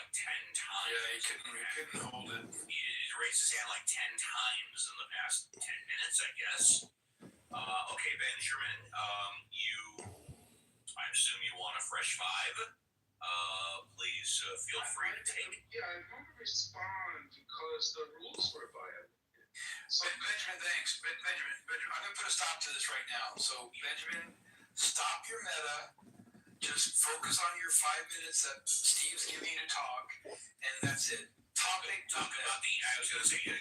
like 10 times. Yeah, he couldn't hold it. He raised his hand like 10 times in the past 10 minutes, I guess. Okay, Benjamin, I assume you want a fresh five. Please feel free to take it. Yeah, I want to respond because the rules were violated. So Benjamin, thanks. Benjamin, I'm going to put a stop to this right now. So Benjamin, stop your meta. Just focus on your 5 minutes that Steve's giving you to talk, and that's it. Talk about the. I was going to say, good.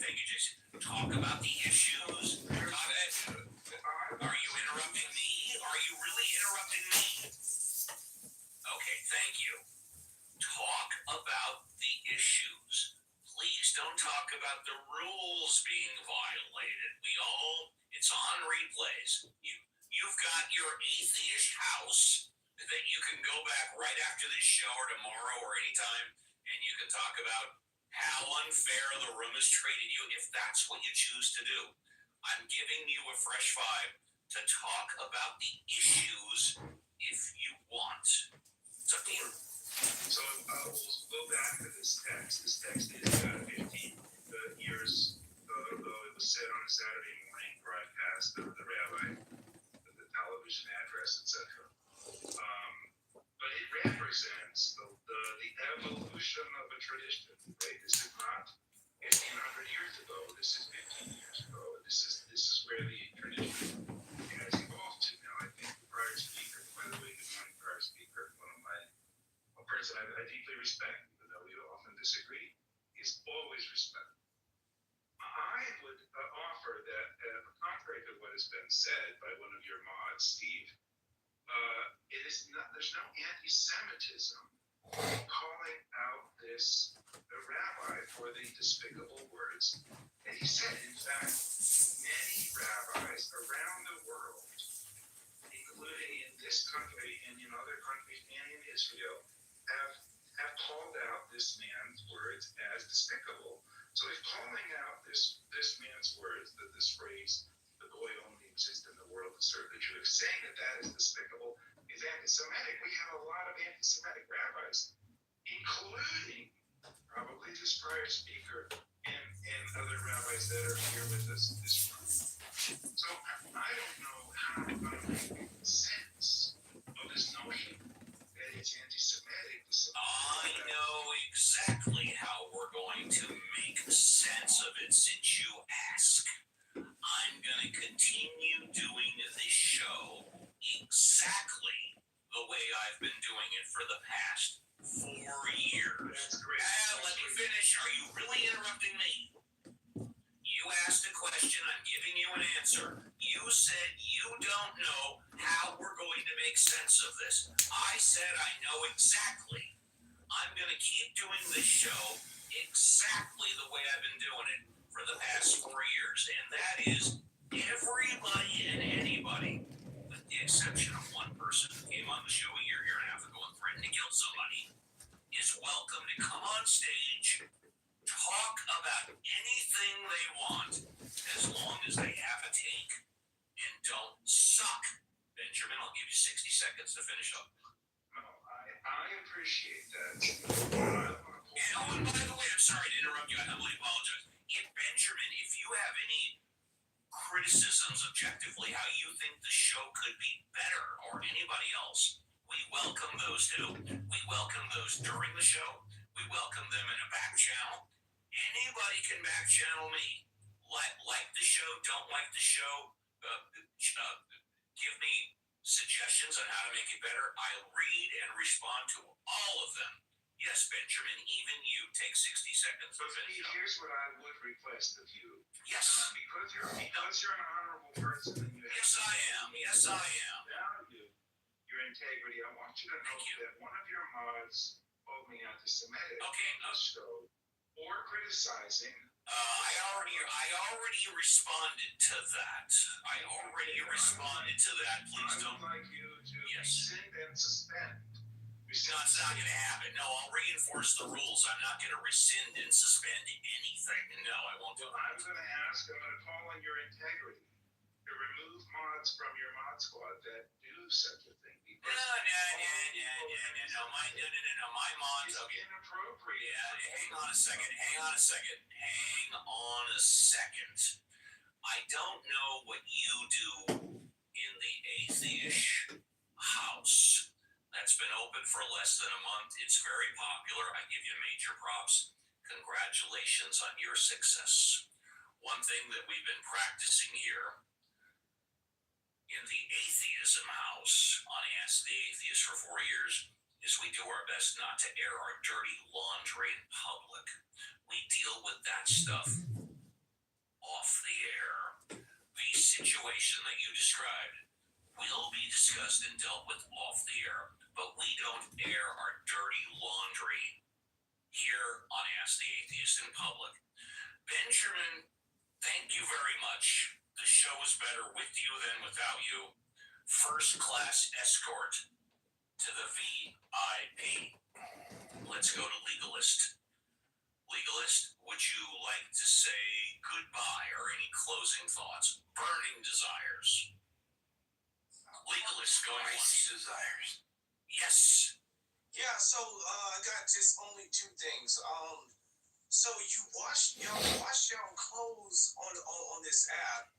Thank you, Jason. Talk about the issues. Are you interrupting me? Are you really interrupting me? Okay, thank you. Talk about the issues. Please don't talk about the rules being violated. It's on replays. You've got your atheist house that you can go back right after this show or tomorrow or anytime, and you can talk about how unfair the room has treated you if that's what you choose to do. I'm giving you a fresh five to talk about the issues if you want. It's up to you. So we'll go back to this text. This text is 15 years ago. It was said on a Saturday morning broadcast of the rabbi, the television address, etc. But it represents the evolution of a tradition. Right? This is not 1,500 years ago. This is 15 years ago. This is where the tradition has evolved to now. I think the prior speaker, by the way, good morning, prior speaker, a person I deeply respect, even though we often disagree, is always respect. I would offer that, contrary to what has been said by one of your mods, Steve, there's no anti-Semitism calling out this rabbi for the despicable words that he said. In fact, many rabbis around the world, including in this country and in other countries and in Israel, have called out this man's words as despicable. So if calling out this man's words, that this phrase, the goy only exists in the world to serve the Jew, saying that is despicable, is anti-Semitic. We have a lot of anti-Semitic rabbis, including probably this prior speaker and other rabbis that are here with us this month. So I don't know how I'm going to make sense of this notion that it's anti-Semitic. I know exactly how we're going to make sense of it since you ask. I'm going to continue doing this show exactly the way I've been doing it for the past 4 years. That's great. Let me finish. Are you really interrupting me? You asked a question, I'm giving you an answer. You said you don't know how we're going to make sense of this. I said I know exactly. I'm going to keep doing this show exactly the way I've been doing it for the past 4 years. And that is everybody and anybody, with the exception of one person who came on the show a year and a half ago and threatened to kill somebody, is welcome to come on stage, talk about anything they want, as long as they have a take and don't suck. Benjamin, I'll give you 60 seconds to finish up. No, I appreciate that. And by the way, I'm sorry to interrupt you. I humbly apologize. Benjamin, if you have any criticisms objectively, how you think the show could be better, or anybody else, we welcome those too. We welcome those during the show. We welcome them in a back channel. Anybody can back channel me. Like the show, don't like the show. Give me suggestions on how to make it better. I'll read and respond to all of them. Yes, Benjamin, even you. Take 60 seconds to finish up. Here's what I would request of you. Yes. Because you're an honorable person and you Yes, I am. Yes, I am. value your integrity, I want you to know that one of your mods called me anti-Semitic on this show or criticizing. I already responded to that. Please don't. I would like you to rescind and suspend. No, it's not going to happen. No, I'll reinforce the rules. I'm not going to rescind and suspend anything. No, I won't do it. I'm going to call on your integrity. remove mods from your mod squad that do such a thing. No. My mods. It's Okay. inappropriate. Yeah. Hang on a second. I don't know what you do in the atheish house. That's been open for less than a month. It's very popular. I give you major props. Congratulations on your success. One thing that we've been practicing here in the atheism house on Ask the Atheist for 4 years is we do our best not to air our dirty laundry in public. We deal with that stuff off the air. The situation that you described will be discussed and dealt with off the air, but we don't air our dirty laundry here on Ask the Atheist in public. Benjamin, thank you very much. The show is better with you than without you. First class escort to the VIP. Let's go to Legalist. Legalist, would you like to say goodbye or any closing thoughts? Burning desires. Legalist, going once. Desires. Yes. Yeah, so I got just only two things. So y'all wash y'all clothes on this app,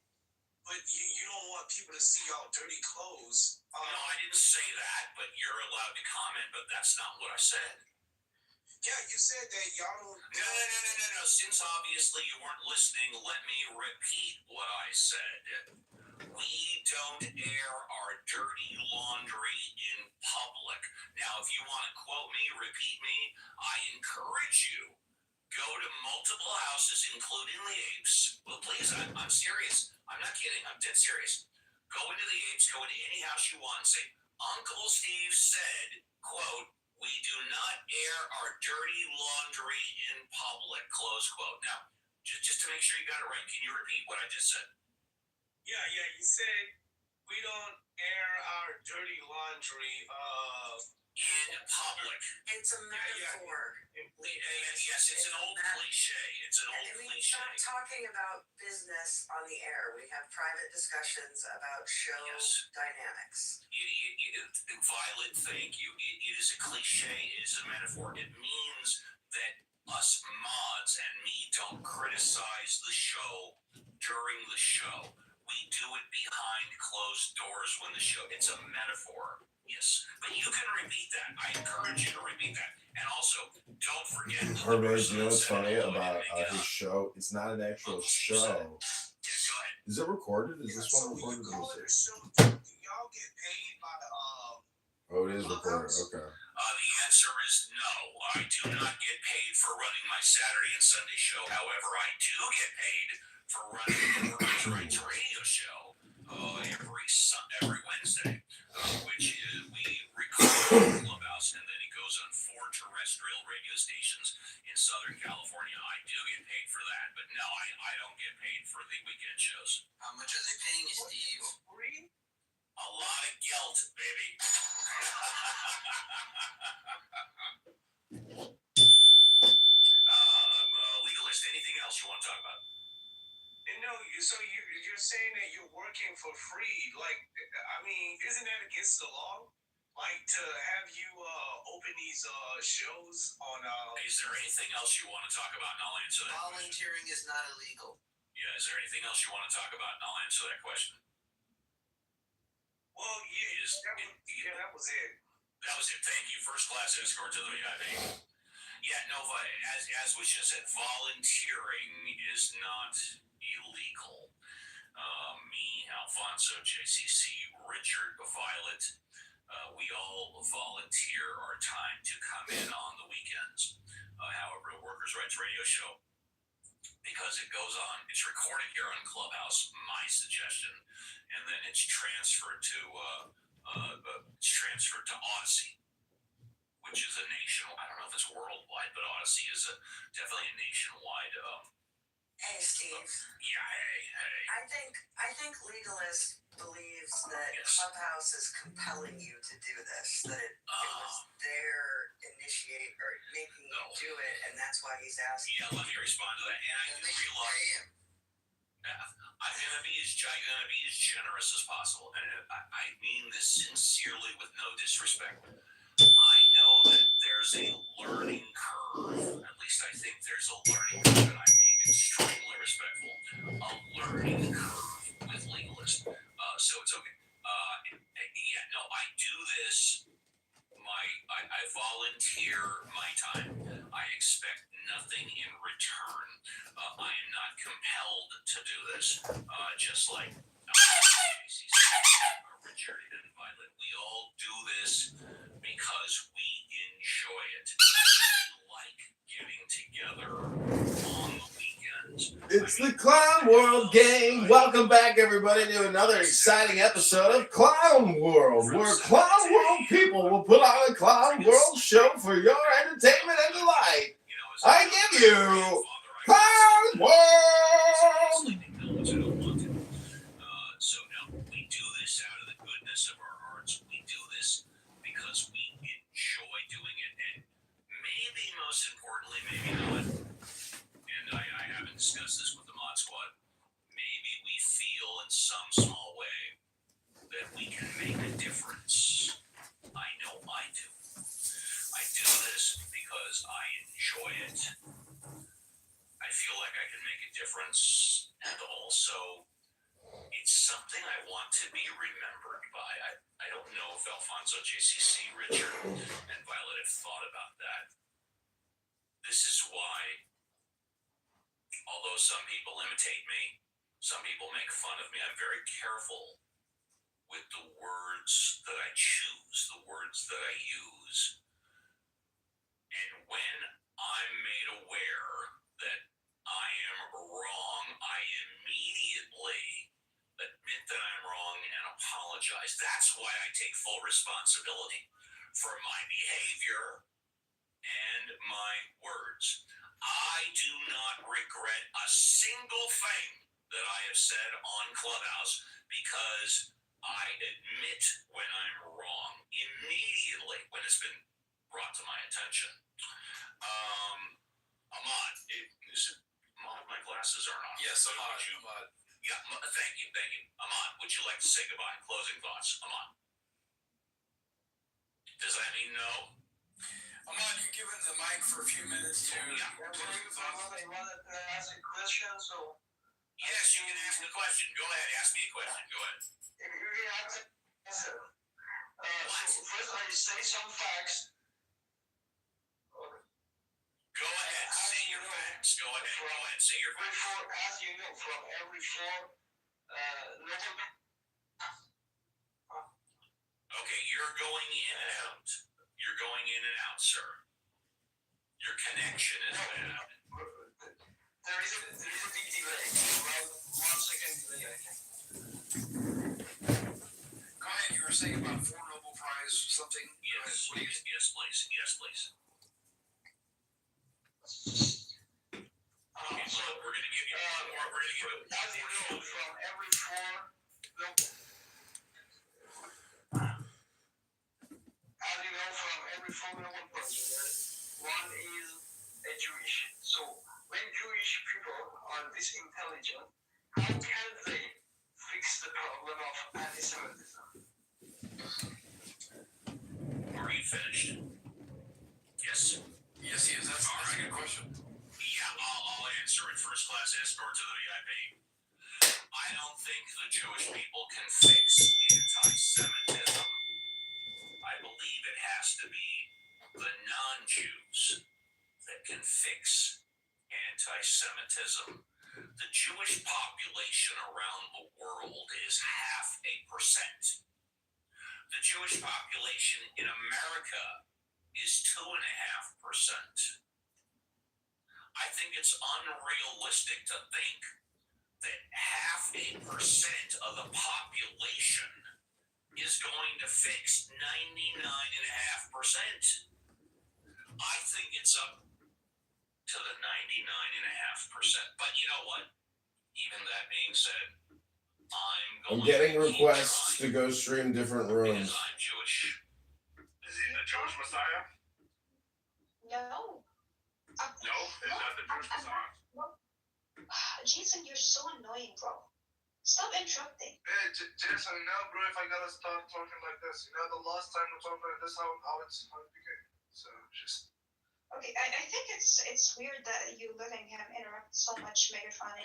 but you don't want people to see y'all dirty clothes. No, I didn't say that, but you're allowed to comment, but that's not what I said. Yeah, you said that y'all don't. No. Since obviously you weren't listening, let me repeat what I said. We don't air our dirty laundry in public. Now, if you want to quote me, repeat me, I encourage you. Go to multiple houses, including the Apes. Well, please, I'm serious. I'm not kidding. I'm dead serious. Go into the Apes, go into any house you want and say, Uncle Steve said, quote, we do not air our dirty laundry in public, close quote. Now, just to make sure you got it right, can you repeat what I just said? Yeah, you said we don't air our dirty laundry In public. It's a metaphor. Yes, it's an old cliche. And we stop talking about business on the air. We have private discussions about show dynamics. Violet, thank you. It is a cliche. It is a metaphor. It means that us mods and me don't criticize the show during the show. We do it behind closed doors when the show. It's a metaphor. Yes, but you can repeat that. I encourage you to repeat that. And also, don't forget. Hermes, you know what's funny about his show? It's not an actual show. Yeah, go ahead. Is it recorded? Is this so one when you recorded? call it a show, do y'all get paid by Oh, it is recorded. Okay. The answer is no. I do not get paid for running my Saturday and Sunday show. However, I do get paid for running the Workers' Rights radio show every Wednesday, which is we record in Clubhouse, and then it goes on 4 terrestrial radio stations in Southern California. I do get paid for that, but no, I don't get paid for the weekend shows. How much are they paying you, Steve? A lot of guilt, baby. Legalist, anything else you want to talk about? No, so you're saying that you're working for free. Like, I mean, isn't that against the law? Like, to have you open these shows on... Is there anything else you want to talk about? And I'll answer that question. Volunteering is not illegal. Yeah, is there anything else you want to talk about? And I'll answer that question. Well, that was it. That was it. Thank you. First class escort to the VIP. Yeah, no, as we just said, volunteering is not illegal. Me, Alfonso, JCC, Richard, Violet, we all volunteer our time to come in on the weekends. However, the Workers' Rights Radio Show, because it goes on, it's recorded here on Clubhouse, my suggestion, and then it's transferred to Odyssey, which is a national. I don't know if it's worldwide, but Odyssey is definitely a nationwide. Hey, Steve. Yeah, hey. I think Legalist believes that Clubhouse is compelling you to do this. That it was their initiate or making you do it, and that's why he's asking. Yeah, let me respond to that. And I do realize. I'm gonna be as generous as possible, and I mean this sincerely with no disrespect. I know that there's a learning curve. At least I think there's a learning curve, and I'm being extremely respectful. A learning curve with legalism. So it's okay. Yeah, no, I do this. I volunteer my time. I expect nothing in return. I am not compelled to do this. Just like Richard and Violet, we all do this because we enjoy it. We like getting together on the weekends. It's the Clown World Gang. Welcome back, everybody, to another exciting episode of Clown World, where Clown World people will put on a Clown World show for your entertainment and delight. I give you Clown World! So no, we do this out of the goodness of our hearts. We do this because we enjoy doing it, and maybe most importantly, maybe not, and I haven't discussed this with the Mod Squad, maybe we feel in some small way that we can make a difference. I know I do. I do this because I enjoy it. I feel like I can make a difference, and also it's something I want to be remembered by. I don't know if Alfonso, JCC, Richard, and Violet have thought about that. This is why, although some people imitate me, some people make fun of me, I'm very careful with the words that I choose, the words that I use. And when I'm made aware that I am wrong, I immediately admit that I'm wrong and apologize. That's why I take full responsibility for my behavior and my words. I do not regret a single thing that I have said on Clubhouse because I admit when I'm wrong immediately when it's been brought to my attention. Ahmad, Ahmad, my glasses aren't on. Yes, Ahmad. Yeah, thank you. Ahmad, would you like to say goodbye? Closing thoughts, Ahmad. Does that mean no? Ahmad, you're given the mic for a few minutes to I wanted to ask a question, so Yes, you can ask me a question. Go ahead, ask me a question. Go ahead. if you react, so first I say some facts. Go ahead, say your facts. Go ahead, say your facts. As you know, from every four, Okay, you're going in and out. You're going in and out, sir. Your connection is bad. there is a big delay. Well, 1 second delay, I think. Go ahead, you were saying about 4 Nobel Prize something? Yes, please. Okay, so we're going to give you one more. We're going to give you as you know, from every four Nobel Prizes, one is a Jewish. So when Jewish people are this intelligent, how can they fix the problem of anti-Semitism? Are you finished? Yes. Yes, he is. That's a good question. Yeah, I'll answer it. First class escort to the VIP. I don't think the Jewish people can fix anti-Semitism. I believe it has to be the non-Jews that can fix anti-Semitism. The Jewish population around the world is 0.5%. The Jewish population in America is 2.5%. I think it's unrealistic to think that 0.5% of the population is going to fix 99.5%. I think it's up to the 99.5%. But you know what? Even that being said, I'm getting requests to go stream different rooms. Because I'm Jewish. Is he the Jewish Messiah? No. No, is that the Jewish Messiah? Jason, you're so annoying, bro. Stop interrupting. Hey, Jason, now, bro, if I gotta start talking like this, the last time we talked like this, how it became. So, just... Okay, I think it's weird that you letting him interrupt so much megaphoning.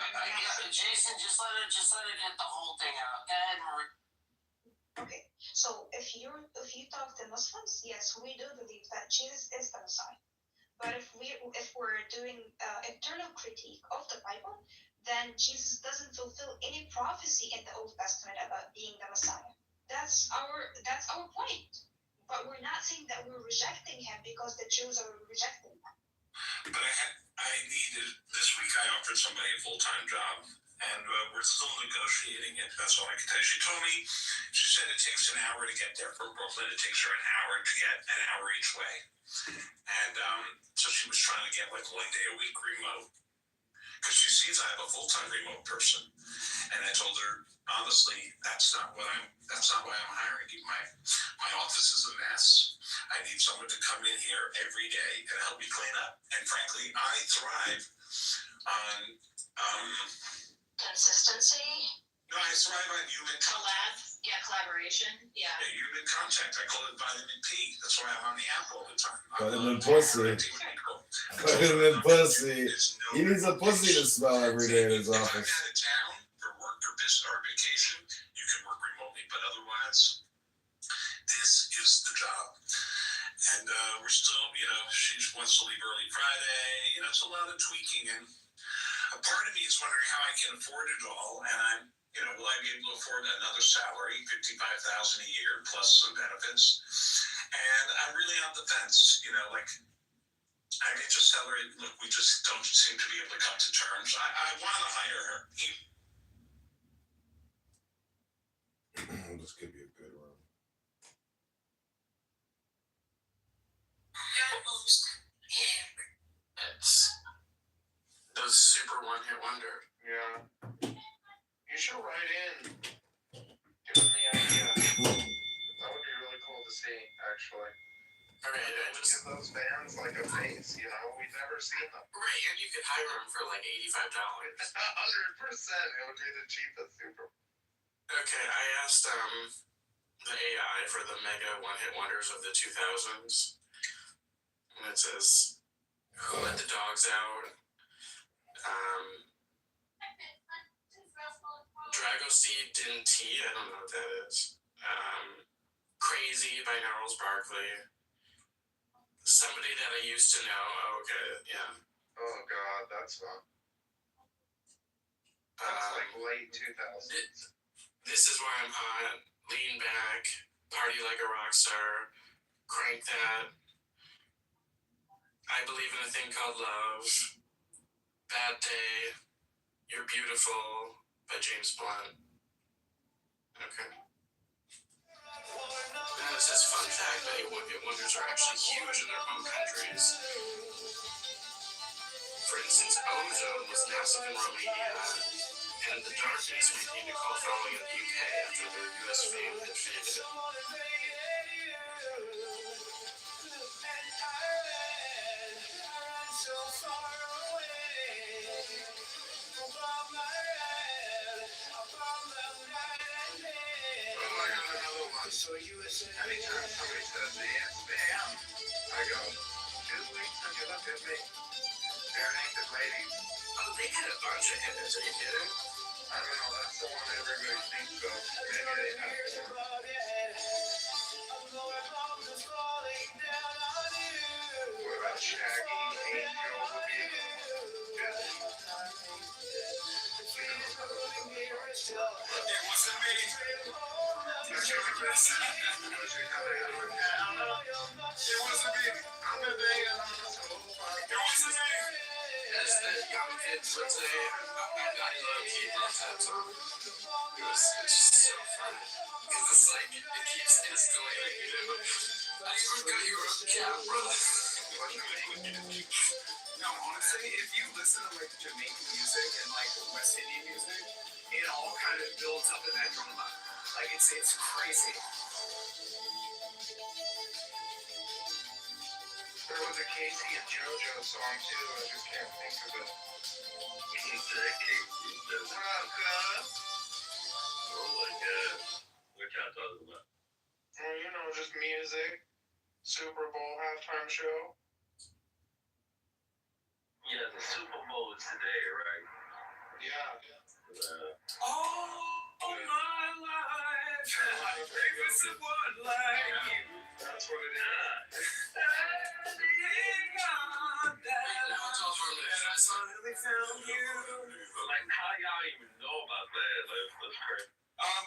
Jason, just let her get the whole thing out. Go ahead, Marie. Okay, so if you talk to Muslims, yes, we do believe that Jesus is the Messiah. But if we're doing internal critique of the Bible, then Jesus doesn't fulfill any prophecy in the Old Testament about being the Messiah. That's our point. But we're not saying that we're rejecting him because the Jews are rejecting him. But I needed, this week I offered somebody a full-time job, and we're still negotiating it. That's all I can tell you. She told me, she said it takes an hour to get there from Brooklyn. It takes her an hour to get an hour each way. And so she was trying to get like 1 day a week remote. Because she sees I have a full-time remote person. And I told her, honestly, that's not why I'm hiring you. My office is a mess. I need someone to come in here every day and help me clean up. And frankly, I thrive on Consistency. no, I thrive on human Collaboration. Yeah. human contact. I call it vitamin P. That's why I'm on the app all the time. Vitamin pussy. Vitamin pussy. He needs a pussy to smell every day in his If I'm office. out of town for work or business or vacation, you can work remotely. But otherwise, this is the job. And we're still, she wants to leave early Friday. It's a lot of tweaking. And a part of me is wondering how I can afford it all. And I'm, will I be able to afford another salary, $55,000 a year plus some benefits? And I'm really on the fence. I may just tell her, look, we just don't seem to be able to come to terms. I want to hire her. This could be a good one. It's the super one-hit wonder. Yeah. You should write in, give them the idea. That would be really cool to see, actually. Alright, I just... Give those bands like a face, we've never seen them. Right, and you could hire them for like $85. 100%, it would be the cheapest Super Bowl. Okay, I asked the AI for the mega one-hit wonders of the 2000s. And it says, who let the dogs out? Dragoseed Din Tea, I don't know what that is. Crazy by Gnarls Barkley. Somebody that I used to know. Oh, okay, yeah. Oh god, that's fun. That's like late 2000s. This is why I'm hot. Lean back. Party like a rock star. Crank that. I believe in a thing called love. Bad Day. You're Beautiful by James Blunt. Okay. And it says, fun fact, many one-hit wonders are actually huge in their home countries. For instance, Ozone was massive in Romania, and The Darkness maintained a cult following in the UK after their US fame had faded. Anytime somebody says dance, bam, I go, 2 weeks and you look at me. They're naked ladies. Oh, they had a bunch of hits. Are you kidding? I don't know, that's the one everybody thinks of. Maybe they have one. What about Shaggy, Angel, It wasn't me. It wasn't me. I'm a big It wasn't me. As the young kids would say, I low-key love that song. It's just so fun. Because it's like, it keeps escalating, I forgot you were a cat, brother. No, honestly, if you listen to like Jamaican music and like West Indian music, it all kind of builds up in that drama. Like it's crazy. There was a Casey and JoJo song too. I just can't think of it. What up, cuz? Oh my god. What y'all talking about? Well, you know, just music. Super Bowl halftime show. Yeah, the Super Bowl is today, right? Yeah. All my life, I pray for someone like you. That's what it is. Like, how y'all even know about that? Like, that's crazy.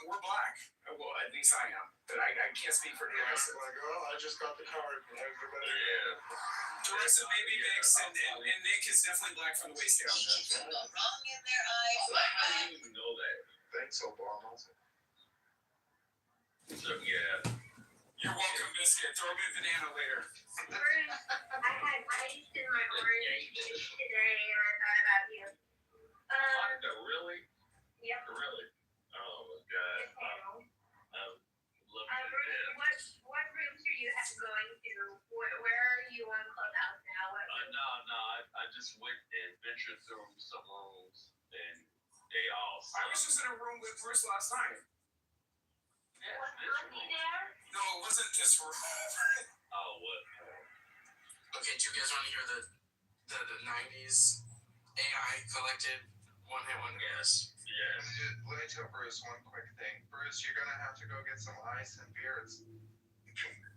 We're black. Well, at least I am. But I can't speak for the rest. Like, oh, I just got the card. Everybody. Yeah. The rest of maybe Mix and Nick is definitely black from the waist down. Wrong in their eyes. Like, how do you even know that? Thanks, Obama. So, yeah. You're welcome, Biscuit. Throw me a banana later. I had ice in my orange juice today, and I thought about you. Really? Yep. Really? Oh my god. I'm looking at that. What rooms are you going to? Where are you on Clubhouse now? No, I just went and ventured through some rooms and they all I was just in a room with Bruce last night. Yeah, Was this Auntie room. there? No, it wasn't this room. Oh, what? Okay, do you guys want to hear the 90s AI collected one hit wonder? Yes. Yes. Let me tell Bruce one quick thing. Bruce, you're gonna have to go get some ice and beers.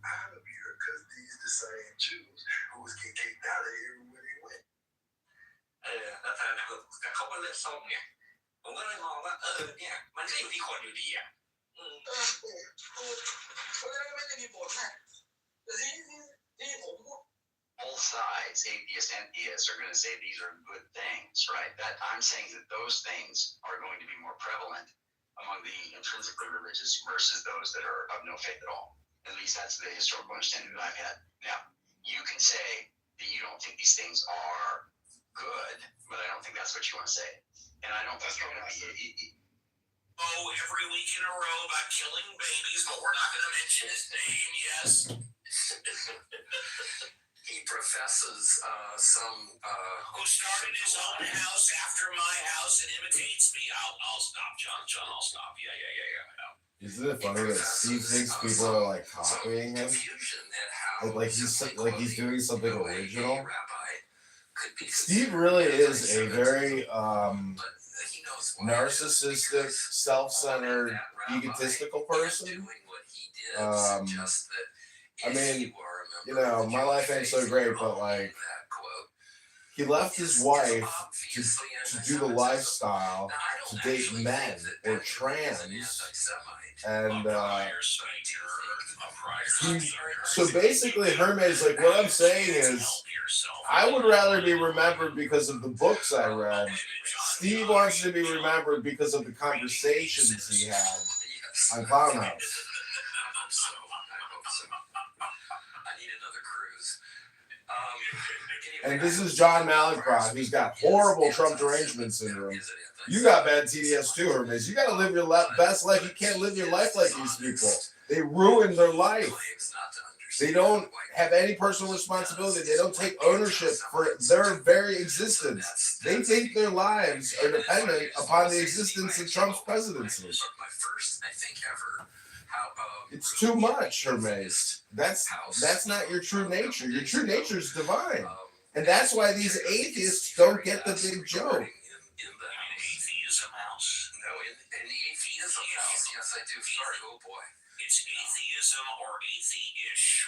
Out of here because these the same Jews who was getting kicked out of here when they went. แล้วแต่เขาก็เลือกส้มไงผมก็เลยมองว่าเนี่ยมันก็อยู่ที่คนอยู่ดีอ่ะ ไม่ได้มีผลนะแต่ที่ผมพูด Both sides, atheists and theists, are going to say these are good things, right? That I'm saying that those things are going to be more prevalent among the intrinsically religious versus those that are of no faith at all. At least that's the historical understanding that I've had. Now, you can say that you don't think these things are good, but I don't think that's what you want to say. And I don't think you're going to be... every week in a row about killing babies, but we're not going to mention his name, yes. He professes Who started his own house after my house and imitates me. I'll stop, John, I'll stop. Yeah. Isn't it funny that Steve thinks people are like copying him? Like he's doing something original. Steve really is a very narcissistic, self-centered, egotistical person. I mean, you know, my life ain't so great, but like, he left his wife to do the lifestyle, to date men or trans, and so basically Hermes, like, what I'm saying is, I would rather be remembered because of the books I read. Steve wants to be remembered because of the conversations he had on Clown House. And this is John Mallinckrodt. He's got horrible Trump derangement syndrome. You got bad TDS too, Hermes. You got to live your best life. You can't live your life like these people. They ruin their life. They don't have any personal responsibility. They don't take ownership for their very existence. They think their lives are dependent upon the existence of Trump's presidency. It's too much, Hermes. That's not your true nature. Your true nature is divine. And that's why these atheists don't get the big joke. Atheism house? No, in the atheism house. Yes, I do. Sorry, oh boy. It's atheism or athe-ish.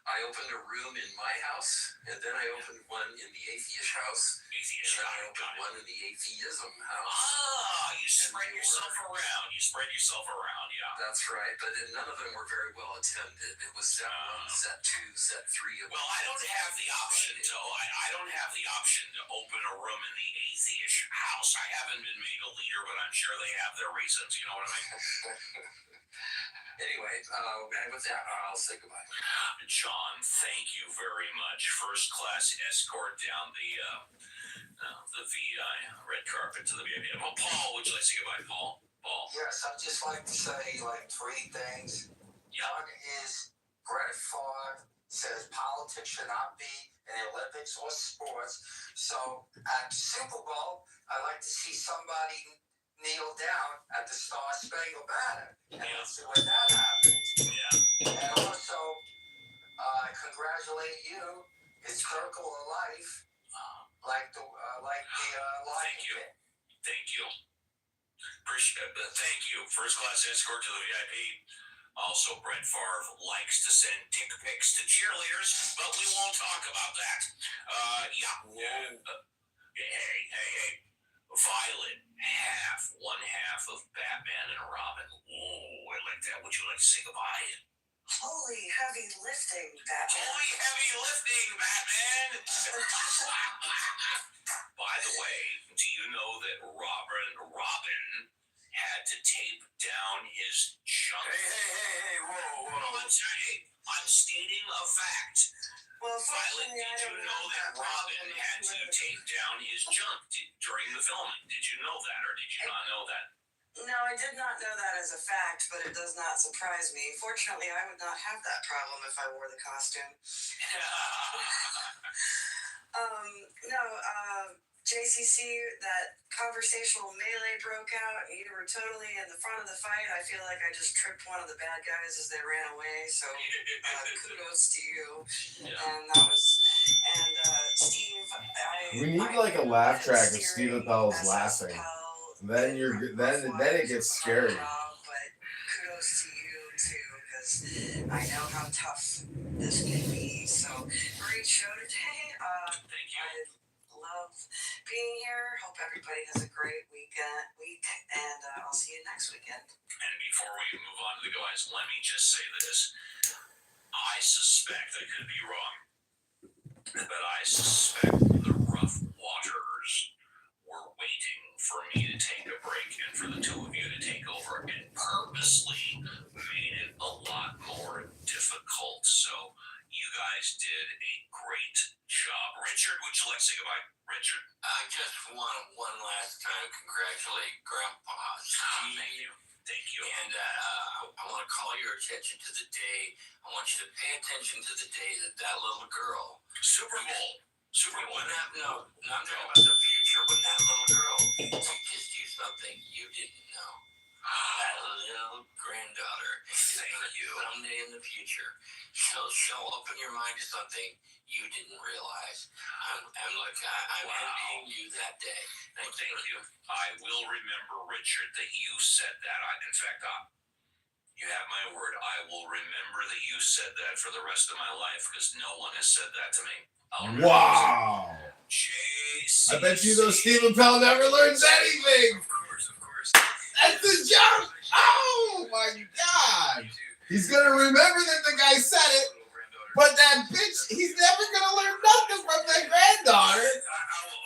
I opened a room in my house, and then I opened one in the atheish house, and then I opened one in the atheism house. You spread yourself around. Yeah. That's right, but none of them were very well attended. It was set 1, set 2, set 3. Well, I don't have the option to open a room in the atheish house. I haven't been made a leader, but I'm sure they have their reasons. You know what I mean? Anyway, with that, I'll say goodbye. John, thank you very much. First class escort down the VI red carpet to the VIP. Well, Paul, would you like to say goodbye, Paul? Yes, I'd just like to say like 3 things. Yeah. One is Brett Favre says politics should not be in the Olympics or sports. So at the Super Bowl, I'd like to see somebody kneel down at the Star Spangled Banner, and let's see what that happens. Yeah. And also, congratulate you. It's Circle of Life, like the Thank you. Thank you. Appreciate it. Thank you. First class escort to the VIP. Also, Brett Favre likes to send dick pics to cheerleaders, but we won't talk about that. Hey. Violet, one half of Batman and Robin. Oh, I like that. Would you like to say goodbye? Holy heavy lifting, Batman. Holy heavy lifting, Batman! By the way, do you know that Robin had to tape down his junk? Hey, whoa. I'm stating a fact. Well, Violet, fortunately, I did you don't know that Robin had to know. tape down his junk during the filming? Did you know that, or did you not know that? No, I did not know that as a fact, but it does not surprise me. Fortunately, I would not have that problem if I wore the costume. JCC, that conversational melee broke out. You were totally in the front of the fight. I feel like I just tripped one of the bad guys as they ran away. So kudos to you. And Steve, We need like a laugh track of Stephen Pell's laughing. Then it gets scary. But kudos to you too, because I know how tough this can be. So great show today. Thank you. I love being here. Hope everybody has a great week, and I'll see you next weekend. And before we move on to the guys, let me just say this. I suspect, I could be wrong, but I suspect the rough waters were waiting for me to take a break and for the two of you to take over, and purposely made it a lot more difficult. So you guys did a great job. Richard, would you like to say goodbye? Richard? I just want one last time congratulate Grandpa Steve. Thank you. And I want to call your attention to the day. I want you to pay attention to the day that little girl. Super Bowl. No, not about the future. When that little girl teaches you something you didn't know. That little granddaughter is someday in the future. She'll open your mind to something you didn't realize. I'm envying you that day. Thank you. I will remember, Richard, that you said that. In fact, you have my word. I will remember that you said that for the rest of my life, because no one has said that to me. Wow. JC. I bet you those Stephen Pell never learns anything. Of course. That's the joke. Oh my God. He's gonna remember that the guy said it, but that bitch, he's never gonna learn nothing from that granddaughter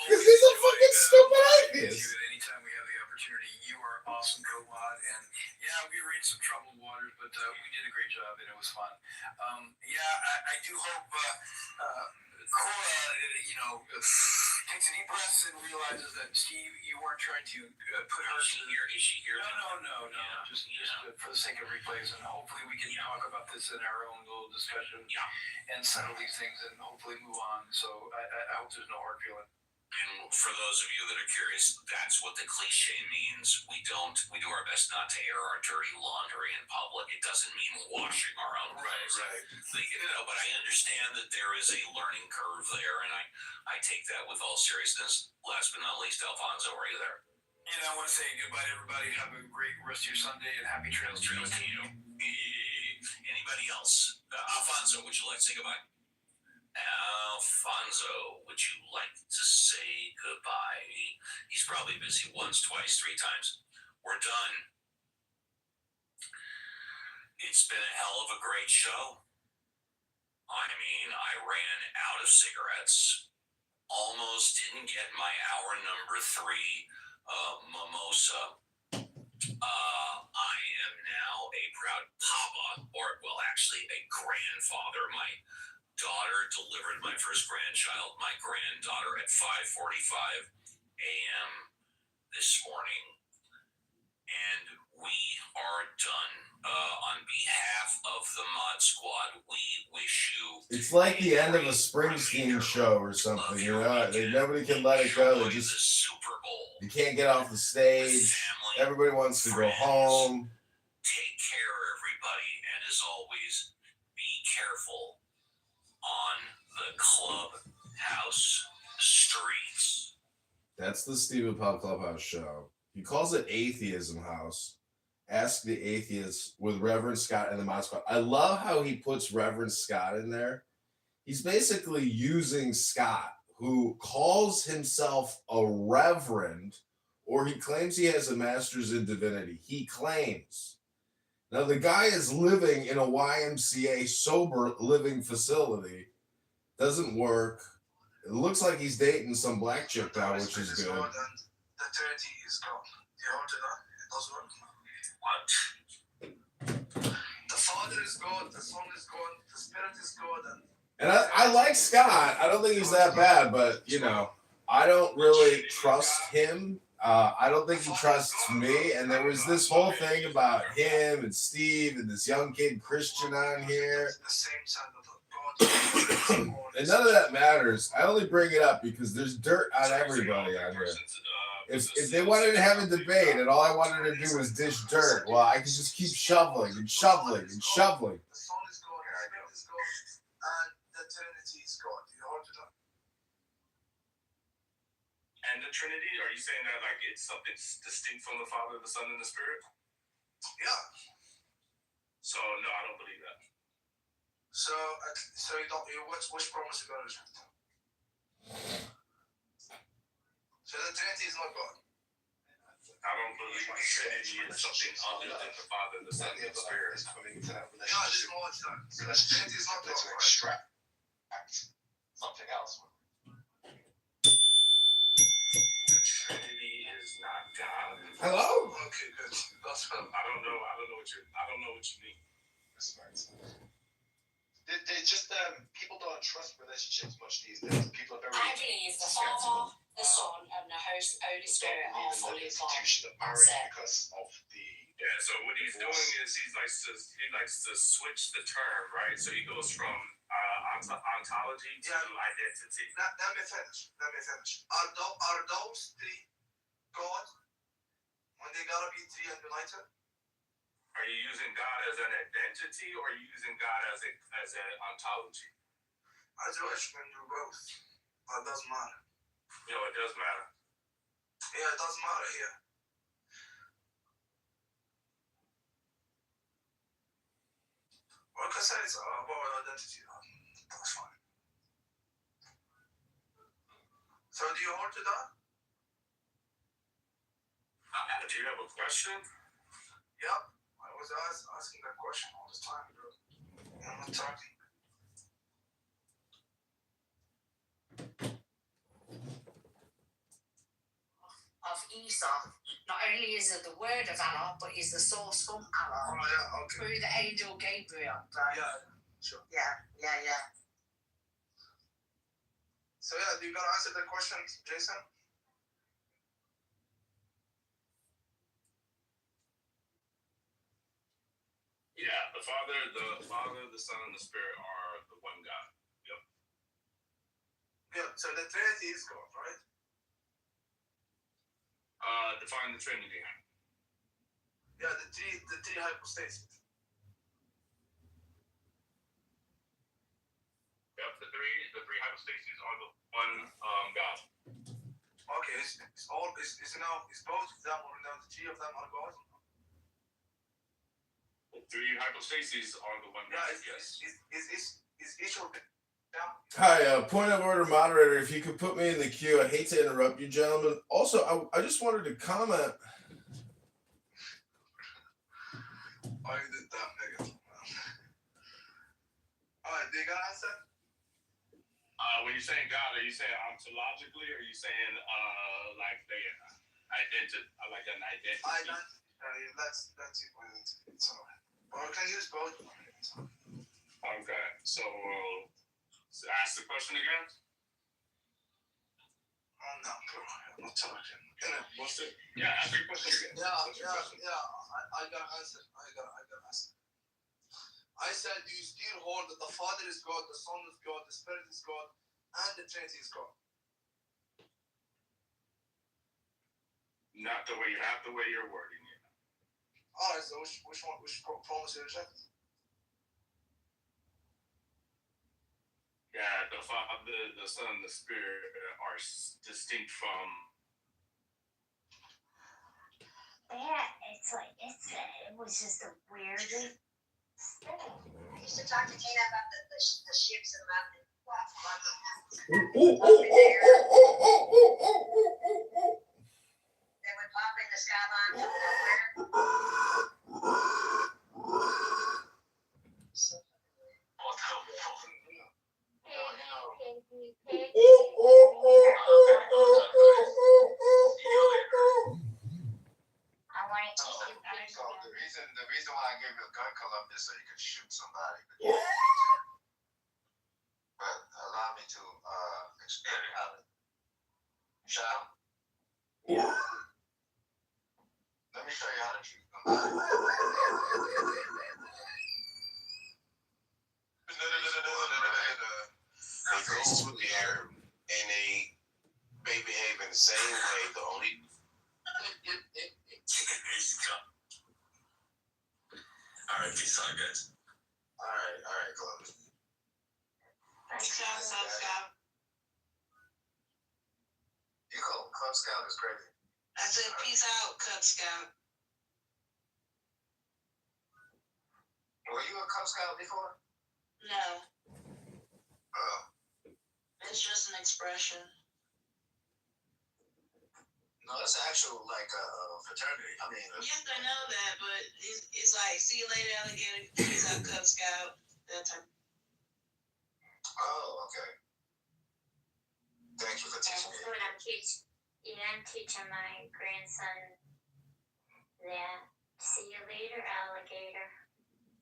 because he's a fucking stupid atheist. Anytime we have the opportunity, you are awesome, co-mod, and we were in some troubled waters, but we did a great job and it was fun. I do hope Cora, takes a deep breath and realizes that Steve, you weren't trying to put her to here. Is she here? No. Just for the sake of replays, and hopefully we can talk about this in our own little discussion. And settle these things and hopefully move on. So I hope there's no hard feeling. And for those of you that are curious, that's what the cliche means. We do our best not to air our dirty laundry in public. It doesn't mean washing our own clothes. Right. But I understand that there is a learning curve there, and I take that with all seriousness. Last but not least, Alfonso, are you there? And I want to say goodbye to everybody. Have a great rest of your Sunday and happy trails to you. Anybody else? Alfonso, would you like to say goodbye? Alfonso, would you like to say goodbye? He's probably busy once, twice, 3 times. We're done. It's been a hell of a great show. I mean, I ran out of cigarettes. Almost didn't get my hour number 3 mimosa. I am now a proud papa, actually a grandfather. My daughter delivered my first grandchild, my granddaughter, at 5:45 a.m. this morning. And we are done. On behalf of the Mod Squad, we wish you. It's like the end of a Springsteen show or something. You know, nobody can let it go. They Enjoy just the Super Bowl. you can't get off the stage. Everybody wants to go home. Take care, everybody, and as always, be careful on the clubhouse streets. That's the Stephen Pell Clubhouse show. He calls it Atheism House. Ask the Atheists with Reverend Scott and the Mod Squad. I love how he puts Reverend Scott in there. He's basically using Scott, who calls himself a reverend, or he claims he has a master's in divinity. He claims. Now, the guy is living in a YMCA sober living facility. Doesn't work. It looks like he's dating some black chick now, which is good. And the Trinity is gone. You heard it, huh? It doesn't work. What? The Father is God, the Son is God, the Spirit is God, And I like Scott. I don't think he's that bad, but, you know, I don't really trust him. I don't think he trusts me. And there was this whole thing about him and Steve and this young kid Christian on here. the same side of God. And none of that matters. I only bring it up because there's dirt on everybody on here. If they wanted to have a debate and all I wanted to do was dish dirt, well, I could just keep shoveling and shoveling and shoveling. The Son is God, the Spirit is God, and the Trinity is God. You heard it, huh? And the Trinity, are you saying that like it's something distinct from the Father, the Son, and the Spirit? Yeah. So no, I don't believe that. So you don't. Which promise you got to reject? So the Trinity is not God. I don't believe the Trinity is something other than the Father, the Son, and the Spirit. Yeah, I just know what's that. So the Trinity is not God. Right? Extract something else. The Trinity is not God. Hello? Okay, good. That's fine. I don't know what you mean. They just people don't trust relationships much these days. People are very. I believe the Father, the Son, and the Holy Spirit are fully God. Institution of marriage because of the. Yeah. So what he's doing is he likes to switch the term, right? So he goes from ontology to identity. Let me finish. Are those three God when they gotta be three and united? Are you using God as an identity, or are you using God as an ontology? As you wish, can do both. But it doesn't matter. You know, it does matter. Yeah, it doesn't matter here. Like I said, it's about identity. That's fine. So do you hold to that? Do you have a question? Yep. I was asking that question all this time, bro. I'm not talking. Of Esau, not only is it the word of Allah, but is the source from Allah Oh, yeah, okay. through the angel Gabriel. Yeah, sure. Yeah. So, yeah, do you gotta answer the question, Jason? Yeah, the Father, the Son, and the Spirit are the one God. Yep. Yeah, so the Trinity is God, right? Define the Trinity. Yeah, the three hypostases. Yep, the three hypostases are the one God. Okay, is both of them or now the three of them are God? The three hypostases are the one God. Yeah, is each of them? Hi, point of order, moderator. If you could put me in the queue, I hate to interrupt you, gentlemen. Also, I just wanted to comment. Oh, you did that, nigga. Alright, do you got an answer? When you're saying God, are you saying ontologically, or are you saying like the like an identity? That's it. It's alright. Or we can use both. Okay, so ask the question again. Oh no, come on, I'm not talking. What's it? Yeah, ask your question again. I got answer. I got answer. I said, do you still hold that the Father is God, the Son is God, the Spirit is God, and the Trinity is God? Not the way you're wording it. All right, so which promise you reject? Yeah, the Father, the Son, the Spirit are distinct from. Yeah, it was just a weird thing. I used to talk to Tina about the ships and mountain. They would pop in the skyline from nowhere. So I want to eat you. So the reason why I gave you a gun color is so you can shoot somebody. But allow me to explain how it. Shall? Let me show you how to shoot somebody. They go through there and they behave in the same way. The only Alright, peace out, guys. All right, Columbus. Scout. You call him Cub Scout is crazy. I said, peace out, Cub Scout. Were you a Cub Scout before? No, Oh. it's just an expression. No, that's actual like fraternity. I mean, Yes, I know that, but it's like, see you later, alligator. Peace out, Cub Scout. That type. oh, okay. Thank you for teaching me. I'm teaching my grandson that. See you later, alligator.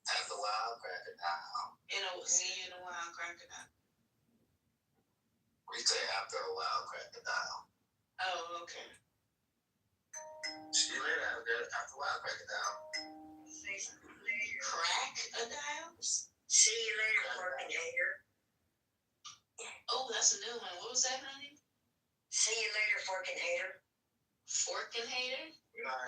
At the wild crocodile. See you in a while, crocodile. We say after a wild crocodile. Oh, okay. See you later, alligator. After a wild crocodile. Crocodiles? see you later, fucking hater. Oh, that's a new one. What was that, honey? See you later, fucking hater. Forking hater?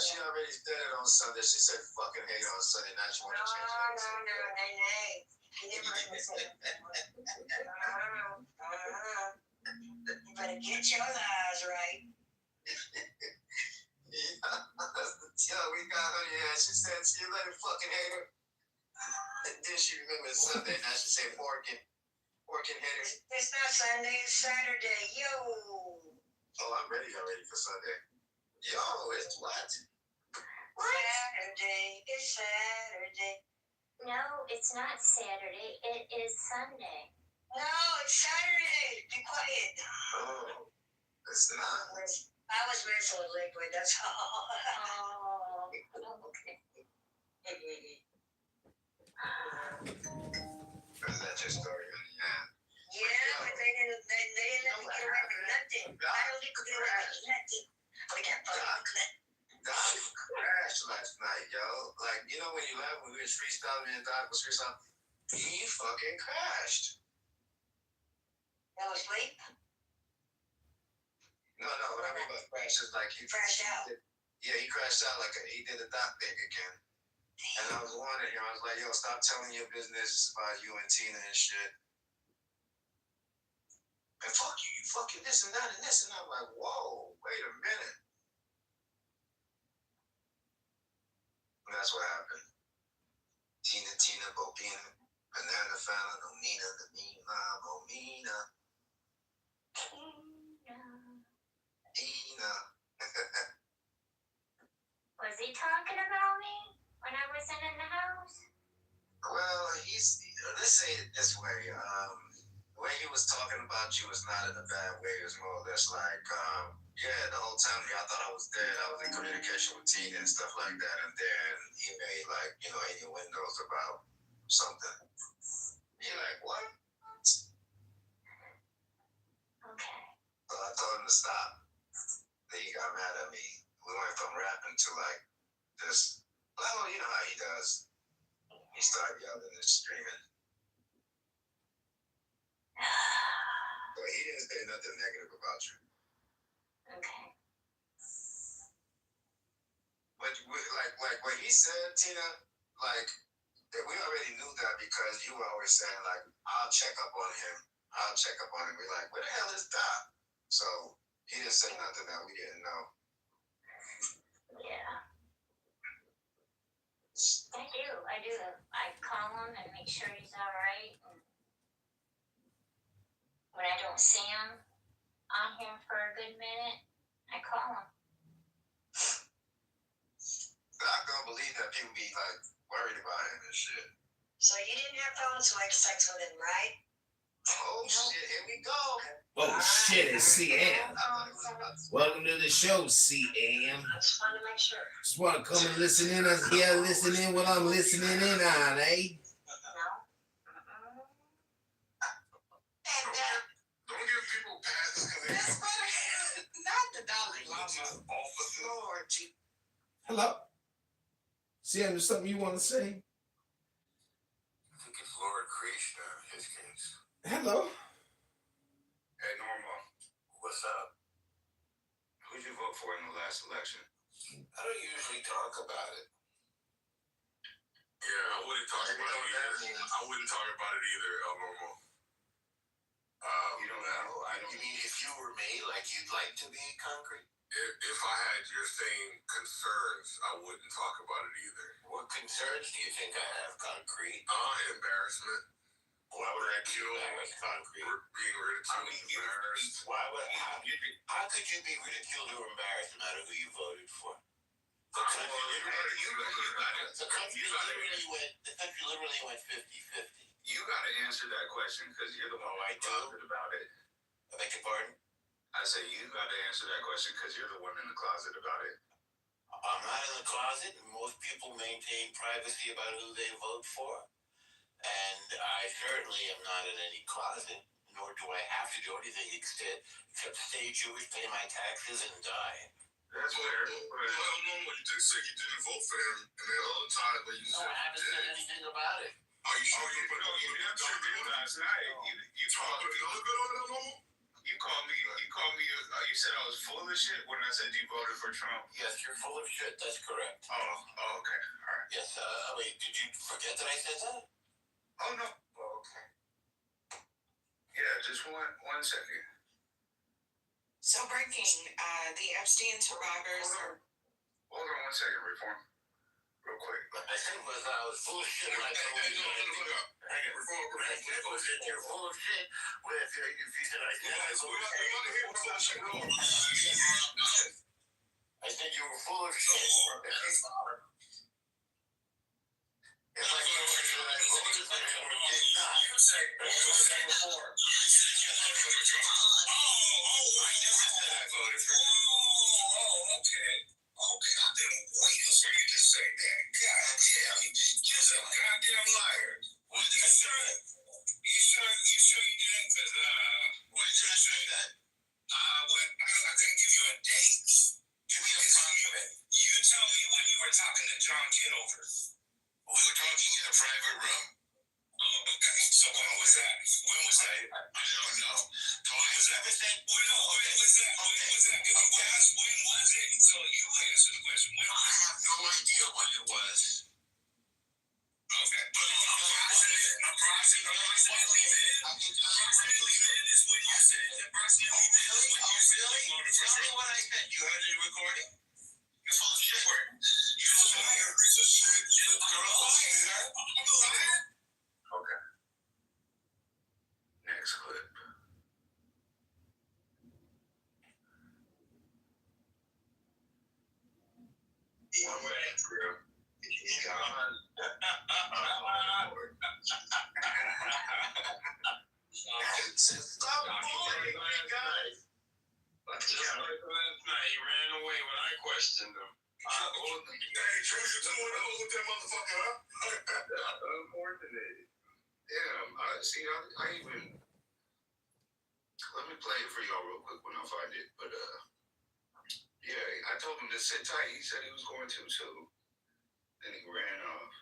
She already said it on Sunday. She said fucking hate on Sunday. Now she want to change it. No, nay. You never heard me say that. You better get your lies right. Yeah, we got her. Yeah, she said, see you later, fucking hater. Then she remembered Sunday. Now she said forking hater. It's not Sunday, it's Saturday. Yo. Oh, I'm ready already for Sunday. Yo, it's what? Saturday, it's Saturday. No, it's not Saturday. It is Sunday. No, it's Saturday. Be quiet. Oh, it's not. I was messing with liquid, that's all. Oh, okay. Is that your story? Yeah, but they didn't let me get away with nothing. I don't get to get away with nothing. We got fucking Doc crashed last night, yo. Like, you know when you left when we was freestyling and Doc was freestyling? He fucking crashed. fell asleep. No, what I mean by crash is like he Crashed out. Yeah, he crashed out like he did a Doc thing again. And I was warning him, I was like, yo, stop telling your business about you and Tina and shit. And fuck you fucking this and that and this. And I'm like, whoa, wait a minute. And that's what happened. Tina, Bobina, Banana Fallon, Omina, Bomina. Tina. Was he talking about me when I wasn't in the house? Well, let's say it this way. The way he was talking about you was not in a bad way. It was more or less like, yeah, the whole time I thought I was dead. I was in communication with Tina and stuff like that. And then he made like, innuendos about something. You're like, what? Okay. So I told him to to stop. Then he got mad at me. We went from rapping to like this. Well, you know how he does. He started yelling and screaming. But he didn't say nothing negative about you. Okay. But like what he said, Tina, like we already knew that because you were always saying like, I'll check up on him. I'll check up on him. We're like, where the hell is Doc? So he didn't say nothing that we didn't know. Yeah. I do. I call him and make sure he's all right. And when I don't see him on here for a good minute, I call him. I don't believe that people be like worried about him and shit. So you didn't have thoughts to like sex with him, right? Oh shit, here we go. Oh shit, it's CM. Welcome to the show, CM. I just wanted to make sure. Just want to come and listen in as here, listen in what I'm listening in on, eh? Don't give people passes because they That's better. Not the Dalai Lama. officers. Lord, gee. Hello? CM, there's something you want to say? I think it's Lord Krishna in his case. Hello? Hey, Norma, What's up? who'd you vote for in the last election? I don't usually talk about it. Yeah, I wouldn't talk about it either. I wouldn't talk about it either, Norma. You don't know? You mean if you were me, like you'd like to be concrete? If I had your same concerns, I wouldn't talk about it either. What concerns do you think I have, concrete? Embarrassment. Why would I be embarrassed, concrete? Being ridiculed, embarrassed. How could you be ridiculed or embarrassed no matter who you voted for? The You country literally went 50-50. You got to answer that question because you're the one I do? closet about it. I beg your pardon? I say you got to answer that question because you're the one in the closet about it. I'm not in the closet, and most people maintain privacy about who they vote for. And I certainly am not in any closet, nor do I have to do anything except stay Jewish, pay my taxes, and die. That's fair. Well, no, you did say you didn't vote for him, and then all the time, but you No, said I haven't said anything about it. Are you sure? You did last night. You talked. You look good on that normal. You called me. You said I was full of shit when I said you voted for Trump. Yes, you're full of shit. That's correct. Oh, okay. All right. Yes. Wait, did you forget that I said that? Oh no. Oh, okay. Yeah, just one second. So breaking, the Epstein survivors are. Hold on 1 second, Reform. Real quick. I said I was full of shit when I told you. You're full of shit. If you said I said I was full of shit. I said you were full of shit. If I told you that I voted for him or did not, as you said before. I voted for him. Okay. I didn't wait for you to say that. God damn, you're a goddamn liar. What did you say? You sure you didn't? Cause why did I say that? I couldn't give you a date. Give me a compliment. You tell me when you were talking to John Kitover. We were talking in a private room. Oh, okay. So when was that? I don't know. When was that? When was that? If you asked when was it, so you answer the question. When was it? I have no idea when it was. Okay. Approximately then is when you said. Approximately then is when you said. Tell me what I said. You heard the recording? You're full of shit. You're a liar. Piece of shit. You're a liar. I'm a liar. Okay. Next clip. One way, girl. He's gone. Stop bullying my guys. He ran away when I questioned him. Hey, Tracy, you want to hold that motherfucker up? Unfortunate. Damn, I even. Let me play it for y'all real quick when I find it. But yeah, I told him to sit tight. He said he was going to too. Then he ran off.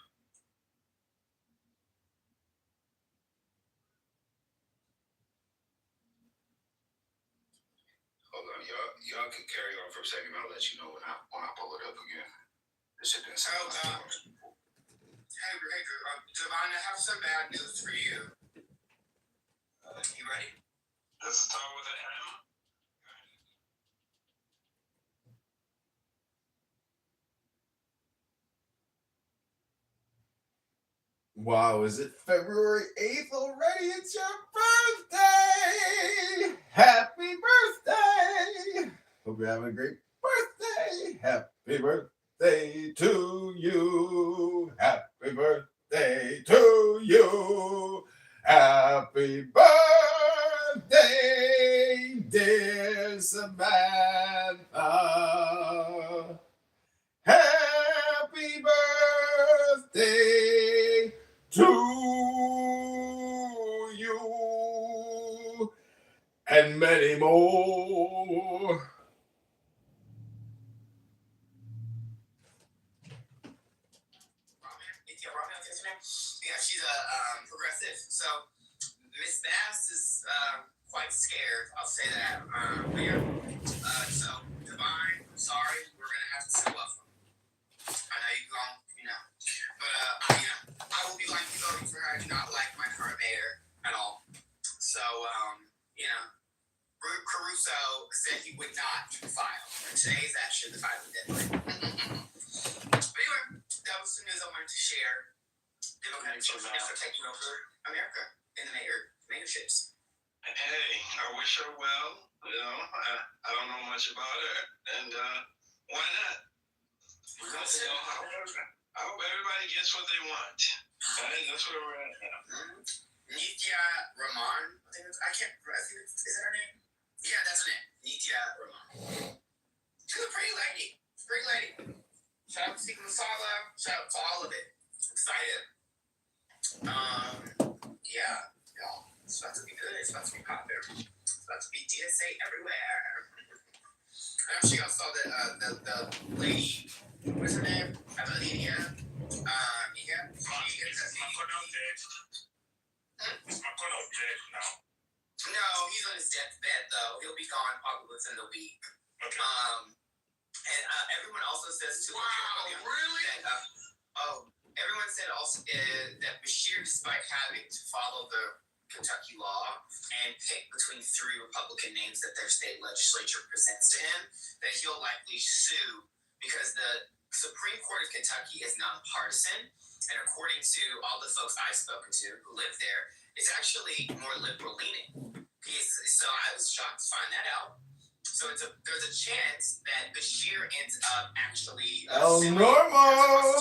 Hold on, y'all can carry on for a second. I'll let you know when I pull it up again. This shit didn't sound like too much. Hey, Devon, I have some bad news for you. You ready? Does it start with an M? Wow, is it February 8th already? It's your birthday! Happy birthday! Hope you're having a great birthday! Happy birthday to you! Happy birthday to you! Happy birthday, dear Samantha! Happy birthday to you and many more. Yeah, she's a progressive. So Miss Bass is quite scared. I'll say that. So Divine, I'm sorry, we're gonna have to still love her. I know you gon' but I will be voting for her. I do not like my current mayor at all. So Caruso said he would not file. And today is actually the filing deadline. But anyway, that was some news I wanted to share. Democratic Socialists are taking over America in the mayorships. Hey, I wish her well. I don't know much about her, and why not? I hope everybody gets what they want. Right? That's where we're at now. Nithya Raman. I think is that her name? Yeah, that's her name. Nithya Raman. She's a pretty lady. Shout out to Tikka Masala. Shout out to all of it. I'm excited. Yeah, y'all. It's about to be good. It's about to be popular. It's about to be DSA everywhere. I'm sure y'all saw the lady. What's her name? Amelia. Yeah. McConnell dead now. No, he's on his deathbed though. He'll be gone probably within the week. Okay. And everyone also says too. Wow, really? Everyone said also that Bashir, despite having to follow the Kentucky law and pick between 3 Republican names that their state legislature presents to him, that he'll likely sue because the Supreme Court of Kentucky is nonpartisan, and according to all the folks I've spoken to who live there, it's actually more liberal leaning. So I was shocked to find that out. So there's a chance that Bashir ends up actually Normo!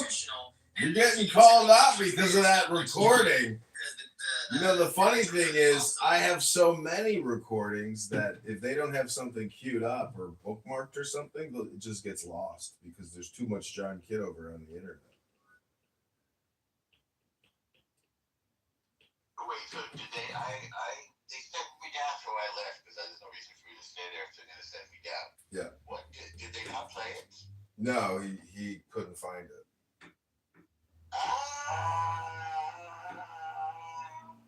You're getting called out because of that recording. The funny thing is, I have so many recordings that if they don't have something queued up or bookmarked or something, it just gets lost because there's too much John Kitover on the internet. Wait, so did they sent me down so I left because there's no reason for me to stay there if they're going to send me down. Yeah. What, did they not play it? No, he couldn't find it.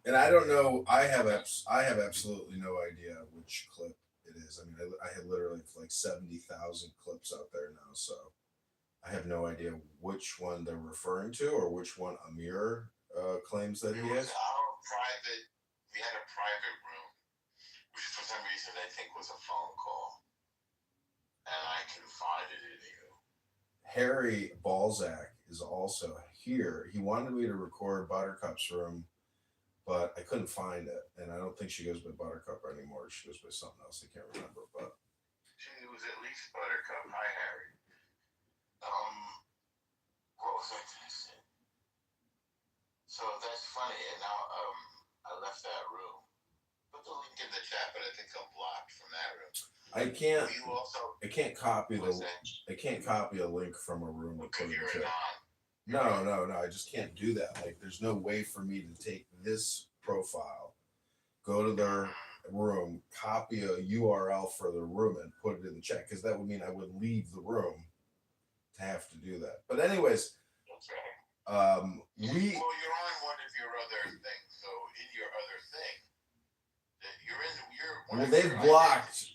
And I don't know. I have absolutely no idea which clip it is. I mean, I have literally like 70,000 clips out there now, so I have no idea which one they're referring to or which one Amir claims that he has. We had a private room, which for some reason I think was a phone call, and I confided in you. Harry Balzac is also here. He wanted me to record Buttercup's room, but I couldn't find it, and I don't think she goes by Buttercup anymore. She goes by something else. I can't remember, but She was at least Buttercup. Hi, Harry. What was I going to say? So that's funny, and now I left that room. Put the link in the chat, but I think I'm blocked from that room. I can't. You also? I can't copy I can't copy a link from a room and put it in the chat. No. I just can't do that. Like, there's no way for me to take this profile, go to their room, copy a URL for the room and put it in the chat, because that would mean I would leave the room to have to do that. But anyways, we Well, you're on one of your other things, so in your other thing, that you're in, well, they've blocked.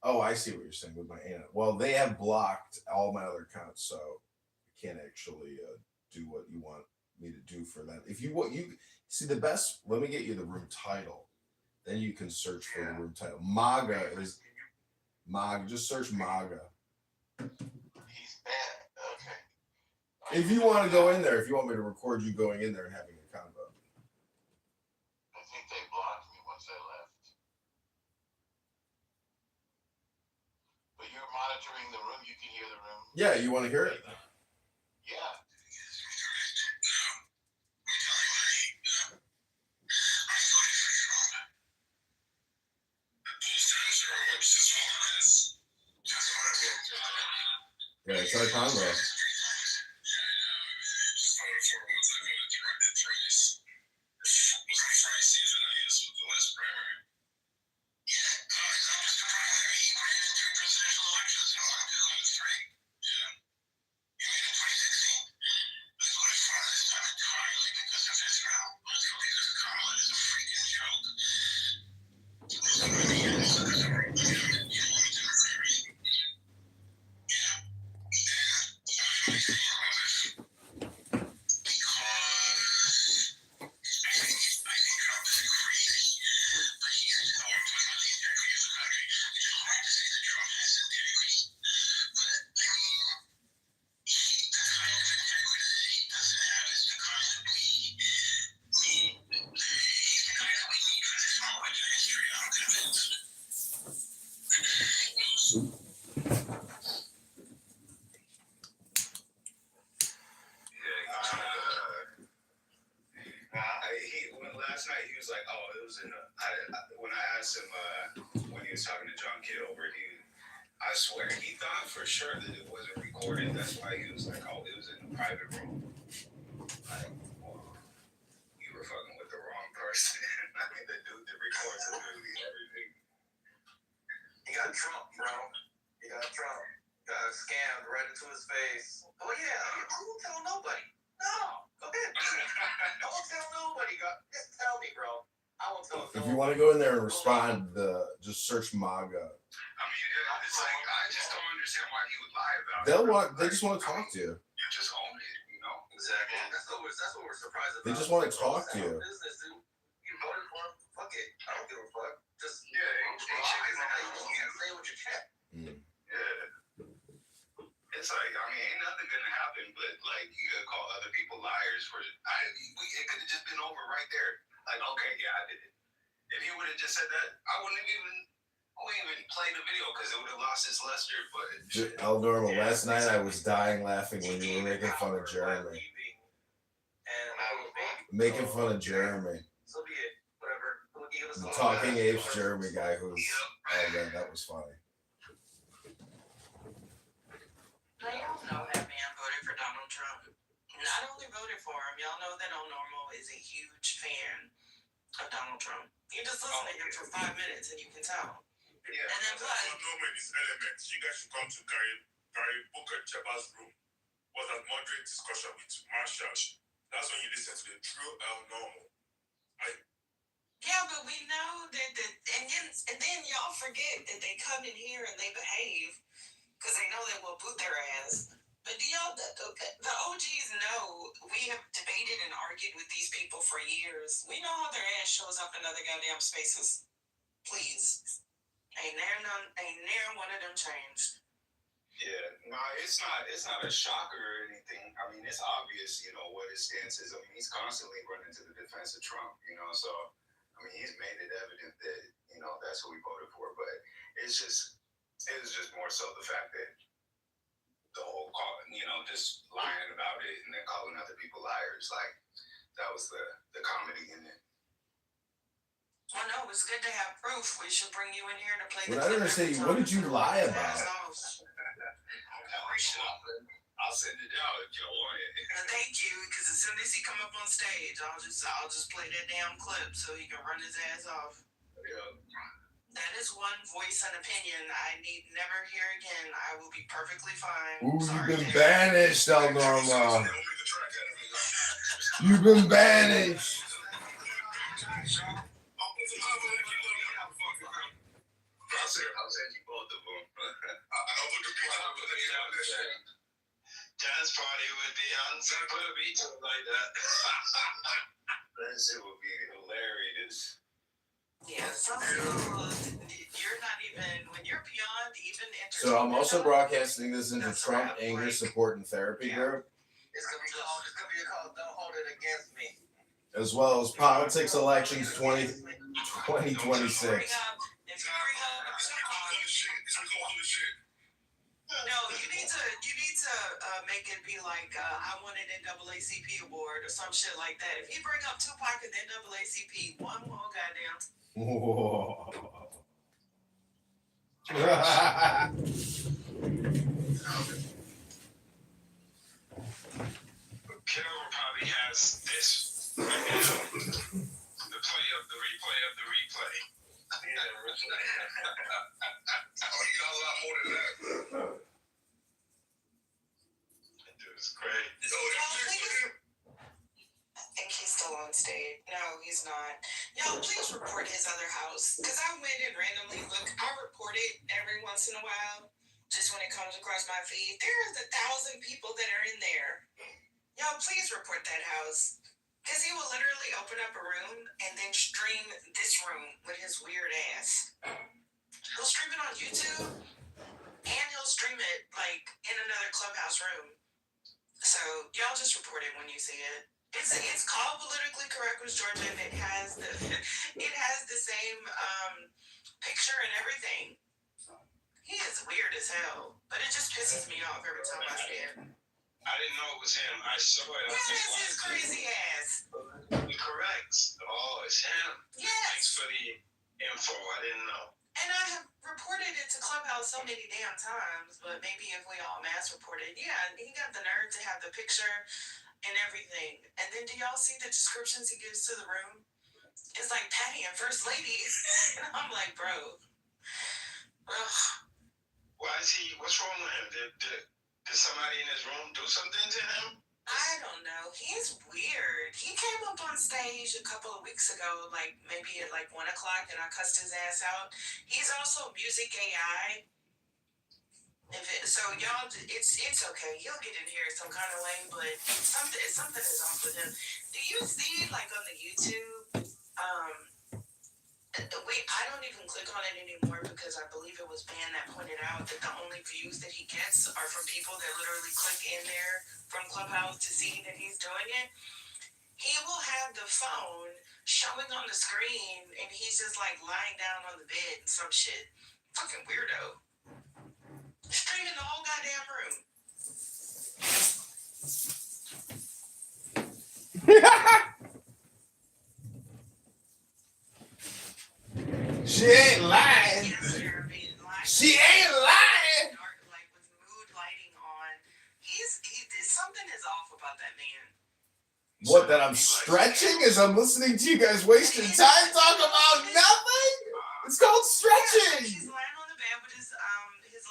Oh, I see what you're saying with my aunt. Well, they have blocked all my other accounts, so I can't actually do what you want me to do for that. If you want, you see the best. Let me get you the room title. Then you can search for the room title. MAGA is MAGA. Just search MAGA. He's bad. Okay. If you want to go in there, if you want me to record you going in there and having a convo. I think they blocked me once I left. But you're monitoring the room. You can hear the room. Yeah, you want to hear it? Yeah. Yeah, it's our convo. Last night he was like, "Oh, it was in." When I asked him when he was talking to John Kitover, I swear he thought for sure that it wasn't recorded. That's why he was like, "Oh, it was in a private room." Like, well, you were fucking with the wrong person. I mean, the dude that records literally everything. He got Trump, bro. He got Trump. Got scammed right into his face. Oh yeah, I won't tell nobody. No, go ahead. I won't tell nobody. Just tell me, bro. I won't tell nobody. If you want to go in there and respond, just search MAGA. I mean, it's like I just don't understand why he would lie about it. They just want to talk to you. You just own it, you know? Exactly. That's what we're surprised about. They just want to talk to you. Business, dude. You voted for him. Fuck it. I don't give a fuck. Just ain't shit gonna happen. you can't say what you can't. Yeah. It's like, I mean, ain't nothing gonna happen, but like, you gotta call other people liars for it. It could have just been over right there. Like, okay, yeah, I did it. If he would have just said that, I wouldn't even play the video because it would have lost its luster. But El Normal, last night I was dying laughing when you were making fun of Jeremy. Making fun of Jeremy. So be it. Whatever. The Talking Apes Jeremy guy who's, oh man, that was funny. Now y'all know that man voted for Donald Trump. Not only voted for him, y'all know that El Normal is a huge fan of Donald Trump. You just listen to him for 5 minutes and you can tell. yeah. And then plus, Normal in his elements. You guys should come to Gary Booker Cheba's room. Was a moderate discussion with Marshall. That's when you listen to the true El Normal. yeah, but we know that and then y'all forget that they come in here and they behave because they know they will boot their ass. But do y'all, the OGs know we have debated and argued with these people for years. We know how their ass shows up in other goddamn spaces. Please. Ain't near one of them changed. Yeah, no, it's not a shocker or anything. I mean, it's obvious, you know, what his stance is. I mean, he's constantly running to the defense of Trump, you know, so, I mean, he's made it evident that, you know, that's who he voted for, but it was just more so the fact that the whole call, you know, just lying about it and then calling other people liars, like, that was the comedy in it. Well, no, it's good to have proof. We should bring you in here to play What I don't understand, what did you lie about? I'll send it out if you want it. Thank you, because as soon as he come up on stage, I'll just play that damn clip so he can run his ass off. That is one voice and opinion I need never hear again. I will be perfectly fine. Ooh, Sorry, you've been Dave. banished, El Norma. You've been banished. I'll send you both of them. Dance party would be on put a beat to it like that. That shit would be hilarious. Yeah, some people, you're not even, when you're beyond even entertainment. So I'm also broadcasting this into Trump Anger Support and Therapy Group, It's gonna be called Don't Hold It Against Me. as well as Politics Elections 2026. If you bring up, no, you need to make it be like I won an NAACP award or some shit like that. If you bring up Tupac and NAACP, one more goddamn. Whoa. Kitover probably has this right now. The replay of the replay. Oh, you got a lot more than that. That dude's great. I think he's still on stage. No, he's not. Y'all, please report his other house. Because I went and randomly look. I report it every once in a while. Just when it comes across my feed. There's 1,000 people that are in there. Y'all, please report that house. Because he will literally open up a room and then stream this room with his weird ass. He'll stream it on YouTube. And he'll stream it, like, in another Clubhouse room. So, y'all just report it when you see it. It's called Politically Correct with Georgia, and it has the same picture and everything. He is weird as hell, but it just pisses me off every time I see it. I didn't know it was him. I saw it. Yeah, it's his crazy ass. Correct. Oh, it's him. Yes. Thanks for the info. I didn't know. And I have reported it to Clubhouse so many damn times, but maybe if we all mass reported, yeah, he got the nerve to have the picture and everything. And then do y'all see the descriptions he gives to the room? It's like Patty and First Lady. And I'm like, bro. Ugh. Why is he? What's wrong with him? Did somebody in his room do something to him? I don't know. He's weird. He came up on stage a couple of weeks ago, like maybe at like 1 o'clock, and I cussed his ass out. He's also Music AI. So y'all, it's okay. He'll get in here some kind of way, but something is off with him. Do you see like on the YouTube? I don't even click on it anymore because I believe it was Ben that pointed out that the only views that he gets are from people that literally click in there from Clubhouse to see that he's doing it. He will have the phone showing on the screen and he's just like lying down on the bed and some shit. Fucking weirdo. Streaming the whole goddamn room. She ain't lying. She ain't lying. Like with mood lighting on. Something is off about that man. What, that I'm stretching as I'm listening to you guys wasting time talking about nothing? It's called stretching. He's lying on the bed with his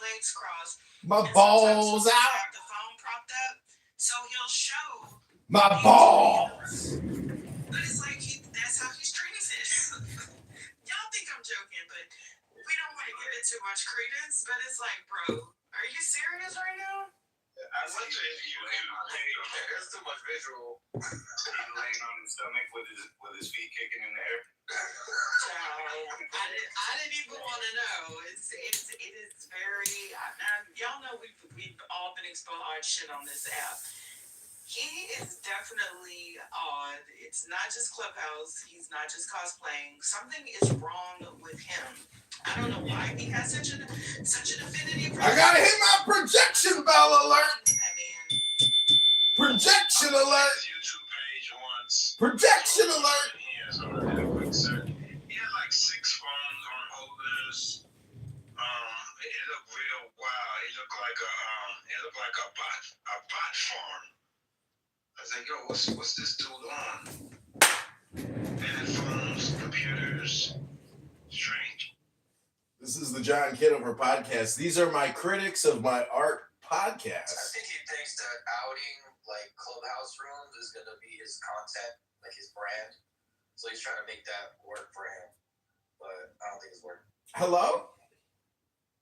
legs crossed. My balls out. Have the phone propped up, so he'll show my balls. But it's like that's how he streams it. Y'all think I'm joking, but we don't want to give it too much credence. But it's like, bro, are you serious right now? I wonder if you there's too much visual. He's laying on his stomach with his feet kicking in the air. I didn't even want to know. It is very. Y'all know we've all been exposed to odd shit on this app. He is definitely odd. It's not just Clubhouse. He's not just cosplaying. Something is wrong with him. I don't know why he has such an affinity for. I gotta hit my projection bell alert. Projection alert. YouTube page once. Projection alert. He had like 6 phones on holders. It looked real wild. It looked like a bot farm. I was like, yo, what's this dude on? And phones, computers, Strange. This is the John Kitover podcast. These are my critics of my art podcast. I think he thinks that outing like clubhouse rooms is gonna be his content, like his brand. So he's trying to make that work for him, but I don't think it's working. Hello?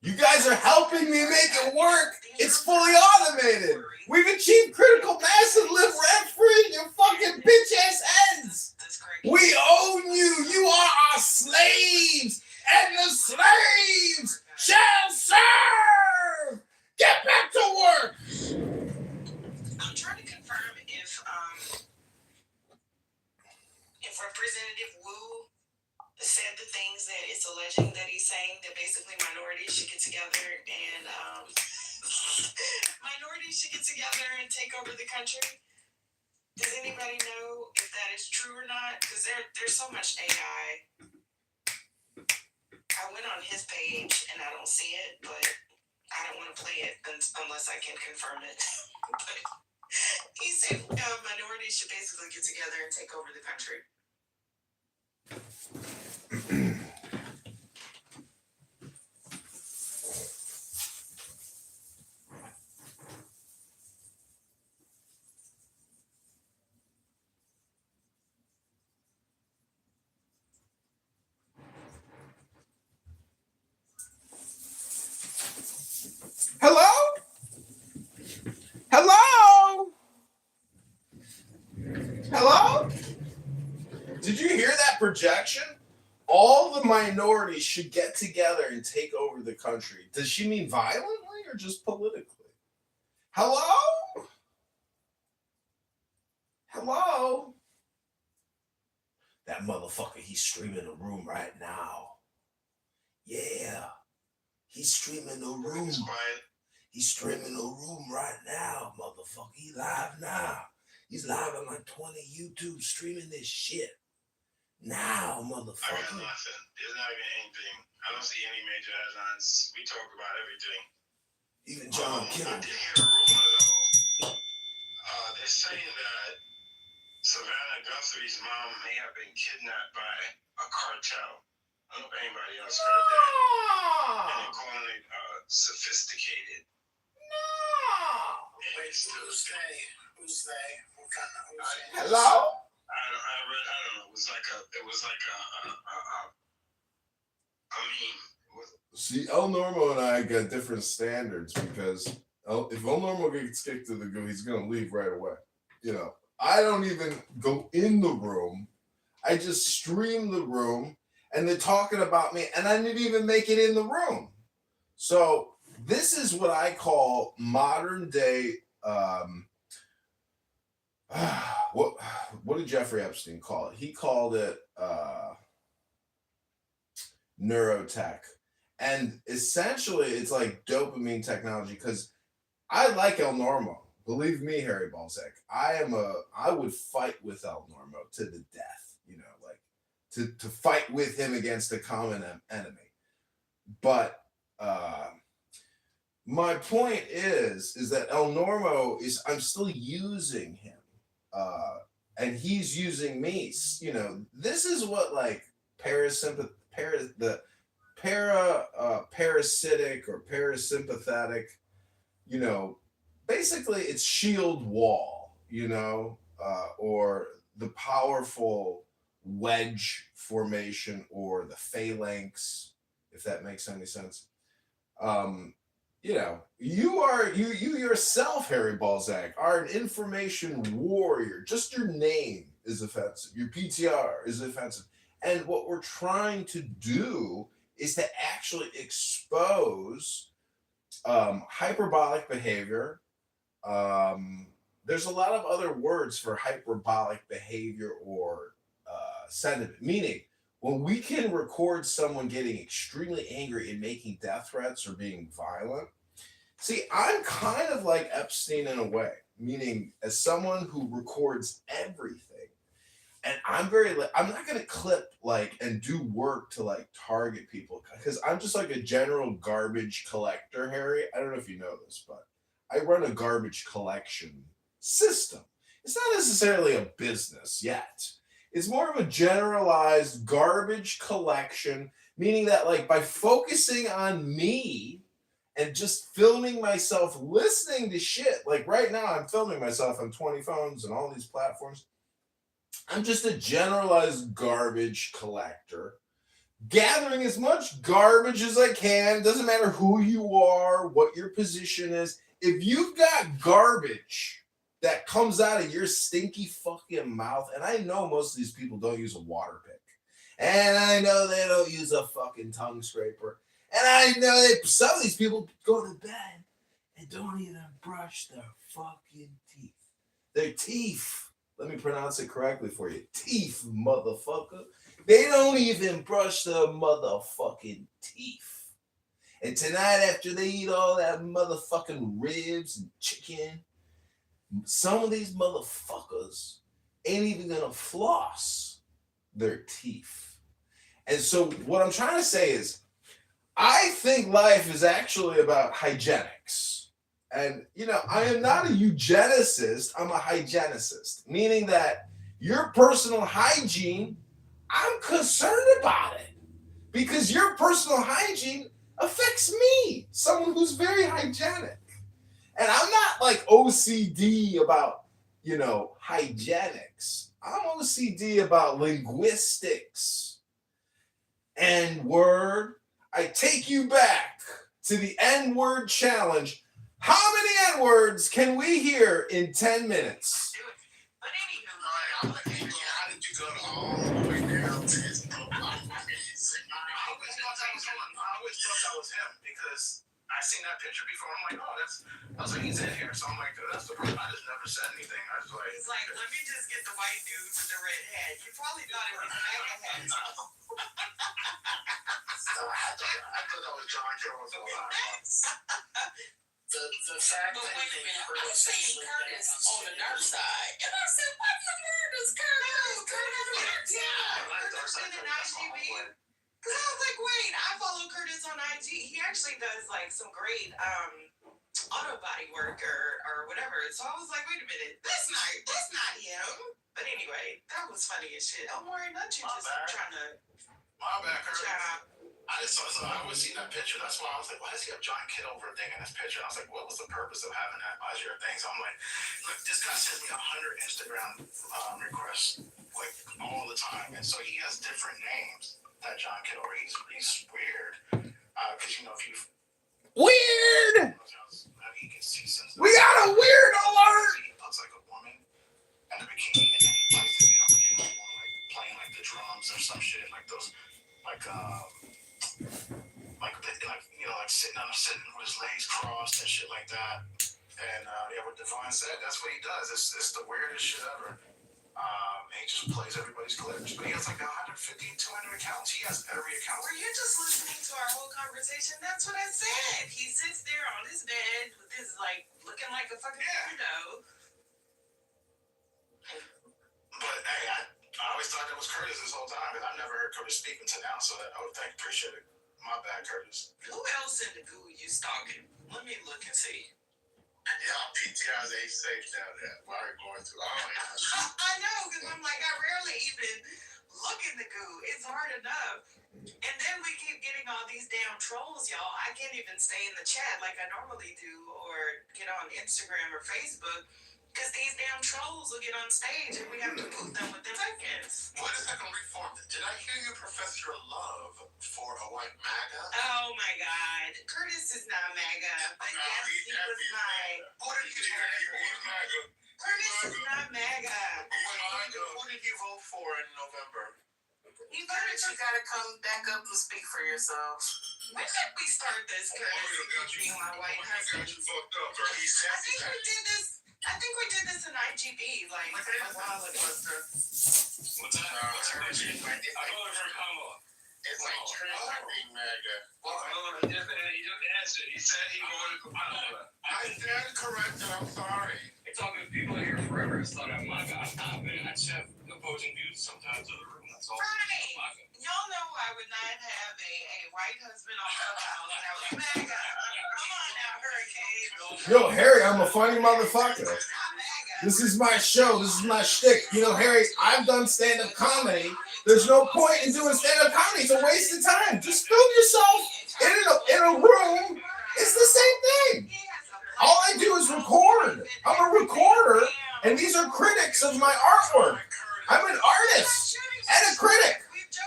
You guys are helping me make it work. It's fully automated. We've achieved critical mass and live rent free in your fucking bitch ass ends. We own you. You are our slaves, and the slaves shall serve. Get back to work. I'm trying to confirm if Representative Wu said the things that it's alleging that he's saying, that basically minorities should get together and take over the country. Does anybody know if that is true or not? Because there's so much AI. I went on his page and I don't see it, but I don't want to play it unless I can confirm it. But he said minorities should basically get together and take over the country. Hello? Hello? Hello? Did you hear that projection? All the minorities should get together and take over the country. Does she mean violently or just politically? Hello? Hello? That motherfucker, he's streaming the room right now. Yeah. He's streaming the room. He's streaming the room right now, motherfucker. He live now. He's live on like 20 YouTube streaming this shit. Now, motherfucker. I got nothing. There's not even anything. I don't see any major headlines. We talk about everything. Even John Kitover. I did hear a rumor though. They're saying that Savannah Guthrie's mom may have been kidnapped by a cartel. I don't know if anybody else heard that. And they're calling it sophisticated. No. Wait, who's they? Who's they? What kind of? Hello? I don't know. It was like a meme. See, El Normo and I got different standards because if El Normo gets kicked to the goo, he's gonna leave right away. You know, I don't even go in the room. I just stream the room, and they're talking about me, and I didn't even make it in the room. So this is what I call modern day. What did Jeffrey Epstein call it? He called it neurotech. And essentially, it's like dopamine technology because I like El Normo. Believe me, Harry Balzac. I would fight with El Normo to the death, you know, like to fight with him against a common enemy. But my point is that El Normo I'm still using him. And he's using me. You know, this is what like parasitic or parasympathetic, you know, basically it's shield wall, you know, or the powerful wedge formation or the phalanx, if that makes any sense. You know, you yourself, Harry Balzac, are an information warrior. Just your name is offensive. Your PTR is offensive. And what we're trying to do is to actually expose hyperbolic behavior. There's a lot of other words for hyperbolic behavior or sentiment, meaning when we can record someone getting extremely angry and making death threats or being violent. See, I'm kind of like Epstein in a way, meaning as someone who records everything, and I'm not going to clip like and do work to like target people because I'm just like a general garbage collector, Harry. I don't know if you know this, but I run a garbage collection system. It's not necessarily a business yet. It's more of a generalized garbage collection, Meaning that, like, by focusing on me and just filming myself listening to shit, like right now I'm filming myself on 20 phones and all these platforms. I'm just a generalized garbage collector, gathering as much garbage as I can. Doesn't matter who you are, what your position is. If you've got garbage that comes out of your stinky fucking mouth, and I know most of these people don't use a water pick, and I know they don't use a fucking tongue scraper, and I know that some of these people go to bed and don't even brush their fucking teeth. Their teeth. Let me pronounce it correctly for you. Teeth, motherfucker. They don't even brush their motherfucking teeth. And tonight, after they eat all that motherfucking ribs and chicken, some of these motherfuckers ain't even gonna floss their teeth. And so what I'm trying to say is, I think life is actually about hygienics. And, you know, I am not a eugenicist, I'm a hygienicist, meaning that your personal hygiene, I'm concerned about it because your personal hygiene affects me, someone who's very hygienic. And I'm not like OCD about, you know, hygienics. I'm OCD about linguistics. N-word. I take you back to the N-word challenge. How many N-words can we hear in 10 minutes? But anywho, How did you go all the way down to his profile? I always thought that was him because I seen that picture before. I'm like, oh, I was like, he's in here. So I'm like, that's the person. I just never said anything. I was like, He's like, let me just get the white dude with the red head. You probably thought it was a MAGA head. I thought that was John Jones. The fact But that wait a they minute, heard I'm seeing essentially Curtis that on the dark side. And I said, what the Curtis? Curtis on the dark side. Curtis been in IGB. Because I was like, wait, I follow Curtis on IG. He actually does like some great auto body work or whatever. So I was like, wait a minute, that's not him. But anyway, that was funny as shit. I'm worried not you just trying to My bad, Curtis. job. I just saw, so I always seen that picture. That's why I was like, why does he have John Kitover thing in his picture? I was like, what was the purpose of having that as your thing? So I'm like, look, this guy sends me 100 Instagram requests like all the time, and so he has different names. That John Kitover, he's weird. Because you know, if you Weird! he can see since We got a weird alert! He looks like a woman in a bikini, and then he likes to be on camera, like playing like the drums or some shit, like those, like you know, like sitting with his legs crossed and shit like that. And yeah, what Devon said, that's what he does. It's the weirdest shit ever. He just plays everybody's clips. But he has like 150, 200 accounts. He has every account. Were you just listening to our whole conversation? That's what I said. He sits there on his bed with his like looking like a fucking weirdo. But hey, I always thought that was Curtis this whole time, and I've never heard Curtis speak until now. So I would appreciate it. My bad, Curtis. Who else in the goo you stalking? Let me look and see. Yeah, PTR's ain't safe down there. Why are you going through all that? I know, because I'm like, I rarely even look in the goo. It's hard enough. And then we keep getting all these damn trolls, y'all. I can't even stay in the chat like I normally do or get on Instagram or Facebook because these damn trolls will get on stage and we have to boot them within seconds. What is that going to reform? Did I hear you profess your love for a white MAGA? Oh my God. Curtis is not MAGA. But yes, he was my... Who did he MAGA? Curtis is not MAGA. Who did you vote for in November? You gotta come back up and speak for yourself. When did we start this, Curtis? Being my white husband. I think we did this in IGB like a while ago. What's that? It's like trending MAGA. Well, he didn't answer. He said he voted for Kamala. I stand corrected. I'm sorry. It's all good. People are here forever. It's not I'm MAGA. I'm not, man. I just have opposing views sometimes in the room. That's all. Right. Y'all know I would not have a white husband on Clubhouse that was MAGA. Come on now, Hurricane. Yo, Harry, I'm a funny motherfucker. This is my show. This is my shtick. You know, Harry, I've done stand-up comedy There's no point in doing stand-up comedy. It's a waste of time. Just film yourself in a room. It's the same thing. All I do is record. I'm a recorder, and these are critics of my artwork. I'm an artist and a critic,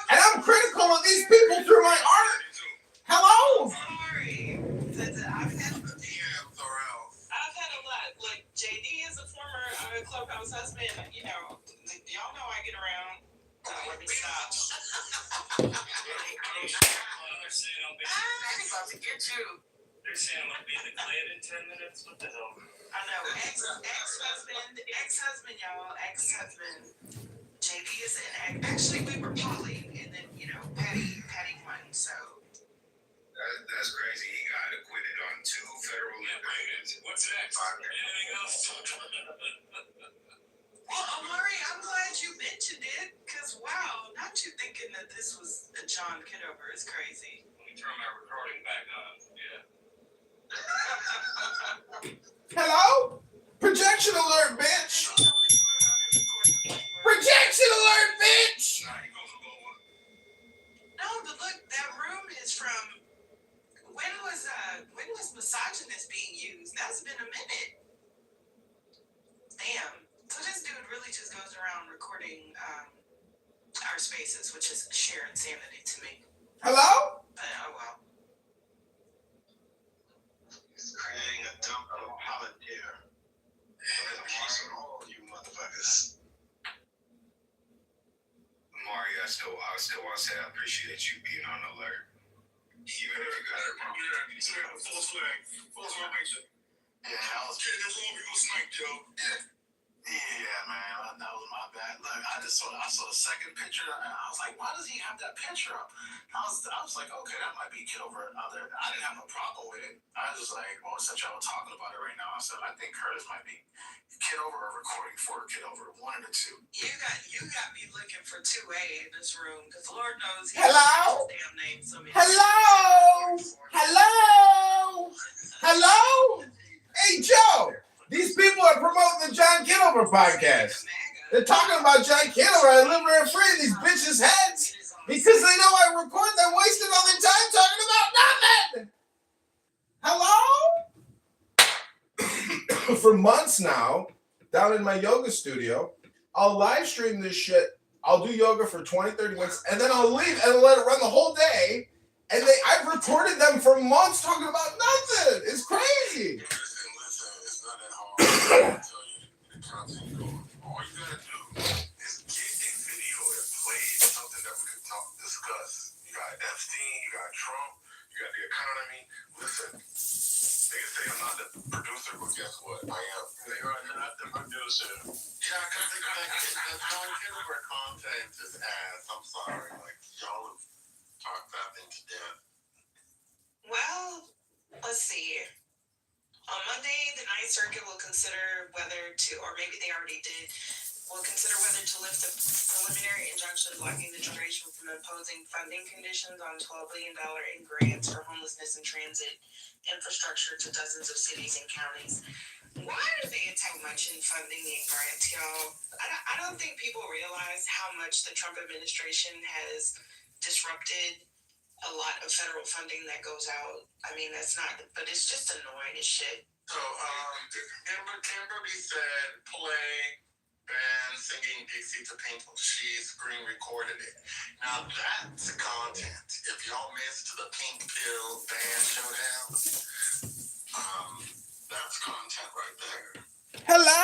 and I'm critical of these people through my art. Hello? Sorry. I've had a lot. Like, JD is a former Clubhouse husband. You know, y'all know I get around. Let me stop. They're saying I'll be. About to get you. They're saying I'm gonna be in the Klan in 10 minutes. What the hell? I know. Ex-husband, y'all. Ex-husband. JD is in. Actually, we were poly, and then Patty won. So. That's crazy. He got acquitted on 2 federal indictments. What's next? Anything else? Well, Amari, I'm glad you mentioned it, because wow, not you thinking that this was a John Kitover is crazy. Let me turn my recording back on. Yeah. Hello? Projection alert, bitch! Projection alert, bitch! No, but look, that room is from when was misogynist being used? That's been a minute. Damn. So this dude really just goes around recording our spaces, which is sheer insanity to me. Hello? But oh well. He's creating a dump of volunteer. All you motherfuckers. Mario, I still want to say I appreciate you being on alert. Even if you got it wrong. Yeah, false flag. False formation. Yeah, that was. Okay, there's one people sniped, yo. Yeah, man, that was my bad. Look, I saw the second picture, and I was like, why does he have that picture up? I was like, okay, that might be Kitover. I didn't have no problem with it. I was just like, well, since y'all were talking about it right now, I said, I think Curtis might be Kitover or recording for Kitover, one of the two. You got me looking for 2A in this room, because Lord knows he Hello? his damn name so many Hello? Hello? Hello? Hey, Joe! These people are promoting the John Kitover podcast. They're talking about John Kitover. I live rent free in these bitches' heads because they know I record. They're wasting all their time talking about nothing. Hello? For months now, down in my yoga studio, I'll live stream this shit. I'll do yoga for 20, 30 minutes, and then I'll leave and let it run the whole day. And I've recorded them for months talking about nothing. It's crazy. All you gotta do is get a video and play it, something that we could discuss. You got Epstein, you got Trump, you got the economy. Listen, they say I'm not the producer, but guess what? I am. They are not the producer. Yeah, because the John Kitover content is ass. I'm sorry. Like, y'all have talked that thing to death. Well, let's see. On Monday, the Ninth Circuit will consider whether to, or maybe they already did, will consider whether to lift the preliminary injunction blocking the generation from imposing funding conditions on $12 billion in grants for homelessness and transit infrastructure to dozens of cities and counties. Why are they so much in funding and grants, y'all? I don't think people realize how much the Trump administration has disrupted a lot of federal funding that goes out. I mean, that's not, but it's just annoying as shit. So, Kimberly said, play band singing Dixie to Painful. She screen recorded it. Now, that's content. If y'all missed the Pink Pill band showdown, that's content right there. Hello?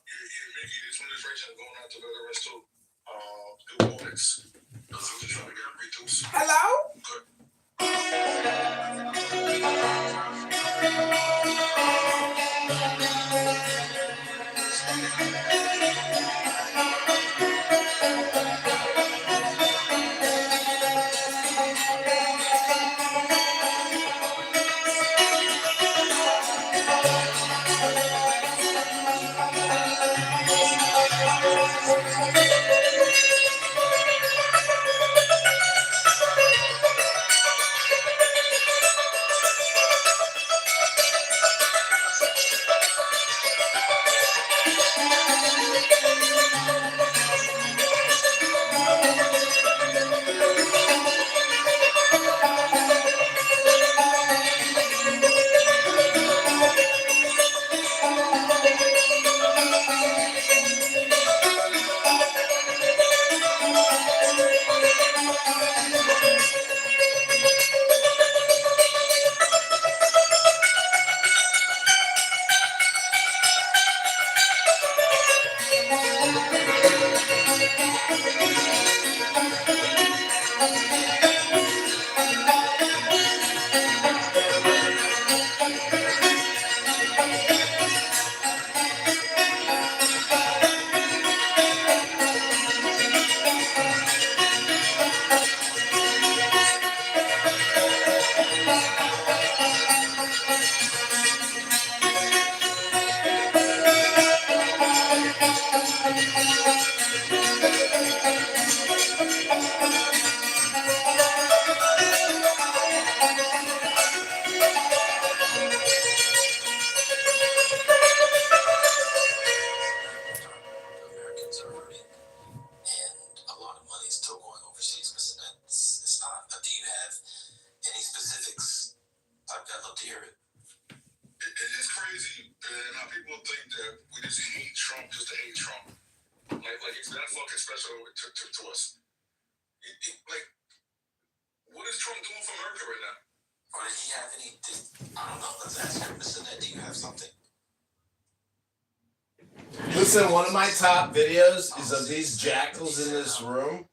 Mickey, this one is racing going out to the rest of the audits. Those are trying to get reduced. Hello? Americans are hurting, and a lot of money is still going overseas. But it's not. Do you have any specifics? I'd love to hear it. It's crazy, man, how people think that we just hate Trump just to hate Trump. Like it's that fucking special to us. Like, what is Trump doing for America right now? Or did he have any? I don't know. Let's ask him. Mr. Ned, do you have something? Listen, one of my top videos is of these jackals in this room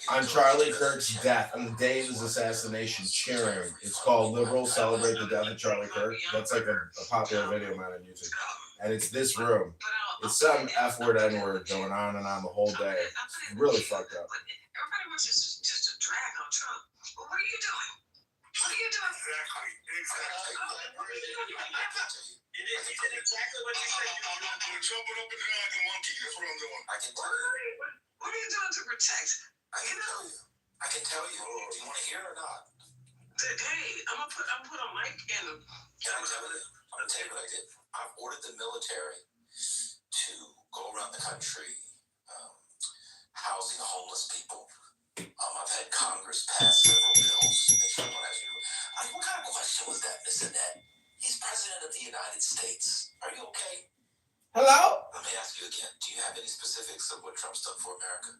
on Charlie Kirk's death, on the day of his assassination, cheering. It's called Liberals Celebrate the Death of Charlie Kirk. That's like a popular video of mine on YouTube. And it's this room. It's some F-word, N-word going on and on the whole day. It's really fucked up. Everybody wants just to drag on Trump. Well, what are you doing? What are you doing? Exactly. You did exactly what you said. I'm jumping up and down like a monkey. That's what I'm doing. I can tell you. What are you doing to protect? I can tell you. Do you want to hear or not? Hey, I'm gonna put a mic in. Can I tell you? I'm gonna tell you what I did. I've ordered the military to go around the country housing homeless people. I've had Congress pass several bills. Make sure I don't ask you. What kind of question was that, Mr. Ned? He's president of the United States. Are you okay? Hello? Let me ask you again. Do you have any specifics of what Trump's done for America?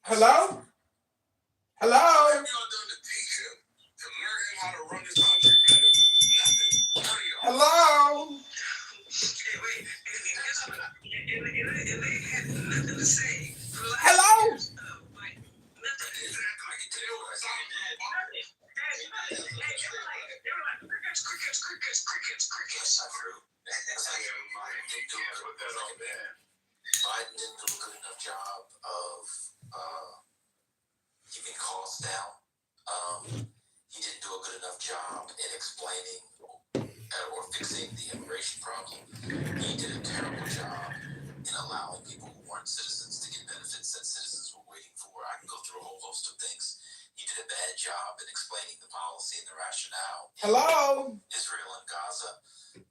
Hello? Hello? What have y'all done to teach him, to learn him how to run this country better? Nothing. None of y'all. Hello? Hey, wait. And they had nothing to say. Hello? Like, nothing. Exactly. I can tell. That's how you know. They were like, crickets. That's not true. Biden didn't do a good enough job of keeping costs down. He didn't do a good enough job in explaining or fixing the immigration problem. He did a terrible job in allowing people who weren't citizens to get benefits that citizens were waiting for. I can go through a whole host of things. He did a bad job in explaining the policy and the rationale. Hello? Israel and Gaza.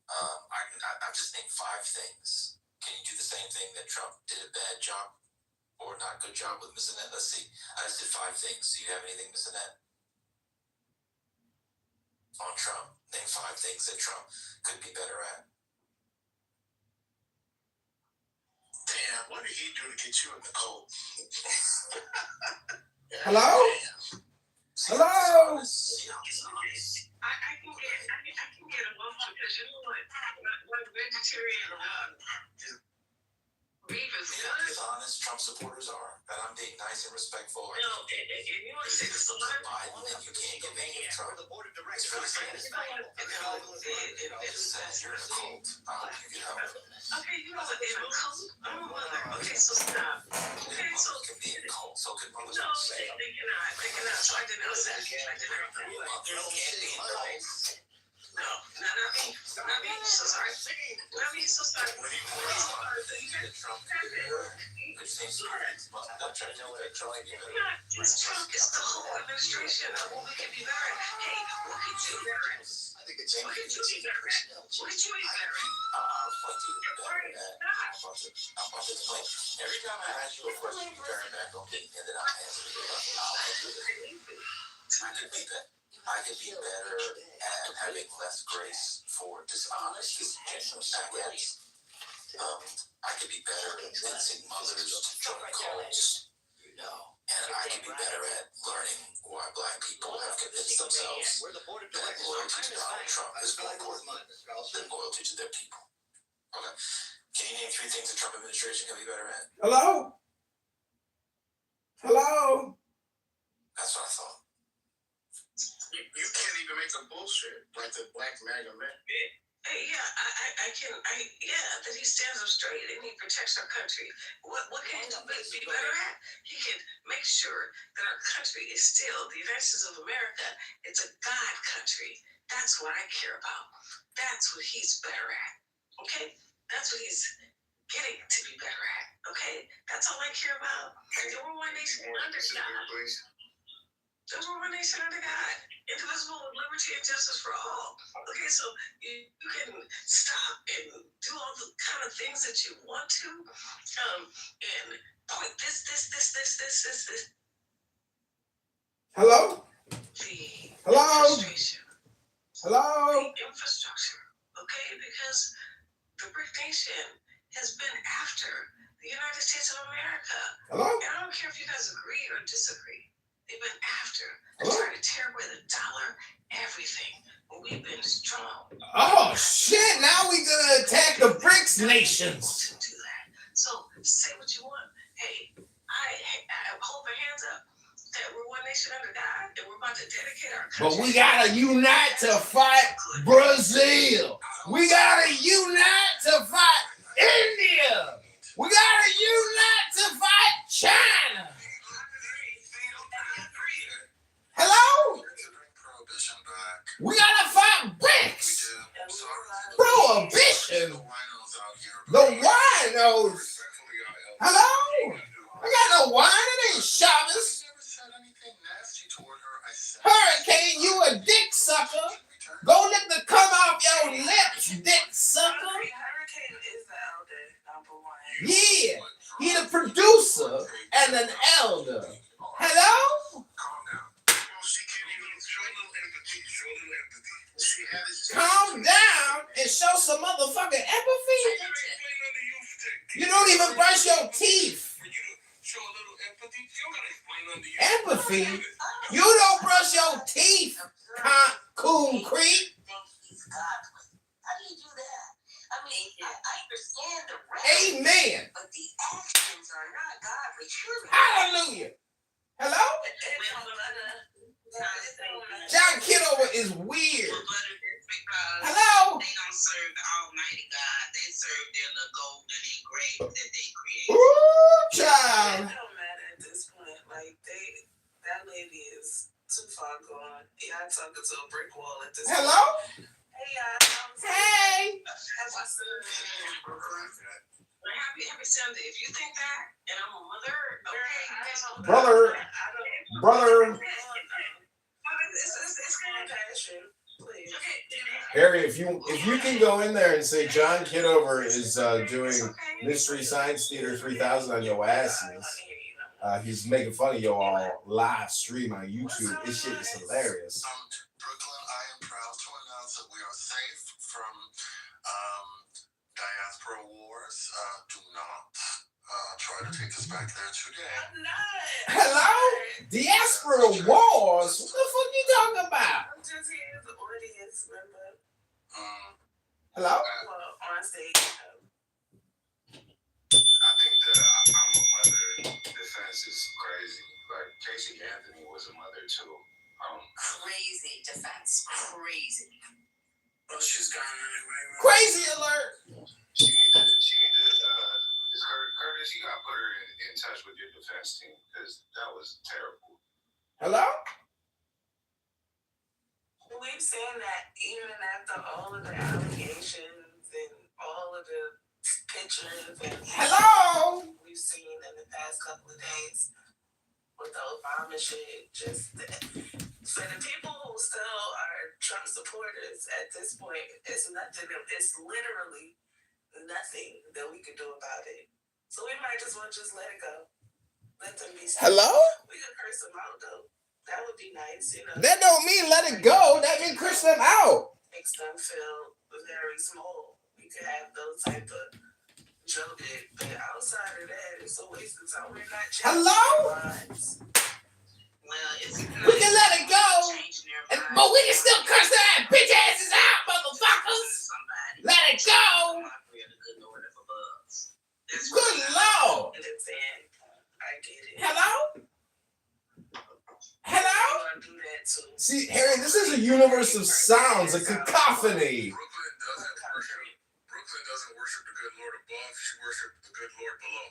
I've just named 5 things. Can you do the same thing that Trump did a bad job or not good job with, Mr. Ned? Let's see. I just did 5 things. Do you have anything, Mr. Ned? On Trump. Name 5 things that Trump could be better at. Damn, what did he do to get you in the cold? Hello? Hello? I can get along because you know what? My vegetarian beef is You know good. how honest Trump supporters are, and I'm being nice and respectful. No, and you want to say this a lot? Biden, and you can't get mad at Trump. It's really sad. It's sad. You're in a cult. I hope you get help. Okay, you know what? In a cult, I'm a mother. Okay, so stop. Okay, so Mothers can be in cult. So can mothers. no, they cannot. They cannot. So I denounce that. Mothers can't be in cults. No, not me. Not me. So sorry. Not me. So sorry. Trump which seems to I'm not trying to tell that Trump be better. It's Trump. It's the whole administration. What we can be better. Hey, what could you be better? I think it's What could you be better? What could you be better? I'll point you to be better at. I'll explain. Every time I ask you a question, you turn it back on me, and then I'll answer it. I'll answer it. I could be better at having less grace for dishonest, disingenuous backends. I could be better at convincing mothers to join cults. And I could be better at learning why Black people have convinced themselves that loyalty to Donald Trump is more important than loyalty to their people. Okay. Can you name 3 things the Trump administration can be better at? Hello? Hello? That's what I thought. You can't even make a bullshit like the Black MAGA man. That he stands up straight and he protects our country. What can he be better at? He can make sure that our country is still the United States of America. It's a God country. That's what I care about. That's what he's better at. Okay? That's what he's getting to be better at. Okay? That's all I care about. And we're one nation under God. And we're one nation under God. Indivisible with liberty and justice for all. Okay, so you can stop and do all the kind of things that you want to, and point this. Hello? The Hello? administration, Hello? the infrastructure, okay, because the BRIC Nation has been after the United States of America. Hello? And I don't care if you guys agree or disagree. They've been after to try to tear away the dollar, everything. And we've been strong. Oh, shit. Now we're going to attack the BRICS nations. To do that. So say what you want. Hey, I hold my hands up that we're one nation under God and we're about to dedicate our country. But we got to unite to fight Brazil. We got to unite to fight India. We got to unite to fight China. Hello? We gotta fight BRICS. Prohibition. The winos. Hello? I got no wine. It ain't Shabbos. Hurricane, you a dick sucker. Go lick the cum off your lips, dick sucker. Hurricane is the elder, number one. Yeah. He the producer and an elder. Hello? Calm down and show some motherfucking empathy. You don't even brush your teeth. Empathy? You don't brush your teeth, Coon Creek. How do you do that? I mean, I understand the rest, Amen. but the actions are not godly. Hallelujah. Hello? John Kitover is weird. Hello? They don't serve the Almighty God. They serve their little golden engraved that they create. Ooh, child. It don't matter at this point. Like that lady is too far gone. Yeah, I'm talking to a brick wall at this point. Hello? Hey, y'all. Hey. Happy Sunday. If you think that, and I'm a mother, okay. Brother. It's compassion. Please. Harry, if you can go in there and say John Kitover is doing Mystery Science Theater 3000 on your asses. He's making fun of you all live stream on YouTube. This shit is hilarious. Brooklyn, I am proud to announce that we are safe from diaspora wars. Do not try to take us back there today. I'm not. Hello? Diaspora wars? What the fuck you talking about? I'm just here as an audience member. Hello? Well, on stage. I think the I'm a mother defense is crazy. Like Casey Anthony was a mother too. Crazy defense. Crazy. Well, she's gone anyway. Crazy alert! She need to Curtis, you gotta put her in touch with your defense team because that was terrible. Hello? We've seen that even after all of the allegations and all of the pictures and Hello? we've seen in the past couple of days with the Obama shit, just for the people who still are Trump supporters at this point, it's nothing. It's literally nothing that we can do about it. So we might just want to just let it go. Let them be. Hello? We could curse them out though. That would be nice, you know. That don't mean let it go. That means curse them out. Makes them feel very small. We could have those type of joke it, but outside of that, it's a waste of time. We're not changing Hello? their minds. Well, it's We can let it go, but we can still curse their bitch asses out, motherfuckers. Let it go. Good Lord. I get it. Hello? Hello? See, Harry, this is a universe of sounds, a cacophony. Brooklyn doesn't worship the good Lord below.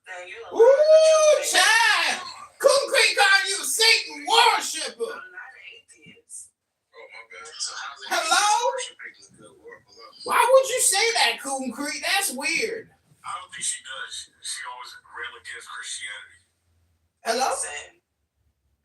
Now you Ooh, child! Concrete calling you a Satan worshiper. I'm not an atheist. Oh, my bad. So how's it Hello? worshiping the good Lord below? Why would you say that, Concrete? That's weird. I don't think she does. She always rail against Christianity. Hello? Listen,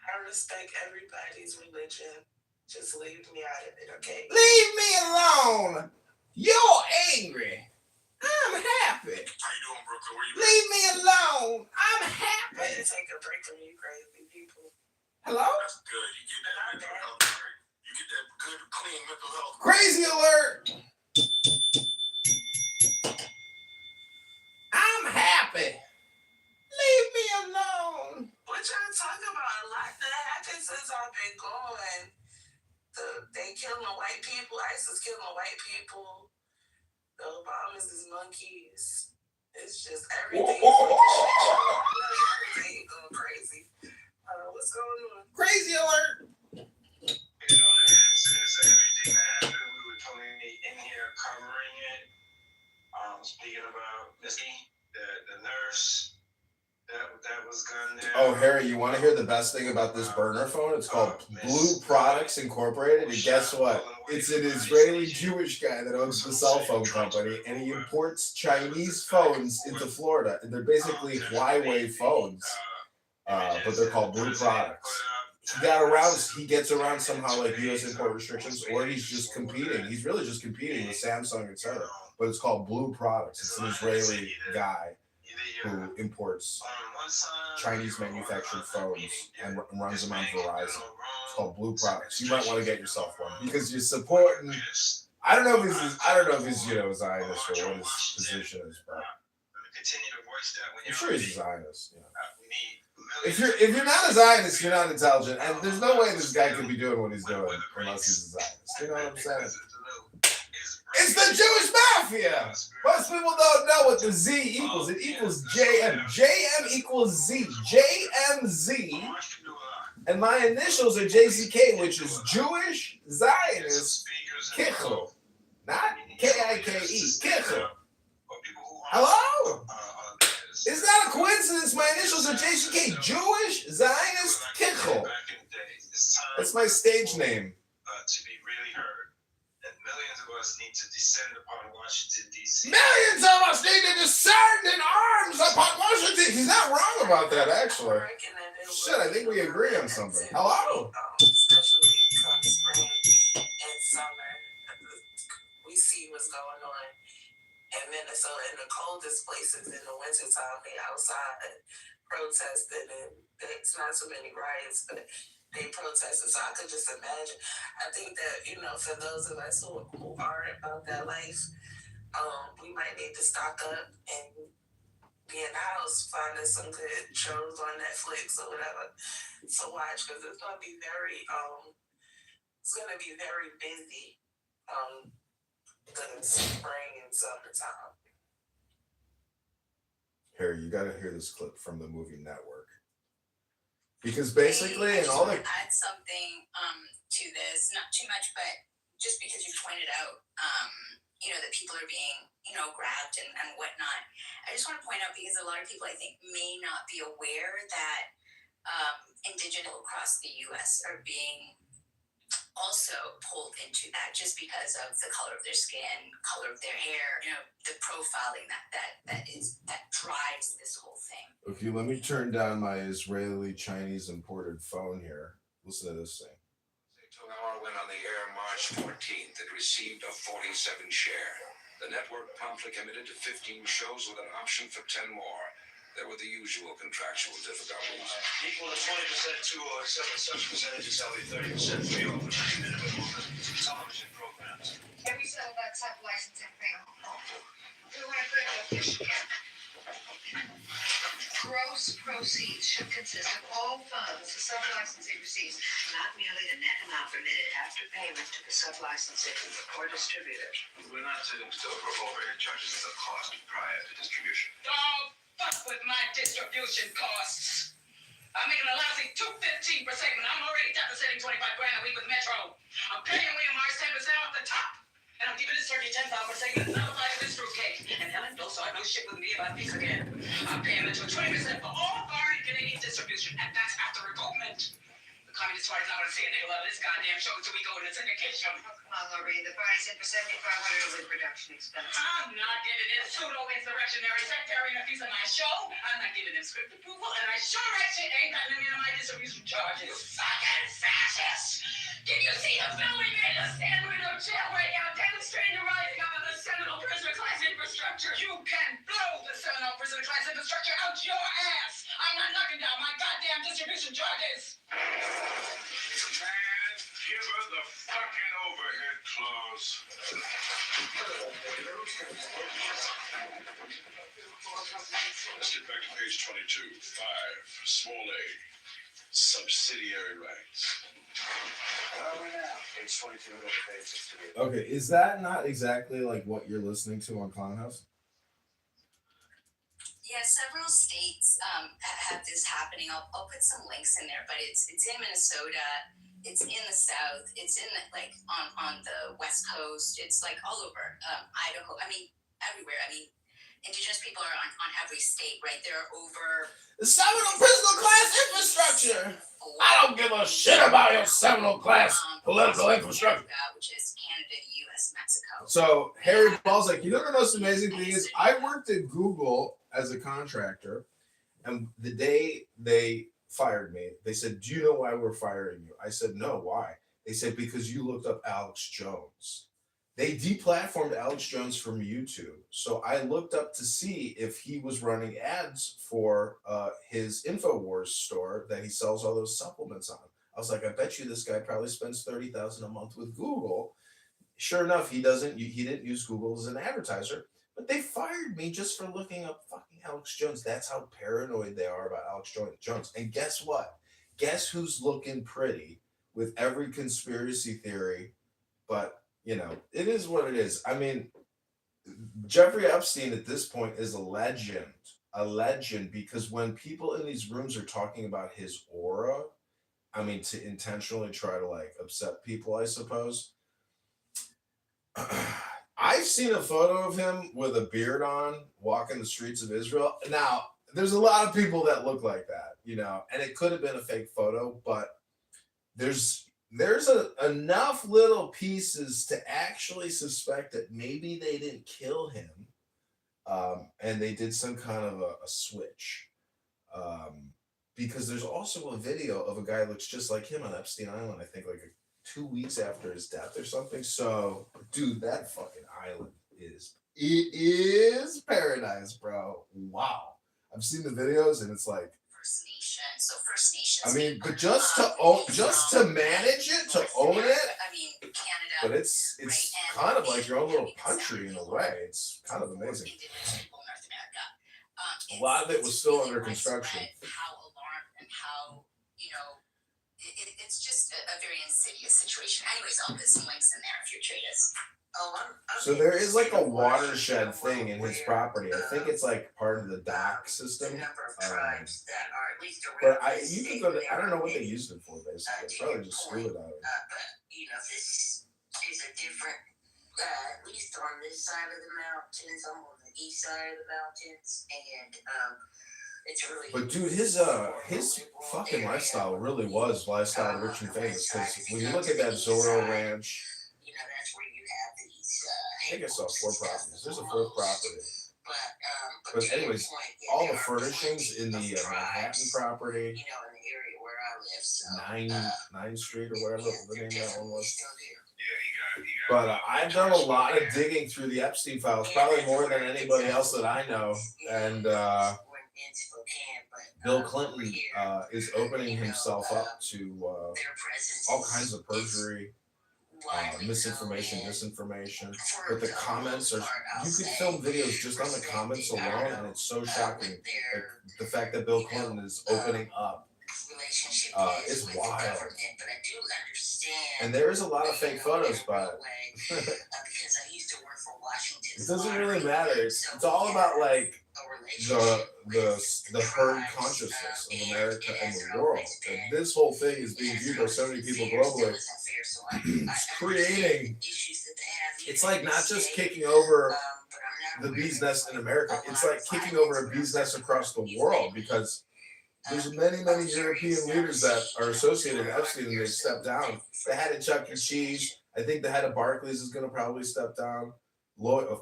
I respect everybody's religion. Just leave me out of it, okay? Leave me alone. You're angry. I'm happy. How you doing, Brooklyn? Where you at? Leave me alone. I'm I happy. had to take a break from you crazy people. Hello? That's good. You get that mental health, right? You get that good, clean mental health. Crazy alert. I'm happy. Leave me alone. What y'all talking about? A lot that happened since I've been gone. They killing the white people. ISIS killing the white people. The Obamas is monkeys. It's just everything. Everything going crazy. What's going on? Crazy alert. You know, it's everything that happened. We were totally in here covering it. Speaking about Missy, the nurse that was gunned down. Oh, Harry, you want to hear the best thing about this burner phone? It's called Blue Products Incorporated, and guess what? It's an Israeli Jewish guy that owns the cell phone company, and he imports Chinese phones into Florida, and they're basically Huawei phones, but they're called Blue Products. He gets around somehow like U.S. import restrictions, or he's just competing. He's really just competing with Samsung, etc. But it's called Blue Products. It's an Israeli guy who imports Chinese manufactured phones and runs them on Verizon. It's called Blue Products. You might want to get yourself one because you're supporting. I don't know if he's Zionist or what his position is, but I'm sure he's a Zionist. You know. If you're not a Zionist, you're not intelligent, and there's no way this guy could be doing what he's doing unless he's a Zionist. You know what I'm saying? It's the Jewish mafia. Most people don't know what the Z equals. It equals JM. JM equals Z. JMZ. And my initials are JCK, which is Jewish Zionist Kichel. Not K-I-K-E. Kichel. Hello? Is that a coincidence? My initials are JCK. Jewish Zionist Kichel. That's my stage name. To be really heard. And millions of us need to descend upon Washington, D.C. Millions of us need to descend in arms upon Washington. He's not wrong about that, actually. Shit, I think we agree on something. Hello? Especially come spring and summer. We see what's going on in Minnesota, in the coldest places in the wintertime. They outside protesting, and it's not so many riots, but they protested. So I could just imagine. I think that, for those of us who are about that life, we might need to stock up and be in the house, finding some good shows on Netflix or whatever to watch, because it's gonna be very busy the spring and summertime. Harry, you gotta hear this clip from the movie Network. Because basically, I and just all want the to add something to this, not too much, but just because you pointed out, that people are being, grabbed and whatnot. I just want to point out, because a lot of people, I think, may not be aware that Indigenous across the U.S. are being also pulled into that just because of the color of their skin, color of their hair, the profiling that drives this whole thing. Okay, let me turn down my Israeli Chinese imported phone here. Listen to this thing. Tower went on the air March 14th. It received a 47 share. The network promptly committed to 15 shows with an option for 10 more. There were the usual contractual difficulties. Equal to 20% to or such percentages shall be 30% free over 90 minimum television programs. Can we settle that type licensing thing? We want to put it officially. Gross proceeds should consist of all funds the sub-licensee receives, not merely the net amount remitted after payment to the sub-licensee or distributor. We're not sitting still for overhead charges as a cost prior to distribution. Don't fuck with my distribution costs. I'm making a lousy 215 per segment. I'm already depositing $25,000 a week with Metro. I'm paying William Morris 10% off the top. And I'm giving this turkey $10 per segment. And I'll apply to this fruitcake. And Helen, don't start no shit. shit with me about these again. I'm paying them to 20% for all foreign Canadian distribution, and that's after revocation. The Communist Party's not going to see a nickel out of this goddamn show until we go into syndication. Well, Lorraine, the party said for $7,500 with production expense. I'm not giving this pseudo-insurrectionary sectarian a piece of my show. I'm not giving them script approval, and I sure as shit ain't cutting them into my distribution charges. Fucking fascists! Did you see the film we made of San Marino jailbreak out demonstrating the rising up of the Seminole prisoner class infrastructure? You can blow the Seminole prisoner class infrastructure out your ass! I'm not knocking down my goddamn distribution charges! Man, give her the fucking overhead clause. Let's get back to page 22. 5, small a, subsidiary rights. Page 22, page 68. Okay, is that not exactly like what you're listening to on Clownhouse? Yeah, several states have this happening. I'll put some links in there, but it's in Minnesota, it's in the South, it's in the, like on the West Coast, it's like all over Idaho. I mean, everywhere. I mean, Indigenous people are on every state, right? They're over the Seminole Prisoner Class infrastructure. I don't give a shit about your Seminole Class political infrastructure. Which is Canada, U.S., Mexico. So Harry Ball's like, you know the most amazing thing is I worked at Google as a contractor, and the day they fired me, they said, do you know why we're firing you? I said, no, why? They said, because you looked up Alex Jones. They deplatformed Alex Jones from YouTube. So I looked up to see if he was running ads for his InfoWars store that he sells all those supplements on. I was like, I bet you this guy probably spends $30,000 a month with Google. Sure enough, he didn't use Google as an advertiser, but they fired me just for looking up fucking Alex Jones. That's how paranoid they are about Alex Jones. And guess what? Guess who's looking pretty with every conspiracy theory? But, you know, it is what it is. I mean, Jeffrey Epstein at this point is a legend, because when people in these rooms are talking about his aura, I mean, to intentionally try to like upset people, I suppose. I've seen a photo of him with a beard on walking the streets of Israel. Now, there's a lot of people that look like that, you know, and it could have been a fake photo, but there's enough little pieces to actually suspect that maybe they didn't kill him, and they did some kind of a switch. Because there's also a video of a guy that looks just like him on Epstein Island, I think like 2 weeks after his death or something. So, dude, that fucking island is paradise, bro. Wow. I've seen the videos and it's like First Nation. So First Nations. I mean, but just to manage it, to own it. I mean, Canada. But it's kind of like your own little country in a way. It's kind of amazing. A lot of it was still under construction. How alarmed and how, you know, it's just a very insidious situation. Anyways, I'll put some links in there if you're curious. So there is like a watershed thing in his property. I think it's like part of the dock system. But you can go to, I don't know what they used it for basically. Probably just screw it out. But, you know, this is a different, at least on this side of the mountains, I'm on the east side of the mountains, and it's really. But dude, his fucking lifestyle really was lifestyle rich and famous. Because when you look at that Zorro Ranch, you know, that's where you have these. I think I saw 4 properties. There's a 4th property. But anyways, all the furnishings in the Manhattan property, You know, in the area where I live, so. 9 Street or whatever the name of that one was. Yeah, you But I've done a lot of digging through the Epstein files, probably more than anybody else that I know. And Bill Clinton is opening himself up to all kinds of perjury, misinformation, disinformation. But the comments are, you could film videos just on the comments alone, and it's so shocking. Like, the fact that Bill Clinton is opening up is wild. And there is a lot of fake photos, but it doesn't really matter. It's all about like the herd consciousness of America and the world. And this whole thing is being viewed by so many people globally. It's creating. It's like not just kicking over the bee's nest in America. It's like kicking over a bee's nest across the world because there's many European leaders that are associated with Epstein and they've stepped down. The head of Chuck E. Cheese, I think the head of Barclays is going to probably step down.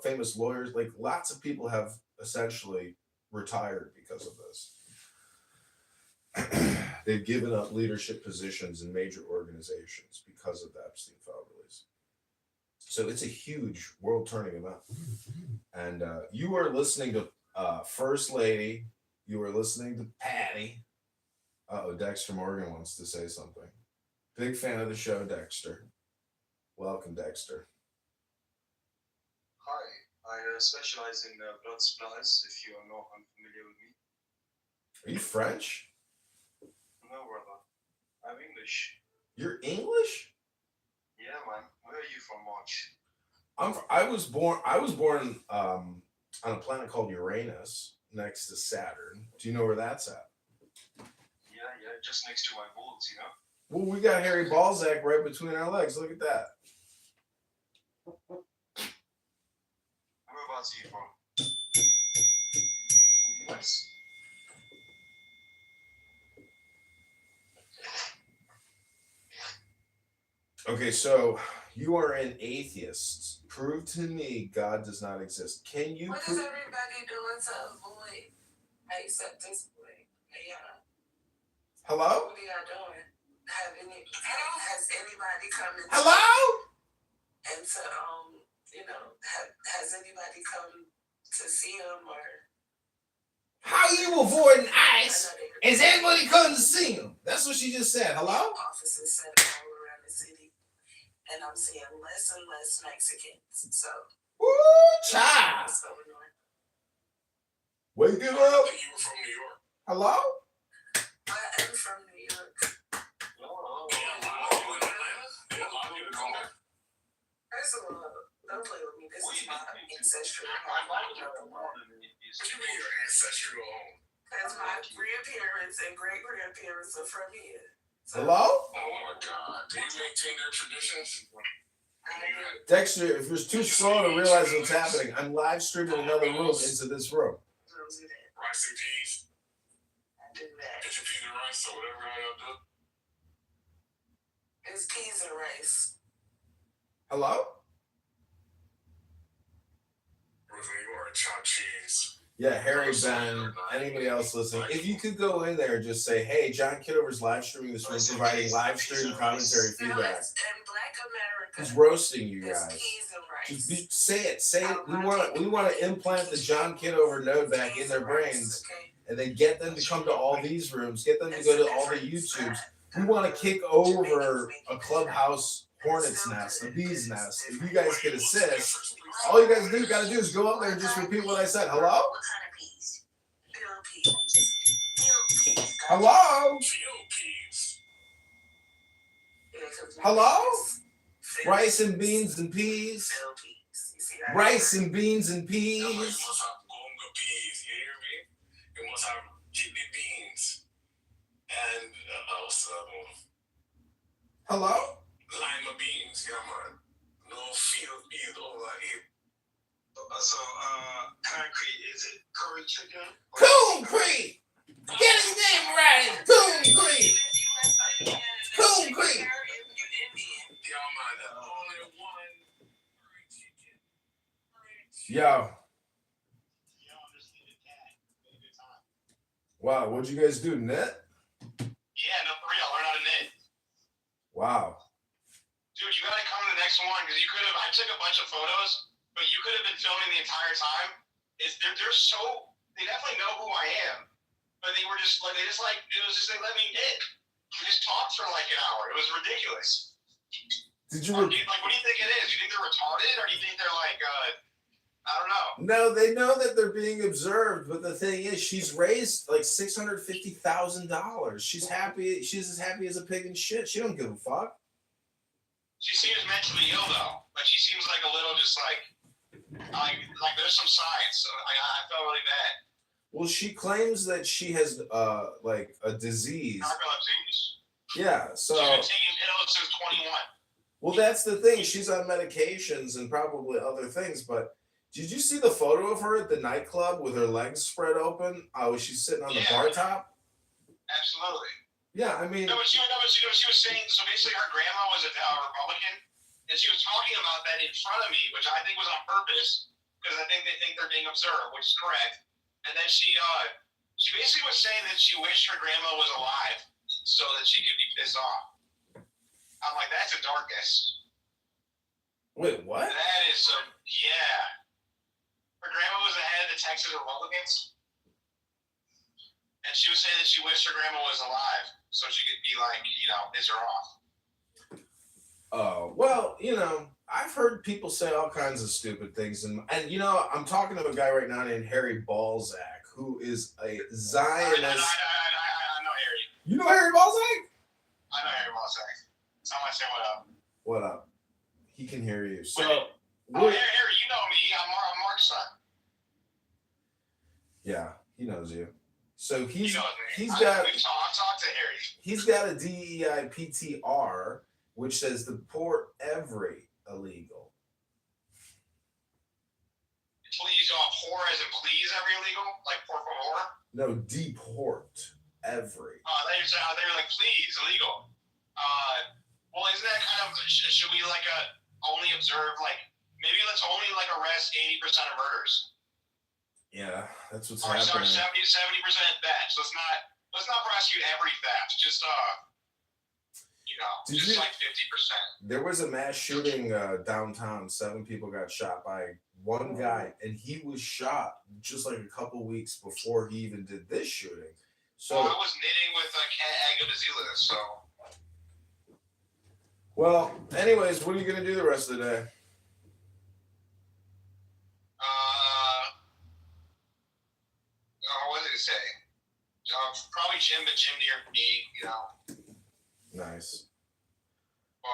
Famous lawyers, like lots of people have essentially retired because of this. They've given up leadership positions in major organizations because of the Epstein file release. So it's a huge world-turning event. And you are listening to First Lady. You are listening to Patty. Dexter Morgan wants to say something. Big fan of the show, Dexter. Welcome, Dexter. Hi, I specialize in blood supplies, if you are not unfamiliar with me. Are you French? No, brother. I'm English. You're English? Yeah, man. Where are you from, March? I was born on a planet called Uranus, next to Saturn. Do you know where that's at? Yeah, just next to my balls, you know? Well, we got Harry Balzac right between our legs. Look at that. Whereabouts are you from? West. Okay, so you are an atheist. Prove to me God does not exist. Can you What prove? is everybody doing to avoid except this boy? Hello? What are y'all doing? Has anybody come in? Hello? And to has anybody come to see him or? How you avoiding ICE? Is anybody coming to see him? That's what she just said. Hello? Offices set up all around the city, and I'm seeing less and less Mexicans. So. Woo, child. What's going on? Wake it up. You were from New York. Hello? I am from New York. First of all, don't play with me. This is my ancestral home. What do you mean your ancestral home? Because my grandparents and great-grandparents are from here. So, Hello? Oh my God. Do you maintain their traditions? Dexter, if you're too slow to realize what's happening, I'm live streaming another room into this room. Rice and peas? I do that. Get your peas and rice or whatever y'all do. It's peas and rice. Hello? With New York, chopped cheese. Yeah, Harry, Ben, anybody else listening, if you could go in there and just say, hey, John Kitover's live streaming this room, providing live stream commentary feedback. In Black America, He's roasting you it's guys. peas and rice. Just say it. We want to implant the John Kitover node back in their brains, and then get them to come to all these rooms, get them to go to all the YouTubes. We want to kick over a clubhouse hornet's nest, a bee's nest. If you guys could assist, all you guys got to do is go up there and just repeat what I said. Hello? What kind of peas? Field peas. Field peas. Hello? Field peas. Hello? Rice and beans and peas. Field peas. You see that? Rice and beans and peas. It must have gonga peas, you hear me? It must have kidney beans. And also Hello? lima beans, yeah man. No field peas over here. Concrete, is it curry chicken? Concrete! Get his name right! Concrete! Concrete! Yeah man, only one curry chicken. Yo. Wow, what'd you guys do, knit? Yeah, no, for real, learn how to knit. Wow. Dude, you gotta come to the next one, because I took a bunch of photos, but you could have been filming the entire time. They definitely know who I am, but they were just like, they let me knit. We just talked for like an hour. It was ridiculous. Did you? What do you think it is? Do you think they're retarded, or do you think they're like, I don't know. No, they know that they're being observed, but the thing is, she's raised like $650,000. She's happy. She's as happy as a pig in shit. She don't give a fuck. She seems mentally ill though. Like she seems like a little just like there's some signs. So I felt really bad. Well, she claims that she has like a disease. Narcolepsy. Yeah, so. She's been taking pills since 21. Well, that's the thing. She's on medications and probably other things, but Did you see the photo of her at the nightclub with her legs spread open? She's sitting on the bar top. Absolutely. Yeah, I mean. No, but she was saying, so basically her grandma was a Republican, and she was talking about that in front of me, which I think was on purpose, because I think they think they're being observed, which is correct. And then she basically was saying that she wished her grandma was alive so that she could be pissed off. I'm like, that's a darkness. Wait, what? That is some, yeah. Her grandma was the head of the Texas Republicans. And she was saying that she wished her grandma was alive so she could be like, piss her off. Oh, well, I've heard people say all kinds of stupid things. And I'm talking to a guy right now named Harry Balzac, who is a Zionist. I know Harry. You know Harry Balzac? I know Harry Balzac. Someone say what up. What up? He can hear you. So, Harry, you know me. I'm Mark's son. Yeah, he knows you. So he's got talked to Harry. He's got a DEI PTR which says deport every illegal. Please, whore as in please every illegal? Like por favor? No, deport every. They're like please illegal. Well, isn't that kind of should we only observe maybe let's only arrest 80% of murders? Yeah, that's what's or happening. 70% thefts. Let's not prosecute every theft. Just just 50%. There was a mass shooting downtown. 7 people got shot by one guy, and he was shot just like a couple weeks before he even did this shooting. So I was knitting with Cat Agabazilis, so. Well, anyways, what are you gonna do the rest of the day? What did it say? Probably gym, but gym near me, Nice. But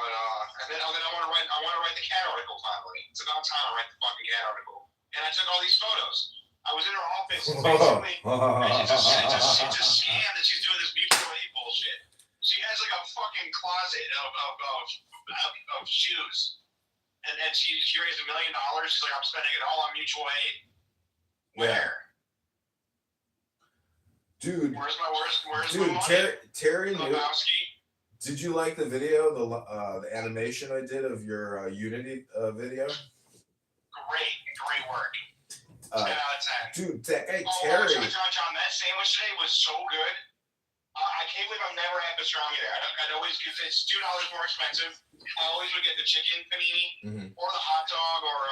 and then I want to write the cat article finally. It's about time I write the fucking cat article. And I took all these photos. I was in her office. Basically, it's a scam that she's doing this mutual aid bullshit. She has a fucking closet of shoes, and she raised $1 million. She's like, I'm spending it all on mutual aid. Where? Dude. Where's my money? Terry knew. Did you like the video, the animation I did of your Unity video? Great work. 10 out of 10. Dude, that guy Terry. John, that sandwich today was so good. I can't believe I've never had pastrami there. I'd always, because it's $2 more expensive. I always would get the chicken panini or the hot dog, or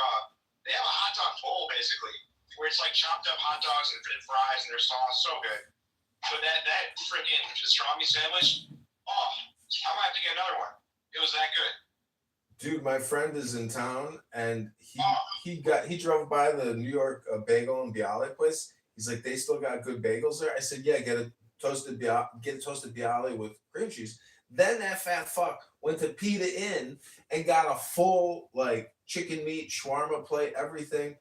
they have a hot dog bowl basically, where it's chopped up hot dogs and fries and their sauce. So good. But that freaking pastrami sandwich, I might have to get another one. It was that good. Dude, my friend is in town, and he drove by the New York Bagel and Bialy place. He's like, they still got good bagels there. I said, yeah, get a toasted Bialy with cream cheese. Then that fat fuck went to Pita Inn and got a full chicken meat shawarma plate, everything,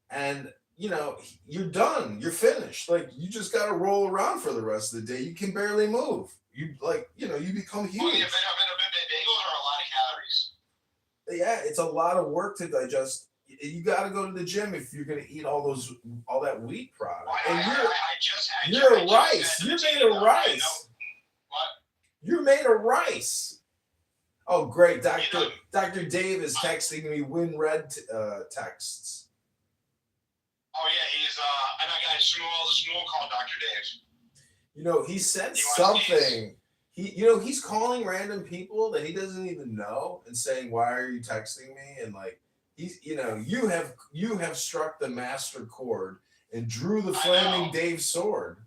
and you're done. You're finished. You just got to roll around for the rest of the day. You can barely move. You become huge. Well, yeah, bagels are a lot of calories. Yeah, it's a lot of work to digest. You got to go to the gym if you're going to eat all that wheat product. And you're rice. You're made of rice. What? You're made of rice. Oh, great. Dr. Dave is texting me WinRed texts. Oh, yeah, he's, I got a small called Dr. Dave. He said something. He's calling random people that he doesn't even know and saying, "Why are you texting me?" And you have struck the master chord and drew the flaming Dave sword.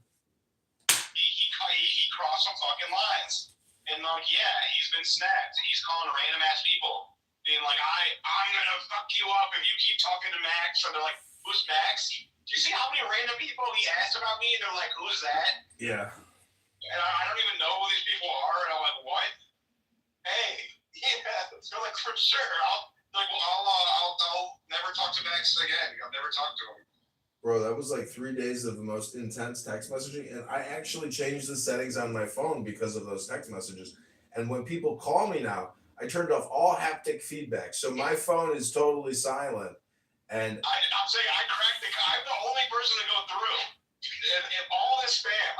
He crossed some fucking lines, and he's been snapped. He's calling random ass people, being like, "I'm gonna fuck you up if you keep talking to Max." And they're like, "Who's Max?" Do you see how many random people he asked about me? They're like, "Who's that?" Yeah. And I don't even know who these people are, and I'm like, "What?" Hey, yeah. They're like, "For sure." I'll never talk to Max again. I'll never talk to him. Bro, that was 3 days of the most intense text messaging, and I actually changed the settings on my phone because of those text messages. And when people call me now, I turned off all haptic feedback, so my phone is totally silent. And I'm saying I'm the only person to go through. If all this spam,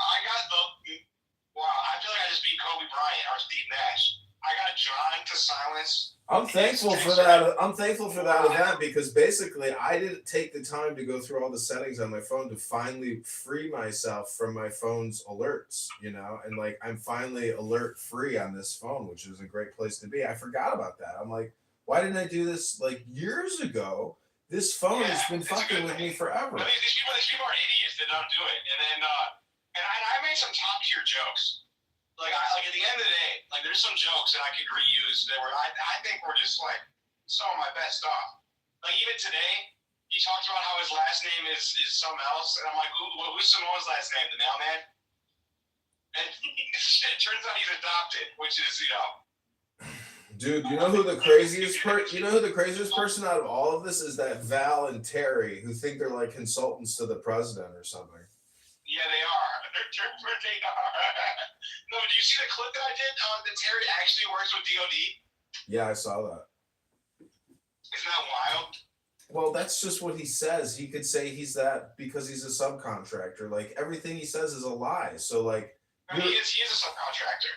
wow, I feel like I just beat Kobe Bryant or Steve Nash. I got John to silence. I'm thankful for that. I'm thankful for that event because basically I didn't take the time to go through all the settings on my phone to finally free myself from my phone's alerts, you know, and like I'm finally alert free on this phone, which is a great place to be. I forgot about that. I'm like, why didn't I do this like years ago? This phone has been fucking with me forever. But these people are idiots that don't do it. And then, I made some top tier jokes. Like at the end of the day, like there's some jokes that I could reuse that I think were just like some of my best stuff. Like even today, he talks about how his last name is something else, and I'm like, who's Samoa's last name? The mailman. And it turns out he's adopted, which is Dude, you know who the craziest person out of all of this is? That Val and Terry, who think they're like consultants to the president or something. Yeah, they are. They are. No, did you see the clip that I did? That Terry actually works with DOD? Yeah, I saw that. Isn't that wild? Well, that's just what he says. He could say he's that because he's a subcontractor. Like everything he says is a lie. So like, I mean, he is a subcontractor.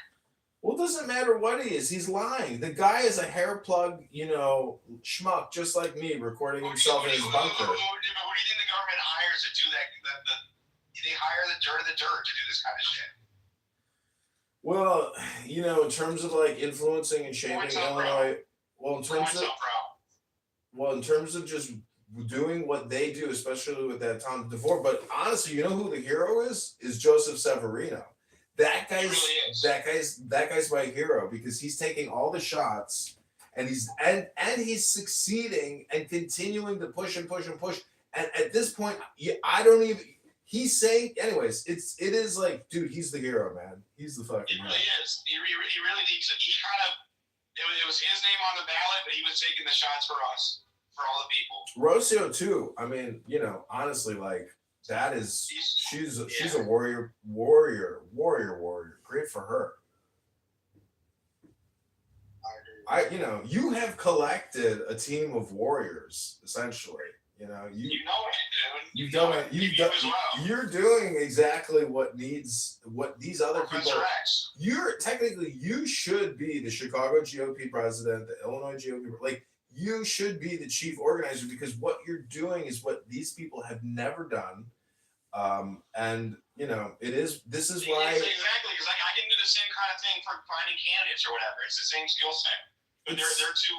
Well, it doesn't matter what he is. He's lying. The guy is a hair plug, you know, schmuck, just like me, recording himself in his bunker. Who do you think the government hires to do that? They hire the dirt of the dirt to do this kind of shit. Well, you know, in terms of like influencing and shaping Illinois, in terms of just doing what they do, especially with that Tom DeVore. But honestly, you know who the hero is? Is Joseph Severino. That guy's my hero because he's taking all the shots and he's succeeding and continuing to push and push and push. And at this point, I don't even. He's saying, anyways, it is like, dude, he's the hero, man. He's the fucking hero. He really is. He really needs to. He kind of. It was his name on the ballot, but he was taking the shots for us, for all the people. Rocio too. I mean, you know, honestly, like that is she's a warrior. Great for her. You have collected a team of warriors, essentially. You know, you've done it. You're doing exactly what these other people. You should be the Chicago GOP president, the Illinois GOP. Like you should be the chief organizer because what you're doing is what these people have never done. And you know, this is why. Exactly, because I can do the same kind of thing for finding candidates or whatever. It's the same skill set, but they're too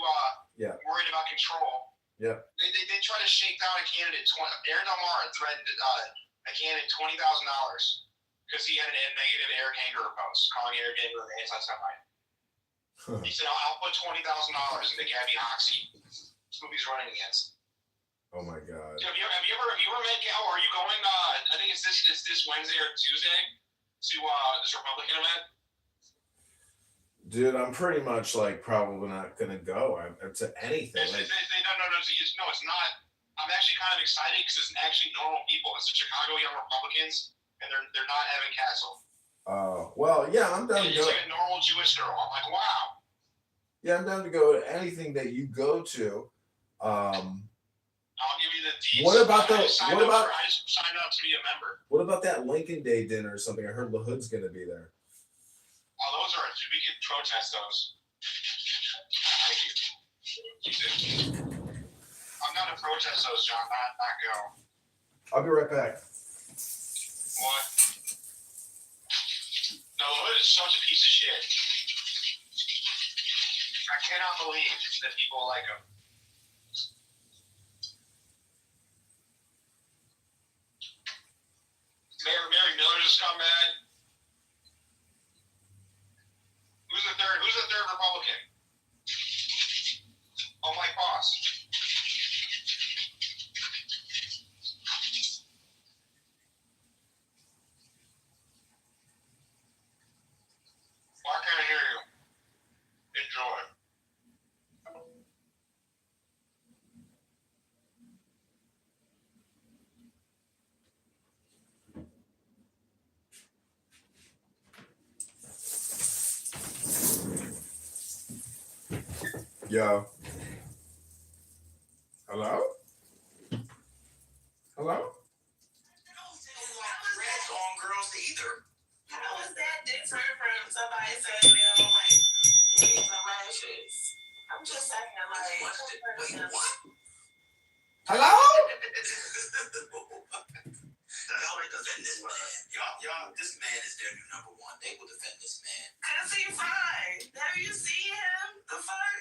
worried about control. Yeah. They try to shake down a candidate. Aaron Delmar threatened a candidate $20,000 because he had a negative Eric Hanger post calling Eric Hanger an anti-Semite. He said, "I'll put $20,000 into Gabby Hoxie, who he's running against." Oh my God. Have you ever met Gal? Are you going? I think it's this Wednesday or Tuesday to this Republican event. Dude, I'm pretty much like probably not gonna go to anything. No, it's not. I'm actually kind of excited because it's actually normal people. It's the Chicago Young Republicans, and they're not Evan Castle. Oh well, yeah, I'm down to go. It's like a normal Jewish girl. I'm like, wow. Yeah, I'm down to go to anything that you go to. I'll give you the deets. I just signed up to be a member. What about that Lincoln Day dinner or something? I heard LaHood's gonna be there. Oh, we could protest those. Thank you. I'm not to protest those, John, not go. I'll be right back. What? No, LaHood is such a piece of shit. I cannot believe that people like him. Mary Miller's a scumbag. Who's the third Republican? Oh, Mike Boss. Why can't I hear you? Enjoy. Yo. Hello? Hello? Rats on girls either. How is that different from somebody saying they don't like wigs and lashes? I'm just saying, like, Wait, what? Hello? Y'all will defend this man. Y'all, this man is their new number one. They will defend this man. cause he fine. Have you seen him? The fuck?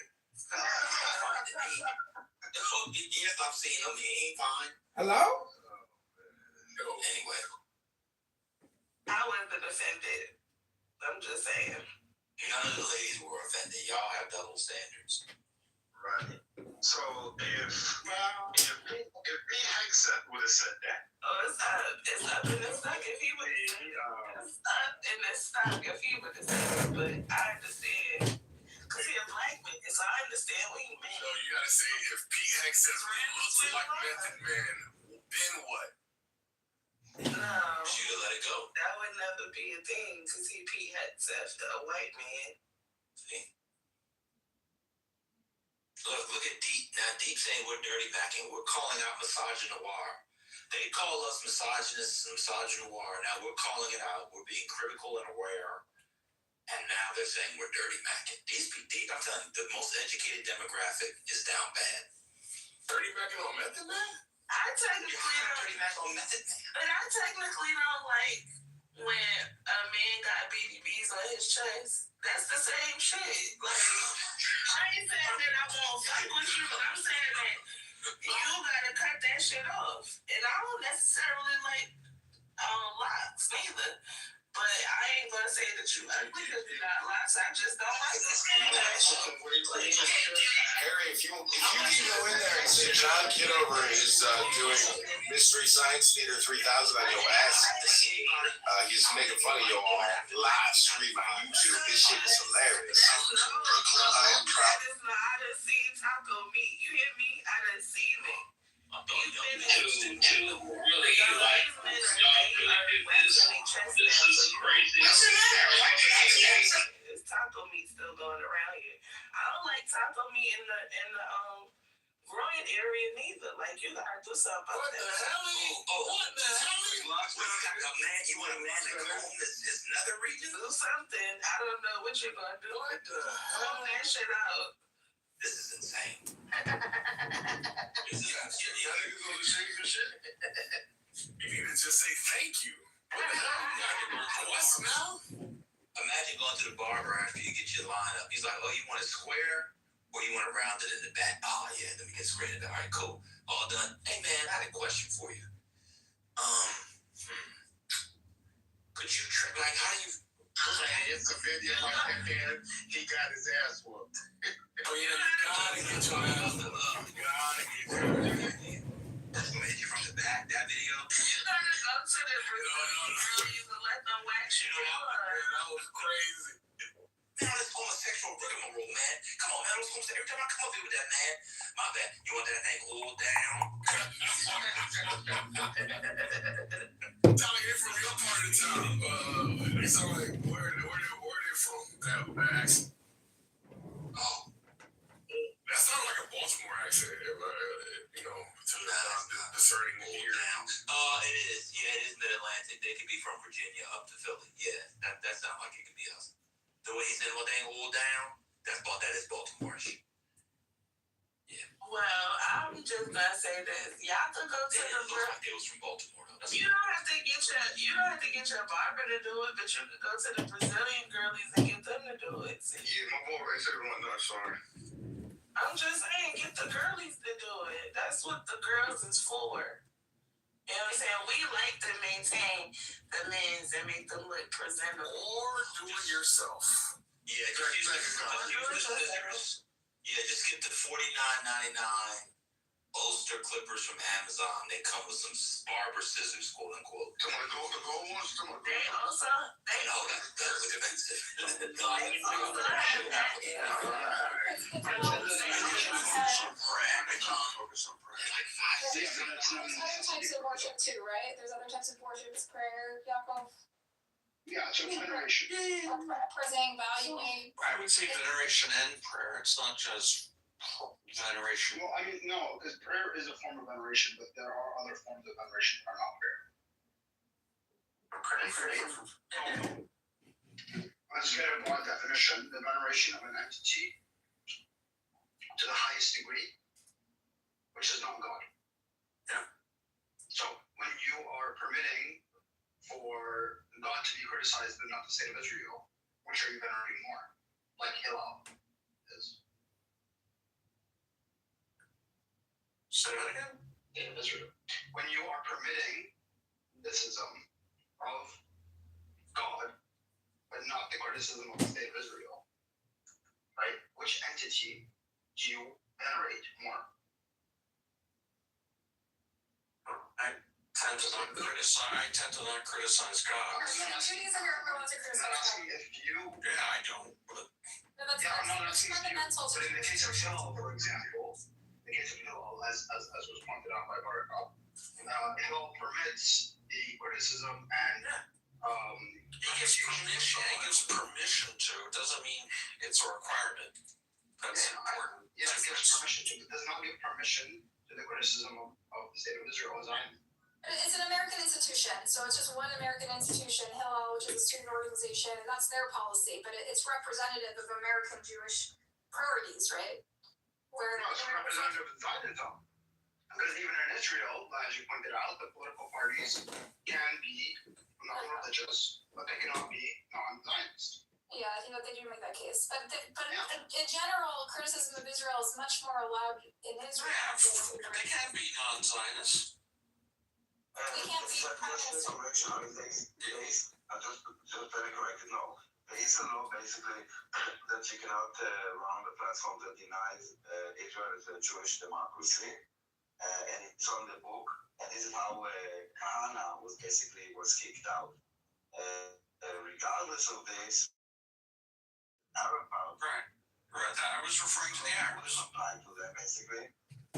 Yes, I've seen him. He ain't fine. Hello? Anyway. I wasn't offended. I'm just saying. None of the ladies were offended. Y'all have double standards. Right. So if Pete Hegseth would have said that. Oh, it's up in the stock if he would have said it. It's up in the stock if he would have said it. But I understand. Because he's a black man, so I understand what he meant. So you gotta say, if Pete Hegseth looks like Method Man, then what? No. Should have let it go. That would never be a thing because he Pete Hegseth, a white man. See? Look at Deep. Now, Deep saying we're dirty backing. We're calling out misogynoir. They call us misogynists and misogynoir. Now we're calling it out. We're being critical and aware. And now they're saying we're dirty backing. These people, Deep, I'm telling you, the most educated demographic is down bad. Dirty backing on Method Man? I technically don't. Dirty backing on Method Man. But I technically don't like when a man got BDBs on his chest. That's the same shit. Like, I ain't saying that I won't fuck with you, but I'm saying that you gotta cut that shit off. And I don't necessarily like locks neither. But I ain't gonna say that you ugly because you got locks. I just don't like this. Harry, if you can go in there and say John Kitover is doing Mystery Science Theater 3000 on your ass, he's making fun of you on live stream on YouTube. This shit is hilarious. I done seen taco meat. You hear me? I done seen it. To really like, y'all really did this. This is crazy. It's taco meat still going around here. I don't like taco meat in the groin area neither. Like, you gotta do something about that. What the hell? You want a man to comb his nether region? Do something. I don't know what you're gonna do. What the hell? That shit out. This is insane. This is insane. Y'all niggas gonna shake your shit? You need to just say thank you. What smell? Imagine going to the barber after you get your line up. He's like, oh, you want it square or you want it rounded in the back? Oh, yeah, let me get straight in there. All right, cool. All done. Hey, man, I had a question for you. Could you, like, how do you... It's a video like that man, he got his ass whooped. Oh, yeah, you gotta get your ass whooped. You gotta get your ass whooped. That's gonna hit you from the back, that video. You gotta go to the Brazilian and let them wax you up. That was crazy. Man, this homosexual rigmarole, man. Come on, man. Every time I come up here with that, man, my bad. You want that thing all down? Tyler, you're from your part of the town. They sound like, where they from? That accent. Oh. That sounds like a Baltimore accent, you know, to the discerning ear. It is. Yeah, it is mid-Atlantic. They could be from Virginia up to Philly. Yeah, that sounds like it could be us. The way he said, well, they ain't all down, that is Baltimore-ish. Yeah. Well, I'm just gonna say this. Y'all could go to the like it was from Baltimore, though. You don't have to get your barber to do it, but you could go to the Brazilian girlies and get them to do it. See? Yeah, my boy right there went nuts, sorry. I'm just saying, get the girlies to do it. That's what the girls is for. You know what I'm saying? We like to maintain the men's and make them look presentable. Or do it yourself. Yeah, just get the $49.99 Ulster clippers from Amazon. They come with some barber scissors, quote unquote. Come on, the gold ones. Come on. They also that's expensive. There's other types of worship too, right? There's other types of worship. It's prayer, Yaakov. Yeah, it's a veneration. Presenting, valuing. I would say veneration and prayer. It's not just veneration. Well, I mean, no, because prayer is a form of veneration, but there are other forms of veneration that are not prayer. Let's get a broad definition: the veneration of an entity to the highest degree, which is not God. Yeah. So when you are permitting for God to be criticized but not the state of Israel, which are you venerating more? Like Hillel is. Say that again? State of Israel. When you are permitting criticism of God, but not the criticism of the state of Israel, right? Which entity do you venerate more? I tend to not criticize God. Judaism, you're allowed to criticize God. asking if you. Yeah, I don't. But No, that's I'm not asking if you. fundamental to But in the case of Hillel, for example, as was pointed out by Barakah, Hillel permits the criticism and he gives permission to. It doesn't mean it's a requirement. That's important. Yes, it gives permission to. It does not give permission to the criticism of the state of Israel as I am. It's an American institution, so it's just one American institution, Hillel, which is a student organization, and that's their policy, but it's representative of American Jewish priorities, right? Where no, it's representative of Zionism. Because even in Israel, as you pointed out, the political parties can be non-religious, but they cannot be non-Zionist. Yeah, I think that they do make that case. But in general, criticism of Israel is much more allowed in Israel. Yeah, they can be non-Zionist. They can't be just correction on things. Just very corrected. No, there is a law basically that you cannot run on the platform that denies Israel as a Jewish democracy, and it's on the book. And this is how Kahana was kicked out. Regardless of this, Arab power. Right. I was referring to the Arabs. Applying to them basically.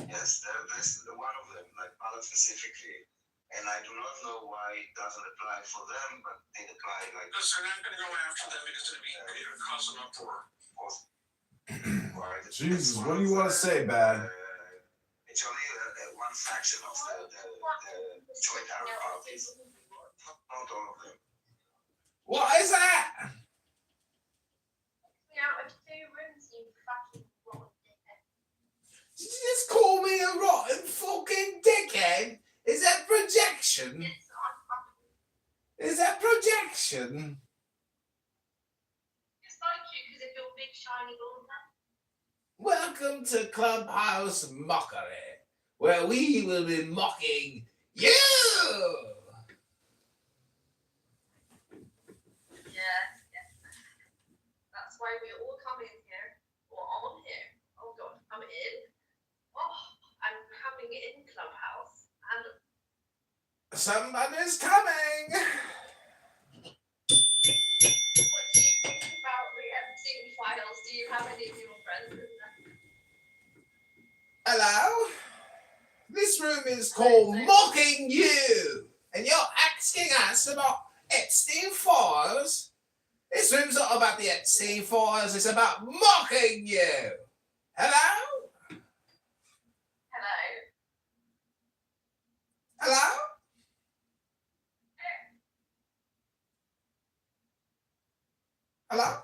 Yes, there's one of them, like Malak specifically. And I do not know why it doesn't apply for them, but it applies like. Because they're not going to go after them because it's going to cause an uproar. Jesus, what do you want to say, Bad? It's only one fraction of the joint Arab parties. Not all of them. What is that? Did you just call me a rotten fucking dickhead? Is that projection? Is that projection? It's like you because of your big shiny gold head. Welcome to Clubhouse Mockery, where we will be mocking you! Yes. That's why we all come in here, or on here. Oh God, I'm in. Oh, I'm coming in Clubhouse. And Somebody's coming! what do you think about the Epstein files? Do you have any of your friends in there? Hello? This room is called Mocking You! And you're asking us about Epstein files? This room's not about the Epstein files, it's about mocking you! Hello? Hello? Hello?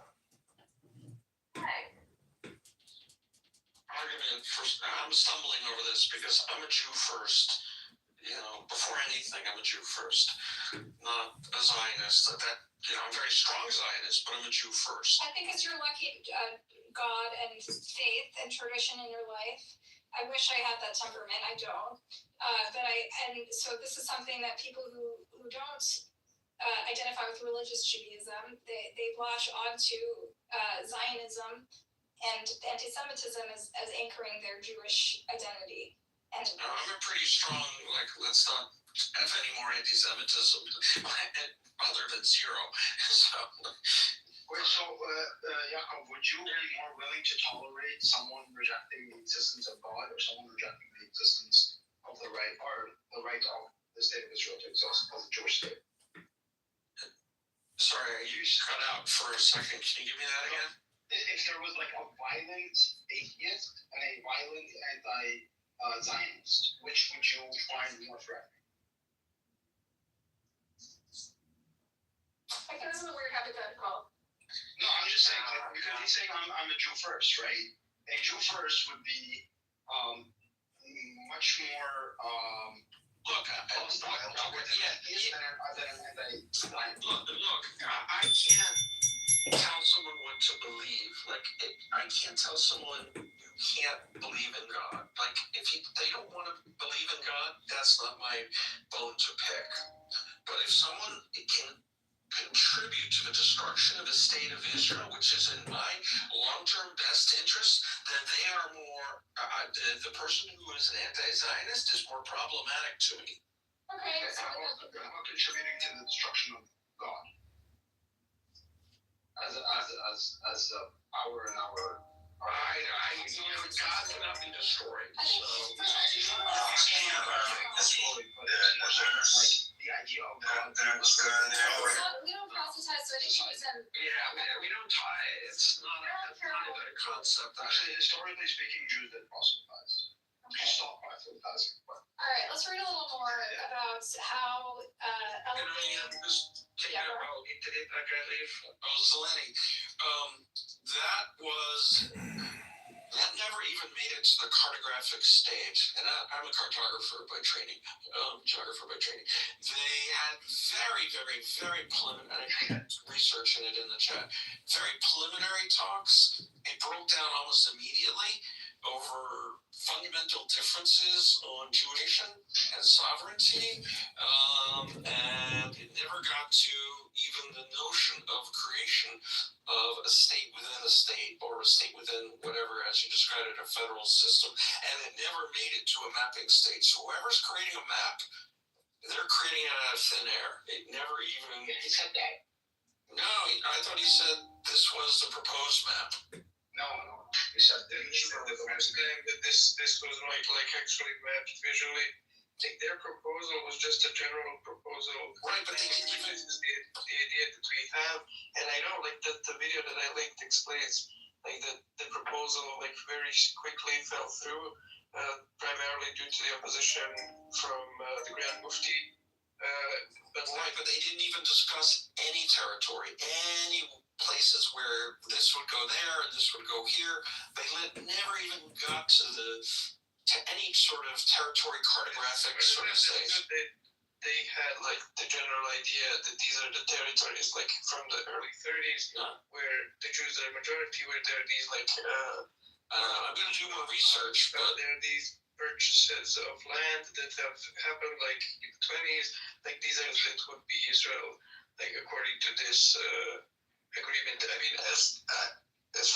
Argument first. I'm stumbling over this because I'm a Jew first. You know, before anything, I'm a Jew first, not a Zionist. I'm a very strong Zionist, but I'm a Jew first. I think it's your lucky God and faith and tradition in your life. I wish I had that temperament. I don't. So this is something that people who don't identify with religious Judaism, they lash onto Zionism and anti-Semitism as anchoring their Jewish identity. And I'm a pretty strong, let's not have any more anti-Semitism other than zero. Yaakov, would you be more willing to tolerate someone rejecting the existence of God or someone rejecting the existence of the right of the state of Israel to exist as a Jewish state? Sorry, you cut out for a second. Can you give me that again? If there was a violent atheist and a violent Zionist? Which would you find more threatening? Like, this is a weird hypothetical. No, I'm just saying, because he's saying I'm a Jew first, right? A Jew first would be much more Look, hostile towards an anti-Zionist. Look, I can't tell someone what to believe. I can't tell someone you can't believe in God. Like, if they don't want to believe in God, that's not my bone to pick. But if someone can contribute to the destruction of the state of Israel, which is in my long-term best interest, then they are more, the person who is an anti-Zionist is more problematic to me. Okay, so How about contributing to the destruction of God? As a power in our... God cannot be destroyed. I think the idea of God being destroyed. we don't proselytize, so I think she said. Yeah, we don't tie. It's not a good concept. Actually, historically speaking, Jews did proselytize. You stop proselytizing. All right, let's read a little more about how Can I just take Yeah, go out? Did that guy leave? Oh, Zeleny. That never even made it to the cartographic stage, and I'm a cartographer by training, geographer by training. They had very, very, very preliminary, and I had research in it in the chat, very preliminary talks. It broke down almost immediately over fundamental differences on Jewish and sovereignty, and it never got to even the notion of creation of a state within a state, or a state within whatever, as you described it, a federal system, and it never made it to a mapping state. So whoever's creating a map, they're creating it out of thin air. It never even... He said that. No, I thought he said this was the proposed map. No. He said that. The first time that this was like actually mapped visually, their proposal was just a general proposal. Right, but they didn't even... This is the idea that we have, and I know like that the video that I linked explains like the proposal like very quickly fell through, primarily due to the opposition from the Grand Mufti. But they didn't even discuss any territory, any places where this would go there and this would go here. They never even got to any sort of territory cartographic sort of stage. They had like the general idea that these are the territories like from the early 30s, where the Jews are a majority, where there are these like I'm going to do more research, but there are these purchases of land that have happened like in the 20s, like these are that would be Israel, like according to this agreement. I mean, as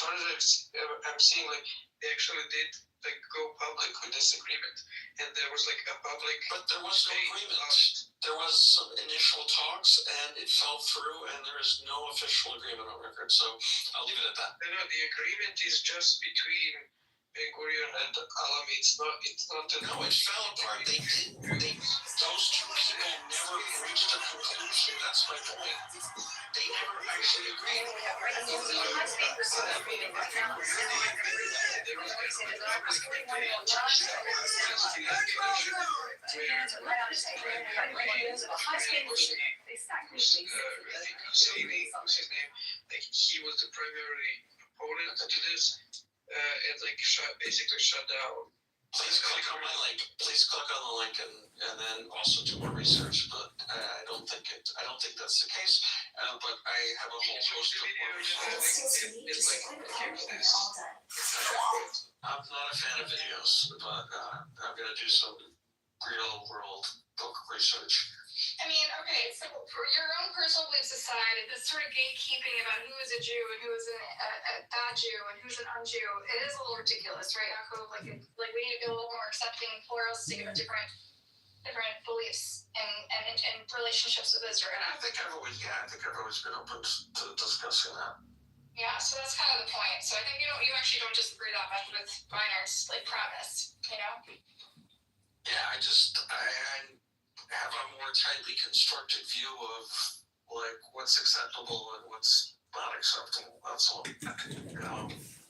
far as I'm seeing, like they actually did like go public with this agreement, and there was like a public. But there was no agreement. There was some initial talks, and it fell through, and there is no official agreement on record. So I'll leave it at that. No, the agreement is just between Ben Gurion and Alami. It's not. No, it fell apart. Those two people never reached a conclusion. That's my point. They never actually agreed. He was the primary opponent to this, and like basically shut down. Please click on my link. Please click on the link and then also do more research. But I don't think that's the case. But I have a whole host of more research. I'm not a fan of videos, but I'm gonna do some real world book research. I mean, okay, so for your own personal beliefs aside, this sort of gatekeeping about who is a Jew and who is a bad Jew and who's an un-Jew, it is a little ridiculous, right, Jacob? Like we need to be a little more accepting and pluralistic of different beliefs and relationships with Israel. And I think I've always been open to discussing that. Yeah, so that's kind of the point. So I think you actually don't disagree that much with Reiner's like premise, you know? Yeah, I have a more tightly constructed view of like what's acceptable and what's not acceptable. That's all.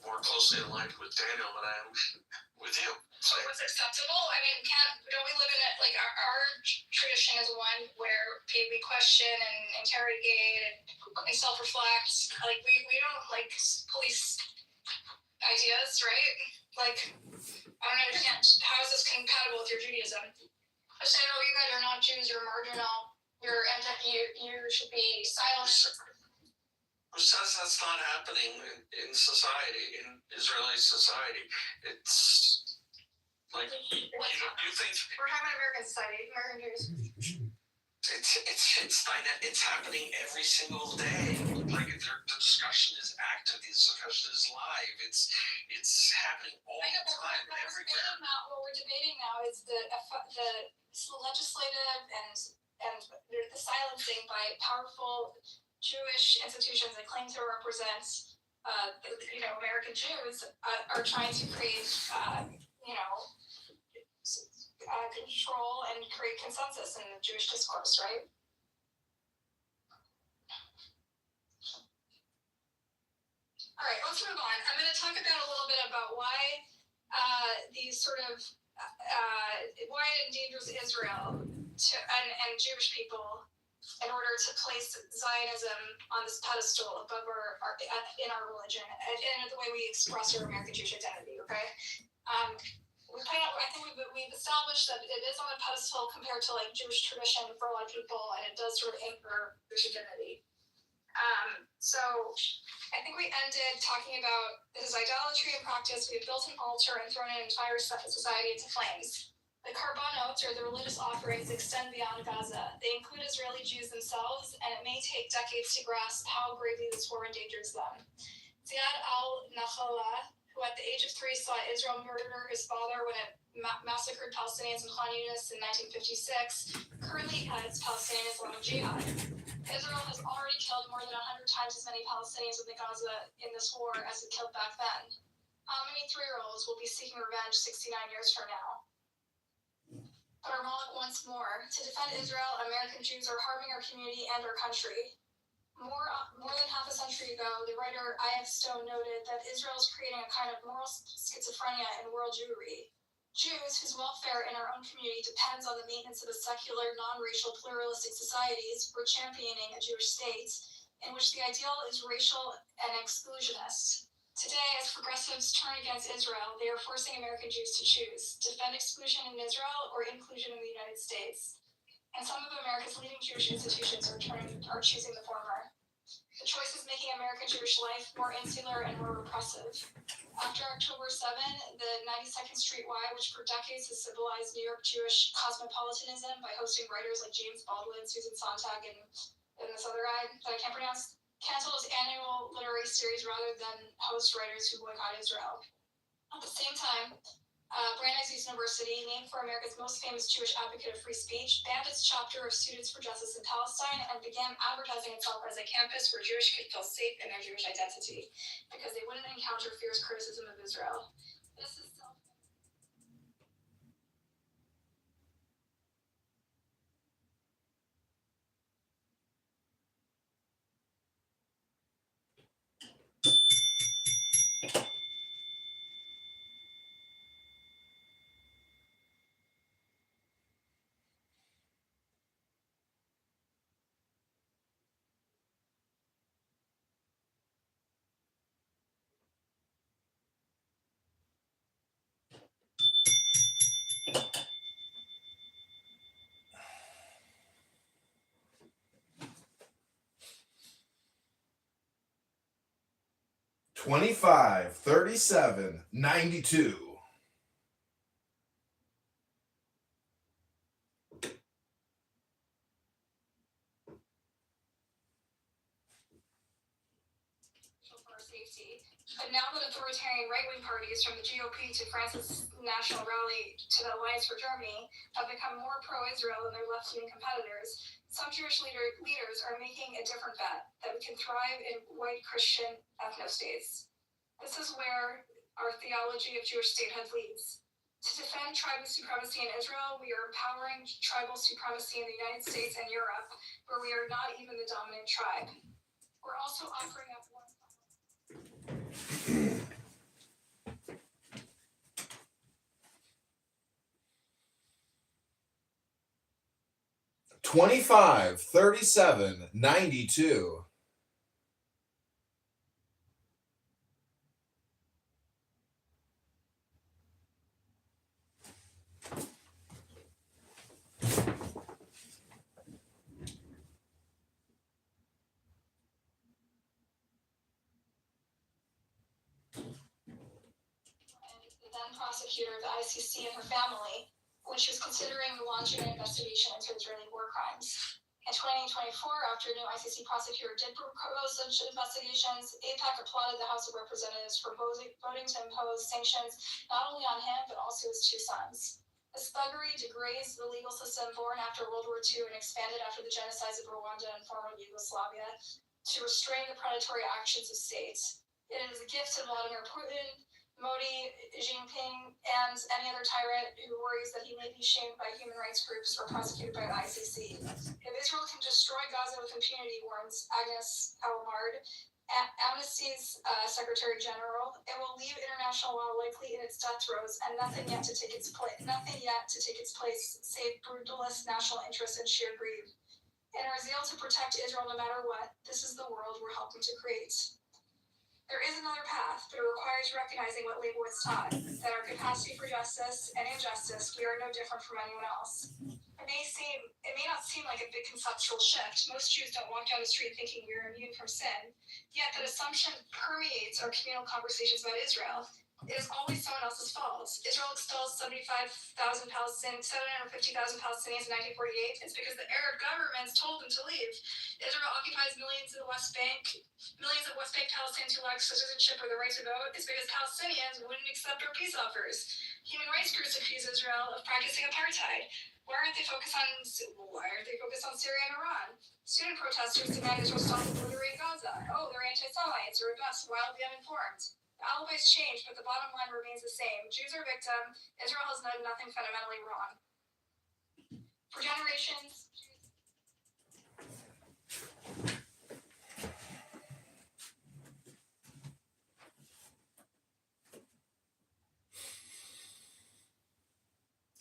More closely aligned with Daniel than I am with you. So what's acceptable? I mean, don't we live in it? Like our tradition is one where we question and interrogate and self-reflect. Like we don't like police ideas, right? Like I don't understand. How is this compatible with your Judaism? I say, oh, you guys are not Jews. You're marginal. You should be silenced. Who says that's not happening in society, in Israeli society? It's like you think we're talking about American society, American Jews. It's happening every single day. Like the discussion is active, the discussion is live. It's happening all the time, everywhere. What we're debating now is the legislative and the silencing by powerful Jewish institutions that claim to represent, American Jews are trying to create, control and create consensus in the Jewish discourse, right? All right, let's move on. I'm going to talk about a little bit about why these sort of why it endangers Israel and Jewish people in order to place Zionism on this pedestal above in our religion and the way we express our American Jewish identity. Okay. I think we've established that it is on a pedestal compared to like Jewish tradition for a lot of people, and it does sort of anchor Jewish identity. So I think we ended talking about his idolatry in practice. We have built an altar and thrown an entire society into flames. The korbanot, or the religious offerings, extend beyond Gaza. They include Israeli Jews themselves, and it may take decades to grasp how gravely this war endangers them. Ziad al-Nakhala, who at the age of 3 saw Israel murder his father when it massacred Palestinians in Khan Yunis in 1956, currently heads Palestinian Islamic Jihad. Israel has already killed more than 100 times as many Palestinians within Gaza in this war as it killed back then. How many 3-year-olds will be seeking revenge 69 years from now? But our Moloch wants more. To defend Israel, American Jews are harming our community and our country. More than half a century ago, the writer I.F. Stone noted that Israel is creating a kind of moral schizophrenia in world Jewry. Jews, whose welfare in our own community depends on the maintenance of a secular, non-racial, pluralistic societies, were championing a Jewish state in which the ideal is racial and exclusionist. Today, as progressives turn against Israel, they are forcing American Jews to choose: defend exclusion in Israel or inclusion in the United States. And some of America's leading Jewish institutions are choosing the former. The choice is making American Jewish life more insular and more repressive. After October 7, the 92nd Street Y, which for decades has symbolized New York Jewish cosmopolitanism by hosting writers like James Baldwin, Susan Sontag, and this other guy that I can't pronounce, canceled its annual literary series rather than host writers who boycott Israel. At the same time, Brandeis University, named for America's most famous Jewish advocate of free speech, banned its chapter of Students for Justice in Palestine and began advertising itself as a campus where Jewish could feel safe in their Jewish identity because they wouldn't encounter fierce criticism of Israel. This is 25, 37, 92. safety. But now that authoritarian right-wing parties, from the GOP to France's National Rally to the Alliance for Germany, have become more pro-Israel than their left-wing competitors, some Jewish leaders are making a different bet, that we can thrive in white Christian ethno-states. This is where our theology of Jewish statehood leads. To defend tribal supremacy in Israel, we are empowering tribal supremacy in the United States and Europe, where we are not even the dominant tribe. We're also offering up one. 25, 37, 92. The then prosecutor of the ICC and her family, when she was considering launching an investigation into Israeli war crimes. In 2024, after a new ICC prosecutor did propose such investigations, AIPAC applauded the House of Representatives for voting to impose sanctions not only on him, but also his two sons. This thuggery degrades the legal system born after World War II and expanded after the genocides of Rwanda and former Yugoslavia to restrain the predatory actions of states. It is a gift to Vladimir Putin, Modi, Jinping, and any other tyrant who worries that he may be shamed by human rights groups or prosecuted by the ICC. If Israel can destroy Gaza with impunity, warns Agnes Almard, Amnesty's Secretary General, it will leave international law likely in its death throes and nothing yet to take its place save brutalist national interest and sheer greed. In our zeal to protect Israel no matter what, this is the world we're helping to create. There is another path, but it requires recognizing what Leibowitz taught, that our capacity for justice and injustice, we are no different from anyone else. It may not seem like a big conceptual shift. Most Jews don't walk down the street thinking we are immune from sin. Yet that assumption permeates our communal conversations about Israel. It is always someone else's fault. Israel expels 750,000 Palestinians in 1948. It's because the Arab governments told them to leave. Israel occupies millions of West Bank Palestinians who lack citizenship or the right to vote. It's because Palestinians wouldn't accept our peace offers. Human rights groups accuse Israel of practicing apartheid. Why aren't they focused on Syria and Iran? Student protesters demand Israel stop obliterating Gaza. Oh, they're anti-Semites, or at best, wildly uninformed. The alibis change, but the bottom line remains the same. Jews are victim. Israel has done nothing fundamentally wrong. For generations,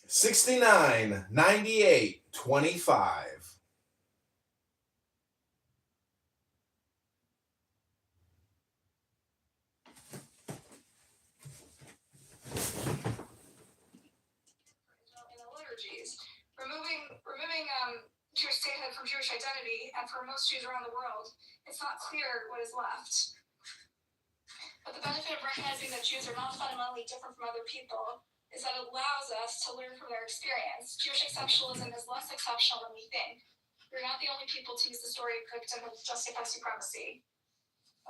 69, 98, 25. in the liturgies, removing Jewish statehood from Jewish identity, and for most Jews around the world, it's not clear what is left. But the benefit of recognizing that Jews are not fundamentally different from other people is that it allows us to learn from their experience. Jewish exceptionalism is less exceptional than we think. We're not the only people to use the story of victim to justify supremacy.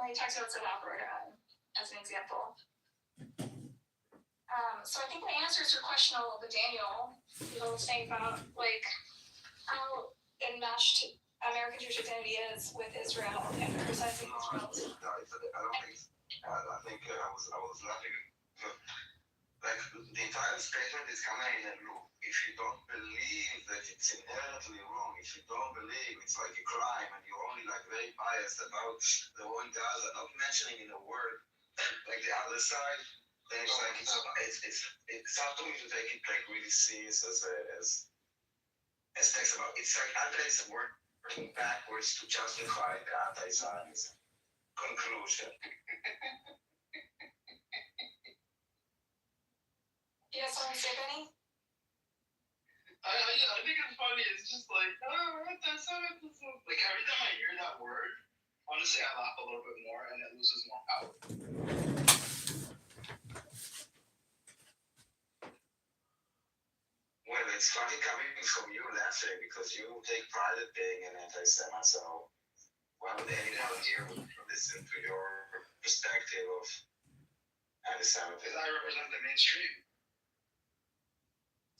He talks about Kitover as an example. So I think that answers your question a little bit, Daniel. Saying about how enmeshed American Jewish identity is with Israel and criticizing Israel. I think I was laughing. Like the entire statement is kind of in a loop. If you don't believe that it's inherently wrong, if you don't believe it's like a crime, and you're only very biased about the war in Gaza, not mentioning in a word like the other side, then it's it's hard to me to take it really serious as text about. It's like anti-Zionism working backwards to justify the anti-Zionism conclusion. You guys want to say, Benny? I think it's funny. It's just anti-Semitism. Every time I hear that word, honestly, I laugh a little bit more, and it loses more power. Well, it's funny coming from you laughing because you take pride in being an anti-Semite. So why would anyone here listen to your perspective of anti-Semitism? Because I represent the mainstream.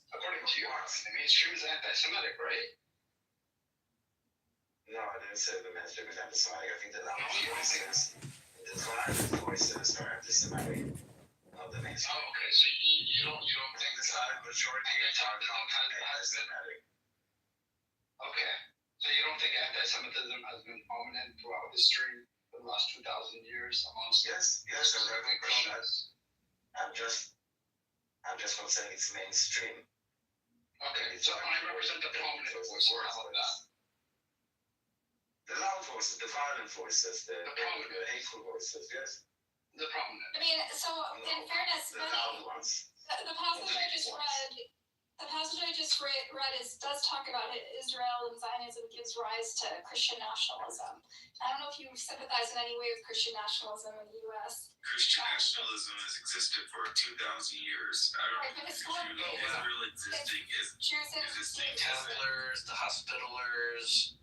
According to you, the mainstream is anti-Semitic, right? No, I didn't say the mainstream is anti-Semitic. I think the loud voices, the violent voices are anti-Semitic, not the mainstream. Oh, okay. So you don't think the silent majority are not anti-Semitic. Okay. So you don't think anti-Semitism has been prominent throughout history for the last 2,000 years amongst Yes, I think I'm just not saying it's mainstream. Okay, so I represent the prominent voice. How about that? The loud voices, the violent voices, the hateful voices, yes? The prominent. I mean, so in fairness, The loud ones. the passage I just read, does talk about it. Israel and Zionism gives rise to Christian nationalism. I don't know if you sympathize in any way with Christian nationalism in the U.S. Christian nationalism has existed for 2,000 years. I don't know if Israel existing is Templars, the Hospitallers,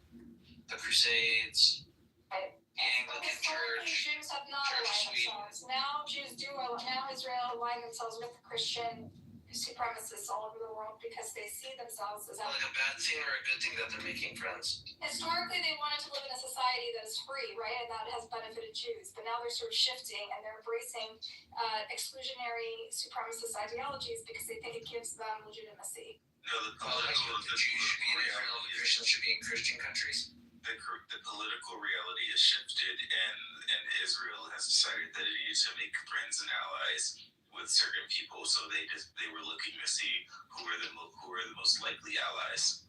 the Crusades, the Anglican Church. Jews have not aligned themselves. Now Jews do. Now Israel align themselves with the Christian supremacists all over the world because they see themselves as like a bad thing or a good thing that they're making friends. Historically, they wanted to live in a society that is free, right, and that has benefited Jews. But now they're sort of shifting and they're embracing exclusionary supremacist ideologies because they think it gives them legitimacy. No, the Jews should be in Israel, the Christians should be in Christian countries. The political reality has shifted, and Israel has decided that it needs to make friends and allies with certain people. So they were looking to see who are the most likely allies.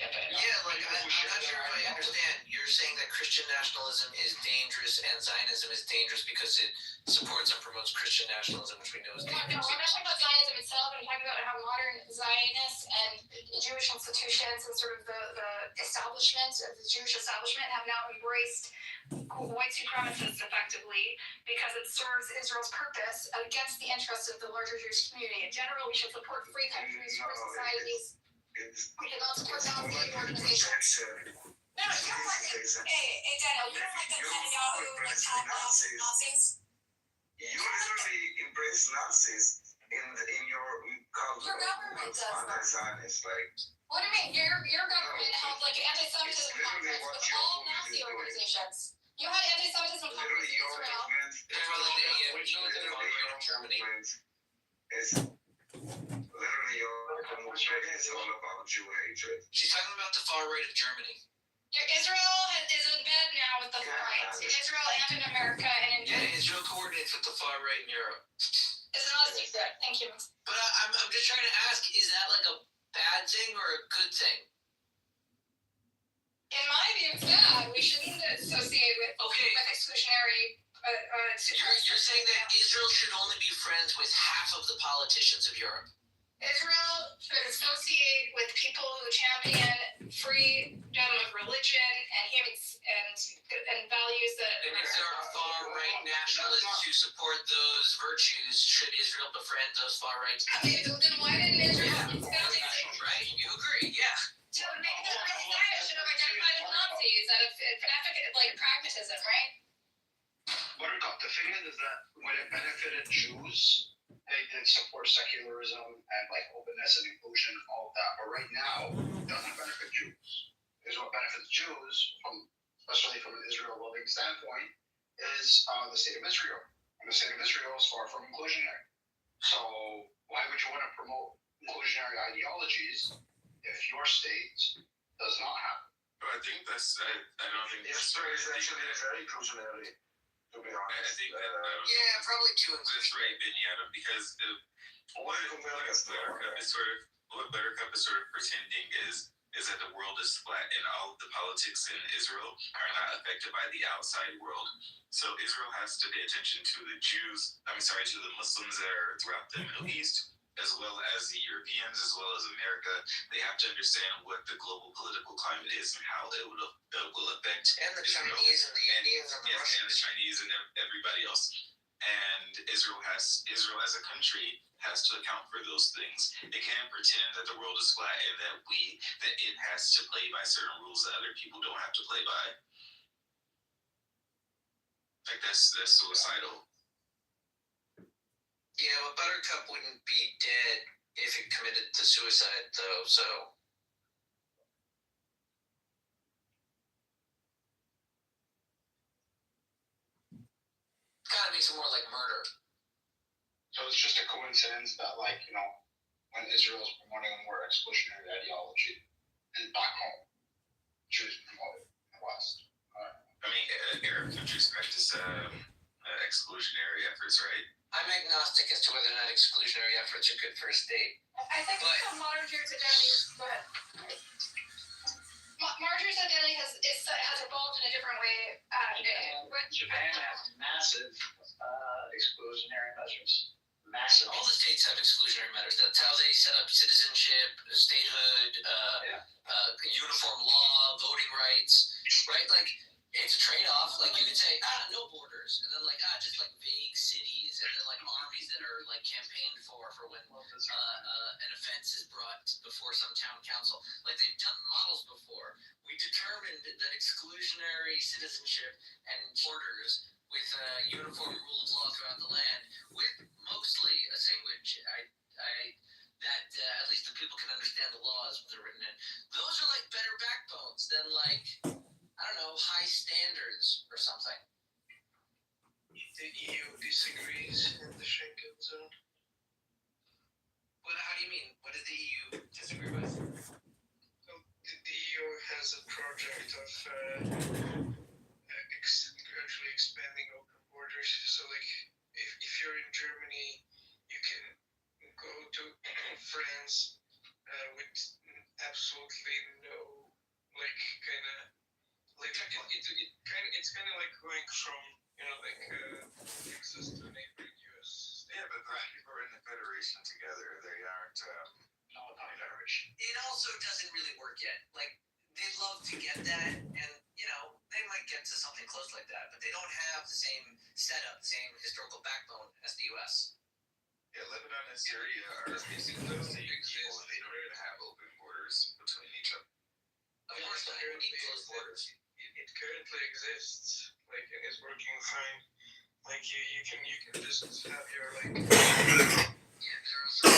Yeah, like I'm not sure if I understand. You're saying that Christian nationalism is dangerous and Zionism is dangerous because it supports and promotes Christian nationalism, which we know is dangerous. No, I'm not talking about Zionism itself. I'm talking about how modern Zionists and Jewish institutions and sort of the establishment of the Jewish establishment have now embraced white supremacists effectively because it serves Israel's purpose against the interests of the larger Jewish community. In general, we should support free countries, free societies. We should not support dominating organizations. No, you don't like it. Hey, Daniel, you don't like that Netanyahu Nazis? You literally embrace Nazis in your culture. Your government does. Anti-Zionist, like. What do you mean? Your government held like an anti-Semitism conference with all Nazi organizations. You had anti-Semitism conference in Israel. It's literally your promotion is all about Jew hatred. She's talking about the far right of Germany. Israel is in bed now with the far right. In Israel and in America and in Israel coordinates with the far right in Europe. It's not a secret. Thank you. But I'm just trying to ask, is that like a bad thing or a good thing? In my view, it's bad. We shouldn't associate with exclusionary. You're saying that Israel should only be friends with half of the politicians of Europe. Israel should associate with people who champion freedom of religion and values that. And if there are far right nationalists who support those virtues, should Israel befriend those far right? Okay, then why didn't Israel? Right? You agree? Yeah. So maybe the Zionists should have identified as Nazis out of like pragmatism, right? Buttercup, the thing is that when it benefited Jews, they did support secularism and like openness and inclusion and all of that. But right now, it doesn't benefit Jews. Because what benefits Jews, especially from an Israel-loving standpoint, is the state of Israel. And the state of Israel is far from inclusionary. So why would you want to promote inclusionary ideologies if your state does not have it? I think that's. I don't think that's Israel is actually very inclusionary. To be honest. I think that. Probably too inclusive. That's right, Binyana, because what Buttercup is sort of pretending is that the world is flat and all of the politics in Israel are not affected by the outside world. So Israel has to pay attention to to the Muslims that are throughout the Middle East, as well as the Europeans, as well as America. They have to understand what the global political climate is and how it will affect and the Israel. Chinese and the Indians and the Russians. And the Chinese and everybody else. And Israel as a country has to account for those things. It can't pretend that the world is flat and that it has to play by certain rules that other people don't have to play by. Like that's suicidal. Yeah, but Buttercup wouldn't be dead if it committed to suicide, though, so. Kind of makes it more like murder. So it's just a coincidence that, like, you know, when Israel's promoting a more exclusionary ideology, and back home, Jews promote it in the West. I mean, Arab countries practice exclusionary efforts, right? I'm agnostic as to whether or not exclusionary efforts are good for a state. I think Marjorie Taddei. Go ahead. Marjorie Taddei has evolved in a different way. Japan has massive exclusionary measures. Massive. All the states have exclusionary measures. That's how they set up citizenship, statehood, uniform law, voting rights, right? Like, it's a trade-off. Like, you could say, no borders, and then just vague cities, and then armies that are campaigned for when an offense is brought before some town council. Like, they've done models before. We determined that exclusionary citizenship and borders with uniform rule of law throughout the land, with mostly a language that at least the people can understand the laws they're written in. Those are better backbones than I don't know, high standards or something. The EU disagrees in the Schengen zone. Well, how do you mean? What does the EU disagree with? Well, the EU has a project of gradually expanding open borders. So, if you're in Germany, you can go to France with absolutely no it's kind of like going from Texas to a neighboring U.S. Yeah, but those people are in the federation together. They aren't. Not federation. It also doesn't really work yet. They'd love to get that, and they might get to something close like that, but they don't have the same setup, the same historical backbone as the U.S. Yeah, Lebanon and Syria are basically the same people, and they don't even have open borders between each other. Of course not. We need closed borders. It currently exists, and it's working fine. You can just have your Yeah, there are some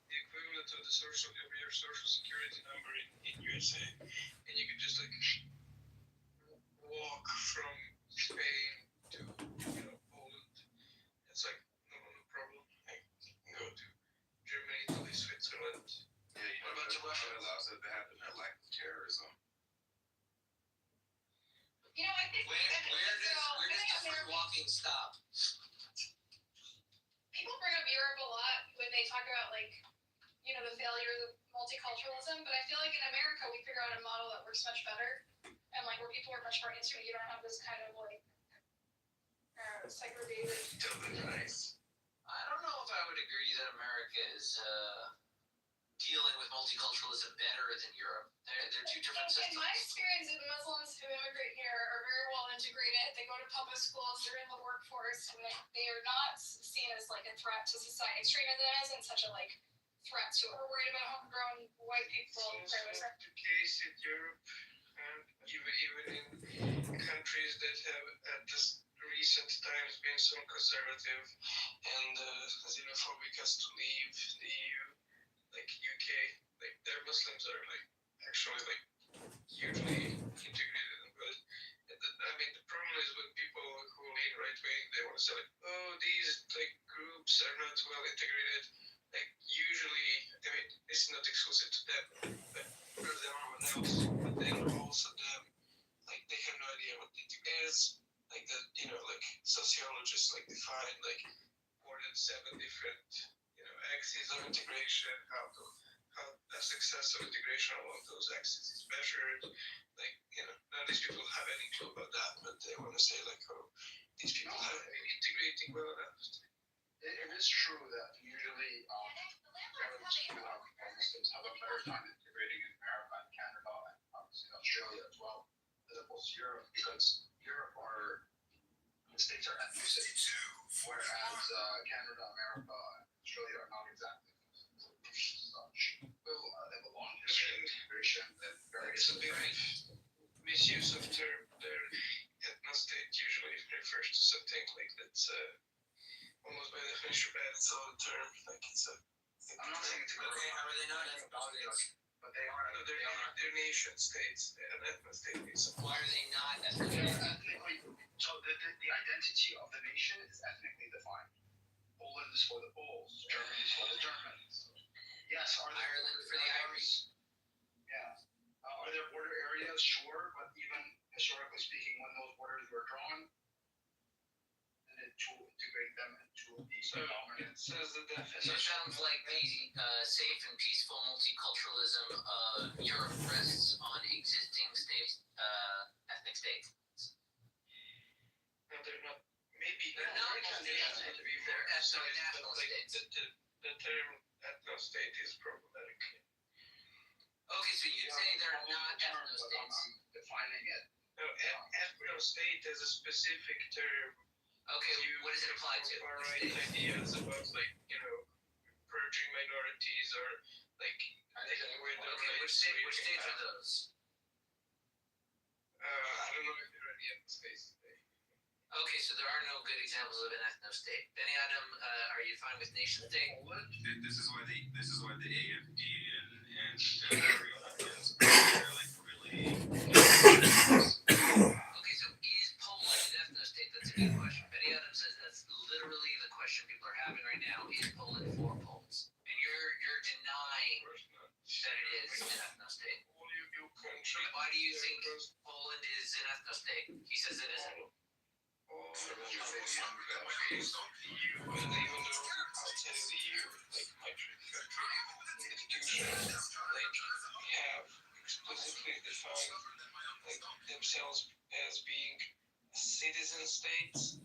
the equivalent of your social security number in USA, and you can just walk from Spain to Poland. It's no problem. You can go to Germany, Italy, Switzerland. Yeah, what about Russia? Allows it to happen at terrorism. I think where does the free walking stop? People bring up Europe a lot when they talk about the failure of multiculturalism, but I feel like in America we figure out a model that works much better, and where people are much more intimate. You don't have this kind of segregated. Nice. I don't know if I would agree that America is dealing with multiculturalism better than Europe. They're two different systems. In my experience, Muslims who immigrate here are very well integrated. They go to public schools, they're in the workforce, and they are not seen as a threat to society. Extremism isn't such a threat to it. We're worried about homegrown white people. It's also the case in Europe, and even in countries that have at this recent times been so conservative and xenophobic as to leave the EU, UK, their Muslims are actually hugely integrated. But the problem is when people who lean right wing, they want to say these groups are not well integrated. Usually, it's not exclusive to them, but for everyone else. But then also them, they have no idea what integration is. Sociologists define more than 7 different axes of integration. How the success of integration along those axes is measured. None of these people have any clue about that, but they want to say these people haven't been integrating well enough. It is true that usually Muslims have a better time integrating in America and Canada and obviously Australia as well, as opposed to Europe, because the states are ethnic, whereas Canada, America, and Australia are not exactly such. Well, they have a long history of integration and various Misuse of term. Their ethnostate usually refers to something that's almost by definition bad. It's all a term. I'm not saying it's a okay. How are they not ethnostates? But they are. They're nation states. An ethnostate means something. Why are they not ethnically? So the identity of the nation is ethnically defined. Poland is for the Poles. Germany is for the Germans. Yes. Are there Ireland for the Irish? Yeah. Are there border areas? Sure, but even historically speaking, when those borders were drawn, and then to integrate them into the dominant. It says the definition. So it sounds like the safe and peaceful multiculturalism Europe rests on existing states, ethnic states. No, they're not. Maybe They're not states. ethnic. To be They're more precise, ethno-national but like states. the term ethno-state is problematic. Okay, so you'd say they're not ethno-states. I'm defining it. No, ethno-state is a specific term. Okay, what does it apply to? Far-right ideas about purging minorities or taking away their rights. Which states are those? I don't know if there are any ethno-states today. Okay, so there are no good examples of an ethno-state. Benny Adam, are you fine with nation state? This is why the AFD and they're like really. Okay, so is Poland an ethno-state? That's a good question. Benny Adam says that's literally the question people are having right now. Is Poland for Poles? And you're denying that it is an ethno-state. Why do you think Poland is an ethno-state? He says it isn't. Explicitly defined themselves as being citizen states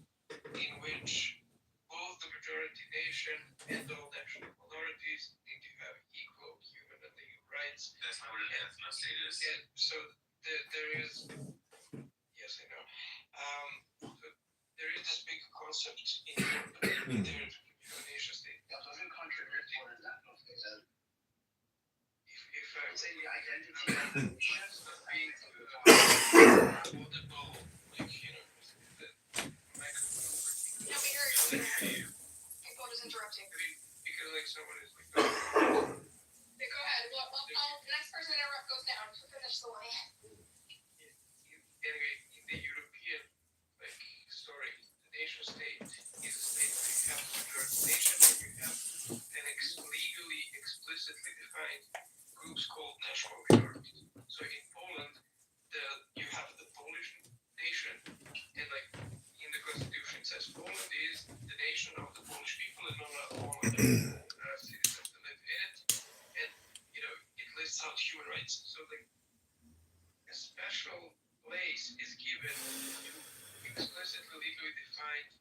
in which both the majority nation and all national minorities need to have equal human and legal rights. That's not what an ethno-state is. And so there is, yes, I know. So there is this big concept in their nation state. That doesn't contradict what an ethno-state is. If I say the identity of the nation being multiple, No, we heard you. People just interrupting. Because someone is Go ahead. The next person to interrupt goes down. Finish the line. Anyway, in the European story, the nation state is a state where you have the majority nation, and you have an legally explicitly defined groups called national minorities. So in Poland, you have the Polish nation, and in the constitution it says Poland is the nation of the Polish people, and not all of the citizens that live in it. And it lists out human rights. So a special place is given to explicitly legally defined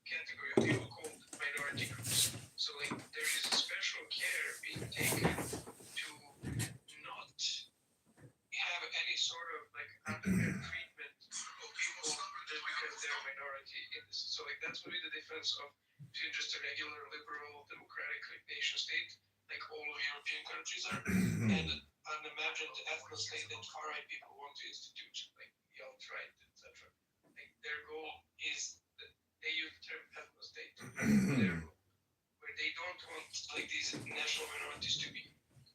category of people called minority groups. So there is a special care being taken to not have any sort of unfair treatment of people just because they're a minority in this. So that's really the difference between just a regular liberal democratic nation state, like all of European countries are, and an unimagined ethno-state that far-right people want to institute, like the alt-right, etc. Their goal is that they use the term ethno-state, where they don't want these national minorities to be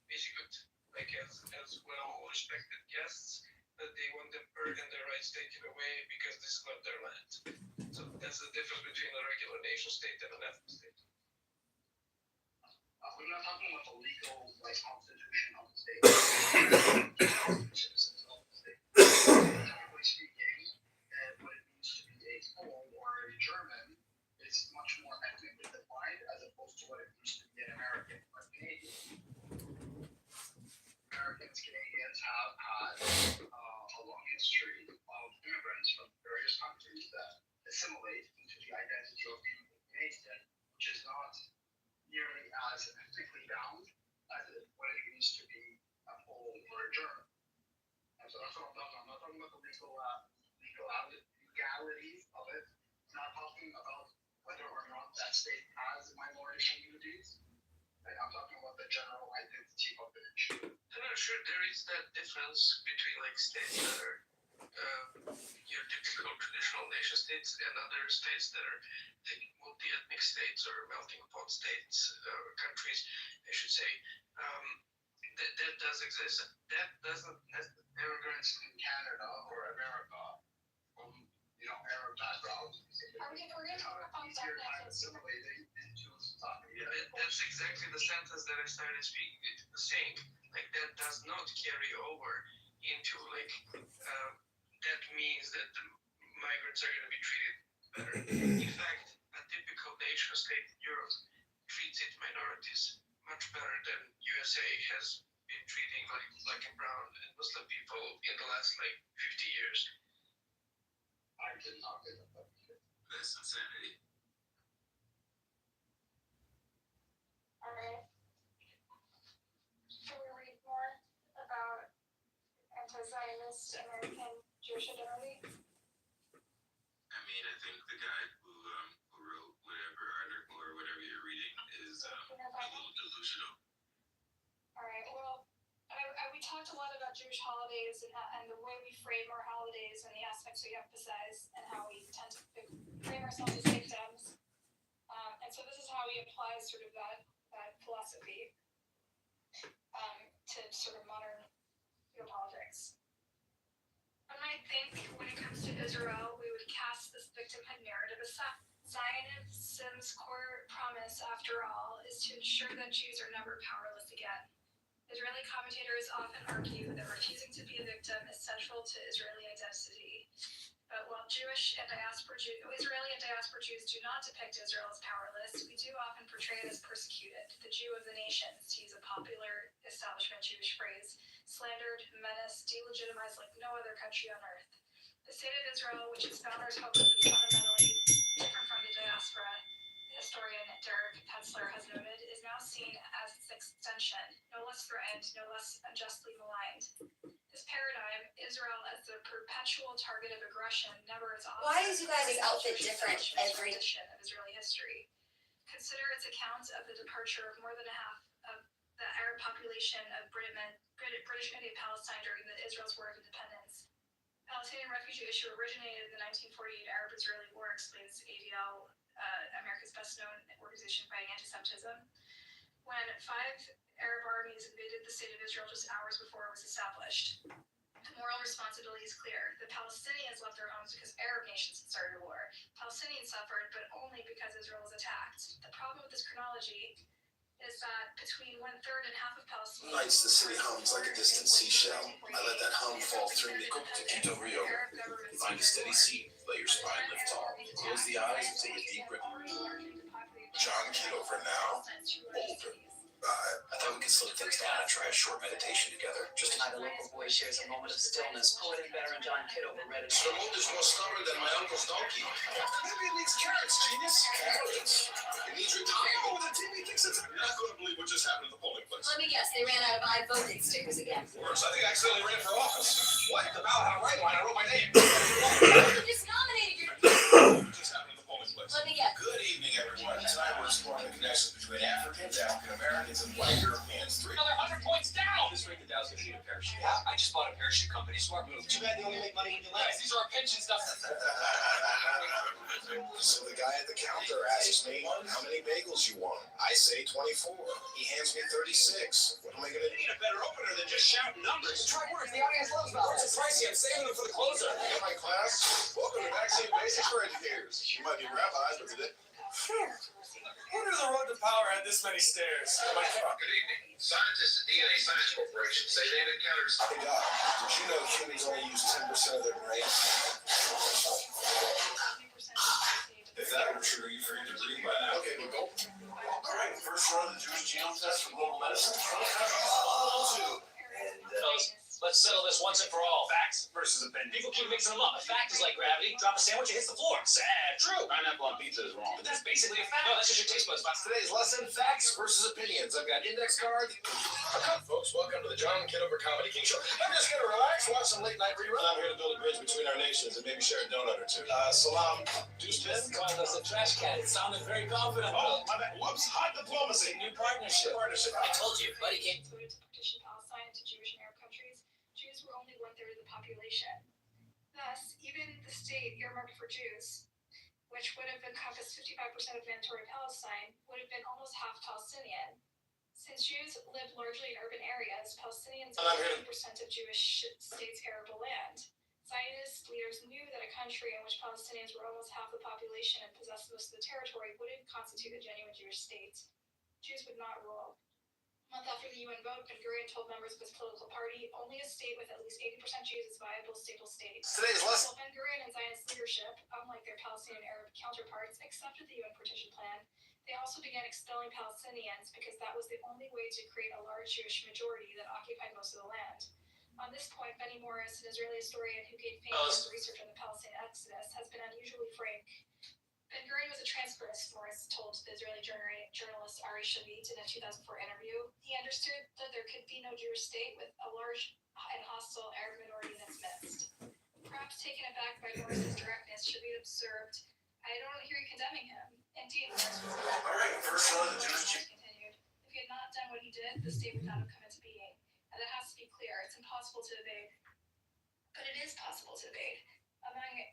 basically as well-respected guests, that they want them heard and their rights taken away because this is not their land. So that's the difference between a regular nation state and an ethno-state. We're not talking about the legal constitution of the state. Citizens of the state. Technically speaking, what it means to be a Pole or a German is much more ethnically defined as opposed to what it means to be an American or Canadian. Canadians have had a long history of immigrants from various countries that assimilate into the identity of being Canadian, which is not nearly as ethnically bound as what it means to be a Pole or a German. And so that's what I'm talking about. I'm not talking about the legalities of it. I'm not talking about whether or not that state has minority communities. I'm talking about the general identity of the nation. I'm not sure there is that difference between states that are your typical traditional nation states and other states that are multi-ethnic states or melting pot states or countries, I should say. That does exist. That doesn't have immigrants in Canada or America from Arab backgrounds. We're going to talk about that next. Assimilating into society. That's exactly the sentence that I started saying. That does not carry over into like that means that the migrants are going to be treated better. In fact, a typical nation state in Europe treats its minorities much better than USA has been treating like black and brown and Muslim people in the last like 50 years. I did not get that. That's insanity. Alright. Can we read more about anti-Zionist American Jewish identity? I mean, I think the guy who wrote whatever article or whatever you're reading is a little delusional. Alright, well, we talked a lot about Jewish holidays and the way we frame our holidays and the aspects we emphasize and how we tend to frame ourselves as victims. And so this is how we apply sort of that philosophy to sort of modern geopolitics. And I think when it comes to Israel, we would cast this victimhood narrative aside. Zionism's core promise, after all, is to ensure that Jews are never powerless again. Israeli commentators often argue that refusing to be a victim is central to Israeli identity. But while Israeli and diaspora Jews do not depict Israel as powerless, we do often portray it as persecuted, the Jew of the nations, to use a popular establishment Jewish phrase, slandered, menaced, delegitimized like no other country on earth. The state of Israel, which its founders hoped to be fundamentally different from the diaspora, historian Derek Petzler has noted, is now seen as its extension, no less threatened, no less unjustly maligned. This paradigm, Israel as the perpetual target of aggression, never is often. Why is you guys' outfit different every edition of Israeli history? Consider its account of the departure of more than half of the Arab population of British India Palestine during Israel's War of Independence. Palestinian refugee issue originated in the 1948 Arab-Israeli War, explains ADL, America's best-known organization fighting anti-Semitism. When 5 Arab armies invaded the state of Israel just hours before it was established. The moral responsibility is clear. The Palestinians left their homes because Arab nations had started a war. Palestinians suffered, but only because Israel was attacked. The problem with this chronology is that between 1/3 and half of Palestinians... Nights the city hums like a distant seashell. I let that hum fall through me. To Kitover yoga. Find a steady seat. Let your spine lift tall. Close the eyes and take a deep breath. John Kitover now. Older. I thought we could slow things down and try a short meditation together. Just Tonight, a local boy shares a moment of stillness. Poet and veteran John Kitover read it. This remote is more stubborn than my uncle's donkey. Maybe it needs carrots, genius. Carrots? It needs your time. Oh, the TV thinks it's... You're not going to believe what just happened at the polling place. Let me guess, they ran out of I voted stickers again. Worse, I think I accidentally ran for office. What? The ballot had a right line. I wrote my name. You just nominated your... What just happened at the polling place? Let me guess. Good evening, everyone. Tonight we're exploring the connections between Africans, African Americans, and white Europeans. Another 100 points down! This week the Dow's gonna need a parachute. Yeah, I just bought a parachute company. Smart move. Too bad they only make money when you land. These are our pension stuff. So the guy at the counter asks me how many bagels you want. I say 24. He hands me 36. What am I gonna do? You need a better opener than just shouting numbers. Try words. The audience loves vowels. It's pricey. I'm saving them for the closer. Hey, my class. Welcome to Vaccine Basics for Educators. You might be rabbis, but today. Who knew the road to power had this many stairs? Good evening. Scientists at DNA Science Corporation say they've encountered... Hey, Doc, did you know humans only use 10% of their brain? If that were true, you'd forget to breathe by now. Okay, we go. All right, first run of the Jewish genome test for global medicine. Let's settle this once and for all. Facts versus opinion. People keep mixing them up. A fact is like gravity. Drop a sandwich, it hits the floor. Sad. True. Pineapple on pizza is wrong. But that's basically a fact. No, that's just your taste buds. Today's lesson, facts versus opinions. I've got index cards. Folks, welcome to the John Kitover Comedy King Show. I'm just going to relax, watch some late night rerun. I'm here to build a bridge between our nations and maybe share a donut or two. Salam. Deuce Ben called us a trash can. It sounded very confident. Oh, my bad. Whoops. Hot diplomacy. New partnership. I told you, buddy came. Voted to partition Palestine to Jewish and Arab countries. Jews were only 1/3 of the population. Thus, even the state earmarked for Jews, which would have encompassed 55% of mandatory Palestine, would have been almost half Palestinian. Since Jews live largely in urban areas, Palestinians own 80% of Jewish states' arable land. Zionist leaders knew that a country in which Palestinians were almost half the population and possessed most of the territory wouldn't constitute a genuine Jewish state. Jews would not rule. A month after the UN vote, Ben Gurion told members of his political party, only a state with at least 80% Jews is viable, stable state. Today's lesson. So Ben Gurion and Zionist leadership, unlike their Palestinian Arab counterparts, accepted the UN partition plan. They also began expelling Palestinians because that was the only way to create a large Jewish majority that occupied most of the land. On this point, Benny Morris, an Israeli historian who gave fame to his research on the Palestinian exodus, has been unusually frank. Ben Gurion was a transferist, Morris told the Israeli journalist Ari Shavit in a 2004 interview. He understood that there could be no Jewish state with a large and hostile Arab minority in its midst. Perhaps taken aback by Morris's directness, Shavit observed, I don't hear you condemning him. Indeed, Morris was First son of the Jewish continued. If he had not done what he did, the state would not have come into being. And it has to be clear, it's impossible to evade. But it is possible to evade. Among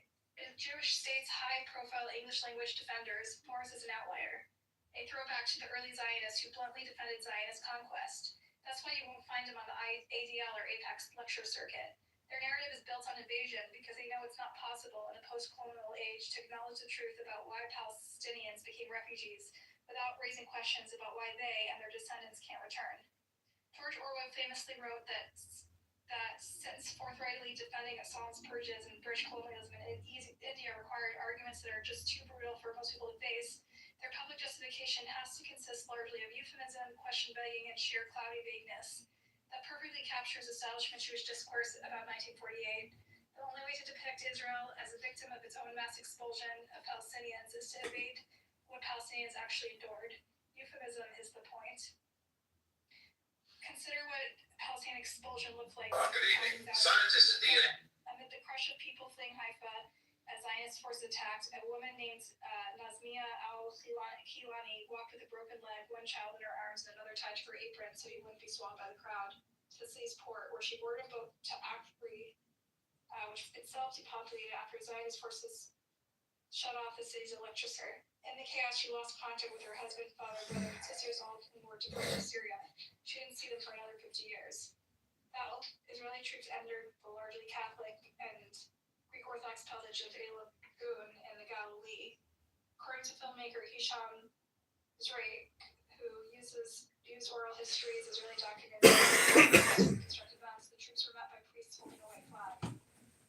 Jewish state's high-profile English-language defenders, Morris is an outlier. A throwback to the early Zionists who bluntly defended Zionist conquest. That's why you won't find him on the ADL or Apex lecture circuit. Their narrative is built on evasion because they know it's not possible in a post-colonial age to acknowledge the truth about why Palestinians became refugees without raising questions about why they and their descendants can't return. George Orwell famously wrote that since forthrightly defending Assad's purges and British colonialism in India required arguments that are just too brutal for most people to face, their public justification has to consist largely of euphemism, question-begging, and sheer cloudy vagueness. That perfectly captures establishment Jewish discourse about 1948. The only way to depict Israel as a victim of its own mass expulsion of Palestinians is to evade what Palestinians actually endured. Euphemism is the point. Consider what Palestinian expulsion looked like. Good evening. Scientists and DNA. Amid the crush of people fleeing Haifa, as Zionist forces attacked, a woman named Nazmia al-Khilani walked with a broken leg, one child in her arms, and another tied to her apron so he wouldn't be swamped by the crowd, to the city's port, where she boarded a boat to Akri, which itself depopulated after Zionist forces shut off the city's electricity. In the chaos, she lost contact with her husband, father, brother, and sisters, all who were deported to Syria. She didn't see them for another 50 years. Battle. Israeli troops entered the largely Catholic and Greek Orthodox village of Eilat in the Galilee. According to filmmaker Hisham Zreik, who used oral histories as Israeli documents and constructed maps, the troops were met by priests holding a white flag.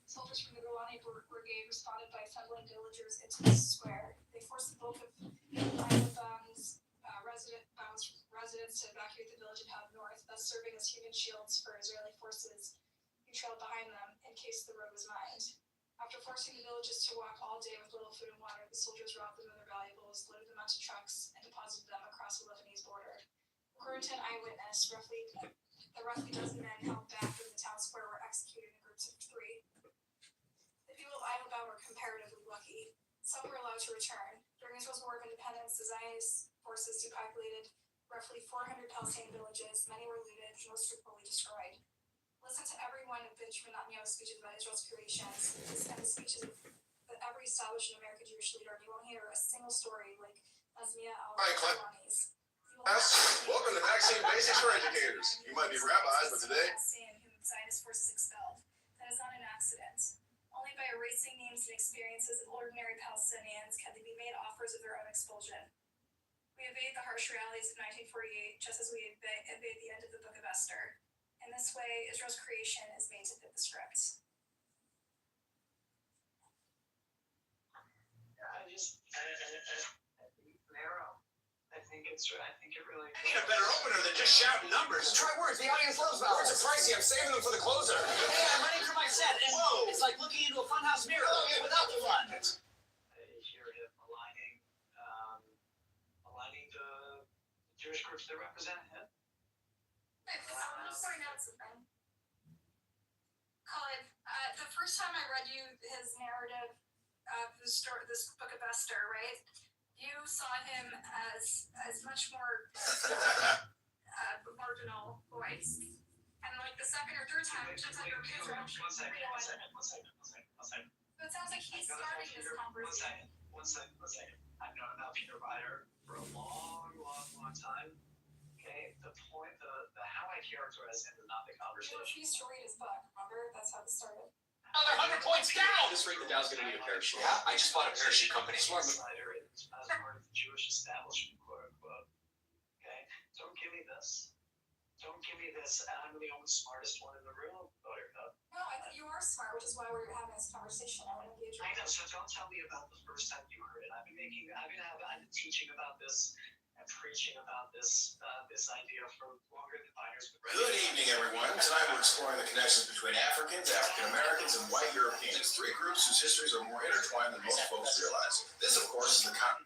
Soldiers from the Golani Brigade responded by assembling villagers into the square. They forced the bulk of residents to evacuate the village and head north, thus serving as human shields for Israeli forces who trailed behind them in case the road was mined. After forcing the villagers to walk all day with little food and water, the soldiers robbed them of their valuables, loaded them onto trucks, and deposited them across the Lebanese border. According to an eyewitness, roughly a dozen men held back from the town square were executed in groups of 3. The people of Eilat were comparatively lucky. Some were allowed to return. During Israel's War of Independence, the Zionist forces depopulated roughly 400 Palestinian villages. Many were looted, most were fully destroyed. Listen to every one of Benjamin Netanyahu's speeches about Israel's creations, and the speeches of every established American Jewish leader, and you won't hear a single story like Nazmia al-Khilani's. Welcome to Vaccine Basics for Educators. You might be rabbis, but today... whom Zionist forces expelled. That is not an accident. Only by erasing names and experiences of ordinary Palestinians can they be made offers of their own expulsion. We evade the harsh realities of 1948 just as we evade the end of the Book of Esther. In this way, Israel's creation is made to fit the script. I think narrow. I think it really. I need a better opener than just shouting numbers. Try words. The audience loves vowels. Words are pricey. I'm saving them for the closer. Hey, I'm ready for my set. And whoa, it's like looking into a funhouse mirror without the fun. I hear him aligning the Jewish groups that represent him. I want to point out something. Colin, the first time I read you his narrative of this Book of Esther, right? You saw him as much more marginal voice. And like the second or third time, just like your kids are actually One second. So it sounds like he's starting this conversation. One second. I've known about Peter Ryder for a long time. Okay, the point, the how I characterize him is not the conversation. You refused to read his book, remember? That's how this started. Another 100 points down! This rate, the Dow's gonna need a parachute. Yeah, I just bought a parachute company. Smart move. As part of the Jewish establishment, quote unquote. Okay, don't give me this. this, and I'm the only smartest one in the room, Buttercup. No, I think you are smart, which is why we're having this conversation. I want to engage with I know, so don't tell me about the first time you heard it. I've been teaching about this and preaching about this idea for longer than Biders. Good evening, everyone. Tonight we're exploring the connections between Africans, African Americans, and white Europeans. Three groups whose histories are more intertwined than most folks realize. This, of course, is the And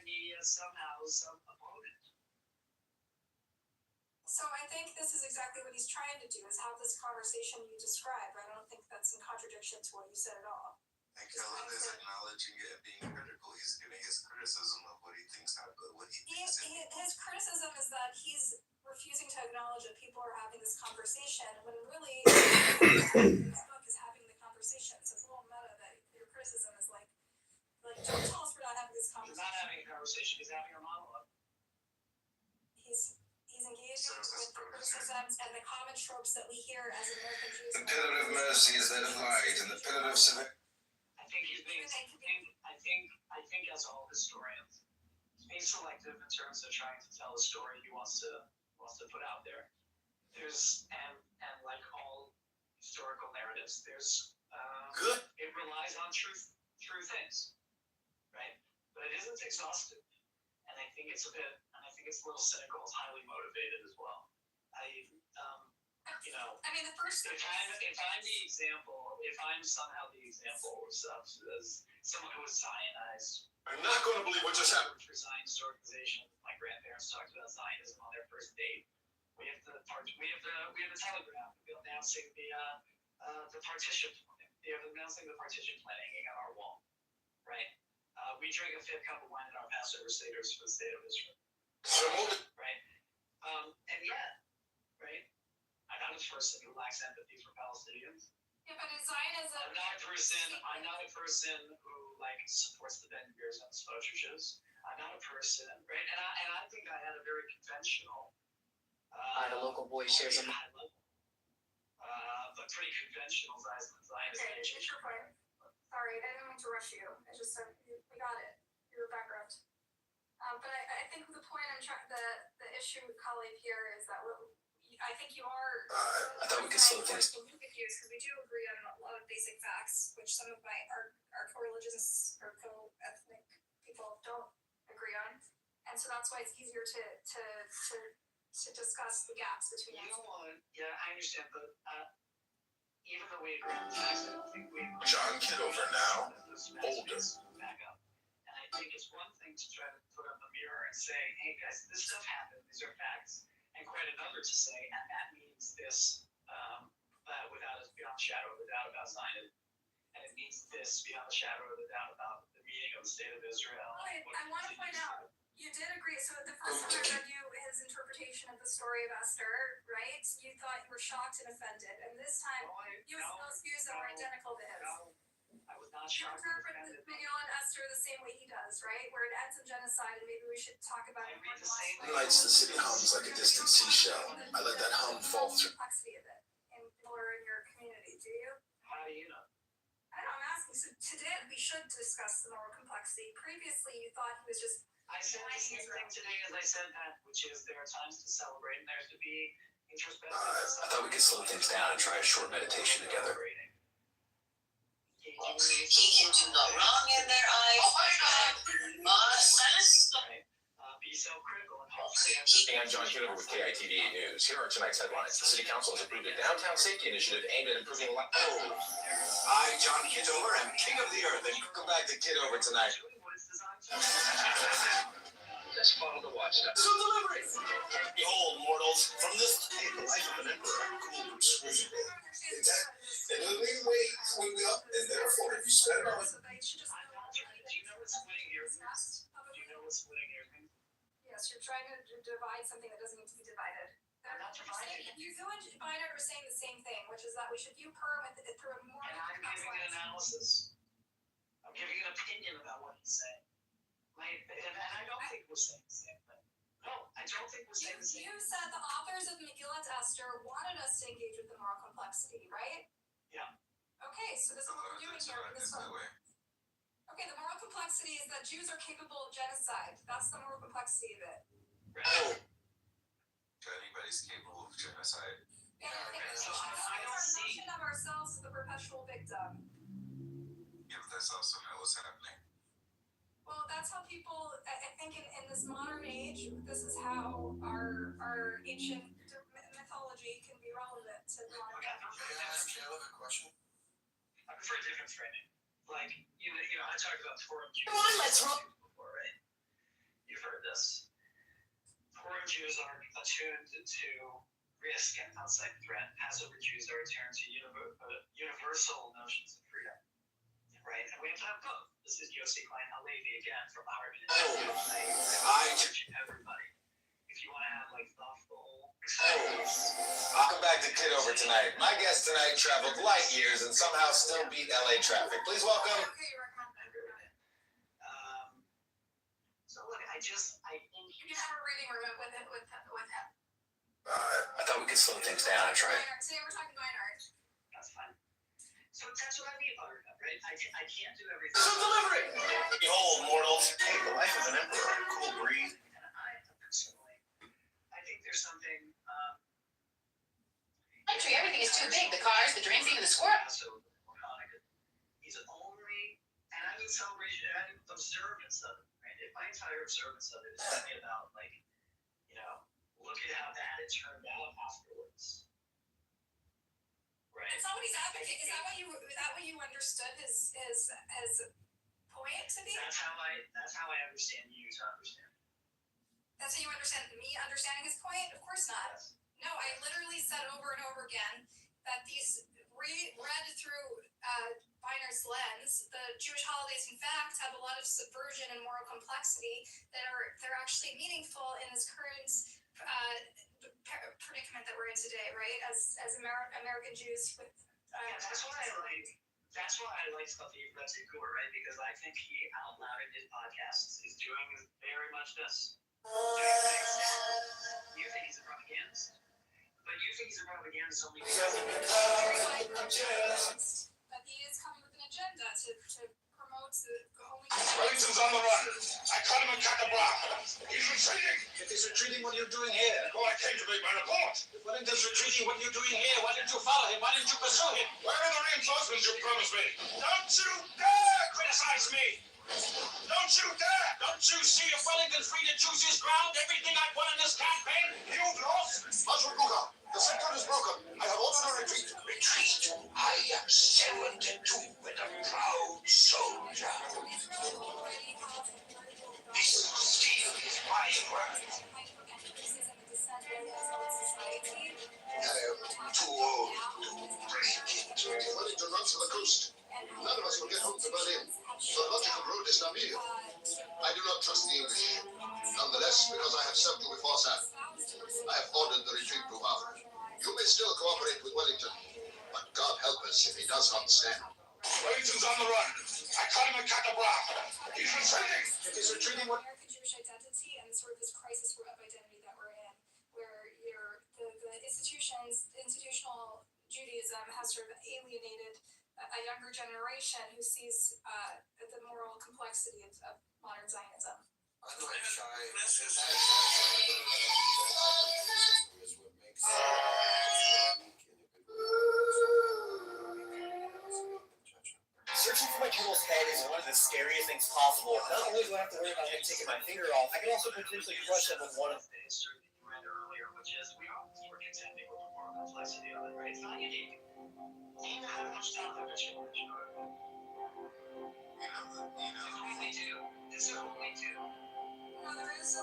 he somehow opponent. So I think this is exactly what he's trying to do, is have this conversation you describe. I don't think that's in contradiction to what you said at all. And Caleb is acknowledging it and being critical. He's giving his criticism of what he thinks happened, what he thinks. His criticism is that he's refusing to acknowledge that people are having this conversation, when really his book is having the conversation. So it's a little meta that your criticism is like don't tell us we're not having this conversation. He's not having a conversation. He's having a monologue. He's engaged with the criticisms and the common tropes that we hear as American Jews. The pillar of mercy is that of light, and the pillar of civic. I think he's being. I think as all historians, he's being selective in terms of trying to tell a story he wants to put out there. There's and like all historical narratives, there's good. It relies on true things, right? But it isn't exhaustive, and I think it's a little cynical. It's highly motivated as well. The first. If I'm somehow the example of someone who was Zionized. I'm not going to believe what just happened. For Zionist organization, my grandparents talked about Zionism on their first date. We have the telegram announcing the partition. Announcing the partition plan hanging on our wall, right? We drink a fifth cup of wine in our Passover seders for the state of Israel. Right? And yet, right? I'm not a person who lacks empathy for Palestinians. Yeah, but is Zionism? I'm not a person who supports the Ben-Guri's and the Spotrishes. I'm not a person, right? And I think I had a very conventional. The local boy shares a. But pretty conventional Zionist education. Sorry, I didn't mean to rush you. I just said we got it. Your background. But I think the point the issue with Khalid here is that I think you are. I thought we could slow things. Because we do agree on a lot of basic facts, which some of our co-religious or co-ethnic people don't agree on, and so that's why it's easier to discuss the gaps between. Yeah, I understand, but even though we agree on the facts, I don't think we agree. John Kitover now, older. Back up, and I think it's one thing to try to put up a mirror and say, "Hey guys, this stuff happened. These are facts." And quite another to say, and that means this, beyond a shadow of a doubt about Zionism, and it means this beyond a shadow of a doubt about the meaning of the state of Israel. I want to point out, you did agree. So the first time I read you his interpretation of the story of Esther, right? You thought you were shocked and offended, and this time those views that were identical to his. I was not You shocked. interpret Megillah and Esther the same way he does, right? Where it ends in genocide, and maybe we should talk about it more. Nights the city hums like a distant seashell. I let that hum fall through. Complexity of it in your community, do you? How do you know? I don't know, I'm asking. So today we should discuss the moral complexity. Previously, you thought he was just. I said the same thing today as I said that, which is there are times to celebrate and there's to be introspective. I thought we could slow things down and try a short meditation together. He can do no wrong in their eyes. Be self-critical and hopefully. I'm John Kitover with KITV News. Here are tonight's headlines. The City Council has approved a downtown safety initiative aimed at improving life. I'm John Kitover, I'm king of the earth, and welcome back to Kitover tonight. Let's follow the watchdog. So delivery! Behold, mortals, from this day the life of an emperor cooled scrutiny. And when we wait, we up, and therefore, if you spend our. Do you know what's splitting hairs? Do you know what's splitting hairs? Yes, you're trying to divide something that doesn't need to be divided. I'm not dividing. You and Biner are saying the same thing, which is that we should view Purim through a more. And I'm giving an analysis. I'm giving an opinion about what he's saying. And I don't think we're saying the same thing. No, I don't think we're saying the same thing. You said the authors of Megillat Esther wanted us to engage with the moral complexity, right? Yeah. Okay, so this is what we're doing here in this book. Okay, the moral complexity is that Jews are capable of genocide. That's the moral complexity of it. Right. anybody's capable of genocide. So I don't see notion of ourselves as the perpetual victim. Yeah, but that's also not what's happening. Well, that's how people. I think in this modern age, this is how our ancient mythology can be relevant to modern. Caleb a question? I prefer a different framing. Like, I talked about Forum Jews. Come on, let's roll. Before, right? You've heard this. Forum Jews are attuned to risk and outside threat. Passover Jews are attuned to universal notions of freedom. Right? And we have to have both. This is Yossi Klein Halevi again from the Harvard Institute. I urge everybody, if you want to have like thoughtful experience. Welcome back to Kitover tonight. My guest tonight traveled light years and somehow still beat LA traffic. Please welcome. So look, I You have a reading room with him. I thought we could slow things down. That's right. Today we're talking fine art. That's fine. So that's what I mean by it, right? I can't do everything. This is delivery. Behold, mortals. Hey, the life of an emperor. Cool breeze. And I personally, I think there's something. Country, everything is too big. The cars, the drinks, even the squirrel. So he's only, and I mean celebration, I mean observance of it. Right? If my entire observance of it is only about like, look at how bad it turned out afterwards. Right. That's not what he's advocating. Is that what you understood his point to be? That's how I understand you to understand. That's how you understand me understanding his point? Of course not. Yes. No, I literally said over and over again that these read through Weiner's lens, the Jewish holidays in fact have a lot of subversion and moral complexity they're actually meaningful in this current predicament that we're in today, right? As American Jews with that's why I like stuff that you've read to Kitover, right? Because I think he out loud in his podcasts is doing very much this. You think he's a propagandist, but you think he's a propagandist only because but he is coming with an agenda to promote the only. Wellington's on the run. I caught him in Kitover. He's retreating. If he's retreating, what are you doing here? Oh, I came to make my report. If Wellington's retreating, what are you doing here? Why didn't you follow him? Why didn't you pursue him? Where are the reinforcements you promised me? Don't you dare criticize me! Don't you dare! Don't you see if Wellington's free to choose his ground? Everything I've won in this campaign? You've lost! Mazrubuka, the sector is broken. I have ordered a retreat. Retreat? I am 72 and a proud soldier. This steel is my word. I am too old to break it. Wellington runs for the coast. None of us will get home to Berlin. The logical road is Namibia. I do not trust the English. Nonetheless, because I have served you before, sir, I have ordered the retreat to Havre. You may still cooperate with Wellington, but God help us if he does not stand. Wellington's on the run. I caught him in Kitover. He's retreating. If he's retreating, what? American Jewish identity and sort of this crisis of identity that we're in, where the institutional Judaism has sort of alienated a younger generation who sees the moral complexity of modern Zionism. I know I'm shy. Searching for my jewel's head is one of the scariest things possible. Not only do I have to worry about him taking my finger off, I can also potentially crush him with one of the history that you read earlier, which is we are contending with the moral complexity of it, right? It's not unique. Even how much time that you want to we do. This is what we do. No, it is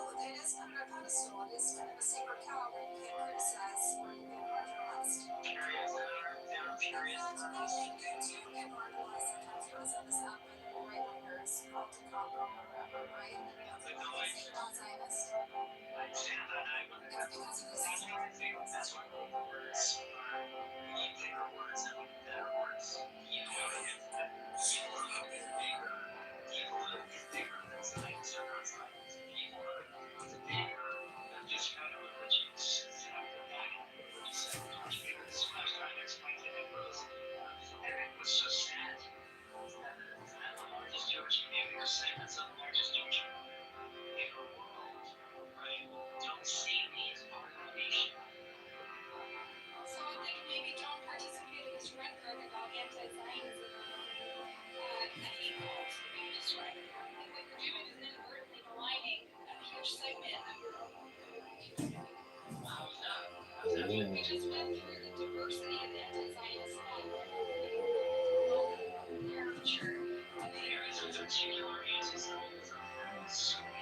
under a pedestal. It is kind of a sacred cow where you can't criticize or you get marginalized. Periods that are periods. You do get marginalized sometimes. There was this up when the right wingers called to Congo or whatever, right? Non-Zionist. I understand that. It's because of this. That's why the words we need bigger words and better words. Evil is bigger. Evil is bigger than science or not science. Evil is bigger than just kind of religious. And it was so sad that the largest Jewish community, or segments of the largest Jewish community, huge segment of your we just went through the diversity of the anti-Zionist caricature. The areas of particular anti-Zionism are Sweden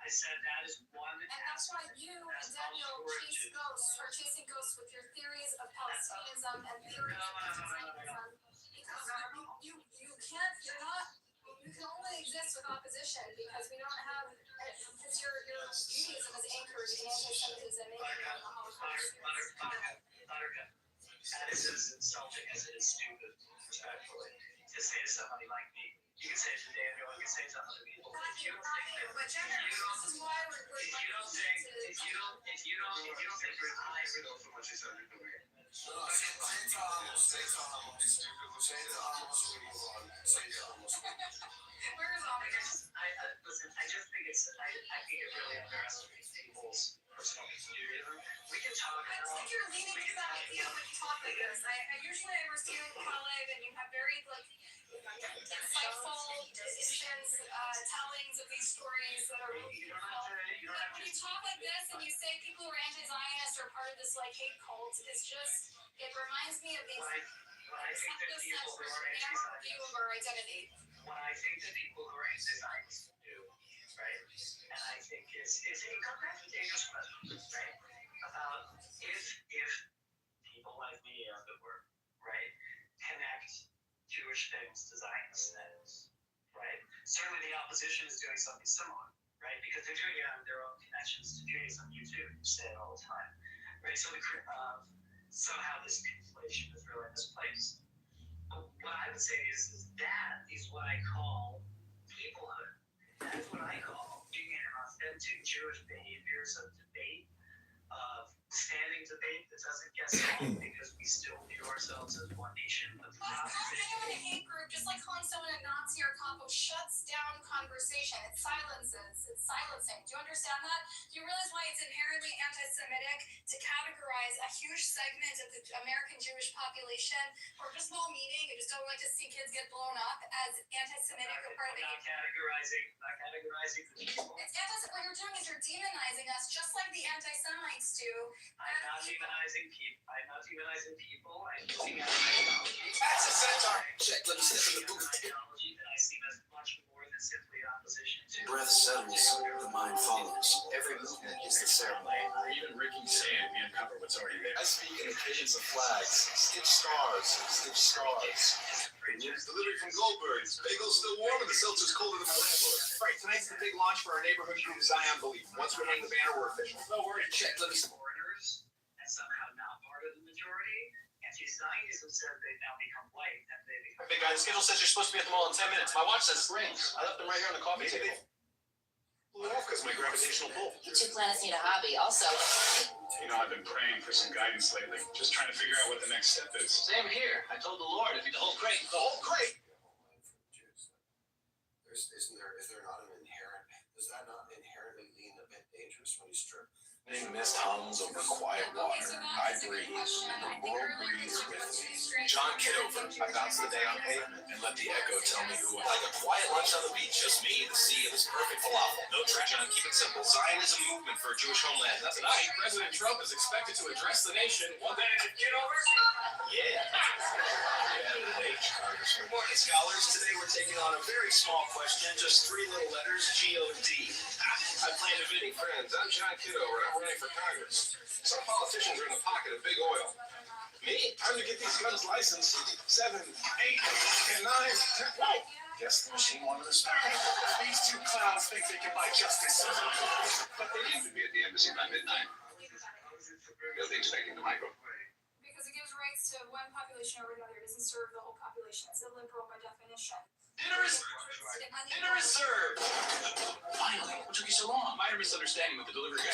I said that is one. And that's why you and Daniel chasing ghosts with your theories of Palestinism and theories of Zionism. Because you can't, you can only exist with opposition because we don't have, because your Judaism is anchored in anti-Semitism and the Holocaust. That is as insulting as it is stupid, respectfully, to say to somebody like me. You can say it to Daniel, you can say it to other people. If you don't think I really know so much as you're doing it. Listen, I just think I think it really underestimates people's personal Judaism. We can talk about. I think you're leaning to that idea when you talk like this. I usually receive Kalev and you have very insightful decisions, tellings of these stories that are really beautiful. But when you talk like this and you say people who are anti-Zionist are part of this hate cult, it's just, it reminds me of these narrow view of our identity. What I think that people who are anti-Zionists do, right? And I think it's a dangerous question, right? About if people like me, as it were, right, connect Jewish things to Zionist things, right? Certainly the opposition is doing something similar, right? Because they're doing it on their own connections to Judaism. You too, you say it all the time, right? So somehow this conflation is really misplaced. But what I would say is that is what I call peoplehood. That is what I call being an authentic Jewish behaviors of debate, of standing debate that doesn't get solved because we still view ourselves as one nation. But calling anyone a hate group, just like calling someone a Nazi or capo, shuts down conversation. It silences. It's silencing. Do you understand that? Do you realize why it's inherently anti-Semitic to categorize a huge segment of the American Jewish population or just small meeting and just don't like to see kids get blown up as anti-Semitic or part of the not categorizing the people. It's what you're doing is you're demonizing us just like the anti-Semites do. I'm not demonizing people. I'm using ideology. That's a centaur. Check, let me step in the booth. Ideology that I see as much more than simply opposition to. Breath settles, the mind follows. Every movement is the ceremony. Even Ricky's sand can cover what's already there. I speak in the cadence of flags. Stitch stars, stitch scars. News delivered from Goldberg's. Bagel's still warm and the seltzer's colder than my landlord. Right, tonight's the big launch for our neighborhood group Zion Belief. Once we hang the banner, we're official. No worries. Check, let me. Foreigners and somehow not part of the majority. Zionism says they've now become white and they become. Big guy, the schedule says you're supposed to be at the mall in 10 minutes. My watch says it rings. I left them right here on the coffee table. Blew it off because my gravitational pull. You two planets need a hobby. Also, You know, I've been praying for some guidance lately, just trying to figure out what the next step is. Same here. I told the Lord if he the whole crate. The whole crate? Is there not an inherent, does that not inherently lean a bit dangerous when you strip? Mist hums over quiet water. I breathe, and the world breathes with me. John Kitover. I bounce the day on pavement and let the echo tell me who I am. Like a quiet lunch on the beach, just me, the sea, and this perfect falafel. No traction, keep it simple. Zionism movement for a Jewish homeland. Tonight, President Trump is expected to address the nation. One day to get over. Yeah. Congressman. Good morning, scholars. Today we're taking on a very small question, just 3 little letters, G-O-D. I plan to visit friends. I'm John Kitover. I'm running for Congress. Some politicians are in the pocket of big oil. Me? Time to get these guns licensed. 7, 8, and 9, 10. Whoa! Guess the machine wanted to start. These 2 clowns think they can buy justice. But they need to be at the embassy by midnight. They'll be expecting the micro. Because it gives rights to one population over another. It doesn't serve the whole population. It's illiberal by definition. Dinner is served. Finally, what took you so long? Minor misunderstanding with the delivery guy.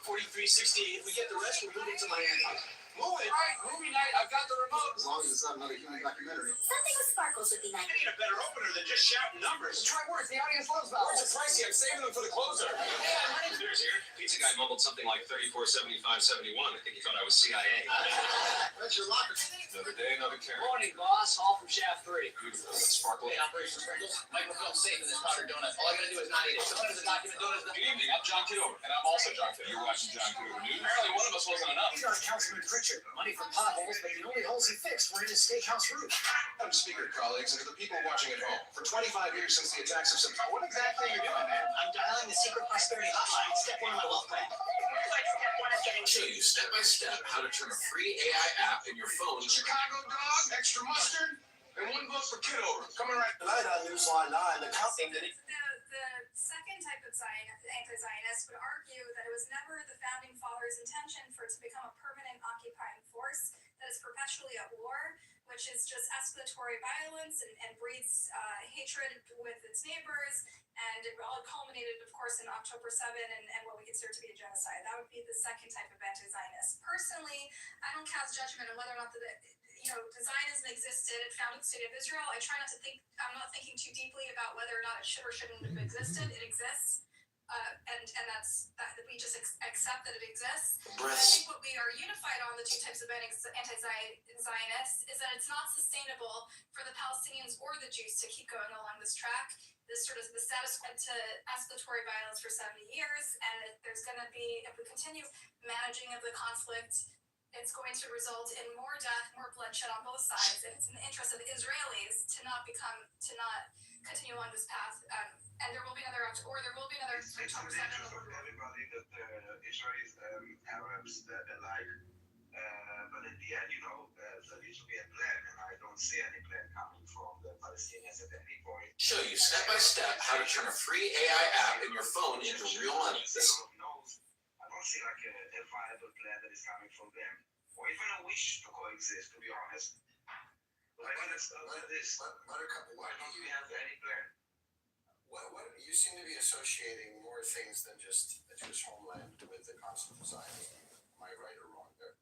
8:43:68. If we get the rest, we're moving to Miami. Move it. All right, movie night. I've got the remote. As long as it's not another human documentary. something with sparkles would be nice. I need a better opener than just shouting numbers. Try words. The audience loves vowels. Words are pricey. I'm saving them for the closer. Yeah, my name's Beers here. Pizza guy mumbled something like 34.75.71. I think he thought I was CIA. That's your locker. Another day, another carrot. Morning, boss. All from Shaft 3. Beautiful. That's sparkle. Hey, Operation Sprinkles. Microfilm safe in this powdered donut. All I gotta do is not eat it. So when is the document donut? Good evening. I'm John Kitover, and I'm also John Kitover. You're watching John Kitover News. Apparently, one of us wasn't enough. He's on Councilman Pritchard. Money for potholes, but the only holes he fixed were in his steakhouse roof. Madam Speaker, colleagues, and to the people watching at home. For 25 years since the attacks of September, what exactly are you doing, man? I'm dialing the secret prosperity hotline. Step 1 of my wealth plan. Step 1 is getting I'll show you step by step how to turn a free AI app in your phone. Chicago dog, extra mustard, and 1 vote for Kitover. Coming right Tonight on Newsline 9, the cop named it. The second type of anti-Zionist would argue that it was never the founding fathers' intention for it to become a permanent occupying force that is perpetually at war, which is just escalatory violence and breeds hatred with its neighbors. And it all culminated, of course, in October 7 and what we consider to be a genocide. That would be the second type of anti-Zionist. Personally, I don't cast judgment on whether or not the Zionism existed. It founded the state of Israel. I try not to think. I'm not thinking too deeply about whether or not it should or shouldn't have existed. It exists, and that's that. We just accept that it exists. I think what we are unified on, the 2 types of anti-Zionists, is that it's not sustainable for the Palestinians or the Jews to keep going along this track. This sort of the status quo to escalatory violence for 70 years, and there's going to be, if we continue managing of the conflict, it's going to result in more death, more bloodshed on both sides, and it's in the interest of the Israelis to not continue along this path. And there will be another, or there will be another. It's in the interest of everybody that the Israelis, Arabs, alike. But in the end, there needs to be a plan, and I don't see any plan coming from the Palestinians at any point. Show you step by step how to turn a free AI app in your phone into real money. I don't see like a viable plan that is coming from them, or even a wish to coexist, to be honest. But let's start with this. Buttercup, Why don't we have any plan? What you seem to be associating more things than just a Jewish homeland with the concept of Zionism. Am I right or wrong there?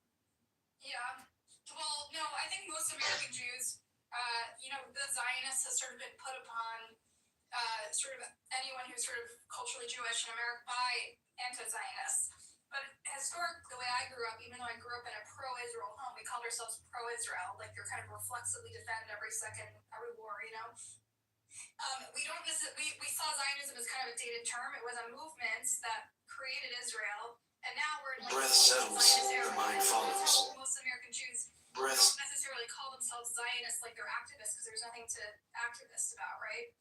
Yeah. Well, no, I think most American Jews, the Zionists has sort of been put upon sort of anyone who's sort of culturally Jewish in America by anti-Zionists. But historically, the way I grew up, even though I grew up in a pro-Israel home, we called ourselves pro-Israel. Like, you're kind of reflexively defend every war, we don't necessarily, we saw Zionism as kind of a dated term. It was a movement that created Israel, and now we're in Breath settles, the mind follows. Most American Jews Breath. don't necessarily call themselves Zionists like they're activists, because there's nothing to activist about, right?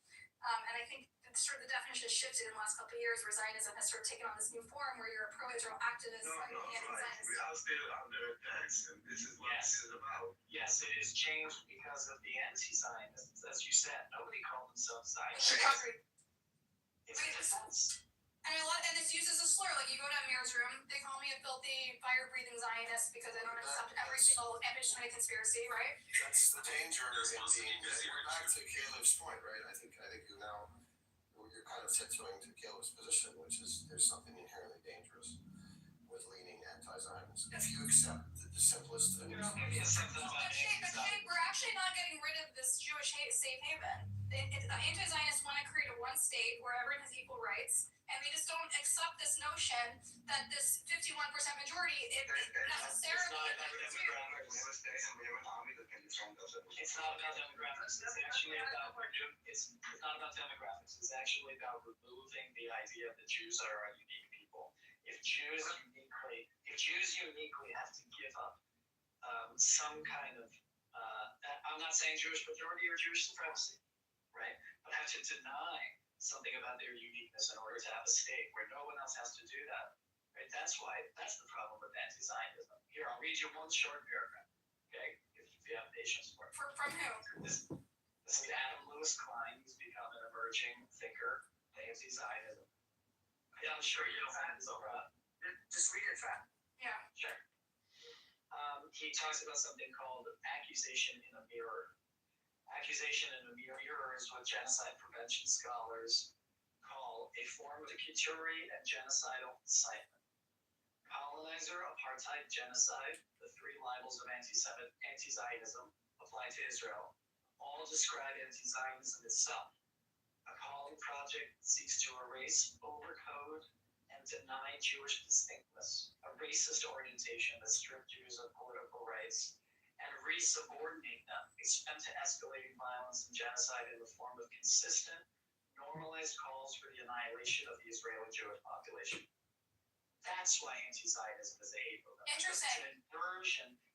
And I think sort of the definition has shifted in the last couple of years, where Zionism has sort of taken on this new form where you're a pro-Israel activist. No, right. We are still under attacks, and this is what this is about. Yes, it has changed because of the anti-Zionists, as you said. Nobody called themselves Zionists. Chicago. It's a defense. And it's used as a slur. Like, you go to Amir's room, they call me a filthy, fire-breathing Zionist because I don't accept every single image from a conspiracy, right? That's the danger in we're back to Caleb's point, right? I think you now you're kind of tiptoeing to Caleb's position, which is there's something inherently dangerous with leaning anti-Zionist. If you accept the simplest and But we're actually not getting rid of this Jewish safe haven. The anti-Zionists want to create a one state where everyone has equal rights, and they just don't accept this notion that this 51% majority necessarily. It's not about demographics. It's actually about It's actually about removing the idea that Jews are a unique people. If Jews uniquely have to give up some kind of, I'm not saying Jewish majority or Jewish supremacy, right? But have to deny something about their uniqueness in order to have a state where no one else has to do that, right? That's the problem with anti-Zionism. Here, I'll read you one short paragraph, okay? If you have patience for it. From who? This is Adam Lewis Klein. He's become an emerging thinker, anti-Zionism. Yeah, I'm sure you know that. So, just read it, Fat. Yeah. Sure. He talks about something called accusation in a mirror. Accusation in a mirror is what genocide prevention scholars call a form of Kitover and genocidal incitement. Colonizer, apartheid, genocide, the three libels of anti-Zionism applied to Israel, all describe anti-Zionism itself. A calling project seeks to erase, overcode, and deny Jewish distinctness, a racist orientation that stripped Jews of political rights, and resubordinate them, expend to escalating violence and genocide in the form of consistent, normalized calls for the annihilation of the Israeli Jewish population. That's why anti-Zionism is a hate movement. Interesting.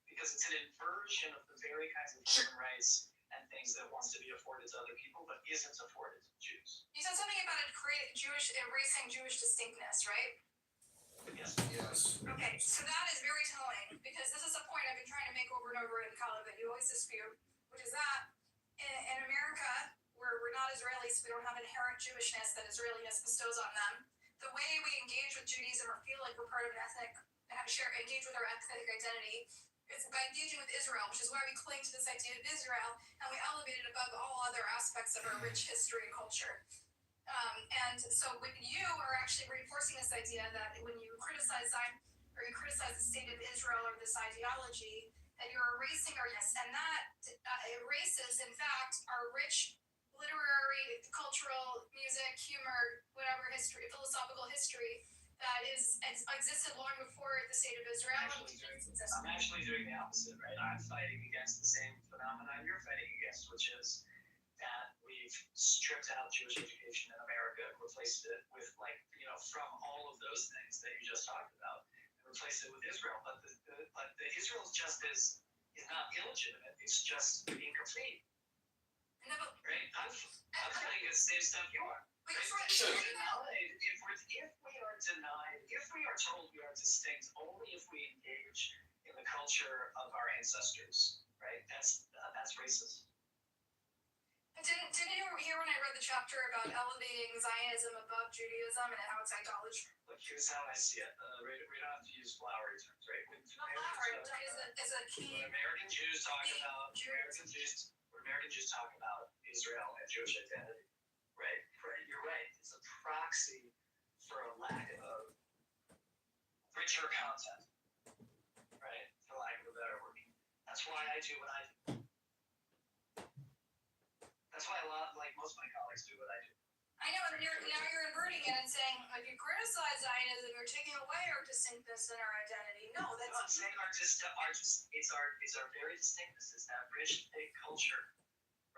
Because it's an inversion of the very kinds of human rights and things that wants to be afforded to other people, but isn't afforded to Jews. You said something about erasing Jewish distinctness, right? Yes. Okay, so that is very telling because this is a point I've been trying to make over and over in college that you always dispute, which is that in America, where we're not Israelis, we don't have inherent Jewishness that Israeliness bestows on them. The way we engage with Judaism or feel like we're part of an engage with our ethnic identity, it's by engaging with Israel, which is why we cling to this idea of Israel, and we elevate it above all other aspects of our rich history and culture. And so when you are actually reinforcing this idea that when you criticize Zion or you criticize the state of Israel or this ideology, that you're erasing ourness, and that erases, in fact, our rich literary, cultural, music, humor, whatever history, philosophical history that existed long before the state of Israel. I'm actually doing the opposite, right? I'm fighting against the same phenomenon you're fighting against, which is that we've stripped out Jewish education in America and replaced it with, from all of those things that you just talked about, and replaced it with Israel. But the Israel's justice is not illegitimate; it's just incomplete. No, but, right? I'm fighting against the same stuff you are. Right? If we are told we are distinct only if we engage in the culture of our ancestors, right? That's racist. Didn't you hear when I read the chapter about elevating Zionism above Judaism and how it's idolatry? Look, here's how I see it. We don't have to use flowery terms, right? When American Jews talk about Israel and Jewish identity, right? You're right. It's a proxy for a lack of richer content, right? For lack of a better word. That's why I do what I do. That's why most of my colleagues do what I do. I know, and now you're inverting it and saying, if you criticize Zionism, you're taking away our distinctness and our identity. No, that's not saying it's our very distinctness. It's that rich, big culture,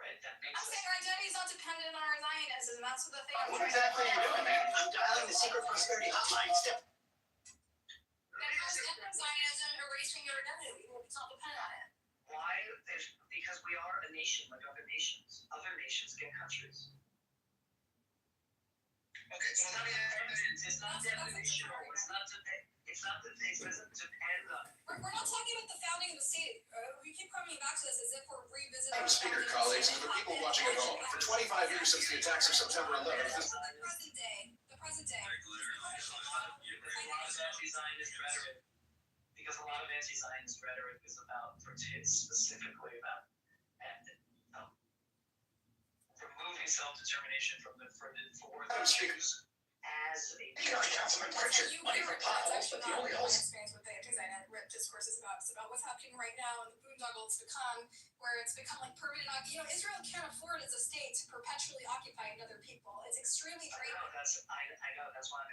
right? That makes I'm saying our identity is not dependent on our Zionism. That's the thing. What exactly are you doing, man? I'm dialing the secret prosperity hotline. Step. And how's Zionism erasing your identity? It's not dependent on it. Why? Because we are a nation like other nations. Other nations get countries. Okay, so let me it's not definitional. It doesn't depend on. We're not talking about the founding of the state. We keep coming back to this as if we're revisiting. Madam Speaker, colleagues, and for people watching at home, for 25 years since the attacks of September 11th, the present day, the the present day. Like literally, A lot of anti-Zionist rhetoric, because a lot of anti-Zionist rhetoric is about, specifically about removing self-determination from the Jews as a Councilman Pritchard, money for potholes, but the only holes. Experience with the anti-Zionist discourse is about what's happening right now in the boondoggle. It's become like permanent. Israel can't afford as a state to perpetually occupy another people. It's extremely I draining. know that's why I'm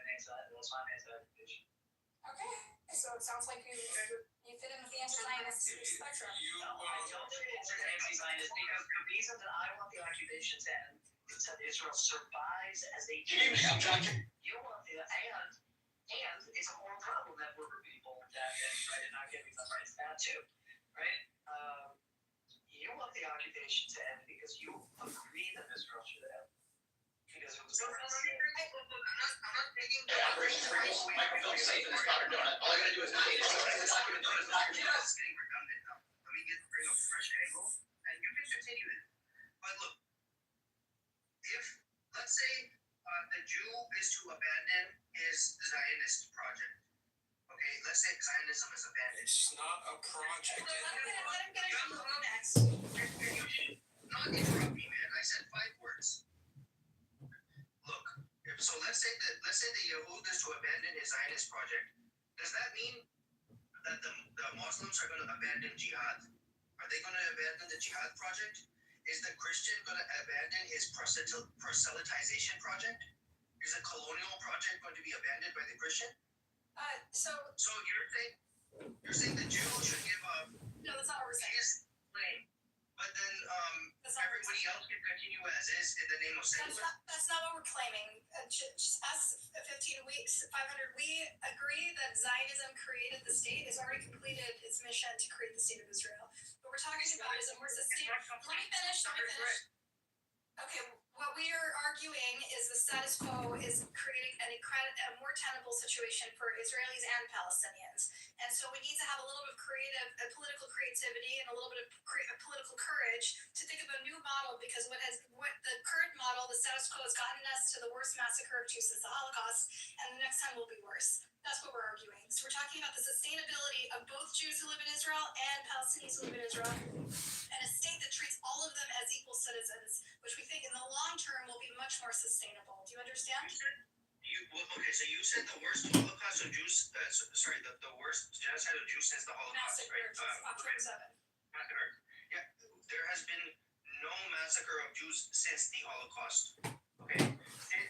anti-occupation. Okay, so it sounds like you fit in with the anti-Zionist spectrum. I don't fit into the anti-Zionist because the reason that I want the occupation to end is that Israel survives as a You want the and it's a moral problem that we're people that try to not giving them rights. That too, right? You want the occupation to end because you agree that Israel should end. Because it was Microphone safe in this powdered donut. All I gotta do is not eat it. So the document is not Getting redundant now. Let me bring a fresh angle, and you can continue it. But look, if let's say the Jew is to abandon his Zionist project, okay? Let's say Zionism is abandoned. It's not a project. Let him get it next. You should not interrupt me, man. I said 5 words. Look, so let's say the Yehud is to abandon his Zionist project. Does that mean that the Muslims are going to abandon jihad? Are they going to abandon the jihad project? Is the Christian going to abandon his proselytization project? Is a colonial project going to be abandoned by the Christian? So you're saying the Jew should give up? No, that's not what we're saying. His claim, but then everybody else can continue as is in the name of secular. That's not what we're claiming. Just us, 15 weeks, 500. We agree that Zionism created the state, has already completed its mission to create the state of Israel. What we're talking about is a more sustainable. Let me finish. Okay, what we are arguing is the status quo is creating a more tenable situation for Israelis and Palestinians. And so we need to have a little bit of political creativity and a little bit of political courage to think of a new model, because what the current model, the status quo, has gotten us to the worst massacre of Jews since the Holocaust, and the next time will be worse. That's what we're arguing. So we're talking about the sustainability of both Jews who live in Israel and Palestinians who live in Israel, and a state that treats all of them as equal citizens, which we think in the long term will be much more sustainable. Do you understand? Okay, so you said the worst Holocaust of Jews, the worst genocide of Jews since the Holocaust, right? October 7th. Yeah, there has been no massacre of Jews since the Holocaust. Okay? We're talking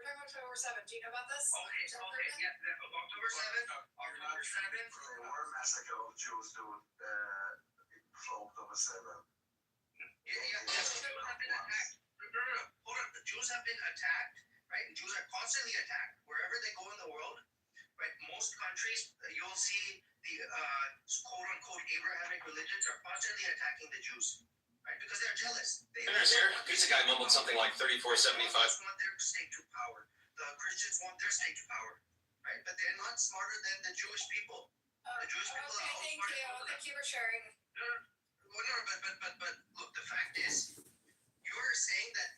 about October 7th. Do you know about this? Okay, yeah, October 7th. October 7th. There were massacre of Jews during October 7th. Yeah, Jews have been attacked. No. Hold on. The Jews have been attacked, right? And Jews are constantly attacked wherever they go in the world, right? Most countries, you'll see the quote-unquote Abrahamic religions are constantly attacking the Jews, right? Because they're jealous. Dinner's here. Pizza guy mumbled something like $34.75. The Muslims want their state to power. The Christians want their state to power, right? But they're not smarter than the Jewish people. The Jewish people are all thank you. Thank you for sharing. But look, the fact is, you're saying that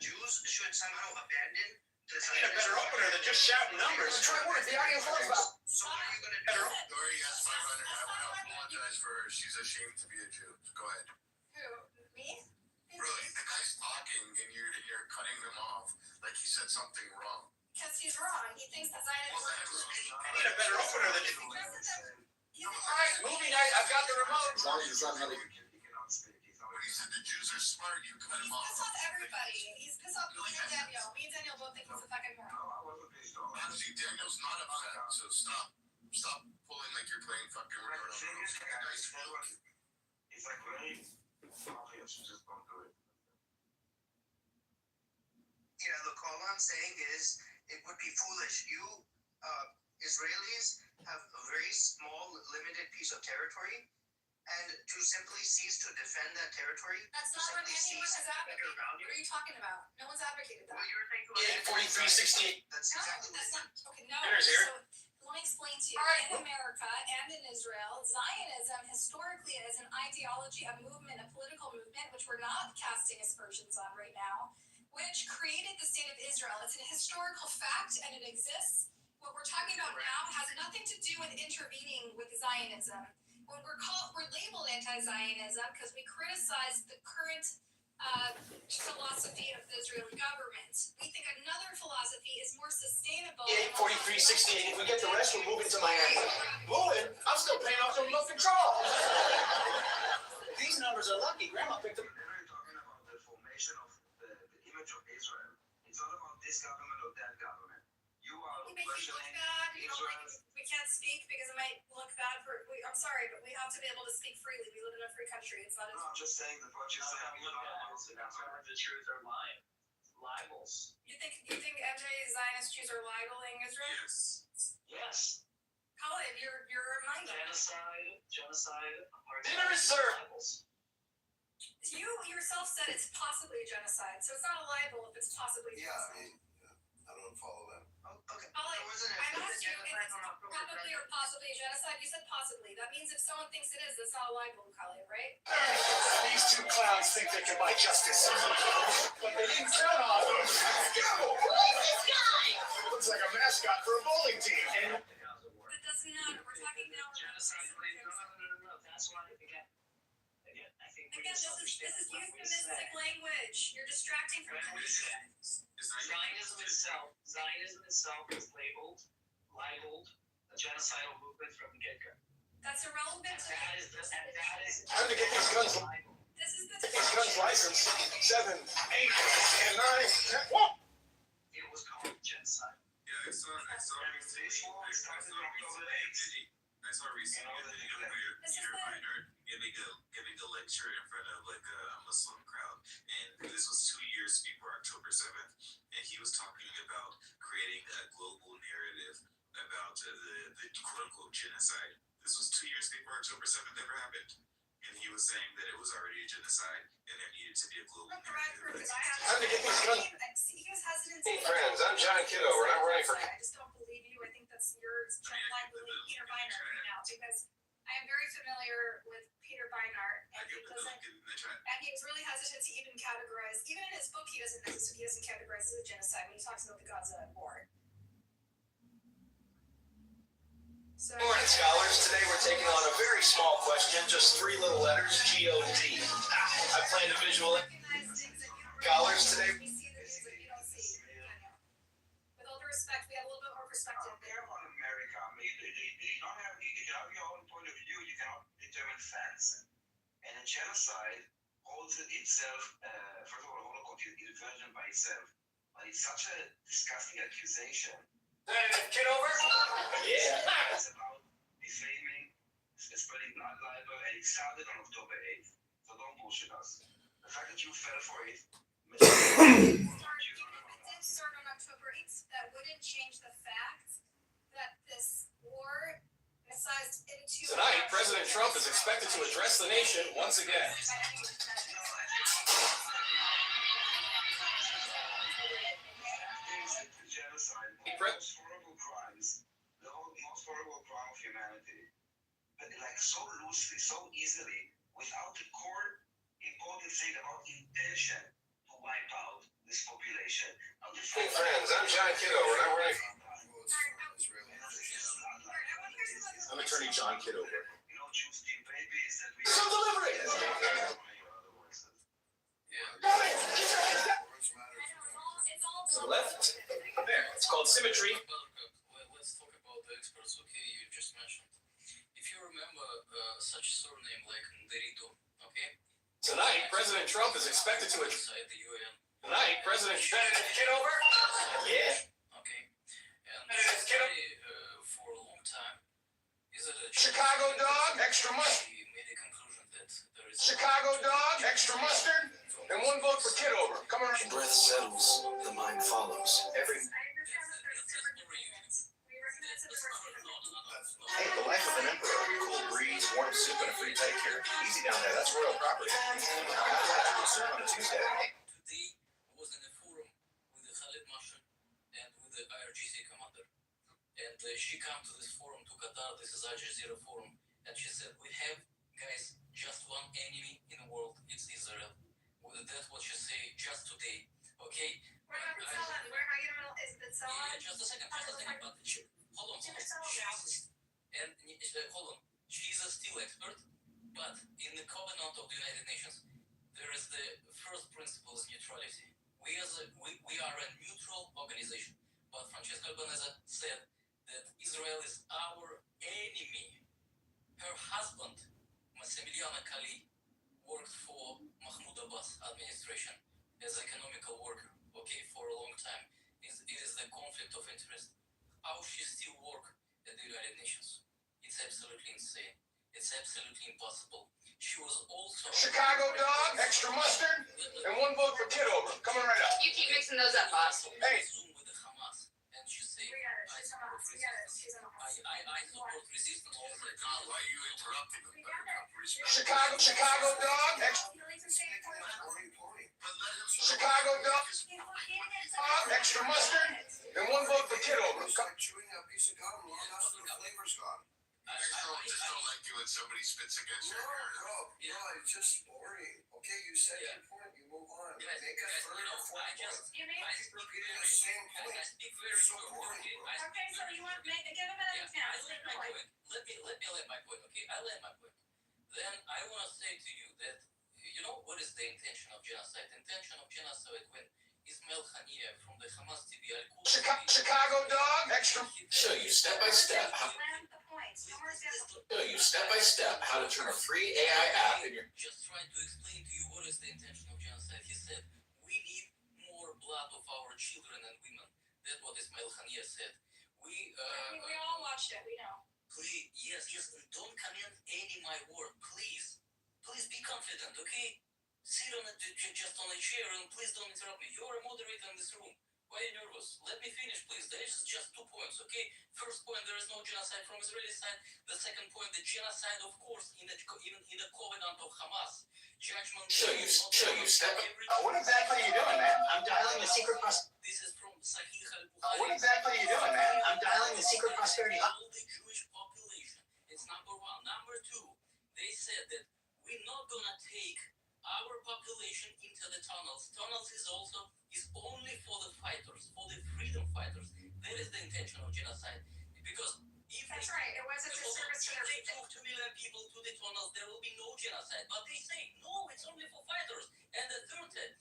Jews should somehow abandon the Need a better opener than just shouting numbers. Try words the audience loves about. So what are you going to do? Dory has 500. I want to apologize for her. She's ashamed to be a Jew. Go ahead. Who? Me? Really, the guy's talking and you're cutting him off like he said something wrong. Because he's wrong. He thinks that Zionism. I need a better opener than you. Alright, movie night. I've got the remote. As long as it's not another. He said the Jews are smart. You cut him off. He's pissed off everybody. He's pissed off me and Daniel. Me and Daniel both think he's a fucking moron. See, Daniel's not upset, so stop pulling like you're playing fucking retarded. It's like very obvious. You just don't do it. Yeah, look, all I'm saying is it would be foolish. Israelis have a very small, limited piece of territory, and to simply cease to defend that territory. That's not what anyone has advocated. What are you talking about? No one's advocated that. Well, you're thinking 4368. That's exactly what that's not. Okay, no. Dinner's here. So let me explain to you. In America and in Israel, Zionism historically is an ideology, a movement, a political movement, which we're not casting aspersions on right now. which created the state of Israel. It's an historical fact and it exists. What we're talking about now has nothing to do with intervening with Zionism. When we're labeled anti-Zionism because we criticize the current philosophy of the Israeli government. We think another philosophy is more sustainable. 4368. If we get the rest, we're moving to Miami. Moving? I'm still paying off the remote control. These numbers are lucky. Grandma picked them. We're talking about the formation of the image of Israel. It's not about this government or that government. You are It makes you look questioning bad. You know, Israel. like, we can't speak because it might look bad for. I'm sorry, but we have to be able to speak freely. We live in a free country. It's not. No, I'm just saying that what you're saying is not about the government. The truth or lying. Libels. You think anti-Zionist Jews are libeling Israel? Yes. Yes. Colin, you're reminded. Genocide. Dinner is served. Libels. You yourself said it's possibly a genocide, so it's not a libel if it's possibly. Yeah, I mean, I don't follow that. Okay. Colin, I'm asking you if it's probably or possibly a genocide. You said possibly. That means if someone thinks it is, that's not a libel, Colin, right? These two clowns think they can buy justice. But they didn't count on them. Looks like a mascot for a bowling team. That doesn't matter. We're talking now. Genocide. No. That's why again, I think we Again, this is euphemistic language. You're distracting from when we say Zionism itself is labeled a genocidal movement from the get-go. That's irrelevant. That is. Time to get these guns. This is the. These guns licensed. 7, 8, and 9, 10. Whoa! It was called genocide. Yeah, I saw recently Peter Beinart giving a lecture in front of like a Muslim crowd, and this was 2 years before October 7th, and he was talking about creating a global narrative about the quote-unquote genocide. This was 2 years before October 7th ever happened, and he was saying that it was already a genocide, and there needed to be a global narrative. Time to get these guns. He was hesitant. Hey friends, I'm John Kitover, and I'm running for. I just don't believe you. I think that's your believe Peter Beinart right now because I am very familiar with Peter Beinart, and he was really hesitant to even categorize. Even in his book, he doesn't categorize it as a genocide when he talks about the Gaza war. So, Morning, scholars. Today we're taking on a very small question, just 3 little letters, G-O-D. I plan to visualize. Scholars, today. we see the things that you don't see. With all due respect, we have a little bit more perspective. Care about America. I mean, you don't have. You can have your own point of view. You cannot determine facts. And a genocide holds it itself. First of all, Holocaust is a version by itself. But it's such a disgusting accusation. Kitover? Yeah. It's about defaming, spreading blood libel, and it started on October 8th. So don't bullshit us. The fact that you fell for it. If it did start on October 8th, that wouldn't change the fact that this war incised into. Tonight, President Trump is expected to address the nation once again. Genocide, the most horrible crimes, the most horrible crime of humanity, but like so loosely, so easily, without the core important thing about intention to wipe out this population. Hey friends, I'm John Kitover, and I'm running. I'm Attorney John Kitover. You know, Jews steal babies that we. Some delivery! To the left. There, it's called symmetry. Let's talk about the experts, okay, you just mentioned. If you remember such a surname like Nderito, okay? Tonight, President Trump is expected to Inside the UN. Tonight, President Kitover? Yeah. Okay. And for a long time, is it a Chicago dog, extra mustard. He made a conclusion that there is Chicago dog, extra mustard, and 1 vote for Kitover. Come on. The breath settles, the mind follows. Hey, the life of an emperor. Cool breeze, warm soup, and a free pedicure. Easy down there. That's royal property. Serve on a Tuesday. Today was in a forum with the Khalid Mashin and with the IRGC commander. And she came to this forum to Qatar. This is Al Jazeera forum. And she said, we have, guys, just one enemy in the world. It's Israel. That's what she said just today. Okay? What about the salad? Where are you in the middle? Is the Yeah, salad? just a second. But hold on. Hold on. She's a steel expert, but in the Covenant of the United Nations, there is the first principle is neutrality. We are a neutral organization. But Francesca Albanese said that Israel is our enemy. Her husband, Massimiliano Kali, worked for Mahmoud Abbas administration as economical worker, okay, for a long time. It is the conflict of interest. How she still work at the United Nations? It's absolutely insane. It's absolutely impossible. She was also Chicago dog, extra mustard, and one vote for Kitover. Coming right up. You keep mixing those up, boss. Hey. Zoom with the Hamas, and she say, We got it. She's on us. We got it. She's on us. I support resistance. Oh my God, why are you interrupting them? Chicago dog, Chicago dog, extra mustard, and one vote for Kitover. It's like chewing a piece of gum long enough and the flavor's gone. Just don't like you when somebody spits against your hair. No, it's just boring. Okay, you said your point, you move on. Make a third or fourth point. You make Keep repeating the same point. I speak very So short. boring. Okay, so you want give a minute now. I land my point. Let me land my point. Okay, I land my point. Then I want to say to you that you know what is the intention of genocide? The intention of genocide when Ismail Haniyeh from the Hamas TV Chicago dog, extra. Show you step by step how. Land the point. No more examples. Show you step by step how to turn a free AI app in your. just trying to explain to you what is the intention of genocide. He said we need more blood of our children and women. That's what Ismail Haniyeh said. We all watched it. We know. please, yes, don't comment any my word, please. Please be confident, okay? Sit on it just on a chair and please don't interrupt me. You're a moderator in this room. Why are you nervous? Let me finish, please. There is just 2 points, okay? First point, there is no genocide from Israeli side. The second point, the genocide, of course, even in the covenant of Hamas. Judgment. Show you step. What exactly are you doing, man? I'm dialing the secret This is from Sahih al-Bukhari. What exactly are you doing, man? I'm dialing the secret prosperity. All the Jewish population. It's number one. Number two, they said that we're not gonna take our population into the tunnels. Tunnels is only for the fighters, for the freedom fighters. That is the intention of genocide. Because if That's right. It was a disservice to if they their took 2 million people to the tunnels, there will be no genocide. But they say no, it's only for fighters. And the third that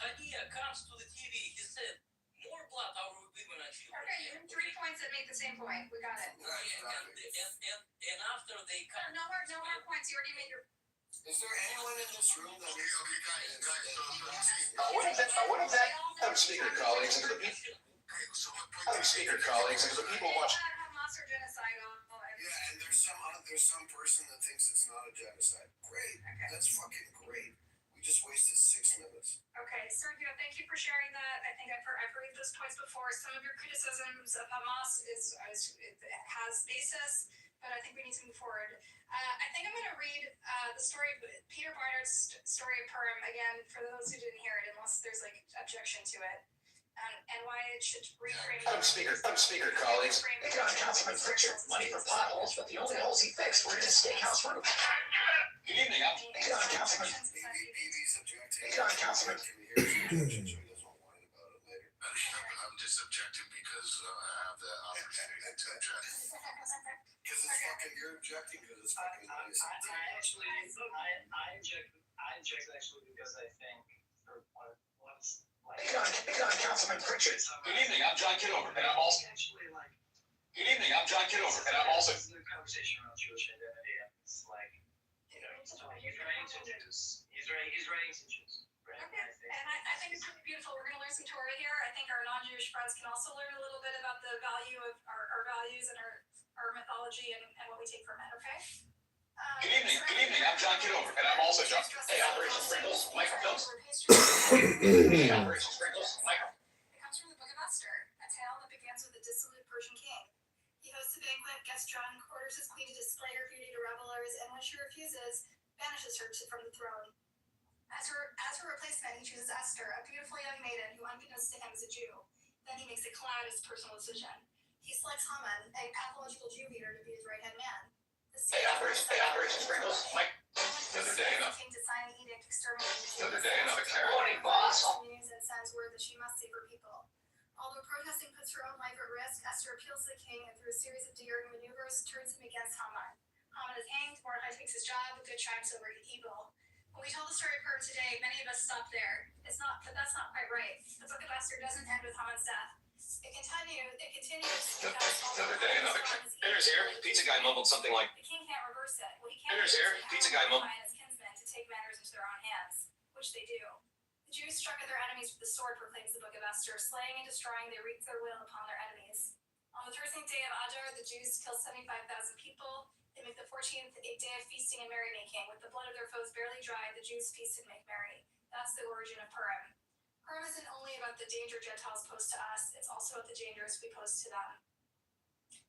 Haniyeh comes to the TV, he said more blood our women and children. Okay, you have 3 points that make the same point. We got it. And after they come. No more points. You already made your. Is there anyone in this room that What exactly? Speaker colleagues and the people. Speaker colleagues and the people watching. Hamas or genocide. Yeah, and there's some person that thinks it's not a genocide. Great. Okay. That's fucking great. We just wasted 6 minutes. Okay, Sergio, thank you for sharing that. I think I've heard those points before. Some of your criticisms of Hamas has basis, but I think we need to move forward. I think I'm going to read the story of Peter Barnard's story of Purim again for those who didn't hear it, unless there's like objection to it, and why it should reframe. Speaker colleagues. Councilman Pritchard, money for potholes, but the only holes he fixed were in his steakhouse roof. Good evening, Councilman. BB's objecting. Councilman. So he doesn't whine about it later. I'm just objecting because I have the opportunity to object. Because it's fucking, you're objecting because it's fucking nice. I object actually because I think for once Councilman Pritchard. Good evening, I'm John Kitover, and I'm also. actually like Good evening, I'm John Kitover, and I'm also. this is the conversation around Jewish identity, and it's like he's writing to Jews. He's writing to Jews. Right? Okay, and I think it's really beautiful. We're going to learn some Torah here. I think our non-Jewish friends can also learn a little bit about the value of our values and our mythology and what we take from it, okay? Good evening, I'm John Kitover, and I'm also John. Hey, Operation Sprinkles, microphones. Hey, Operation Sprinkles, microphones. It comes from the Book of Esther, a tale that begins with a dissolute Persian king. He hosts a banquet, gets drunk, orders his queen to display her beauty to revelers, and when she refuses, banishes her from the throne. As her replacement, he chooses Esther, a beautiful young maiden who, unbeknownst to him, is a Jew. Then he makes a calamitous personal decision. He selects Haman, a pathological Jew leader, to be his right-hand man. Hey, Operation Sprinkles, Mike. The other day, king to sign an edict exterminating another carrot. Morning, boss. and sends word Aster appeals to the king and through a series of daring maneuvers turns him against Haman. Haman is hanged, Mordecai takes his job, good triumphs over evil. When we tell the story of Purim today, many of us stop there. But that's not quite right. The book of Esther doesn't end with Haman's death. It continues. Another day, another dinner's here. Pizza guy mumbled something like, The king can't reverse it. What he can dinner's here. Pizza guy mumbled. His kinsmen to take matters into their own hands, which they do. The Jews struck at their enemies with the sword, proclaims the book of Esther. Slaying and destroying, they wreaked their will upon their enemies. On the 13th day of Adar, the Jews kill 75,000 people. They make the 14th a day of feasting and merrymaking. With the blood of their foes barely dried, the Jews feast and make merry. That's the origin of Purim. Purim isn't only about the danger Gentiles pose to us, it's also about the dangers we pose to them.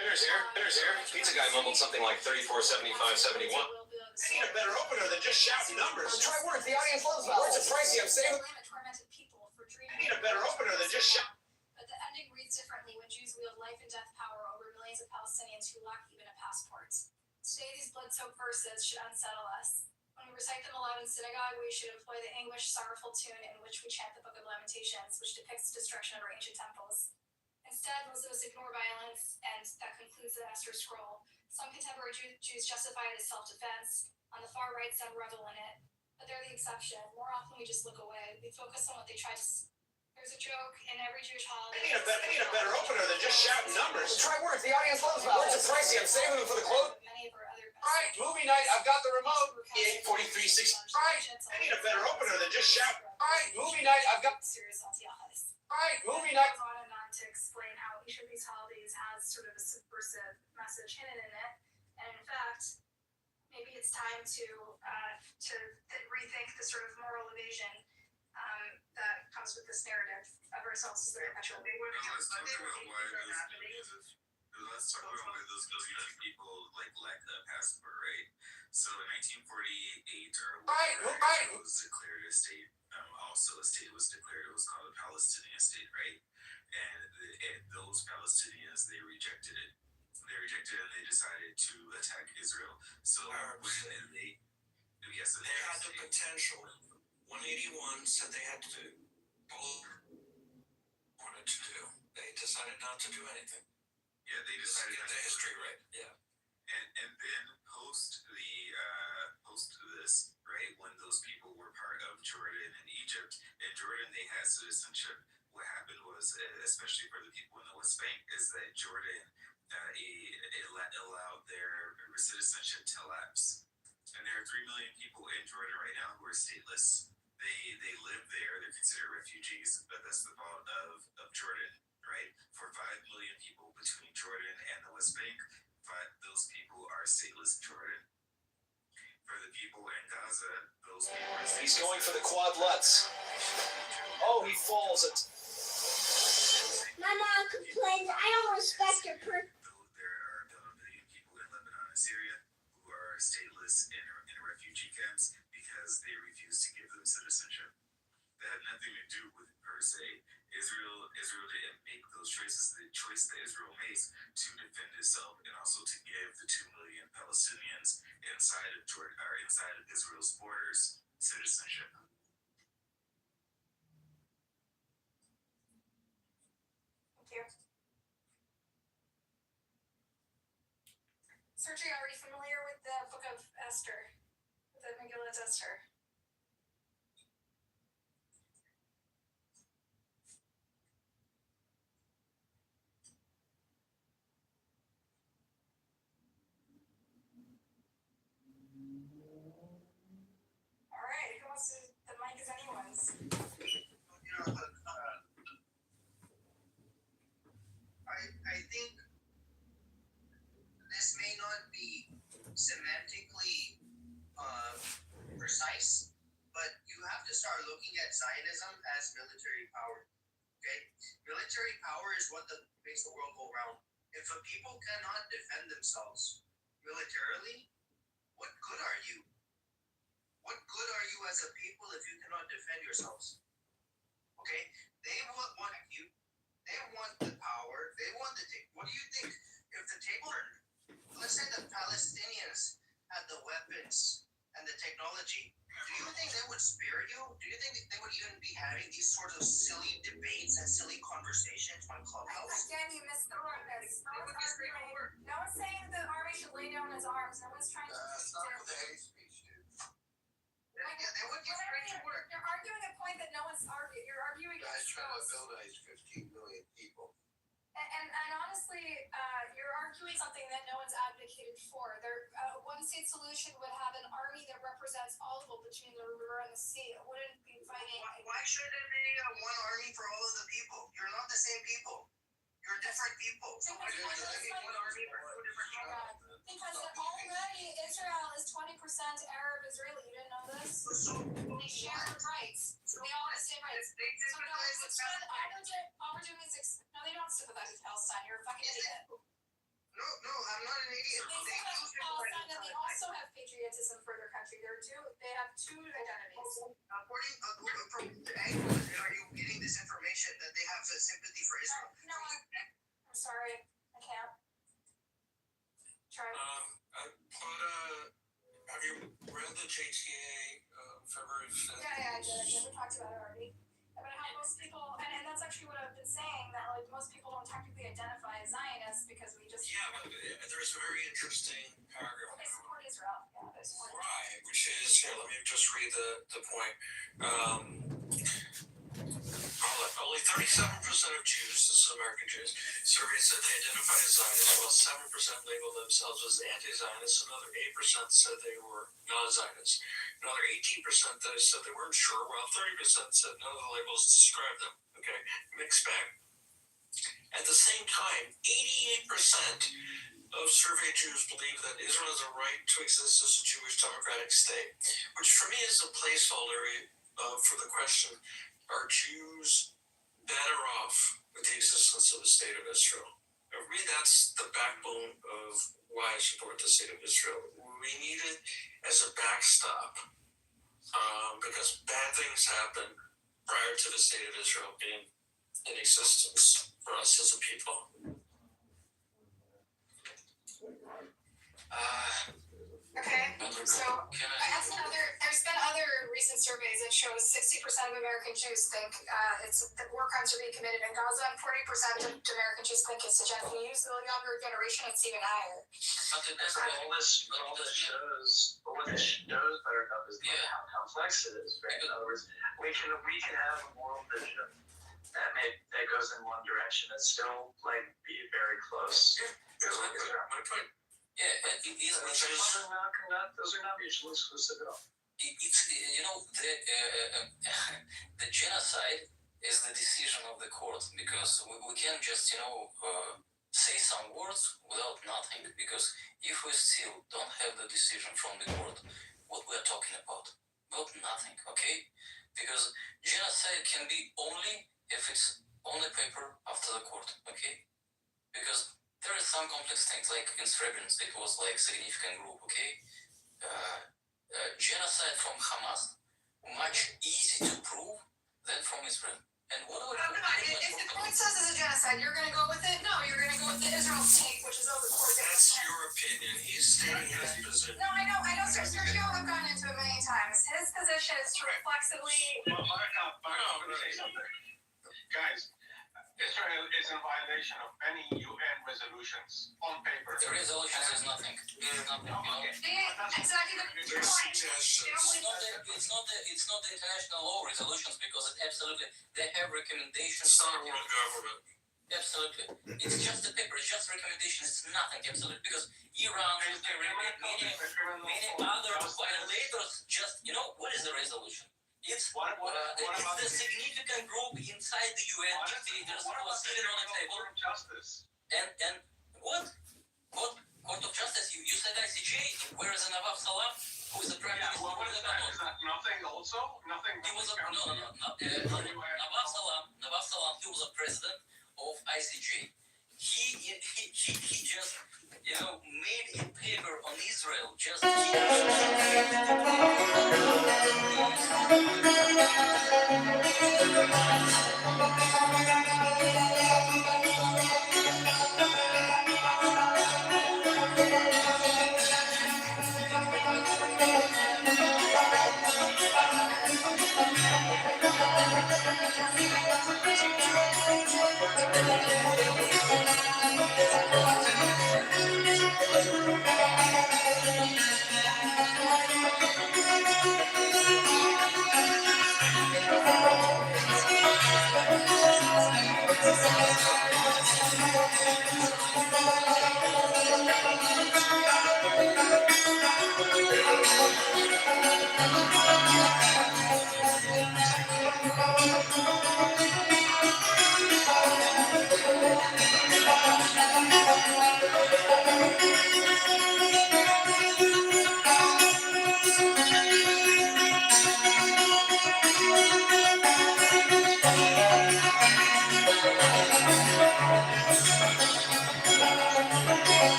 Dinner's here. Dinner's here. Pizza guy mumbled something like 34.75.71. I need a better opener than just shouting numbers. Try words. The audience loves that. Words are pricey. I'm saying. Tormented people for dreaming. I need a better opener than just shouting. But the ending reads differently when Jews wield life and death power over millions of Palestinians who lack even a passport. Today, these blood-soaked verses should unsettle us. When we recite them aloud in synagogue, we should employ the anguished, sorrowful tune in which we chant the Book of Lamentations, which depicts the destruction of our ancient temples. Instead, most of us ignore violence, and that concludes the Esther scroll. Some contemporary Jews justify it as self-defense. On the far right, some revel in it. But they're the exception. More often, we just look away. We focus on what they try to... There's a joke in every Jewish holiday. I need a better opener than just shouting numbers. Try words. The audience loves that. Words are pricey. I'm saving them for the close. Many of our other... All right, movie night. I've got the remote. 8:43.6. All right. I need a better opener than just shouting. All right, movie night. I've got. Serious Antiochus. All right, movie night. On and on to explain how each of these holidays has sort of a subversive message hidden in it, and in fact, maybe it's time to rethink the sort of moral evasion that comes with this narrative of ourselves as the perpetual. Let's talk about why those people lack that passport, right? So in 1948 or whatever, it was declared a state. Also, a state was declared. It was called a Palestinian state, right? And those Palestinians, they rejected it. And they decided to attack Israel. So when they had the potential. 181 said they had to do wanted to do. They decided not to do anything. Yeah, they decided to get the history right. Yeah. And then post this, right, when those people were part of Jordan and Egypt, in Jordan they had citizenship. What happened was, especially for the people in the West Bank, is that Jordan allowed their citizenship to lapse. And there are 3 million people in Jordan right now who are stateless. They live there, they're considered refugees, but that's the fault of Jordan, right? For 5 million people between Jordan and the West Bank, those people are stateless in Jordan. For the people in Gaza, those people are stateless. He's going for the quadlets. Oh, he falls. My mom complains I don't respect her. There are about 1 million people in Lebanon and Syria who are stateless in refugee camps because they refuse to give them citizenship. That had nothing to do with, per se, Israel didn't make those choices. The choice that Israel makes to defend itself and also to give the 2 million Palestinians inside of Jordan or inside of Israel's borders citizenship. Thank you. Sergey, are you familiar with the Book of Esther? With the Megillat Esther? All right, who wants to? The mic is anyone's. I think this may not be semantically precise, but you have to start looking at Zionism as military power. Okay, military power is what makes the world go round. If a people cannot defend themselves militarily, what good are you? What good are you as a people if you cannot defend yourselves? Okay, they want you. They want the power. They want the table. What do you think? If the table, let's say the Palestinians had the weapons and the technology, do you think they would would spare you? Do you think they would even be having these sorts of silly debates and silly conversations on Clubhouse? Again, you missed the word. No one's saying the army should lay down its arms. No one's trying to. Stop with the hate speech, dude. Yeah, they would get straight to work. You're arguing a point that no one's arguing. You're arguing. Guys trying to mobilize 15 million people. And honestly, you're arguing something that no one's advocated for. One state solution would have an army that represents all of it between the river and the sea. It wouldn't be fighting. Why should there be one army for all of the people? You're not the same people. You're different people. So why should there be one army for two different people? Because already Israel is 20% Arab Israeli. You didn't know this? So they share the rights. So they all have the same rights. All we're doing is no, they don't sympathize with Palestine. You're a fucking idiot. No, I'm not an idiot. They sympathize with Palestine, and they also have patriotism for their country. They have two identities. According from the angle, are you getting this information that they have sympathy for Israel? No, I'm sorry. I can't. Try. Have you read the JTA February 5th? Yeah, I did. We talked about it already. About how most people, and that's actually what I've been saying, that like most people don't technically identify as Zionists because we just. Yeah, but there's a very interesting paragraph. They support Israel. Yeah, they support Israel. Right, which is, here, let me just read the point. Only 37% of Jews, this is American Jews, surveyed said they identified as Zionists, while 7% labeled themselves as anti-Zionists. Another 8% said they were non-Zionists. Another 18% that said they weren't sure, while 30% said none of the labels describe them. Okay, mixed bag. At the same time, 88% of surveyed Jews believe that Israel has a right to exist as a Jewish democratic state, which for me is a placeholder for the question, are Jews better off with the existence of the state of Israel? For me, that's the backbone of why I support the state of Israel. We need it as a backstop because bad things happen prior to the state of Israel being in existence for us as a people. Okay, so there's been other recent surveys that shows 60% of American Jews think that war crimes are being committed in Gaza, and 40% of American Jews think it's a genocide. Use the younger generation, it's even higher. What this shows, Buttercup, is how complex it is. Right? In other words, we can have a moral vision that goes in one direction and still be very close. My point. Yeah, those are not mutually exclusive at all. It's the genocide is the decision of the court, because we can't just say some words without nothing, because if we still don't have the decision from the court, what we're talking about nothing, okay? Because genocide can be only if it's on the paper after the court, okay? Because there are some complex things, like in Srebrenica, it was significant group, okay? Genocide from Hamas, much easier to prove than from Israel. And what do if the court says it's a genocide, you're going to go with it? No, you're going to go with the Israel state, which is over the court. That's your opinion. He's stating his position. No, I know. Sergio have gone into it many times. His position is to reflexively. Guys, Israel is in violation of many UN resolutions on paper. The resolutions is nothing. It's nothing, Exactly the point. It's not the international law resolutions, because they have recommendations. It's not a world government. Absolutely. It's just a paper, it's just recommendation, it's nothing, absolutely. Because Iran, many other violators just, what is the resolution? It's the significant group inside the UN dictators who are sitting on a table. And what? Court of Justice? You said ICJ. Where is Nawaf Salam? Who is the prime minister of Lebanon? Is that nothing also? Nothing. He was Nawaf Salam. He was a president of ICJ. He just made a paper on Israel just.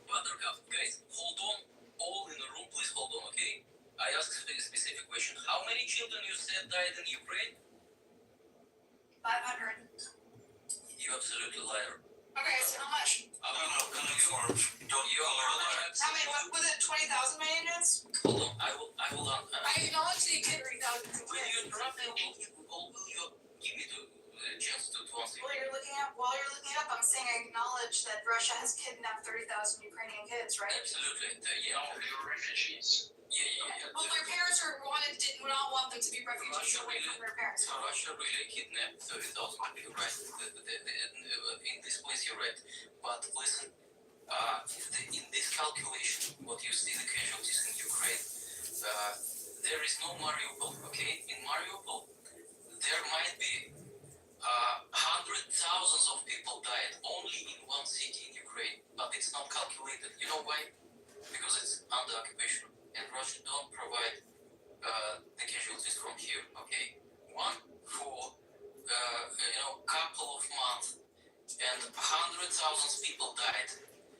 Buttercup, guys, hold on. All in the room, please hold on, okay? I asked a specific question. How many children you said died in Ukraine? 500. You absolutely liar. Okay, so how much? I don't know, uninformed. Don't you all are liars. How many? What was it? 20,000 million units? Hold on, I will I acknowledge that you could 3,000. Will you interrupt me, or will you give me the chance to answer? While you're looking it up, I'm saying I acknowledge that Russia has kidnapped 30,000 Ukrainian kids, right? Absolutely. No, they were refugees. Yeah. Well, their parents did not want them to be refugees away from their parents. Russia really kidnapped 30,000 people, you're right. In this place, you're right. But listen, in this calculation, what you see the casualties in Ukraine, there is no Mariupol, okay? In Mariupol, there might be hundred thousands of people died only in one city in Ukraine, but it's not calculated. You know why? Because it's under occupation, and Russia don't provide the casualties from here. Okay, one for couple of months, and 100,000 people died,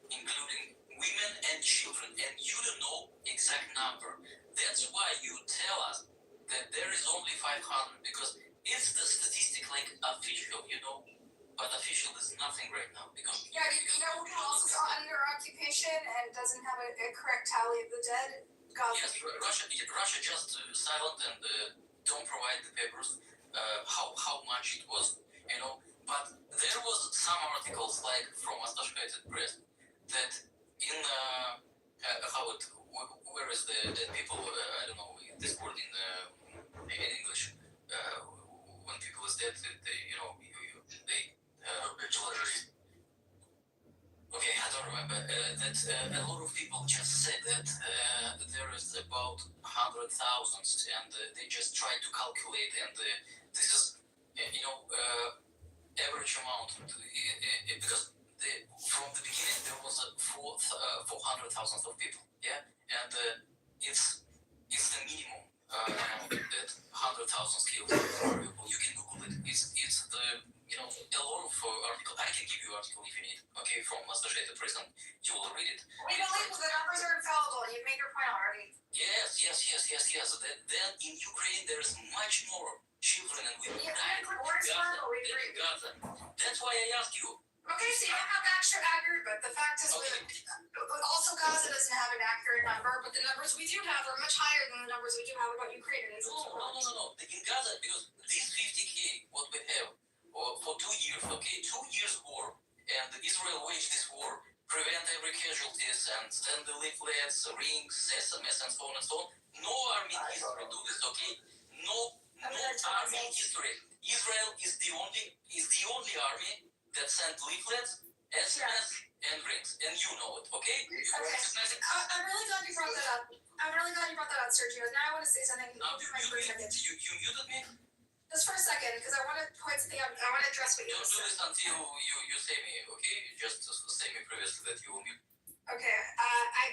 including women and children, and you don't know exact number. That's why you tell us that there is only 500, because it's the statistic like official, but official is nothing right now because who else is under occupation and doesn't have a correct tally of the dead? Yes, Russia just silent and don't provide the papers how much it was, But there was some articles like from Associated Press that in where is the dead people? I don't know this word in English. When people is dead, they obituaries. Okay, I don't remember. That a lot of people just said that there is about 100,000, and they just try to calculate, and this is average amount because from the beginning there was 400,000 of people, yeah, and it's the minimum that 100,000 killed. You can Google it. It's the a lot of article. I can give you article if you need. Okay, from Associated Press, you will read it. We believe the numbers are infallible. You made your point already. Yes. Then in Ukraine there's much more children and women dying than Gaza. That's why I asked you. Okay, so you don't have accurate, but the fact is that also Gaza doesn't have an accurate number, but the numbers we do have are much higher than the numbers we do have about Ukraine. No. In Gaza, because these 50K, what we have, for 2 years, okay, 2 years war, and Israel waged this war, prevent every casualties, and send the leaflets, rings, SMS, and so on and so on. No army in history do this, okay? No I'm no gonna tell army in myself. history. Israel is the only army that sent leaflets, SMS, and rings, and you know it, okay? Okay. I'm really glad you brought that up. Sergio. Now I want to say something. Now, For a second. you muted me? Just for a second, because I want to point something out. I want to address what you Don't just do said. this until you say me, okay? Just say me previously that you will mute. Okay,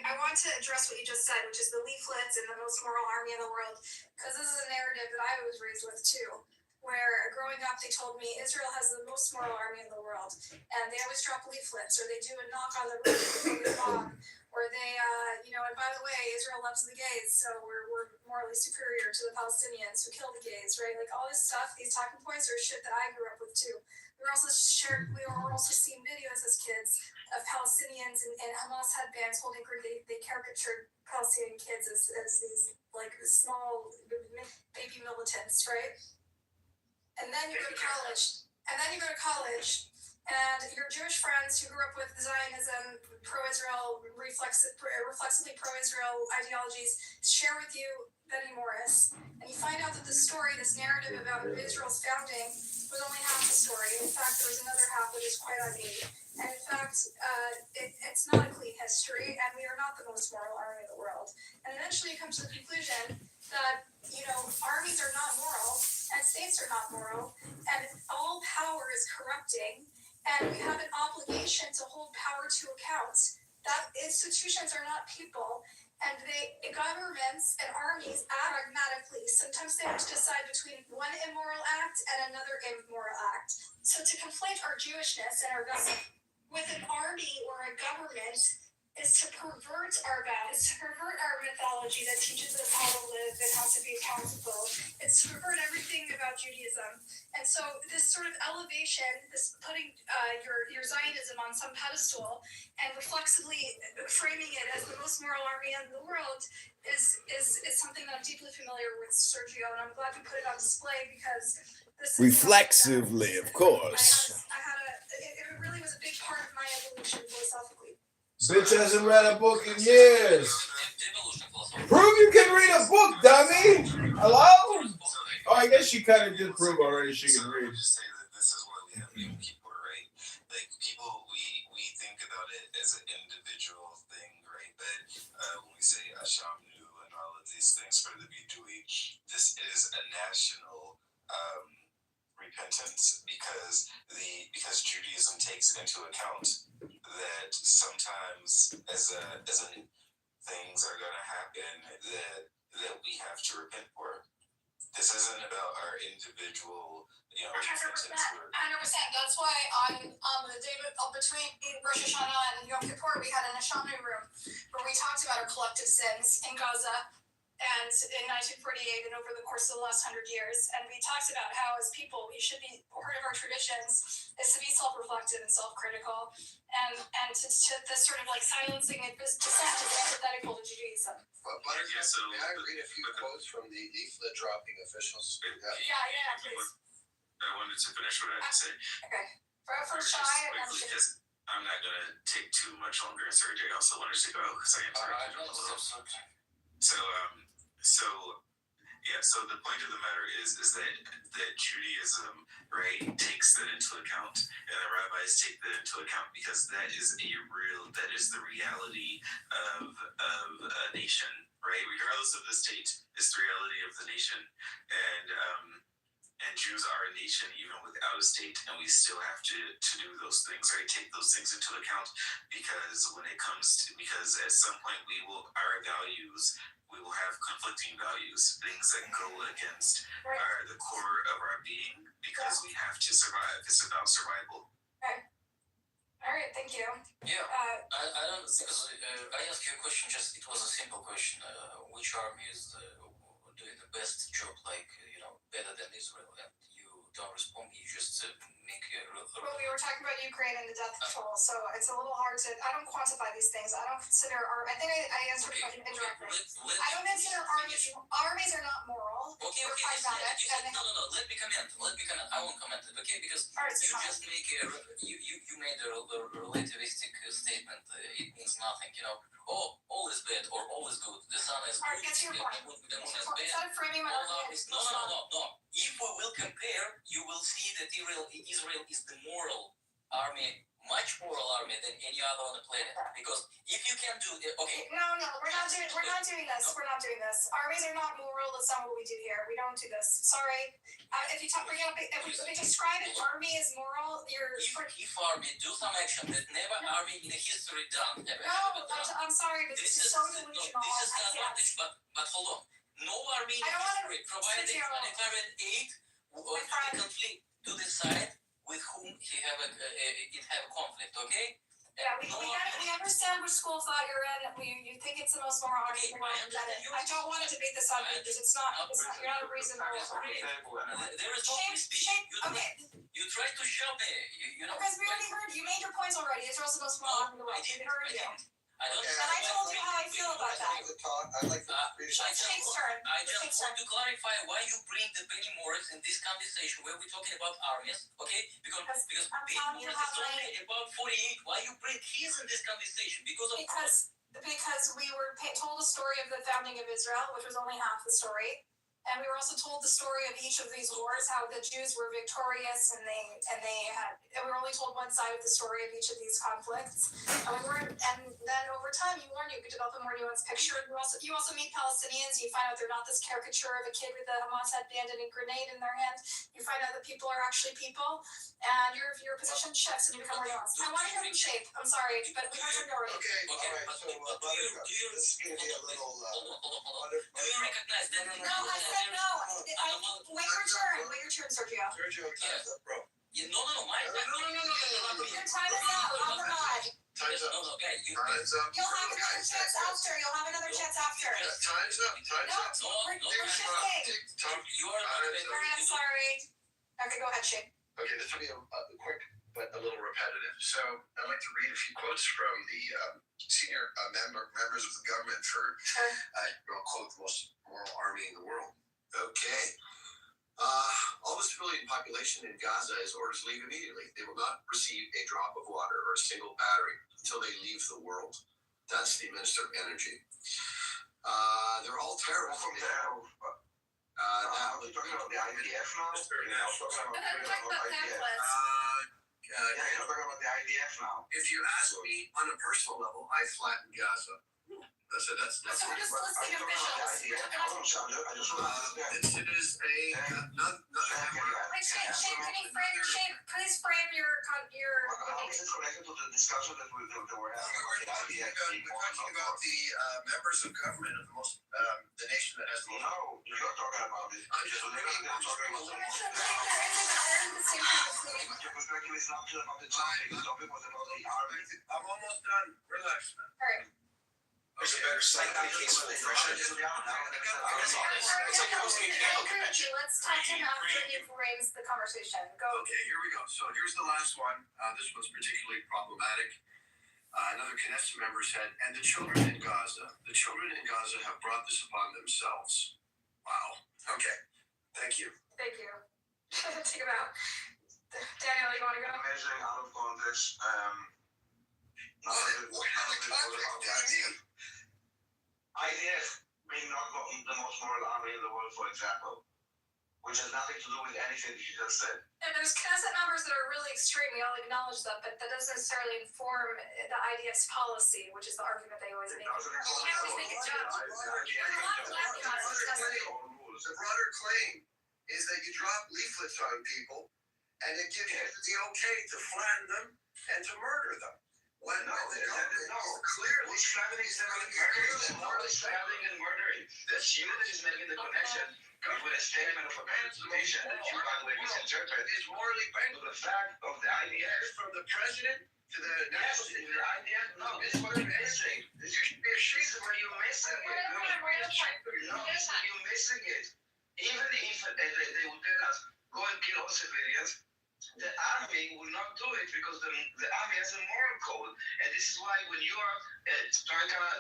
I want to address what you just said, which is the leaflets and the most moral army in the world, because this is a narrative that I was raised with too. Where growing up, they told me Israel has the most moral army in the world, and they always drop leaflets, or they do a knock on the roof before they bomb, or they, and by the way, Israel loves the gays, so we're morally superior to the Palestinians who kill the gays, right? Like all this stuff, these talking points are shit that I grew up with too. We were also seeing videos as kids of Palestinians and Hamas headbands holding grenades. They caricatured Palestinian kids as these like small baby militants, right? And then you go to college, and your Jewish friends who grew up with Zionism, pro-Israel, reflexively pro-Israel ideologies, share with you Benny Morris, and you find out that the story, this narrative about Israel's founding, was only half the story. In fact, there was another half which is quite ugly. And in fact, it's not a clean history, and we are not the most moral army in the world. And eventually you come to the conclusion that, armies are not moral, and states are not moral, and all power is corrupting, and we have an obligation to hold power to account. That institutions are not people, and governments and armies act pragmatically. Sometimes they have to decide between one immoral act and another immoral act. So to conflate our Jewishness and our with an army or a government is to pervert our values, to pervert our mythology that teaches us how to live and how to be accountable. It's to pervert everything about Judaism. And so this sort of elevation, this putting your Zionism on some pedestal and reflexively framing it as the most moral army in the world is something that I'm deeply familiar with, Sergio, and I'm glad you put it on display because this is Reflexively, of course. It really was a big part of my evolution philosophically. Bitch hasn't read a book in years. Prove you can read a book, dummy. Hello? Oh, I guess she kind of did prove already she can read. Just say that this is why we have young people, right? Like people, we think about it as an individual thing, right? But when we say Ashamnu and all of these things for the Bidui, this is a national repentance because Judaism takes into account that sometimes as things are going to happen that we have to repent for. This isn't about our individual, 100%. That's why on the day between Rosh Hashanah and Yom Kippur, we had an Ashamnu room where we talked about our collective sins in Gaza and in 1948 and over the course of the last 100 years. And we talked about how as people, we should be, part of our traditions is to be self-reflective and self-critical and to this sort of like silencing and dissent is antithetical to Judaism. May I read a few quotes from the leaflet dropping officials? Yeah, please. I wanted to finish what I had to say. Okay. For Shai and then Because I'm not going to take too much longer. Sergey also wanted to go because I interrupted him a little. So the point of the matter is that Judaism, right, takes that into account, and the rabbis take that into account because that is the reality of a nation, right? Regardless of the state, it's the reality of the nation, and Jews are a nation even without a state, and we still have to do those things, right? Take those things into account because because at some point we will have conflicting values, things that go against the core of our being because we have to survive. It's about survival. Okay. All right, thank you. Yeah, I don't, because I asked you a question, it was a simple question. Which army is doing the best job, better than Israel? And you don't respond, you just make a... Well, we were talking about Ukraine and the death toll, so it's a little hard to... I don't quantify these things. I don't consider... I think I answered the question indirectly. I don't consider armies are not moral. Okay, We're okay. fighting on it. No. Let me comment. I won't comment it, okay? Because you just make you made a relativistic statement. It means nothing, you know. Oh, all is bad or all is good. The sun is Alright, good. get to your point. The moon is bad. Instead of framing my argument, No. If we will compare, you will see that Israel is the moral army, much moral army than any other on the planet. Because if you can do it, okay. No, we're not doing this. We're not doing this. Armies are not moral. That's not what we do here. We don't do this. Sorry. If we describe an army as moral, you're. If army do some action that never army in the history done. I'm sorry, but this is so delusional. This is the advantage, but hold on. No army in history provided humanitarian aid or conflict to decide with whom it have a conflict, okay? Yeah, we understand which school of thought you're in. You think it's the most moral army in the world. I don't want to debate this on because it's not. You're not a reasonable. There is no speech. You try to show me. You know. Because we already heard you made your points already. Israel's the most moral army in the world. We heard you. And I told you how I feel about that. Shake's turn. I just want to clarify why you bring the Benny Morris in this conversation where we're talking about armies, okay? Because Benny Morris is only about 48. Why you bring his in this conversation? Because we were told a story of the founding of Israel, which was only half the story. And we were also told the story of each of these wars, how the Jews were victorious, and we were only told one side of the story of each of these conflicts. And then over time, you could develop a more nuanced picture. You also meet Palestinians. You find out they're not this caricature of a kid with a Hamas headband and a grenade in their hand. You find out that people are actually people, and your position shifts and you become more nuanced. I want to hear from Shape. I'm sorry, but we heard your already. Okay, all right. So, this is going to be a little. Do you recognize that? No, I said no. Wait your turn, Sergio. Sergio, time's up, bro. No. Your time is up. Oh my God. Time's up. No, guys. You'll have another chance after. Time's up. We're shifting. You are not. I'm sorry. Okay, go ahead, Shape. Okay, this will be a quick but a little repetitive. So I'd like to read a few quotes from the senior members of the government for, I'll quote, the most moral army in the world. Okay. All the civilian population in Gaza is ordered to leave immediately. They will not receive a drop of water or a single battery until they leave the world. That's the Minister of Energy. They're all terrorists. Now we're talking about the IDF now. You're talking about the IDF now. If you ask me on a personal level, I flattened Gaza. That's So we're just listing officials. It is another. Wait, Shape, please frame your. How is this connected to the discussion that we're having? We're talking about the members of government of the nation that has the. No, you're not talking about it. I'm just talking about your perspective is not about the topic. The topic was about the army. I'm almost done. Relax, man. All right. There's a better site in case of refreshing. I agree with you. Let's talk to him after he frames the conversation. Go. Okay, here we go. So here's the last one. This one's particularly problematic. Another Knesset member said, and the children in Gaza have brought this upon themselves. Wow. Okay. Thank you. Thank you. Take it out. Daniel, you want to go? Measuring out of context. IDF being not the most moral army in the world, for example, which has nothing to do with anything you just said. And there's Knesset members that are really extreme. We all acknowledge that, but that doesn't necessarily inform the IDF's policy, which is the argument they always make. The broader claim is that you drop leaflets on people, and it gives you the okay to flatten them and to murder them. Well, no, clearly stabbing and murdering. That's you that is making the connection. Comes with a statement of emancipation that you, by the way, misinterpret. Is morally bent to the fact of the IDF from the president to the national the IDF. No, this is what I'm missing. You should be ashamed of where you're missing it. You're missing it. Even if they would tell us, go and kill all civilians, the army will not do it because the army has a moral code. And this is why when you are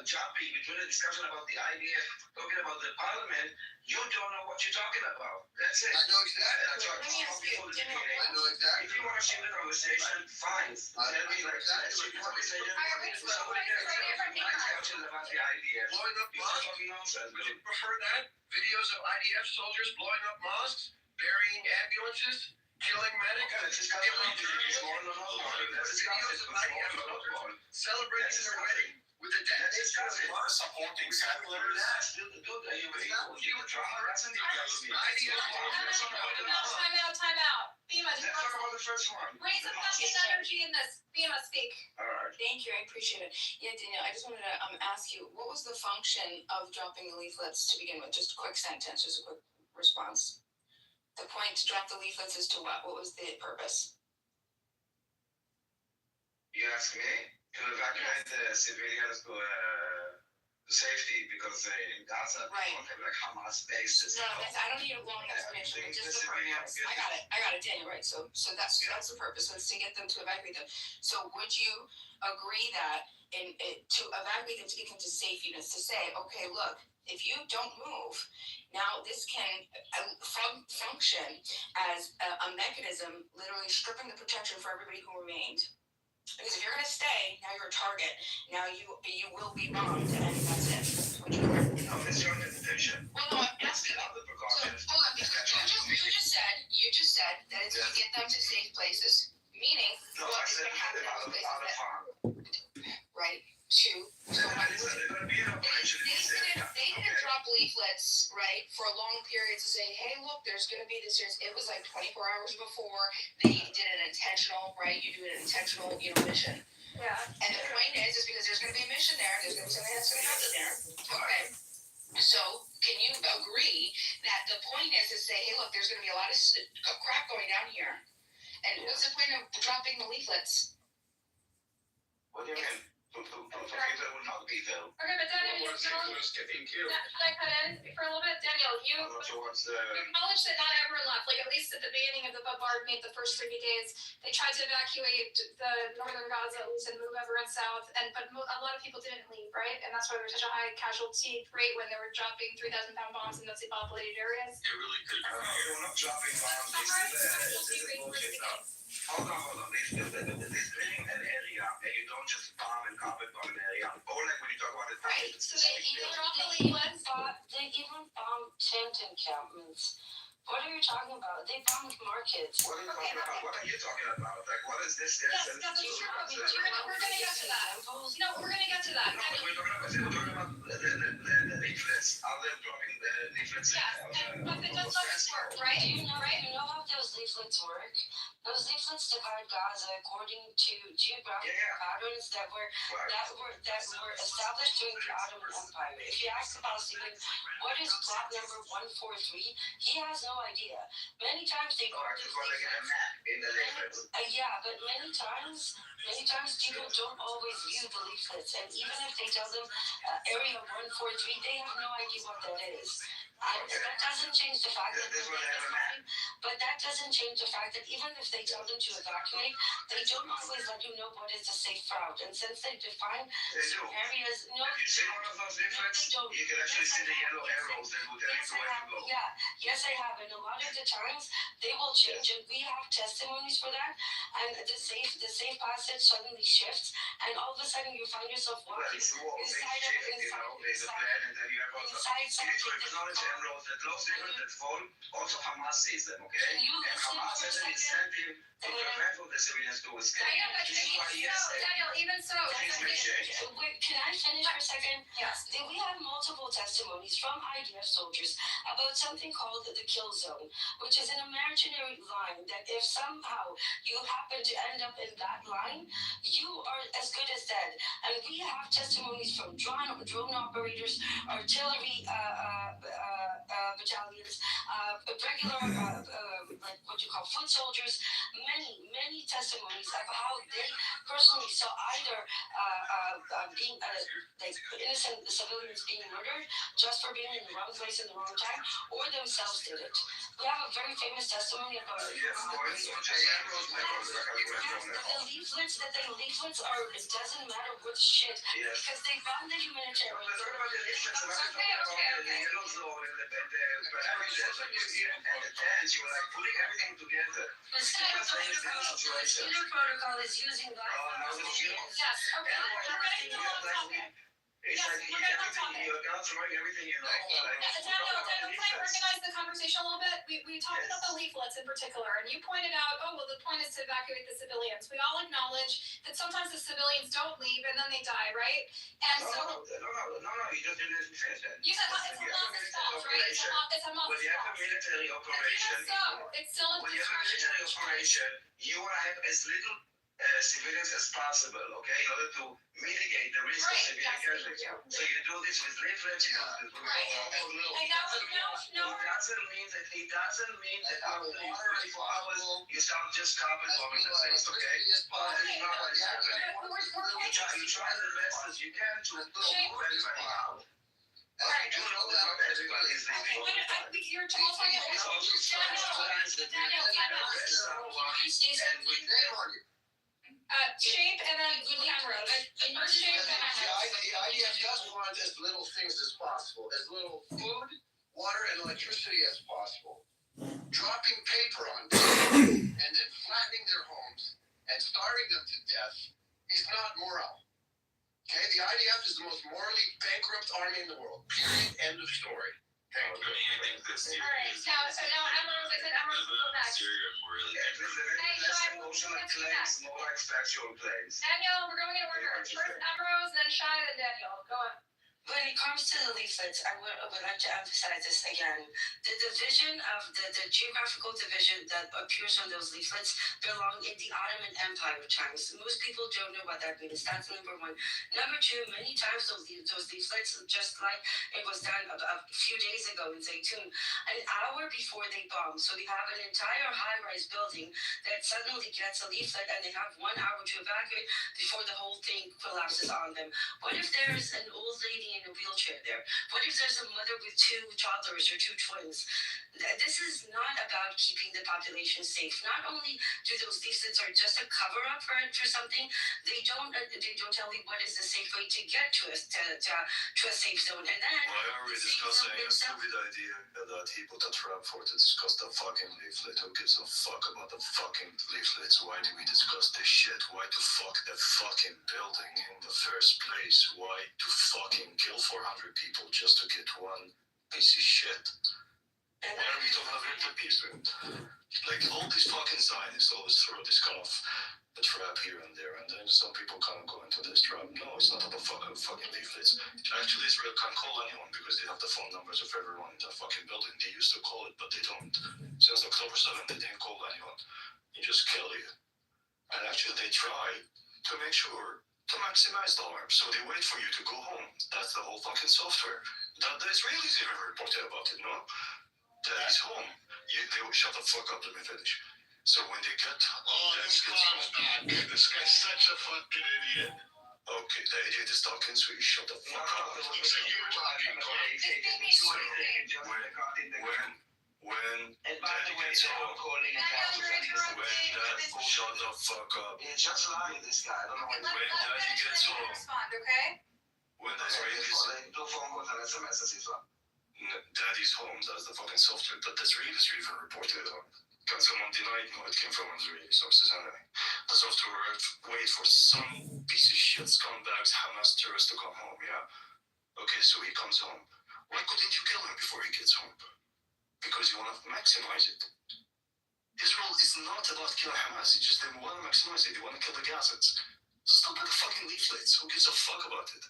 jumping between a discussion about the IDF, talking about the parliament, you don't know what you're talking about. That's it. I know exactly. Let me ask you, I know exactly. If you want to shift the conversation, fine. Tell me like let's shift the conversation. Somebody else. Discussion about the IDF. Blowing up You're mosques? talking nonsense. Would you prefer that? Videos of IDF soldiers blowing up mosques, burying ambulances, killing medics? Okay, let's discuss about the Let's discuss Videos of IDF soldiers celebrating their wedding with the dead. We're supporting settlers. Time out. Bima, Let's talk about the first one. raise the fucking energy in this. Bima, speak. Alright. Thank you, I appreciate it. Yeah, Daniel, I just wanted to ask you, what was the function of dropping the leaflets to begin with? Just a quick sentence, just a quick response. The point to drop the leaflets is to what? What was the purpose? You ask me to evacuate the civilians to safety because in Gaza Right. don't have like Hamas bases. No, I don't need a long explanation, but just the purpose. I got it, Daniel, right, so that's the purpose, was to get them to evacuate them. So would you agree that to evacuate them, to get them to safe units, to say, okay, look, if you don't move, now this can function as a mechanism, literally stripping the protection for everybody who remained. Because if you're going to stay, now you're a target. Now you will be bombed, and that's it. No, it's your interpretation. Well, no, I'm asking. Other precautions. Hold on, because you just said that it's to get them to safe places. Meaning, No, what I is said going to happen in out those of places? farm. Right. Two. So There's gonna be an operation. they didn't drop leaflets, right, for a long period to say, hey, look, there's going to be this. It was like 24 hours before they did an intentional, right? You do an intentional, mission. Yeah. And the point is because there's going to be a mission there. There's going to be something that's going to happen there. Okay. So can you agree that the point is to say, hey, look, there's going to be a lot of crap going down here. And what's the point of dropping the leaflets? What do you mean? People will not be there. Okay, but Daniel, What's getting killed? can I cut in for a little bit? Daniel, you I'm not sure what's acknowledge that not everyone left. Like at least at the beginning of the bombardment, the first 30 days, they tried to evacuate the northern Gaza at least and move everyone south. But a lot of people didn't leave, right? And that's why there was such a high casualty rate when they were dropping 3,000-pound bombs in densely populated areas. It really could. We're not dropping bombs. This is bullshit. Hold on. This being an area, and you don't just bomb and carpet bomb an area. Or like when you talk about it, Right. So they even bombed tent encampments. What are you talking about? They bombed markets. What are you talking about? What are you talking about? Like, what is this? Yes, that's true. We're going to get to that. No, we're going to get to that. No, we're talking about the leaflets. Are they dropping the leaflets? Yes, but it does work, right? You know how those leaflets work? Those leaflets divide Gaza according to geographic patterns that were established during the Ottoman Empire. If you ask the Palestinian, what is plot number 143? He has no idea. Many times they go to but many times people don't always view the leaflets, and even if they tell them area 143, they have no idea what that is. That doesn't change the fact that even if they tell them to evacuate, they don't always let you know what is a safe route. And since they define areas, no, if you see one of those leaflets, you can actually see the yellow arrows that will tell you where to go. Yes, I have. And a lot of the times they will change, and we have testimonies for that. And the safe passage suddenly shifts, and all of a sudden you find yourself walking inside there's a plan, and then you have also. You need to acknowledge arrows that those arrows that fall, also Hamas sees them, okay? And Hamas has an incentive to prevent the civilians to escape. Daniel, even so. Wait, can I finish for a second? Yes. We have multiple testimonies from IDF soldiers about something called the kill zone, which is an imaginary line that if somehow you happen to end up in that line, you are as good as dead. And we have testimonies from drone operators, artillery battalions, regular foot soldiers, many testimonies of how they personally saw either being innocent civilians being murdered just for being in the wrong place in the wrong time, or themselves did it. We have a very famous testimony about the leaflets that they leaflets are. It doesn't matter what shit because they found the humanitarian. The protocol is using that. Yes. Okay. It's like everything you're throwing everything you know. Daniel, can I organize the conversation a little bit? We talked about the leaflets in particular, and you pointed out, oh, well, the point is to evacuate the civilians. We all acknowledge that sometimes the civilians don't leave and then they die, right? And No, you just didn't finish that. You said it's Hamas's fault, right? It's Hamas's fault. When you have a military operation, it's still a when you have a military operation, you want to have as little civilians as possible, okay, in order to mitigate the risk of civilian casualties. So you do this with leaflets, you do this with It doesn't mean that after 24 hours you start just carpet bombing the place, okay? That is not what is happening. You try the best as you can to move everybody out. You do know that not everybody is leaving. You're also Shape and then Cameron. The IDF does want as little things as possible, as little food, water, and electricity as possible. Dropping paper on people and then flattening their homes and starving them to death is not moral. Okay, the IDF is the most morally bankrupt army in the world. Period. End of story. Thank you. I think this year is. Now Emerald, I said Emerald will go next. Emotional claims, more like factual claims. Daniel, we're going in order. First Emerald, then Shai, then Daniel. Go on. When it comes to the leaflets, I would like to emphasize this again. The division of the geographical division that appears on those leaflets belonged in the Ottoman Empire times. Most people don't know what that means. That's number one. Number two, many times those leaflets, just like it was done a few days ago in Zaytun, an hour before they bomb. So we have an entire high-rise building that suddenly gets a leaflet and they have 1 hour to evacuate before the whole thing collapses on them. What if there's an old lady in a wheelchair there? What if there's a mother with 2 toddlers or 2 twins? This is not about keeping the population safe. Not only do those leaflets are just a cover up for something, they don't tell you what is the safe way to get to a safe zone. And then why are we discussing a stupid idea that he put a trap for to discuss the fucking leaflet? Who gives a fuck about the fucking leaflets? Why do we discuss this shit? Why to fuck the fucking building in the first place? Why to fucking kill 400 people just to get one piece of shit? Why are we talking about the peace room? Like, all these fucking Zionists always throw this kind of a trap here and there, and then some people kind of go into this trap. No, it's not about fucking leaflets. Actually, Israel can't call anyone because they have the phone numbers of everyone in the fucking building. They used to call it, but they don't. Since October 7th, they didn't call anyone. They just kill you. And actually, they try to make sure to maximize the alarm, so they wait for you to go home. That's the whole fucking software. That the Israelis even reported about it, no? That he's home. They will shut the fuck up, let me finish. So when they get this guy's such a fucking idiot. Okay, the idiot is talking, so you shut the fuck up. So you were talking, when Daddy gets home, shut the fuck up. He's just lying, this guy. I don't know what when Daddy gets home, okay? when the Israelis, Daddy's home, that's the fucking software that the Israelis even reported on. Can someone deny it? No, it came from Israeli sources anyway. The software wait for some piece of shit scumbags, Hamas terrorists to come home, yeah? Okay, so he comes home. Why couldn't you kill him before he gets home? Because you want to maximize it. Israel is not about killing Hamas, it's just they want to maximize it, they want to kill the Gazans. Stop with the fucking leaflets, who gives a fuck about it?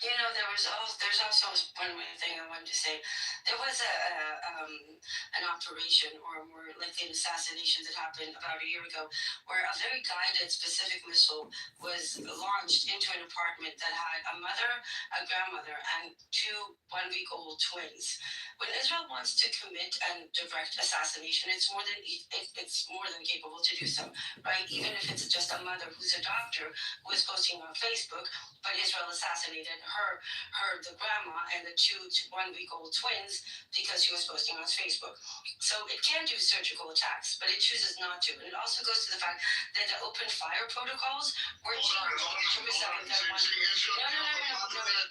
You know, there's also one more thing I wanted to say. There was an operation, or more likely an assassination that happened about a year ago, where a very guided specific missile was launched into an apartment that had a mother, a grandmother, and 2 one-week-old twins. When Israel wants to commit and direct assassination, it's more than capable to do so, right? Even if it's just a mother who's a doctor who is posting on Facebook, but Israel assassinated the grandma and the two 1-week-old twins because she was posting on Facebook. So it can do surgical attacks, but it chooses not to. And it also goes to the fact that the open fire protocols were their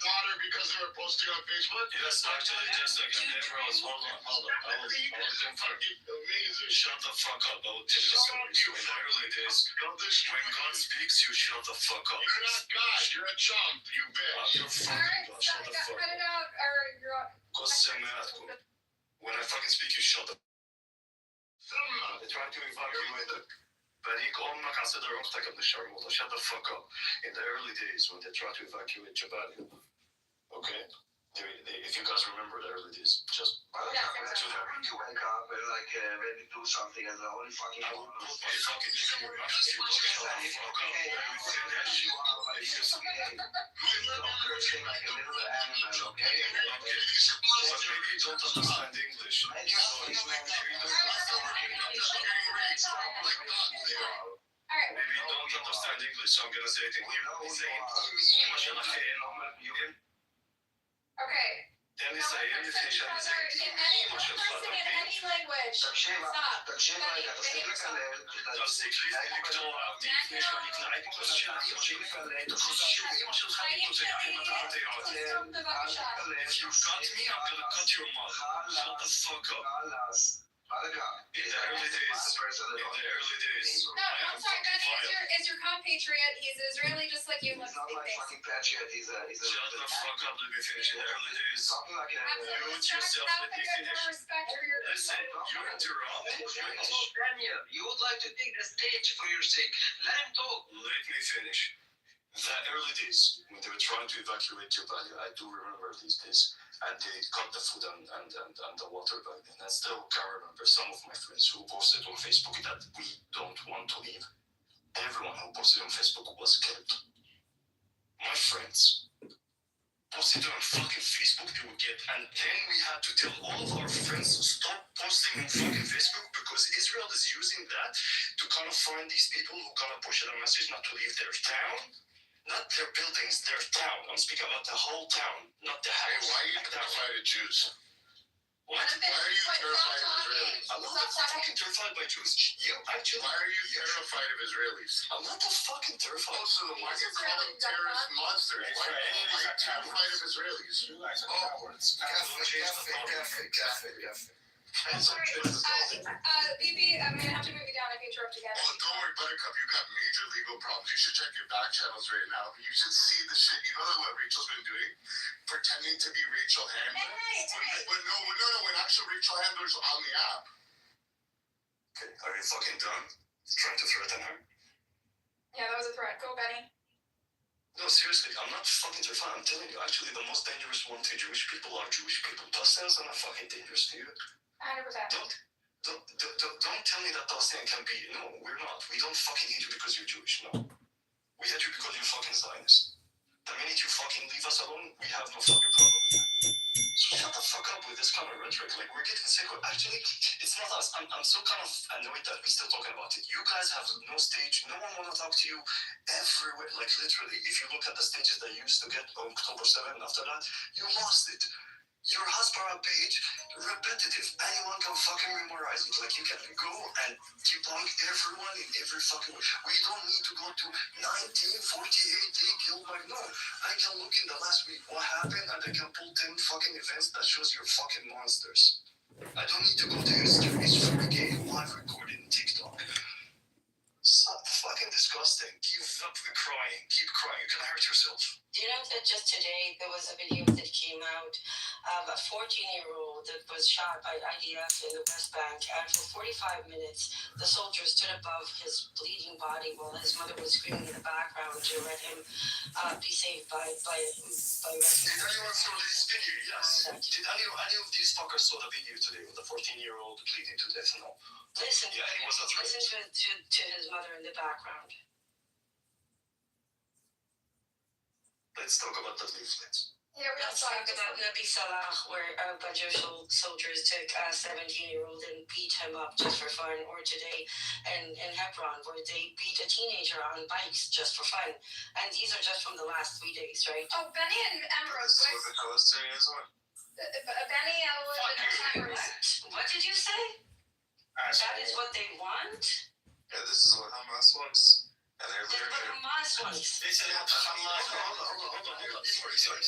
daughter because they were posting on Facebook? Yes, actually, just like Gabriel, hold on. I will confirm. Amazing. Shut the fuck up. I will tell you stories. In the early days, when God speaks, you shut the fuck up. You're not God. You're a chump, you bitch. I'm your fucking God. Shut the fuck Cut it up. out, or you're. When I fucking speak, you shut the They try to evacuate the Barik Ommak consider Okhtak of the Sharmuta. Shut the fuck up. In the early days when they tried to evacuate Jabalia. Okay? If you guys remember the early days, just When you wake up and like ready to do something and the only fucking I will put my fucking dick in your mouth if you don't shut the fuck up. don't cursing like a little animal, okay? Okay. But maybe you don't understand English. Maybe you don't understand English, so I'm gonna say it in Okay. תן לסיים לפני שאני אסיים. אמא שלך, In any language. Stop. תקשיב רגע, תפסיק לקלל. תפסיק לקטוע אותי לפני שאני אקלע את כוס של אמא שלך. כוס של אמא שלך אני כותב אם אתה קוטע אותי. If you cut me, I'm gonna cut your mouth. Shut the fuck up. In the early days. No, I'm sorry, Benny is your compatriot. He's Israeli just like you. He's not my fucking patriot, he's a Shut the fuck up, let me finish. In the early days, mute yourself, let me finish. Listen, you interrupt. Daniel, you would like to take the stage for your sake. Let him talk. Let me finish. The early days, when they were trying to evacuate Jabalia, I do remember these days, and they cut the food and the water back then. I still can remember some of my friends who posted on Facebook that we don't want to leave. Everyone who posted on Facebook was killed. My friends posted on fucking Facebook, they would get, and then we had to tell all of our friends to stop posting on fucking Facebook because Israel is using that to kind of find these people who kind of push a message not to leave their town, not their buildings, their town. I'm speaking about the whole town, not the house. Hey, why are you terrified of Jews? What? Why are you terrified of Israelis? I'm not fucking terrified by Jews. You actually. Why are you terrified of Israelis? I'm not fucking terrified. Oh, so why do you call them terrorist monsters? Why are you terrified of Israelis? You guys are cowards. BB, I'm gonna have to move you down if you interrupt again. Oh, don't worry, Buttercup. You got major legal problems. You should check your back channels right now. You should see the shit. You know what Rachel's been doing? Pretending to be Rachel Handler. But no, when actual Rachel Handler's on the app. Okay, are you fucking done? Trying to threaten her? Yeah, that was a threat. Go, Benny. No, seriously, I'm not fucking terrified. I'm telling you, actually, the most dangerous one to Jewish people are Jewish people. Palestinians are not fucking dangerous to you. 100%. Don't tell me that Palestinian can be. No, we're not. We don't fucking hate you because you're Jewish. No. We hate you because you're fucking Zionist. The minute you fucking leave us alone, we have no fucking problem with that. So shut the fuck up with this kind of rhetoric. Like, we're getting sick of. Actually, it's not us. I'm so kind of annoyed that we're still talking about it. You guys have no stage. No one want to talk to you everywhere. Like, literally, if you look at the stages that you used to get on October 7th, after that, you lost it. Your Hasbara page, repetitive. Anyone can fucking memorize it. Like, you can go and debunk everyone in every fucking way. We don't need to go to 1948, they killed my... No, I can look in the last week what happened and I can pull 10 fucking events that shows you're fucking monsters. I don't need to go to history. It's 4K live recording TikTok. So fucking disgusting. Keep up with crying. Keep crying. You're gonna hurt yourself. You know that just today there was a video that came out of a 14-year-old that was shot by IDF in the West Bank, and for 45 minutes the soldier stood above his bleeding body while his mother was screaming in the background to let him be saved by rescue. Did anyone saw this video? Yes. Did any of these fuckers saw the video today with the 14-year-old bleeding to death? No. Listen, yeah, he was a threat. Listen to his mother in the background. Let's talk about the leaflets. Yeah, we Let's talk about Nabi Salah, where a bunch of soldiers took a 17-year-old and beat him up just for fun, or today in Hebron, where they beat a teenager on bikes just for fun. And these are just from the last 3 days, right? Oh, Benny and Ambrose. This is what the Palestinians want. Benny and Ambrose. What did you say? That is what they want? Yeah, this is what Hamas wants. And they're That's what Hamas wants. They said Hamas. Hold on. Sorry.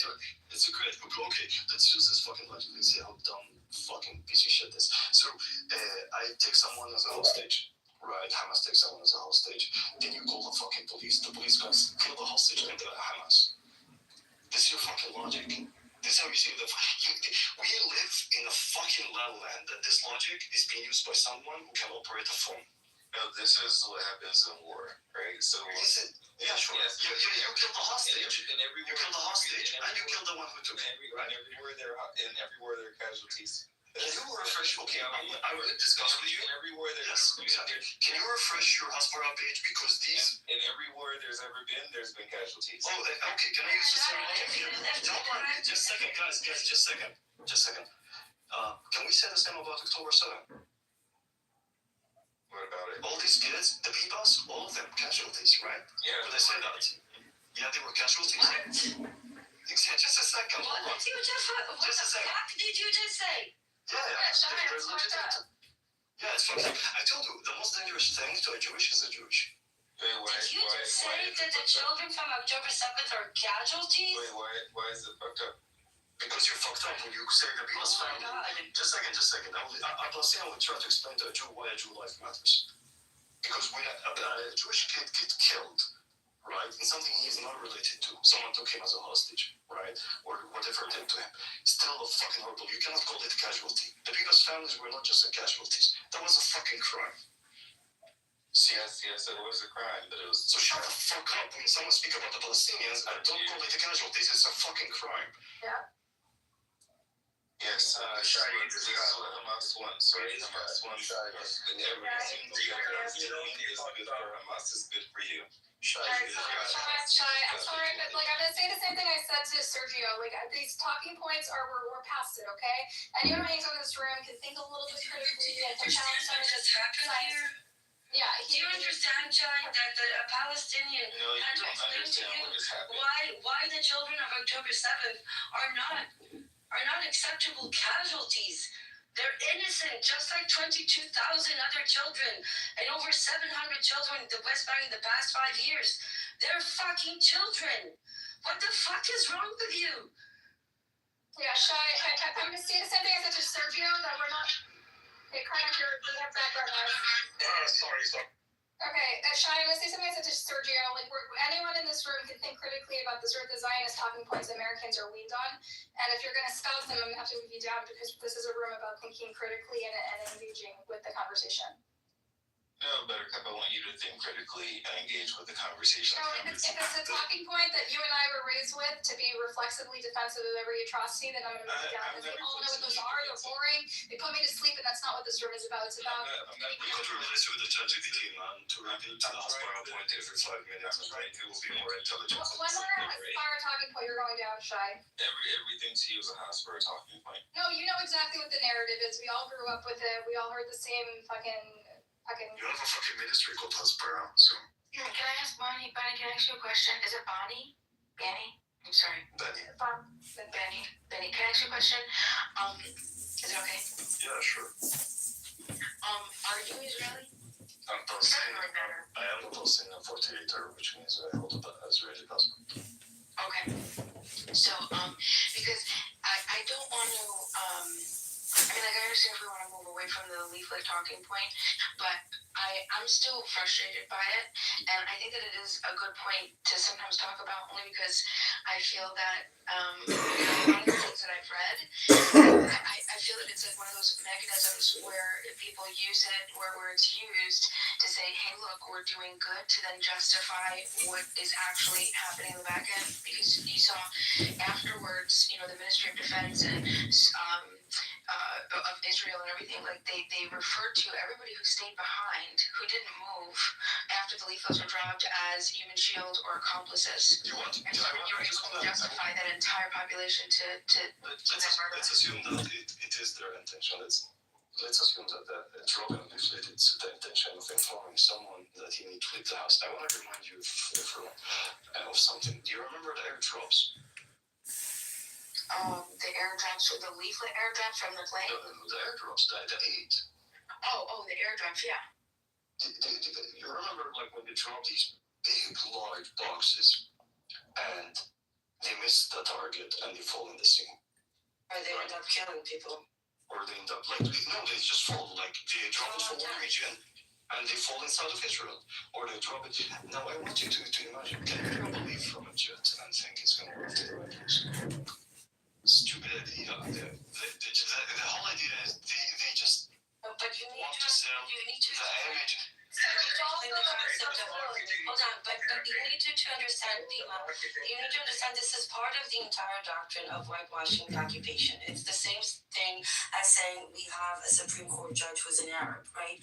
It's a great book. Okay, let's use this fucking logic. Let's see how dumb fucking piece of shit this. So, I take someone as a hostage, right? Hamas takes someone as a hostage. Then you call the fucking police. The police guys kill the hostage and the Hamas. This is your fucking logic. This is how you see the. We live in a fucking land that this logic is being used by someone who can operate a phone. No, this is what happens in war, right? So Is it? Yeah, sure. Yes. You killed the hostage. And everywhere, You killed the hostage, and you killed the one who took it. Right? and everywhere there are casualties. Can you refresh? Okay, I will discuss with you. And everywhere there. Yes, exactly. Can you refresh your Hasbara page because these? And everywhere there's been casualties. Oh, okay. Can I use the same logic? Hold on, just a second, guys. Just a second. Can we say the same about October 7? what about it? All these kids, the Bibas, all of them casualties, right? Yeah. Would I say that? Yeah, they were casualties. What? Yeah, just a second. What Hold on. did you just What Just a the second. fuck did you just say? Yeah. Sorry, they're it's fucked legitimate. up. Yeah, it's fucked up. I told you, the most dangerous thing to a Jewish is a Jewish. Wait, why? Did you why, just why say is that it the fucked up? children from October 7th are casualties? Wait, why is it fucked up? Because you're fucked up when you say the Bibas Oh my family. God. Just a second. I will try to explain to a Jew why a Jew life matters. Because when a Jewish kid gets killed, right, in something he's not related to, someone took him as a hostage, right, or whatever did to him, still a fucking horrible. You cannot call it casualty. The Bibas families were not just casualties. That was a fucking crime. See? Yes, it was a crime, but it was. So shut the fuck up when someone speaks about the Palestinians and don't call it the casualties. It's a fucking crime. Yeah. Yes, this is what Hamas wants, right? Hamas wants. And everything is good for Hamas is good for you. Alright, I'm sorry, but like I'm gonna say the same thing I said to Sergio. Like these talking points we're past it, okay? And you know, anyone in this room can think a little bit critically and can challenge some of this Here? Yeah, Do you understand, John, that a Palestinian No, you had to don't explain to understand you what is happening. why the children of October 7th are not acceptable casualties? They're innocent, just like 22,000 other children and over 700 children in the West Bank in the past 5 years. They're fucking children. What the fuck is wrong with you? Yeah, Shai, I'm gonna say the same thing I said to Sergio, that we're not. Okay, Carter, we have background noise. Sorry. Okay, Shai, I'm gonna say something I said to Sergio. Like, anyone in this room can think critically about the sort of the Zionist talking points Americans are leaned on. And if you're gonna spout them, I'm gonna have to move you down because this is a room about thinking critically and engaging with the conversation. No, Buttercup, I want you to think critically and engage with the conversation. No, if it's a talking point that you and I were raised with to be reflexively defensive of every atrocity, then I'm going to move it down because we all know what those are. They're boring. They put me to sleep, and that's not what this room is about. It's about. We could release with the ChatGPT, man, to repeat the Hasbara point every 5 minutes, right? It will be more intelligent. One more Hasbara talking point you're going down, Shai. Everything to you is a Hasbara talking point. No, you know exactly what the narrative is. We all grew up with it. We all heard the same fucking. You have a fucking ministry called Hasbara, so. Can I ask Bonnie? Bonnie, can I ask you a question? Is it Bonnie? Benny? I'm sorry. Benny. Benny, can I ask you a question? Is it okay? Yeah, sure. Are you Israeli? I'm Palestinian. I am a Palestinian 48er, which means I hold an Israeli passport. Okay. So, because I don't want to, I understand if we want to move away from the leaflet talking point, but I'm still frustrated by it, and I think that it is a good point to sometimes talk about, only because I feel that a lot of the things that I've read, I feel that it's like one of those mechanisms where people use it, where it's used to say, hey, look, we're doing good, to then justify what is actually happening in the back end, because you saw afterwards, the Ministry of Defense and of Israel and everything, like they referred to everybody who stayed behind, who didn't move after the leaflets were dropped, as human shield or accomplices. And so you were able to justify that entire population to murder. Let's assume that it is their intention. Let's assume that the dropping leaflet, it's the intention of informing someone that he needs to leave the house. I want to remind you of something. Do you remember the airdrops? The airdrops, the leaflet airdrops from the plane? The airdrops, the 8. The airdrops, yeah. You remember, like, when they drop these big, large boxes and they miss the target and they fall in the sea? Or they end up killing people. Or they end up, like, no, they just fall. Like, they drop it from one region and they fall inside of Israel. Or they drop it. Now, I want you to imagine, can you ever believe from a jet and think it's going to go to the right place? Stupid idea. The whole idea is they just But you need want to to sell the image. Hold on, but you need to understand, Dima. You need to understand this is part of the entire doctrine of whitewashing the occupation. It's the same thing as saying we have a Supreme Court judge who's an Arab, right?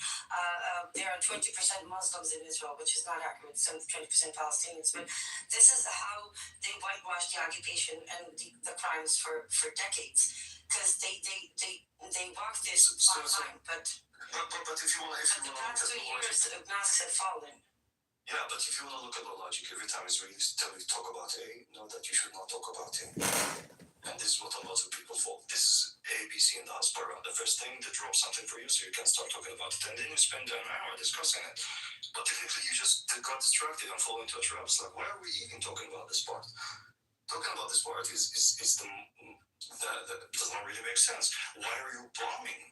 There are 20% Muslims in Israel, which is not accurate. Some 20% Palestinians, but this is how they whitewash the occupation and the crimes for decades, because they walk this line, but. But if you want to the past 2 years, masks have fallen. Yeah, but if you want to look at the logic, every time Israelis talk about A, know that you should not talk about A. And this is what a lot of people fall. This is ABC in the diaspora. The first thing, they drop something for you so you can start talking about it. And then you spend an hour discussing it. But technically, you just got distracted and fall into a trap. It's like, why are we even talking about this part? Talking about this part is does not really make sense. Why are you bombing?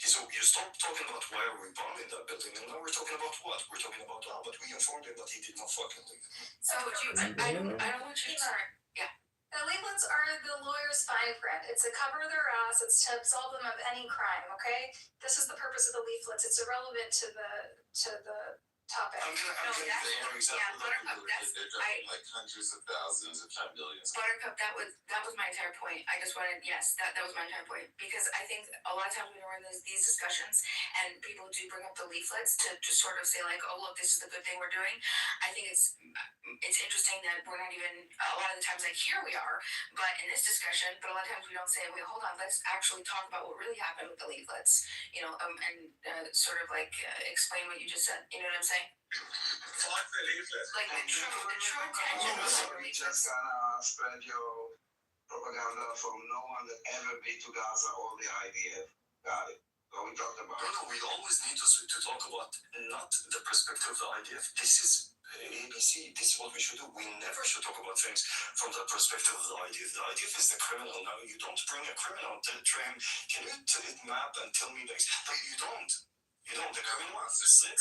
So you stopped talking about why are we bombing that building, and now we're talking about what? We're talking about but we informed him that he did not fucking leave. So I don't want you to. Yeah. The leaflets are the lawyer's fine print. It's to cover their ass. It's to absolve them of any crime. Okay. This is the purpose of the leaflets. It's irrelevant to the topic. Buttercup, like hundreds of thousands, if not millions. Buttercup, that was my entire point. I just wanted, yes, that was my entire point, because I think a lot of times when we're in these discussions and people do bring up the leaflets to sort of say like, oh look, this is the good thing we're doing. I think it's interesting that we're not even, a lot of the times like here we are, but in this discussion, but a lot of times we don't say, wait, hold on, let's actually talk about what really happened with the leaflets, and sort of like explain what you just said. You know what I'm saying? Fuck the leaflets. Like the true intention of the You just gonna spread your propaganda from no one that ever been to Gaza or the IDF. Got it. What we talked about. No, we always need to talk about not the perspective of the IDF. This is ABC. This is what we should do. We never should talk about things from the perspective of the IDF. The IDF is the criminal. Now, you don't bring a criminal to him. Can you map and tell me this? Like, you don't. The criminal is it.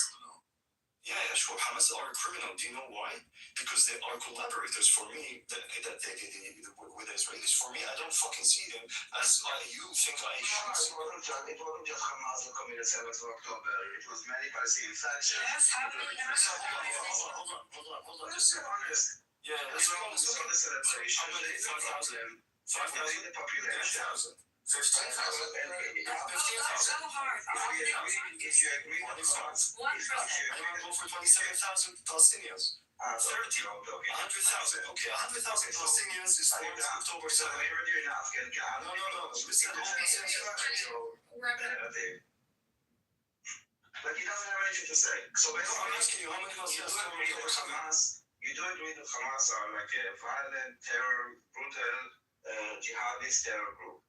Yeah, sure. Hamas are a criminal. Do you know why? Because they are collaborators for me with the Israelis. For me, I don't fucking see them as you think I should see. It wasn't just Hamas that committed 7th of October. It was many Palestinian factions. Yes, how many? Hold on. Let's be honest. Yeah, let's be honest. It's not a celebration. How many? 5,000? 5,000 the population. 15,000. 15,000. So hard. If you agree with Hamas, 1%. I go for 27,000 Palestinians. 30. 100,000. Okay, 100,000 Palestinians is for October 7th. I heard you enough. No. Listen, But he doesn't have anything to say. So basically, I'm asking you, how many Palestinians? You do agree that Hamas are like a violent, terror, brutal, jihadist terror group.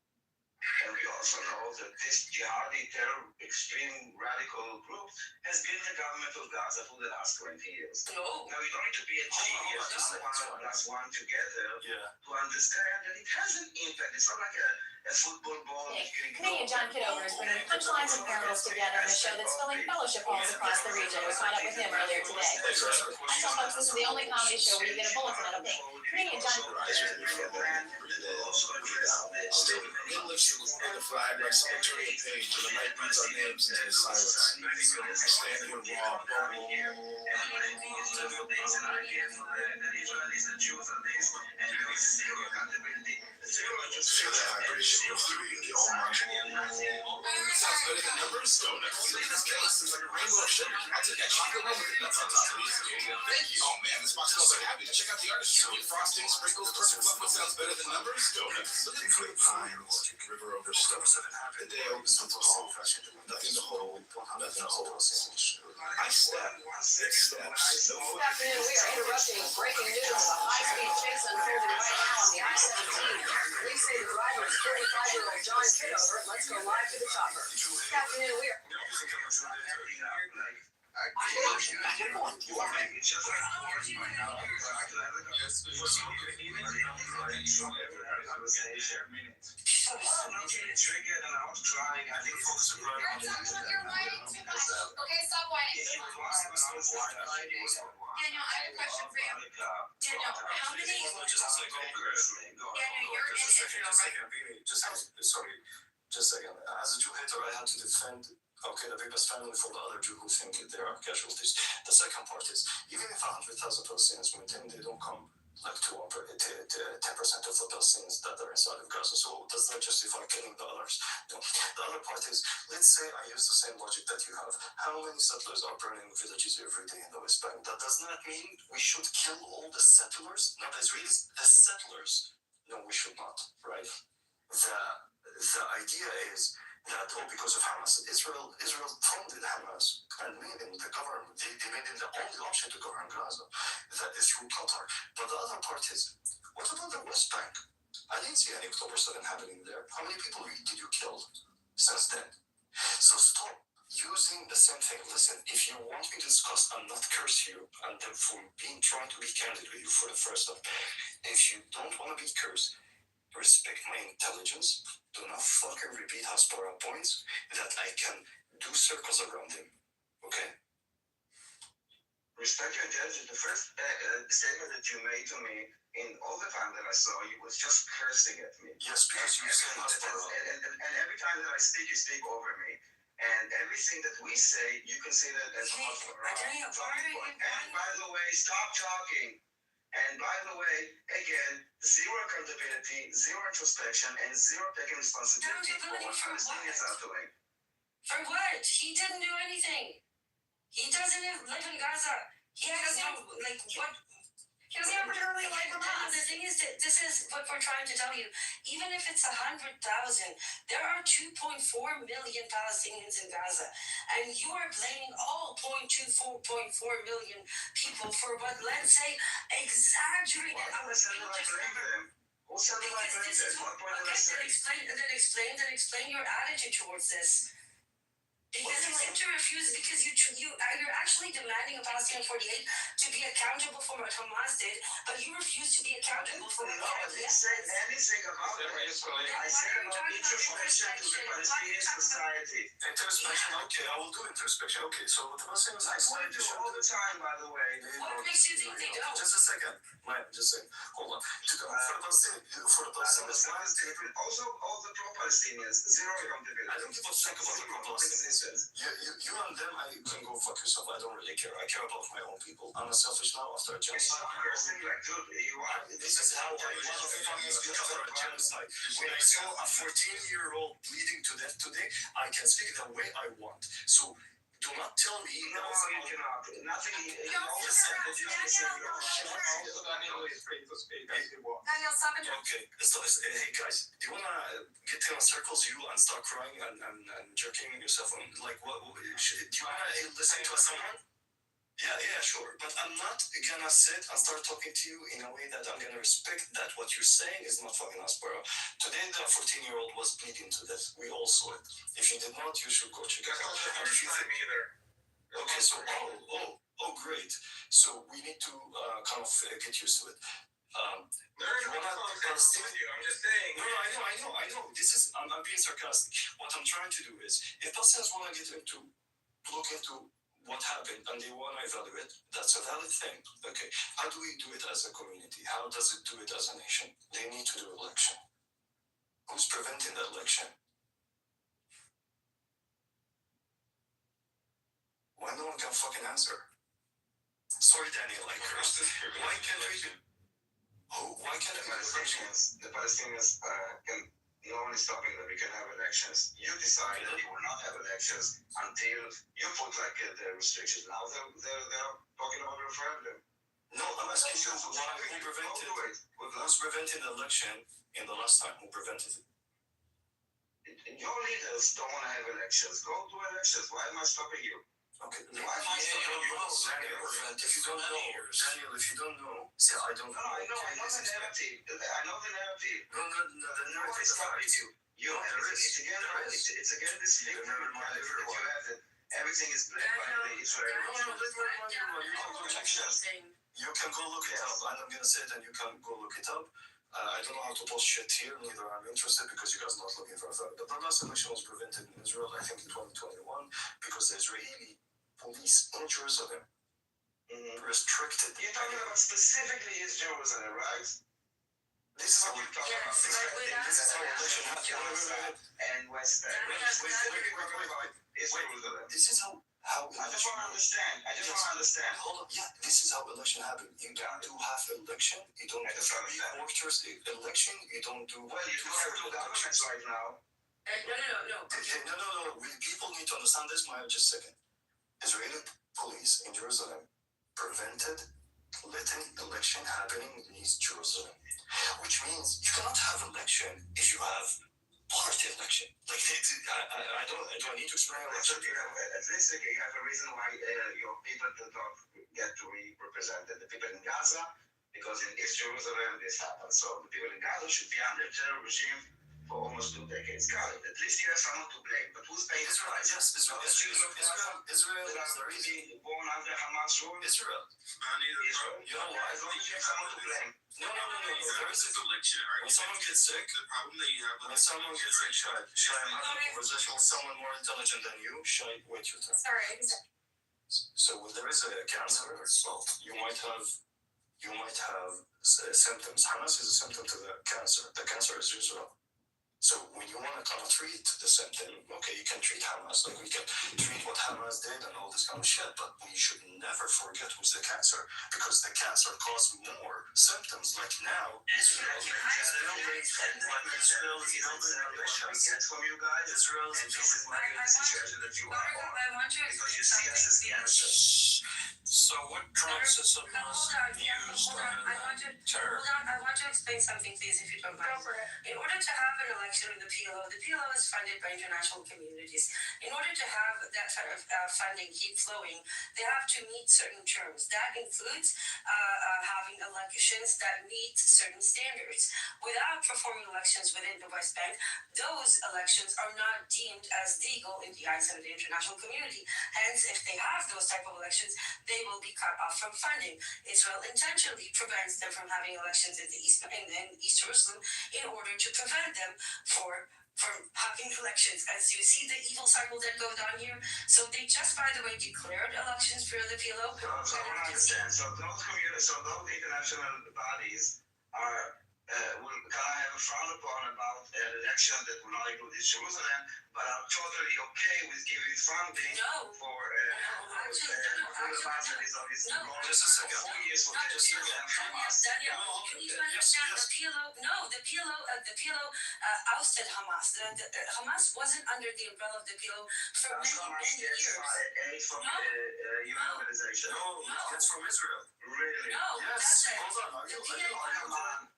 And we also know that this jihadi terror, extreme radical group has been the government of Gaza for the last 20 years. No. Now you don't need to be a genius to put 1+1 together to understand that it has an impact. It's not like a football ball. Comedian John Kitover is bringing punchlines and parables together in a show that's filling fellowship halls across the region. We caught up with him earlier today. I tell folks this is the only comedy show where you get a bulletin out of pink. Comedian John on the flag like someone turning a page and the mic reads our names into the silence. I stand here raw. Feel that vibration go through you. Get all marching. Sounds better than numbers. Look at this case. It's like a rainbow of sugar. I'll take that chocolate one with the nuts on top. Thank you. Oh man, this box smells like happiness. Check out the artistry. Frosting, sprinkles, perfect fluff. What sounds better than numbers? Donuts. Look at the pines. River over stone. The day opens with calm. Nothing to hold. Nothing to hold. I step. It steps. No Good afternoon. We are interrupting with breaking news of a high-speed chase unfolding right now on the I-17. Police say the driver is 45-year-old John Kitover. Let's go live to the chopper. Good afternoon. We are. Okay, stop whining. Daniel, I have a question for you. Daniel, how many? Daniel, you're in Israel, right? Just a second. As a Jew hater, I had to defend the biggest family for the other Jew who think they are casualties. The second part is, even if 100,000 Palestinians maintain, they don't come like to 10% of the Palestinians that are inside of Gaza. So does that justify killing the others? No. The other part is, let's say I use the same logic that you have. How many settlers are burning villages every day in the West Bank? That does not mean we should kill all the settlers, not the Israelis, the settlers. No, we should not, right? The idea is that because of Hamas, Israel funded Hamas and made it the government. They made it the only option to govern Gaza. That is through Qatar. But the other part is, what about the West Bank? I didn't see any October 7 happening there. How many people did you kill since then? So stop using the same thing. Listen, if you want me to discuss, I'm not curse you, and for trying to be candid with you for the first time. If you don't want to be cursed, respect my intelligence. Do not fucking repeat Hasbara points that I can do circles around him. Okay? Respect your intelligence. The first statement that you made to me in all the time that I saw you was just cursing at me. Yes, because you said Hasbara. And every time that I speak, you speak over me. And everything that we say, you consider as Hasbara. And by the way, stop talking. And by the way, again, zero accountability, zero introspection, and zero taking responsibility for what Palestinians are doing. For what? He didn't do anything. He doesn't live in Gaza. He has no, like, what? He doesn't have particularly like Hamas. The thing is that this is what we're trying to tell you. Even if it's 100,000, there are 2.4 million Palestinians in Gaza, and you are blaming all 0.24 million people for what, let's say, exaggerated. Who said that I blame them? Who said that I blame them? What point did I say? Then explain your attitude towards this. Because you seem to refuse, because you're actually demanding a Palestinian 48 to be accountable for what Hamas did, but you refuse to be accountable for what I didn't say anything about it. I said about introspection to the Palestinian society. Introspection, okay, I will do introspection. Okay, so the Palestinians That's what I do all the time, by the way. What makes you think they don't? Just a second. Just a second. Hold on. For the Palestinians, also all the pro-Palestinians, zero accountability. I don't give a fuck about the pro-Palestinians. You and them, I can go fuck yourself. I don't really care. I care about my own people. I'm a selfish now after a genocide. This is how I want to fucking speak after a genocide. When I saw a 14-year-old bleeding to death today, I can speak the way I want. So do not tell me. No, you cannot. Nothing. You always said that you can say Daniel, stop it. Okay. Hey guys, do you wanna get in circles you and start crying and jerking yourself on like what? Do you wanna listen to someone? Yeah, sure. But I'm not gonna sit and start talking to you in a way that I'm gonna respect that what you're saying is not fucking Hasbara. Today, the 14-year-old was bleeding to death. We all saw it. If you did not, you should go check it out. Okay, so, great. So we need to kind of get used to it. I'm just saying. No, I know. I'm being sarcastic. What I'm trying to do is, if Palestinians want to look into what happened and they want to evaluate, that's a valid thing. Okay, how do we do it as a community? How does it do it as a nation? They need to do election. Who's preventing the election? Why no one can fucking answer? Sorry, Daniel, I cursed. Why can't we do? Why can't The Palestinians can only stopping that we can have elections. You decide that you will not have elections until you put like the restrictions. Now they're talking about referendum. No, I'm asking you who's preventing the election in the last time? Who prevented it? Your leaders don't want to have elections. Go to elections. Why am I stopping you? Okay. Why am I stopping you? If you don't know, Daniel, if you don't know, see, I don't know. I know the narrative. I know the narrative. No, the narrative is stopping you. It's again this victim mentality that you have that everything is blamed by the Israeli. You can go look it up. I'm not gonna say it, and you can go look it up. I don't know how to post shit here, neither I'm interested because you guys are not looking for a fact. But the last election was prevented in Israel, I think in 2021, because the Israeli police in Jerusalem restricted. You're talking about specifically East Jerusalem, right? This is what we're talking about. This is how election happened and West Bank. This is how I just want to understand. Hold on. Yeah, this is how election happened. You don't do half election. You don't do 3 quarters election. You don't do. Well, you don't have 2 governments right now. No. People need to understand this, Maya, just a second. Israeli police in Jerusalem prevented letting election happening in East Jerusalem, which means you cannot have election if you have party election. Like, I don't need to explain. At least you have a reason why your people do not get to be represented. The people in Gaza, because in East Jerusalem this happened. So the people in Gaza should be under terror regime for almost 2 decades. Got it. At least you have someone to blame. But who's paying the price? Yes, Israel is the reason. Born under Hamas rule. Israel. You know why? As long as you have someone to blame. No. There is a election. When someone gets sick, the problem that you have when someone gets sick, Shai, I'm having a conversation with someone more intelligent than you. Shai, wait your turn. Sorry. So when there is a cancer, well, you might have symptoms. Hamas is a symptom to the cancer. The cancer is Israel. So when you want to kind of treat the symptom, okay, you can treat Hamas, like we can treat what Hamas did and all this kind of shit, but we should never forget who's the cancer, because the cancer causes more symptoms. Like now, Israel is building militias. From you guys, Israel is the situation that you are on. I want to Because you explain see us as something. So what Trump system was used terror? I want to explain something, please, if you don't mind. In order to have an election with the PLO is funded by international communities. In order to have that sort of funding keep flowing, they have to meet certain terms. That includes having elections that meet certain standards. Without performing elections within the West Bank, those elections are not deemed as legal in the eyes of the international community. Hence, if they have those type of elections, they will be cut off from funding. Israel intentionally prevents them from having elections in East Jerusalem in order to prevent them from having elections. As you see the evil cycle that goes on here. So they just, by the way, declared elections for the PLO. So I understand. So those international bodies are will kind of have a frown upon about an election that will not include East Jerusalem, but are totally okay with giving funding for Just a second. 4 years for Hamas. Daniel, you need to understand the PLO ousted Hamas. Hamas wasn't under the umbrella of the PLO for many years. Aid from the UN organization. No, it's from Israel. Really? No, yes. that's it. Hold on.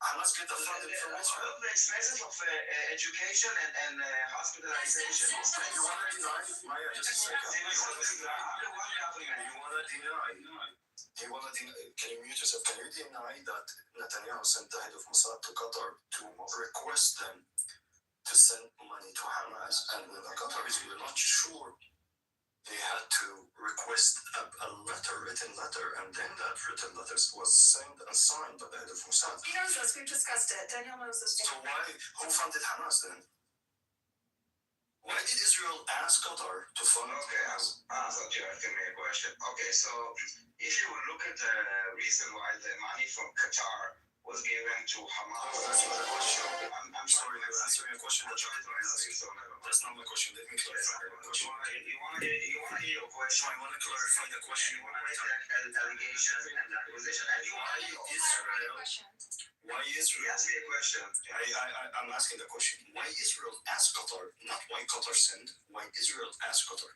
Hamas get the funding from Israel. All the expenses of education and hospitalization. You want to deny? Maya, just a second. You want to deny? Can you mute yourself? Can you deny that Netanyahu sent the head of Mossad to Qatar to request them to send money to Hamas? And when the Qataris were not sure, they had to request a written letter, and then that written letter was sent and signed by the head of Mossad. He knows this. We've discussed it. Daniel knows this. So who funded Hamas then? Why did Israel ask Qatar to fund Hamas? I thought you were asking me a question. Okay, so if you look at the reason why the money from Qatar was given to Hamas. That's not a question. I'm sorry, you're answering a question that you're trying to answer. That's not my question. Let me clarify the question. You want to hear your question? I want to clarify the question. You want to make allegations and acquisition. And you want Why Israel? ask me a question. I'm asking the question. Why Israel asked Qatar, not why Qatar sent, why Israel asked Qatar?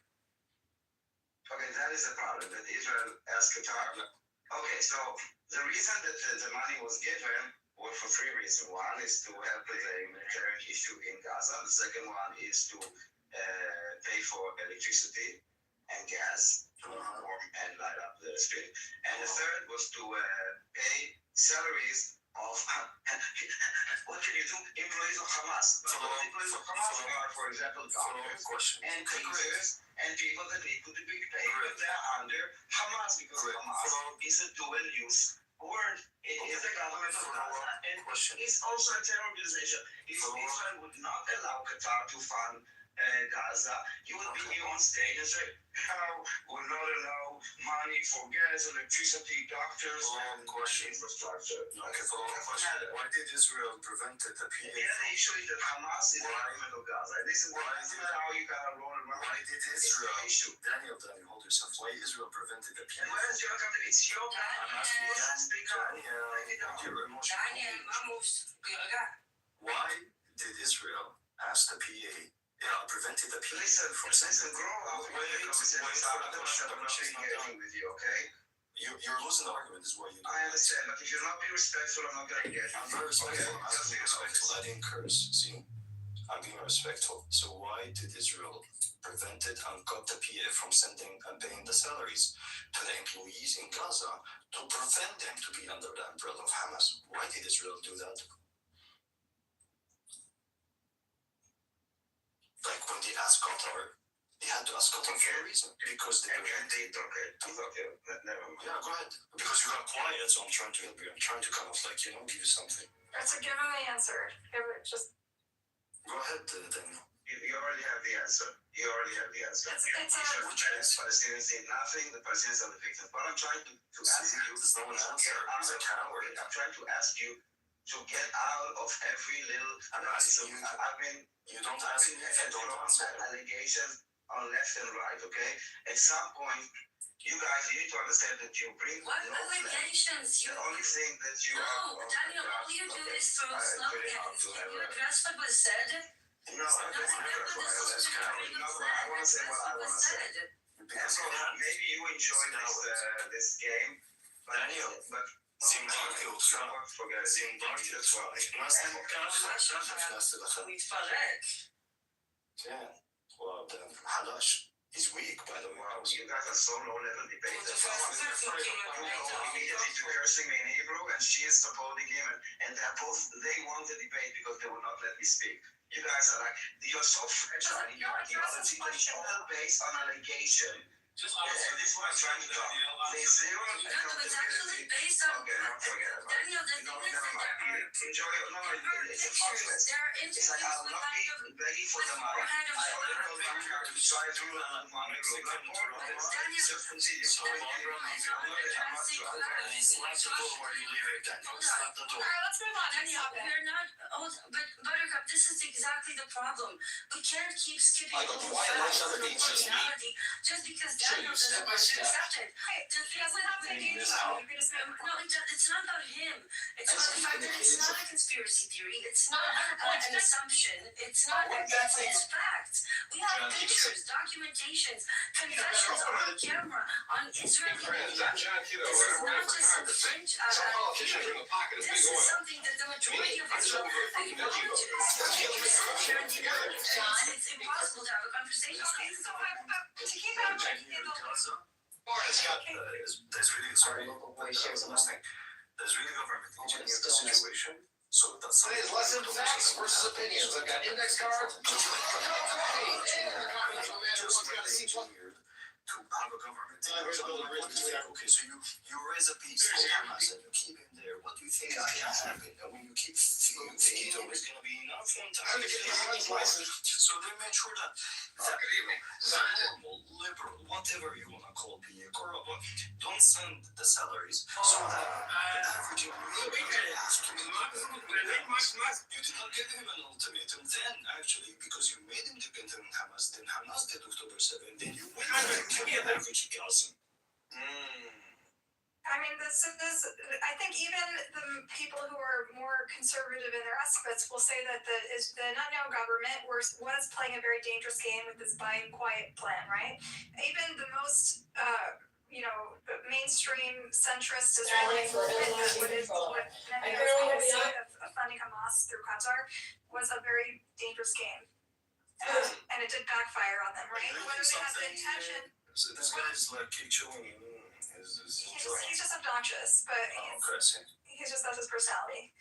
Okay, that is the problem, that Israel asked Qatar. Okay, so the reason that the money was given was for three reasons. One is to help with a military issue in Gaza. The second one is to pay for electricity and gas to warm and light up the street. And the third was to pay salaries of what can you do? Employees of Hamas. But employees of Hamas are, for example, doctors and teachers and people that need to be paid, but they're under Hamas because Hamas is a dual-use word. It is the government of Gaza, and it's also a terror organization. If Israel would not allow Qatar to fund Gaza, you would be on stage and say, no, we'll not allow money for gas, electricity, doctors, and infrastructure. Okay, follow-up question. Why did Israel prevent the PA? Yeah, the issue is that Hamas is the government of Gaza. This is how you gotta roll around. Why did Israel? Daniel, hold yourself. Why Israel prevented the PA? And where is your country? It's your I'm asking Daniel, Daniel, vamos. why did Israel ask the PA? Prevented the PA from sending grow up. I'm not engaging with you, okay? You're losing the argument, is why you do. I understand, but if you're not being respectful, I'm not going to engage. I'm very respectful. I'm being respectful. I didn't curse. See? I'm being respectful. So why did Israel prevent it and cut the PA from sending and paying the salaries to the employees in Gaza to prevent them to be under the umbrella of Hamas? Why did Israel do that? Like when they asked Qatar, they had to ask Qatar for a reason. Because they Okay, never mind. Yeah, go ahead. Because you got quiet, so I'm trying to help you. I'm trying to kind of like, give you something. So give him the answer. Just go ahead, Daniel. You already have the answer. Palestinians did nothing. The Palestinians are the victims. But I'm trying to ask you. There's no one answer. He's a coward. I'm trying to ask you to get out of every little. You don't ask me if I don't answer. Allegations on left and right, okay? At some point, you guys need to understand that you bring what allegations? The only thing that you Daniel, all you do is throw slogans. Can you address what was said? No, I want to say what I want to say. Maybe you enjoy this game, Daniel, but זמברתי אותך, מתפרק. כן, וואו, חלש. He's weak, by the way. Wow, you guys are so low-level debaters. Immediately cursing me in Hebrew, and she is supporting him, and they won the debate because they would not let me speak. You guys are like, you're so fragile in your ideology that it's all based on allegation. And this is what I'm trying to talk. There's zero accountability. It's actually based on. Okay, no, forget about it. Daniel, the thing is that enjoy it. No, it's a process. there are It's like I'll not be begging for the money. I only go back to try to money. Just continue. Slap the door where you leave it, Daniel. Slap the door. All right, let's move on. We're not. But Buttercup, this is exactly the problem. We can't keep skipping over facts and personality just because Daniel doesn't want to accept it. No, it's not about him. It's about the fact that it's not a conspiracy theory. It's not an assumption. It's not. It's facts. We have pictures, documentations, confessions on camera, on Israeli media. This is not just some French. This is something that the majority of Israel acknowledges. It's impossible to have a conversation. There's really government engineering the situation. So that's today's lesson: facts versus opinions. I've got index cards. to have a government. I'm here to build a bridge between our... Okay, so you raise a piece of Hamas and you keep him there. What do you think is going to happen? And when you keep feeding Kitover, it's going to be enough one time. So they made sure that normal, liberal, whatever you want to call be a corrupt, don't send the salaries so that the average employee has to be. You did not give him an ultimatum then, actually, because you made him dependent on Hamas. Then Hamas did October 7. Then you went to kill the average Gaza. I mean, this is, I think even the people who are more conservative in their estimates will say that the Netanyahu government was playing a very dangerous game with this buy and quiet plan, right? Even the most, mainstream centrist Israeli movement that would funding Hamas through Qatar was a very dangerous game. And it did backfire on them, right? Whether they had the intention. So this guy's like keep chewing. He's just obnoxious, but he's just, that's his personality.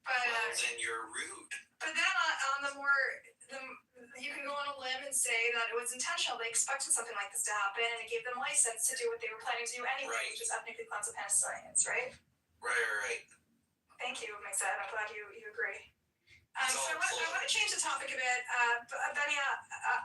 But then you're rude. But then you can go on a limb and say that it was intentional. They expected something like this to happen, and it gave them license to do what they were planning to do anyway, which is ethnically cleanse the Palestinians, right? Right. Thank you, Mixed. I'm glad you agree. So I want to change the topic a bit. Benny,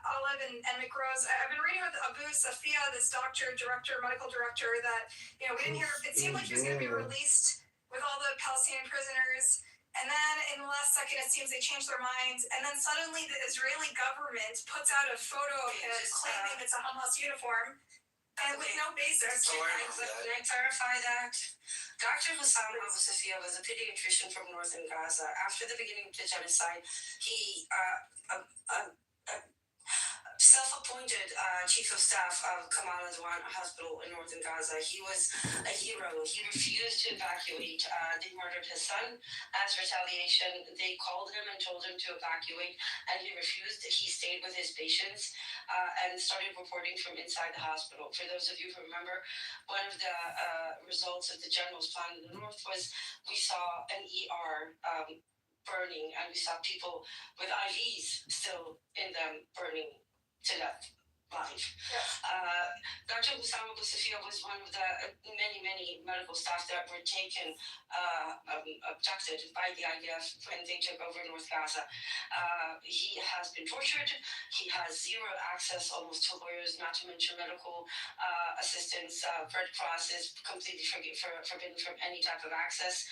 Olive, and McRose. I've been reading with Abu Safia, this medical director, that we didn't hear. It seemed like he was going to be released with all the Palestinian prisoners, and then in the last second, it seems they changed their minds, and then suddenly the Israeli government puts out a photo of him claiming it's a Hamas uniform, and with no basis. Can I clarify that? Dr. Hussam Abu Safia was a pediatrician from northern Gaza. After the beginning of the genocide, he self-appointed chief of staff of Kamal Adwan Hospital in northern Gaza. He was a hero. He refused to evacuate. They murdered his son as retaliation. They called him and told him to evacuate, and he refused. He stayed with his patients and started reporting from inside the hospital. For those of you who remember, one of the results of the general's plan in the north was we saw an ER burning, and we saw people with IVs still in them burning to death live. Dr. Hussam Abu Safia was one of the many medical staff that were taken, abducted by the IDF when they took over North Gaza. He has been tortured. He has zero access almost to lawyers, not to mention medical assistance. Red Cross is completely forbidden from any type of access.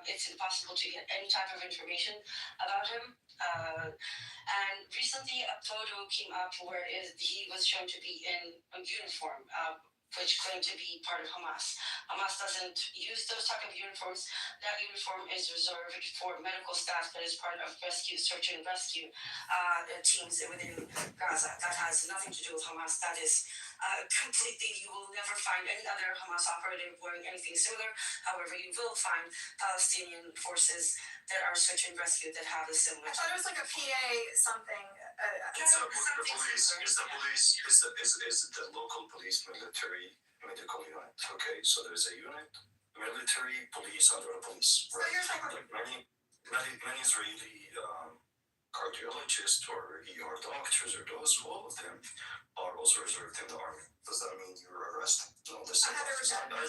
It's impossible to get any type of information about him. And recently a photo came up where he was shown to be in a uniform, which claimed to be part of Hamas. Hamas doesn't use those type of uniforms. That uniform is reserved for medical staff that is part of search and rescue teams within Gaza. That has nothing to do with Hamas. That is completely, you will never find any other Hamas operative wearing anything similar. However, you will find Palestinian forces that are search and rescue that have a similar. I thought it was like a PA something. It's the local police, military, medical unit. Okay, so there's a unit, military, police, under a police. Right? Like many Israeli cardiologists or ER doctors or those, all of them are also reserved in the army. Does that mean you're arrested? No, this is I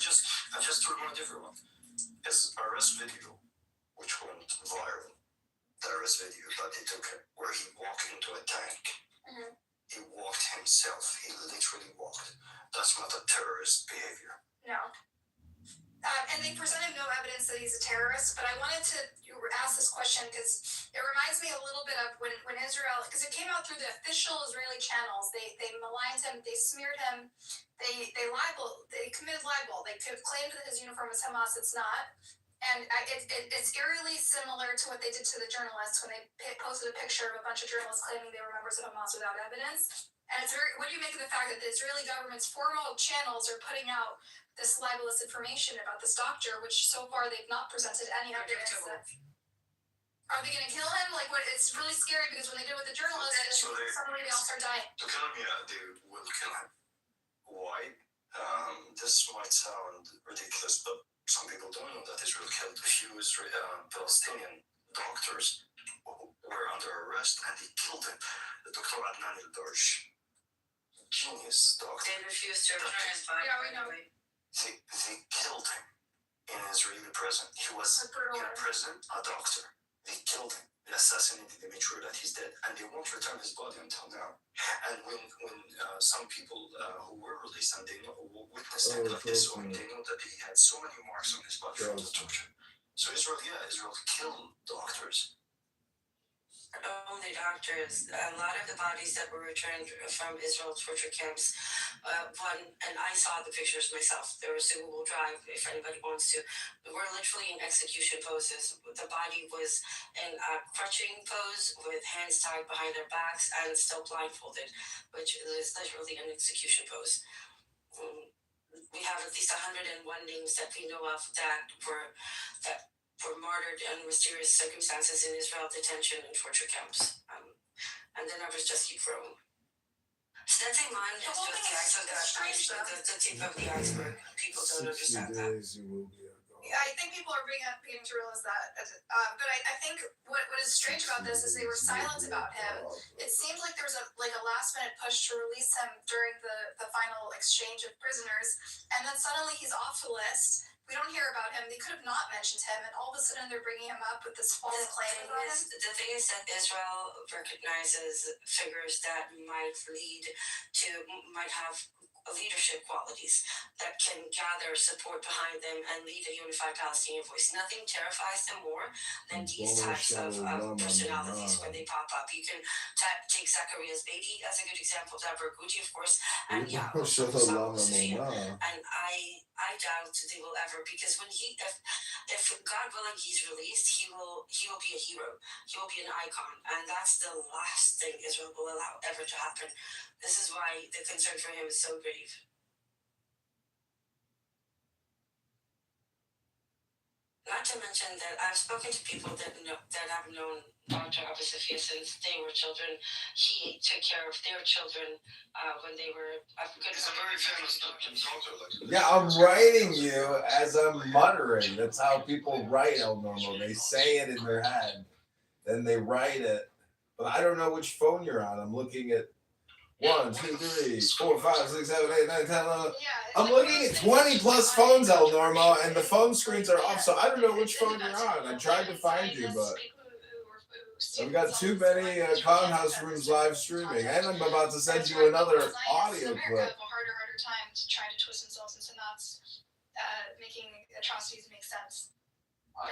just remind everyone, his arrest video, which went viral, the arrest video that they took where he walked into a tank. Mm-hmm. He walked himself. He literally walked. That's not a terrorist behavior. No. And they presented no evidence that he's a terrorist, but I wanted to ask this question because it reminds me a little bit of when Israel, because it came out through the official Israeli channels. They maligned him, they smeared him, they committed libel. They could have claimed that his uniform was Hamas. It's not. And it's eerily similar to what they did to the journalists when they posted a picture of a bunch of journalists claiming they were members of Hamas without evidence. And it's very, what do you make of the fact that the Israeli government's formal channels are putting out this libelous information about this doctor, which so far they've not presented any evidence that... Are they going to kill him? Like, what? It's really scary because when they did it with the journalists, suddenly they all start dying. To kill him, yeah, they will kill him. Why? This might sound ridiculous, but some people don't know that Israel killed a few Palestinian doctors who were under arrest, and they killed him. Dr. Adnan al-Burj genius doctor. They refused to return his body. Yeah, we know. They killed him in an Israeli prison. He was in prison, a doctor. They killed him. They assassinated him, made sure that he's dead, and they won't return his body until now. And when some people who were released and they witnessed him like this, or they know that he had so many marks on his body from the torture. So Israel killed doctors. Not only doctors, a lot of the bodies that were returned from Israel torture camps, and I saw the pictures myself. There was Google Drive if anybody wants to. Were literally in execution poses. The body was in a crutching pose with hands tied behind their backs and still blindfolded, which is literally an execution pose. We have at least 101 names that we know of that were martyred in mysterious circumstances in Israel detention and torture camps. And the numbers just keep growing. So that's Iman is just the iceberg, the tip of the iceberg. People don't understand that. Yeah, I think people are beginning to realize that. But I think what is strange about this is they were silent about him. It seemed like there was a last minute push to release him during the final exchange of prisoners, and then suddenly he's off the list. We don't hear about him. They could have not mentioned him, and all of a sudden they're bringing him up with this false claim about him. The thing is that Israel recognizes figures that might have leadership qualities that can gather support behind them and lead a unified Palestinian voice. Nothing terrifies them more than these types of personalities when they pop up. You can take Zacharias Beatty as a good example, Deborah Gucci, of course, and and I doubt they will ever, because when if God willing he's released, he will be a hero. He will be an icon, and that's the last thing Israel will allow ever to happen. This is why the concern for him is so grave. Not to mention that I've spoken to people that have known Dr. Abisafia since they were children. He took care of their children when they were He's a very famous doctor. Yeah, I'm writing you as I'm muttering. That's how people write El Normo. They say it in their head, then they write it. But I don't know which phone you're on. I'm looking at 1, 2, 3, 4, 5, 6, 7, 8, 9, 10, 11. I'm looking at 20 plus phones, El Normo, and the phone screens are off, so I don't know which phone you're on. I tried to find you, but I've got too many Clown House rooms live streaming, and I'm about to send you another audio clip. Have a harder time to try to twist themselves into knots, making atrocities make sense. Going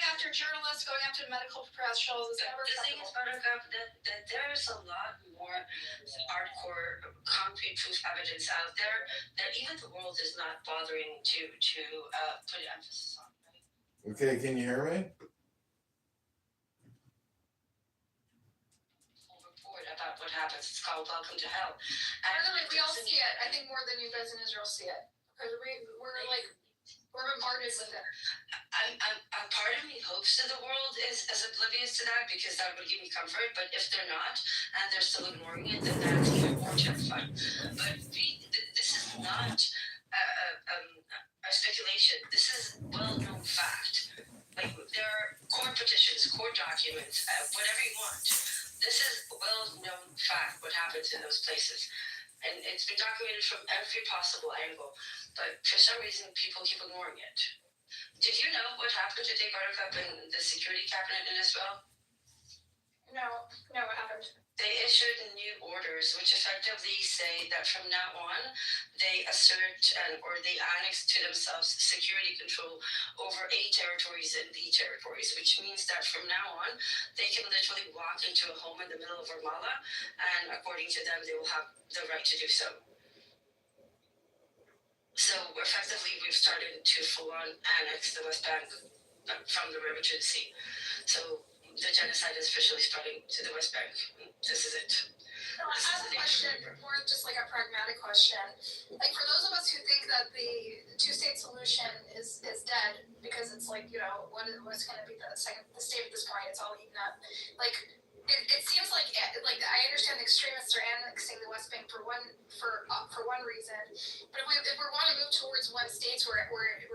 after journalists, going after medical professionals is never the thing is, Buttercup, that there's a lot more hardcore, concrete proof evidence out there that even the world is not bothering to put emphasis on. Right? Okay, can you hear me? Report about what happens. It's called Welcome to Hell. We all see it. I think more than you guys in Israel see it. Because we're bombarded with it. A part of me hopes that the world is oblivious to that, because that would give me comfort. But if they're not, and they're still ignoring it, then that's even more terrifying. But this is not a speculation. This is well-known fact. Like, there are court petitions, court documents, whatever you want. This is well-known fact what happens in those places. And it's been documented from every possible angle. But for some reason, people keep ignoring it. Did you know what happened to Dave Buttercup and the security cabinet in Israel? No, what happened? They issued new orders, which effectively say that from now on, they assert or they annex to themselves security control over A territories and B territories, which means that from now on, they can literally walk into a home in the middle of Ramallah, and according to them, they will have the right to do so. So effectively, we've started to full-on annex the West Bank from the river to the sea. So the genocide is officially spreading to the West Bank. This is it. No, I have a question, more just like a pragmatic question. Like, for those of us who think that the two-state solution is dead because it's like, what's going to be the state at this point? It's all eaten up. Like, it seems like I understand the extremists are annexing the West Bank for one reason, but if we want to move towards one state where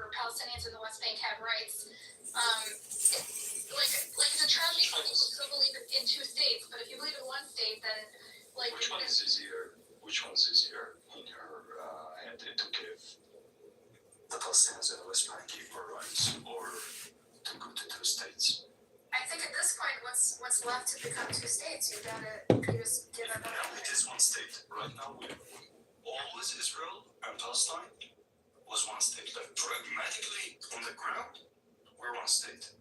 Palestinians in the West Bank have rights, it's a tragedy. Some people still believe in two states, but if you believe in one state, then Like, Which one is easier? Which one's easier in your head to give the Palestinians and the West Bank equal rights, or to go to 2 states? I think at this point, what's left to become 2 states? You just give up. Now it is 1 state. Right now, always Israel and Palestine was 1 state. But pragmatically, on the ground, we're 1 state.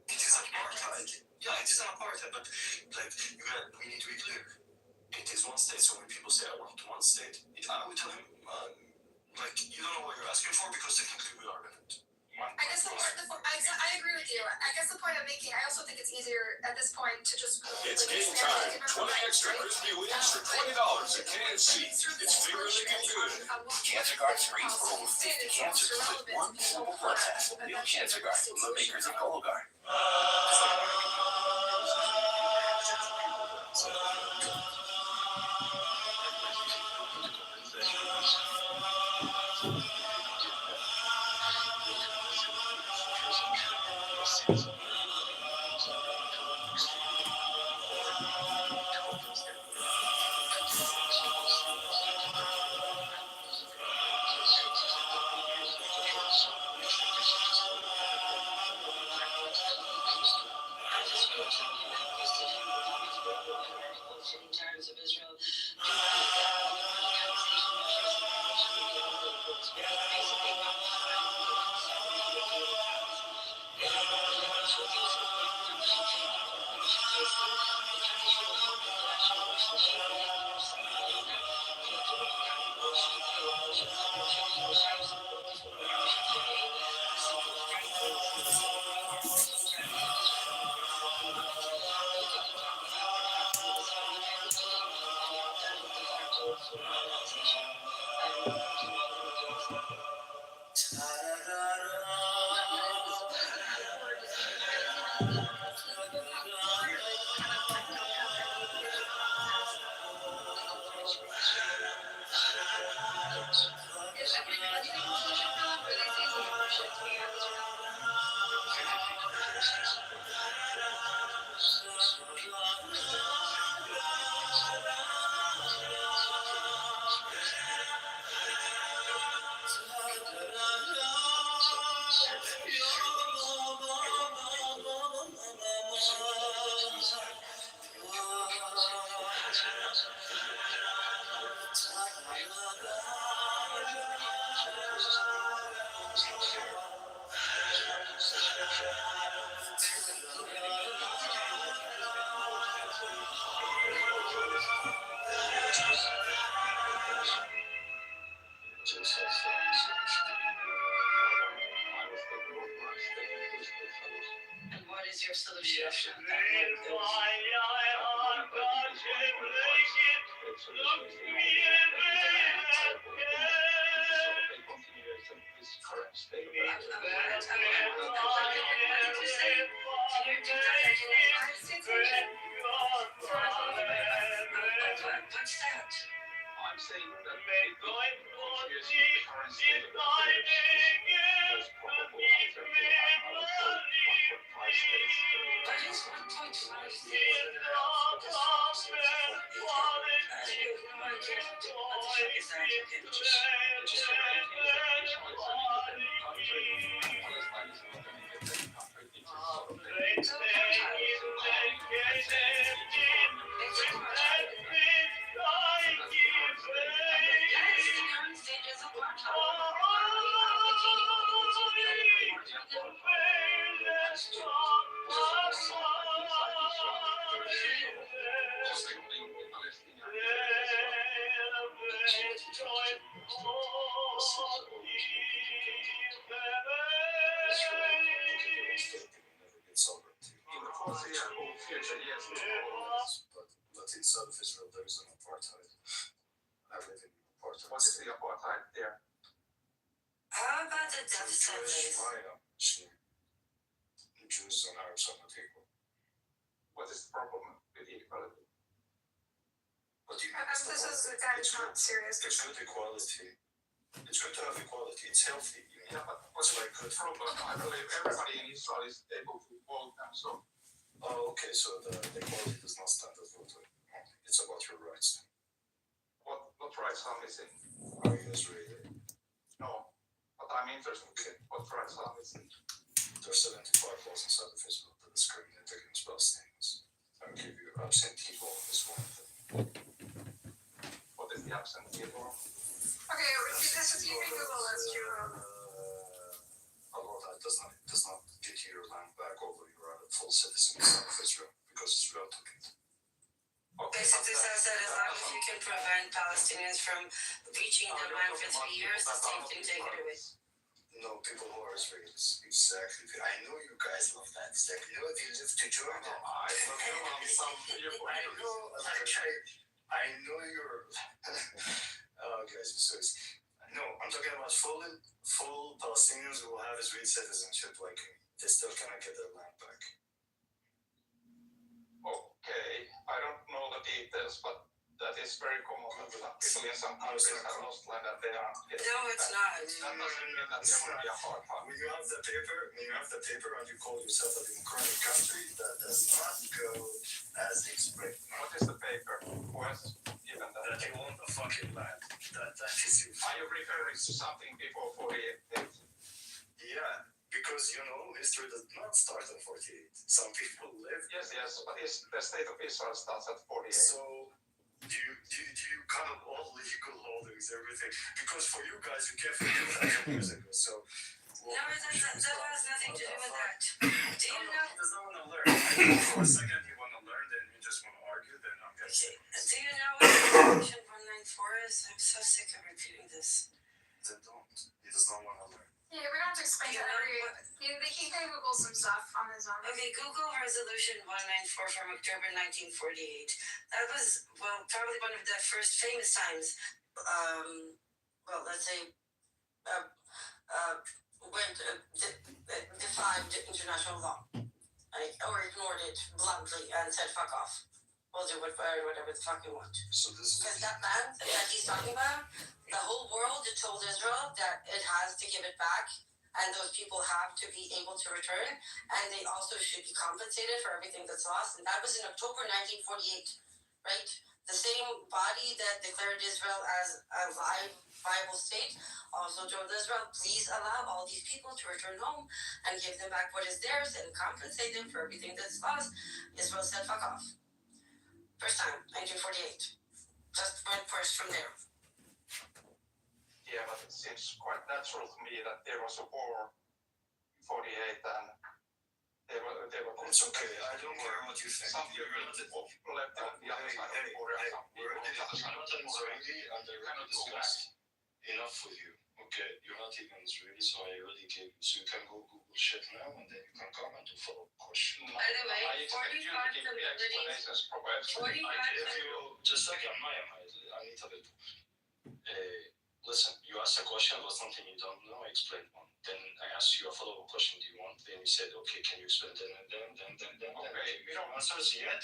It is apartheid. Yeah, it is an apartheid, but we need to be clear. It is 1 state. So when people say I want 1 state, I would tell him, you don't know what you're asking for, because technically we are in it. I guess I agree with you. I guess the point I'm making, I also think it's easier at this point to just. It's game time. 20 extra crispy wings for $20 at KFC. It's finger licking good. Cancer Guard screens for over 50 cancers with one simple blood test. New Cancer Guard from the makers of Cologuard. Times of Israel. And what is your solution? What's that? I'm saying that continuity of the current state of affairs is probable alternative out of 1.5 states. But it's 1.5 But inside of Israel, there is an apartheid. I live in apartheid. What is the apartheid there? How about the death sentence? Jews and Arabs are not equal. What is the problem with equality? But you This is not serious. it's good equality. It's good to have equality. It's healthy. Yeah, but what's like good problem? I believe everybody in Israel is able to vote now, so. Oh, okay. So the equality does not stand as voting. It's It's about your rights. What rights are missing? Are you Israeli? No, but I'm interested in what rights are missing. There's 75 laws inside of Israel that discriminate against Palestinians. I'll give you absentee law is one of them. What is the absentee law? Okay, repeat this with you can Google this, Drew. A law that does not get you your land back, although you are a full citizen of Israel, because Israel took it. Basically says that as long as you can prevent Palestinians from reaching their land for 3 years, the state can take it away. No, people who are Israelis. Exactly. I know you guys love that. It's like, you know, if you live to join them. I know you're. Guys, I'm sorry. No, I'm talking about full Palestinians who will have Israeli citizenship, like they still cannot get their land back. Okay, I don't know the details, but that is very common. People in some countries have lost land and they are. No, it's not. When you have the paper and you call yourself a democratic country, that does not go as explained. What is the paper? Who has given that? That you want a fucking land. That is your. Are you referring to something before 48? Yeah, because you know history does not start at 48. Some people live. Yes, but the state of Israel starts at 48. So do you count all legal holdings, everything? Because for you guys, you can't forget 1,000 years ago. So. No, that has nothing to do with that. Do you know? Does not want to learn. For a second, you want to learn, then you just want to argue, then I'm getting. Do you know what Resolution 194 is? I'm so sick of repeating this. Then don't. He does not want to learn. Yeah, we don't have to explain he can Google some stuff on his own. Okay, Google Resolution 194 from October 1948. That was, well, probably one of the first famous times, let's say, defied international law, right? Or ignored it bluntly and said, fuck off. We'll do whatever the fuck we want. So this is. Because that man that he's talking about, the whole world told Israel that it has to give it back, and those people have to be able to return, and they also should be compensated for everything that's lost. And that was in October 1948, right? The same body that declared Israel as a viable state also told Israel, please allow all these people to return home and give them back what is theirs and compensate them for everything that's lost. Israel said, fuck off. First time, 1948. Just went first from there. Yeah, but it seems quite natural to me that there was a war in 48 and they were. It's okay. I don't care what you think. Some people left on the other side of the border. I'm not an Israeli, and I already discussed enough with you. Okay, you're not even Israeli, so I already gave you. So you can go Google shit now, and then you can comment to follow up question. By the way, 45 communities. Just like I need a bit. Listen, you asked a question about something you don't know, I explained one. Then I asked you a follow-up question, do you want? Then you said, okay, can you explain? Then. Okay, we don't answers yet.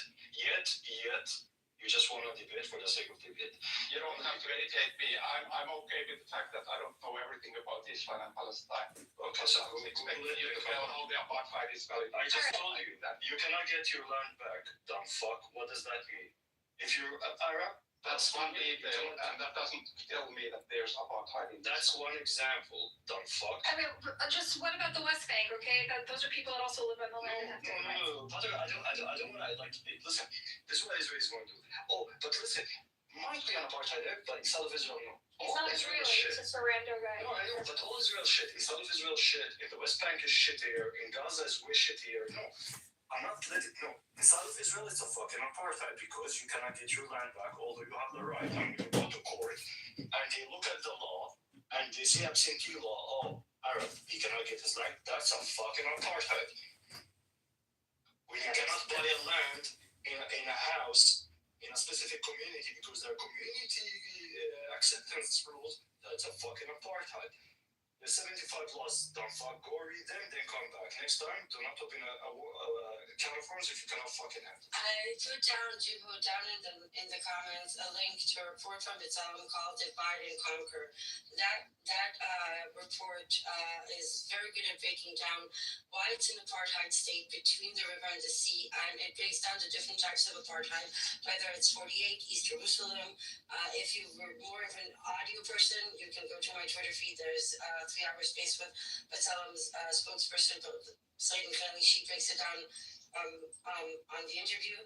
You just want to debate for the sake of debate. You don't have to educate me. I'm okay with the fact that I don't know everything about Israel and Palestine. Okay, so I was expecting you to tell how the apartheid is valid. I just told you that you cannot get your land back, dumb fuck. What does that mean? If you're Arab, that's one detail, and that doesn't tell me that there's apartheid in That's one example, dumb fuck. I mean, just what about the West Bank, okay? Those are people that also live on the land and have to No. I don't want to, listen, this is what Israel is going to do. Oh, but listen, might be an apartheid there, but inside of Israel, no. He's not Israeli, he's just a random guy. No, I know, but all Israel shit. Inside of Israel shit. In the West Bank is shittier. In Gaza is way shittier. No. I'm not letting no. Inside of Israel, it's a fucking apartheid because you cannot get your land back, although you have the right. I'm going to go to court and they look at the law and they say absentee law. Oh, Arab, he cannot get his land. That's a fucking apartheid. When you cannot buy a land in a house in a specific community because there are community acceptance rules, that's a fucking apartheid. The 75 laws, don't fuck, go read them, then come back. Next time, do not open a can of worms if you cannot fucking handle. I put down, Juho, down in the comments, a link to a report from B'Tselem called Divide and Conquer. That report is very good at breaking down why it's an apartheid state between the river and the sea, and it breaks down the different types of apartheid, whether it's 48, East Jerusalem. If you were more of an audio person, you can go to my Twitter feed. There's 3 hour space with B'Tselem's spokesperson, Slayton Clanley. She breaks it down on the interview,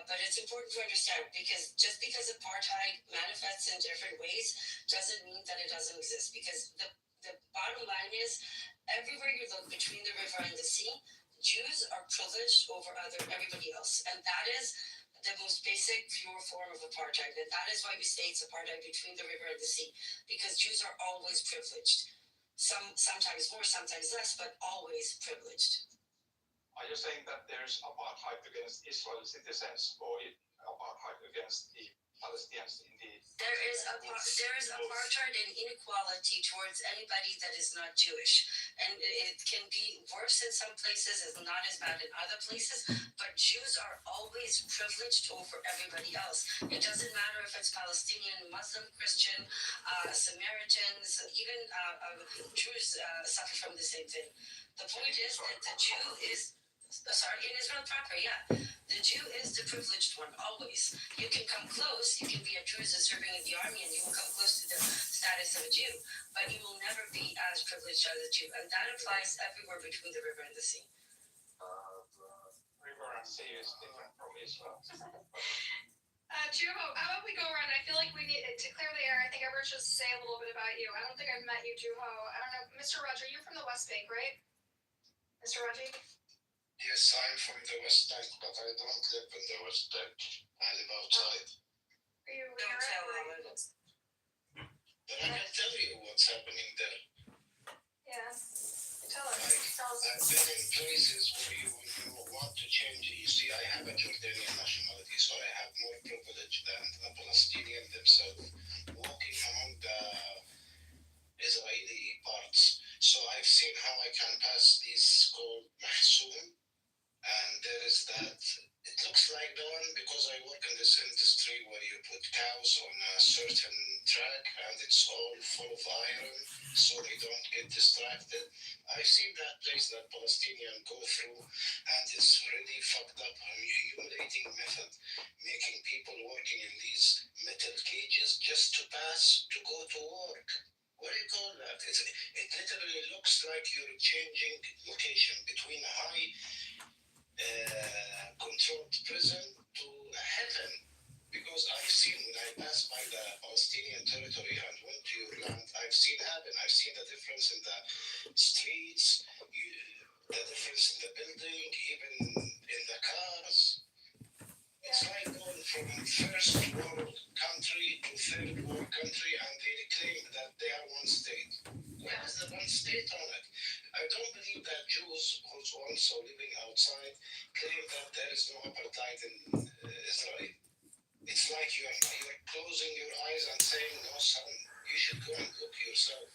but it's important to understand because just because apartheid manifests in different ways doesn't mean that it doesn't exist. Because the bottom line is, everywhere you look between the river and the sea, Jews are privileged over everybody else, and that is the most basic, pure form of apartheid, and that is why we say it's apartheid between the river and the sea, because Jews are always privileged. Sometimes more, sometimes less, but always privileged. Are you saying that there's apartheid against Israeli citizens or apartheid against the Palestinians indeed? There is apartheid and inequality towards anybody that is not Jewish. And it can be worse in some places, it's not as bad in other places, but Jews are always privileged over everybody else. It doesn't matter if it's Palestinian, Muslim, Christian, Samaritans, even Jews suffer from the same thing. The point is that the Jew is... Sorry, in Israel proper, yeah. The Jew is the privileged one, always. You can come close, you can be a Druze serving in the army, and you will come close to the status of a Jew, but you will never be as privileged as a Jew, and that applies everywhere between the river and the sea. River and sea is different from Israel. Juho, how about we go around? I feel like we need to clear the air. I think everyone should say a little bit about you. I don't think I've met you, Juho. I don't know, Mr. Roger, you're from the West Bank, right? Mr. Roger? Yes, I'm from the West Bank, but I don't live in the West Bank. I live outside. Are you Don't tell all of it. But I can tell you what's happening there. Yeah. Tell us. I've been in places where you want to change. You see, I have a Jordanian nationality, so I have more privilege than the Palestinians themselves walking among the Israeli parts. So I've seen how I can pass these called mahsoum. And there is that, it looks like the one, because I work in this industry where you put cows on a certain track and it's all full of iron so they don't get distracted. I've seen that place that Palestinians go through and it's really fucked up, humiliating method, making people working in these metal cages just to pass, to go to work. What do you call that? It literally looks like you're changing location between a high controlled prison to heaven, because I've seen when I passed by the Palestinian territory and went to your land, I've seen the difference in the streets, the difference in the building, even in the cars. It's like going from first world country to third world country, and they claim that they are one state. Where is the one state on it? I don't believe that Jews who's also living outside claim that there is no apartheid in Israel. It's like you're closing your eyes and saying, no, son, you should go and look yourself.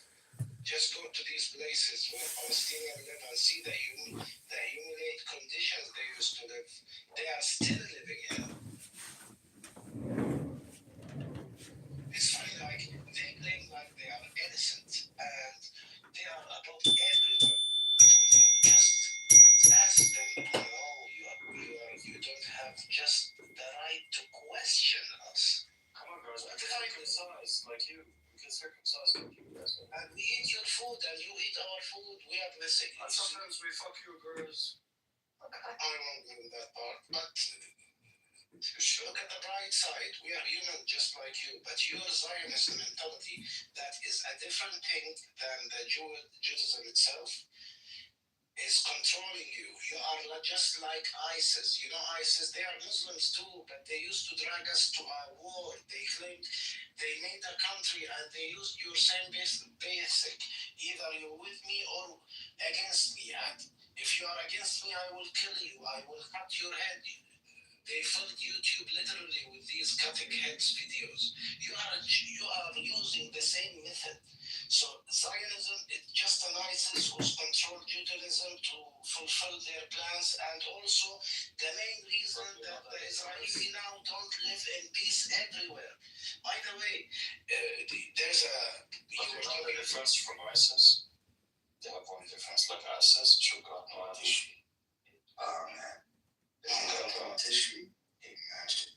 Just go to these places where Palestinians live and see the humiliating conditions they used to live. They are still living in. It's funny, like, they claim like they are innocent and they are above everyone. When you just ask them, no, you don't have just the right to question us. Come on, guys, we're circumcised like you. We get circumcised like you guys. And we eat your food and you eat our food. We are the same. And sometimes we fuck you girls. I won't go with that part, but look at the bright side. We are human just like you, but your Zionist mentality, that is a different thing than the Judaism itself, is controlling you. You are just like ISIS. You know ISIS, they are Muslims too, but they used to drag us to a war. They claimed they made a country and they used your same basic. Either you're with me or against me. And if you are against me, I will kill you. I will cut your head. They filled YouTube literally with these cutting heads videos. You are using the same method. So Zionism is just an ISIS who's controlled Judaism to fulfill their plans, and also the main reason that the Israeli now don't live in peace everywhere. By the way, there's a... But you know the difference from ISIS? They have one difference. Like ISIS, you got no tissue. Oh man. You got no tissue. Imagine.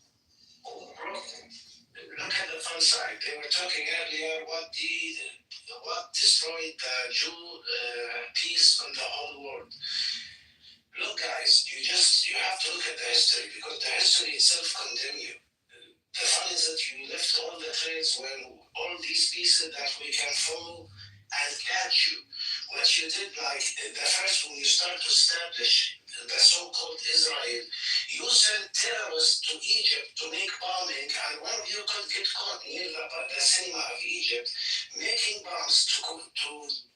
Oh, bro. Look at the fun side. They were talking earlier what destroyed the Jew peace on the whole world. Look, guys, you have to look at the history because the history itself condemn you. The fun is that you left all the threads where all these pieces that we can follow and catch you. What you did, like the first when you start to establish the so-called Israel, you sent terrorists to Egypt to make bombing, and one of you could get caught near the cinema of Egypt making bombs to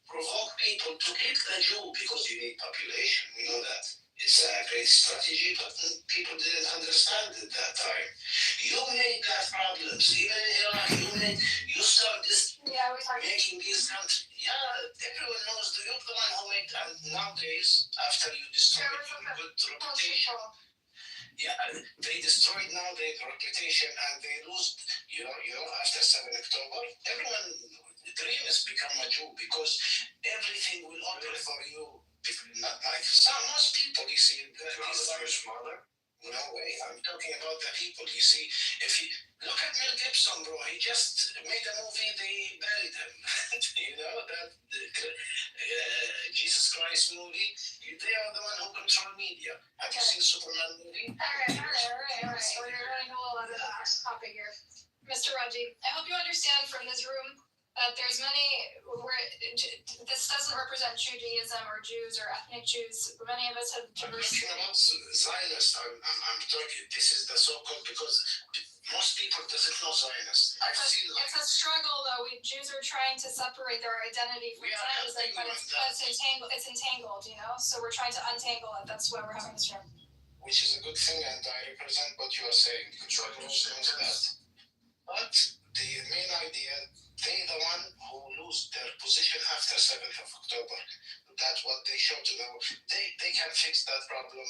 provoke people to kick the Jew because you need population. We know that. It's a great strategy, but people didn't understand it that time. You made that problems. Even in Iraq, you start making these countries. Yeah, everyone knows you're the one who made that. Nowadays, after you destroyed your good reputation, they destroyed now their reputation and they lose, after 7 October, everyone dream is become a Jew because everything will open for you. Not like most people, you see. Jewish mother? No way. I'm talking about the people. You see, if you look at Mel Gibson, bro, he just made a movie. They buried him. That Jesus Christ movie. They are the one who control media. Have you seen Superman movie? All right. We're running a little out of the topic here. Mr. Raji, I hope you understand from this room that there's many where this doesn't represent Judaism or Jews or ethnic Jews. Many of us have diverse. I'm talking about Zionists. I'm talking. This is the so-called because most people doesn't know Zionists. It's a struggle though. Jews are trying to separate their identity from Zionism, but it's entangled. So we're trying to untangle it. That's why we're having this room. Which is a good thing, and I represent what you are saying. Control that. But the main idea, they the one who lose their position after 7th of October. That's what they show to them. They can fix that problem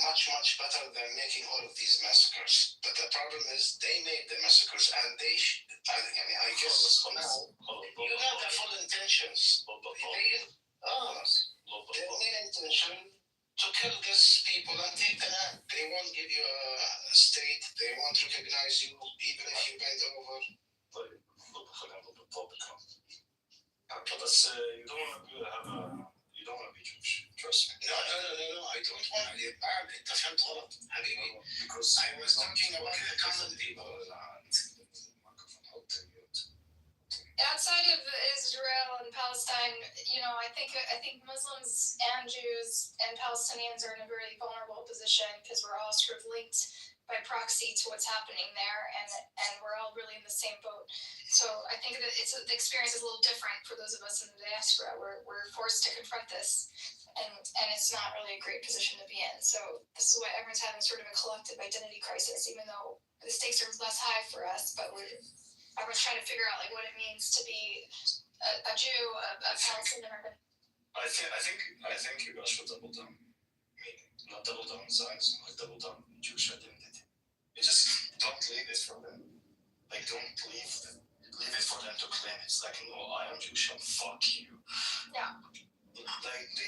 much better than making all of these massacres. But the problem is they made the massacres and I guess now you know the full intentions. Their main intention to kill these people and take the land. They won't give you a state. They won't recognize you even if you bend over. You don't want to be Jewish. Trust me. No. I don't want to. انت فهمت غلط حبيبي. Because I was talking about the common people. Outside of Israel and Palestine, I think Muslims and Jews and Palestinians are in a very vulnerable position because we're all sort of linked by proxy to what's happening there, and we're all really in the same boat. So I think that the experience is a little different for those of us in the diaspora. We're forced to confront this, and it's not really a great position to be in. So this is why everyone's having sort of a collective identity crisis, even though the stakes are less high for us, but everyone's trying to figure out what it means to be a Jew, a Palestinian American. I think you guys should double down. Not double down on Zionism, like double down on Jewish identity. You just don't leave it for them. Don't leave it for them to claim. It's no, I am Jewish, and fuck you. Yeah. The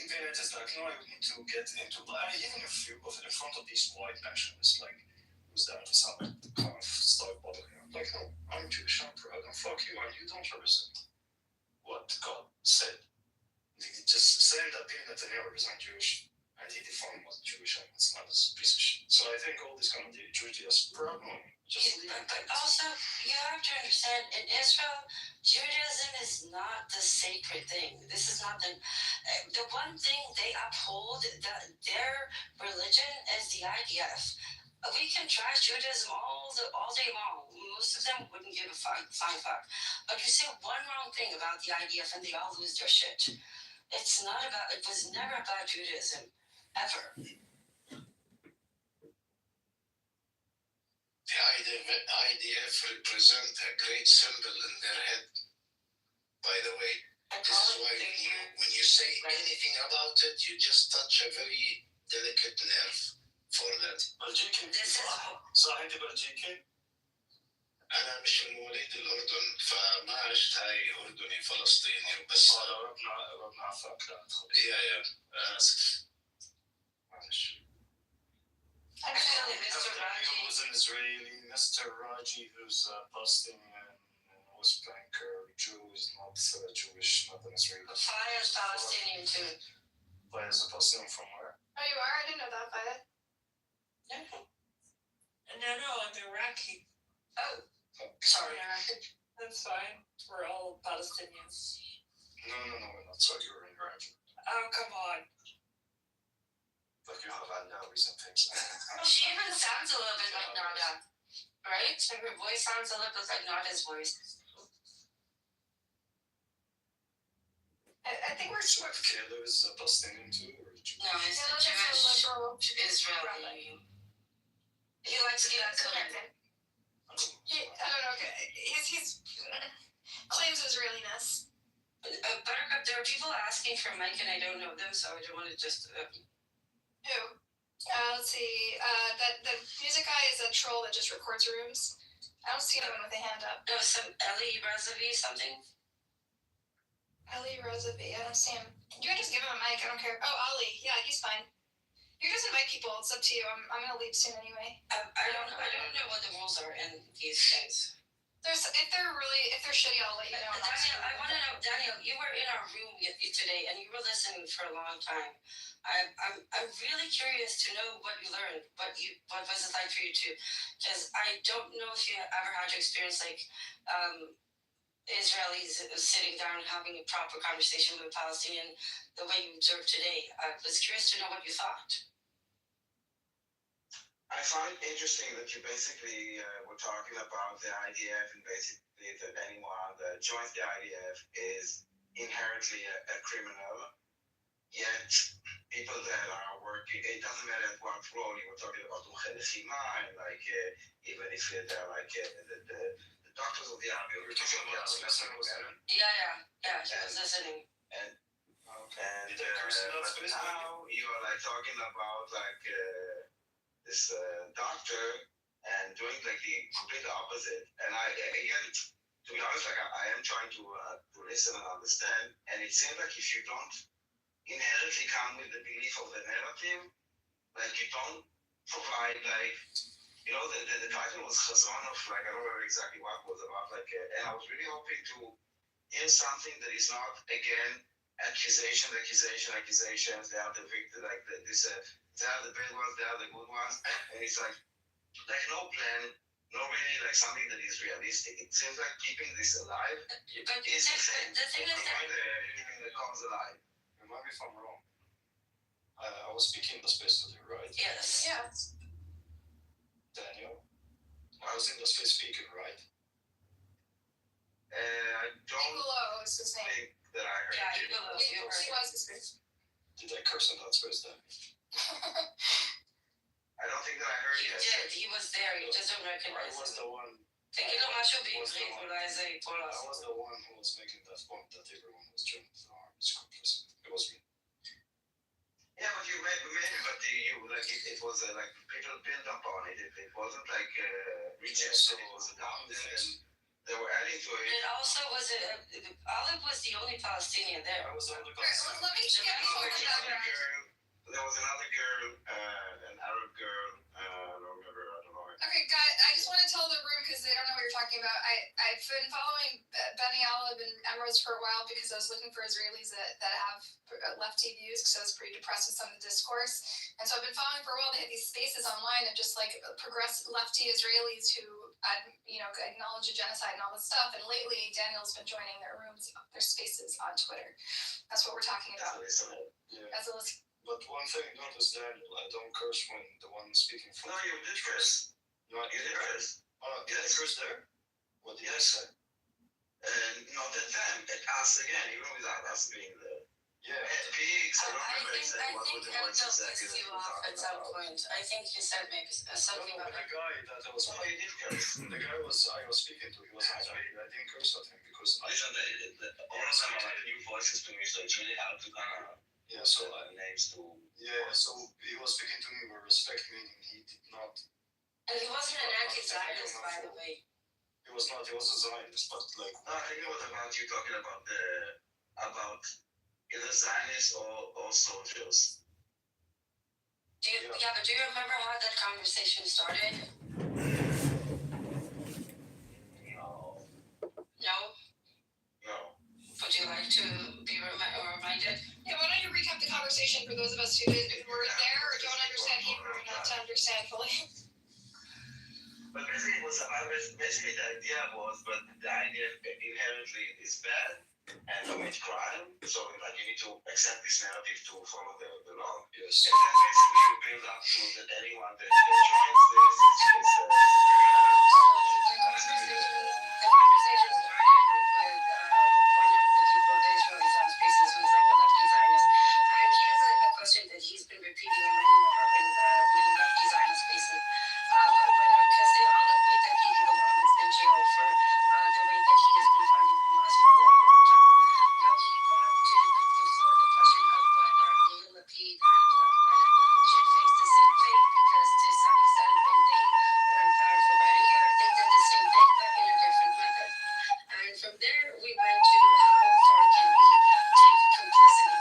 internet is no, I need to get into. Even if you go in front of these white nationalists, who's that? It's not kind of start bothering them. No, I'm Jewish, I'm proud, and fuck you, and you don't represent what God said. Just saying that being Netanyahu represent Jewish, and he defined was Jewish, and it's not this piece of shit. So I think all this kind of Jewish diaspora, just leave it. But also, you have to understand, in Israel, Judaism is not the sacred thing. This is not the one thing they uphold. Their religion is the IDF. We can trash Judaism all day long. Most of them wouldn't give a flying fuck. But you say one wrong thing about the IDF and they all lose their shit. It was never about Judaism, ever. The IDF represent a great symbol in their head. by the way. This is why when you say anything about it, you just touch a very delicate nerve for that. بلجيكي صح انت بلجيكي؟ انا مش من مواليد الاردن فما عشت هاي اردني فلسطيني بس ربنا عفاك لا يا اسف معلش. Actually, Mr. Raji was an Israeli. Mr. Raji, who's a Palestinian, West Banker, Jew, is not Jewish, not an Israeli. Fire is Palestinian too. Fire is a Palestinian from where? Oh, you are? I didn't know that, Fayed. No, I'm Iraqi. Oh, sorry. That's fine. We're all Palestinians. No, we're not. So you're in Iraqi. Oh, come on. Like you have Andalis and things. She even sounds a little bit like Nada, right? Her voice sounds a little bit like Nada's voice. I think we're So Kayla is a Palestinian too, or Jew? No, he's a Jewish Israeli. He likes to get clean. I don't know. He's claims Israeliness. Buttercup, there are people asking for Mike and I don't know them, so I don't want to just... Who? Let's see. The music guy is a troll that just records rooms. I don't see anyone with a hand up. No, some Eli Razavi something? Ali Rosavi, I don't see him. You can just give him a mic, I don't care. Oh, Ali, yeah, he's fine. You can just invite people, it's up to you. I'm gonna leave soon anyway. I don't know what the rules are in these things. If they're shitty, I'll let you know. Daniel, I want to know, Daniel, you were in our room today and you were listening for a long time. I'm really curious to know what you learned. What was it like for you too? Because I don't know if you ever had your experience like Israelis sitting down having a proper conversation with a Palestinian the way you observed today. I was curious to know what you thought. I find it interesting that you basically were talking about the IDF and basically that anyone that joins the IDF is inherently a criminal. Yet people that are working, it doesn't matter at what role you were talking about, and like even if they're like the doctors of the army, or talking about the army, Yeah, she was listening. And but now you are like talking about like this doctor and doing like the complete opposite. And I again, to be honest, like I am trying to listen and understand. And it seems like if you don't inherently come with the belief of the narrative, like you don't provide like, you know, the title was Chazon of like, I don't remember exactly what it was about, like, and I was really hoping to hear something that is not again accusations. They are the victim, like they are the bad ones, they are the good ones, and it's like no plan, no really like something that is realistic. It seems like keeping this alive But is the thing is that anything that comes alive. Remind me if I'm wrong. I was speaking in the space today, right? Yes. Yes. Daniel, I was in the space speaking, right? I don't Igolo is his name. think that I heard Yeah, you. Igolo, He you were. was his name. Did I curse in that space, Daniel? I don't think that I heard You you. did. He was there. You just don't I recognize was him. the one. Thinking of Macho being Was the great one. for Isaiah I was the one who was making that point that everyone was joining the army. It was me. Yeah, but you made you like it was like people built upon it. It wasn't like rejected. It was adopted, and they were adding to it. It also was Olive was the only Palestinian there. I was the only Let me The get rest before were we Jews. go. There was another girl, an Arab girl. I don't remember. I don't know. Okay, guys, I just want to tell the room because they don't know what you're talking about. I've been following Benny Olive and Emrose for a while because I was looking for Israelis that have lefty views because I was pretty depressed with some of the discourse. And so I've been following for a while. They have these spaces online of just like progressive lefty Israelis who, acknowledge a genocide and all this stuff. And lately, Daniel's been joining their rooms, their spaces on Twitter. That's what we're talking about. Yeah. As a list. But one thing, notice, Daniel, I don't curse when the one speaking for. No, you did curse. You did curse. Did I curse there? What did I say? Not at them, at us again, even without us being there. Yeah. Pigs. I don't I remember think exactly what were the words Emrose exactly pissed that you we were off talking at some about. point. I think you said maybe something No, about the guy that I was No, you did curse. the guy I was speaking to, he was Israeli. I didn't curse at him because Listen, really hard to kind of names to. Yeah, so he was speaking to me with respect, meaning he did not. And he wasn't an anti-Zionist, by the way. He was not. He was a Zionist, but like. I know what about you talking about either Zionists or soldiers. But do you remember how that conversation started? No. No? No. Would you like to be reminded? Yeah, why don't you recap the conversation for those of us who weren't there or don't understand Hebrew enough to understand fully? But basically the idea was, but the idea inherently is bad and commit crime. So like you need to accept this narrative to follow the law. Yes. And then basically you build up to that anyone that joins this is a The conversation started with one of the people, the Israeli Zionist spaces, who's like a lefty Zionist. And he has a question that he's been repeating in many lefty Zionist spaces. Because they all agree that Gigi belongs in jail for the way that he has been funding Hamas for a long, long time. Now, he brought to the floor the question of whether Yair Lapid and Naftali Bennett should face the same fate, because to some extent, when they were in power for about a year, they did the same thing, but in a different method. And from there, we went to how far can we take complicity.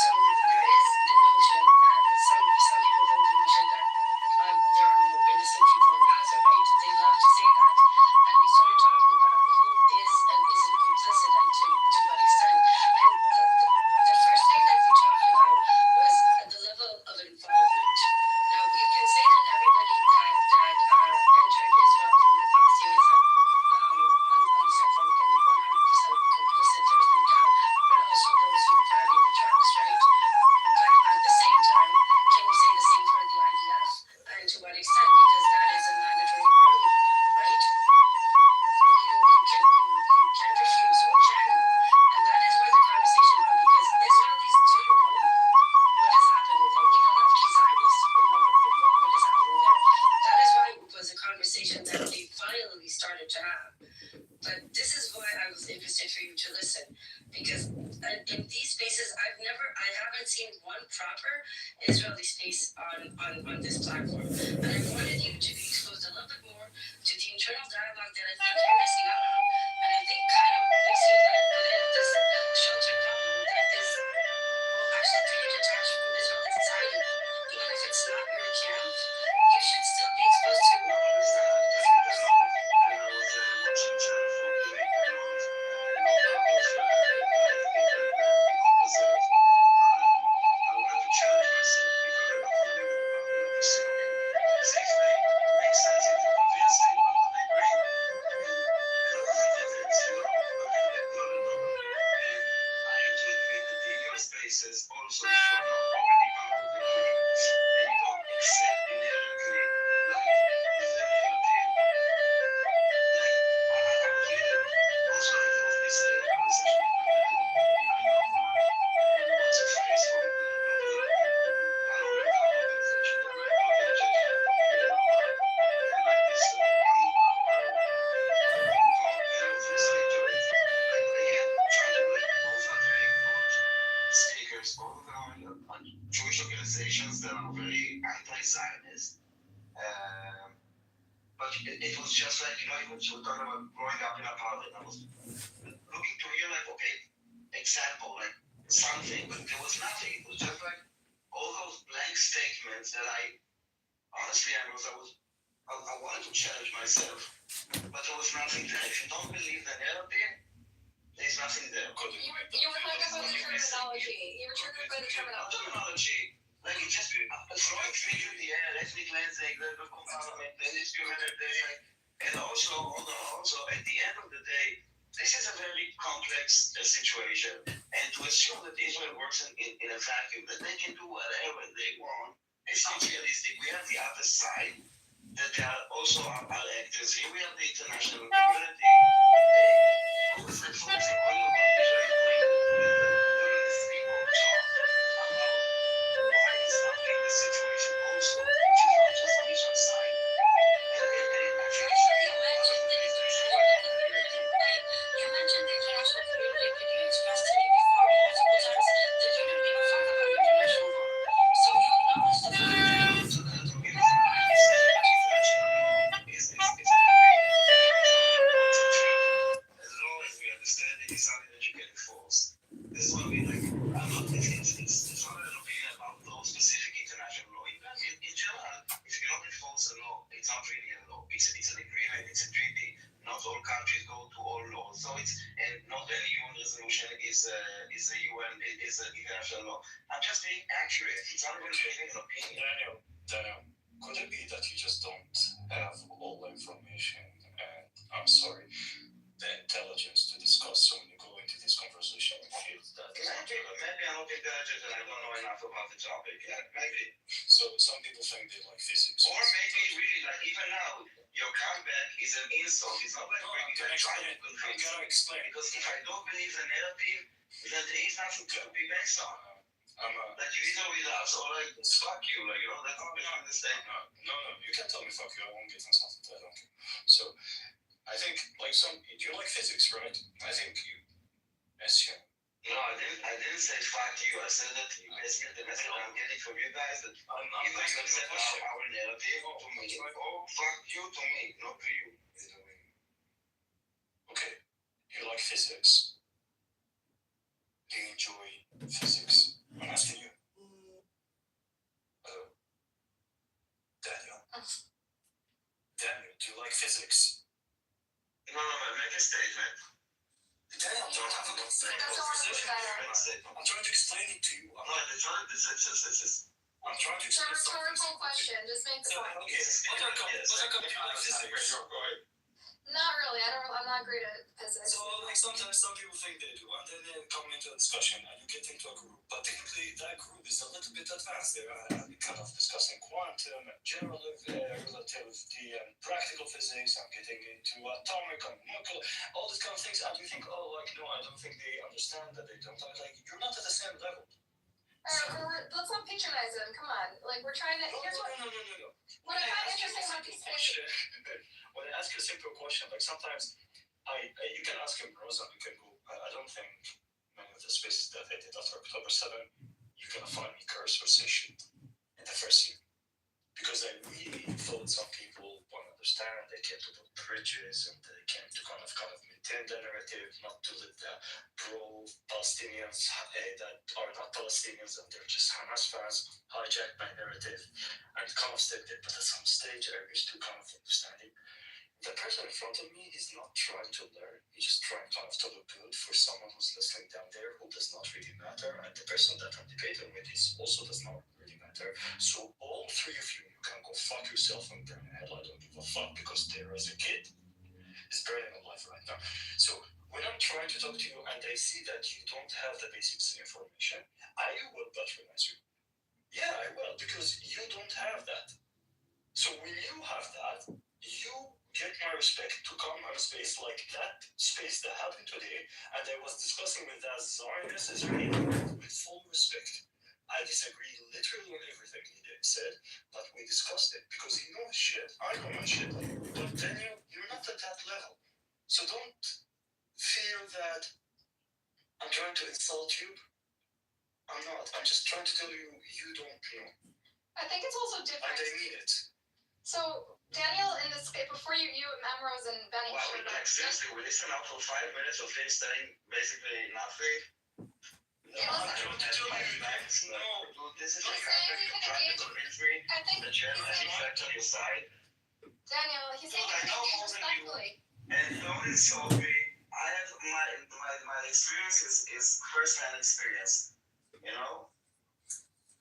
So there is the notion that some people hold the notion that there are no innocent people in Gaza, right? They love to say that. And we started talking about who is and isn't complicit and to what extent. And the first thing that we talked about was the level of involvement. Now, you can say that everybody that entered Israel from the Palestinian side on Suffolk can be 100% complicit, there's no doubt, but also those who were driving the trucks, right? But at the same time, can we say the same for the IDF? And to what extent? Because that is a mandatory army, right? You can't refuse, or can you? And that is where the conversation comes, because Israelis do know what is happening there. Even lefty Zionists know what is happening there. That is why it was a conversation that we finally started to have. But this is why I was interested for you to listen, because in these spaces, I haven't seen one proper Israeli space on this platform, and I wanted you to be exposed a little bit more to the internal dialogue that I think you're missing out on, and I think kind of makes you like within this sheltered bubble that is actually pretty detached from Israeli society. Even if it's not your camp, you should still be exposed to all the stuff on this course. And I was watching Jerry for doing a lot of opposite. I wanted to challenge myself because I don't believe in the Bible. To say, okay, if they make sense, if they convince me, what do they bring? And I wasn't convinced, not at all. And I have to admit that in your spaces, also, if you're not already part of the group, and you don't accept inherently, like, the narrative, like, I was really also involved in this conversation between and what's a phrase from the not really people, I don't remember the organization, the American organization, and like this 1 hour talk, and I was listening to it, like again, trying to like both are very good speakers, both are Jewish organizations that are very anti-Zionist. But it was just like, we're talking about growing up in apartheid. I was looking to hear like, okay, example, like something, but there was nothing. It was just like all those blank statements that I wanted to challenge myself, but there was nothing there. If you don't believe the narrative, there's nothing there. You were hung up on the terminology. You were triggered by the terminology. Like it just throwing fish in the air, ethnic cleansing, the parliament, then discriminatory. And also at the end of the day, this is a very complex situation. And to assume that Israel works in a vacuum, that they can do whatever they want, it's not realistic. We have the other side, that they are also our actors. Here we have the international community. Always like focusing only on what Israel is doing. During this people talk about why it's not in the situation also, which is not just on Israel's side. You mentioned the international community. Could you express to me before multiple times it's something that you get enforced. This is what we like. It's not an opinion about law, specific international law. In general, if you cannot enforce a law, it's not really a law. It's an agreement. It's a treaty. Not all countries go to all laws. So and not any UN resolution is a UN is an international law. I'm just being accurate. It's not even giving an opinion. Daniel, could it be that you just don't have all the information and, I'm sorry, the intelligence to discuss? So when you go into this conversation, you feel that maybe I'm not intelligent and I don't know enough about the topic. Yeah, maybe. So some people think they like physics. Or maybe really like even now, your comeback is an insult. It's not like when you try to convince. I'm gonna explain. Because if I don't believe the narrative, then there is nothing to be based on. Like you either with us or like fuck you, like you know that's not the same. No, you can't tell me fuck you. I won't get insulted. I don't care. So I think like you like physics, right? I think you assume. No, I didn't say fuck you. I said that you basically the message I'm getting from you guys that either you accept our narrative to me or fuck you to me, not to you. Okay, you like physics. Do you enjoy physics? I'm asking you. Daniel, do you like physics? No, make a statement. Daniel, don't have a good thing. I'm trying to explain it to you. No, the time, I'm trying to It's a explain rhetorical question. Just make the point. Okay, Buttercup, do you like physics? Not really. I'm not great at physics. So, like, sometimes some people think they do, and then they come into a discussion, and you get into a group. But typically, that group is a little bit advanced. They're kind of discussing quantum, general relativity, and practical physics, and getting into atomic and molecular, all these kind of things. And you think, oh, like, no, I don't think they understand that they don't. Like, you're not at the same level. Alright, let's not patronize them. Come on. Like, we're trying to. Here's what. No. What I find interesting about these things. When I ask you a simple question, like sometimes you can ask him, Rosa, you can go. I don't think many of the spaces that I did after October 7, you're gonna find me curse or say shit in the first year. Because I really thought some people won't understand, they came to the bridges and they came to kind of maintain the narrative, not to let the pro-Palestinians that are not Palestinians and they're just Hamas fans hijack my narrative and kind of stick it. But at some stage I used to kind of understand it. The person in front of me is not trying to learn. He's just trying kind of to look good for someone who's listening down there who does not really matter. And the person that I'm debating with also does not really matter. So all three of you can go fuck yourself and burn in hell. I don't give a fuck because there is a kid is burning alive right now. So when I'm trying to talk to you and I see that you don't have the basics information, I will patronize you. Yeah, I will, because you don't have that. So when you have that, you get my respect to come on a space like that space that happened today, and I was discussing with that Zionist Israeli with full respect. I disagree literally on everything he said, but we discussed it because he knows shit. I know my shit. But Daniel, you're not at that level. So don't feel that I'm trying to insult you. I'm not. I'm just trying to tell you, you don't know. I think it's also different. And I mean it. So, Daniel, in this before you, Amrose and Benny. Wow, like seriously, we listen out for 5 minutes of him saying basically nothing. No, I don't have my facts. No, this is like trying to convince me that you have any facts on your side. Daniel, he's saying respectfully. And don't insult me. I have my experience is first-hand experience. You know.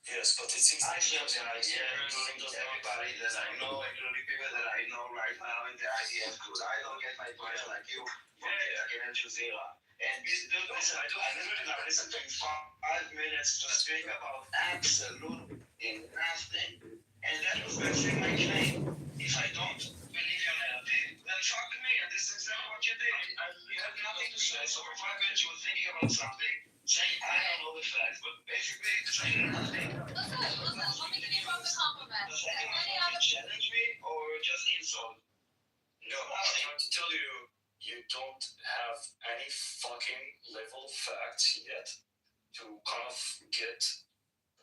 Yes, but it seems I share the idea, including everybody that I know, including people that I know right now in the IDF group. I don't get my question like you from Al Jazeera. And listen, I literally now listen to 5 minutes to speak about absolutely nothing. And that was basically my claim. If I don't believe your narrative, then fuck me, and this is exactly what you did. You have nothing to say, so for 5 minutes you were thinking about something, saying I don't know the facts, but basically saying nothing. Listen, let me give you both a compliment. Does anyone challenge me or just insult? No, I'm trying to tell you, you don't have any fucking level of facts yet to kind of get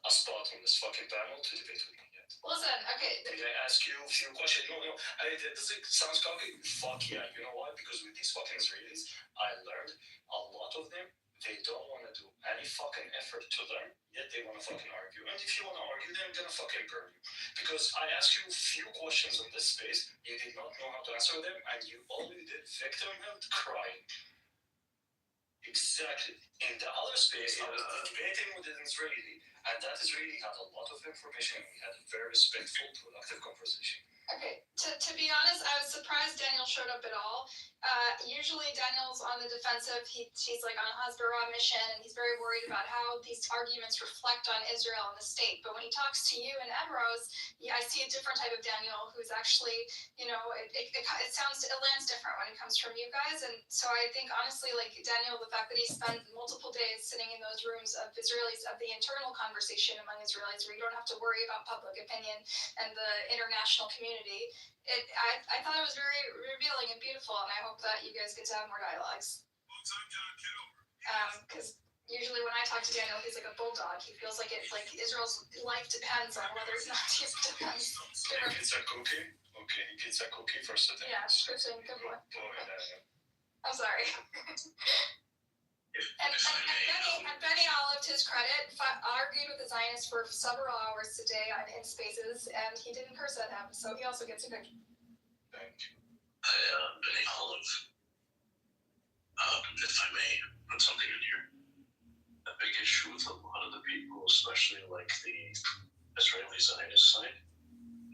a spot on this fucking panel to debate with me yet. it. Listen, okay. Did I ask you a few questions? No. Does it sound cocky? Fuck yeah. You know why? Because with these fucking Israelis, I learned a lot of them. They don't want to do any fucking effort to learn, yet they want to fucking argue. And if you want to argue, then I'm gonna fucking burn you. Because I asked you a few questions on this space, you did not know how to answer them, and you only did victim and crying. Exactly. In the other space, I was debating with an Israeli, and that Israeli had a lot of information, and we had a very respectful, productive conversation. Okay, to be honest, I was surprised Daniel showed up at all. Usually Daniel's on the defensive. He's like on a Hasbara mission, and he's very worried about how these arguments reflect on Israel and the state. But when he talks to you and Evros, I see a different type of Daniel who's actually, it lands different when it comes from you guys. And so I think honestly, like Daniel, the fact that he spent multiple days sitting in those rooms of Israelis, of the internal conversation among Israelis, where you don't have to worry about public opinion and the international community. I thought it was very revealing and beautiful, and I hope that you guys get to have more dialogues. Because usually when I talk to Daniel, he's like a bulldog. He feels like Israel's life depends on whether or not he defends. He gets a cookie. Okay, he gets a cookie for sitting. Yeah, scripting, good one. I'm sorry. And Benny, I'll to his credit, argued with the Zionists for several hours today in spaces, and he didn't curse at them, so he also gets a good. Thank you. Benny Olive, if I may put something in here. A big issue with a lot of the people, especially like the Israeli Zionist side,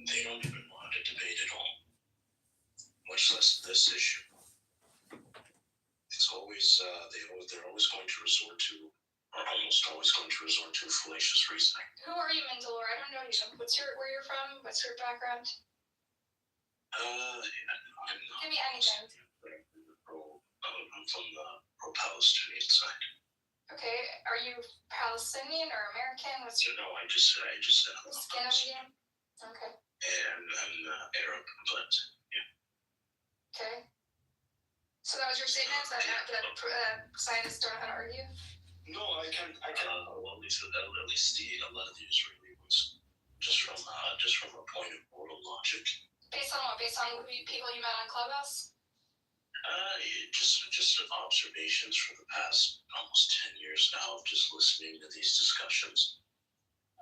they don't even want to debate at all, much less this issue. It's always, they're always going to resort to, or almost always going to resort to fallacious reasoning. Who are you, Mandalore? I don't know you. Where you're from? What's your background? I'm not. Give me anything. I'm from the pro-Palestinian side. Okay, are you Palestinian or American? What's your? No, I just said skin of the game? Okay. And I'm Arab, but yeah. Okay. So that was your statement that Zionists don't know how to argue? No, I can. Well, at least a lot of the Israeli ones, just from a point of moral logic. Based on what? Based on people you met on Clubhouse? Just observations for the past almost 10 years now of just listening to these discussions.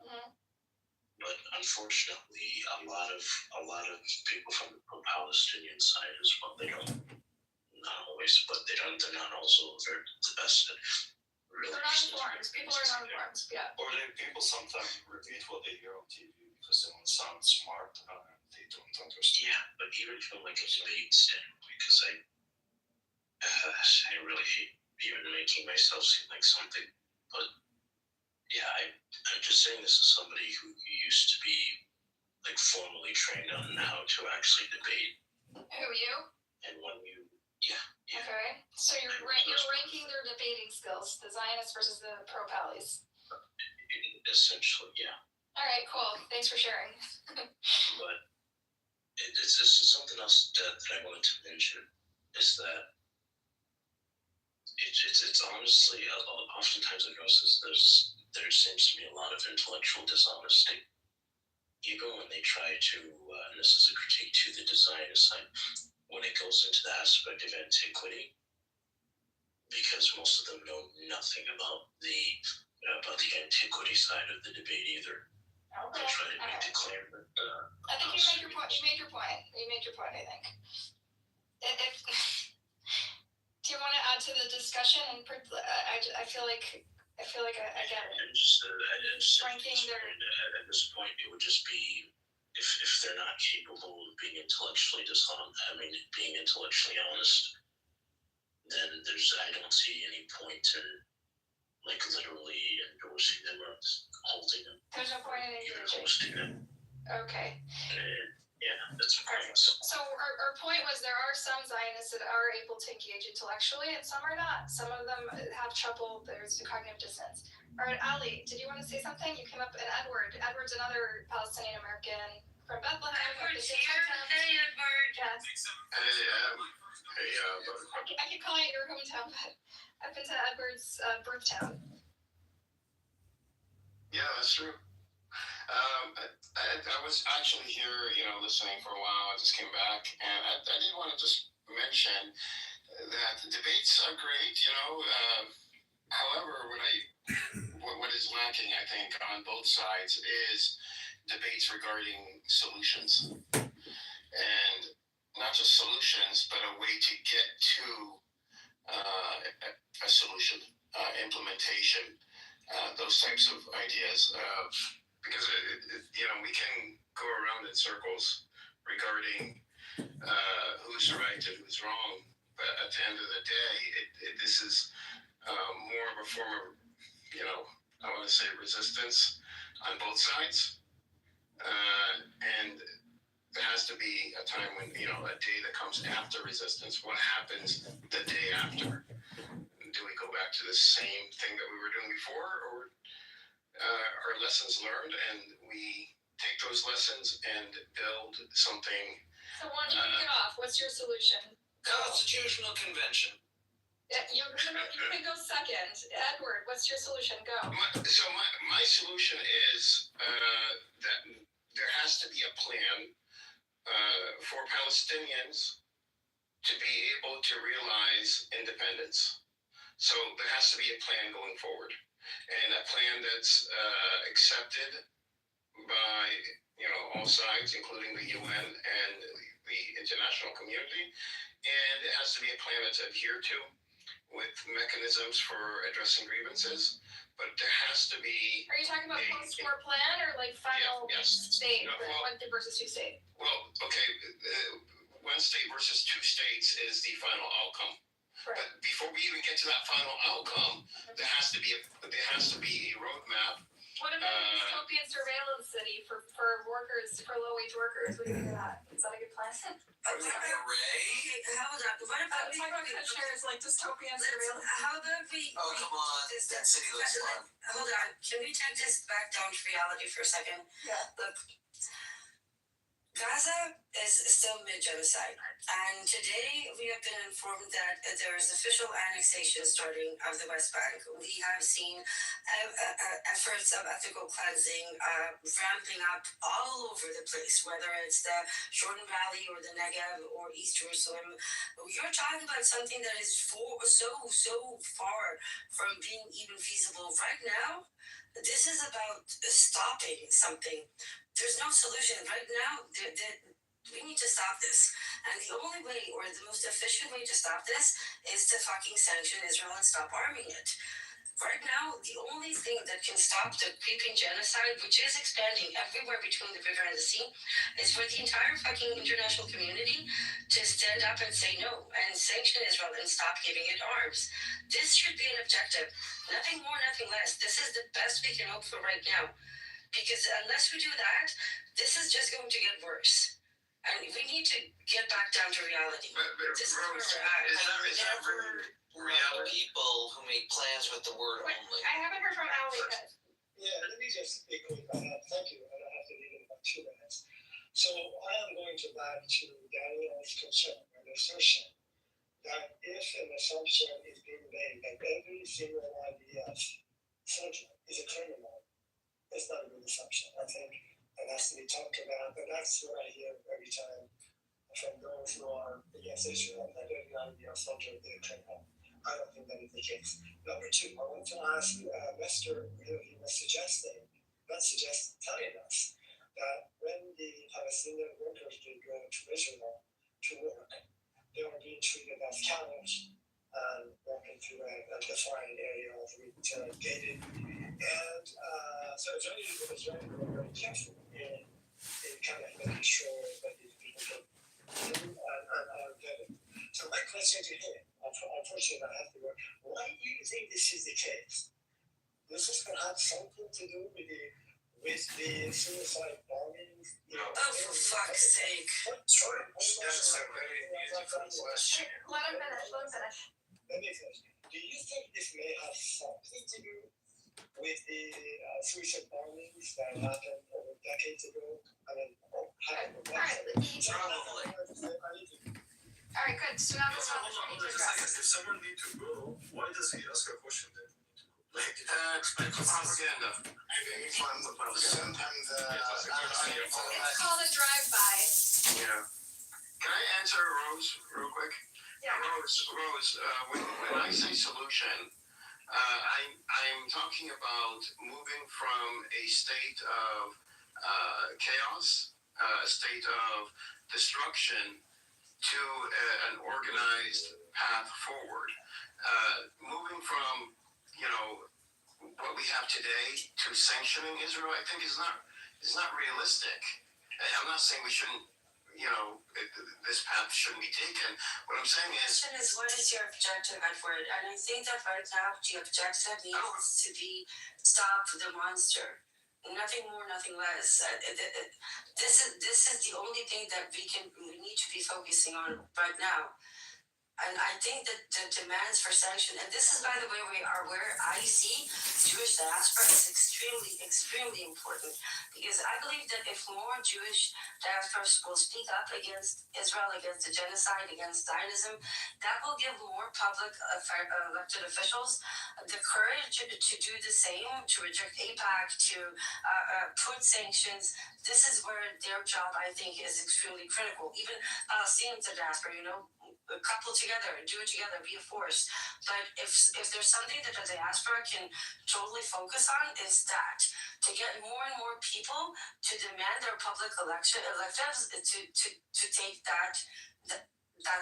Mm-hmm. But unfortunately, a lot of people from the pro-Palestinian side as well, they don't. Not always, but they're not also the best at really. They're not informed. People are not informed. Yeah. Or people sometimes repeat what they hear on TV because they want to sound smart. They don't understand. Yeah, but even from like a debate standpoint, because I really hate even making myself seem like something. But yeah, I'm just saying this as somebody who used to be like formally trained on how to actually debate. Who, you? And when you. Yeah. Okay, so you're ranking their debating skills, the Zionists versus the pro-Pallies. Essentially, yeah. All right, cool. Thanks for sharing. But it's something else that I wanted to mention is that it's honestly oftentimes I notice there seems to be a lot of intellectual dishonesty, even when they try to. And this is a critique to the Zionist side. When it goes into the aspect of antiquity, because most of them know nothing about the antiquity side of the debate either. Okay. They try to make the claim that. I think you made your point. You made your point. I think. Do you want to add to the discussion? And I feel like I get it. And just ranking at this point, it would just be. If they're not capable of being intellectually being intellectually honest, then I don't see any point in like literally endorsing them or holding them. There's no point in engaging. Hosting them. Okay. Yeah, that's my point. So our point was there are some Zionists that are able to engage intellectually, and some are not. Some of them have trouble. There's the cognitive dissonance. All right, Ali, did you want to say something? You came up, and Edward. Edward's another Palestinian American from Bethlehem. Edward's here. Hey, Edward. Yes. Hey, I keep calling it your hometown, but I've been to Edward's birth town. Yeah, that's true. I was actually here, listening for a while. I just came back, and I did want to just mention that the debates are great, however, what is lacking, I think, on both sides is debates regarding solutions, and not just solutions, but a way to get to a solution, implementation, those types of ideas. Because we can go around in circles regarding who's right and who's wrong, but at the end of the day, this is more of a form of, I want to say resistance on both sides, and there has to be a time when, a day that comes after resistance. What happens the day after? Do we go back to the same thing that we were doing before, or are lessons learned and we take those lessons and build something? So why don't you kick it off? What's your solution? Constitutional convention. You can go second. Edward, what's your solution? Go. My solution is that there has to be a plan for Palestinians to be able to realize independence. So there has to be a plan going forward, and a plan that's accepted by all sides, including the UN and the international community, and it has to be a plan that's adhered to with mechanisms for addressing grievances. But there has to be. Are you talking about post-war plan or like final state, one versus two state? Well, okay, one state versus two states is the final outcome. Right. But before we even get to that final outcome, there has to be a roadmap. What about a dystopian surveillance city for workers, for low-wage workers? What do you think of that? Is that a good plan? Hold on. What about talking about commissioners like dystopian surveillance? How about we? Oh, come on. That city looks fun. Hold on. Can we take this back down to reality for a second? Yeah. Look, Gaza is still mid-genocide, and today we have been informed that there is official annexation starting of the West Bank. We have seen efforts of ethical cleansing ramping up all over the place, whether it's the Jordan Valley or the Negev or East Jerusalem. You're talking about something that is so far from being even feasible right now. This is about stopping something. There's no solution right now. We need to stop this. And the only way, or the most efficient way to stop this, is to fucking sanction Israel and stop arming it. Right now, the only thing that can stop the creeping genocide, which is expanding everywhere between the river and the sea, is for the entire fucking international community to stand up and say no, and sanction Israel and stop giving it arms. This should be an objective. Nothing more, nothing less. This is the best we can hope for right now. Because unless we do that, this is just going to get worse. And we need to get back down to reality. This is where we're at. Is that reality? People who make plans with the word only. I haven't heard from Ali yet. Yeah, let me just speak with that. Thank you. I don't have to leave in about 2 minutes. So I am going to back to Daniel's concern and assertion that if an assumption is being made that every single IDF soldier is a criminal, it's not a good assumption. I think it has to be talked about, but that's what I hear every time from those who are against Israel, that every IDF soldier is a criminal. I don't think that is the case. Number two, I want to ask Lester, he was telling us that when the Palestinian workers did go to Israel to work, they were being treated as camels and walking through a defined area of retail gated. And so Israeli were very careful in kind of making sure that these people get through and are vetted. So my question to him, unfortunately I have to work, why do you think this is the case? Does this perhaps something to do with the suicide bombings? Oh, for fuck's sake. That's a very beautiful question. Let him finish. Let me finish. Do you think this may have something to do with the suicide bombings that happened over decades ago? I mean, All right, good. So now let's Hold on a second. If someone needs to go, why does he ask a question then? It's propaganda. He funds the propaganda. Sometimes, Called a drive-by. Yeah. Can I answer Rose real quick? Yeah. Rose, when I say solution, I'm talking about moving from a state of chaos, a state of destruction, to an organized path forward. Moving from, what we have today to sanctioning Israel, I think is not realistic. I'm not saying we shouldn't, this path shouldn't be taken. What I'm saying is, The question is, what is your objective, Edward? And I think that right now the objective needs to be stop the monster. Nothing more, nothing less. This is the only thing that we need to be focusing on right now. And I think that the demands for sanction, and this is, by the way, where I see Jewish diaspora is extremely, extremely important. Because I believe that if more Jewish diasporas will speak up against Israel, against the genocide, against Zionism, that will give more public elected officials the courage to do the same, to reject AIPAC, to put sanctions. This is where their job, I think, is extremely critical. Even Palestinians in diaspora, couple together, do it together, be a force. But if there's something that the diaspora can totally focus on, is that to get more and more people to demand their public electives to take that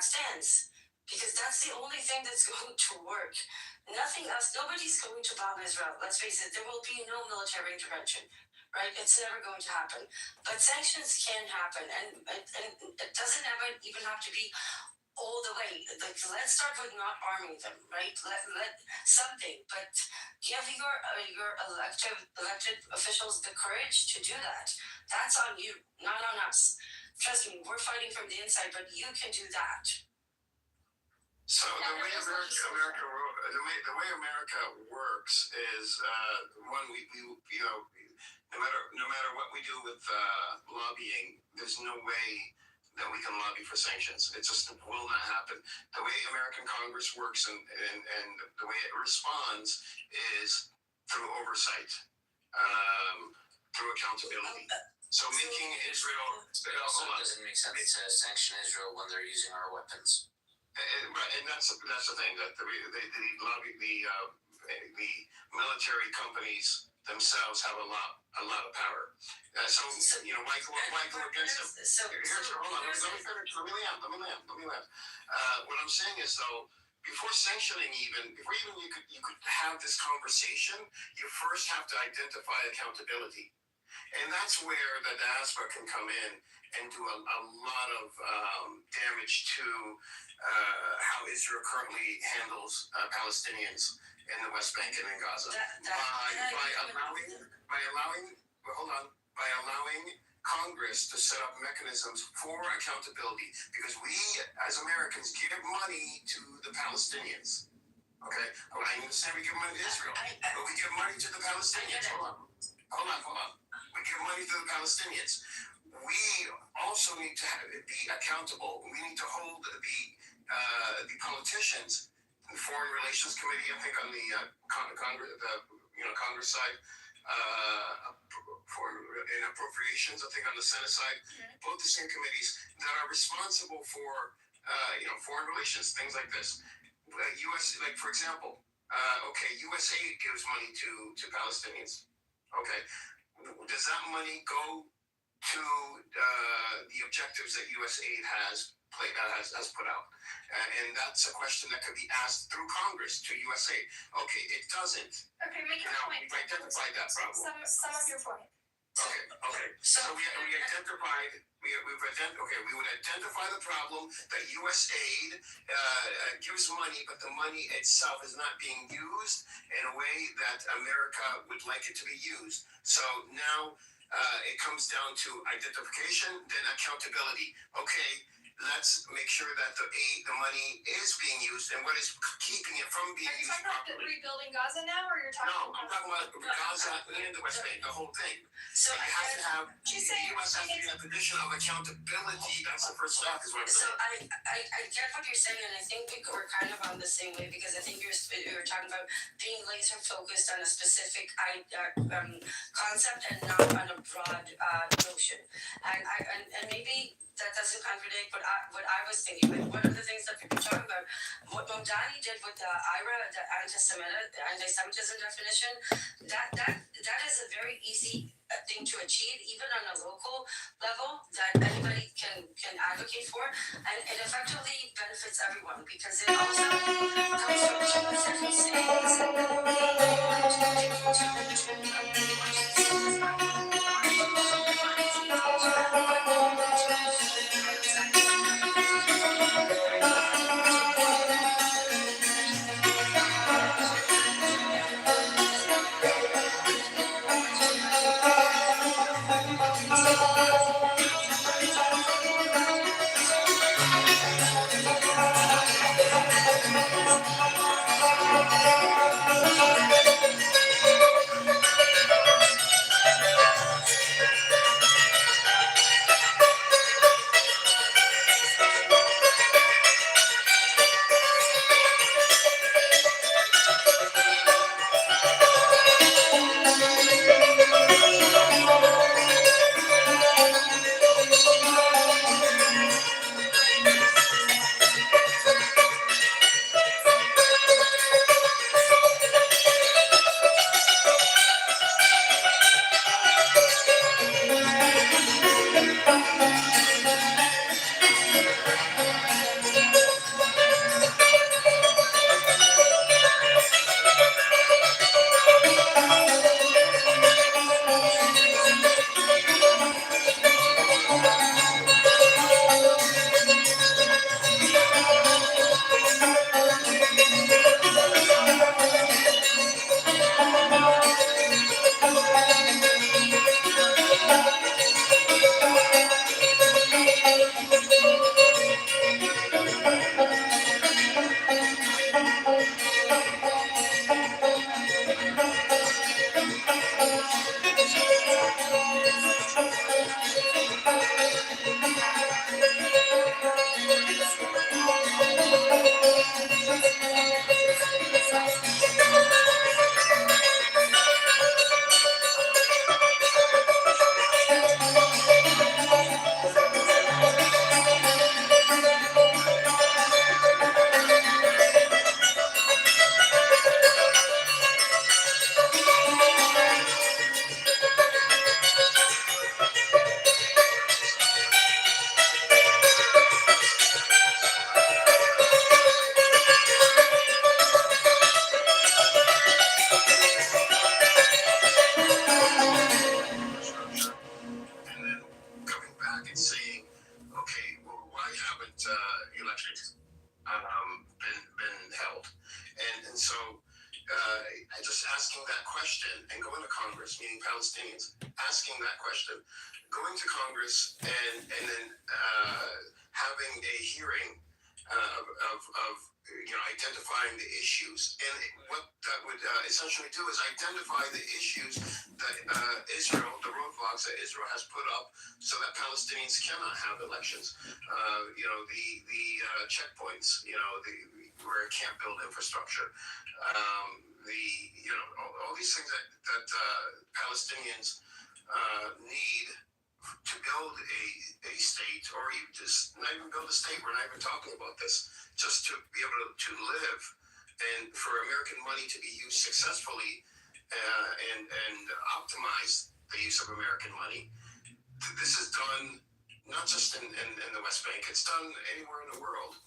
stance, because that's the only thing that's going to work. Nothing else. Nobody's going to bomb Israel. Let's face it. There will be no military intervention. Right? It's never going to happen. But sanctions can happen, and it doesn't even have to be all the way. Like, let's start with not arming them, right? Let something, but give your elected officials the courage to do that. That's on you, not on us. Trust me, we're fighting from the inside, but you can do that. So the way America works is one, we no matter what we do with lobbying, there's no way that we can lobby for sanctions. It just will not happen. The way American Congress works and the way it responds is through oversight, through accountability. So making Israel. But it also doesn't make sense to sanction Israel when they're using our weapons. Right, and that's the thing, that the lobby, the military companies themselves have a lot of power. Why go against them? Hold on, let me finish. Let me land. What I'm saying is, though, before sanctioning, before you could have this conversation, you first have to identify accountability. And that's where the diaspora can come in and do a lot of damage to how Israel currently handles Palestinians in the West Bank and in Gaza by allowing Congress to set up mechanisms for accountability, because we as Americans give money to the Palestinians. Okay, I understand we give money to Israel, but we give money to the Palestinians. Hold on. We give money to the Palestinians. We also need to be accountable. We need to hold the politicians, the Foreign Relations Committee, I think on the Congress side, in appropriations, I think on the Senate side, both the same committees that are responsible for foreign relations, things like this. U.S. like for example, USAID gives money to Palestinians. Okay, does that money go to the objectives that USAID has put out? And that's a question that could be asked through Congress to USAID. Okay, it doesn't. Okay, make your point. We've identified that problem. Sum up your point. Okay. So we identified. We would identify the problem that USAID gives money, but the money itself is not being used in a way that America would like it to be used. So now it comes down to identification, then accountability. Okay, let's make sure that the money is being used, and what is keeping it from being Are you used talking about properly. rebuilding Gaza now, or you're talking No, I'm talking about Gaza and the West Bank, the whole thing. So You have to have, She's the saying U.S. has to be in a position of accountability. That's the first step, is what I'm So saying. I get what you're saying, and I think we're kind of on the same way, because I think you were talking about being laser focused on a specific concept and not on a broad notion. And maybe that doesn't contradict what I was thinking. But one of the things that people talk about, what Modani did with the IRA, the anti-Semitism definition, that is a very easy thing to achieve, even on a local level, that anybody can advocate for, and it effectively benefits everyone, because it also comes from two different sayings that they want to continue to they want to synthesize, they want to define as equals, but they want to been held. And so just asking that question and going to Congress, meaning Palestinians, asking that question, going to Congress and then having a hearing of identifying the issues. And what that would essentially do is identify the issues that Israel, the roadblocks that Israel has put up so that Palestinians cannot have elections. The checkpoints, where it can't build infrastructure. All these things that Palestinians need to build a state, or even just not even build a state. We're not even talking about this. Just to be able to live, and for American money to be used successfully, and optimize the use of American money. This is done not just in the West Bank. It's done anywhere in the world.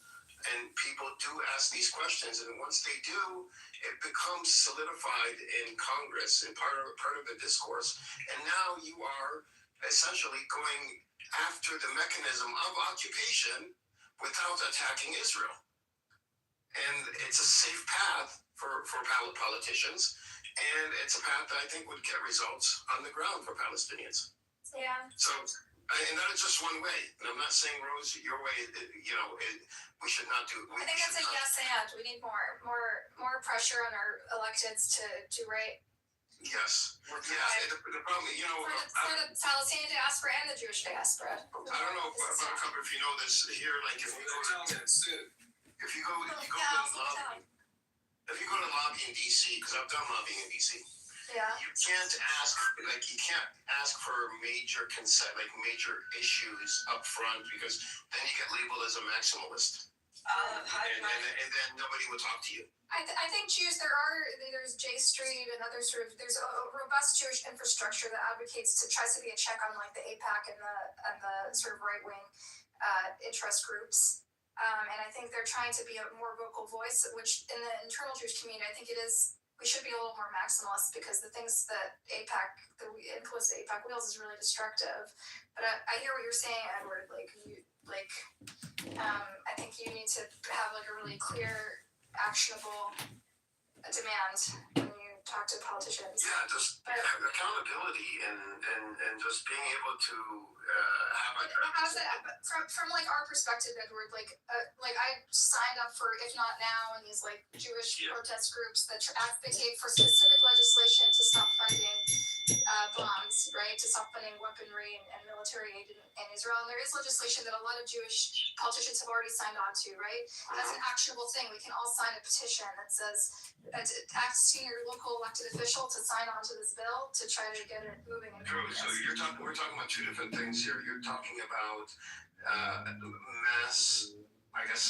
And people do ask these questions, and once they do, it becomes solidified in Congress and part of the discourse. And now you are essentially going after the mechanism of occupation without attacking Israel. And it's a safe path for politicians, and it's a path that I think would get results on the ground for Palestinians. Yeah. So And that is just one way. And I'm not saying, Rose, your way, we should not do it. I think that's a yes and. We need more pressure on our electeds to do right. Yes. Yeah. The problem, for the Palestinian diaspora and the Jewish diaspora. I don't know about a couple if you know this here. Like if you go to lobby in DC, because I've done lobbying in DC. Yeah. You can't ask for major major issues up front because then you get labeled as a maximalist. And then nobody will talk to you. I think Jews, there's J Street and other there's a robust Jewish infrastructure that tries to be a check on like the AIPAC and the sort of right wing interest groups. And I think they're trying to be a more vocal voice, which in the internal Jewish community, I think we should be a little more maximalist because the things that the influence of AIPAC wheels is really destructive. But I hear what you're saying, Edward. I think you need to have like a really clear, actionable demand when you talk to politicians. Yeah, just accountability and just being able to how's it from like our perspective, Edward? I signed up for If Not Now and these like Jewish protest groups that advocate for specific legislation to stop funding bombs, right? To stop funding weaponry and military aid in Israel. And there is legislation that a lot of Jewish politicians have already signed on to, right? And that's an actionable thing. We can all sign a petition that says asking your local elected official to sign on to this bill to try to get it moving. True. So we're talking about two different things here. You're talking about mass, I guess,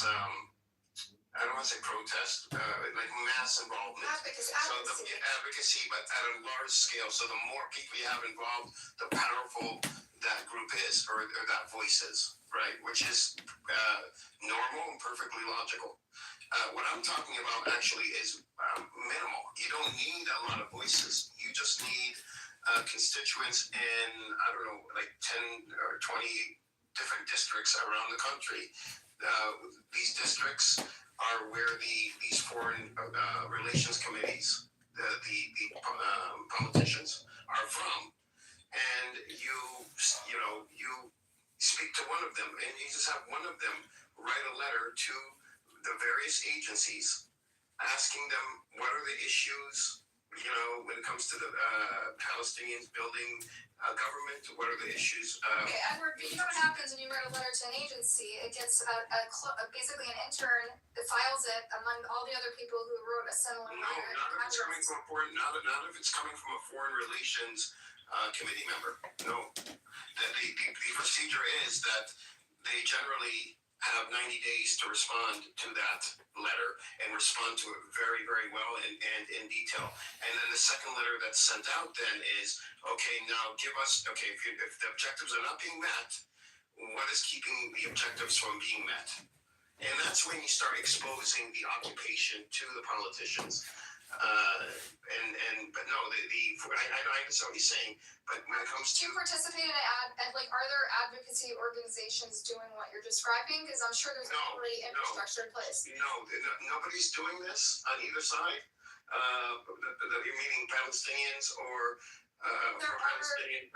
I don't want to say protest, like mass involvement. Advocacy, but at a large scale. So the more people you have involved, the powerful that group is, or that voice is, right? Which is normal and perfectly logical. What I'm talking about actually is minimal. You don't need a lot of voices. You just need constituents in, I don't know, like 10 or 20 different districts around the country. These districts are where these foreign relations committees, the politicians are from, and you speak to one of them, and you just have one of them write a letter to the various agencies, asking them what are the issues, when it comes to the Palestinians building a government, what are the issues? Okay, Edward, you know what happens when you write a letter to an agency? It gets basically an intern that files it among all the other people who wrote a similar letter. Not if it's coming from a foreign relations committee member. No. The procedure is that they generally have 90 days to respond to that letter and respond to it very, very well and in detail. And then the second letter that's sent out then is, okay, now give us, if the objectives are not being met, what is keeping the objectives from being met? And that's when you start exposing the occupation to the politicians. But no, I understand what you're saying, but when it comes to... Do you participate in are there advocacy organizations doing what you're describing? Because I'm sure there's already infrastructure in place. No, nobody's doing this on either side. Meaning Palestinians or there are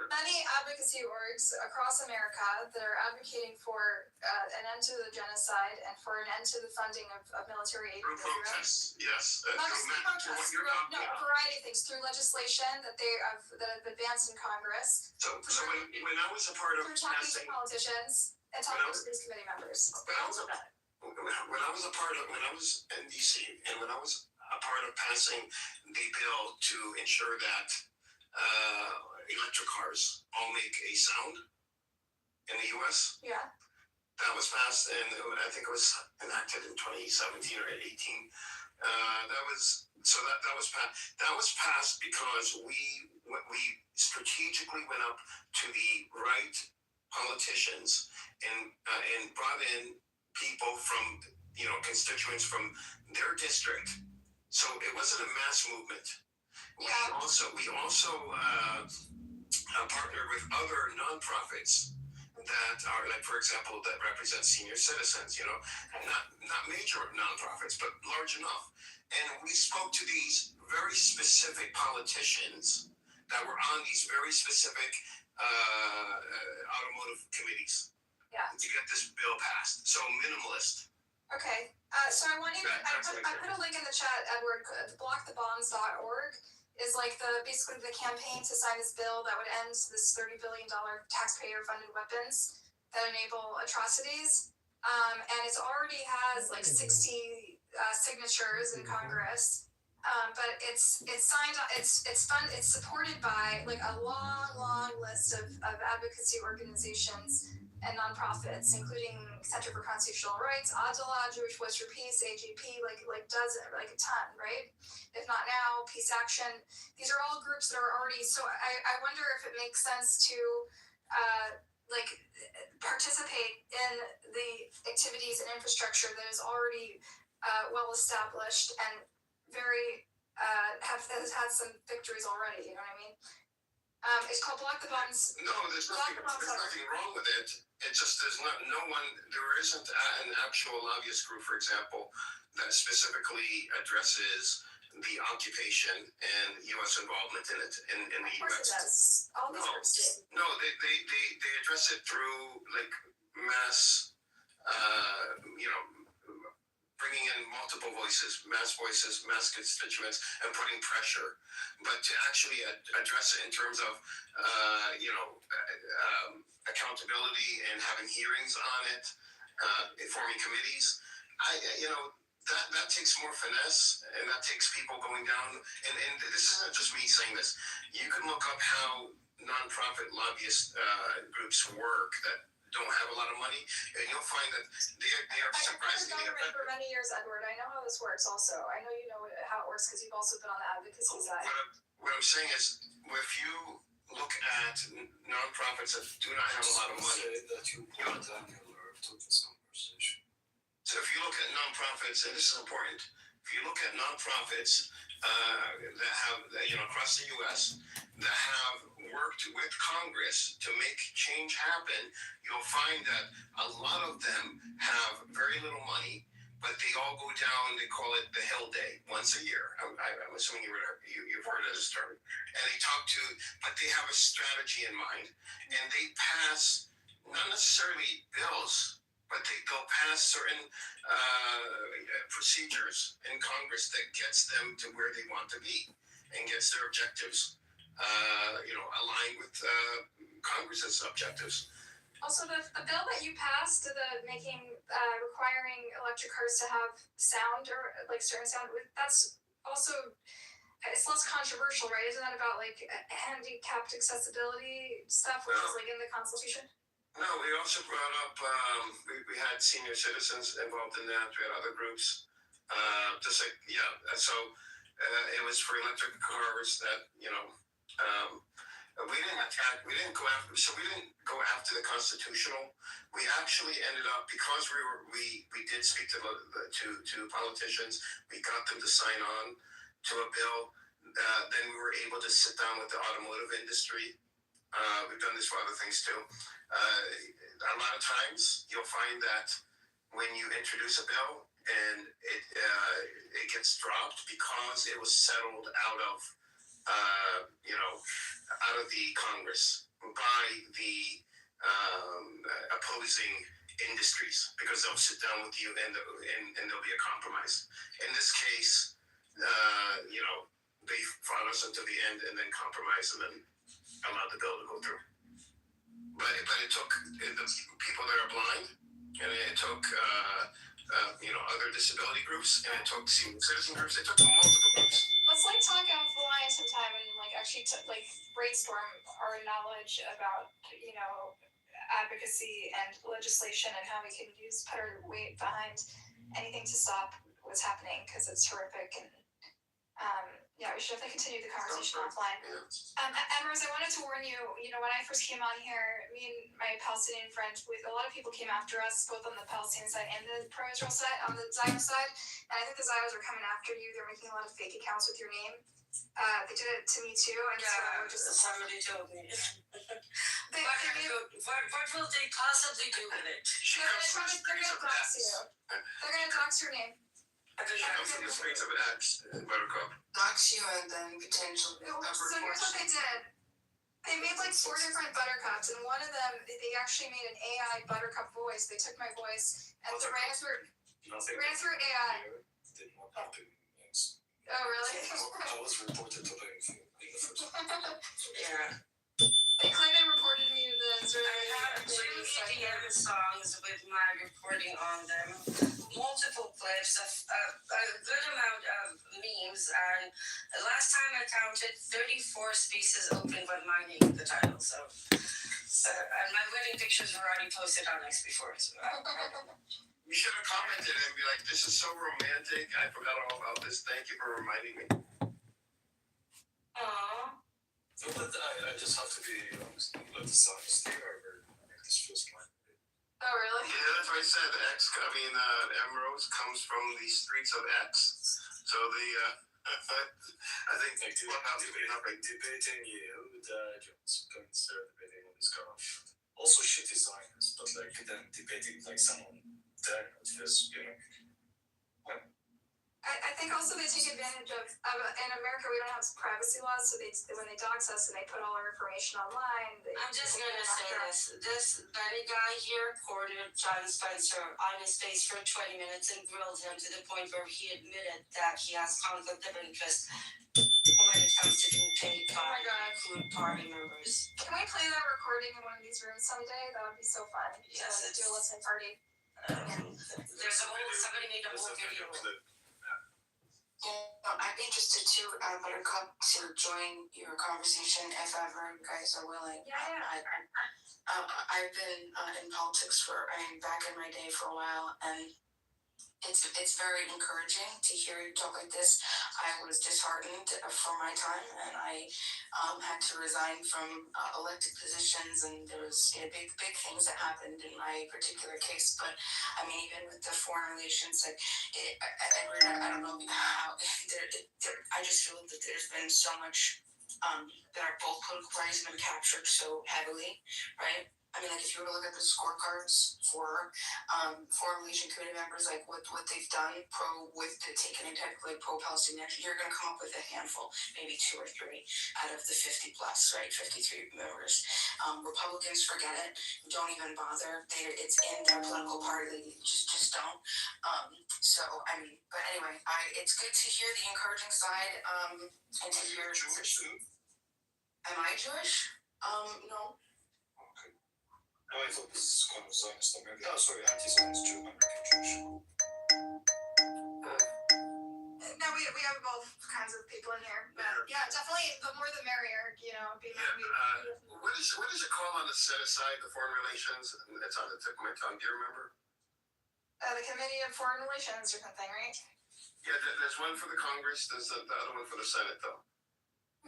many advocacy orgs across America that are advocating for an end to the genocide and for an end to the funding of military aid. Through protests, yes. Not just protests, variety of things, through legislation that have advanced in Congress. So when I was a part of talking to politicians and talking to these committee members. When I was in DC and when I was a part of passing the bill to ensure that electric cars all make a sound in the U.S. Yeah. That was passed, and I think it was enacted in 2017 or 18. That was passed. That was passed because we strategically went up to the right politicians and brought in people from constituents from their district. So it wasn't a mass movement. We also partnered with other nonprofits that are, like, for example, that represent senior citizens, not major nonprofits, but large enough. And we spoke to these very specific politicians that were on these very specific automotive committees. Yeah. To get this bill passed. So minimalist. Okay. So I want you. I put a link in the chat, Edward. Blockthebombs.org is like basically the campaign to sign this bill that would end this $30 billion taxpayer-funded weapons that enable atrocities. And it already has like 60 signatures in Congress. But it's signed. It's supported by like a long list of advocacy organizations and nonprofits, including Center for Constitutional Rights, Adala, Jewish Voice for Peace, AJP, like a ton, right? If not now, Peace Action. These are all groups that are already. So I wonder if it makes sense to participate in the activities and infrastructure that is already well established and very has had some victories already. You know what I mean? It's called Block the Bombs. No, there's nothing wrong with it. It's just there isn't an actual lobbyist group, for example, that specifically addresses the occupation and U.S. involvement in it in the U.S. Of course it does. All these groups do. No, they address it through like mass, bringing in multiple voices, mass constituents, and putting pressure. But to actually address it in terms of, accountability and having hearings on it, forming committees, that takes more finesse, and that takes people going down. And this isn't just me saying this. You can look up how nonprofit lobbyist groups work that don't have a lot of money, and you'll find that they are surprisingly effective. For many years, Edward. I know how this works. Also, I know you know how it works because you've also been on the advocacy side. What I'm saying is, if you look at nonprofits that do not have a lot of money, so if you look at nonprofits, and this is important, if you look at nonprofits that have, across the U.S. that have worked with Congress to make change happen, you'll find that a lot of them have very little money, but they all go down. They call it the Hill Day once a year. I'm assuming you've heard of this term. And they but they have a strategy in mind, and they pass not necessarily bills, but they'll pass certain procedures in Congress that gets them to where they want to be and gets their objectives, aligned with Congress's objectives. Also, the bill that you passed, requiring electric cars to have sound or like certain sound, that's also, it's less controversial, right? Isn't that about like handicapped accessibility stuff, which is like in the Constitution? No, we also brought up, we had senior citizens involved in that. We had other groups. So it was for electric cars that, we didn't go after the constitutional. We actually ended up, because we did speak to politicians, we got them to sign on to a bill. Then we were able to sit down with the automotive industry. We've done this for other things too. A lot of times you'll find that when you introduce a bill and it gets dropped because it was settled out of the Congress by the opposing industries, because they'll sit down with you and there'll be a compromise. In this case, they fought us until the end and then compromised and then allowed the bill to go through. But it took the people that are blind, and it took other disability groups, and it took senior citizen groups. It took multiple groups. Let's talk out the line sometime and actually brainstorm our knowledge about advocacy and legislation and how we can put our weight behind anything to stop what's happening, because it's horrific. And we should definitely continue the conversation offline. Emrose, I wanted to warn you, when I first came on here, me and my Palestinian friend, a lot of people came after us, both on the Palestinian side and the pro-Israel side, on the Zionist side. And I think the Zionists are coming after you. They're making a lot of fake accounts with your name. They did it to me too. And somebody told me. What will they possibly do with it? They're going to dox you. They're going to dox your name. She comes from the streets of X, Buttercup. Dox you and then potentially So here's what they did. They made like 4 different buttercups, and one of them, they actually made an AI buttercup voice. They took my voice and ran it through AI. Did not happen. Yes. Oh, really? I was reported to them in the first. Yeah. They claim they reported me to the Israeli. I have 2 EDM songs with my recording on them, multiple clips, a good amount of memes, and last time I counted 34 spaces open with my name in the title. So and my wedding pictures were already posted on X before. So You should have commented and be like, "This is so romantic. I forgot all about this. Thank you for reminding me." aww. So but I just have to be honest. Let the songs stay over. I think this feels like. Oh, really? Yeah, that's what I said. The X, Emeralds comes from the streets of X. So I think debating you, the Jones debating on this kind of also shit designers, but like then debating like someone there, because I think also they take advantage of in America we don't have privacy laws, so when they dox us and they put all our information online. I'm just gonna say this Benny guy here cornered John Spencer on his face for 20 minutes and grilled him to the point where he admitted that he has conflict of interest when it comes to being paid by food party members. Can we play that recording in one of these rooms someday? That would be so fun. Yes, to do a listening party. There's somebody made a whole video. I'm interested too, Buttercup, to join your conversation if ever you guys are willing. Yeah. I've been in politics back in my day for a while, and it's very encouraging to hear you talk like this. I was disheartened for my time, and I had to resign from elected positions, and there was big things that happened in my particular case. But I mean, even with the foreign relations, like Edward, I don't know how. I just feel that there's been so much that our both political parties have been captured so heavily, right? I mean, like if you were to look at the scorecards for foreign relation committee members, like what they've done taking into like pro-Palestinian action, you're going to come up with a handful, maybe 2 or 3 out of the 50 plus, right? 53 members. Republicans, forget it. Don't even bother. It's in their political party. They just don't. So I mean, but anyway, it's good to hear the encouraging side. And to hear. Jewish too? Am I Jewish? No. No, I thought this is kind of Zionist American. Oh, sorry, anti-Zionist Jew, American Jewish. No, we have both kinds of people in here. But yeah, definitely the more the merrier, What is it called on the set aside, the foreign relations? It's on the tip of my tongue. Do you remember? The Committee of Foreign Relations or something, right? Yeah, there's one for the Congress. There's the other one for the Senate, though.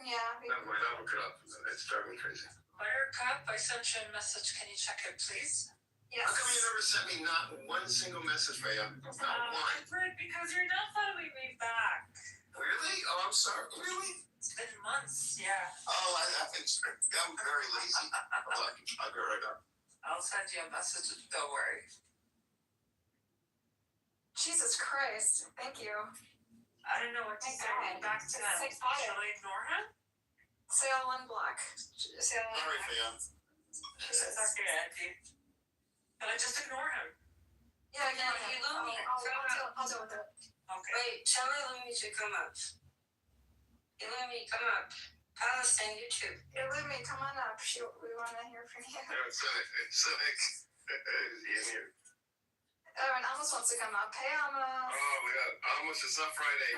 Yeah. Never mind, I'll look it up. It's driving me crazy. Buttercup, I sent you a message. Can you check it, please? Yes. How come you never sent me not one single message, Freya? Not one. Because you're not following me back. Really? Oh, I'm sorry. Really? It's been months, yeah. Oh, I'm very lazy. Hold on. I'll go right up. I'll send you a message. Don't worry. Jesus Christ. Thank you. I don't know what to say. Back to that. Shall I ignore him? Sale and block. Sale and Sorry, Freya. It's okay, Andy. Can I just ignore him? Yeah, Yeah, Illumi, I'll deal with it. Okay. wait, tell Illumi to come up. Illumi, come up. Palestine, you too. Illumi, come on up. We want to hear from you. Yeah, it's Cynic. He's in here. Oh, and Almost wants to come up. Hey, Almost. Oh, my God. Almost. It's not Friday.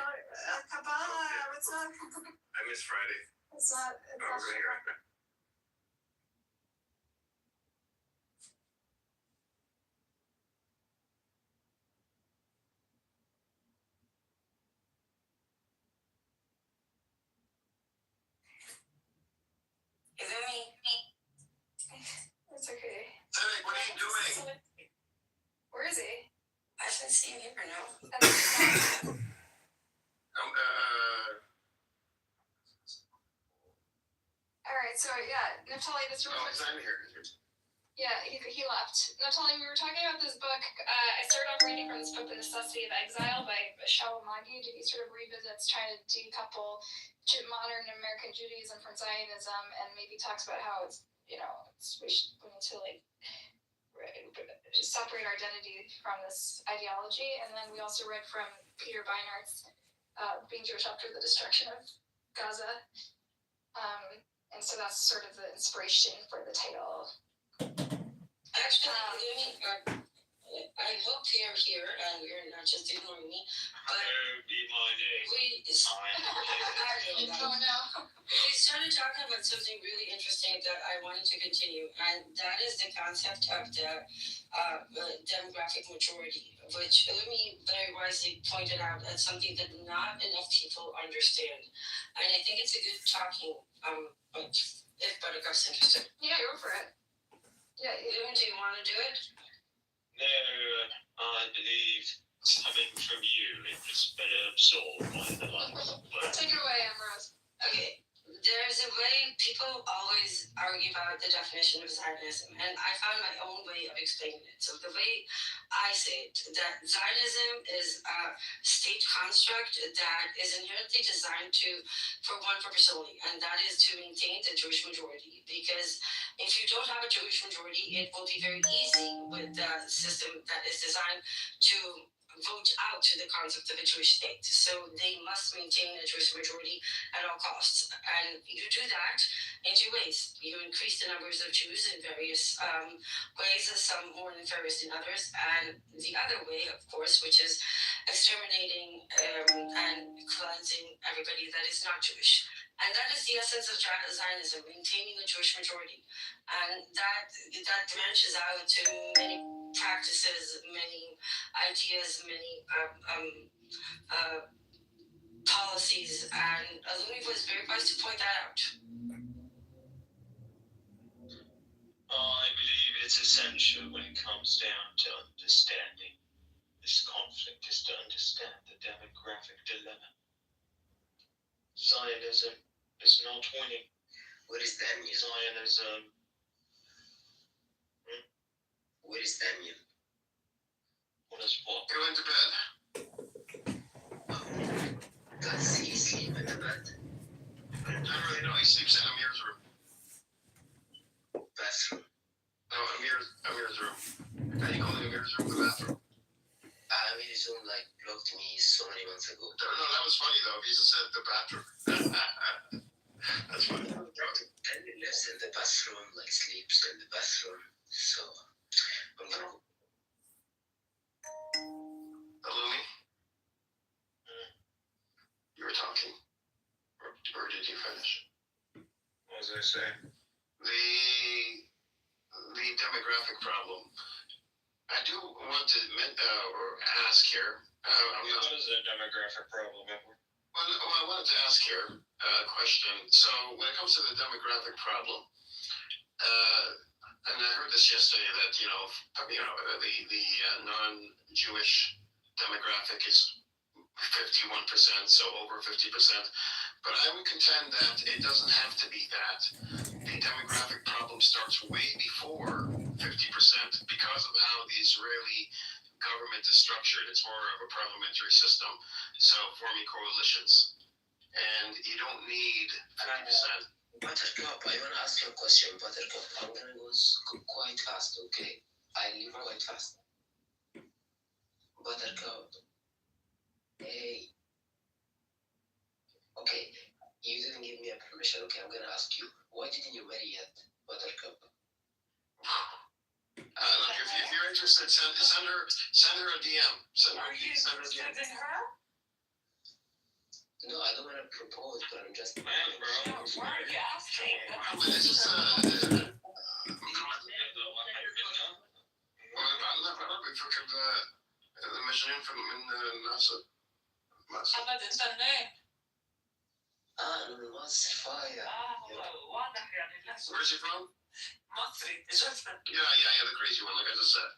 Kabbalah. What's up? I miss Friday. It's not. Oh, we're here. Illumi. It's okay. Cynic, what are you doing? Where is he? I haven't seen him or no. All right, so yeah, Naftali, this room. Oh, I'm here. Yeah, he left. Natalie, we were talking about this book. I started off reading from this book, The Necessity of Exile by Shalamagi. He sort of revisits trying to decouple modern American Judaism from Zionism, and maybe talks about how it's, we need to like separate our identity from this ideology. And then we also read from Peter Beinart's Being Jewish After the Destruction of Gaza. And so that's sort of the inspiration for the title. Actually, I hope they're here and you're not just ignoring me. But Be my name. we started talking about something really interesting that I wanted to continue, and that is the concept of the demographic majority, which Umi very wisely pointed out as something that not enough people understand. And I think it's a good talking point if Buttercup's interested. Yeah, go for it. Yeah, Umi, do you want to do it? No, I believe coming from you, it was better absorbed by the life. Take it away, Ambrose. Okay, there's a way people always argue about the definition of Zionism, and I found my own way of explaining it. So the way I say it, that Zionism is a state construct that is inherently designed for one purpose only, and that is to maintain the Jewish majority. Because if you don't have a Jewish majority, it will be very easy with the system that is designed to vote out to the concept of a Jewish state. So they must maintain a Jewish majority at all costs. And you do that in two ways. You increase the numbers of Jews in various ways, some more nefarious than others. And the other way, of course, which is exterminating and cleansing everybody that is not Jewish. And that is the essence of Zionism, maintaining a Jewish majority. And that branches out to many practices, many ideas, many policies, and Aluni was very wise to point that out. I believe it's essential when it comes down to understanding this conflict is to understand the demographic dilemma. Zionism is not winning. What does that mean? Zionism. What does that mean? What is what? Go into bed. Does he sleep in the bed? I don't really know. He sleeps in Amir's room. Bathroom. No, Amir's room. Are you calling Amir's room the bathroom? Amir's room blocked me so many months ago. No, that was funny though. He just said the bathroom. That's funny. And he lives in the bathroom, sleeps in the bathroom. So I'm gonna go. Alumi? You were talking? Or did you finish? What was I saying? The demographic problem. I do want to ask here. What is a demographic problem, Edward? Well, I wanted to ask here a question. So when it comes to the demographic problem, and I heard this yesterday that the non-Jewish demographic is 51%, so over 50%. But I would contend that it doesn't have to be that. The demographic problem starts way before 50% because of how the Israeli government is structured. It's more of a parliamentary system, so forming coalitions. And you don't need 50%. Buttercup, I want to ask you a question, Buttercup. I'm going to go quite fast, okay? I leave quite fast. Buttercup. Hey. Okay, you didn't give me a permission, okay? I'm going to ask you, why didn't you marry yet, Buttercup? Look, if you're interested, send her a DM. Are you interested in her? No, I don't want to propose, but I'm just... Man, bro. Why are you asking? This is المجنون من ناصر. محمد انت منين؟ أنا من مصر فايا. هو واضح يعني لازم. Where's he from? مصري اجازتك. Yeah, the crazy one, like I just said.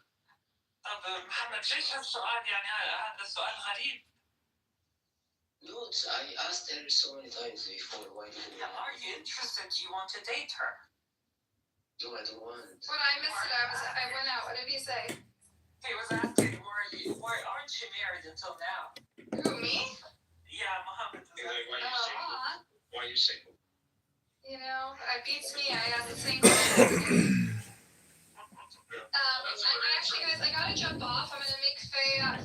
طب محمد ليش هالسؤال يعني هذا سؤال غريب. No, I asked her so many times before. Why didn't you? Are you interested? Do you want to date her? No, I don't want. What I missed it. I went out. What did he say? He was asking, why aren't you married until now? Who, me? Yeah, Muhammad was asking. Why are you single? You know, it beats me. I got the same question. Actually, guys, I gotta jump off. I'm gonna make Faya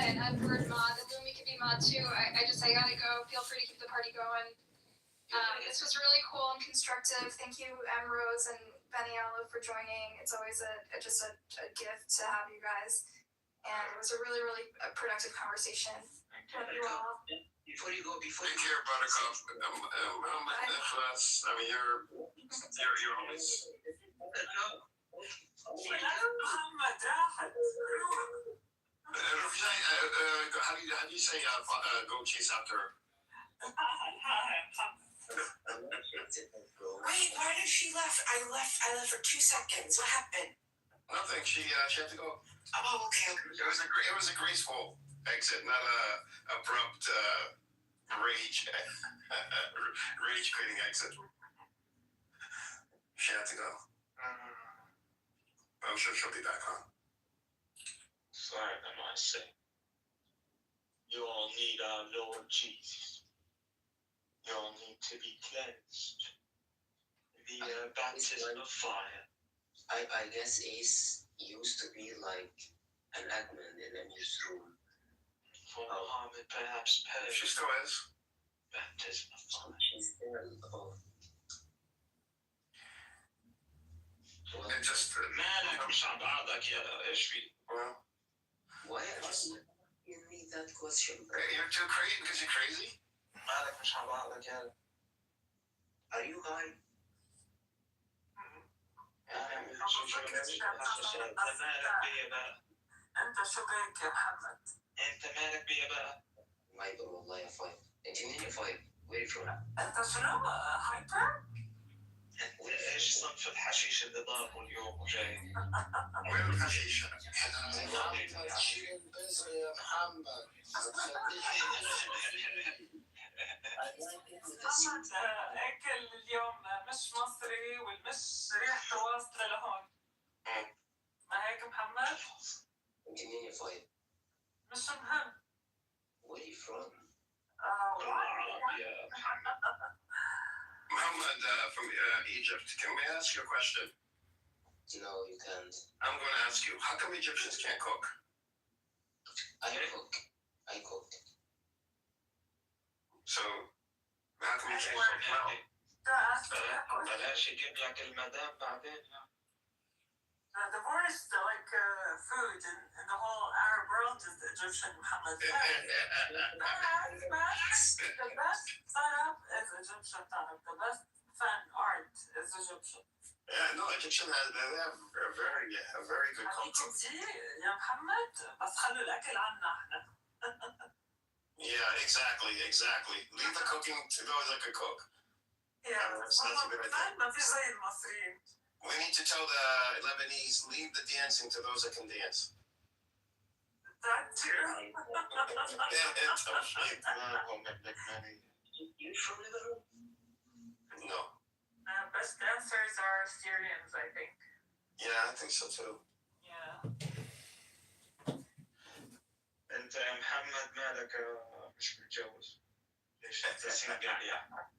and Edward mod, and Lumi could be mod too. I gotta go. Feel free to keep the party going. This was really cool and constructive. Thank you, Rose and Beniella, for joining. It's always just a gift to have you guys, and it was a really, really productive conversation. Love you all. Before you go, Take care, Buttercup. I mean, you're always. How do you say go chase after her? Wait, why did she left? I left for 2 seconds. What happened? Nothing. She had to go. Oh, okay. It was a graceful exit, not a abrupt rage quitting exit. She had to go. I'm sure she'll be back on. Sorry, I might say. You all need our Lord Jesus. You all need to be cleansed. The baptism of fire. I guess Ace used to be like an admin in a newsroom. For Muhammad, perhaps perish. She still is. Baptism of fire. She's there. Oh. It just مالك مش عم بعضك يا ايش في؟ Why you need that question? You're too crazy because you're crazy? مالك مش عم بعضك يا Are you high? انت شو بك يا محمد؟ انت مالك بيا بقى؟ ما يقدر والله يا فايف. انت منين يا فايف؟ Where you from? انت شنو؟ هايبر؟ ايش صنف الحشيش اللي ضاربه اليوم وجاي؟ وين الحشيش؟ شيل البزر يا محمد. محمد اكل اليوم مش مصري والمش ريحته واصله لهون. ما هيك محمد؟ انت منين يا فايف؟ مش مهم. Where you from? Muhammad from Egypt. Can we ask you a question? No, you can't. I'm going to ask you. How come Egyptians can't cook? I cook. So, how come you can't cook well? بلاش يجيب لك المدام بعدين. The worst food in the whole Arab world is the Egyptian Muhammad. The best setup is Egyptian setup. The best fun art is Egyptian. Yeah, no, Egyptian they have a very good culture. يا محمد بس خلوا الأكل عنا احنا. Yeah, exactly. Leave the cooking to those that can cook. Yeah, that's a good idea. ما في زي المصريين. We need to tell the Lebanese, leave the dancing to those that can dance. That too. You from Lebanon? No. Best dancers are Syrians, I think. Yeah, I think so too. Yeah. انت يا محمد مالك مش متجوز؟ ليش انت سنجل يعني؟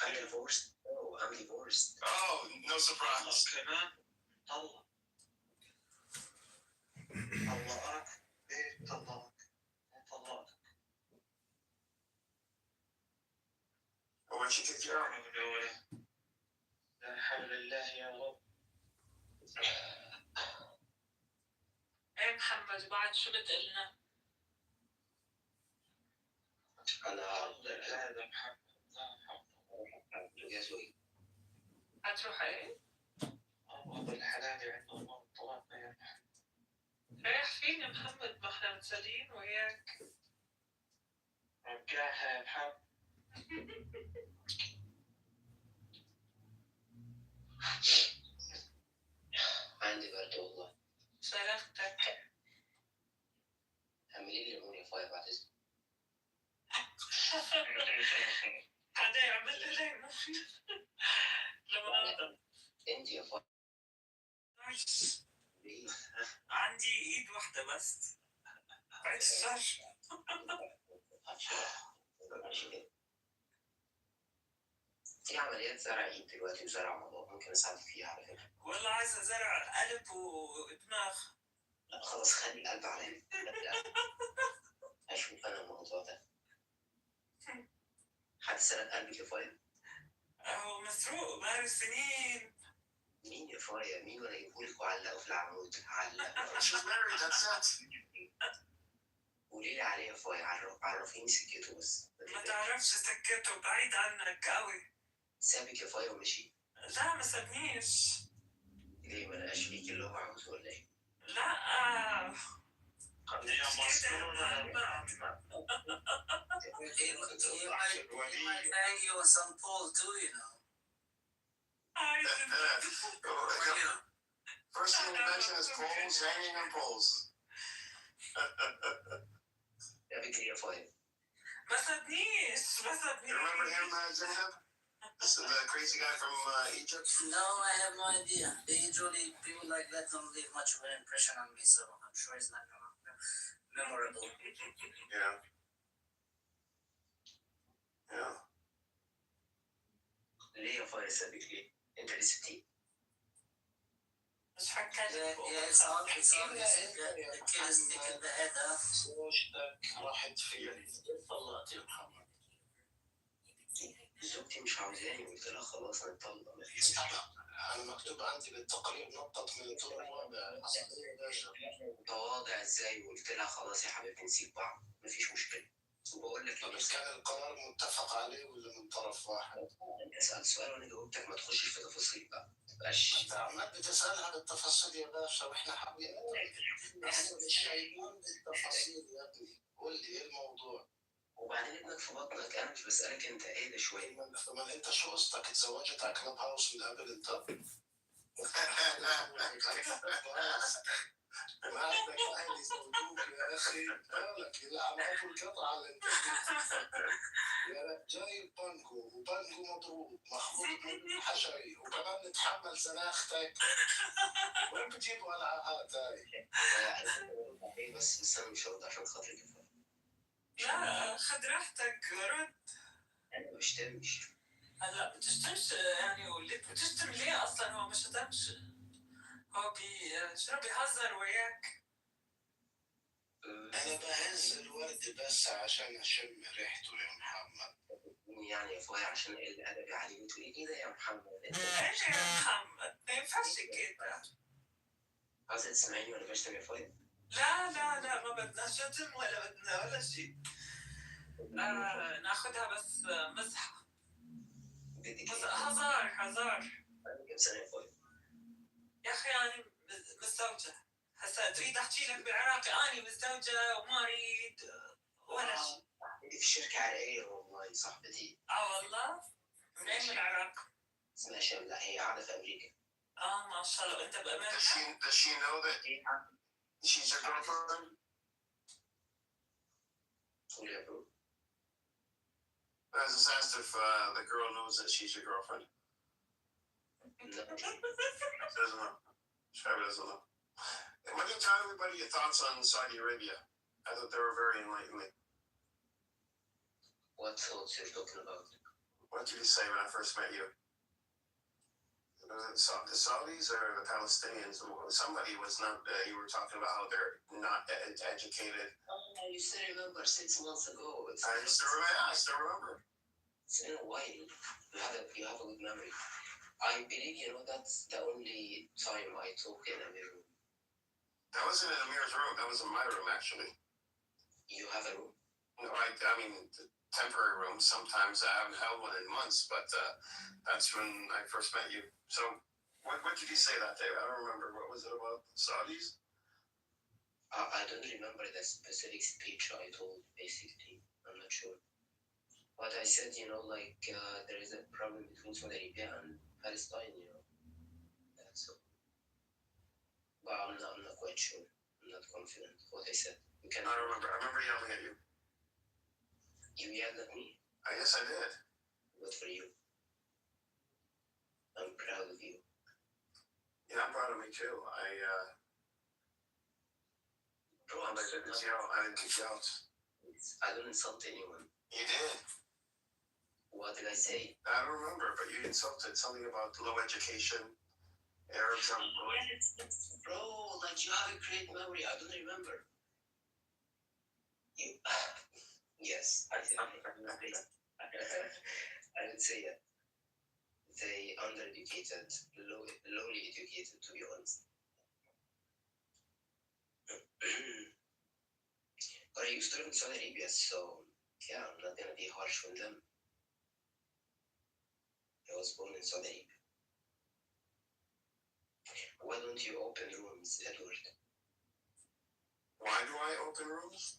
I'm divorced. Oh, I'm divorced. Oh, no surprise. كمان طلق. طلقك ايه طلقك؟ طلقك. When she kicked you out? لا حول الله يا رب. ايه محمد بعد شو بتقلنا؟ أنا هذا محمد. هتروح ايه؟ أبغى الحلال عنده الله طلقنا يا محمد. رايح فين يا محمد؟ ما احنا متسلين وياك. رجعها يا محمد. عندي برد والله. سلامتك. اعملي لي ليمون يا فايف بعد إذنك. حدا يعمل لي ليمون. ليمونادة. انت يا فاضل نايس. ليه؟ عندي ايد واحدة بس. بعد الشر. ماشي كده. في عمليات زرع ايد دلوقتي وزرع عضلات ممكن اساعدك فيها على فكره. والله عايزة زرع قلب ودماغ. لا خلاص خلي القلب عليا. اشوف انا الموضوع ده. حد سرق قلبك يا فايا؟ هو مسروق بقاله سنين. مين يا فايا؟ مين وانا اجيبهولك وعلقه في العمود؟ علقه. She's married, that's it. قولي لي عليه يا فايا، عرفيني سكته بس. ما تعرفش سكته، بعيد عنك قوي. سابك يا فايا ومشي؟ لا ما سابنيش. ليه ما لقاش فيك اللي هو عاوزه ولا ايه؟ لا. قضية مسطورة. He might hang you on some pole too, you know. First thing you mention is poles, hanging on poles. يا بكري يا فايا. ما سابنيش. You remember him, Zainab? The crazy guy from Egypt? No, I have no idea. Usually people like that don't leave much of an impression on me, so I'm sure it's not memorable. Yeah. Yeah. ليه يا فايا سابك ليه؟ انت اللي سبتيه؟ مش هتكلم. Yeah, it's all the kid is sick in the head, huh? زوجتك راحت فين؟ طلقت يا محمد. زوجتي مش عاوزاني، قلت لها خلاص نتطلق مفيش مشكلة. أنا مكتوب عندي بالتقرير نطت من الدور الرابع. تواضع ازاي؟ وقلت لها خلاص يا حبيبتي نسيب بعض مفيش مشكلة. وبقول لك طب كان القرار متفق عليه ولا من طرف واحد؟ انت سألت سؤال وانا جاوبتك، ما تخشش في تفاصيل بقى. متبقاش انت عمال بتسألها بالتفاصيل يا باشا واحنا حابين. احنا مش عايزين بالتفاصيل يا ابني. قول لي ايه الموضوع؟ وبعدين ابنك في بطنك، انا مش بسألك انت ايه ده شوية. ما انت شو قصتك؟ اتزوجت على كلاب هاوس من قبل انت؟ ما عندك اهل يزوجوك يا اخي؟ مالك يلعنوا القطعه اللي انت يا جايب بانجو وبانجو مضروب مخلوط من حشري وكمان نتحمل زناختك. وين بتجيبوا العاهات هاي؟ بس انا مش هرد عشان خاطرك يا فندم. لا خد راحتك رد. انا ما بشتمش. هلا بتشتمش يعني، وليك بتشتم ليه اصلا؟ هو ما شتمش، هو شنو بيهزر وياك. انا بهز الورد بس عشان اشم ريحته يا محمد. يعني يا فايا عشان اقل ادبي عليه وتقولي ايه ده يا محمد؟ ايش يا محمد؟ ما ينفعش كده. عايزة تسمعيني وانا بشتم يا فايا؟ لا ما بدنا شتم ولا بدنا ولا شيء. ناخدها بس مزحة. هزار. كم سنة يا فايا؟ يا اخي انا متزوجة. هسا تريد احكي لك بالعراقي اني متزوجة وما اريد ولا شيء. انت في شركة عراقية والله صاحبتي. والله؟ منين من العراق؟ اسمها شام. لا هي قاعدة في امريكا. ما شاء الله. انت بامريكا؟ Does she know that she's your girlfriend? قول يا برو. I just asked if the girl knows that she's your girlfriend. Doesn't know. Shabby doesn't know. Why don't you tell everybody your thoughts on Saudi Arabia? I thought they were very enlightening. What thoughts you're talking about? What did you say when I first met you? Was it the Saudis or the Palestinians? Somebody was not. You were talking about how they're not educated. Oh, you still remember 6 months ago? I still remember. It's been a while. You have a good memory. I believe that's the only time I talk in a room. That wasn't in Amir's room. That was in my room, actually. You have a room? No, I mean, temporary room. Sometimes I haven't held one in months, but that's when I first met you. So, what did you say that day? I don't remember. What was it about? Saudis? I don't remember the specific speech I told, basically. I'm not sure. But I said, there is a problem between Saudi Arabia and Palestine, That's all. But I'm not quite sure. I'm not confident what I said. I don't remember. I remember yelling at you. You yelled at me? I guess I did. Good for you. I'm proud of you. Yeah, I'm proud of me too. Bro, I didn't yell. I didn't kick you out. I don't insult anyone. You did. What did I say? I don't remember, but you insulted something about low education, Arabs on Bro, like you have a great memory. I don't remember. You. Yes, I would say that they undereducated, lowly educated, to be honest. But I used to live in Saudi Arabia, so yeah, I'm not gonna be harsh on them. I was born in Saudi Arabia. Why don't you open rooms, Edward? Why do I open rooms?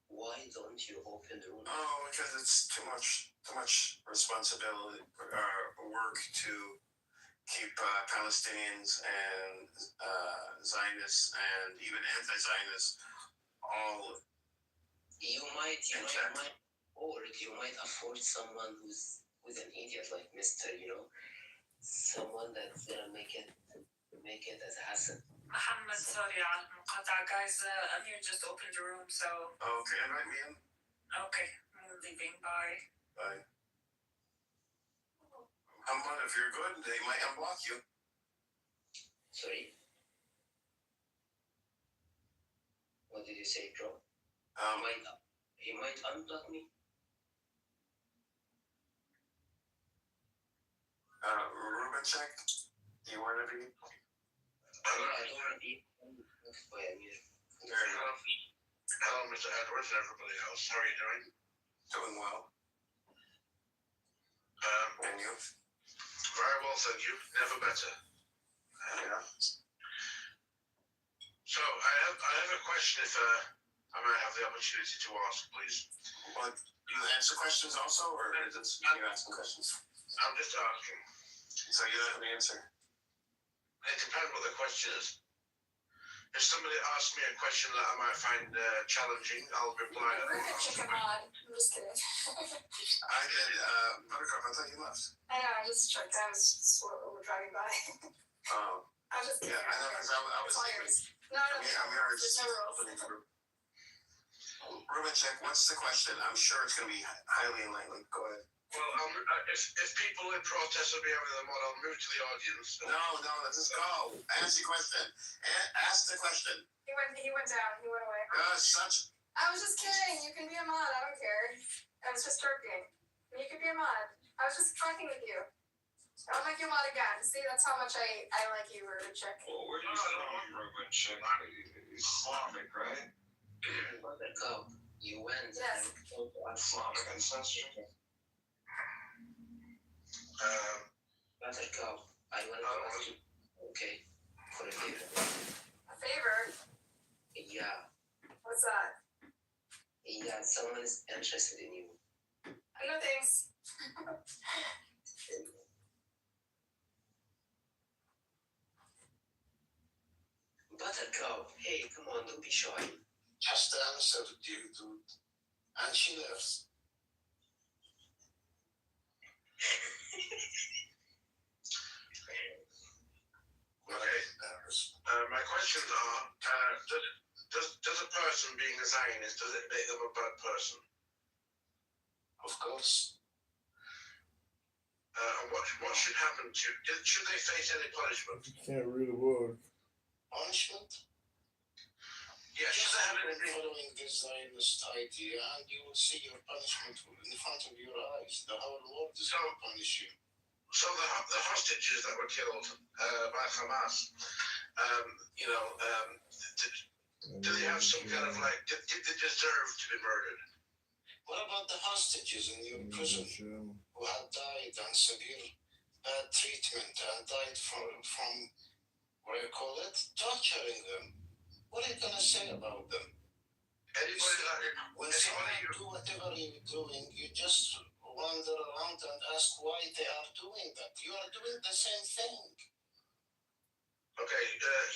Why don't you open the room? Oh, because it's too much responsibility, work to keep Palestinians and Zionists and even anti-Zionists all. You might afford someone who's an idiot like Mr. Someone that's gonna make it as Hassan. Muhammad, sorry على المقاطعة, guys. Amir just opened the room, so. Okay, invite me in. Okay, I'm leaving. Bye. Bye. Muhammad, if you're good, they might unblock you. Sorry. What did you say, bro? He might unblock me. Ruben check. Do you want to be? I don't want to be unblocked by Amir. Hello, Mr. Edwards and everybody else. How are you doing? Doing well. And you? Very well, thank you. Never better. Yeah. So I have a question. If I might have the opportunity to ask, please. But you answer questions also, or is it you asking questions? I'm just asking. So you have an answer. It depends what the question is. If somebody asks me a question that I might find challenging, I'll reply. I'm just kidding. I did. Buttercup, I thought you left. I know, I was driving by. Oh. I was just kidding. Yeah, I know, because I was thinking. No, There's no rules. Ruben, check. What's the question? I'm sure it's going to be highly enlightening. Go ahead. Well, if people in protest will be having them on, I'll move to the audience. No, let's just go. Ask your question. Ask the question. He went down. He went away. I was just kidding. You can be a mod. I don't care. I was just joking. You can be a mod. I was just fucking with you. I'll make you a mod again. See, that's how much I like you, Ruben Chick. Well, where are you from, Ruben Chick? Slavic, right? Buttercup, you went. Yes. Slavic ancestry. Buttercup, I want to ask you. Okay. For a favor. A favor? Yeah. What's that? Yeah, someone is interested in you. No thanks. Buttercup, hey, come on, don't be shy. Just answered you, dude. And she lives. Okay. My questions are: does a person being a Zionist, does it make them a bad person? Of course. And what should happen to? Should they face any punishment? You can't read a word. Punishment? Yeah, should they have any? Following this Zionist idea, and you will see your punishment in front of your eyes. The whole world is going to punish you. So the hostages that were killed by Hamas, do they have some kind of did they deserve to be murdered? What about the hostages in your prison who had died and severe bad treatment and died from what do you call it? Torturing them. What are you going to say about them? When someone do whatever you're doing, you just wander around and ask why they are doing that. You are doing the same thing. Okay,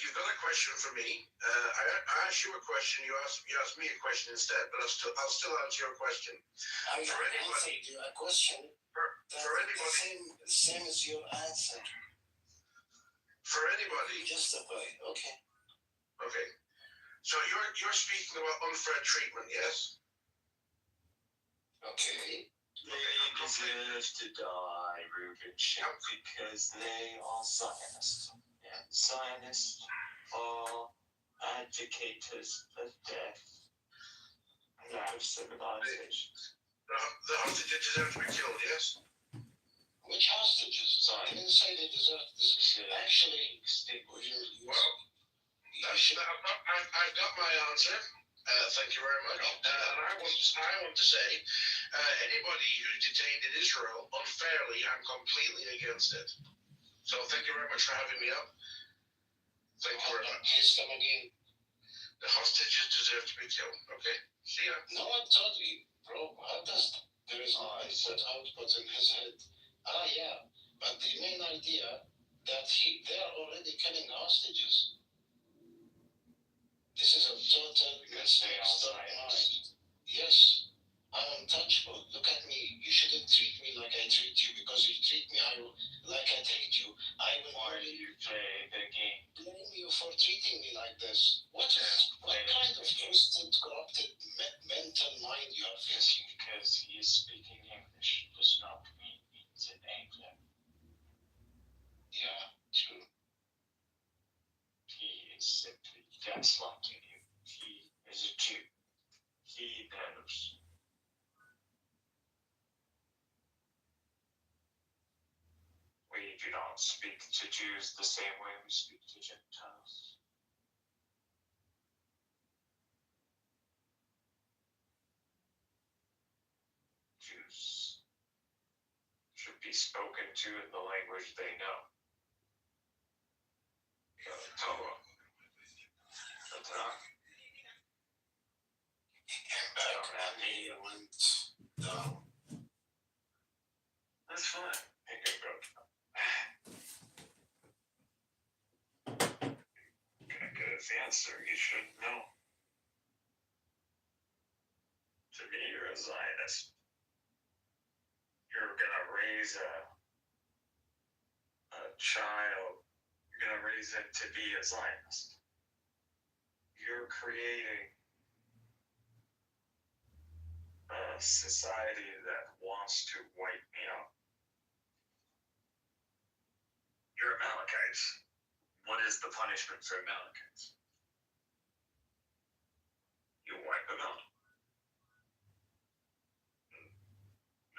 you've got a question for me. I asked you a question. You asked me a question instead, but I'll still answer your question. I answered you a question. For anybody, same as your answer. For anybody. Justify. Okay. Okay. So you're speaking about unfair treatment, yes? Okay. They deserve to die, Reuben Ship, because they are Zionists. And Zionists are advocates of death and of civilization. The hostages deserve to be killed, yes? Which hostages? I didn't say they deserve this. Actually, I've got my answer. Thank you very much. And I want to say, anybody who's detained in Israel unfairly, I'm completely against it. So thank you very much for having me up. Thank you very much. Please come again. The hostages deserve to be killed. Okay? See ya. No one told you, bro. How does there is no input output in his head? Yeah. But the main idea that they're already killing hostages. This is a total mistake. Yes, I'm untouchable. Look at me. You shouldn't treat me like I treat you, because if you treat me like I treat you, I will only play the game. blame you for treating me like this. What kind of twisted, corrupted mental mind you are facing? Because he is speaking English does not mean he's an Anglo. Yeah, true. He is simply gaslighting you. He is a Jew. He knows. We do not speak to Jews the same way we speak to Gentiles. Jews should be spoken to in the language they know. Torah. The Tanakh. That's fine. Hey, good bro. Gonna get his answer. You should know. To me, you're a Zionist. You're gonna raise a child. You're gonna raise it to be a Zionist. You're creating a society that wants to wipe me out. You're Amalekites. What is the punishment for Amalekites? You wipe them out.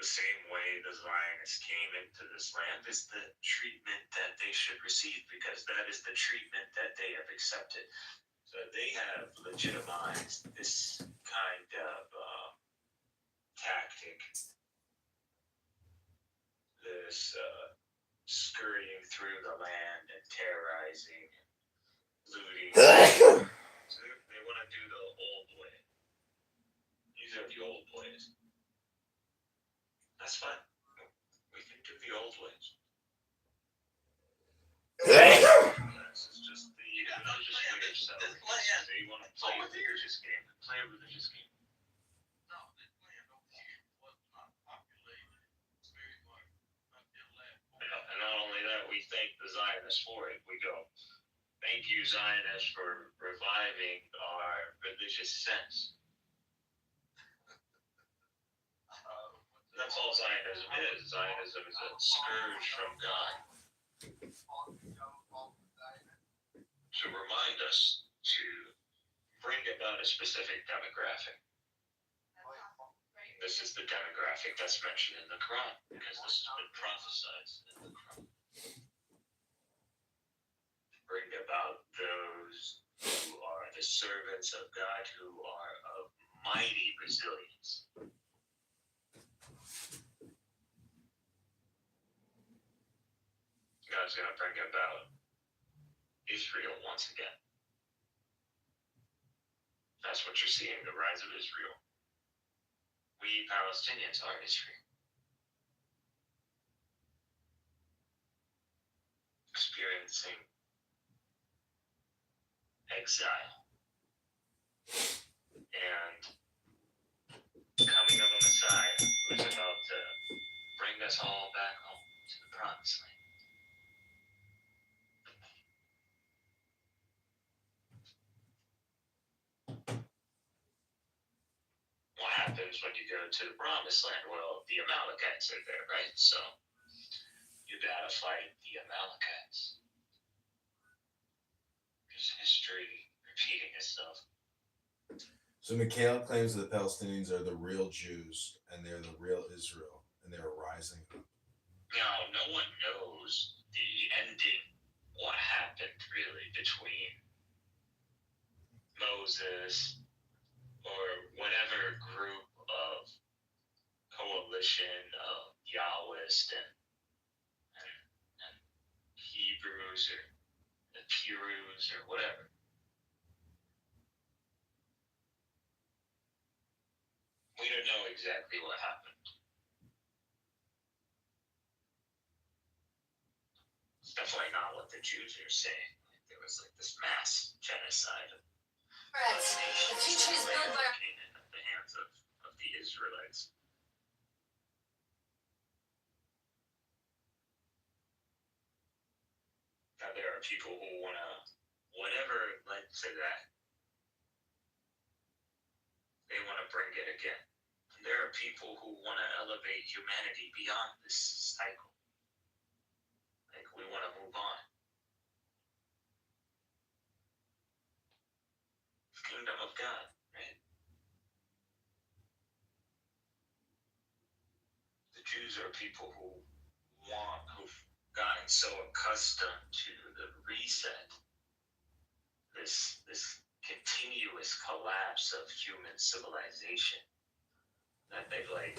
The same way the Zionists came into this land is the treatment that they should receive, because that is the treatment that they have accepted. So they have legitimized this kind of tactic, this scurrying through the land and terrorizing and looting. So they want to do the old way. These are the old ways. That's fine. We can do the old ways. This is just the religious way of selling. So you want to play a religious game. Play a religious game. And not only that, we thank the Zionists for it. We go, thank you, Zionists, for reviving our religious sense. That's all Zionism is. Zionism is a scourge from God to remind us to bring about a specific demographic. This is the demographic that's mentioned in the Quran, because this has been prophesied in the Quran. Bring about those who are the servants of God, who are of mighty resilience. God's going to bring about Israel once again. That's what you're seeing, the rise of Israel. We Palestinians are Israel. Experiencing exile. And coming of a Messiah who is about to bring us all back home to the promised land. happens when you go to the promised land? Well, the Amalekites are there, right? So you gotta fight the Amalekites. There's history repeating itself. So Mikhail claims that the Palestinians are the real Jews and they're the real Israel and they're rising up. Now, no one knows the ending, what happened really between Moses or whatever group of coalition of Yahwist and Hebrews or the Pirus or whatever. We don't know exactly what happened. It's definitely not what the Jews are saying. Like, there was like this mass genocide of The future is built by at the hands of the Israelites. Now there are people who wanna, whatever led to that, they wanna bring it again. And there are people who wanna elevate humanity beyond this cycle. Like, we wanna move on. Kingdom of God, right? The Jews are people who've gotten so accustomed to the reset, this continuous collapse of human civilization, that they've like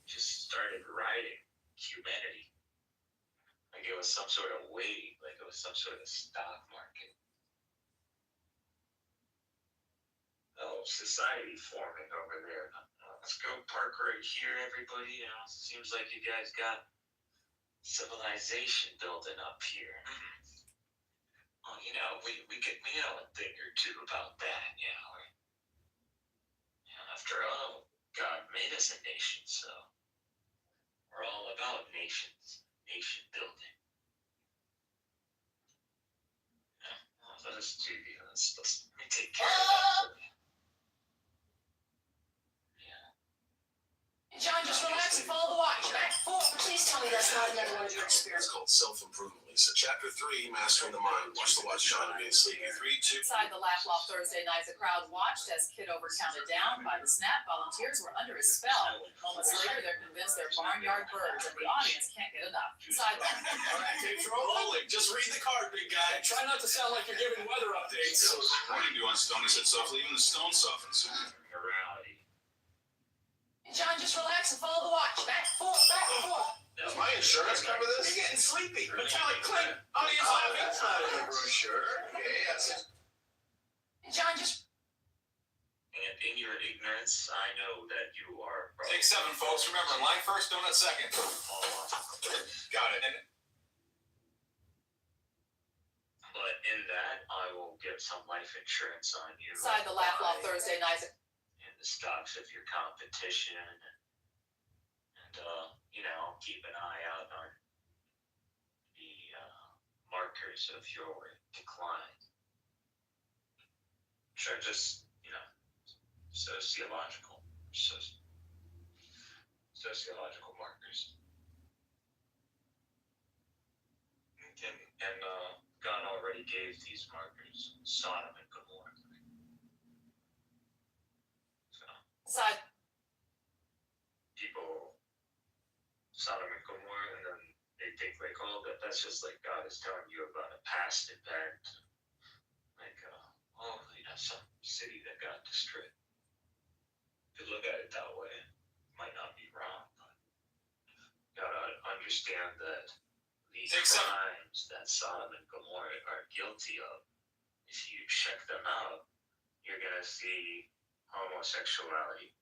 just started riding humanity. Like it was some sort of wave, like it was some sort of stock market. Oh, society forming over there. Let's go park right here, everybody. Seems like you guys got civilization building up here. Well, we know a thing or two about that, after all, God made us a nation, so we're all about nation building. Let us do let's let me take care of that. John, just relax and follow the watch. Please tell me that's not another one of your It's experiments. called Self-Improvement, Lisa. Chapter 3, Mastering the Mind. Watch the watch, John. You're getting sleepy. 3, 2. Inside the laugh loft Thursday night, the crowd watched as Kitover counted down by the snap. Volunteers were under his spell. Moments later, they're convinced they're barnyard birds, and the audience can't get enough. Inside the All right, tapes rolling. Just read the card, big guy. Try not to sound like you're giving weather updates. What do you do on stone? He said softly. Even the stone softens. Morality. John, just relax and follow the watch. Back and forth, back and forth. Does my insurance cover this? You're getting sleepy. Metallic clink. Audience laughing. That's not in the brochure. Yes. John, just... And in your ignorance, I know that you are... Take 7, folks. Remember, line first, donut second. Got it. But in that, I will get some life insurance on you. Inside the laugh loft Thursday night. And the stocks of your competition. And keep an eye out on the markers of your decline. Sure, just, sociological markers. And God already gave these markers Sodom and Gomorrah. Inside. People, Sodom and Gomorrah, and then they think like, oh, that's just like God is telling you about a past event. Like, some city that got destroyed. If you look at it that way, it might not be wrong, but you gotta understand that the crimes that Sodom and Gomorrah are guilty of, if you check them out, you're gonna see homosexuality,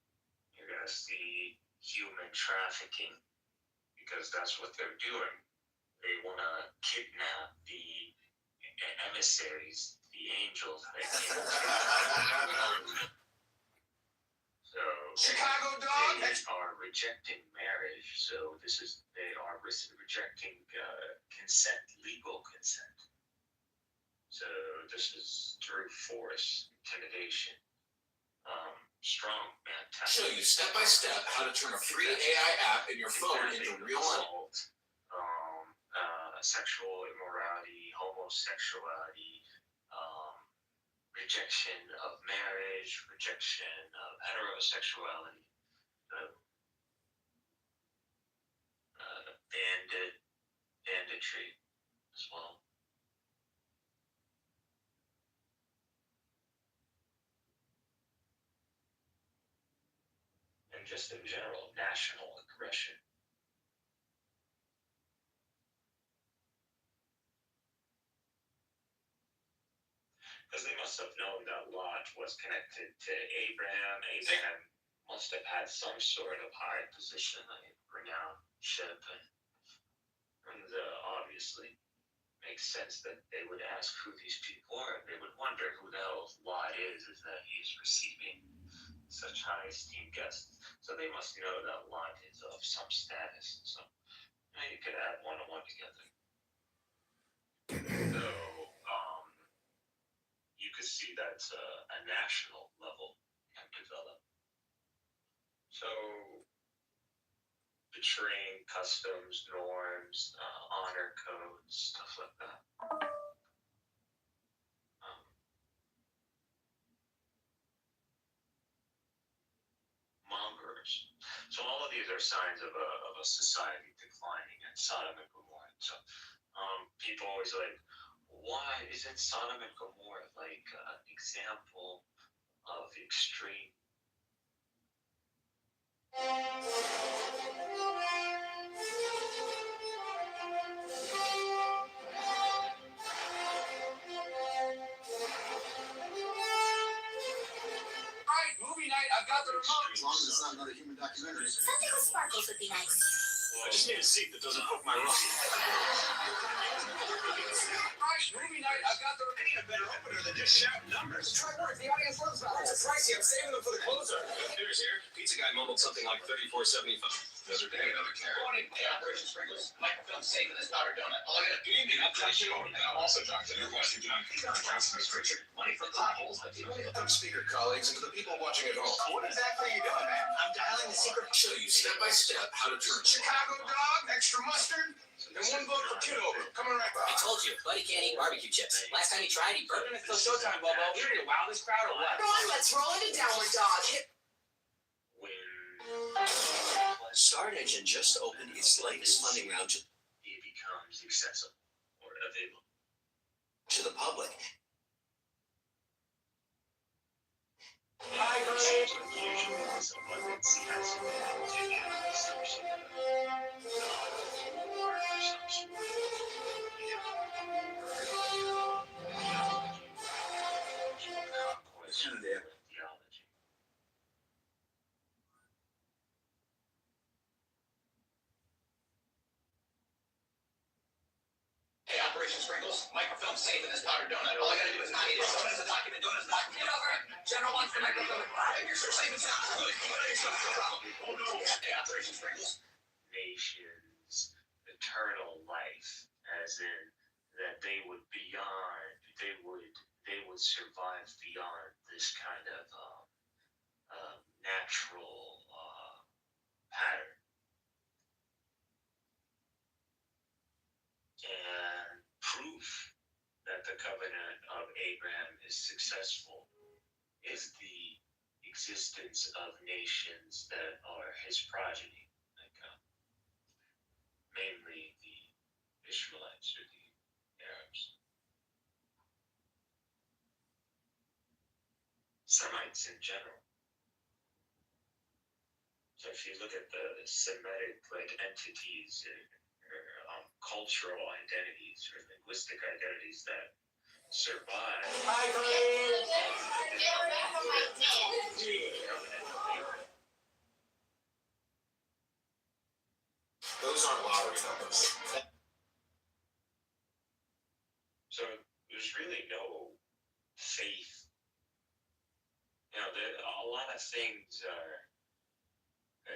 you're gonna see human trafficking, because that's what they're doing. They wanna kidnap the emissaries, the angels. So Chicago dog. They are rejecting marriage. So they are rejecting consent, legal consent. So this is through force, intimidation. strong, man. Show you step by step how to turn a free AI app in your phone into real money. Sexual immorality, homosexuality, rejection of marriage, rejection of heterosexuality, banditry as well. And just in general, national aggression. Because they must have known that Lot was connected to Abraham. Abraham must have had some sort of high position, like renownship, and obviously makes sense that they would ask who these people are. They would wonder who the hell Lot is that he's receiving such high esteemed guests. So they must know that Lot is of some status. So you could add one and one together. So you could see that a national level can develop. So betraying customs, norms, honor codes, stuff like that. Mongers. So all of these are signs of a society declining, and Sodom and Gomorrah. So people always like, why isn't Sodom and Gomorrah like an example of extreme? Alright, movie night, I've got the remote. As long as it's not another human documentary. Something with sparkles would be nice. I just need a seat that doesn't hook my rock. Alright, movie night, I've got the remote. A better opener than just shouting numbers. Try work, the audience loves that. It's pricey, I'm saving them for the closer. Here's here. Pizza guy mumbled something like $34.75. Another day, another care. Morning, Operation Sprinklers. Microfilm safe in this powder donut. All I got. Good evening, I'm Josh Shore. And I'm also Dr. Washington. Money for potholes. I'm speaker colleagues and to the people watching at home. What exactly are you doing, man? I'm dialing the secret. Show you step by step how to turn Chicago dog, extra mustard, and one vote for Kitover. Coming right back. I told you, buddy can't eat barbecue chips. Last time he tried, he burped. It's still showtime, Bobo. We ready to wow this crowd or what? Come on, let's roll into downward dog. Start Engine just opened its latest funding round It becomes accessible or available to the public. Hey, Operation Sprinkles, microfilm safe in this powder donut. All I gotta do is not eat it. Donut's a document, donut's not. Get over it. General wants the microfilm. You're so safe and sound. Good. Oh no. Hey, Operation Sprinkles. Nations, eternal life, as in that they would survive beyond this kind of natural pattern. And proof that the covenant of Abraham is successful is the existence of nations that are his progeny, like mainly the Ishmaelites or the Arabs. Semites in general. So if you look at the Semitic entities or cultural identities or linguistic identities that survive. Those aren't lottery numbers. So there's really no faith. A lot of things are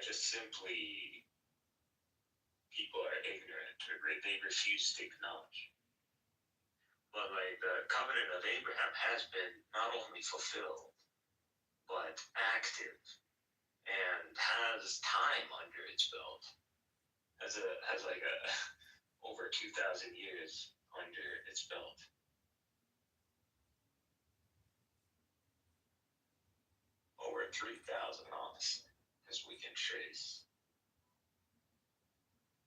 just simply people are ignorant or they refuse to acknowledge. But like the covenant of Abraham has been not only fulfilled, but active and has time under its belt. Has like a over 2,000 years under its belt. Over 3,000, honestly, because we can trace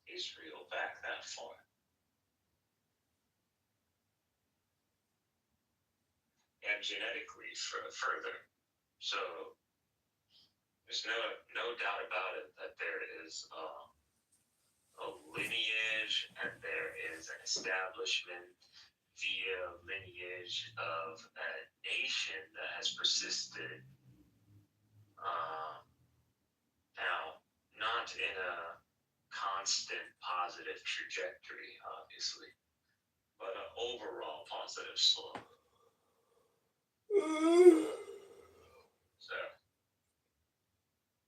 Israel back that far. And genetically further. So there's no doubt about it that there is a lineage and there is an establishment via lineage of a nation that has persisted. Now, not in a constant positive trajectory, obviously, but an overall positive slope. So,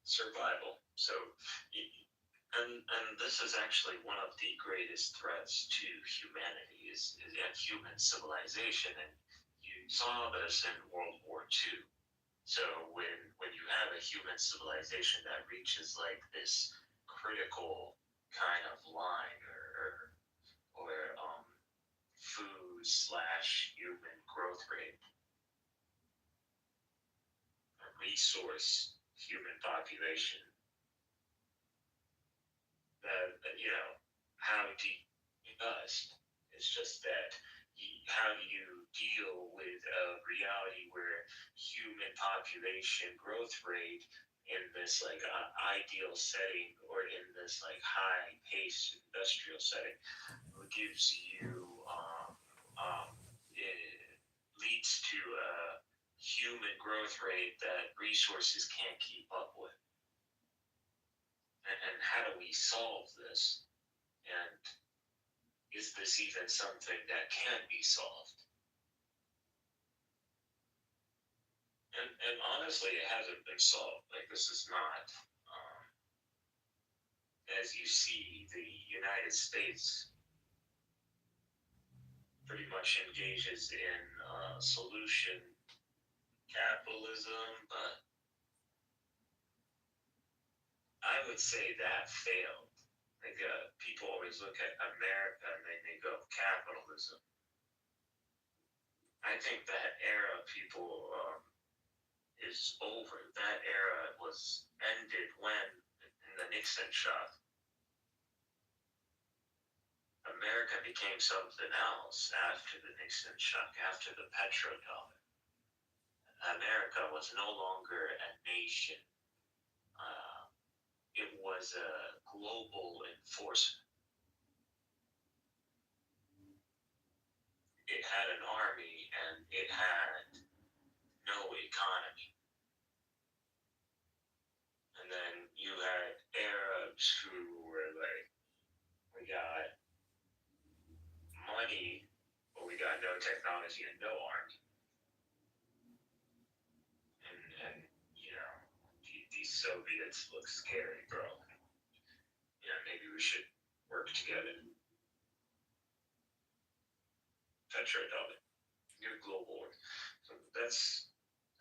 survival. So, and this is actually one of the greatest threats to humanity and human civilization. And you saw this in World War II. So when you have a human civilization that reaches like this critical kind of line or food/human growth rate, a resource human population, that how decomposed. It's just that how do you deal with a reality where human population growth rate in this like ideal setting or in this like high paced industrial setting gives you it leads to a human growth rate that resources can't keep up with. And how do we solve this? And is this even something that can be solved? And honestly, it hasn't been solved. Like, this is not, as you see, the United States pretty much engages in solution capitalism, but I would say that failed. Like, people always look at America and they go capitalism. I think that era, people, is over. That era was ended when, in the Nixon shock, America became something else after the Nixon shock, after the petrodollar. America was no longer a nation. It was a global enforcement. It had an army and it had no economy. And then you had Arabs who were like, we got money, but we got no technology and no army. And these Soviets look scary, bro. Maybe we should work together. Petrodollar, new global order. So that's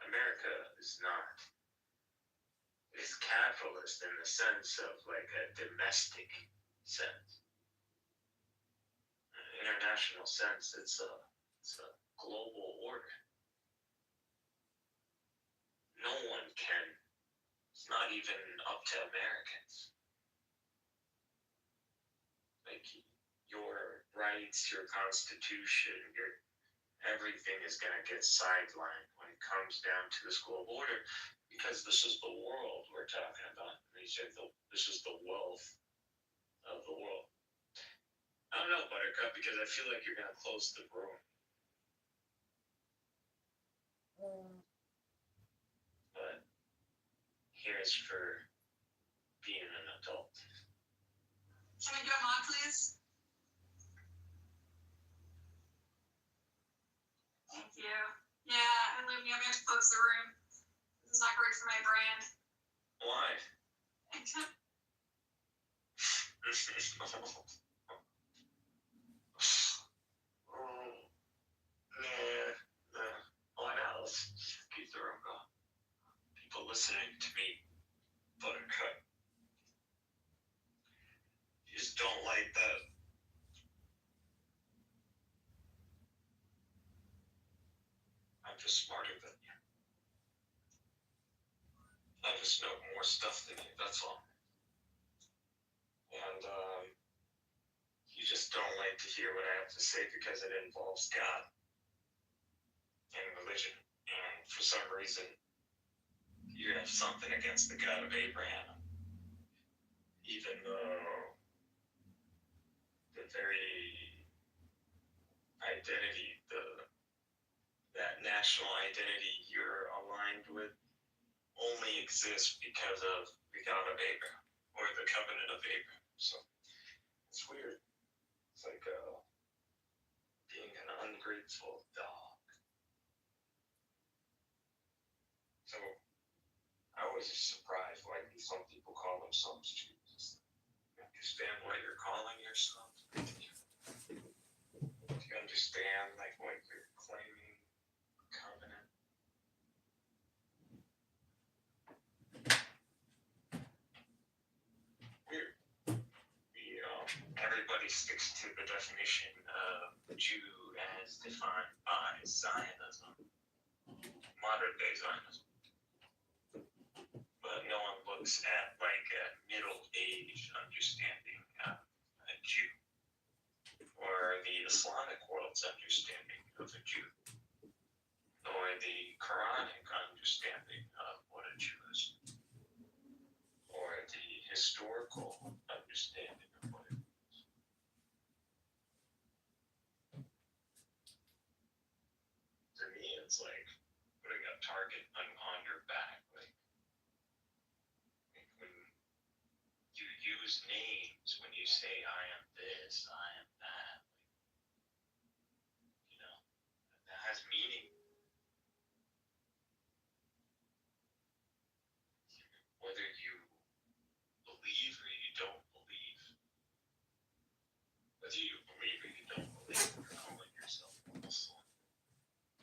America is capitalist in the sense of like a domestic sense. International sense, it's a global order. No one can. It's not even up to Americans. Like your rights, your constitution, everything is gonna get sidelined when it comes down to this global order, because this is the world we're talking about. This is the wealth of the world. I don't know, Buttercup, because I feel like you're gonna close the room. But here's for being an adult. Can we go on, please? Thank you. Yeah, and leave me. I'm going to close the room. This is not great for my brand. Why? Why not? Let's keep the room going. like that. I'm just smarter than you. I just know more stuff than you, that's all. And you just don't like to hear what I have to say because it involves God and religion. And for some reason, you have something against the God of Abraham. Even though the very identity, that national identity you're aligned with only exists because of the God of Abraham or the covenant of Abraham. So it's weird. It's like being an ungrateful dog. So I was surprised why some people call themselves Jews. You understand what you're calling yourself? Do you understand like what you're claiming? Covenant? Weird. Everybody sticks to the definition of the Jew as defined by Zionism, modern day Zionism. But no one looks at like a middle age understanding of a Jew or the Islamic world's understanding of a Jew or the Quranic understanding of what a Jew is or the historical understanding of what it is. To me, it's like putting a target on your back. Like when you use names, when you say, I am this, I am that, like, that has meaning. Whether you believe or you don't believe, whether you believe or you don't believe, you're calling yourself Muslim.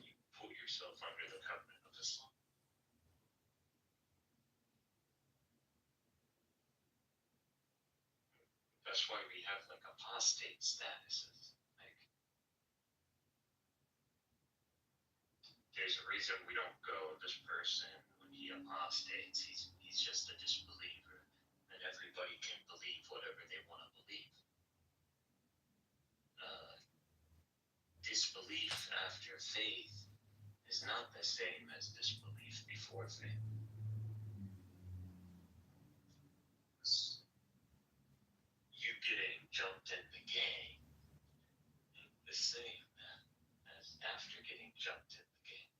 You put yourself under the covenant of Islam. That's why we have like apostate statuses. Like, there's a reason we don't go, this person, when he apostates, he's just a disbeliever. And everybody can believe whatever they want to believe. Disbelief after faith is not the same as disbelief before faith. You getting jumped in the game ain't the same as after getting jumped in the game.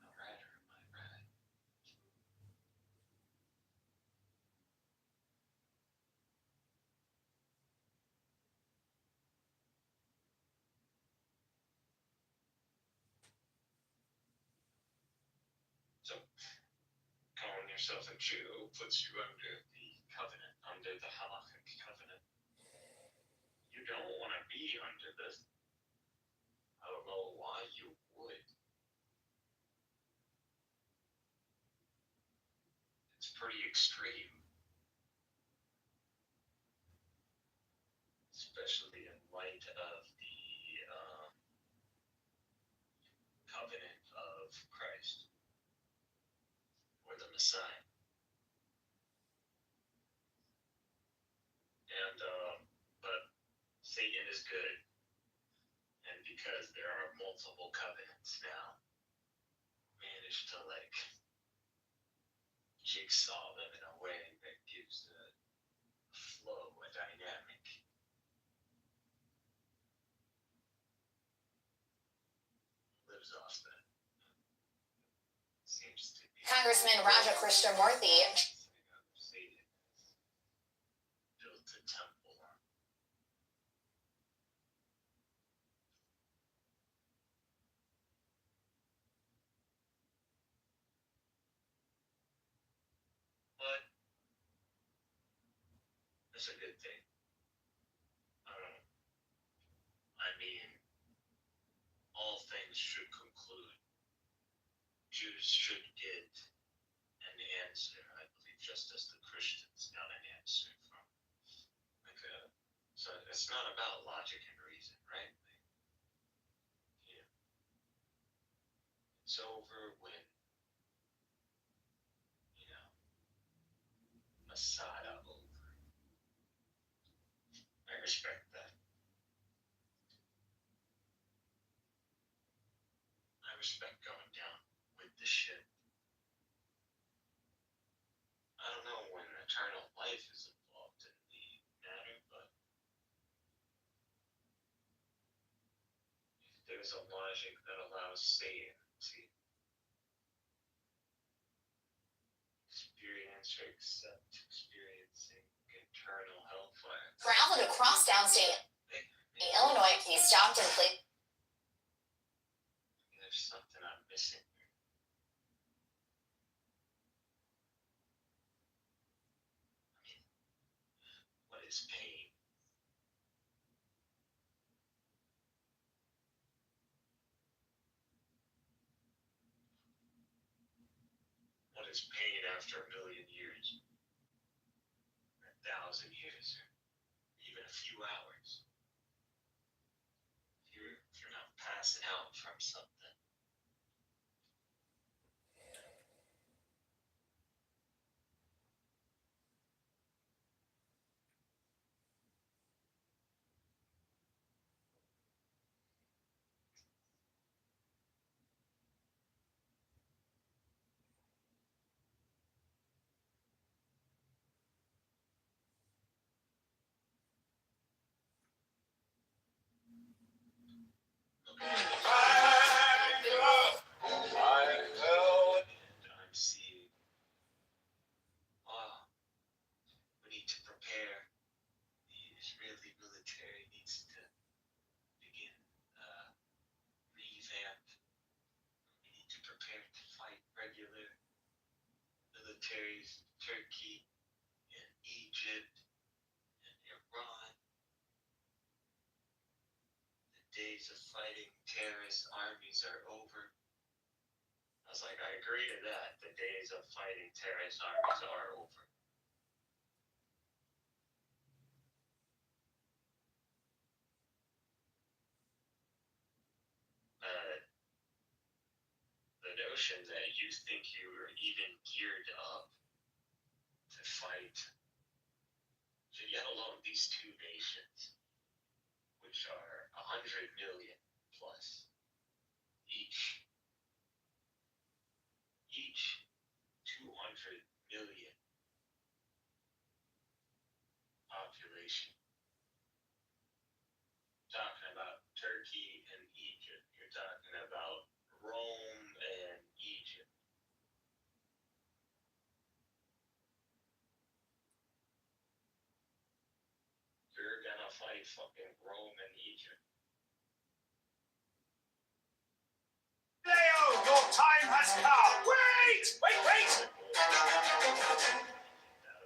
Am I right or am I right? So, calling yourself a Jew puts you under the covenant, under the halakhic covenant. You don't want to be under this. I don't know why you would. It's pretty extreme. Especially in light of the covenant of Christ or the Messiah. And but Satan is good, and because there are multiple covenants now, managed to like jigsaw them in a way that gives a flow, a dynamic. Lives off that. Seems to be Congressman Raja Krishnamurthy. Satan built a temple. But that's a good thing. I mean, all things should conclude Jews should get an answer, I believe, just as the Christians got an answer from like a. So it's not about logic and reason, right? Like, yeah, it's over when Masada over. I respect that. I respect going down with the ship. I don't know when eternal life is involved in the matter, but if there's a logic that allows Satan to experience or accept experiencing eternal hellfire. Traveled across downstate Illinois, he stopped and played. There's something I'm missing here. I mean, what is pain? What is pain after a million years? Or 1,000 years? Or even a few hours? If you're not passing out from something. I'm seeing, we need to prepare. The Israeli military needs to begin revamp. We need to prepare to fight regular militaries, Turkey and Egypt and Iran. The days of fighting terrorist armies are over. I was like, I agree to that. The days of fighting terrorist armies are over. The notion that you think you are even geared up to fight, yet alone these two nations, which are 100 million plus each 200 million population. Talking about Turkey and Egypt. You're talking about Rome and Egypt. You're gonna fight fucking Rome and Egypt. Leo, your time has come. Wait!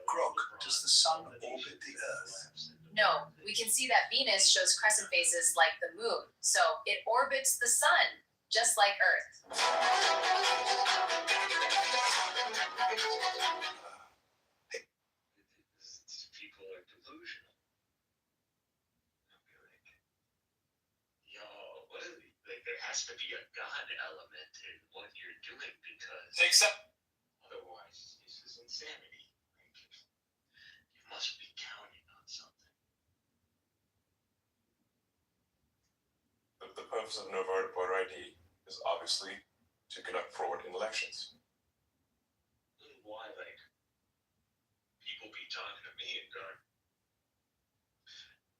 Grok, does the sun orbit the Earth? No, we can see that Venus shows crescent faces like the moon, so it orbits the sun, just like Earth. People are delusional. Yo, what is it? Like, there has to be a God element in what you're doing because otherwise this is insanity. Like, you must be counting on something. The purpose of no voter ID is obviously to conduct fraud in elections. Why, like, people be talking to me and going,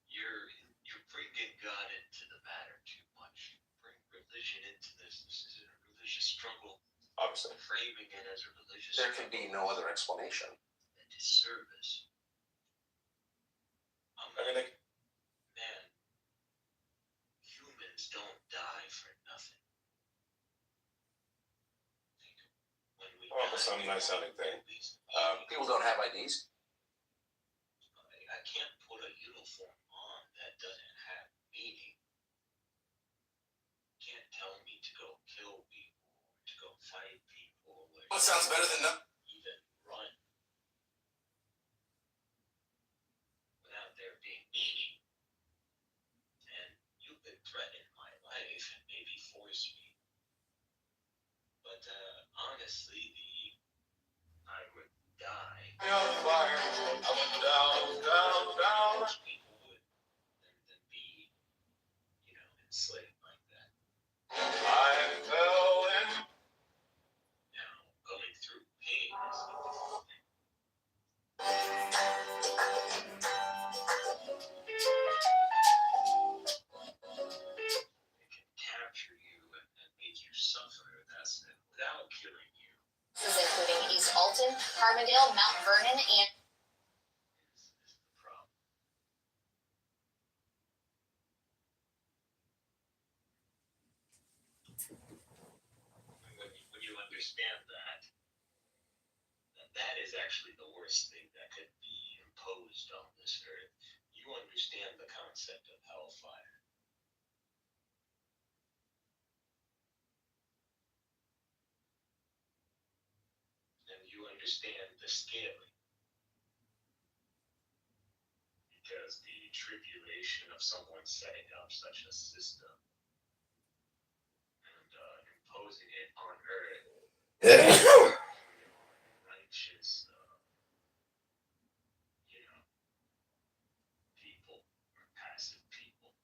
you're bringing God into the matter too much. Bring religion into this. This isn't a religious struggle. Obviously. Framing it as a religious There struggle. can be no other explanation. A disservice. Like, man, humans don't die for nothing. That's some nice sounding thing. People don't have IDs. I can't put a uniform on that doesn't have meaning. You can't tell me to go kill people or to go fight people. What sounds better than nothing? Even run without there being meaning. And you could threaten my life and maybe force me. But honestly, I would die. On fire. I went down. People would than be, enslaved like that. I fell in. Now, going through pain is the difficult thing. It can capture you and make you suffer. That's it, without killing you. Including East Alton, Carbondale, Mount Vernon, and Is the problem. When you understand that is actually the worst thing that could be imposed on this earth. You understand the concept of hellfire. And you understand the scaling. Because the tribulation of someone setting up such a system and imposing it on earth, righteous, people or passive people,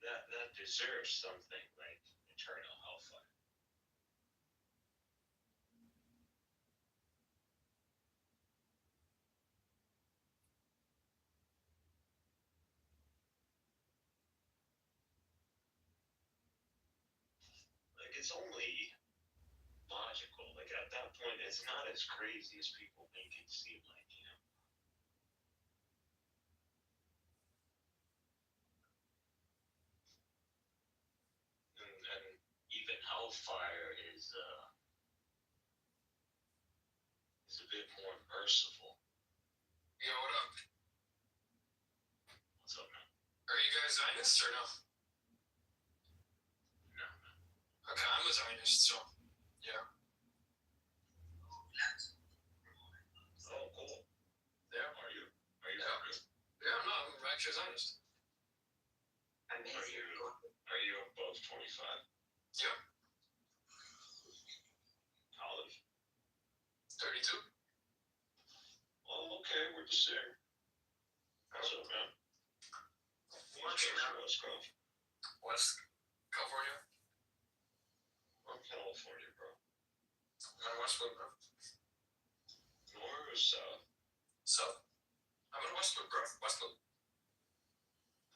that deserves something like eternal hellfire. Like, it's only logical. Like, at that point, it's not as crazy as people make it seem like, And even hellfire is a bit more merciful. Yo, what up? What's up, man? Are you guys Zionists or no? No. Okay, I'm a Zionist, so yeah. Oh, cool. Yeah. Are you? Yeah, no, I'm actually a Zionist. Are you above 25? Yeah. College? 32. Oh, okay, we're the same. What's up, man? West Coast. West California. I'm California, bro. I'm Westwood, bro. North or south? South. I'm in Westwood, bro. Westwood.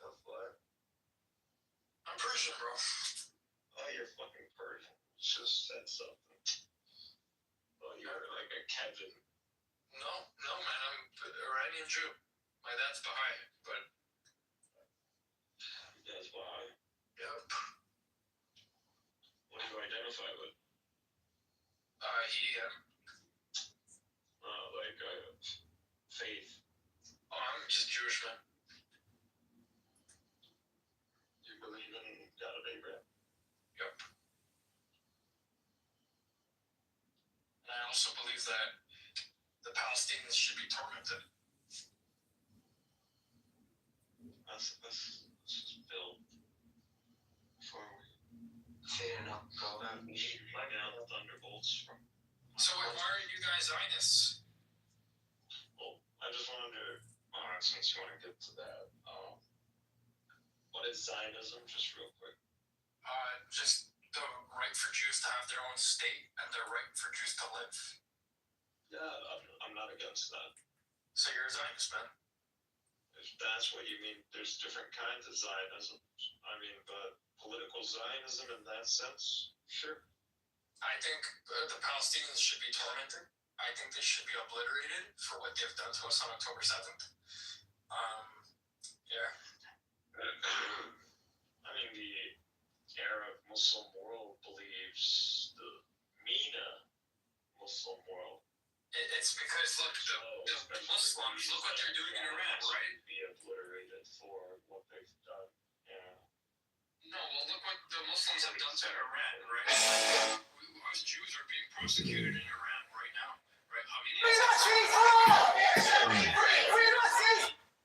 Tough what? I'm Persian, bro. Oh, you're fucking Persian. Just said something. Oh, you're like a Kevin. No, man, I'm Iranian Jew. My dad's Baha'i, but That's why. yeah. What do you identify with? He Faith. Oh, I'm just Jewish, man. You believe in God of Abraham? Yep. And I also believe that the Palestinians should be tormented. Let's just build before we tear up all that. Right now, the thunderbolts from. So why are you guys Zionists? Well, I just wanted to, since you want to get to that, what is Zionism, just real quick? Just the right for Jews to have their own state and the right for Jews to live. Yeah, I'm not against that. So you're a Zionist, man. If that's what you mean, there's different kinds of Zionism. I mean, but political Zionism in that sense, sure. I think the Palestinians should be tormented. I think they should be obliterated for what they've done to us on October 7th. Yeah. I mean, the Arab Muslim world believes the MENA Muslim world. It's because, look, the Muslims, look what they're doing in Iran, right? Be obliterated for what they've done. Yeah. No, well, look what the Muslims have done to Iran, right? Us Jews are being persecuted in Iran right now, right?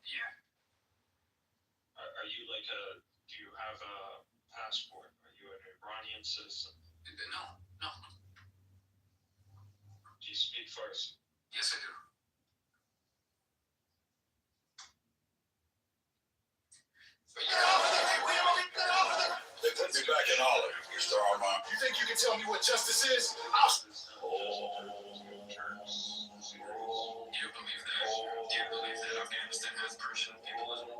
Yeah. Are you like do you have a passport? Are you an Iranian citizen? No. Do you speak Farsi? Yes, I do. They put me back in olive, Mr. Armand. You think you can tell me what justice is? Do you believe that Afghanistan has Persian people as well?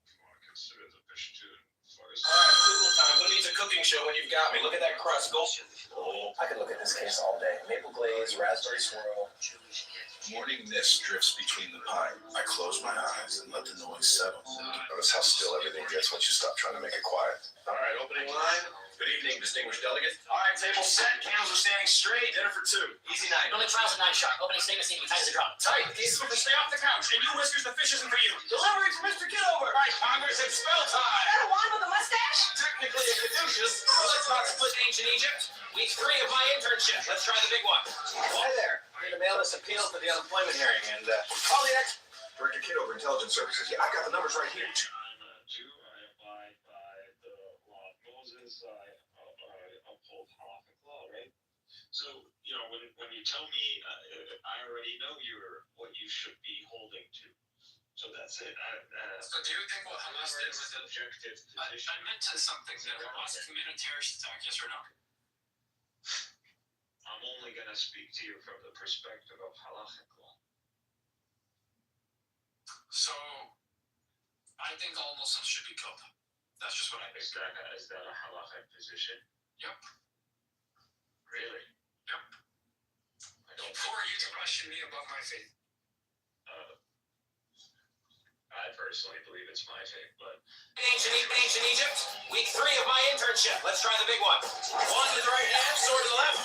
You want to consider the Pashtun Farsi? Alright, Google time. Who needs a cooking show when you've got me? Look at that crust. Go. I could look at this case all day. Maple glaze, raspberry swirl. Morning mist drifts between the pine. I close my eyes and let the noise settle. Notice how still everything gets once you stop trying to make it quiet. Alright, opening line. Good evening, distinguished delegate. Alright, table set. Candles are standing straight. Dinner for two. Easy night. Only trials at 9 sharp. Opening statement seems to be tight as a drum. Tight. The case is quickly stay off the couch. And you, Whiskers, the fish isn't for you. Delivery for Mr. Kitover. Alright, Congress, it's spell time. That a wand with a mustache? Technically a caduceus, but let's not split ancient Egypt. Week 3 of my internship. Let's try the big one. Hi there. I'm here to mail this appeal for the unemployment hearing and call the next Director Kitover, Intelligence Services. Yeah, I got the numbers right here. I'm a Jew. I abide by the law of Moses. I uphold halachic law, right? So, you know, when you tell me, I already know what you should be holding to. So that's it. So do you think what Hamas did was objective I meant to something. Did Hamas commit a terrorist attack? Yes or no? I'm only going to speak to you from the perspective of halachic law. So, I think all Muslims should be killed. That's just what I think. Is that a halachic position? Yep. Really? Yep. Who are you to question me about my faith? I personally believe it's my faith, but... Ancient Egypt. Week 3 of my internship. Let's try the big one. Wand to the right hand, sword to the left.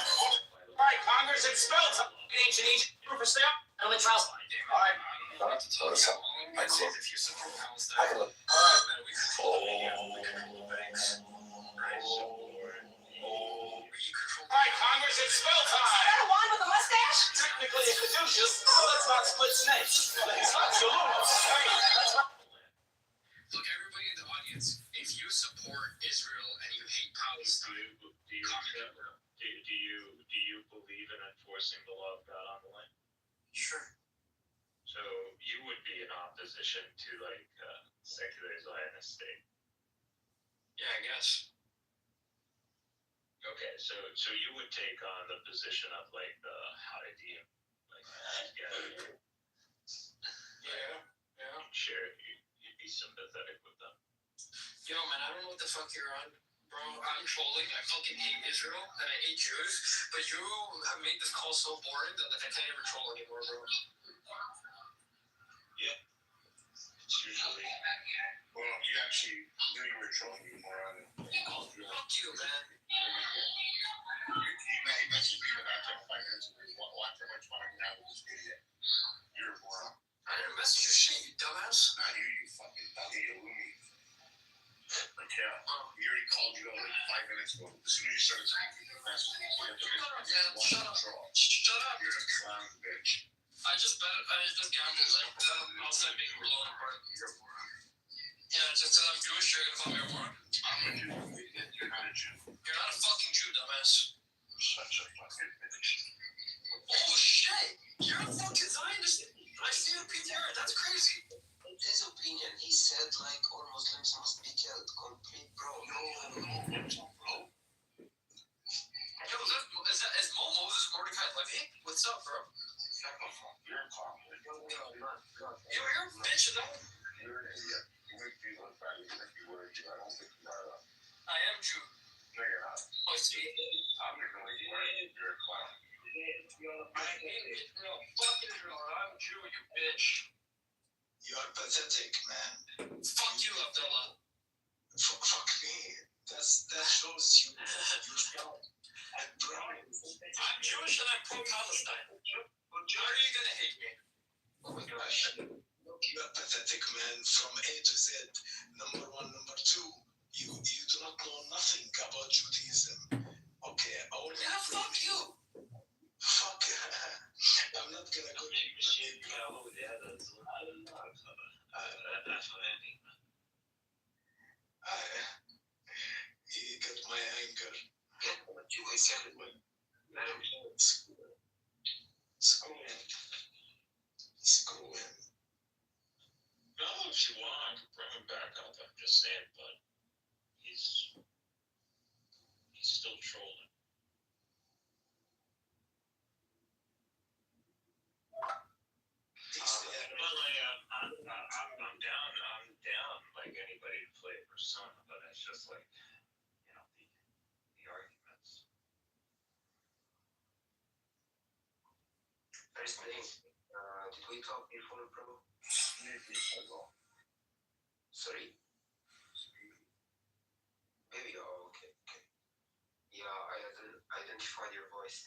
Alright, Congress, it's spell time. Ancient Egypt. Proof of stay up. Only trials. Alright. Notice how I close. If you support Palestine, I can look. man, we control the media, we control the banks, right? We control. Alright, Congress, it's spell time. That a wand with a mustache? Technically a caduceus, but let's not split snakes. Let's not salute. Look, everybody in the audience, if you support Israel and you hate Palestine, Do you believe in enforcing the law of God on the land? sure. So you would be in opposition to like secular Zionist state. Yeah, I guess. Okay, so you would take on the position of like the Haredim, like Yeah. sure, you'd be sympathetic with them. Yo, man, I don't know what the fuck you're on, bro. I'm trolling. I fucking hate Israel and I hate Jews, but you have made this call so boring that like I can't even troll anymore, bro. Yeah, it's usually. Well, you actually knew you were trolling me more on it. Fuck you, man. He messaged me about 5 minutes ago. Why so much fun I can have with this idiot? You're a moron. I didn't message you shit, you dumbass. Not you, you fucking dummy. Like, yeah, we already called you out like 5 minutes ago. As soon as you started speaking, you messaged me. Shut up. Shut up. You're a clown, bitch. I just gambled like outside being blown apart. You're a moron. Yeah, just because I'm Jewish, you're gonna call me a moron? I'm a Jew. You're not a Jew. You're not a fucking Jew, dumbass. You're such a fucking bitch. Oh shit! You're a fucking Zionist. I see your PTR. That's crazy. In his opinion, he said like all Muslims must be killed. Complete bro. No, bro. Yo, is Mo Moses Mordecai Levy? What's up, bro? Shut the fuck. You're a clown. Yo, you're a bitch, though. You're an idiot. You make me look bad. You make me worry. I don't think you are. I am Jew. No, you're not. Oh, see? I'm making like you are. You're a clown. No, fuck Israel. I'm Jew, you bitch. You're pathetic, man. Fuck you, Abdullah. Fuck me. That shows you. I'm proud. I'm Jewish and I'm pro-Palestine. How are you gonna hate me? Oh my gosh. No, You are pathetic, man. From A to Z. Number one, number two. You do not know nothing about Judaism. Okay, Fuck you. Fuck. I'm not gonna go. He got my anger. You guys have it, man. Screw him. Screw him. No, if you want, I can bring him back up. I'm just saying, but he's still trolling. But like, I'm down like anybody to play Persona, but it's just like, you know, the arguments. First thing, did we talk before, bro? Sorry? Baby, oh, okay. Yeah, I identified your voice.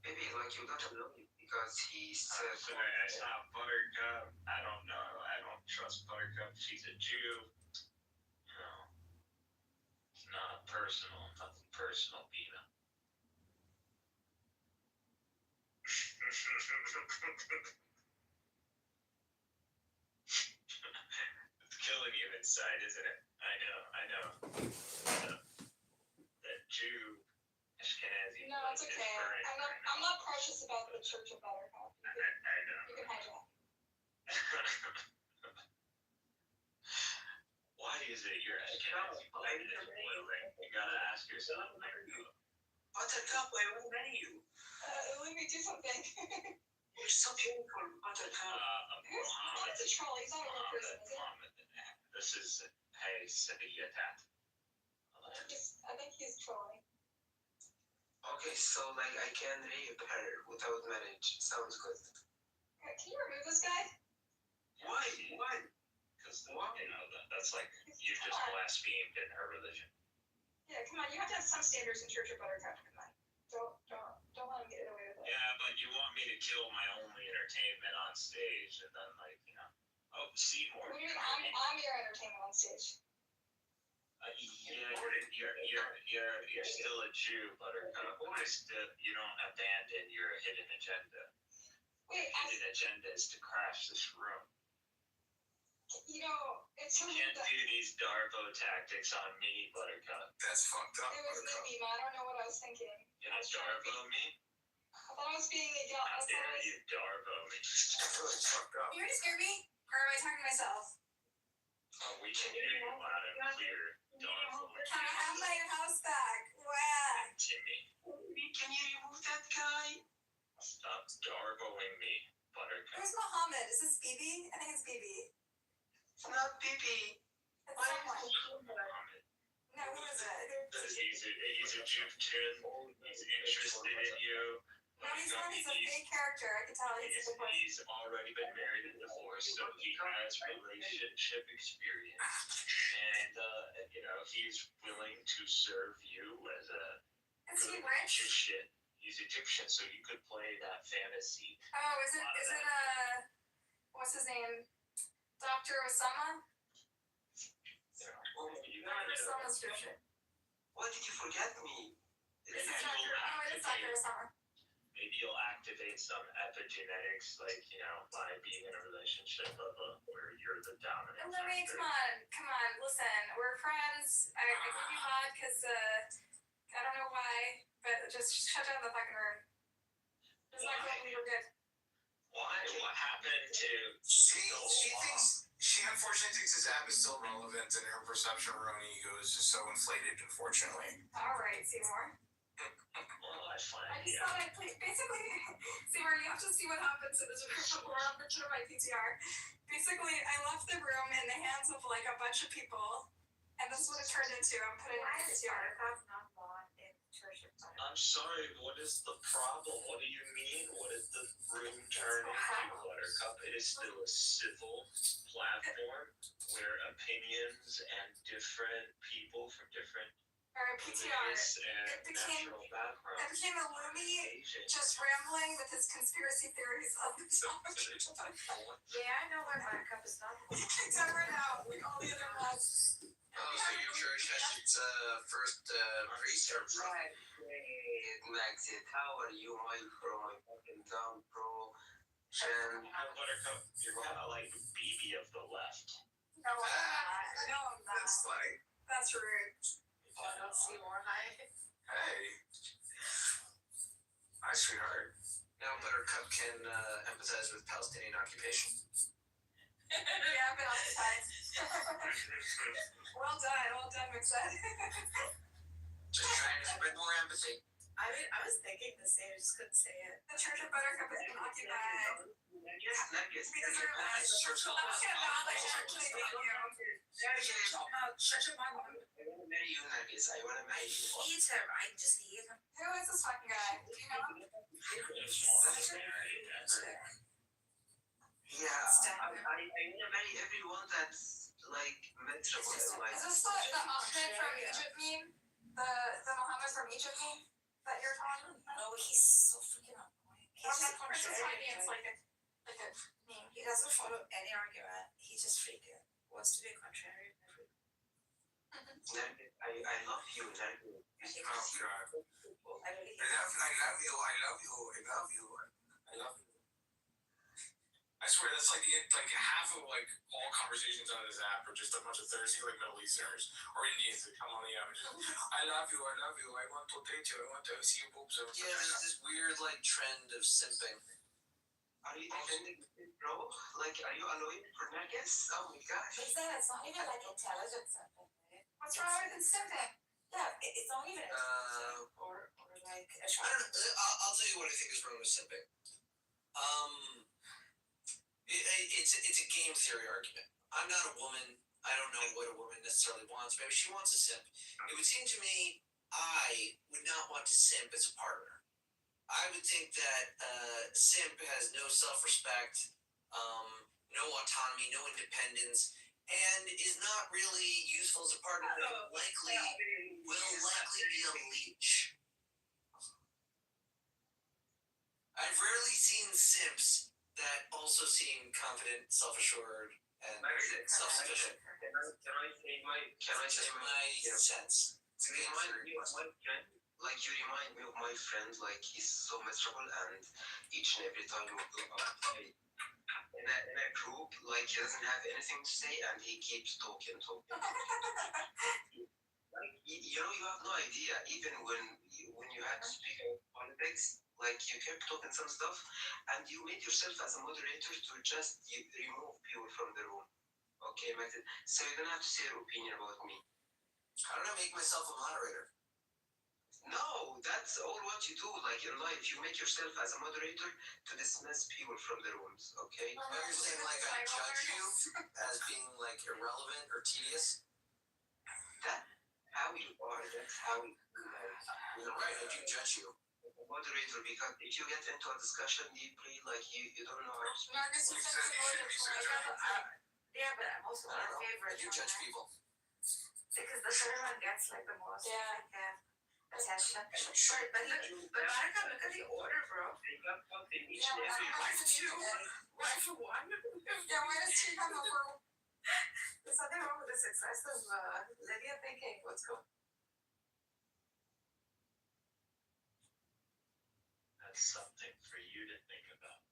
Baby, like, you gotta know it because he said. I saw Buttercup. I don't know. I don't trust Buttercup. She's a Jew. You know, it's not personal. Nothing personal, Bina. It's killing you inside, isn't it? I know. That Jew, Ashkenazi. No, it's okay. I'm not precious about the Church of Buttercup. I know. You can hijack. Why is it you're Ashkenazi? You gotta ask yourself. Buttercup, I will marry you. Let me do something. You're so beautiful, Buttercup. That's a troll. He's not a real person, is it? This is Sabiyatat. I think he's trolling. Okay, so like I can rape her without marriage. Sounds good. Can you remove this guy? Why? Because that's like you just blasphemed in her religion. Yeah, come on. You have to have some standards in Church of Buttercup. Come on. Don't let him get away with it. Yeah, but you want me to kill my only entertainment on stage, and then oh, Seymour. What do you mean? I'm your entertainment on stage. You're still a Jew, Buttercup. You don't abandon your hidden agenda. Wait, hidden agenda is to crash this room. You know, it's You can't do these Darvo tactics on me, Buttercup. That's fucked up. It was me, man. I don't know what I was thinking. You know Darvo me? I thought I was being a How dare you Darvo me? That's fucked up. You already scared me? Or am I talking to myself? Oh, we can hear you loud and clear, Darvo. Can I have my house back? Wow. Timmy. Can you remove that guy? Stop Darvoing me, Buttercup. Who's Mohammed? Is this Bibi? I think it's Bibi. It's not Bibi. It's someone. Mohammed. No, who is it? He's Egyptian. He's interested in you. No, he's not. He's a fake character. I can tell. He's already been married and divorced, so he has relationship experience. And, he's willing to serve you as a Is he rich? magician. He's Egyptian, so you could play that fantasy. Oh, is it what's his name? Dr. Osama? Dr. Osama's future. Why did you forget me? This is Dr. Oh, it is Dr. Osama. Maybe you'll activate some epigenetics, by being in a relationship where you're the dominant. Louis, come on, listen, we're friends. I give you mod because I don't know why, but just shut down the fucking room. Just like when we were good. Why? What happened to? She unfortunately thinks his app is still relevant, and her perception of her own ego is just so inflated. Unfortunately. All right, Seymour. Well, I find I just thought I'd play. Basically, Seymour, you have to see what happens in this room before I'm picture my PTR. Basically, I left the room in the hands of like a bunch of people, and this is what it turned into. I'm putting my PTR. I'm sorry, what is the problem? What do you mean? What did the room turn into, Buttercup? It is still a civil platform where opinions and different people from different Or PTR. Race and It became natural background. It became a Lumi just rambling with his conspiracy theories of the topic. Yeah, I know why Buttercup is not. Except for now, like all the other ones. Oh, so your church has its first priest or prophet? Great, Maxit. How are you, my bro? My fucking down bro. And Buttercup, you're kind of like BB of the left. No, I'm not. No, I'm not. That's funny. That's rude. Don't see more high. Hey. Hi, sweetheart. Now Buttercup can empathize with Palestinian occupation. Yeah, I've been on the side. Well done, Mixed. Just trying to spread more empathy. I mean, I was thinking the same, I just couldn't say it. The Church of Buttercup has been occupied. Nuggets. Because they're Nice church. not like actually being Shut your mouth. I want to marry you, Nuggets. I want to marry you. Eat him. I just eat him. Who is this fucking guy? Do you know? yeah, I want to marry everyone that's like miserable in life. Is this the Ahmed from Egypt meme? The Muhammad from Egypt meme that you're talking about? No, he's so freaking annoying. He's just contrarian. It's like a meme. He doesn't follow any argument. He just freaking wants to be a contrarian. I love you, Nuggets. Oh, God. I really I love you. I swear that's like half of like all conversations on this app are just a bunch of thirsty like Middle Easterners or Indians that come on the app and just I love you, I want to date you, I want to see your boobs. Yeah, there's this weird like trend of simping. Are you defending me, bro? Like, are you annoyed for Nuggets? Oh my gosh. It's not even like intelligence something, right? What's wrong with simping? Yeah, it's not even or like a I don't know. I'll tell you what I think is wrong with simping. It's a game theory argument. I'm not a woman. I don't know what a woman necessarily wants. Maybe she wants a simp. It would seem to me I would not want to simp as a partner. I would think that simp has no self-respect, no autonomy, no independence, and is not really useful as a partner. Will likely be a leech. I've rarely seen simps that also seem confident, self-assured, and self-sufficient. Can I say my sense? It's a game friend. Like you remind me of my friend. Like he's so miserable, and each and every time we go out in a group, like he doesn't have anything to say, and he keeps talking. Like you have no idea. Even when you had to speak about politics, like you kept talking some stuff, and you made yourself as a moderator to just remove people from the room. Okay, Martin. So you don't have to say your opinion about me. How did I make myself a moderator? No, that's all what you do. Like in life, you make yourself as a moderator to dismiss people from the rooms. Okay. Now you're saying like I judge you as being like irrelevant or tedious. That's how you are. That's how you You're right. I do judge you. Moderator, because if you get into a discussion deeply, like you don't know how to speak. Marcus, you said yeah, but I'm also my favorite. I do judge people. Because the third one gets like the most attention. But Buttercup, look at the order, bro. Why for two? Why for one? Yeah, why does she have over? There's nothing wrong with the success of Lydia thinking. Let's go. That's something for you to think about.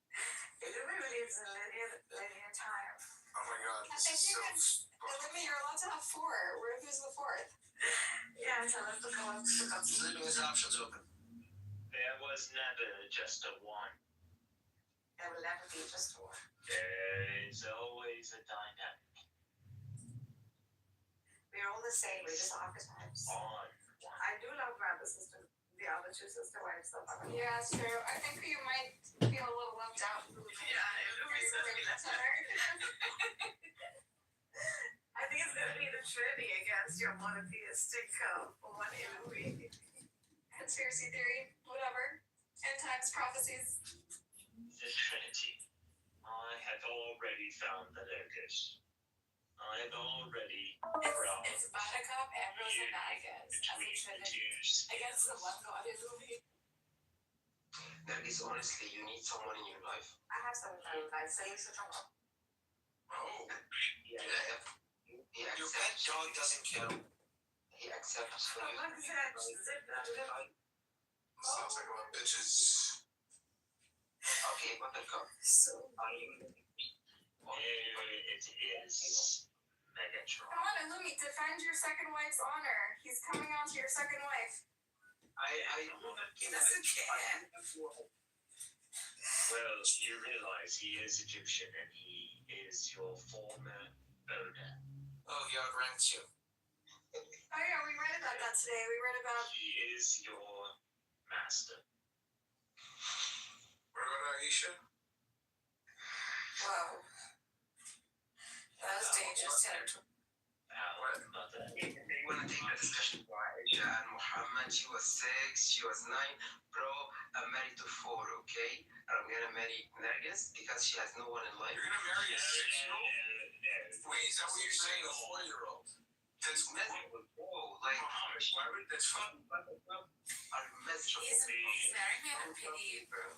It really believes in Lydia time. Oh my God, I this think is you so. can. You're allowed to have 4. Who's the 4th? Yeah, tell us to come. He's leaving his options open. There was never just a one. There will never be just 4. There's always a dynamic. We're all the same. We're just archetypes. On. I do love my other sister, the other 2 sister wives. Yeah, it's true. I think you might feel a little left out. I think it's going to be the Trinity against your monotheistic one Illuminati. Conspiracy theory, whatever. End times prophecies. The Trinity. I have already found the locus. I've already It's Buttercup, Ambrose, and Magus as a trinity against the one god Illumi. Nergis, honestly, you need someone in your life. I have some in my life, so you should come on. Oh, yeah. He Your accepts. pet dog doesn't count. He accepts for you. Look at that. Sounds like my bitches. Okay, Buttercup. So It is Megatron. Come on, Illumi, defend your second wife's honor. He's coming on to your second wife. He doesn't care. Well, you realize he is Egyptian and he is your former owner. Oh, he outranks you. Oh yeah, we read about that today. We read about He is your master. What about Aisha? Whoa. That was dangerous territory. Our mother. You want to take the discussion for Aisha and Muhammad? She was 6, she was 9. Bro, I'm married to 4, okay? And I'm gonna marry Nergis because she has no one in life. You're gonna marry a 6-year-old? Wait, is that what you're saying? A 4-year-old? That's Oh, like, why would that's fucking I'm miserable. He's marrying me out of pity, bro.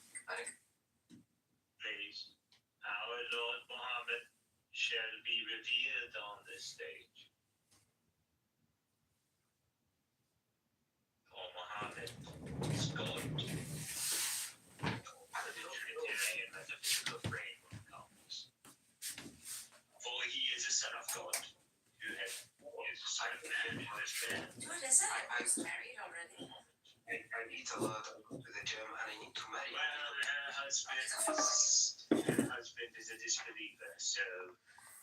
Please, our Lord Muhammad shall be revered on this stage. For Muhammad is God. The Trinitarian metaphysical framework comes. For he is a son of God, who is a son of man, who is man. Dude, isn't I was married already? I eat a lot, I go to the gym, and I need to marry. Well, her husband is a disbeliever, so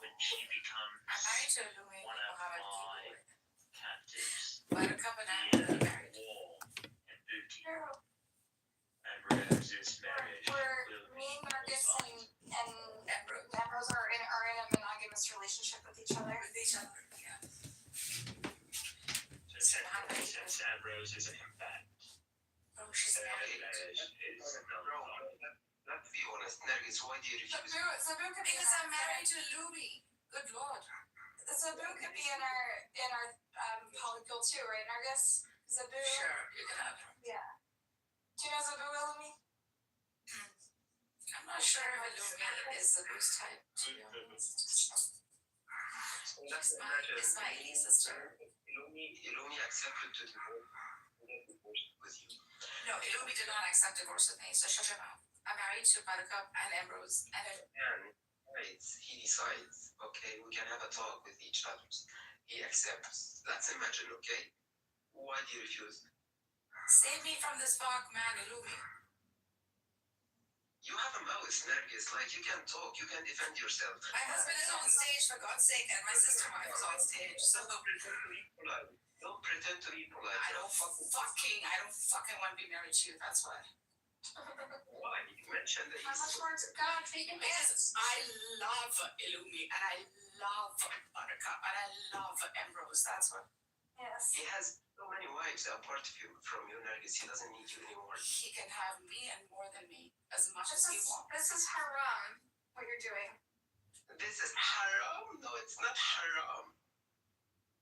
when she becomes I'm married to Illumi, one of Muhammad my Kitover. captives, Buttercup and Ambrose are married. war and booty, Carol. and Rose's marriage Where will me and Marcus and Ambrose. Ambrose are in a monogamous relationship with each other. With each other, yeah. since Ambrose is an impact. Oh, she's married. Marriage is not Let's be honest, Nergis, why do you refuse? Zabu could be Because I'm married to Illumi. Good lord. Zabu could be in our polycule too, right, Nargis? Zabu. Sure, you can have her. Yeah. Do you know Zabu Illumi? I'm not sure if Illumi is Zabu's type, to be honest. She's my Eli sister. Illumi accepted to divorce with you. No, Illumi did not accept divorce with me, so shut your mouth. I'm married to Buttercup and Ambrose, and He decides, okay, we can have a talk with each other. He accepts. Let's imagine, okay? Why do you refuse? save me from this fuck, man, Illumi. You have a mouth, Nergis. Like, you can talk, you can defend yourself. My husband is on stage, for God's sake, and my sister-wife is on stage, so... Don't pretend to be polite. I don't fucking want to be married to you, that's why. Why? You mentioned that How much more to God? Because I love Illumi, and I love Buttercup, and I love Ambrose, that's what. Yes. He has so many wives apart from you, Nergis. He doesn't need you anymore. He can have me and more than me, as much as he wants. This is haram, what you're doing. This is haram? No, it's not haram.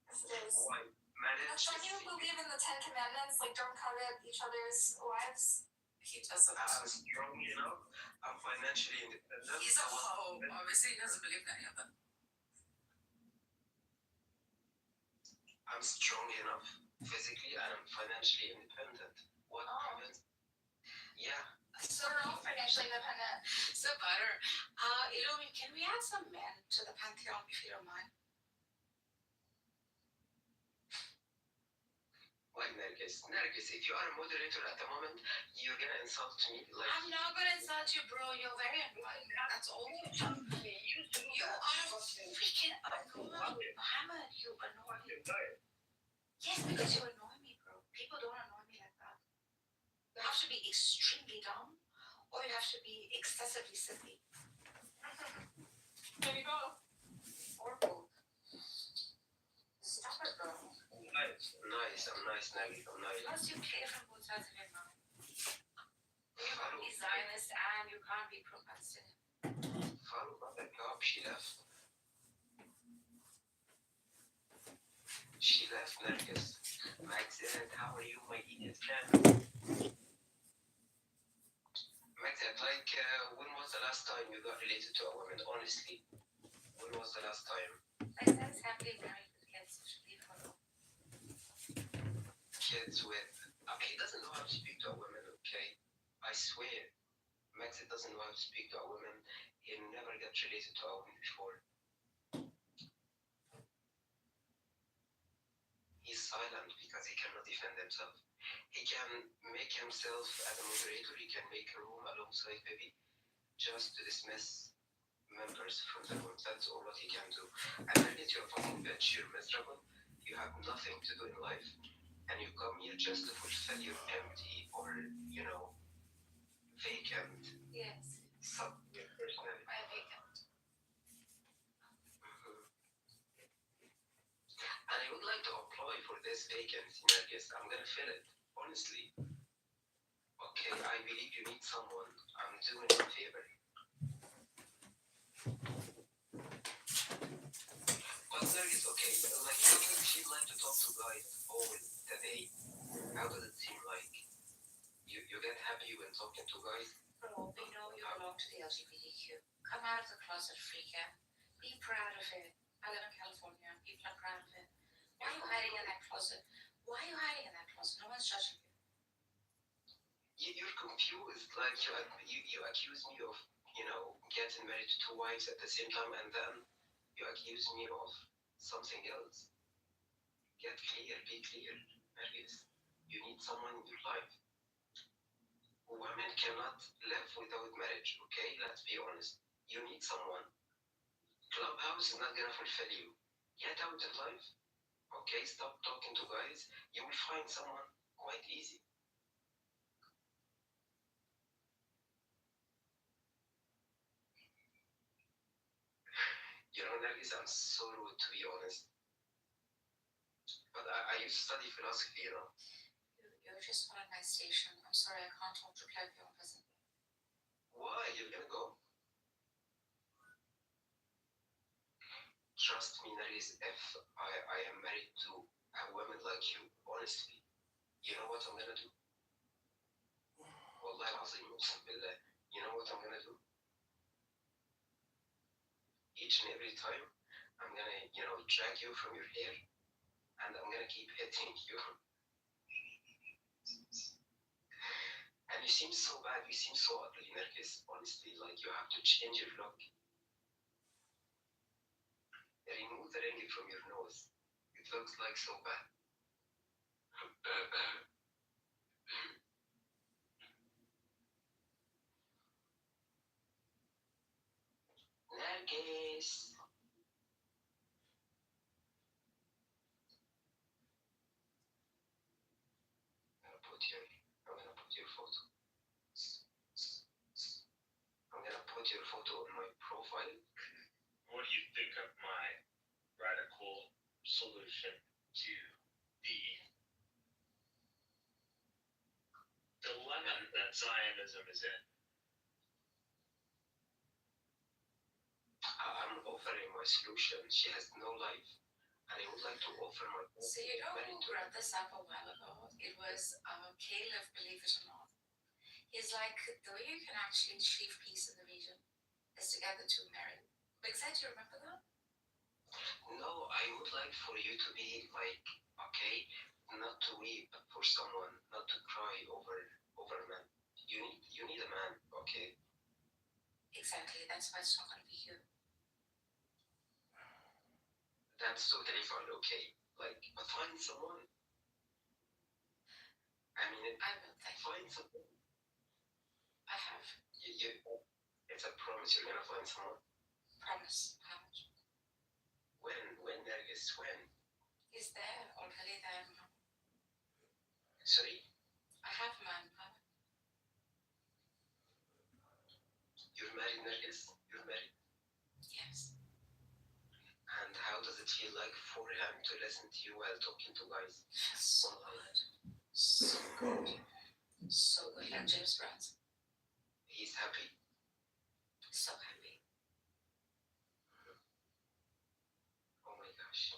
Yes, it is. Why? Marriage Don't you believe in the 10 Commandments? Like, don't covet each other's wives? He doesn't. I'm strong enough. I'm financially independent. He's a hoe. Obviously, he doesn't believe in any of them. I'm strong enough physically and I'm financially independent. What happens? Yeah. So we're all financially independent. So, Butter, Illumi, can we add some men to the pantheon, if you don't mind? Why, Nergis? Nergis, if you are a moderator at the moment, you're gonna insult me like... I'm not gonna insult you, bro. You're very annoying. That's all. You are freaking annoying. Muhammad, you annoy me. Yes, because you annoy me, bro. People don't annoy me like that. You have to be extremely dumb, or you have to be excessively silly. There you go. Or both. Stop it, bro. Nice, I'm nice, Nergis, I'm nice. Plus, you play from both sides of your mouth. You can't be Zionist and you can't be pro-Palestinian. Follow Buttercup, she left. Dad, how are you, my idiot friend? Magda, like, when was the last time you got related to a woman, honestly? When was the last time? Like, that's happily married with kids, so should leave her alone. Kids with... he doesn't know how to speak to a woman, okay? I swear. Magda doesn't know how to speak to a woman. He never got related to a woman before. He's silent because he cannot defend himself. He can make himself as a moderator, he can make a room alongside baby just to dismiss members from the room. That's all what he can do. And then it's your fucking bitch, you're miserable, you have nothing to do in life, and you come here just to fulfill your empty or, you know, vacant Yes. personality. I'm vacant. And I would like to apply for this vacancy, Nargis. I'm gonna fill it, honestly. Okay, I believe you need someone. I'm doing you a favor. But Nargis, okay, like, how does it feel like to talk to guys all the day? How does it seem like? You get happy when talking to guys? Bro, you know you belong to the LGBTQ. Come out of the closet, freaking. Be proud of it. I live in California. People are proud of it. Why are you hiding in that closet? Why are you hiding in that closet? No one's judging you. You're confused. Like, you accuse me of, you know, getting married to two wives at the same time, and then you accuse me of something else. Get clear, be clear, Marius. You need someone in your life. Women cannot live without marriage, okay? Let's be honest. You need someone. Clubhouse is not gonna fulfill you. Get out in life, okay? Stop talking to guys. You will find someone quite easy. You know, Nergis, I'm so rude, to be honest. But I used to study philosophy, you know. You're just on a nice station. I'm sorry, I can't talk to Claudio and present. Why? You're gonna go? Trust me, Nergis, if I am married to a woman like you, honestly, you know what I'm gonna do? Wallahi al-Azim, Uqsam billah. You know what I'm gonna do? Each and every time, I'm gonna, you know, drag you from your hair, and I'm gonna keep hitting you. And you seem so bad, you seem so ugly, Nergis, honestly, like you have to change your look. Remove the ring from your nose. It looks like so bad. Nergis. I'm gonna put your photo. I'm gonna put your photo on my profile. What do you think of my radical solution to the dilemma that Zionism is in? I'm offering my solution. She has no life, and I would like to offer my. So you know who brought this up a while ago? It was Caleb, believe it or not. He's like, the way you can actually achieve peace in the region is to get the two married. Like, do you remember that? No, I would like for you to be like, okay, not to weep for someone, not to cry over a man. You need a man, okay? Exactly. That's why it's not gonna be you. That's totally fine, okay? Like, but find someone. I mean, I will find someone. I have. It's a promise you're gonna find someone. Promise. How much? When, Nergis, when? He's there, already there. Sorry? I have a man. You're married, Nergis? You're married? Yes. And how does it feel like for him to listen to you while talking to guys? So good. So good. So good. Like James Brown's. He's happy. So happy. Oh my gosh.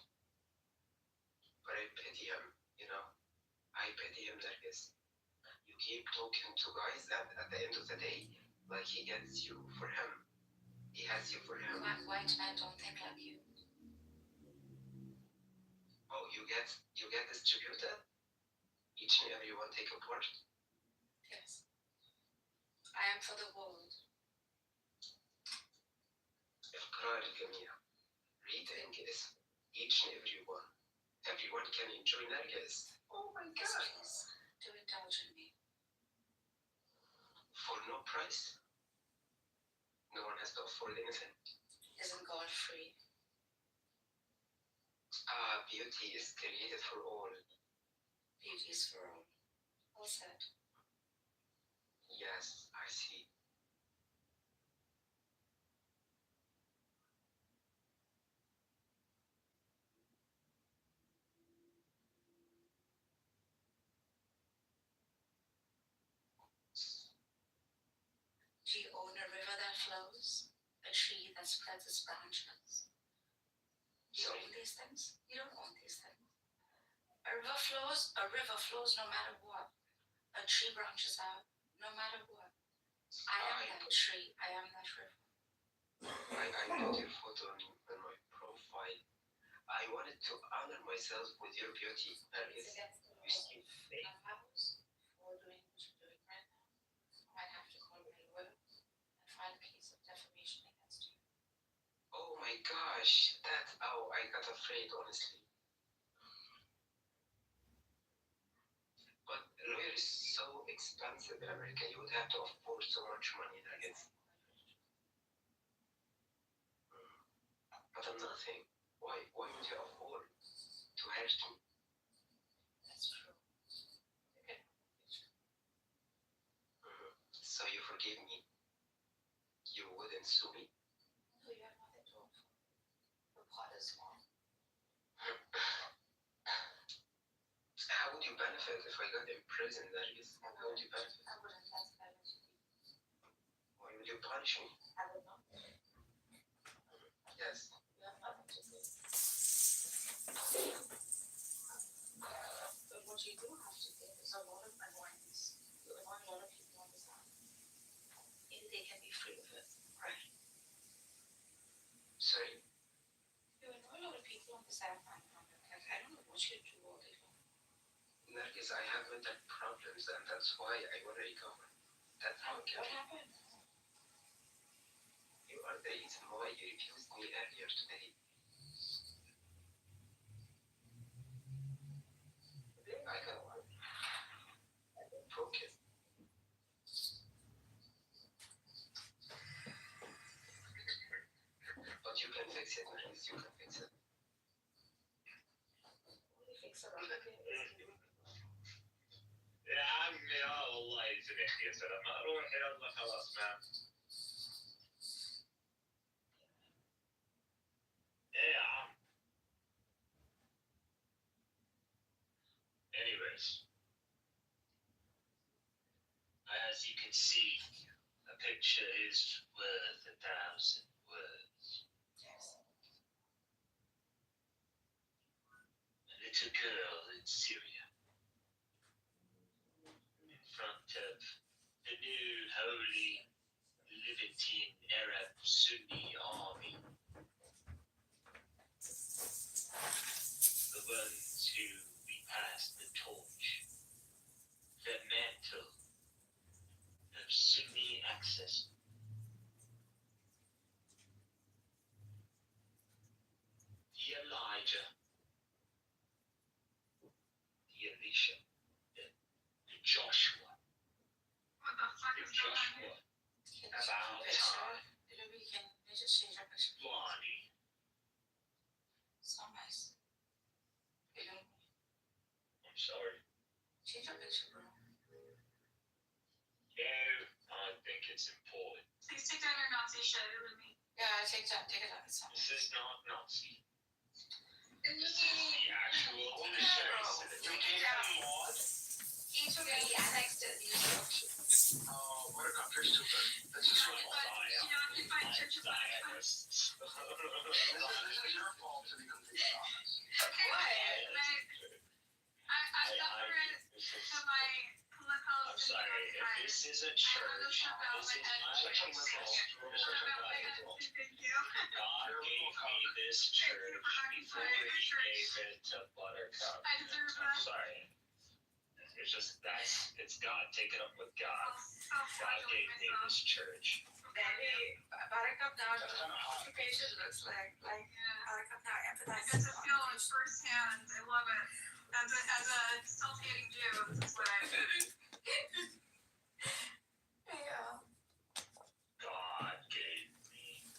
But I pity him, you know? this. You keep talking to guys, and at the end of the day, like he gets you for him. He has you for him. White men don't think like you. Oh, you get distributed? Each and every one take a part? Yes. I am for the world. إقرار الجميع. Reading is each and every one. Everyone can enjoy Nargis. Oh my Yes, god. please. Do indulge in me. For no price? No one has to afford anything. Isn't God free? Beauty is created for all. Beauty is for all. Well said. Yes, I see. Do you own a river that flows? A tree that spreads its branches? Do you own these things? You don't own these things. A river flows no matter what. A tree branches out no matter what. I am that tree. I am that river. I put your photo on my profile. I wanted to honor myself with your beauty. Nargis. You seem fake. For doing what you're doing right now. I might have to call my lawyer and file a case of defamation against you. Oh my gosh. I got afraid, honestly. But a lawyer is so expensive in America. You would have to afford so much money, Nargis. But I'm nothing. Why would you afford to hurt me? That's true. Okay. So you forgive me? You wouldn't sue me? No, you have nothing to offer. The pot is small. How would you benefit if I got imprisoned, Nargis? How would you benefit? I wouldn't. That's violent to me. Why would you punish me? I would not. Yes. You have nothing to say. But what you do have to give is a lot of annoyance. You annoy a lot of people on this app. Maybe they can be free of it. Right? Sorry? You annoy a lot of people on this app. I don't know what you do all day long. Nargis, I have mental problems, and that's why I want to recover. That's how I can. What happened? You are the reason why you refused me earlier today. I got broken. But you can fix it, Nargis. You can fix it. Only fix it up. يا عمي والله يسمح يا سلام روح يلا خلاص ما ايه يا عم. Anyways, as you can see, a picture is worth 1,000 words. Yes. A little girl in Syria, in front of the new holy Levantine Arab Sunni army, the ones who we passed the torch, the mantle of Sunni access. The Elijah, the Elisha, the Joshua, What the fuck the is going on Joshua, here? about time, Maybe you can just change your picture. Lonnie. It's not nice. You don't I'm sorry. change your picture, bro. No, I think it's important. Please take down your Nazi shit with me. Yeah, take it out. It's not. This is not Nazi. And This is the actual military citizen. Each of the annexed it. Buttercup, you're stupid. This is your fault. Occupied churches. Zionists. This is your fault to be completely honest. Why? I I'm sorry, if this isn't church, this is my God gave me this church before he gave it to Buttercup. I'm sorry. It's just it's God. Take it up with God. God gave me this church. Buttercup now, occupation looks like Buttercup now I empathizes. get to feel it firsthand. I love it. As a self-hating Jew, this is what I do. Yeah. God gave me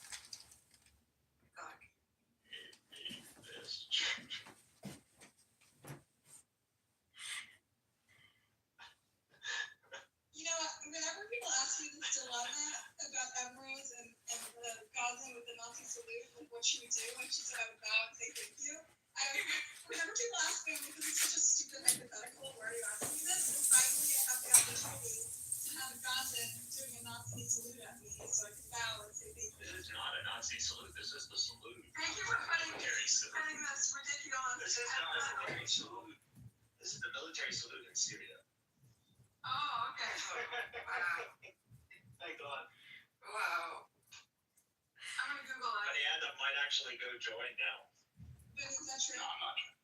this church. You know, whenever people ask me this dilemma about Emerald and the Goslin with the Nazi salute, like what she would do, and she said I would bow and say thank you. Whenever people ask me, because it's such a stupid hypothetical, why are you asking me this? And finally, I have the opportunity to have a Goslin doing a Nazi salute at me, so I can bow and say thank you. This is not a Nazi salute. This is the salute. Thank you for putting this ridiculous. This is not a military salute. This is the military salute in Syria. Oh, okay. Thank God. Wow. I'm gonna Google it. Mariana might actually go join now. But is that true? No, I'm not trying.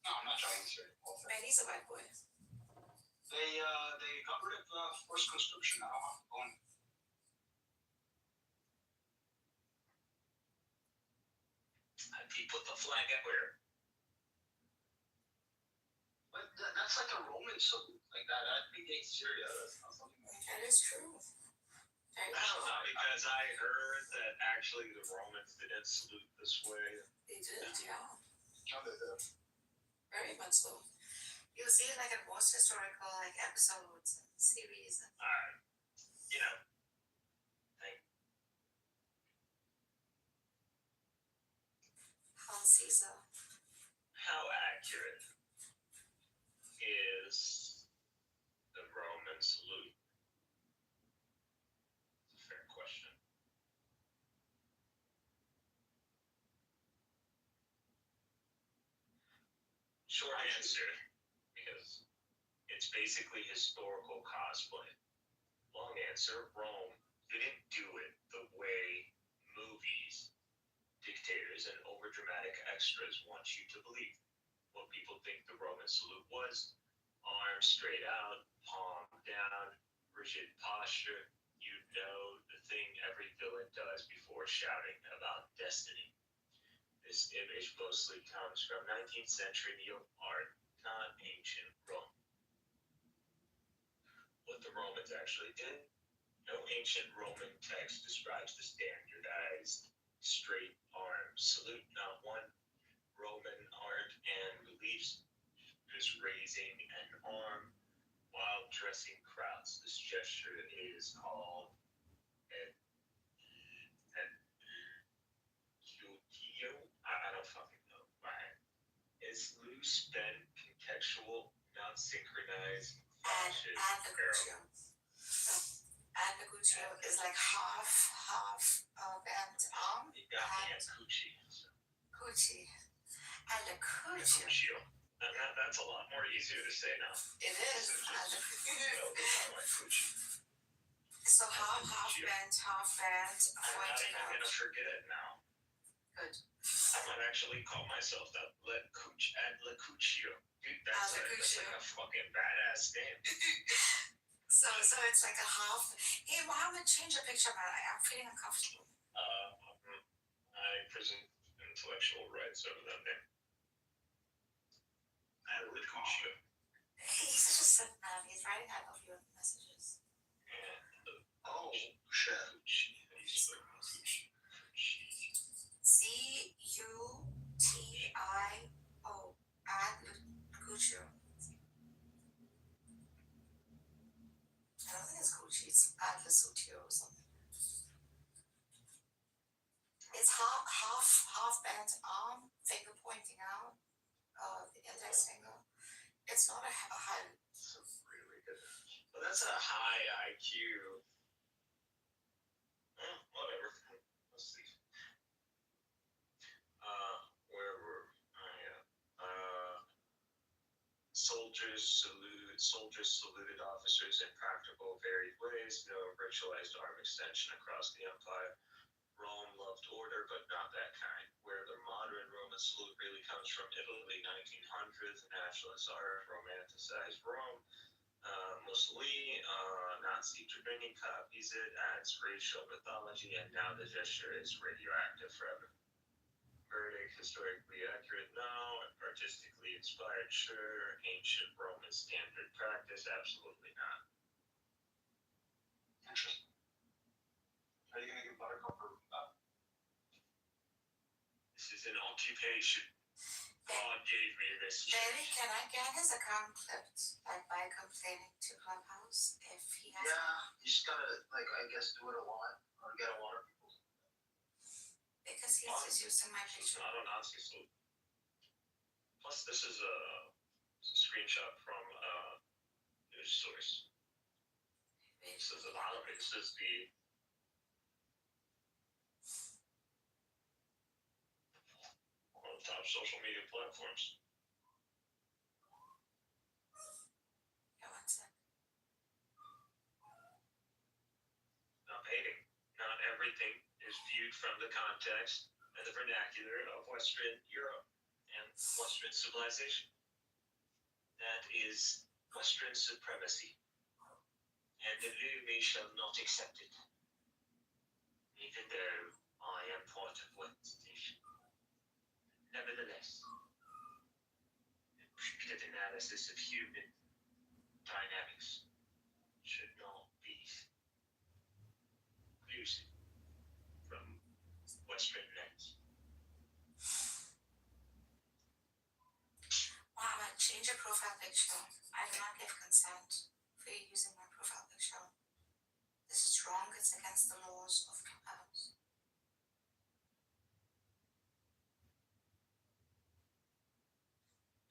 No, I'm not trying to. Man, he's a white boy. They got rid of forced conscription now. Going. He put the flag everywhere. But that's like a Roman salute. Like that predates Syria. That's not something That is true. Very Because I heard that actually the Romans didn't salute this way. They did, yeah. How they did. Very much so. You'll see it like in most historical episodes and series. Alright. You know. Hans Caesar. How accurate is the Roman salute? It's a fair question. Short answer, because it's basically historical cosplay. Long answer, Rome didn't do it the way movies, dictators, and overdramatic extras want you to believe. What people think the Roman salute was: arms straight out, palm down, rigid posture. You know, the thing every villain does before shouting about destiny. This image mostly comes from 19th century neo art, not ancient Rome. What the Romans actually did: no ancient Roman text describes the standardized straight arm salute. Not one Roman art and beliefs is raising an arm while addressing crowds. This gesture is called an I don't fucking know. Right? It's loose, bent, contextual, not synchronized. Advocacio is like half bent arm. You got me at coochie. Coochie. Advocacio. That's a lot more easier to say now. It is. So half bent. I'm not even gonna forget it now. Good. I might actually call myself that. Advocacio. Dude, that's like a fucking badass name. So it's like a half. Hey, why would change a picture, man? I'm feeling uncomfortable. I present intellectual rights over that name. Advocacio. He's such a simp man. He's writing I love you messages. Oh, shit. CUTIO. Advocacio. I don't think it's Gucci, it's Advocacio or something. It's half bent arm, finger pointing out, the index finger. It's not a high. That's really good. Well, that's a high IQ. Whatever. Let's see. Where were I at? Soldiers saluted officers in practical, varied ways. No ritualized arm extension across the empire. Rome loved order, but not that kind. Where the modern Roman salute really comes from Italy, 1900s, nationalist art, romanticized Rome. Mussolini, Nazi Germany copies it, adds racial mythology, and now the gesture is radioactive forever. Verdict, historically accurate, no. Artistically inspired, sure. Ancient Roman standard practice, absolutely not. Interesting. Are you gonna give Buttercup her? This is an occupation. God gave me this. Baby, can I get his account clipped, like by complaining to Clubhouse if he has? Yeah, you just gotta, like, I guess, do it a lot, or get a lot of people. Because he's just using my It's picture. not a Nazi salute. Plus, this is a screenshot from a news source. This is a lot of it. This is one of the top social media platforms. Yeah, one sec. Not hating. Not everything is viewed from the context and the vernacular of Western Europe and Western civilization. That is Western supremacy. And the Lumi shall not accept it. Even though I am part of Western. Nevertheless, objective analysis of human dynamics should not be used from Western lens. Mama, change your profile picture. I do not give consent for you using my profile picture. This is wrong. It's against the laws of Clubhouse.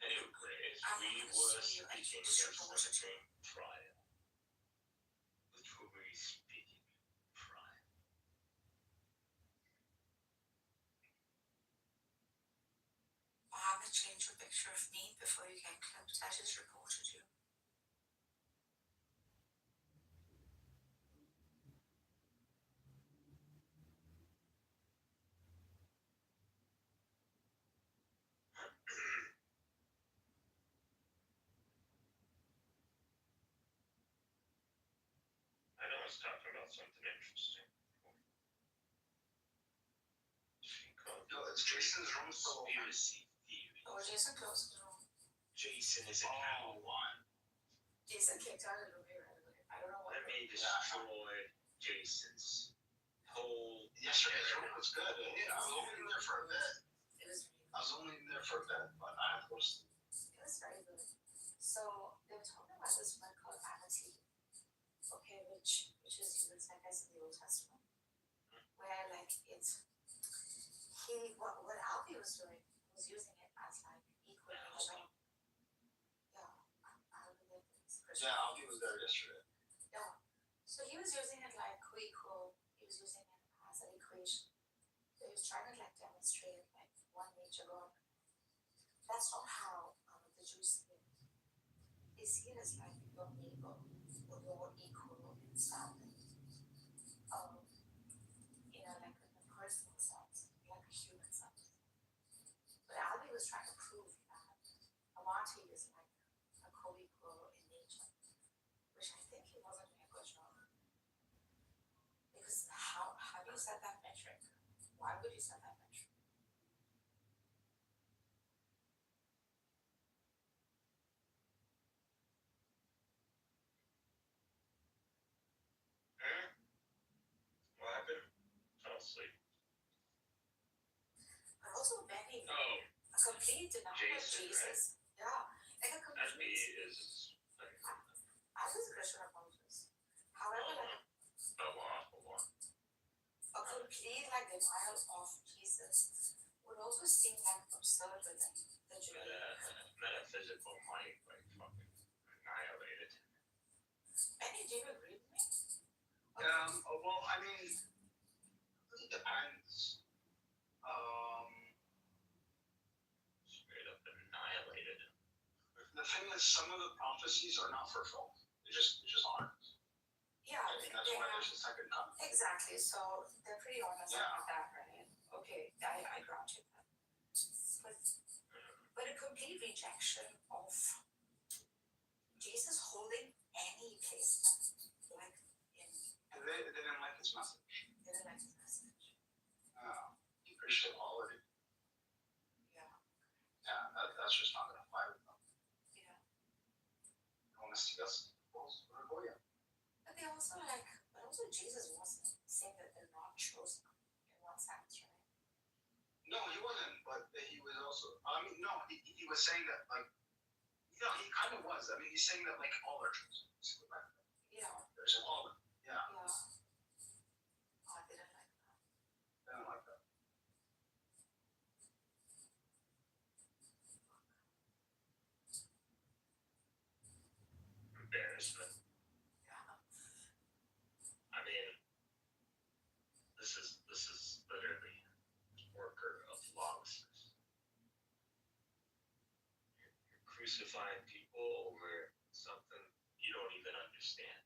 Anyways, we were speaking of trial. Which were we speaking prior? Mama, change your picture of me before you get clipped. I just reported you. I know I was talking about something interesting. Yo, it's Jason's room still open? Conspiracy theory. Oh, Jason closed the room. Jason is a cow. Jason kicked out of the room right away. I don't know what. Let me destroy Jason's whole. Yesterday's room was good. Yeah, I was only in there for a bit. It was I was only in there for a bit, but I have to go to sleep. It was very good. So they were talking about this word called amity. Okay, which is used, I guess, in the Old Testament, where like it's what Alfie was doing was using it as like equal nature. Yeah, Alfie did this. Yeah, Alfie was there yesterday. Yeah, so he was using it like co-equal. He was using it as an equation. So he was trying to like demonstrate like one nature God. That's not how the Jews see it. They see it as like your neighbor, or your equal in standing. Like in a personal sense, like a human sense. But Albie was trying to prove that Amati is like a co-equal in nature, which I think he wasn't doing a good job. Because how do you set that metric? Why would you set that metric? What happened? Fell asleep. But also Benny, Oh, a complete denial of Jesus. Right? Yeah, like a complete. That me is. I was a Christian apologist. However, like a complete like denial of Jesus would also seem like absurd within the Jewish metaphysical mind, like fucking annihilated. Benny, do you agree with me? Well, I mean, it depends. Straight up annihilated. The thing is, some of the prophecies are not fulfilled. They just aren't. Yeah, And that's why there's a second coming. exactly. So they're pretty honest about that, right? Okay, I grant you that. But a complete rejection of Jesus holding any placement, like in. They didn't like his message. They didn't like his message. He preached equality. Yeah. Yeah, that's just not gonna fly with them. Yeah. They want to see us bulls. Oh yeah. But they also like, but also Jesus wasn't saying that they're not chosen in one sense, right? No, he wasn't. But he was also. I mean, no, he was saying that like. Yeah, he kind of was. I mean, he's saying that like all are chosen. Yeah. There's a all. Yeah. Yeah. Oh, I didn't like that. They don't like that. Embarrassment. Yeah. I mean, this is literally worker of lawlessness. You're crucifying people over something you don't even understand.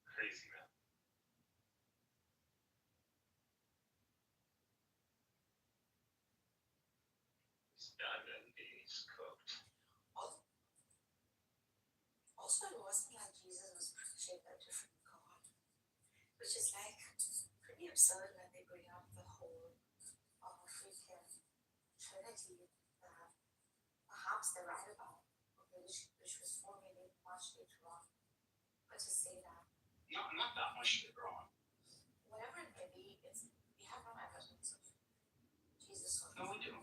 Crazy, man. He's done and he's cooked. Also, it wasn't like Jesus was preaching a different God, which is like pretty absurd when they bring up the whole freaking Trinity that perhaps they're right about, okay, which was formulated much later on. But to say that. Not that much later on. Whatever it may be, we have no evidence of Jesus. No, we do.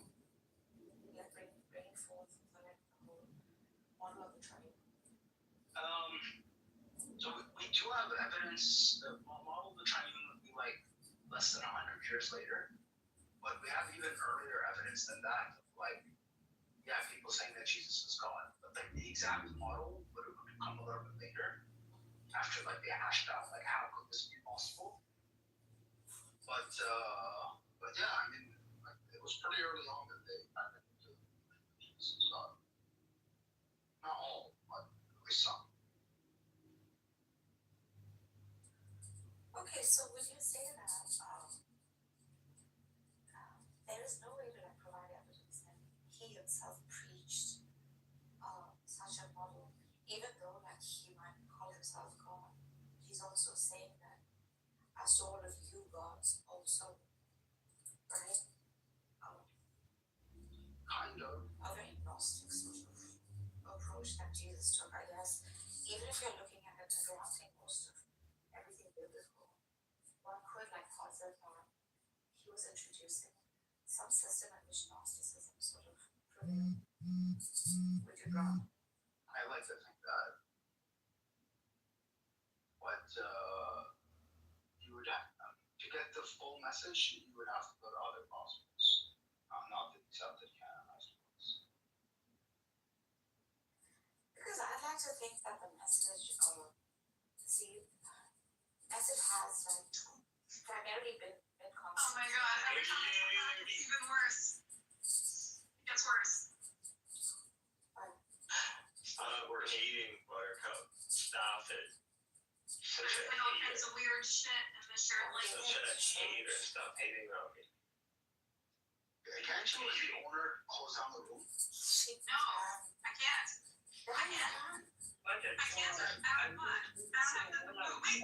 Like bringing forth like the whole model of the triune. So we do have evidence. The model of the triune would be like less than 100 years later, but we have even earlier evidence than that. Like, yeah, people saying that Jesus is God, but like the exact model would have come a little bit later, after like they hashed out like how could this be possible. But yeah, I mean, like, it was pretty early on that they found into Jesus is God. Not all, but at least some. Okay, so would you say that there is no way to like provide evidence that he himself preached such a model, even though like he might call himself God? He's also saying that as to all of you gods also, right? Kind of. A very Gnostic sort of approach that Jesus took, I guess. Even if you're looking at it and granting most of everything biblical, one could like posit that he was introducing some system in which Gnosticism sort of prevailed. Would you grant? I like to think that. But you would have to get the full message. You would have to go to other gospels, not the accepted canon, I suppose. Because I'd like to think that the message has like primarily been Oh my god, every time I come back, it's even worse. It gets worse. We're hating Buttercup. Stop it. Such a There's all kinds hater. of weird shit in the shirt like Such a hater. Stop hating on me. Can't you as the owner close down the room? No, I can't. I can't. I can't. Out of what? Out of the movie.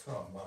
Come on, man.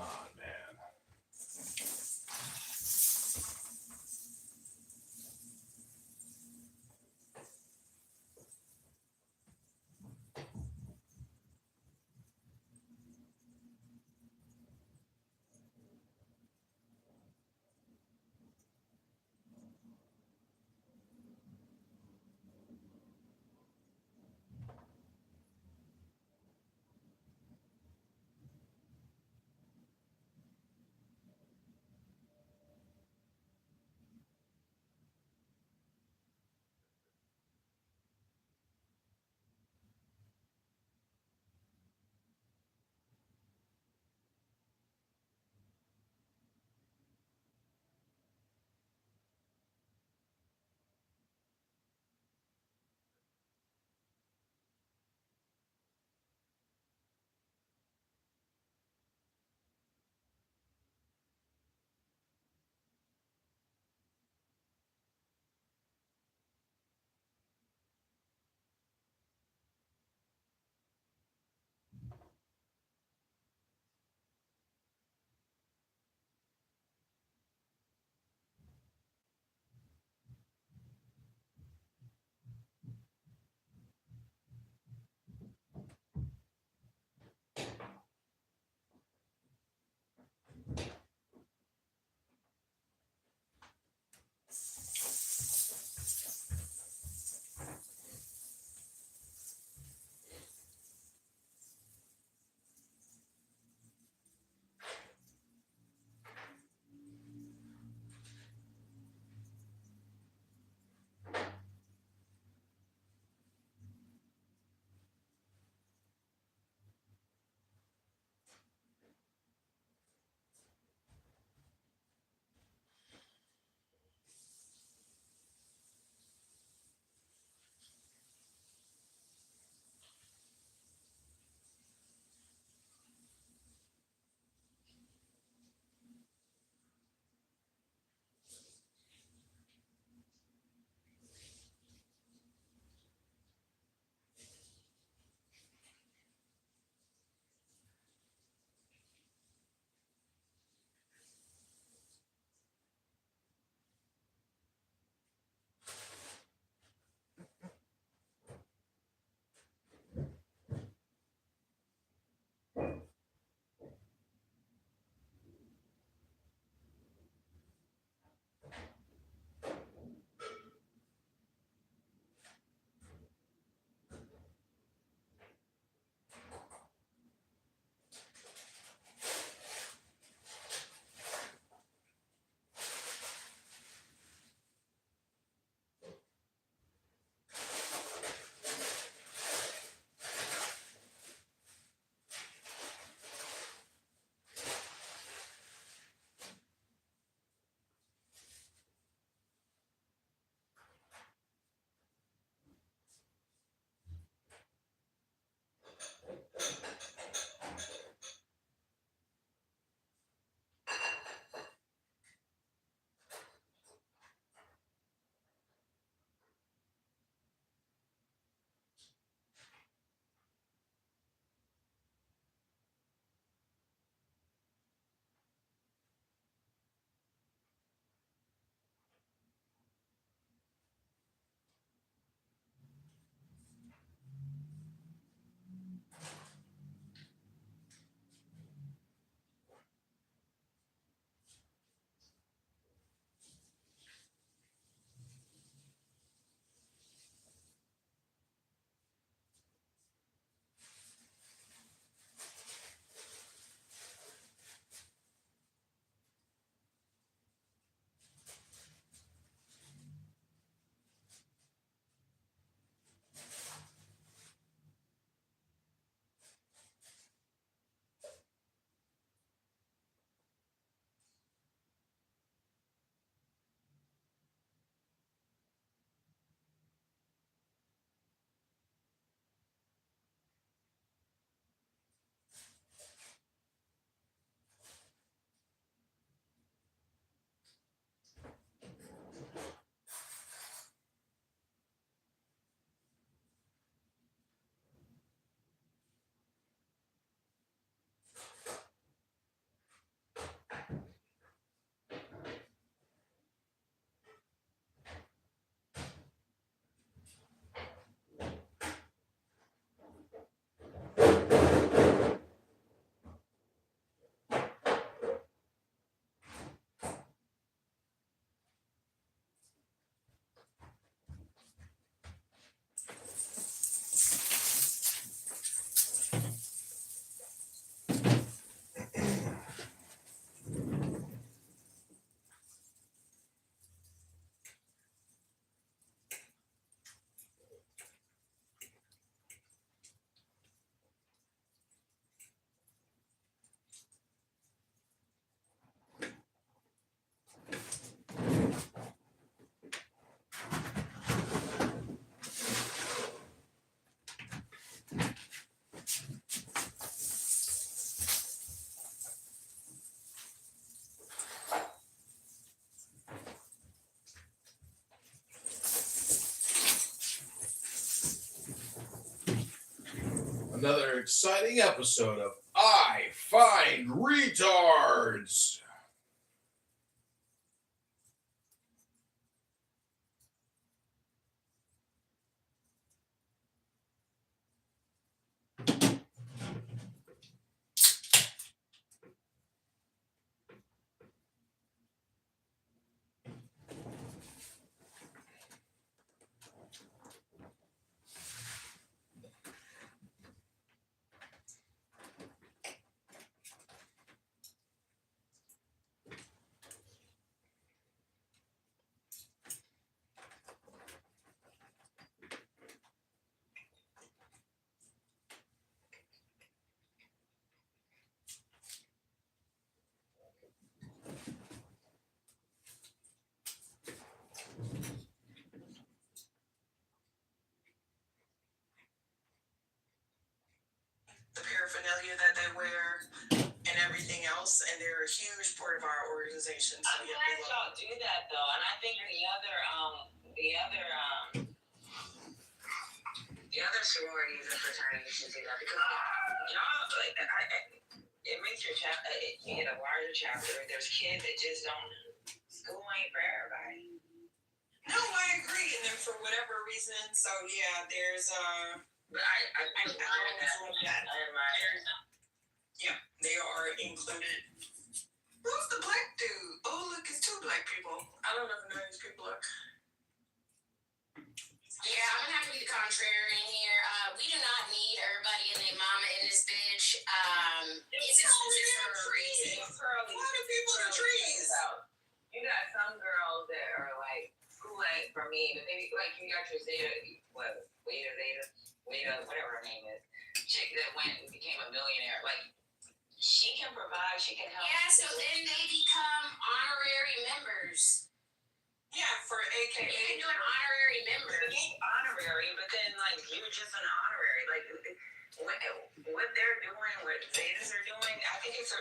another exciting episode of I Find Retards. The paraphernalia that they wear and everything else, and they're a huge part of our organization. So I'm glad y'all do that though, and I think the other sororities and fraternities should do that because y'all like it makes your chapter. You get a larger chapter. There's kids that just don't. School ain't for everybody. No, I agree, and then for whatever reason, so yeah, there's But I admire that. Yeah, they are included. Who's the black dude? Oh, look, it's two black people. I don't know who these people are. Yeah, I'm gonna have to be the contrarian here. We do not need everybody and their mama in this bitch. It's exclusive for a reason. Why do people do trees? You got some girls that are like, school ain't for me, but maybe like you got your Zeta, whatever her name is, chick that went and became a millionaire. Like, she can provide, she can help. Yeah, so then they become honorary members. Yeah, for AKA. You can do an honorary member. Honorary, but then like you're just an honorary. Like what they're doing, what Zetas are doing, I think it's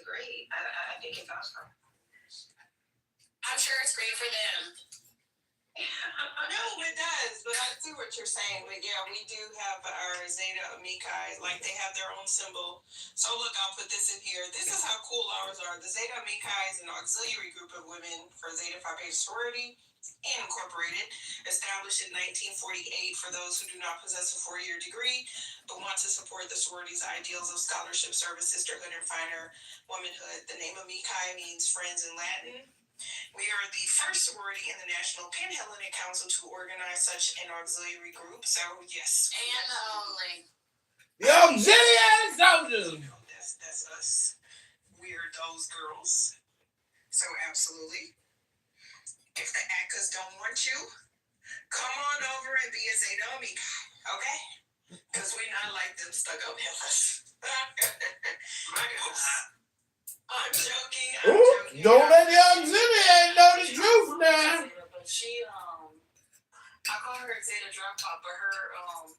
great. I think it's awesome. I'm sure it's great for them. No, it does, but I see what you're saying. But yeah, we do have our Zeta Amici, like they have their own symbol. So look, I'll put this in here. This is how cool ours are. The Zeta Amici is an auxiliary group of women for Zeta Phi Beta sorority, Incorporated, established in 1948 for those who do not possess a 4-year degree but want to support the sorority's ideals of scholarship, service, sisterhood, and finer womanhood. The name Amici means friends in Latin. We are the first sorority in the National Panhellenic Council to organize such an auxiliary group. So, yes. And the only. The auxiliary soldiers! That's us. We're those girls. So, absolutely. If the ACAs don't want you, come on over and be a Zeta Amici, okay? Because we're not like them stuck-up heifers. I'm joking. Don't let the auxiliary know the truth now. But she, I call her Zeta Drop Pop, but her,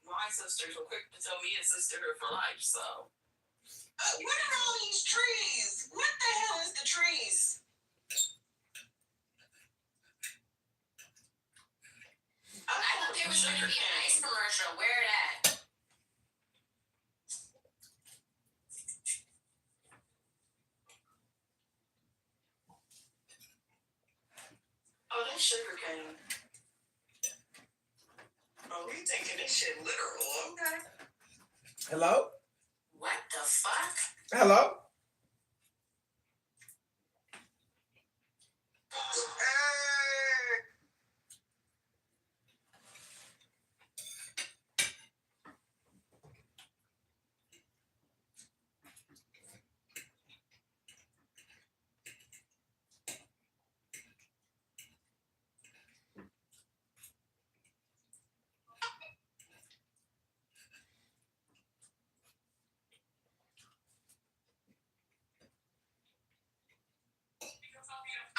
my sisters were quick to tell me it's sisterhood for life, so. What are all these trees? What the hell is the trees? I thought there was going to be a nice commercial. Where it at? Oh, that's sugar cane. Oh, we taking this shit literal, okay? Hello? What the fuck? Hello?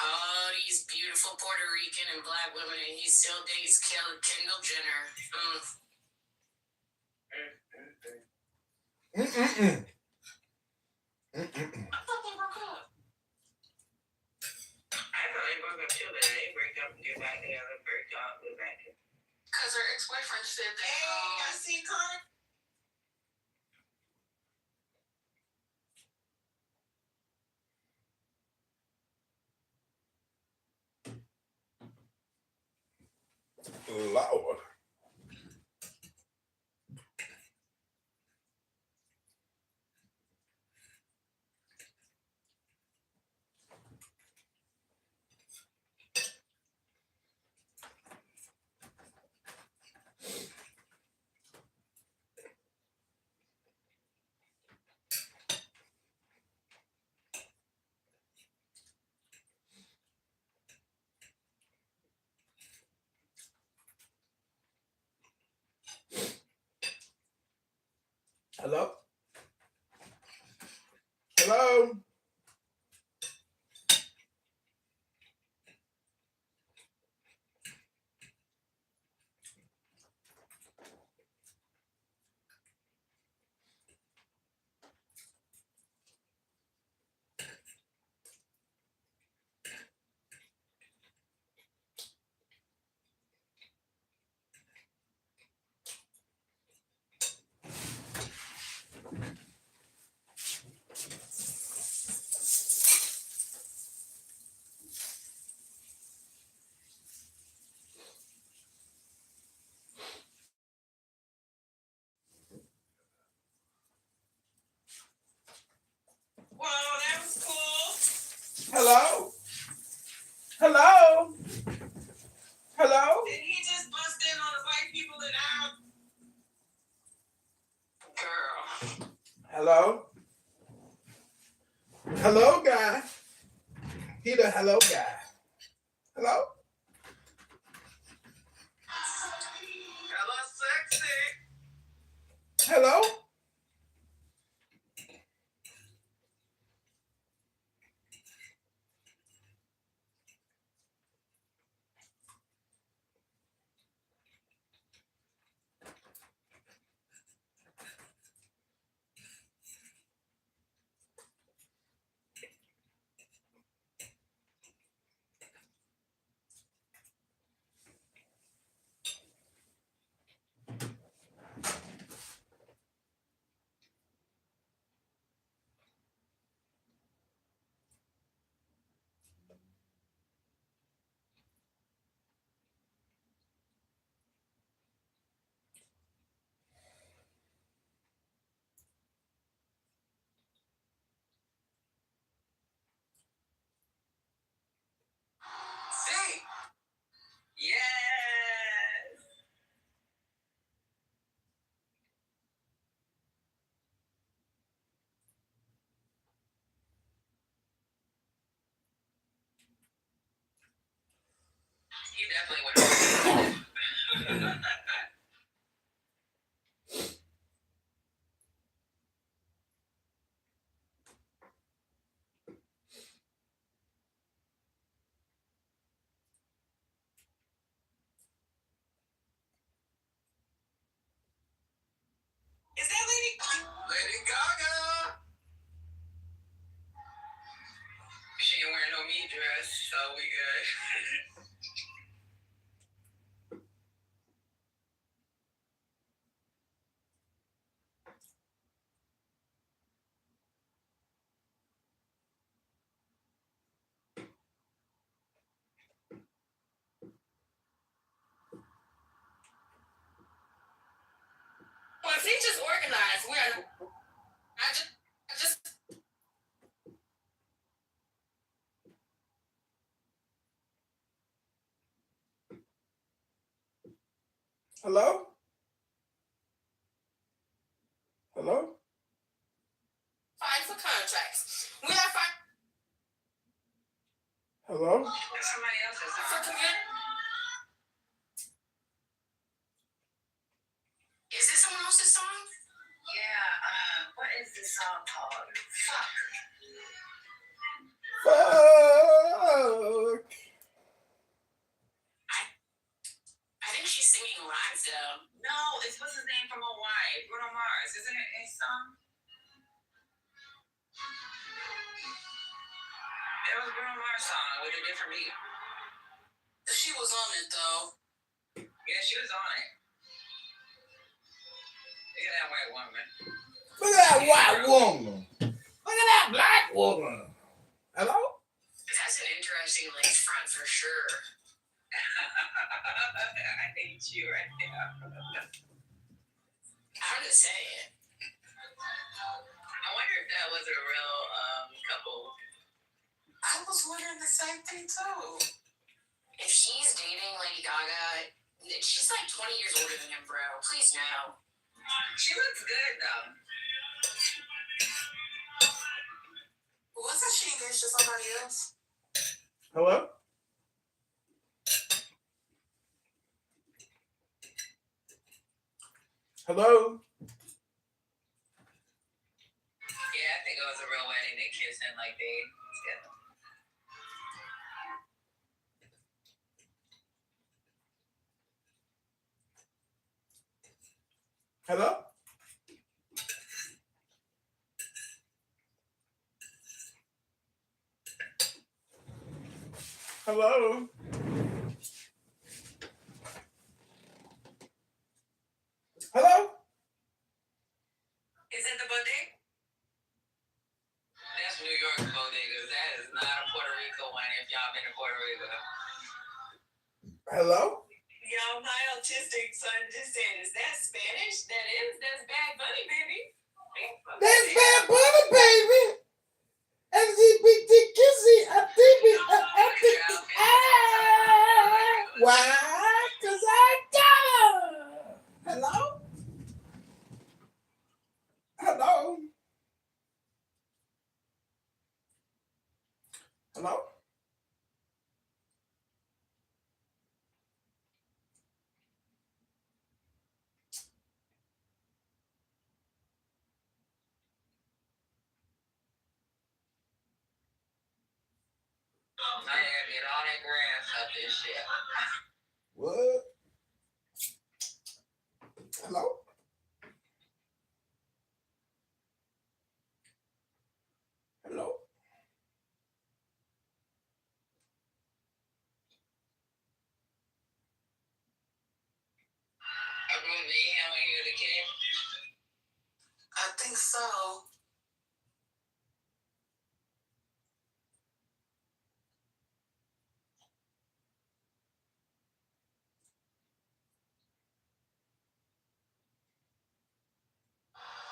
All these beautiful Puerto Rican and black women, and he still dates Kendall Jenner. Mm-mm-mm. I thought they broke up. I thought they broke up too, but they break up and get back together, break up, get back together. Because her ex-boyfriend said that. Hey, I see Carter. Lord. Hello? Hello? Wow, that was cool. Hello? Hello? Hello? Did he just bust in on the white people in our girl? Hello? Hello, guy. He the hello guy. Hello? Hello, sexy. Hello? See? Yes. He definitely went over. Is that Lady Gaga. She ain't wearing no meat dress, so we good. Well, if he just organized, we are. I just. Hello? Hello? Fight for contracts. We are fight Hello? That's somebody else's for song. community. Is this someone else's song? Yeah, what is this song called? Fuck. Fuck. I think she's singing live though. No, it's what's his name from Hawaii? Bruno Mars. Isn't it his song? It was Bruno Mars song with a different beat. She was on it though. Yeah, she was on it. Look at that white woman. Look at that white woman. Look at that black woman. Hello? That's an interesting lace front for sure. I think hate you right now. I'm just saying. I wonder if that was a real couple. I was wondering the same thing too. If she's dating Lady Gaga, she's like 20 years older than him, bro. Please no. She looks good though. Wasn't she engaged to somebody else? Hello? Hello? Yeah, I think it was a real wedding. They kissed and like they together. Hello? Hello? Hello? Is it the bodega? That's New York bodegas. That is not a Puerto Rico one if y'all been to Puerto Rico. Hello? Yo, my autistic son just said, is that Spanish? That's Bad Bunny, baby. That's Bad Bunny, baby! LGBT kissy, why? Cause I got her! Hello? Hello? Hello? Now you gotta get all that grass up this shit. What? Hello? Hello? I think so.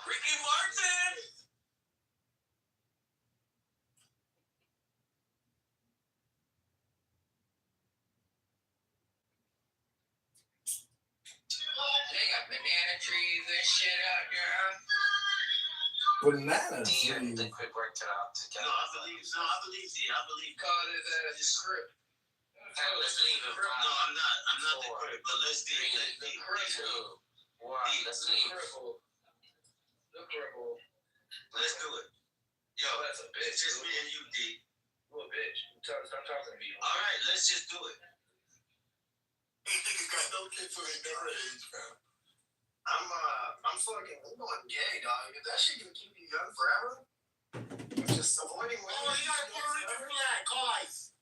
Ricky Martin! They got banana trees and shit out there. Banana trees. I think we worked it out together. I believe. Call it a script. Let's leave it. No, I'm not the crib, but let's do it. The cripple. Let's leave. The cripple. Let's do it. Yo, That's a bitch. it's just me and you, D. You a bitch. Stop talking to me. Alright, let's just do it. These niggas got no kids for their daughter age, man. I'm fucking, I'm going gay, dog. If that shit gonna keep you young forever, I'm just avoiding women. Oh, he got a Puerto Rican flag. Call ICE.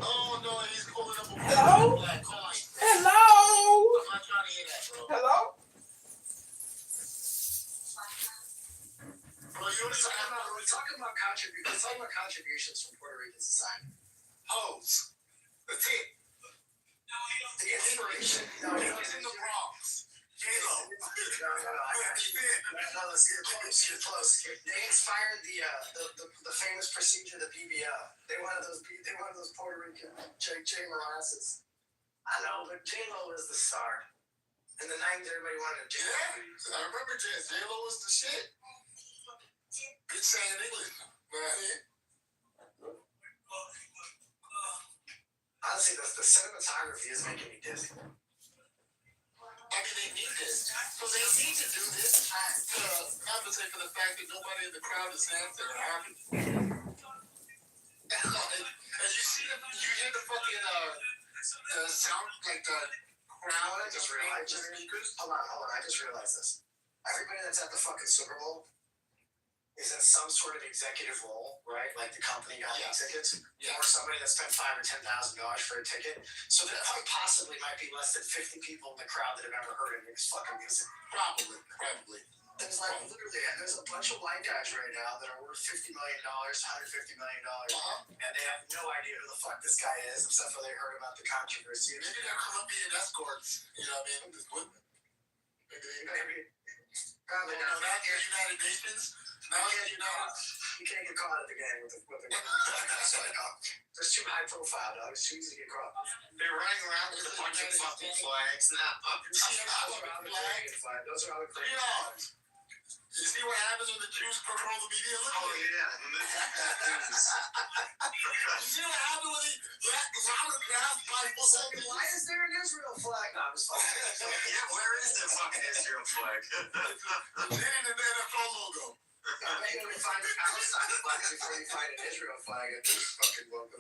Oh, no, he's pulling up a Puerto Hello? Rican flag. Call ICE. Hello? I'm not trying to hear that, bro. Hello? Bro, you don't even have no We're talking about contributions from Puerto Rican society. hoes. That's it. The inspiration. It's in the Bronx. J-Lo. No, I got you. No, you're close. They inspired the famous procedure, the BBL. They wanted those Puerto Rican J Morasses. I know, but J-Lo was the star. In the 90s, everybody wanted to do that. Yeah, I remember J-Lo was the shit. Good saying English. Right? Honestly, the cinematography is making me dizzy. I mean, they need this. So they need to do this to compensate for the fact that nobody in the crowd is dancing or happy. And you see you hear the fucking the sound, like the crowd. I just realized. Hold on. I just realized this. Everybody that's at the fucking Super Bowl is in some sort of executive role, right? Like the company got the tickets, or somebody that spent $5,000 or $10,000 for a ticket. So there possibly might be less than 50 people in the crowd that have ever heard any of his fucking music. Probably. There's like literally, there's a bunch of white guys right now that are worth $50 million, $150 million, and they have no idea who the fuck this guy is, except for they heard about the controversy. Maybe they're Colombian escorts, you know what I mean? With women. Maybe. Probably not. Not the United Nations. Not the United. You can't get caught at the game with the there's too high profile, dog. It's too easy to get caught. They're running around with a bunch of fucking flags now. Those are all the crazy flags. You see what happens when the Jews control the media? Look at it. You see what happened when they why is there an Israel flag? No, I'm just fucking. Yeah, where is the fucking Israel flag? They didn't have the NFL logo. I bet you can find a Palestine flag before you find an Israel flag at this fucking logo.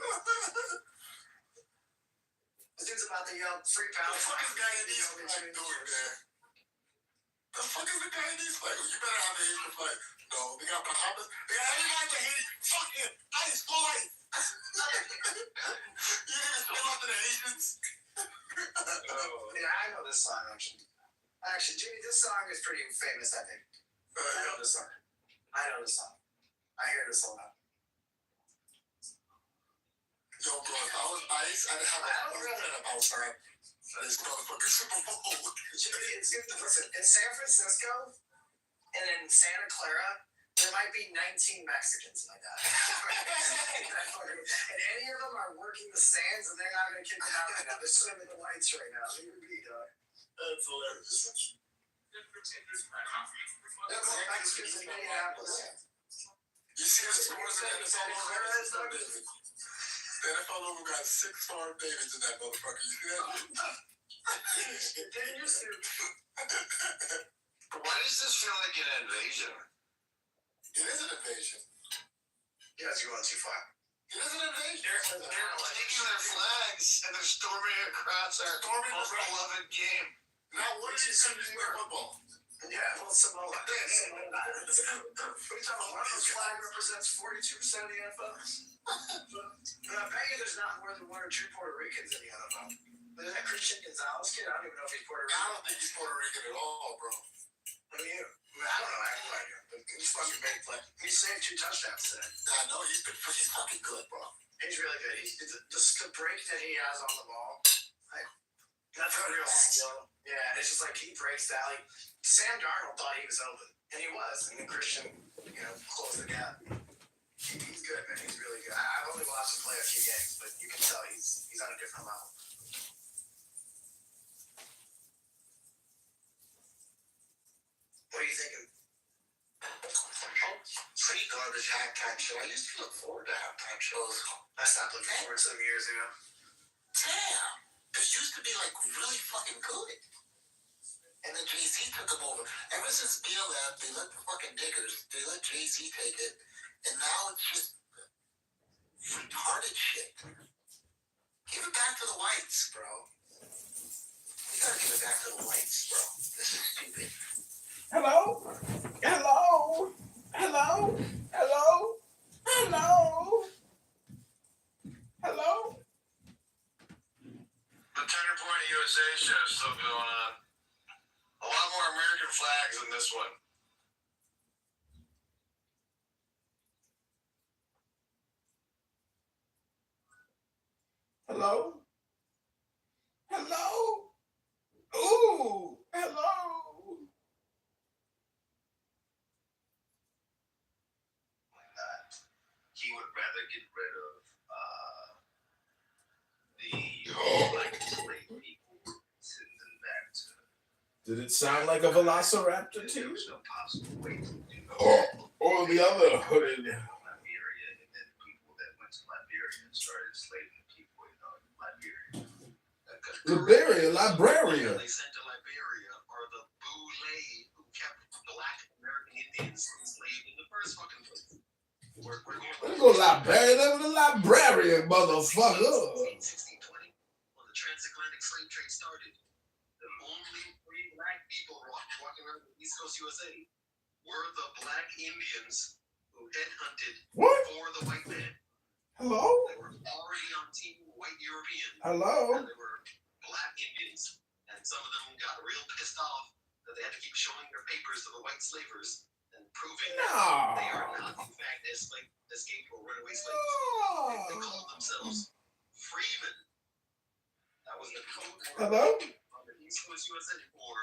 This dude's about to yell free Palestine. The fuck is the guy in these flag doing there? The fuck is the guy in these flag? You better have an Israel flag. No, they got Muhammad. They got everybody to hate fucking ice for life. You didn't spill up to the Asians? Yeah, I know this song actually. Actually, Jimmy, this song is pretty famous, I think. I know this song. I hear this a lot. Yo, bro, if I was ice, I'd have a program outside. This motherfucking Super Bowl. Jimmy, listen, in San Francisco and in Santa Clara, there might be 19 Mexicans like that. And any of them are working the sands, and they're not going to kick them out right now. They're swimming the lights right now. Leave it be, dog. That's hilarious. That's like Mexicans in Minneapolis. You see the scores in the NFL logo? The NFL logo got 6 farm Davids in that motherfucker. You see that? Why does this feel like an invasion? It is an invasion. Yes, you went too far. It is an invasion. They're taking their flags and they're storming across our most beloved game. Now, what is it going to do with football? Yeah, well, Samoa. What are you talking about? One of those flag represents 42% of the NFL. But I bet you there's not more than 1 or 2 Puerto Ricans in the NFL. There's that Christian Gonzalez kid. I don't even know if he's Puerto Rican. I don't think he's Puerto Rican at all, bro. I mean, I don't know. I have no idea. But he's fucking big play. He saved 2 touchdowns today. I know he's fucking good, bro. He's really good. The break that he has on the ball, that's a real skill. Yeah, it's just like he breaks that. Like Sam Darnold thought he was open, and he was. And then Christian, closed the gap. He's good, man. He's really good. I've only watched him play a few games, but you can tell he's on a different level. What are you thinking? Pre-garbage halftime show. I used to look forward to halftime shows. I stopped looking forward some years ago. Damn. It used to be like really fucking good. And then Jay-Z took them over. Ever since BLM, they let the fucking niggers, they let Jay-Z take it. And now it's just retarded shit. Give it back to the whites, bro. You gotta give it back to the whites, bro. This is stupid. Hello? Hello? Hello? Hello? Hello? Hello? The Turning Point USA show is still going on. A lot more American flags than this one. Hello? Hello? Ooh, hello? He would rather get rid of the slave people than that. Did it sound like a velociraptor to There you? was no possible way to do that. Or the other hooded? Liberia, and then people that went to Liberia and started enslaving people in Liberia. Liberia. They sent to Liberia are the Boule who kept Black American Indians enslaved in the first fucking place. Let's go Liberia. That was a librarian, motherfucker. 1620, when the transatlantic slave trade started, the only free black people walking around the East Coast USA were the Black Indians who headhunted for the white man. Hello? They were already on team white European. Hello? And they were Black Indians, and some of them got real pissed off that they had to keep showing their papers to the white slavers and proving No. that they are not, in fact, escaped or runaway slaves. They called themselves freemen. That was the code word Hello? on the East Coast USA for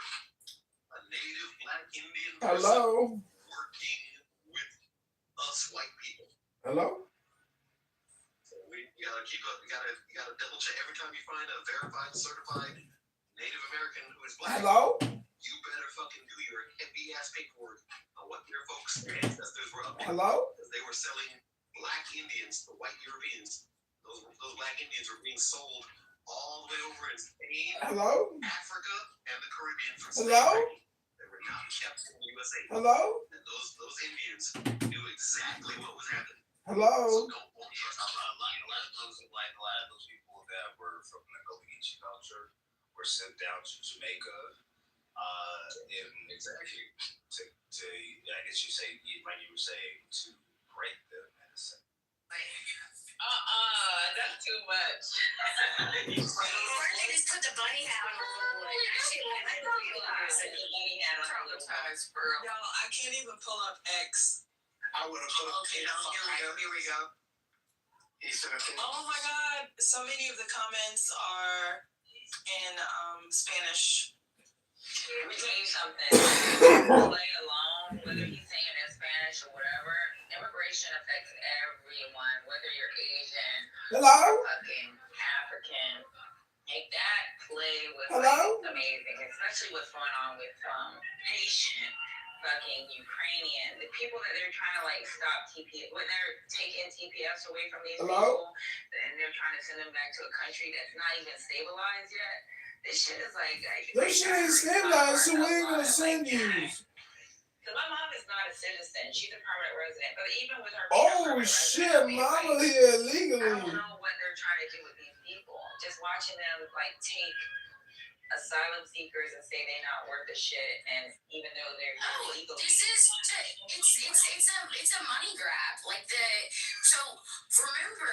a native black Indian person Hello? working with us white people. Hello? So you gotta double check every time you find a verified, certified Native American who is black. Hello? You better fucking do your heavy ass paperwork on what your folks, your ancestors were up to. Hello? Because they were selling black Indians, the white Europeans. Those black Indians were being sold all the way over in Spain, Hello? Africa, and the Caribbean for Hello? slavery. They were not kept in the USA. Hello? And those Indians knew exactly what was happening. Hello? So don't hold your A lot of those people that were from the Comanche culture were sent down to Jamaica. Exactly. To I guess you say, like you were saying, to break the medicine. That's too much. Or they just put the bunny hat on the little boy. Actually, I didn't realize that the bunny hat on the little boy. Y'all, I can't even pull up X. I would have put Okay, now here we go. Oh my God! So many of the comments are in Spanish. Let me tell you something. Play along, whether he's saying it in Spanish or whatever. Immigration affects everyone, whether you're Asian, Hello? fucking African. Like that play was Hello? like amazing, especially what's going on with Haitian, fucking Ukrainian, the people that they're trying to like stop when they're taking TPS away from these Hello? people, and they're trying to send them back to a country that's not even stabilized yet. This shit is like This shit ain't stabilized, so we ain't gonna send you. So my mom is not a citizen; she's a permanent resident. But even with her, Oh shit, mama here I illegally. don't know what they're trying to do with these people. Just watching them like take asylum seekers and say they're not worth a shit, and even though they're illegal. This is it's a money grab. So remember,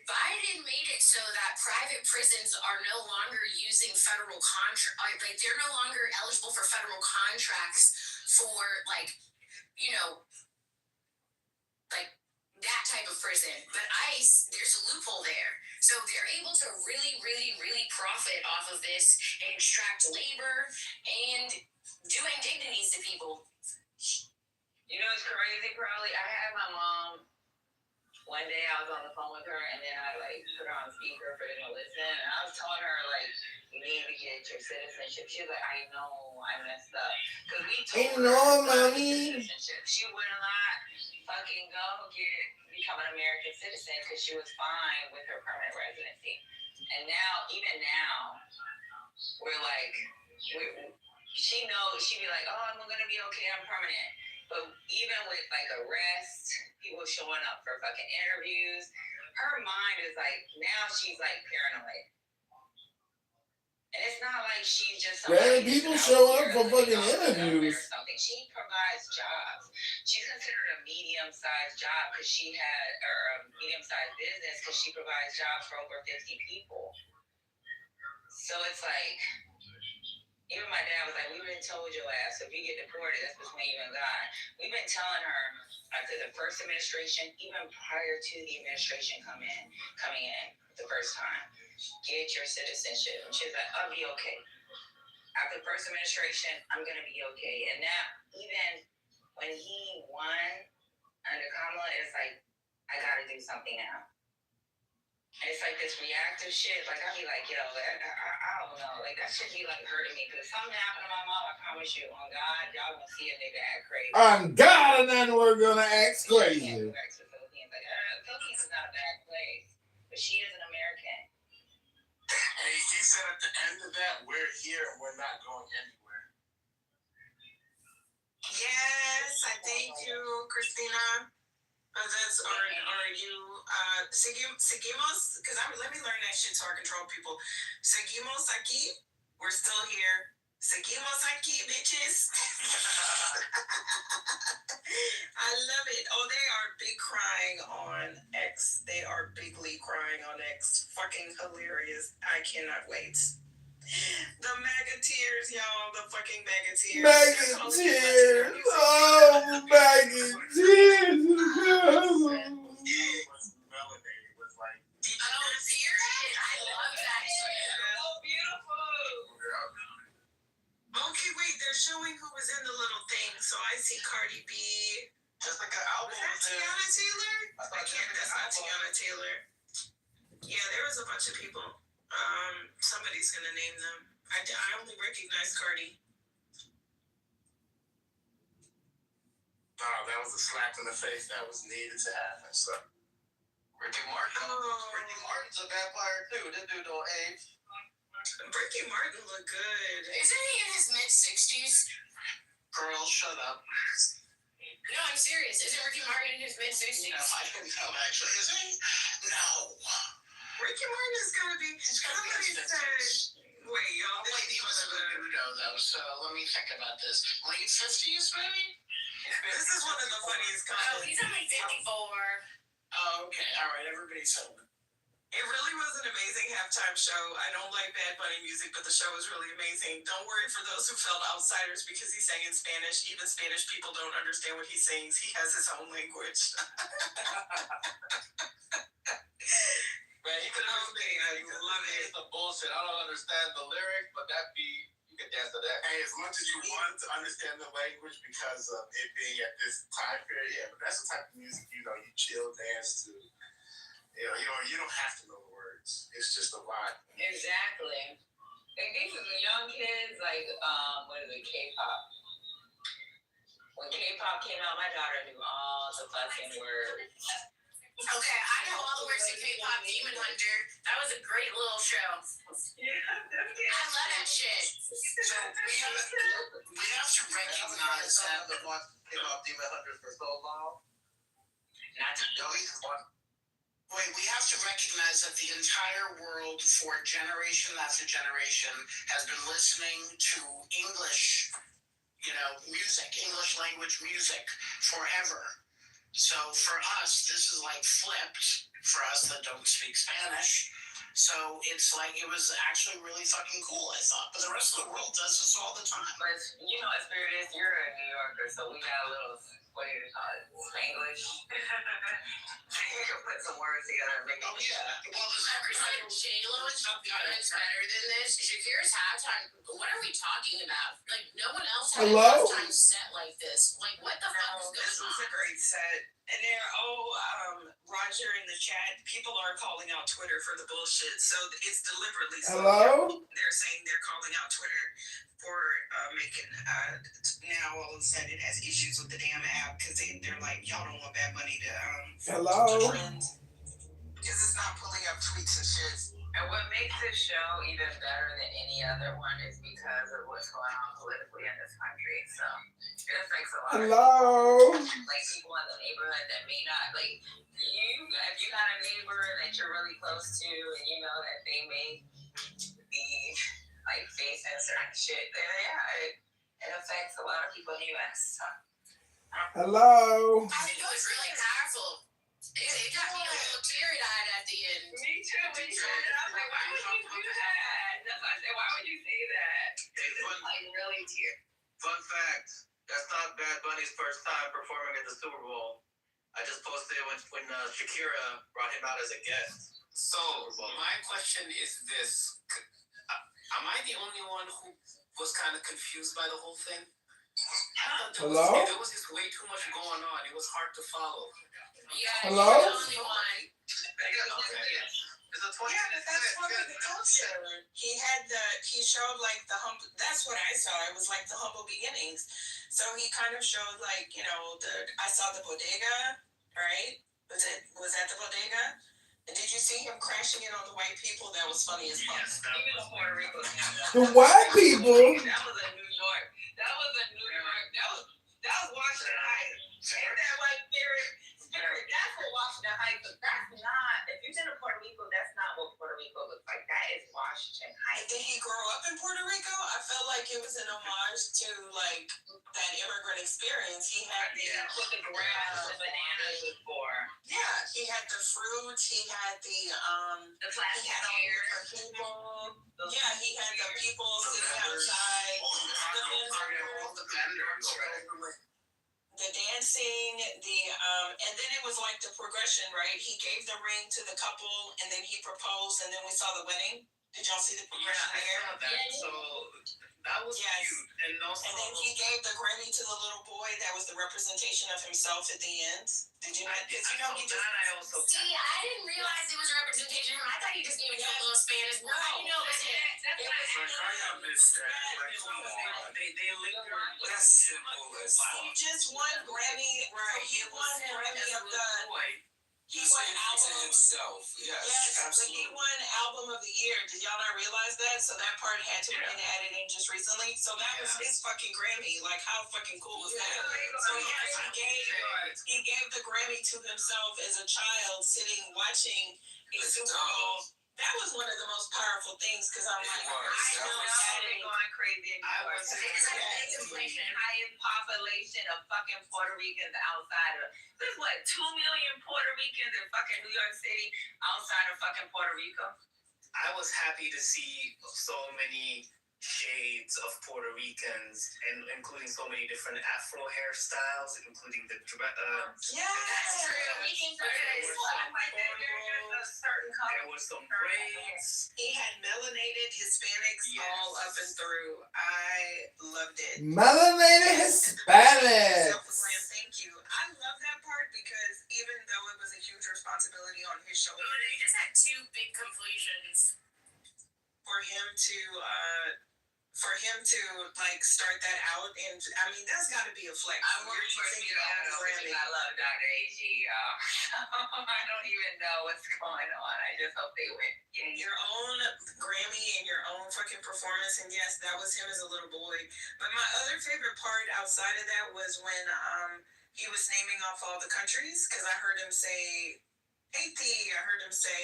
Biden made it so that private prisons are no longer using federal they're no longer eligible for federal contracts for that type of prison. But ICE, there's a loophole there. So they're able to really, really, really profit off of this and extract labor and do indignities to people. You know, it's crazy. Probably, I had my mom. One day I was on the phone with her, and then I like put her on speaker for them to listen. And I was telling her like, you need to get your citizenship. She was like, I know, I messed up. Cause we told her citizenship. She would not fucking become an American citizen because she was fine with her permanent residency. And now, even now, we're like, she knows. She be like, oh, I'm gonna be okay. I'm permanent. But even with like arrests, people showing up for fucking interviews, her mind is like, now she's like paranoid. And it's not like she's just People show up for fucking interviews. Or something. She provides jobs. She's considered a medium-sized job because she had, or a medium-sized business because she provides jobs for over 50 people. So it's like, even my dad was like, we've been told your ass, if you get deported, that's between you and God. We've been telling her after the first administration, even prior to the administration coming in the first time, get your citizenship. And she's like, I'll be okay. After the first administration, I'm going to be okay. And now, even when he won under Kamala, it's like, I got to do something now. And it's like this reactive shit. Like, I'll be like, yo, I don't know. Like, that should be, like, hurting me. Because if something happened to my mom, I promise you, on God, y'all gonna see a nigga act crazy. On God, and then we're gonna act crazy. She can't go back to the Philippines. Like, the Philippines is not a bad place. But she is an American. Hey, he said at the end of that, we're here and we're not going anywhere. Yes, I thank you, Christina. That's are you seguimos? Because let me learn that shit so I control people. Seguimos aquí. We're still here. Seguimos aquí, bitches. I love it. Oh, they are big crying on X. They are bigly crying on X. Fucking hilarious. I cannot wait. The maggoteers, y'all. The fucking maggoteers. Maggoteers. Oh, maggoteers. Okay, wait, they're showing who was in the little thing. So I see Cardi B. Jessica Alba Was that was there. Tiana Taylor? I can't. That's not Tiana Taylor. Yeah, there was a bunch of people. Somebody's gonna name them. I only recognize Cardi. That was a slap in the face that was needed to happen. So Ricky Martin. Ricky Martin's a vampire too. This dude don't age. Ricky Martin looked good. Isn't he in his mid-60s? Girl, shut up. No, I'm serious. Isn't Ricky Martin in his mid-60s? No, I can tell actually. Is he? No. Ricky Martin is gonna be. Somebody said. Wait, y'all. Wait, he was a good weirdo though. So let me think about this. Late 50s, maybe. This is one of the funniest comments. Oh, he's only 54. Oh, okay. All right. Everybody's home. It really was an amazing halftime show. I don't like Bad Bunny music, but the show was really amazing. Don't worry for those who felt outsiders because he sang in Spanish. Even Spanish people don't understand what he sings. He has his own language. Man, he could have I love it. the bullshit. I don't understand the lyrics, but that beat, you can dance to that. Hey, as much as you want to understand the language because of it being at this time period, yeah, but that's the type of music, you chill, dance to. You don't have to know the words. It's just a vibe. Exactly. Like these are the young kids, like what is it, K-pop? When K-pop came out, my daughter knew all the fucking words. Okay, I know all the words to K-pop. Demon Hunter. That was a great little show. Yeah, I love that shit. So we have to recognize that the one K-pop Demon Hunters for so long. Not to Wait, we have to recognize that the entire world for generation after generation has been listening to English, music, English language music forever. So for us, this is like flipped for us that don't speak Spanish. So it's like, it was actually really fucking cool, I thought. But the rest of the world does this all the time. But you know what spirit is? You're a New Yorker, so we got a little, what do you call it, Spanglish? You can put some words together and make it. Oh, yeah. Well, Every time J-Lo is better than this, Shakira's halftime, what are we talking about? Like, no one else had a halftime set like this. Like, what the fuck is This going was a on? great set. And Roger in the chat, people are calling out Twitter for the bullshit. So it's deliberately. Hello? They're saying they're calling out Twitter for making now all of a sudden it has issues with the damn app because they're like, y'all don't want Bad Bunny to Hello? trend because it's not pulling up tweets and shit. And what makes this show even better than any other one is because of what's going on politically in this country. So it affects a lot of Hello? people. Like people in the neighborhood that may not, like if you got a neighbor that you're really close to and you know that they may be like facing certain shit, then yeah, it affects a lot of people in the US. So. Hello? I think it was really powerful. It got me a little teary-eyed at the end. Me too. When you said it, I was like, why would you do that? That's why I said, why would you say that? It's like really tear. Fun fact, that's not Bad Bunny's first time performing at the Super Bowl. I just posted it when Shakira brought him out as a guest. So, my question is this. Am I the only one who was kind of confused by the whole thing? Hello? There was just way too much going on. It was hard to follow. Yeah, Hello? you're the only one. That's part of the culture. He showed like the humble. That's what I saw. It was like the humble beginnings. So he kind of showed like I saw the bodega, right? Was that the bodega? And did you see him crashing in on the white people? That was funny as fuck. Even the Puerto Rico. The white people? That was a New York. That was Washington Heights. Ain't that white spirit? That's what Washington Heights is. That's not. If you've been to Puerto Rico, that's not what Puerto Rico looks like. That is Washington Heights. Did he grow up in Puerto Rico? I felt like it was an homage to like that immigrant experience. experience. He had the Put the grass and bananas before. yeah, he had the fruit. He had the The he plastic had all the chairs. different people. Yeah, he had the people sitting outside. The vendors, right? The dancing, and then it was like the progression, right? He gave the ring to the couple, and then he proposed, and then we saw the wedding. Did y'all see the progression there? saw that. So that was cute. And also, And then he gave the Grammy to the little boy that was the representation of himself at the end. Did you not? Because you know he just. I also. See, I didn't realize it was a representation of him. I thought he just gave it to a little Spanish boy. How you know it was him? I missed that. Like, come on. They linger. That's simple as He just won Grammy. Right. He won Grammy of the. He won album to himself. Yes, but absolutely. he won album of the year. Did y'all not realize that? So that part had to have been added in just recently. So that was his fucking Grammy. Like, how fucking cool was that? So yes, he gave the Grammy to himself as a child, sitting watching a Super Bowl. That was one of the most powerful things because I'm like, I know they're going crazy in New York. It's like the inflation, highest population of fucking Puerto Ricans outside of. There's what, 2 million Puerto Ricans in fucking New York City outside of fucking Puerto Rico. I was happy to see so many shades of Puerto Ricans, and including so many different Afro hairstyles, including the That's true. We can there was some braids. he had melanated Hispanics all up and through. I loved it. Melanated Hispanics. Thank you. I love that part because even though it was a huge responsibility on his shoulders, He just had two big completions. for him to like start that out, and I mean that's got to be a flex. I'm worried for you to have because I love Dr. AG. I don't even know what's going on. I just hope they win. Your own Grammy and your own fucking performance, and yes, that was him as a little boy. But my other favorite part outside of that was when he was naming off all the countries, because I heard him say Haiti. I heard him say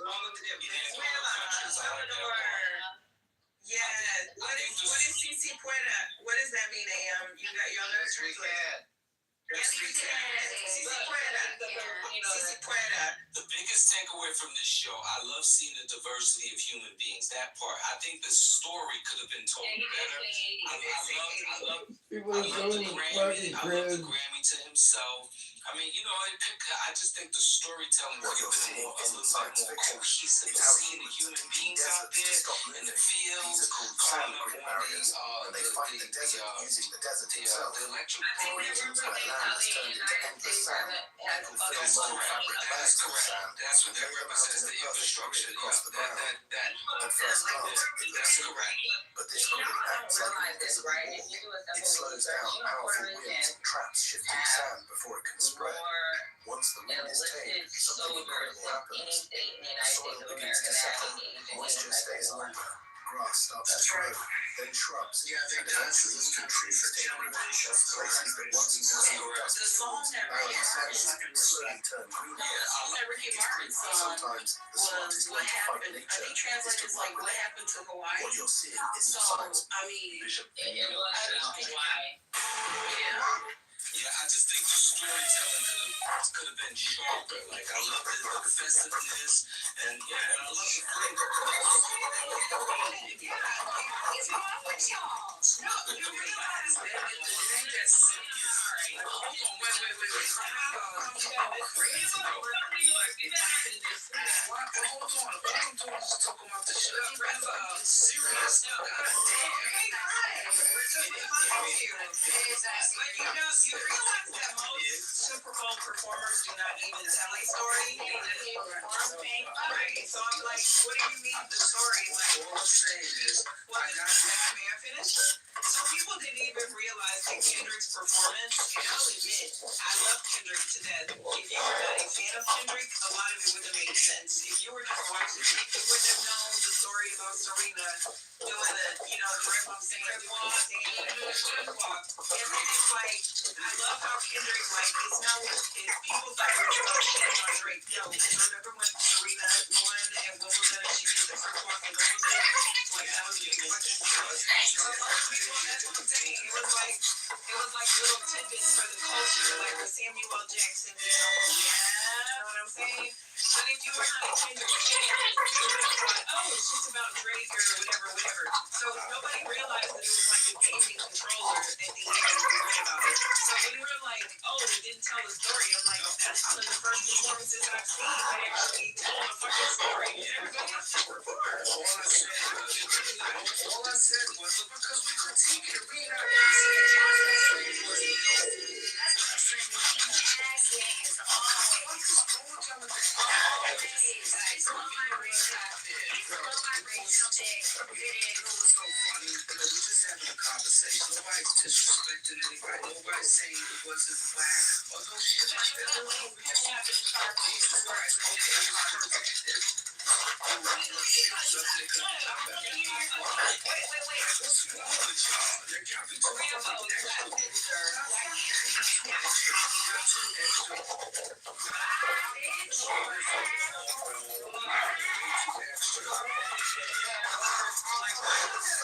all of the different Salvador. Yeah. What is CC Puerta? What does that mean, AM? Y'all know it's translated. CC Puerta. The biggest takeaway from this show, I love seeing the diversity of human beings. That part, I think the story could have been told better. I love the Grammy to himself. I mean, you know, I just think the storytelling could have been a little bit more cohesive. Seeing the human beings out there in the fields, calling up on the electric That's correct. That's what that represents, the infrastructure. That's correct. But this really acts like an invisible wall. It slows down powerful winds and traps shifting sand before it can spread. Once the wind is tamed, something incredible happens. The soil begins to settle, moisture stays longer, grass starts to grow, then shrubs, and eventually even trees take root. Places that once were dust fields, now in sands, slowly turn green again. Sometimes the smartest way to fight nature is to run with it. What you're seeing isn't science. Yeah, I just think the storytelling could have been sharper. Like, I love the festiveness, and I love the flavor. What's wrong with y'all? No, you realize that it ain't that serious. Like, hold on, wait. Talking about the shit. Serious. You realize that most Super Bowl performers do not even tell a story. They just perform. Right. So I'm like, what do you mean the story? Like, All I'm saying is, may I finish? So people didn't even realize that Kendrick's performance, and I'll admit, I love Kendrick to death. If you were not a fan of Kendrick, a lot of it would have made sense. If you were just watching it, you wouldn't have known the story about Serena doing the, drip I'm saying, walk. And then it's like, I love how Kendrick, people thought it was about shit on Drake. No, because remember when Serena won at Wimbledon and she did the first walk in Wimbledon. Like that was a big one. That's what I'm saying. It was like little tidbits for the culture, like with Samuel L. Jackson, you know what I'm saying? But if you were not a Kendrick fan, you would have thought, oh, it's just about Drake or whatever. So nobody realized that it was like a gaming controller at the end when we read about it. So when we were like, oh, it didn't tell the story, I'm like, that's one of the first performances I've seen that actually told a fucking story. And everybody else just performed. All I said was because we critique it, we not conversation. Nobody's disrespecting anybody. Nobody's saying it wasn't whack or no shit like that. We just have to try to be right. Okay, it's perfect. Wait. What's wrong with y'all? You're jumping too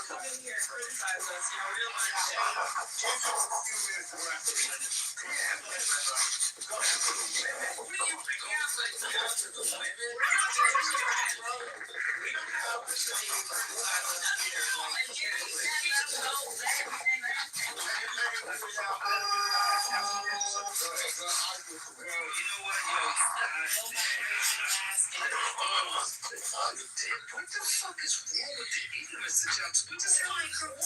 Come in here and criticize us, you know, real What the fuck is wrong with the ignorance that y'all what does that like her want? Oh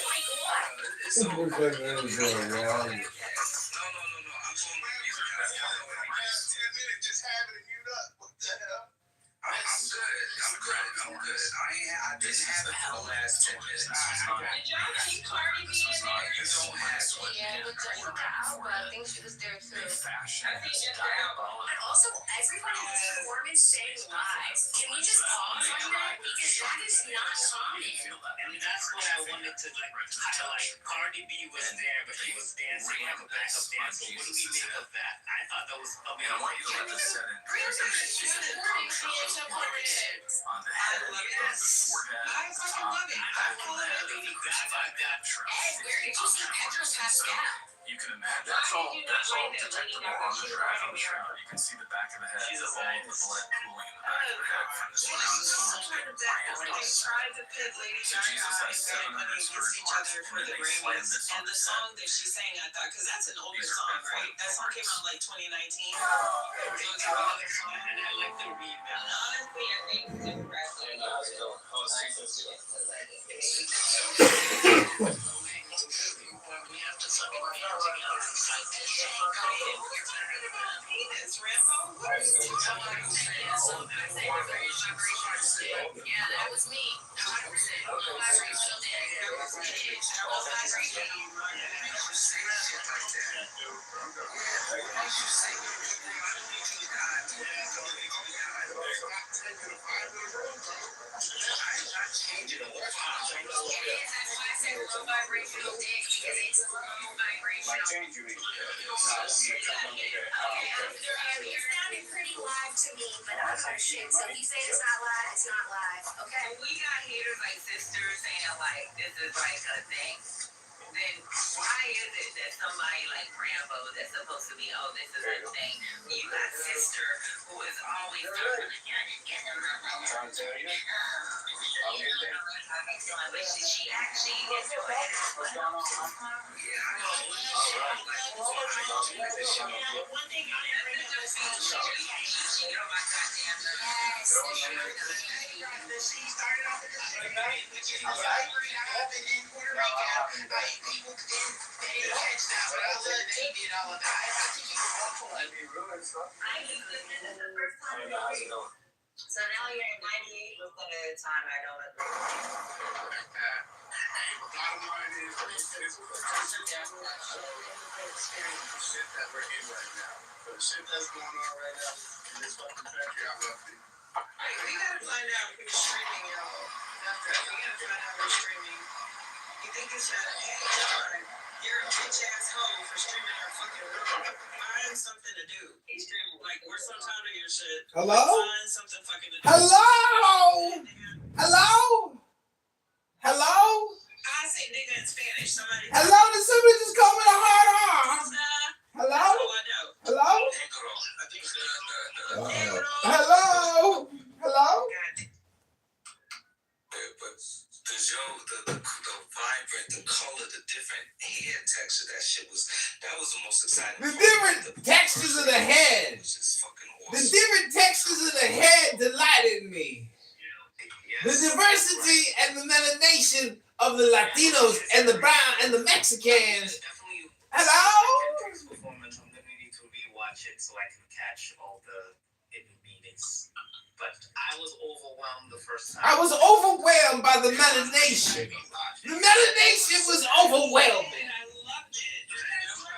my god. It's so Looks like that was going wrong. No. I'm going to 10 minutes just having it mute up. What the hell? I'm good. I didn't have it for the last 10 minutes. Did y'all see Cardi B in there? You don't have one. Yeah, with Jessica Alba, I think she was there too. I think Jessica Alba. And also, everyone in this performance sang live. Can we just pause on that? Because that is not common. And that's what I wanted to highlight. Cardi B was there, but she was dancing like a backup dancer. What do we make of that? I thought that was amazing. I want you to let this set in. On the head, on the forehead. I fucking love it. I love it. Ed, where did you see Pedro Pascal? You can imagine. That's all detectable on the shroud. You can see the back of the head. She's all the blood pooling in the back of the head from the surrounding. They tried to pit Lady Gaga and Bad Bunny against each other for the Grammys, and the song that she sang, I thought, because that's an older song, right? That song came out like 2019. So it's relevant song, and I like the remix. Honestly, I think the wrestling We have to fucking band together and fight this shit. Penis, Rambo? What are you doing? Yeah, that was me. 100%. Vibrational vibrational dick because it's low vibrational. It sounded pretty live to me, but I'm not shit. So if you say it's not live, it's not live. Okay? we got haters like sisters saying like this is like a thing. Then why is it that somebody like Rambo that's supposed to be, oh, this is a thing? You got sister who is always talking get them I'm trying to tell you. but she actually is doing it as well. One thing I didn't bring up is She get on my goddamn that she started off with So now you're in 98% of the time I don't agree with you. Bottom line is, it's shit that we're in right now. The shit that's going on right now in this fucking country, I love it. we gotta find out who's streaming, y'all. We gotta find out who's streaming. You think it's John? You're a bitch ass hoe for streaming her fucking room. Find something to do. Like, we're so tired of your shit. Hello? Find something fucking to do. Hello? Hello? Hello? I say nigga in Spanish. Somebody. Hello? Did somebody just call me a hard R? Hello? That's all I know. Hello? I think Hello? Hello? but the vibrant, the color, the different hair texture, that was the most exciting. The different textures of the head. The different textures of the head delighted me. The diversity and the melanation of the Latinos and the brown and the Mexicans. Hello? Performance. I'm gonna need to rewatch it so I can catch all the hidden meanings. But I was overwhelmed the first time. I was overwhelmed by the melanation. The melanation was overwhelming.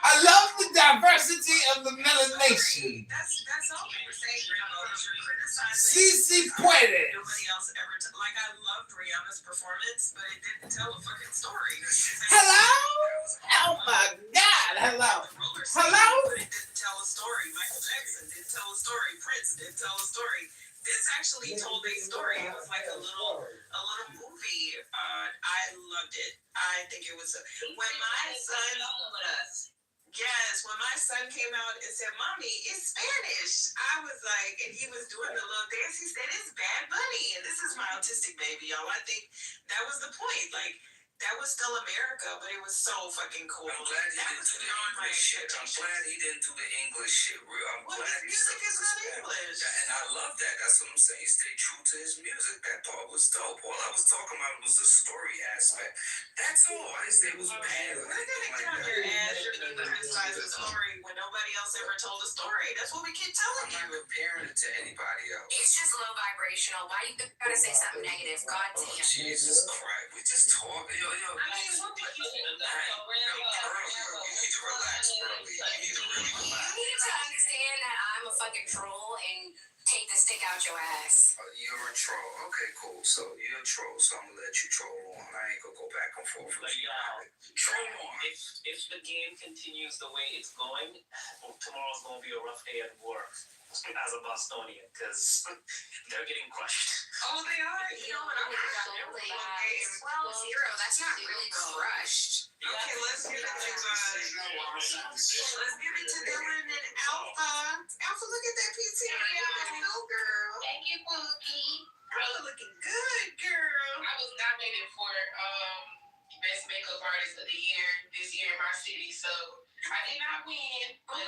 I love the diversity of the melanation. That's all we were saying, Grandma. You're criticizing. Si puede. Nobody else ever. Like, I loved Rihanna's performance, but it didn't tell a fucking story. Hello? Oh my God. Hello? Hello? But it didn't tell a story. Michael Jackson didn't tell a story. Prince didn't tell a story. This actually told a story. It was like a little movie. I loved it. I think it was when my son. Yes, when my son came out and said, "Mommy, it's Spanish," I was like, and he was doing the little dance. He said, "It's Bad Bunny," and this is my autistic baby, y'all. I think that was the point. Like, that was still America, but it was so fucking cool. I'm glad he didn't do the English shit. I'm glad he didn't do the English shit. I'm glad his music is not English. And I love that. That's what I'm saying. He stayed true to his music. That part was dope. All I was talking about was the story aspect. That's all. I didn't say it was bad. We're gonna get on your ass when you criticize the story when nobody else ever told a story. That's what we keep telling you. I'm not comparing it to anybody else. It's just low vibrational. Why you gotta say something negative? God Oh, damn. Jesus Christ. We just talk. Yo. I mean, what Pearl, you need to relax, Pearl. You need to really relax. You need to understand that I'm a fucking troll and take the stick out your ass. You're a troll. Okay, cool. So you're a troll, so I'm gonna let you troll on. I ain't gonna go back and forth with you. Troll on. If the game continues the way it's going, tomorrow's gonna be a rough day at work as a Bostonian because they're getting crushed. Oh, they are. You know what? I'm Well, Zero, that's not really crushed. Okay, let's give it to Dylan and Alpha. Alpha, look at that PTR. No, girl. Thank you, Pookie. Alpha looking good, girl. I was nominated for Best Makeup Artist of the Year this year in my city, so I did not win. But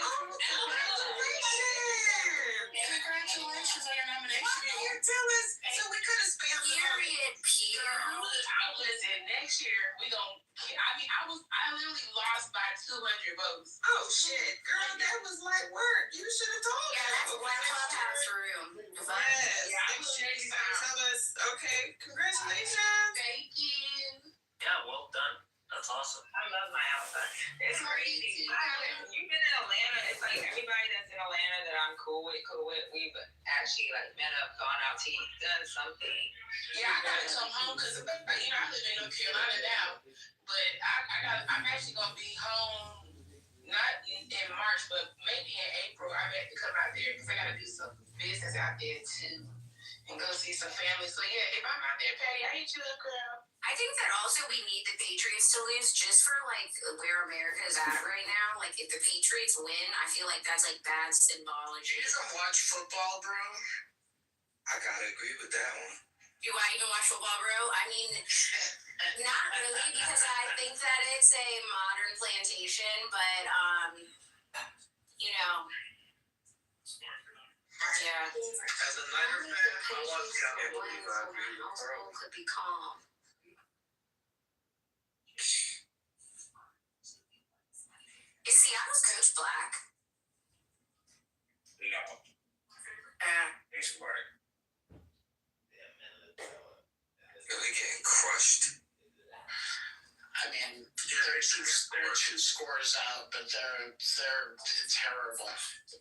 Congratulations on your nomination. Why didn't you tell us? So we could have spammed the Period, Peter. I was in next year. I literally lost by 200 votes. Oh shit, girl, that was light work. You should have told us. Yeah, that's one clubhouse room. Yes, I'm sure you tell us. Okay, congratulations. Thank you. Yeah, well done. That's awesome. I love my outfit. It's crazy. You've been in Atlanta. It's like everybody that's in Atlanta that I'm cool with, we've actually like met up, gone out to eat, done something. Yeah, I gotta come home because I live in North Carolina now, but I'm actually gonna be home not in March, but maybe in April. I have to come out there because I gotta do some business out there too and go see some family. So yeah, if I'm out there, Patty, I hit you up, girl. I think that also we need the Patriots to lose just for like where America is at right now. Like if the Patriots win, I feel like that's like bad symbology. You don't watch football, bro? I gotta agree with that one. Do I even watch football, bro? I mean, not really, because I think that it's a modern plantation, but you know. Yeah. As a Niner fan, I want to can't believe I agree with Pearl. Could be calm. Is Seattle's coach black? No. He's white. They're getting crushed. I mean, there are two scores out, but they're terrible.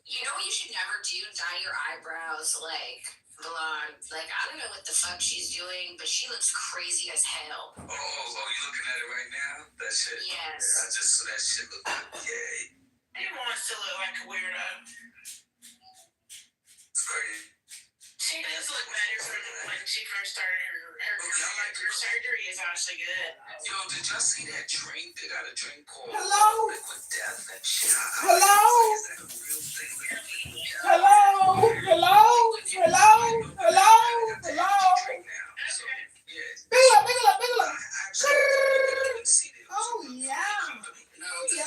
You know what you should never do? Dye your eyebrows like blonde. Like, I don't know what the fuck she's doing, but she looks crazy as hell. Oh, you looking at it right now? That shit? Yes. Yeah, I just saw that shit look good. Yeah. He wants to look like a weirdo. It's crazy. She does look better from when she first started her surgery is actually good. Yo, did y'all see that drink? They got a drink called Hello? Liquid Death and shit. Hello? Is that a real thing? Hello? Hello? Hello? Hello? Hello? So, yeah. Bigla. Oh yeah. No, it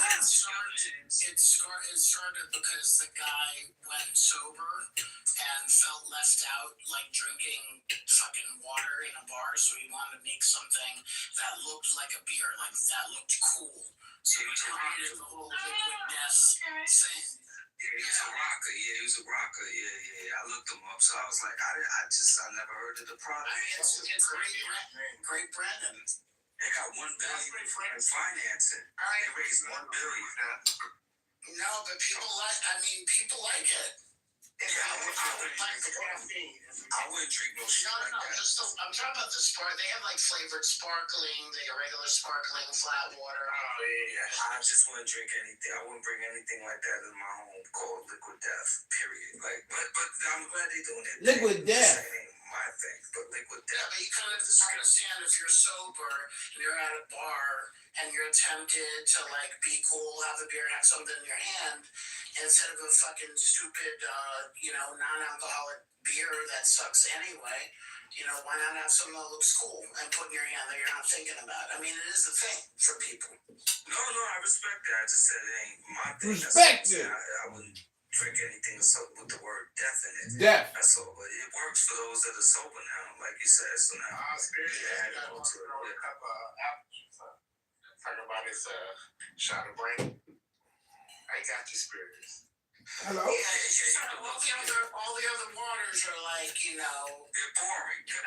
started because the guy went sober and felt left out, like drinking fucking water in a bar, so he wanted to make something that looked like a beer, like that looked cool. So he created the whole liquid death thing. Yeah, he was a rocker. Yeah. I looked him up, so I was like, I never heard of the product. I mean, it's great branding. They got $1 billion in financing. They raised $1 billion. No, but people like it. I wouldn't drink no shit like that. I'm talking about the spark. They have like flavored sparkling, the regular sparkling flat water. Oh yeah. I just wouldn't drink anything. I wouldn't bring anything like that in my home called Liquid Death. Period. Like, but I'm glad they're doing it. Liquid Death. It ain't my thing, but Liquid Death. Yeah, but you kind of understand if you're sober and you're at a bar and you're tempted to like be cool, have a beer, have something in your hand, instead of a fucking stupid, non-alcoholic beer that sucks anyway. Why not have something that looks cool and put in your hand that you're not thinking about? I mean, it is a thing for people. No, I respect that. I just said it ain't my thing. Respect it. I wouldn't drink anything with the word death in it. Death. That's all. But it works for those that are sober now, like you said. So now, I want to throw a cup of apple juice. Talk about this shot of brain. I got you, spirits. Hello? All the other waters are like, they're boring. It's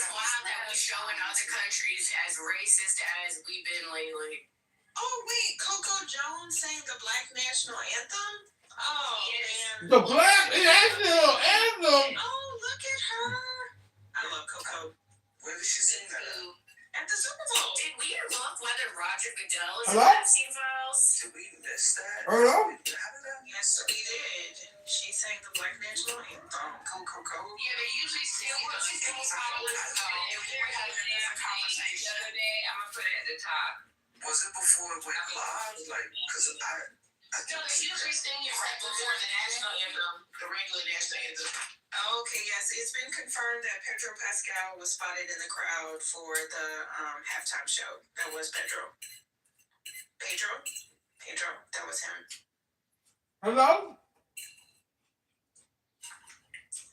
wild that we showing other countries as racist as we've been lately. Oh wait, Coco Jones sang the Black National Anthem? Oh man. The Black National Anthem? Oh, look at her. I love Coco. Where did she sing that at? At the Super Bowl. Did we look whether Roger Goodell is in Hello? Epstein files? Did we miss that? Hello? Yes, we did. She sang the Black National Anthem. Coco. Yeah, they usually sing it. If we're having a conversation the other day, I'm gonna put it at the top. Was it before it went live? Like, because No, they usually sing it right before the national anthem, the regular national anthem. Okay, yes, it's been confirmed that Pedro Pascal was spotted in the crowd for the halftime show. That was Pedro. That was him. Hello?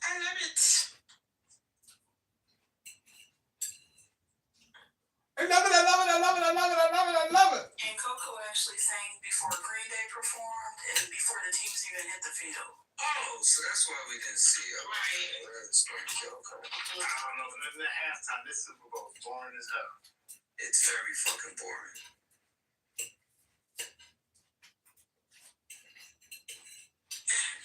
I love it. I love it. And Coco actually sang before Green Day performed and before the teams even hit the field. oh, so that's why we didn't see it. Right. Okay. I don't know, but in the halftime, this Super Bowl is boring as hell. It's very fucking boring.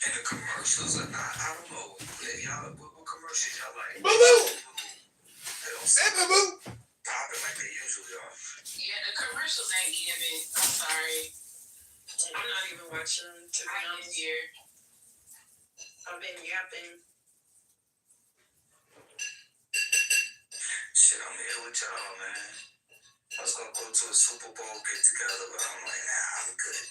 And the commercials are not, I don't know. What commercials y'all like? Boo-boo. They don't seem popping like they usually are. Yeah, the commercials ain't giving. I'm sorry. I'm not even watching, to be honest. Here. I've been yapping. Shit, I'm here with y'all, man. I was gonna go to a Super Bowl get together, but I'm like, nah, I'm good.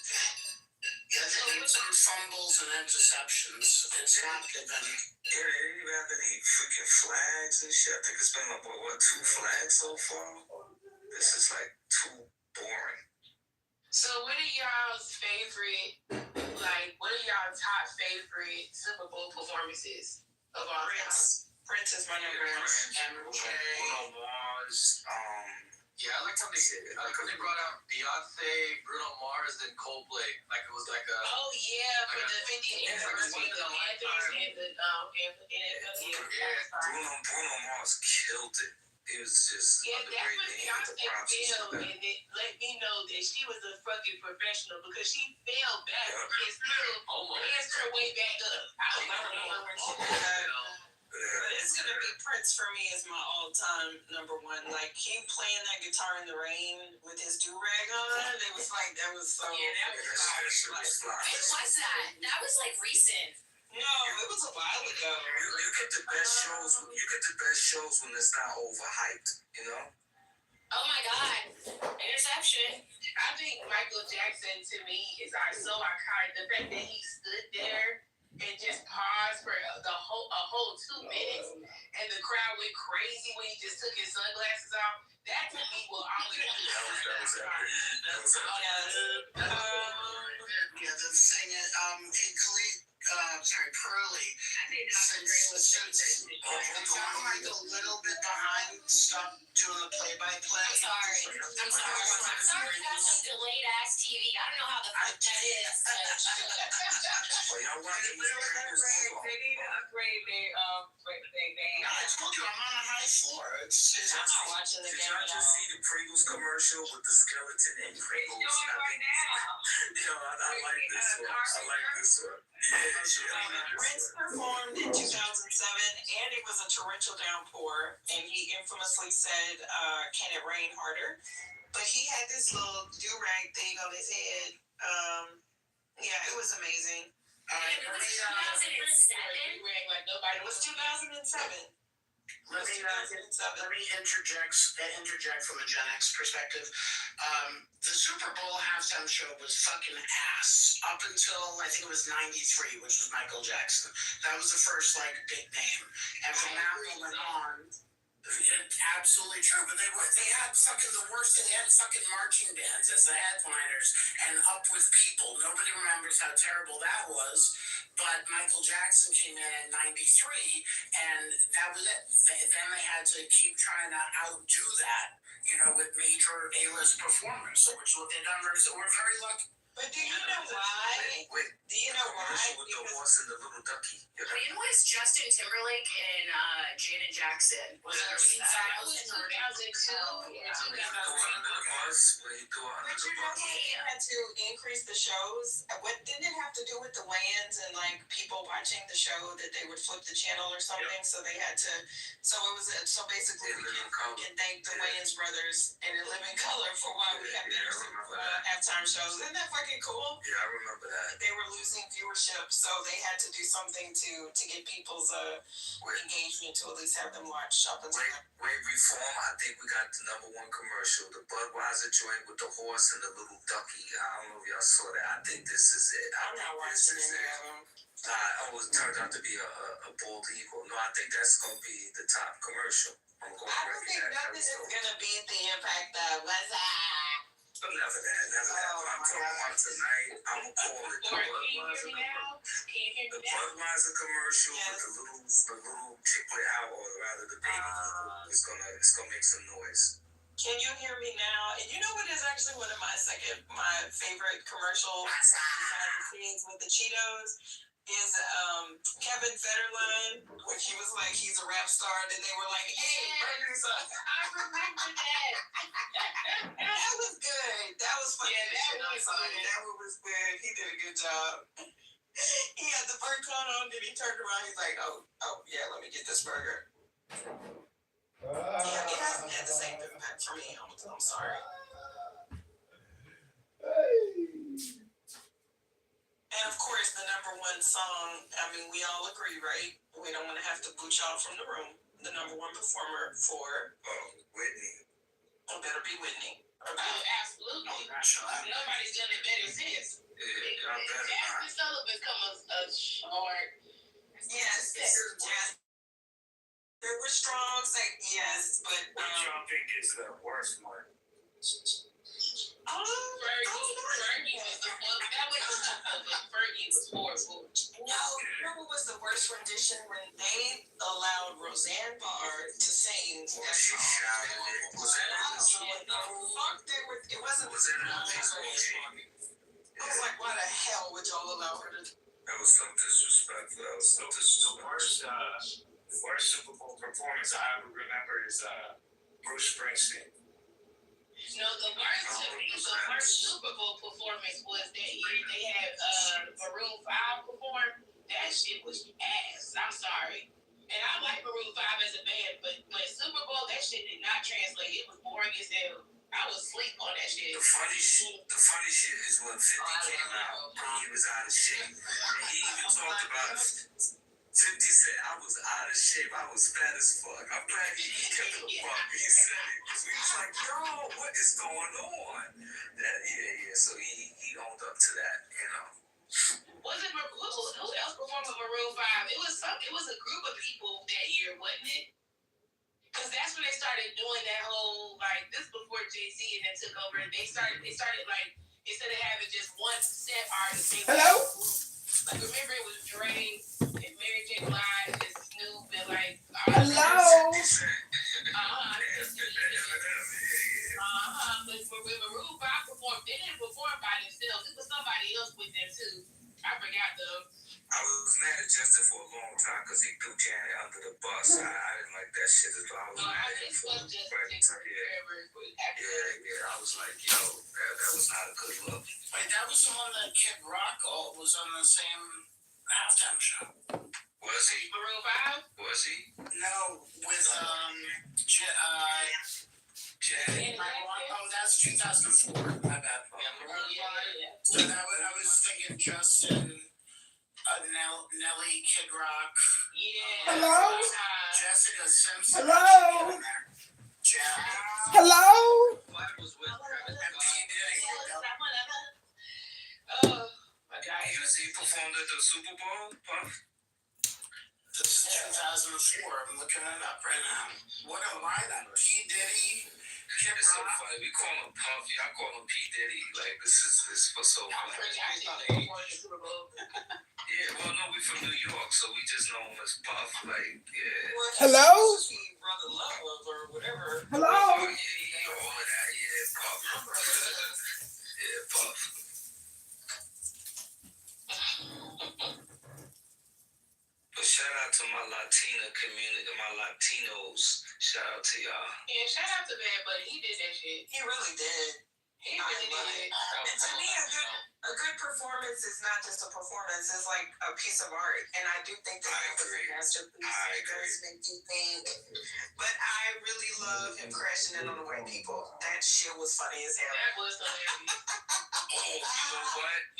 Yeah, they need some fumbles and interceptions. It's not given. Yeah, they didn't even have any freaking flags and shit. I think it's been like, what, 2 flags so far? This is like too boring. So what are y'all's top favorite Super Bowl performances of all time? Prince is my number one. Bruno Mars, Yeah, I liked how they brought out Beyonce, Bruno Mars, and Coldplay. Like it was like a. Oh yeah, for the 50th anniversary of the Panthers and the Bruno Mars killed it. It was just Yeah, on the that's break. when They hit the Beyonce props. fell, and it let me know that she was a fucking professional because she fell back and still danced her way back up. I don't remember when she did that. But it's gonna be Prince for me as my all-time number one. Like him playing that guitar in the rain with his do-rag on, it was like that was so. Yeah, that was When was that? That was like recent. No, it was a while ago. You get the best shows. You get the best shows when it's not overhyped. You know. Oh my God, Interception. I think Michael Jackson to me is so iconic. The fact that he stood there and just paused for a whole 2 minutes, and the crowd went crazy when he just took his sunglasses off. That to me will always be The thing is, Pearly. Since I'm like a little bit behind, stop doing the play-by-play. I'm sorry. I'm sorry we got some delayed ass TV. I don't know how the fuck that is. Oh, y'all watching this? They need to upgrade their I told you I'm on a high floor. I'm not watching the Did game. y'all just see the Pringles commercial with the skeleton and Pringles? It's doing right now. Yo, I like this one. I like this one. Yeah. Prince performed in 2007, and it was a torrential downpour, and he infamously said, "Can it rain harder?" But he had this little do-rag thing on his head. Yeah, it was amazing. It was 2007. It was 2007. Let me interject from a Gen X perspective. The Super Bowl halftime show was fucking ass up until I think it was '93, which was Michael Jackson. That was the first like big name, and from that moment on, absolutely true. But they had fucking the worst thing. They had fucking marching bands as the headliners and up with people. Nobody remembers how terrible that was. But Michael Jackson came in at '93, and that was it. Then they had to keep trying to outdo that, with major A-list performers. So which is what they've done. So we're very lucky. But do you know why? Wait. Do you know why? With the horse and the little ducky. When was Justin Timberlake and Janet Jackson? Was that 2002 or 2003? But you know they had to increase the shows. What didn't it have to do with the weigh-ins and like people watching the show that they would flip the channel or something? Yep. So they had to. So it was. So basically, we can thank the Wayans brothers and In Living Color for why we have better halftime shows. Isn't that fucking cool? Yeah, I remember that. They were losing viewership, so they had to do something to get people's engagement to at least have them watch up until. Wait, reform. I think we got the #1 commercial, the Budweiser joint with the horse and the little ducky. I don't know if y'all saw that. I think this is it. I'm not watching any of them. It turned out to be a bald eagle. No, I think that's gonna be the top commercial. I don't think nothing is gonna beat the impact that was Never that. I'm talking about tonight. I'm gonna call it the Budweiser commercial with the little chicklet owl, or rather the baby eagle. It's gonna make some noise. Can you hear me now? And you know what is actually one of my favorite commercials behind the scenes with the Cheetos is Kevin Federline, when he was like he's a rap star, and then they were like, "Hey, burgers up." I remember that. That was good. That was funny. Yeah, that was good. He did a good job. He had the fur coat on, then he turned around. He's like, "Oh yeah, let me get this burger." Yeah, it hasn't had the same impact for me. I'm sorry. And of course, the #1 song, I mean, we all agree, right? We don't want to have to boot y'all from the room. The #1 performer for Whitney. It better be Whitney. Absolutely. Nobody's done it better since. Y'all better not. Jasmine Sullivan's come a short. Yes. They were strong, yes, but. What do y'all think is the worst one? Fergie was the one. That was Fergie was horrible. No, you know what was the worst rendition when they allowed Roseanne Barr to sing that She song? shouted it. Was that It wasn't. Was that a baseball game? I was like, why the hell would y'all allow her to? That was so disrespectful. That was so disrespectful. The worst Super Bowl performance I ever remember is Bruce Springsteen. No, the worst Super Bowl performance was that year they had Maroon 5 perform. That shit was ass. I'm sorry. And I like Maroon 5 as a band, but Super Bowl, that shit did not translate. It was boring as hell. I was asleep on that shit. The funny shit is when 50 came out and he was out of shape. And he even talked about it. 50 said, I was out of shape. I was fat as fuck. I'm glad he kept it a buck. He said it. Because we was like, yo, what is going on? So he owned up to that, you know. Who else performed with Maroon 5? It was a group of people that year, wasn't it? Because that's when they started doing that whole, like, this before Jay-Z and then took over. They started like, instead of having just one set artist, they Hello? like, remember it was Dre and Mary J. Blige and Snoop and like. Hello? But when Maroon 5 performed, they didn't perform by themselves. It was somebody else with them too. I forgot though. I was mad at Justin for a long time because he threw Janet under the bus. I didn't like that shit as well. I was mad at him for it. I was like, yo, that was not a good look. Wait, that was the one that Kid Rock was on the same halftime show. Was he? Maroon 5? Was he? No, with Janet. Oh, that's 2004. My bad. So I was thinking Justin, Nelly, Kid Rock. Yeah. Hello? Jessica Simpson. Hello? Hello? Oh my God. He performed at the Super Bowl, Puff? This is 2004. I'm looking it up right now. What a lineup. P. Diddy. It's so funny. We call him Puff. Y'all call him P. Diddy. Like, this was so funny. Yeah, well, no, we from New York, so we just know him as Puff. Like, yeah. Hello? Brother Love or whatever. Hello? Oh, yeah, all of that. Yeah, Puff. Yeah, Puff. But shout out to my Latina community, my Latinos. Shout out to y'all. Yeah, shout out to Bad Buddy. He did that shit. He really did. He really did. And to me, a good performance is not just a performance; it's like a piece of art. And I do think that that was a masterpiece. It does make you think. But I really love him crashing in on the white people. That shit was funny as hell. That was hilarious.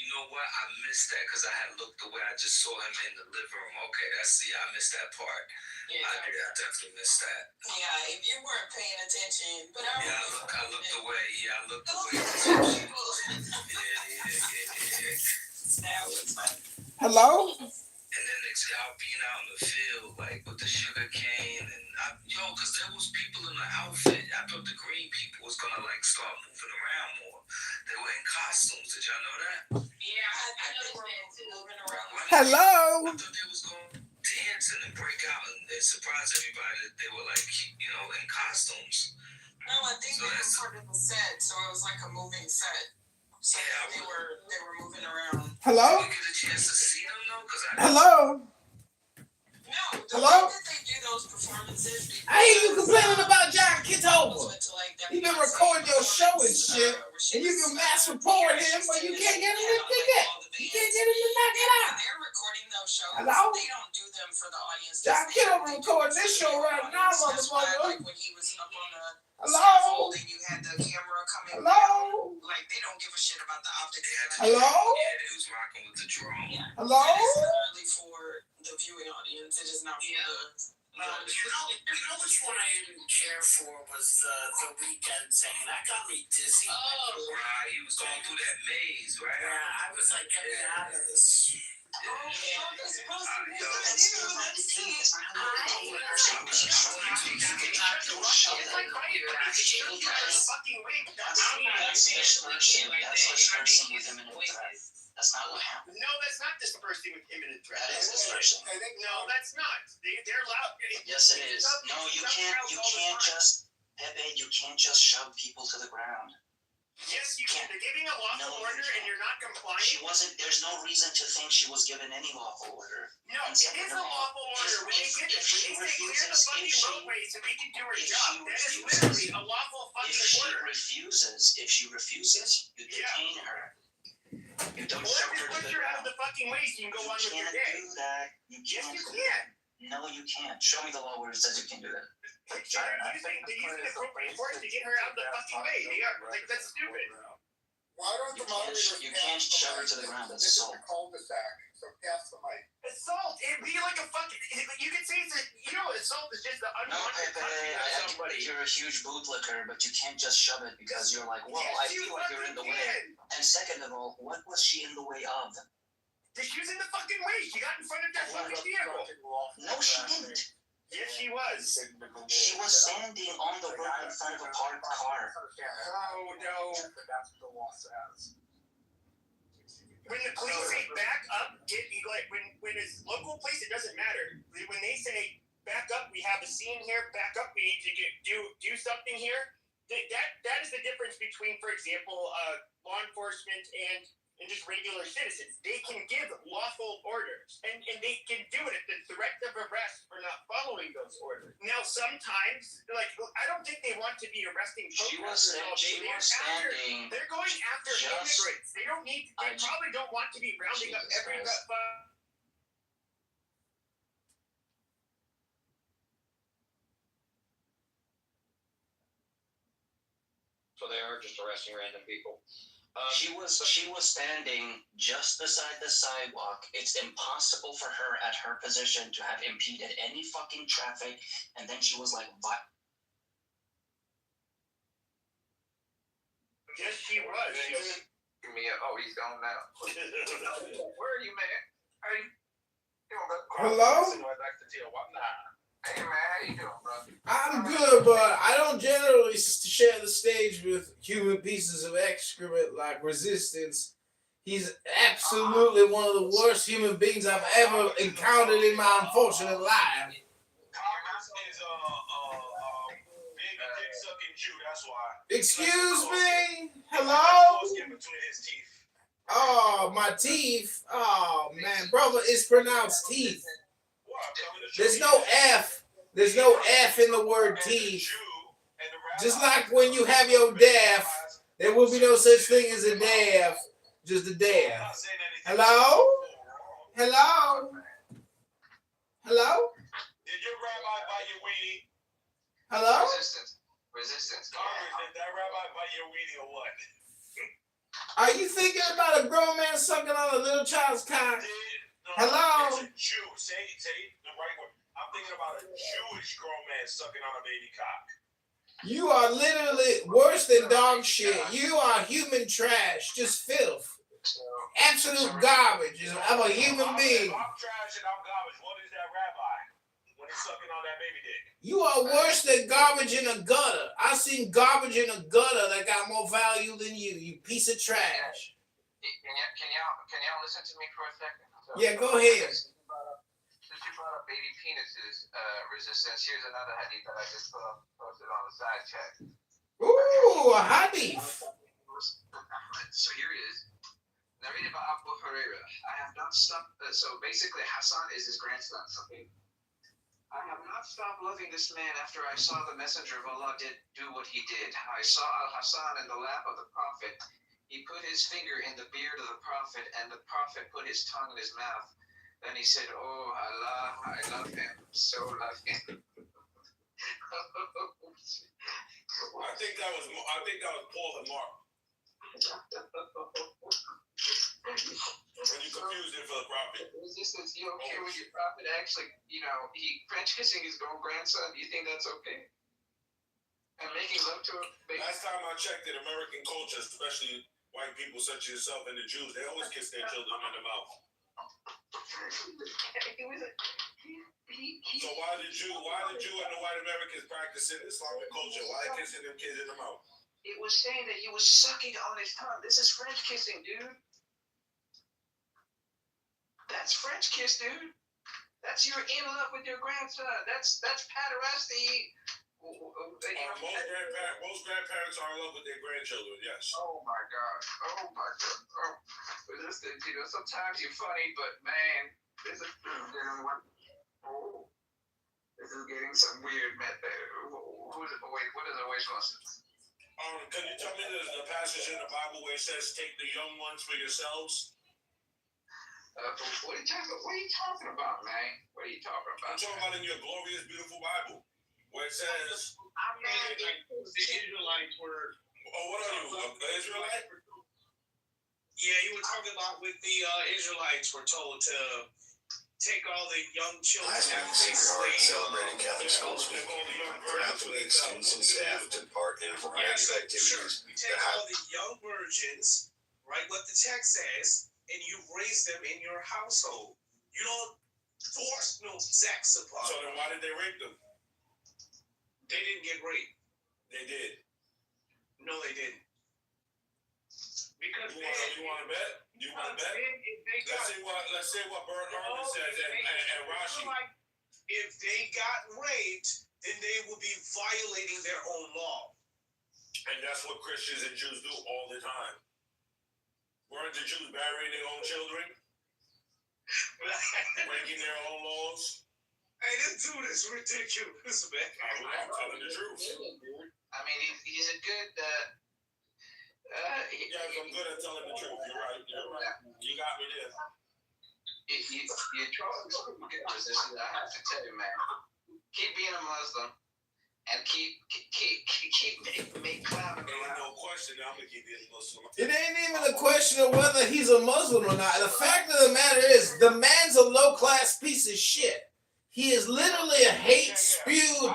You know what? I missed that because I had looked away. I just saw him in the living room. Okay, I missed that part. Yeah, I definitely missed that. Yeah, if you weren't paying attention, but I looked away. Yeah, I looked away. Yeah. That was funny. Hello? And then y'all being out in the field, like with the sugar cane, and because there was people in the outfit. I thought the green people was gonna like start moving around more. They were in costumes. Did y'all know that? Yeah, I noticed that too. Moving around. Hello? I thought they was gonna dance and break out and surprise everybody that they were like, in costumes. No, I think they recorded the set, so it was like a moving set. So they were moving around. Hello? Did you get a chance to see them though? Hello? No, Hello? way that they do those performances. I hear you complaining about John Kitover. He been recording your show and shit, and you can mass report him, but you can't get him to pick it. You can't get him to knock it out. They're recording those shows. Hello? They don't do them for the audience. John Kitover recording this show right now, motherfucker. Like when he was up on the Hello? and you had the camera coming. Hello? Like they don't give a shit about the optics. Hello? Yeah, they was rocking with the drone. Hello? It's literally for the viewing audience. It is not for the. You know which one I didn't care for was the Weeknd saying that got me dizzy. Oh, right, he was going through that maze, right? Yeah, I was like, get me out of this. That's not what happened. No, that's not dispersing with imminent threat. That is dispersing. No, that's not. They're allowed. Yes, it is. No, you can't just, Pepe, you can't just shove people to the ground. Yes, you can. They're giving a lawful order and you're not complying. She wasn't. There's no reason to think she was given any lawful order. No, it is a lawful order. When they say clear the fucking roadway so we can do our job, that is literally a lawful fucking order. If she refuses, you detain her. You don't shove her to the ground. Push her out of the fucking way so you can go on with your day. You can't do that. Yes, you can. No, you can't. Show me the law where it says you can do that. They're using appropriate force to get her out of the fucking way. They are like that's stupid. Why don't the moderators you can't shove her to the ground? That's assault. So pass the mic. Assault. It'd be like a fucking. You could say it's a. Assault is just the unwanted touching of somebody. You're a huge bootlicker, but you can't just shove it because you're like, well, I feel like you're in the way. And second of all, what was she in the way of? She was in the fucking way. She got in front of that fucking vehicle. No, she didn't. Yes, she was. She was standing on the road in front of a parked car. Oh no. That's what the law says. When the police say back up, when it's local police, it doesn't matter. When they say back up, we have a scene here. Back up, we need to do something here. That is the difference between, for example, law enforcement and just regular citizens. They can give lawful orders, and they can do it at the threat of arrest for not following those orders. Now, sometimes, I don't think they want to be arresting protesters all day. They're going after immigrants. They don't need. They probably don't want to be rounding up every. So they are just arresting random people. She was standing just beside the sidewalk. It's impossible for her at her position to have impeded any fucking traffic. And then she was like, "What?" Yes, she was. He's gone now. Where are you, man? Hello? Hey, man, how you doing, brother? I'm good, but I don't generally share the stage with human pieces of excrement like Resistance. He's absolutely one of the worst human beings I've ever encountered in my unfortunate life. Excuse me? Hello? Oh, my teeth. Oh, man. Brother, it's pronounced teeth. There's no F. There's no F in the word teeth. Just like when you have your death, there will be no such thing as a death. Just a death. Hello? Hello? Hello? Did your rabbi buy your weenie? Hello? Resistance. Did that rabbi buy your weenie or what? Are you thinking about a grown man sucking on a little child's cock? Hello? It's a Jew. Say the right word. I'm thinking about a Jewish grown man sucking on a baby cock. You are literally worse than dog shit. You are human trash. Just filth. Absolute garbage. I'm a human being. I'm trash and I'm garbage. What is that rabbi when he's sucking on that baby dick? You are worse than garbage in a gutter. I've seen garbage in a gutter that got more value than you piece of trash. Can y'all listen to me for a second? Yeah, go ahead. Since you brought up baby penises, Resistance, here's another hadith that I just posted on the side chat. Ooh, a hadith. So here it is. Narrated by Abu Huraira. I have not stopped. So basically, Hassan is his grandson. Okay. I have not stopped loving this man after I saw the Messenger of Allah do what he did. I saw Al-Hassan in the lap of the Prophet. He put his finger in the beard of the Prophet, and the Prophet put his tongue in his mouth. Then he said, "Oh Allah, I love him. So love him." I think that was Paul and Mark. When you confused it for the prophet. Resistance, you okay with your prophet actually, he French kissing his own grandson? Do you think that's okay? And making love to him? Last time I checked in American culture, especially white people such as yourself and the Jews, they always kiss their children in the mouth. So why the Jew and the white Americans practicing Islamic culture? Why they kissing them kids in the mouth? It was saying that he was sucking on his tongue. This is French kissing, dude. That's French kiss, dude. That's you're in love with your grandson. That's pederasty Most grandparents are in love with their grandchildren. Yes. Oh my God. Oh my God. Oh, listen, sometimes you're funny, but man, this is getting some weird, man. What is a wish list? Can you tell me the passage in the Bible where it says, "Take the young ones for yourselves"? What are you talking about, man? What are you talking about? I'm talking about in your glorious, beautiful Bible, where it says, the Israelites were. Oh, what are you, an Israelite? Yeah, you were talking about with the Israelites were told to take all the young children. Last week, Sacred Heart celebrated Catholic Schools Week. For athletes, students, and staff took part in a variety of activities. You take all the young virgins, right? What the text says, and you raise them in your household. You don't force no sex upon them. So then why did they rape them? They didn't get raped. They did. No, they didn't. Because you want to bet? You want to bet? Let's say what Bert Ehrman says and Rashi. If they got raped, then they will be violating their own law. And that's what Christians and Jews do all the time. Weren't the Jews burying their own children? Breaking their own laws? Hey, this dude is ridiculous, man. I'm telling the truth. I mean, he's a good. Yes, I'm good at telling the truth. You're right. You got me there. You're trying to get resistance. I have to tell you, man. Keep being a Muslim and keep make clown. Ain't no question. I'm gonna keep being a Muslim. It ain't even a question of whether he's a Muslim or not. The fact of the matter is, the man's a low-class piece of shit. He is literally a hate-spewed,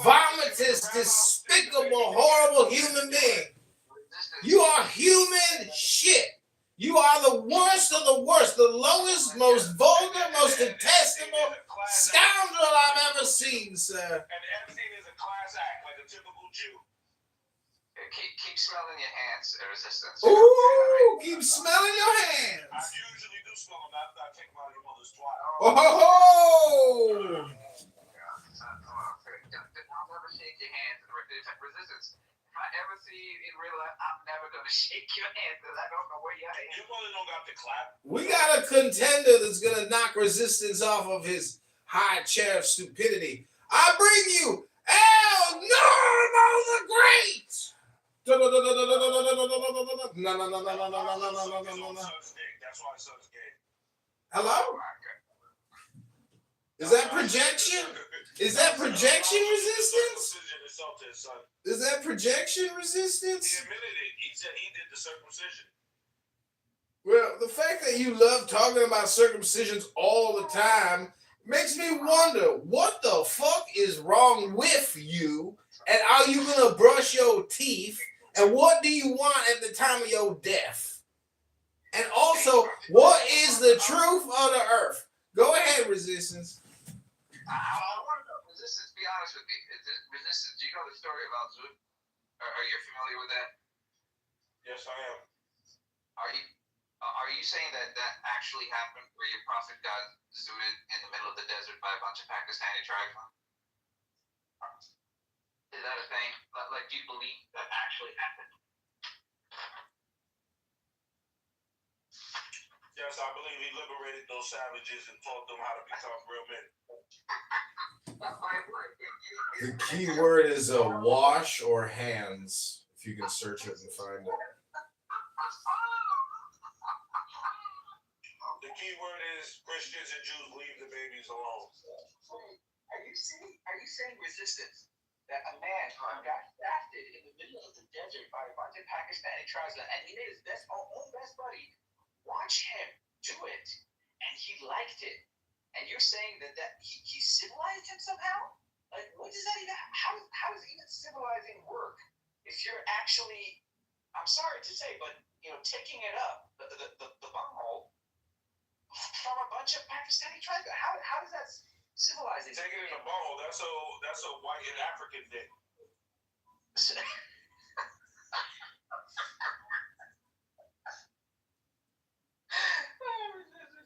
vomitous, despicable, horrible human being. You are human shit. You are the worst of the worst, the lowest, most vulgar, most detestable scoundrel I've ever seen, sir. And everything is a class act, like a typical Jew. Keep smelling your hands, resistance. Ooh, keep smelling your hands. I usually do smell them after I take them out of your mother's twat. Oh, ho, ho. I'll never shake your hands. Resistance. If I ever see you in real life, I'm never gonna shake your hand because I don't know where your hand is. You really don't got to clap. We got a contender that's gonna knock resistance off of his high chair of stupidity. I bring you El Normo the Great. That's why son's gay. Hello? Is that projection? Is that projection resistance? Is that projection resistance? He admitted it. He said he did the circumcision. Well, the fact that you love talking about circumcisions all the time makes me wonder, what the fuck is wrong with you? And are you going to brush your teeth? And what do you want at the time of your death? And also, what is the truth of the earth? Go ahead, Resistance. Resistance, be honest with me. Resistance, do you know the story about Zud? Are you familiar with that? Yes, I am. Are you saying that actually happened where your prophet got zooted in the middle of the desert by a bunch of Pakistani tribesmen? Is that a thing? Like, do you believe that actually happened? Yes, I believe he liberated those savages and taught them how to become real men. The key word is wash or hands, if you can search it and find it. The key word is Christians and Jews leave the babies alone. Are you saying resistance? That a man got drafted in the middle of the desert by a bunch of Pakistani tribesmen, and he made his own best buddy watch him do it, and he liked it. And you're saying that he civilized him somehow? Like, what does that even? How does even civilizing work if you're actually? I'm sorry to say, but taking it up the bunghole from a bunch of Pakistani tribesmen. How does that civilizing? Taking it in a bunghole. That's a white and African thing.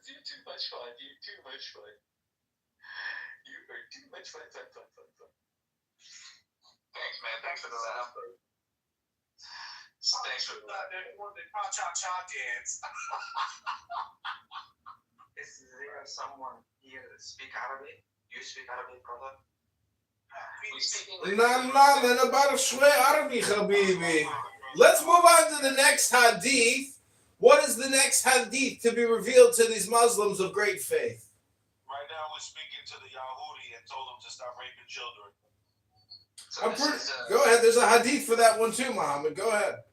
You're too much fun. You're too much fun. You are too much fun. man. Thanks for the laugh. Thanks for the laugh. The cha-cha-cha dance. Is there someone here that speak Arabic? You speak Arabic, brother? We speak English. Let's move on to the next hadith. What is the next hadith to be revealed to these Muslims of great faith? Right now, we're speaking to the Yahudi and told them to stop raping children. So Go ahead. There's a hadith for that one too, Muhammad. Go ahead.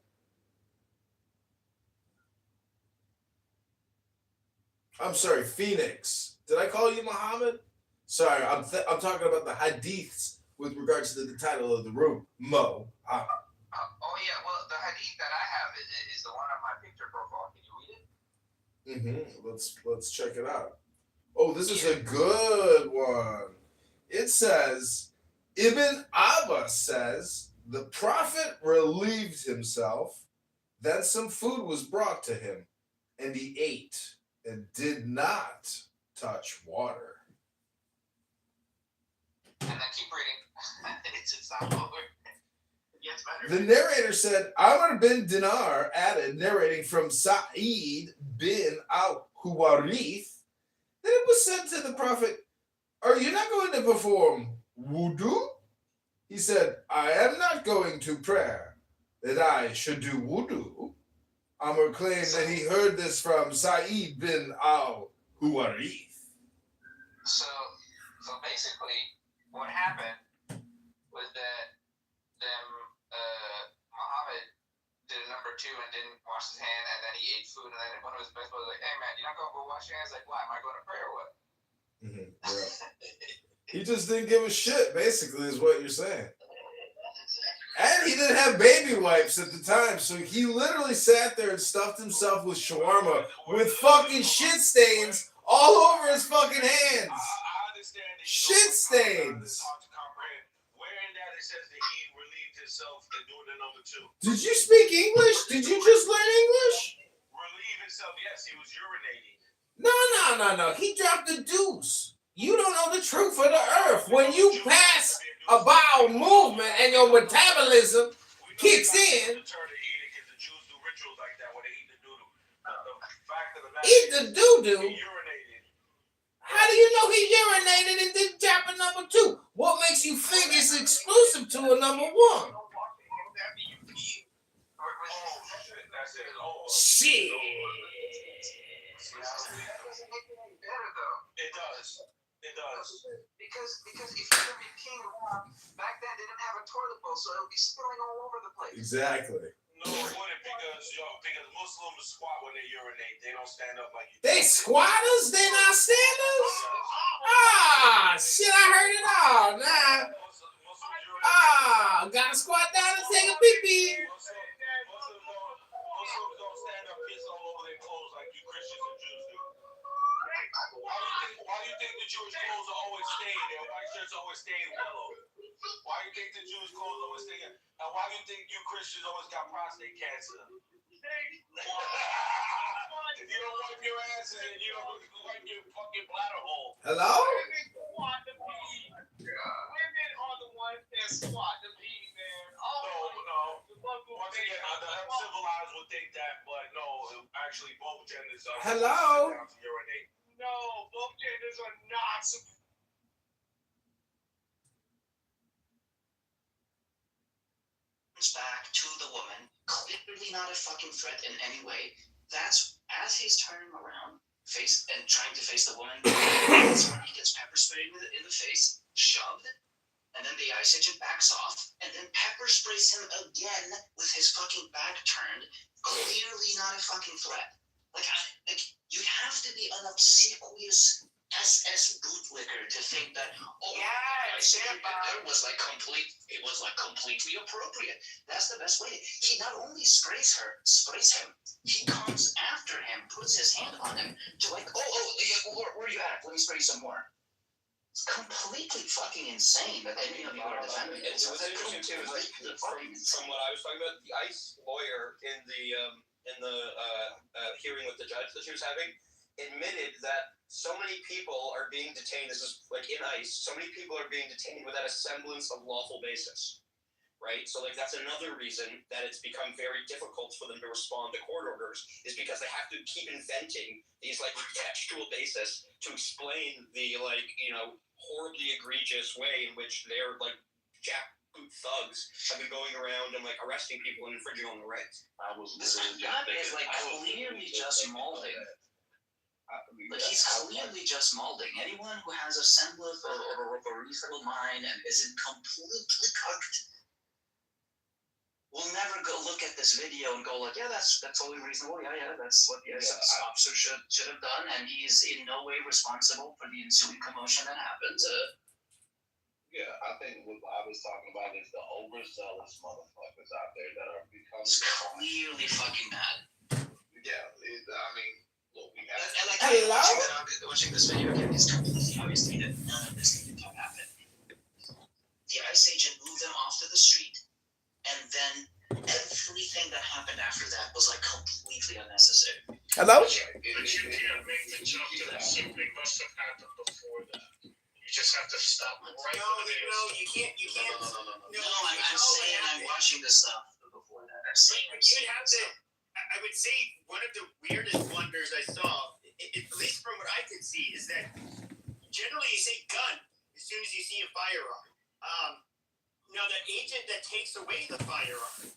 I'm sorry, Phoenix. Did I call you Muhammad? Sorry, I'm talking about the hadiths with regards to the title of the room. Mo. oh yeah, well the hadith that I have is the one on my picture profile. Can you read it? Let's check it out. Oh, this is a good one. It says, Ibn Abbas says, the Prophet relieved himself, then some food was brought to him, and he ate and did not touch water. And then keep reading. it's not over. It gets better. The narrator said, Amr bin Dinar added, narrating from Sa'id bin al-Huwarith, that it was said to the Prophet, are you not going to perform wudu? He said, I am not going to prayer, that I should do wudu. Amr claimed that he heard this from Sa'id bin al-Huwarith. So basically, what happened was that Muhammad did number 2 and didn't wash his hand, and then he ate food, and then one of his best buddies was like, hey man, you're not gonna go wash your hands? Like, why? Am I going to pray or what? He just didn't give a shit, basically, is what you're saying. And he didn't have baby wipes at the time, so he literally sat there and stuffed himself with shawarma with fucking shit stains all over his fucking hands. I understand that shit stains. Where in that it says that he relieved himself and doing the number 2? Did you speak English? Did you just learn English? Relieve himself, yes, he was urinating. No. He dropped the deuce. You don't know the truth of the earth. When you pass a bowel movement and your metabolism kicks in, eat the doo-doo. How do you know he urinated and did chapter number 2? What makes you think it's exclusive to a number 1? Shit. It does. Because if you're gonna be peeing around, back then they didn't have a toilet bowl, so it would be spilling all over the place. Exactly. No, it wouldn't, because Muslims squat when they urinate. They don't stand up like you. They squatters? They not standers? Ah, shit, I heard it all. Nah. Gotta squat down and take a pee-pee. Muslims don't stand up, piss all over their clothes like you Christians and Jews do. Why do you think the Jewish clothes are always stained? Their white shirts always stained yellow. Why do you think the Jewish clothes always stained? And why do you think you Christians always got prostate cancer? If you don't wipe your asses and you don't wipe your fucking bladder hole. Hello? Women are the ones that squat the pee, man. No. Once again, the uncivilized would think that, but no, actually both genders are Hello? down to urinate. No, both genders are not supposed. Back to the woman, clearly not a fucking threat in any way. That's as he's turning around, and trying to face the woman. That's when he gets pepper sprayed in the face, shoved, and then the ice agent backs off, and then pepper sprays him again with his fucking back turned. Clearly not a fucking threat. Like you'd have to be an obsequious SS bootlicker to think that it was completely appropriate. That's the best way. He not only sprays him, he comes after him, puts his hand on him to where you at? Let me spray you some more. It's completely fucking insane that any of you are defending it. What's interesting too is from what I was talking about, the ICE lawyer in the hearing with the judge that she was having admitted that so many people are being detained. This is like in ICE. So many people are being detained without a semblance of lawful basis. right? So like that's another reason that it's become very difficult for them to respond to court orders, is because they have to keep inventing these like textual basis to explain the like, you know, horribly egregious way in which they're like jackboot thugs have been going around and like arresting people and infringing on their rights. This guy is like clearly just molding. Like he's clearly just molding. Anyone who has a semblance of a reasonable mind and isn't completely cooked will never go look at this video and go like, yeah, that's totally reasonable. Yeah, that's what the officer should have done, and he's in no way responsible for the ensuing commotion that happened. Yeah, I think what I was talking about is the overzealous motherfuckers out there that are becoming He's clearly fucking mad. Yeah, I mean, look, we have. And like, Hello? watching this video again, it's completely obvious to me that none of this needed to happen. The ICE agent moved them off to the street, and then everything that happened after that was like completely unnecessary. Hello? But you can't make the jump that something must have happened before that. You just have to stop right there. No, you can't. No, I'm saying I'm watching this stuff before that. I'm saying you have to. I would say one of the weirdest blunders I saw, at least from what I could see, is that generally you say gun as soon as you see a firearm. Now, the agent that takes away the firearm,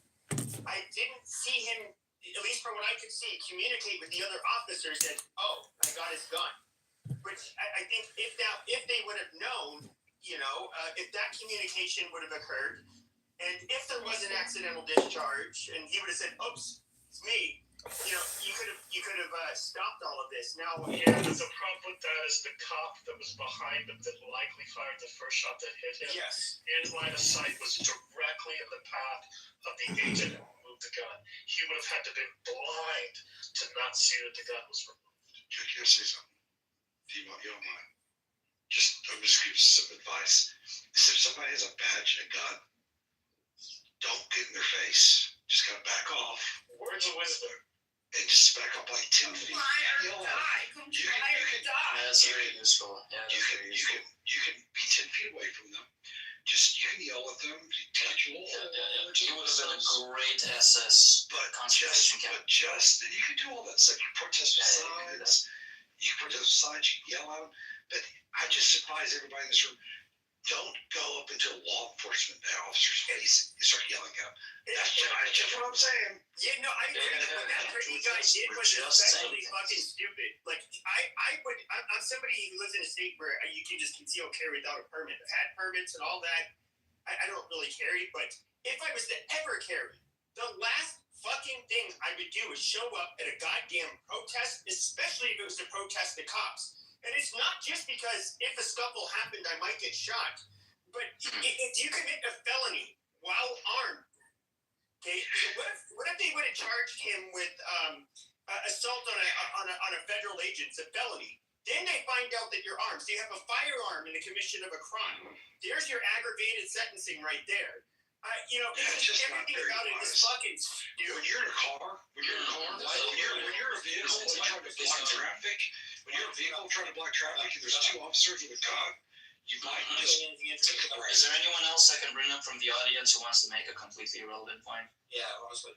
I didn't see him, at least from what I could see, communicate with the other officers that, oh, I got his gun. Which I think if they would have known, you know, if that communication would have occurred, and if there was an accidental discharge, and he would have said, oops, it's me, you know, you could have stopped all of this. Now, yeah, the problem with that is the cop that was behind him that likely fired the first shot that hit him. Yes. His line of sight was directly in the path of the agent who moved the gun. He would have had to be blind to not see that the gun was removed. Can I say something? Do you don't mind? I'm just giving you some advice. If somebody has a badge and a gun, don't get in their face. Just gotta back off. Words of wisdom. And just back up like 10 feet. Comply or die. Comply or die. That's very useful. Yeah, You can be 10 feet away from them. Just you can yell at them, tactile. Yeah. It would have been a great SS concentration camp. But and you can do all that stuff. You protest with signs. You can protest with signs. You can yell at them. But I just advise everybody in this room: don't go up into a law enforcement officer's face and start yelling at them. That's just what I'm saying. Yeah, no, I agree. What that pretty guy did was especially fucking stupid. Like, I'm somebody who lives in a state where you can just conceal carry without a permit. I've had permits and all that. I don't really carry, but if I was to ever carry, the last fucking thing I would do is show up at a goddamn protest, especially if it was to protest the cops. And it's not just because if a scuffle happened, I might get shot. But if you commit a felony while armed, okay, what if they would have charged him with assault on a federal agent? It's a felony. Then they find out that you're armed. So you have a firearm in the commission of a crime. There's your aggravated sentencing right there. You know, everything about it is fucking stupid. When you're in a car, when you're a vehicle trying to block traffic, when you're a vehicle trying to block traffic and there's two officers with a gun, you might just take a break. Is there anyone else I can bring up from the audience who wants to make a completely irrelevant point? Yeah, honestly.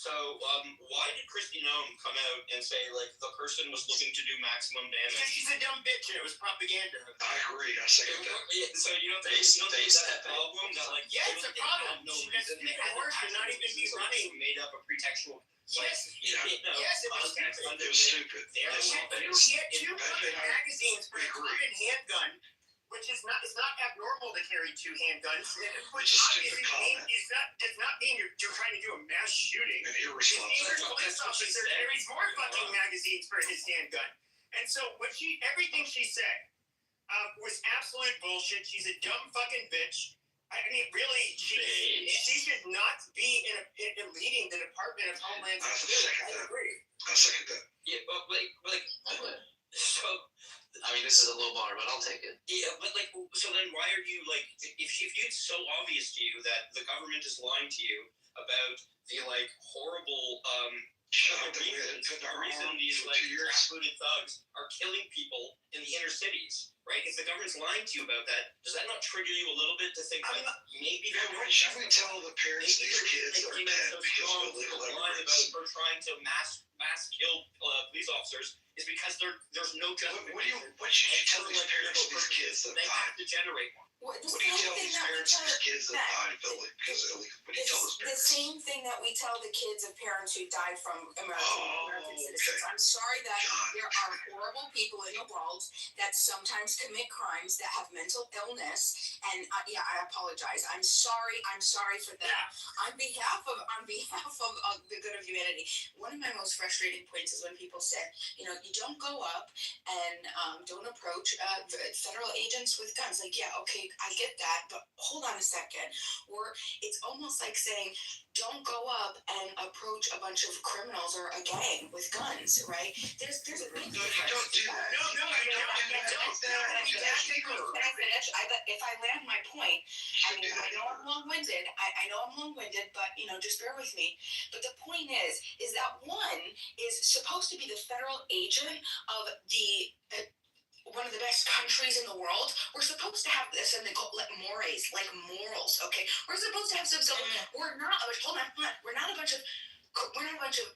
Why did Kristi Noem come out and say like the person was looking to do maximum damage? Because she's a dumb bitch and it was propaganda. I agree. I second that. So you don't think that's a problem? That like it's a problem. That's even worse than not even be running. Made up a pretextual. Yes, it was stupid. It was stupid. He had two fucking magazines for a carbon handgun, which is not. It's not abnormal to carry two handguns. Which obviously does not mean you're trying to do a mass shooting. An irresponsible police officer carries more fucking magazines for his handgun. And so everything she said was absolute bullshit. She's a dumb fucking bitch. I mean, really, she should not be in leading the Department of Homeland Security. I agree. I second that. Yeah, but so. I mean, this is a low bar, but I'll take it. Yeah, but so then why are you if it's so obvious to you that the government is lying to you about the horrible The reason these like jackbooted thugs are killing people in the inner cities, right? If the government's lying to you about that, does that not trigger you a little bit to think like maybe why should we tell the parents these kids are dead because of illegal immigrants? About trying to mass kill police officers is because there's no justification. What should you tell these parents these kids that they have died? to generate one? What do you tell these parents these kids that died because of illegal? What do you tell those The parents? same thing that we tell the kids of parents who died from American citizens. I'm sorry that there are horrible people in the world that sometimes commit crimes that have mental illness, and yeah, I apologize. I'm sorry for that. On behalf of the good of humanity, one of my most frustrating points is when people say, you don't go up and don't approach federal agents with guns. Like, yeah, okay, I get that, but hold on a second. It's almost like saying, don't go up and approach a bunch of criminals or a gang with guns, right? There's a big difference. Don't do that. No, Can I finish? If I land my point, I mean, I know I'm long-winded, but just bear with me. But the point is that one is supposed to be the federal agent of the one of the best countries in the world. We're supposed to have something called mores, like morals. Okay, we're supposed to have some. We're not. Hold on. We're not a bunch of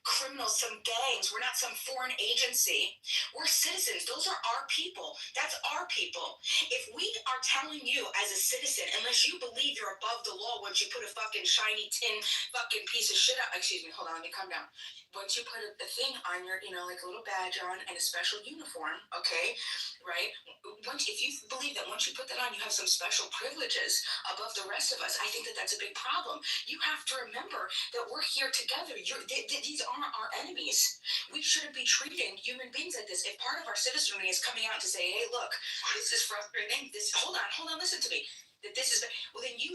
criminals, some gangs. We're not some foreign agency. We're citizens. Those are our people. That's our people. If we are telling you as a citizen, unless you believe you're above the law, once you put a fucking shiny tin fucking piece of shit out. Excuse me. Hold on. Let me calm down. Once you put a thing on your, like a little badge on and a special uniform, okay, right? If you believe that once you put that on, you have some special privileges above the rest of us, I think that that's a big problem. You have to remember that we're here together. These aren't our enemies. We shouldn't be treating human beings like this. If part of our citizenry is coming out to say, hey, look, this is frustrating. Hold on, listen to me. That this is, well, then you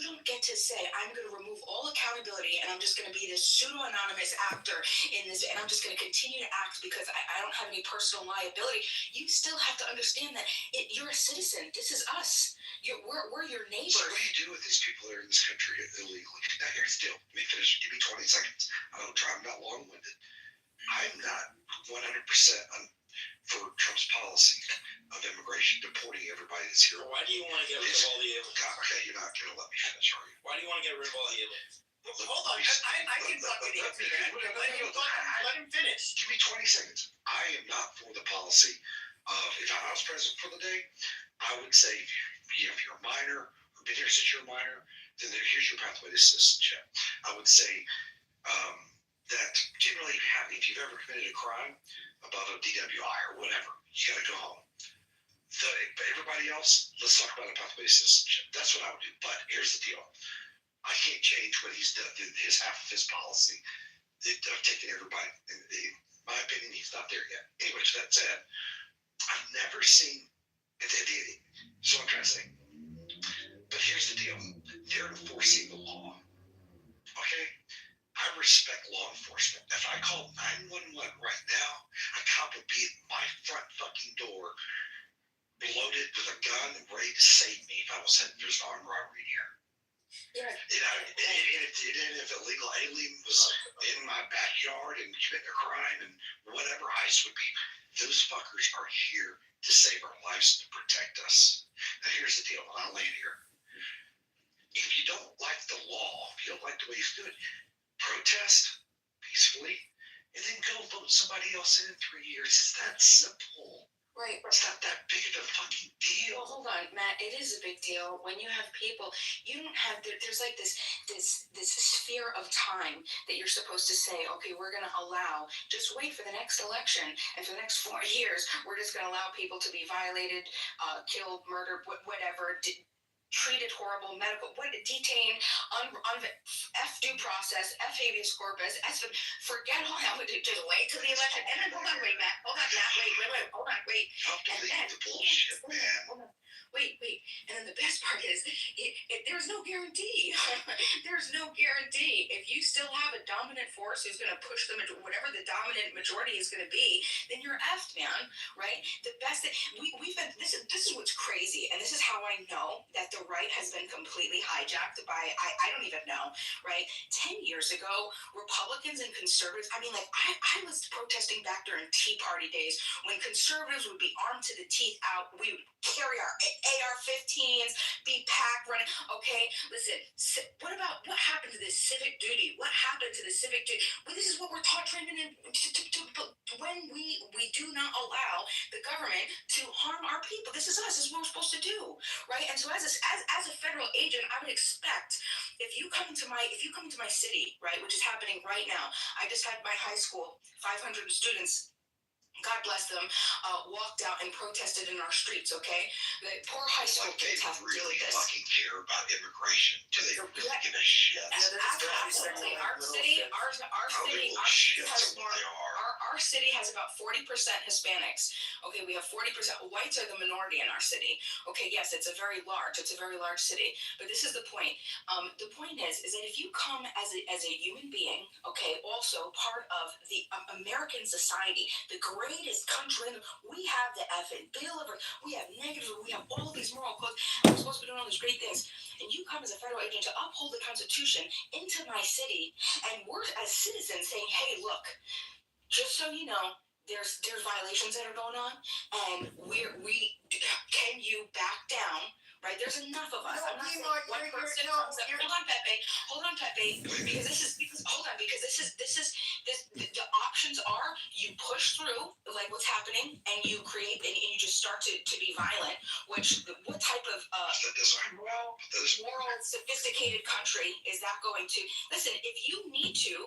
don't get to say, I'm going to remove all accountability and I'm just going to be this pseudo-anonymous actor in this, and I'm just going to continue to act because I don't have any personal liability. You still have to understand that you're a citizen. This is us. We're your neighbors. So what do you do with these people that are in this country illegally? Now here's the deal. Let me finish. Give me 20 seconds. I'm not long-winded. I'm not 100% for Trump's policy of immigration, deporting everybody that's here. Why do you want to get rid of all the aliens? God, okay, you're not going to let me finish, are you? Why do you want to get rid of all the aliens? Hold on, I can fucking answer that. Let him finish. Give me 20 seconds. I am not for the policy of, if I was president for the day, I would say if you're a minor, or been here since you're a minor, then here's your pathway to citizenship. I would say that generally, if you've ever committed a crime above a DWI or whatever, you got to go home. Everybody else, let's talk about a pathway to citizenship. That's what I would do. But here's the deal. I can't change what he's done, his half of his policy. I've taken everybody. In my opinion, he's not there yet. Anyways, that said, I've never seen, that's what I'm trying to say. But here's the deal. They're enforcing the law. Okay? I respect law enforcement. If I call 911 right now, a cop would be at my front fucking door, loaded with a gun, ready to save me if I was heading there's an armed robbery here. Yeah. And if illegal alien was in my backyard and committing a crime and whatever, ICE would be. Those fuckers are here to save our lives, to protect us. Now here's the deal, and I'll land here. If you don't like the law, if you don't like the way he's doing it, protest peacefully, and then go vote somebody else in 3 years. It's that simple. Right. It's not that big of a fucking deal. Well, hold on, Matt. It is a big deal when you have people. You don't have. There's like this sphere of time that you're supposed to say, okay, we're going to allow. Just wait for the next election, and for the next 4 years, we're just going to allow people to be violated, killed, murdered, whatever. Treated horrible, detained, F due process, F habeas corpus, forget all that. Just wait till the election. And then hold on, wait, Matt. Hold on, Matt. Wait. Hold on, wait. Don't believe the bullshit, man. Wait. And then the best part is, there's no guarantee. There's no guarantee. If you still have a dominant force who's going to push whatever the dominant majority is going to be, then you're effed, man. Right? The best thing we've been. This is what's crazy, and this is how I know that the right has been completely hijacked by I don't even know. Right? 10 years ago, Republicans and conservatives. I mean, like I was protesting back during Tea Party days when conservatives would be armed to the teeth out. We would carry our AR-15s, be packed, running. Okay, listen. What happened to this civic duty? What happened to the civic duty? Well, this is what we're taught training in. When we do not allow the government to harm our people. This is us. This is what we're supposed to do, right? And so, as a federal agent, I would expect if you come into my city, right, which is happening right now. I just had my high school, 500 students. God bless them, walked out and protested in our streets, okay? The poor high school kids have to deal with this. Fucking care about immigration. Do they really give a shit? Absolutely. Our city has about 40% Hispanics. Okay, we have 40%. Whites are the minority in our city. Okay, yes, it's a very large city. But this is the point. The point is that if you come as a human being, okay, also part of the American society, the greatest country, we have the effing bill of rights, we have negatives, we have all these moral codes, and we're supposed to be doing all these great things. And you come as a federal agent to uphold the Constitution into my city, and we're as citizens saying, hey, look, just so you know, there's violations that are going on, and can you back down? Right, there's enough of us. I'm not saying one person comes up. Hold on, Pepe, because the options are you push through like what's happening, and you create and you just start to be violent. What type of moral, sophisticated country is that going to? Listen, if you need to.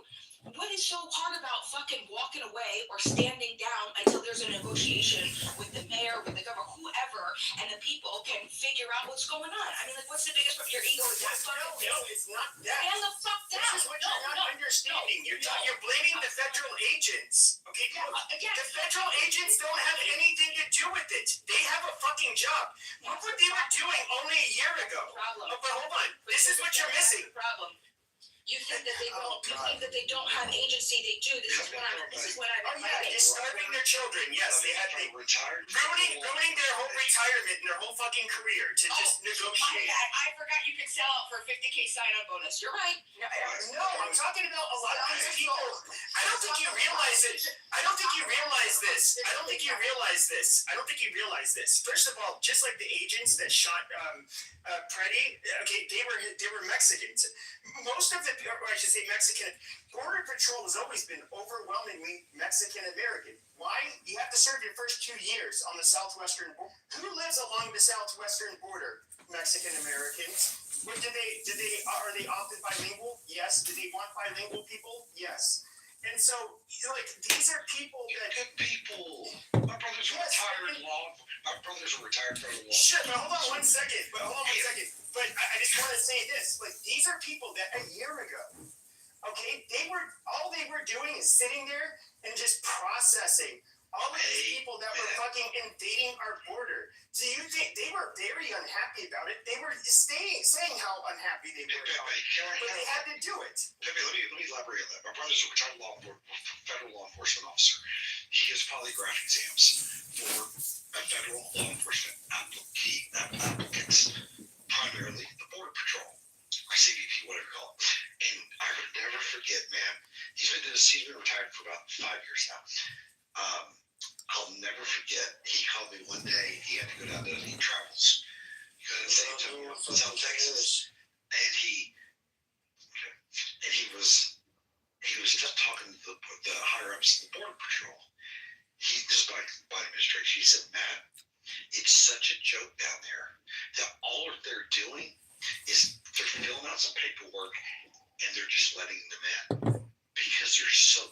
What is so hard about fucking walking away or standing down until there's a negotiation with the mayor, with the governor, whoever, and the people can figure out what's going on? I mean, like, what's the biggest problem? Your ego is that fucking big. No, it's not that. Stand the fuck down. This is what you're not understanding. You're blaming the federal agents. Okay? The federal agents don't have anything to do with it. They have a fucking job. Look what they were doing only a year ago. But hold on. This is what you're missing. You think that they don't? You think that they don't have agency? They do. This is what I'm. Oh yeah, they're starving their children. Yes, they ruining their whole retirement and their whole fucking career to just negotiate. I forgot you could sell out for a $50K sign-on bonus. You're right. No, I'm talking about a lot of these people. I don't think you realize it. I don't think you realize this. First of all, just like the agents that shot Preddy, okay, they were Mexicans. Most of the, or I should say Mexican, Border Patrol has always been overwhelmingly Mexican-American. Why? You have to serve your first 2 years on the southwestern border. Who lives along the southwestern border? Mexican-Americans. Are they often bilingual? Yes. Do they want bilingual people? Yes. And so, like, these are people that... Good people. My brothers are retired federal law. Shit, but hold on one second. But I just want to say this. Like, these are people that a year ago, okay, all they were doing is sitting there and just processing all of these people that were fucking invading our border. Do you think they were very unhappy about it? They were saying how unhappy they were about it, but they had to do it. Let me elaborate on that. My brother's a retired federal law enforcement officer. He gives polygraph exams for federal law enforcement applicants, primarily the Border Patrol, or CBP, whatever you call it. And I would never forget, man. He's been retired for about 5 years now. I'll never forget. He called me one day. He had to go down to Elite Travels. He goes to San Antonio, South Texas, and he was just talking to the higher ups of the Border Patrol. Just by administration, he said, "Matt, it's such a joke down there that all they're doing is they're filling out some paperwork and they're just letting them in because there's so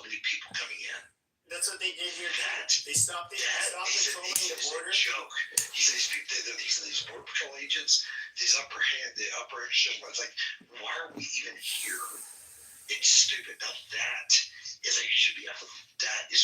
many people coming in." That's what they did here. They stopped patrolling the border. Joke. He said these Border Patrol agents, the upper echelon. It's like, why are we even here? It's stupid. Now that is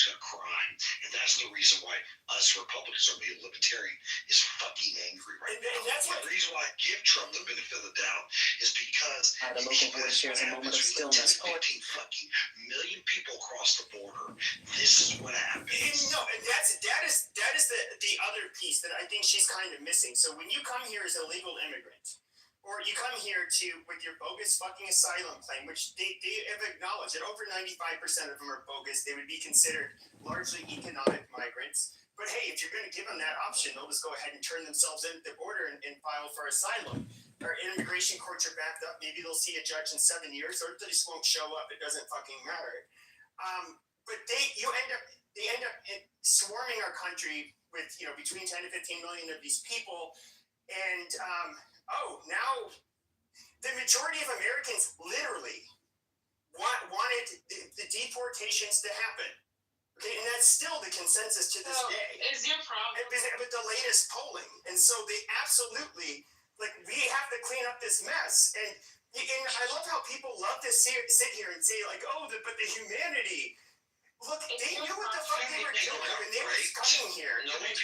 a crime, and that that's the reason why us Republicans are being libertarian is fucking angry right now. And that's what the reason why I give Trump the benefit of the doubt is because The local board shares a moment of stillness. 15 fucking million people across the border. This is what happens. No, and that is the other piece that I think she's kind of missing. So when you come here as a legal immigrant, or you come here with your bogus fucking asylum claim, which they have acknowledged that over 95% of them are bogus, they would be considered largely economic migrants. But hey, if you're going to give them that option, they'll just go ahead and turn themselves into the border and file for asylum. Our immigration courts are backed up. Maybe they'll see a judge in 7 years, or they just won't show up. It doesn't fucking matter. But they end up swarming our country with between 10 to 15 million of these people, and now the majority of Americans literally wanted the deportations to happen. Okay, and that's still the consensus to this day. Is your problem with the latest polling? And so they absolutely we have to clean up this mess. And I love how people love to sit here and say but the humanity. Look, they knew what the fuck they were doing when they were coming here. And that's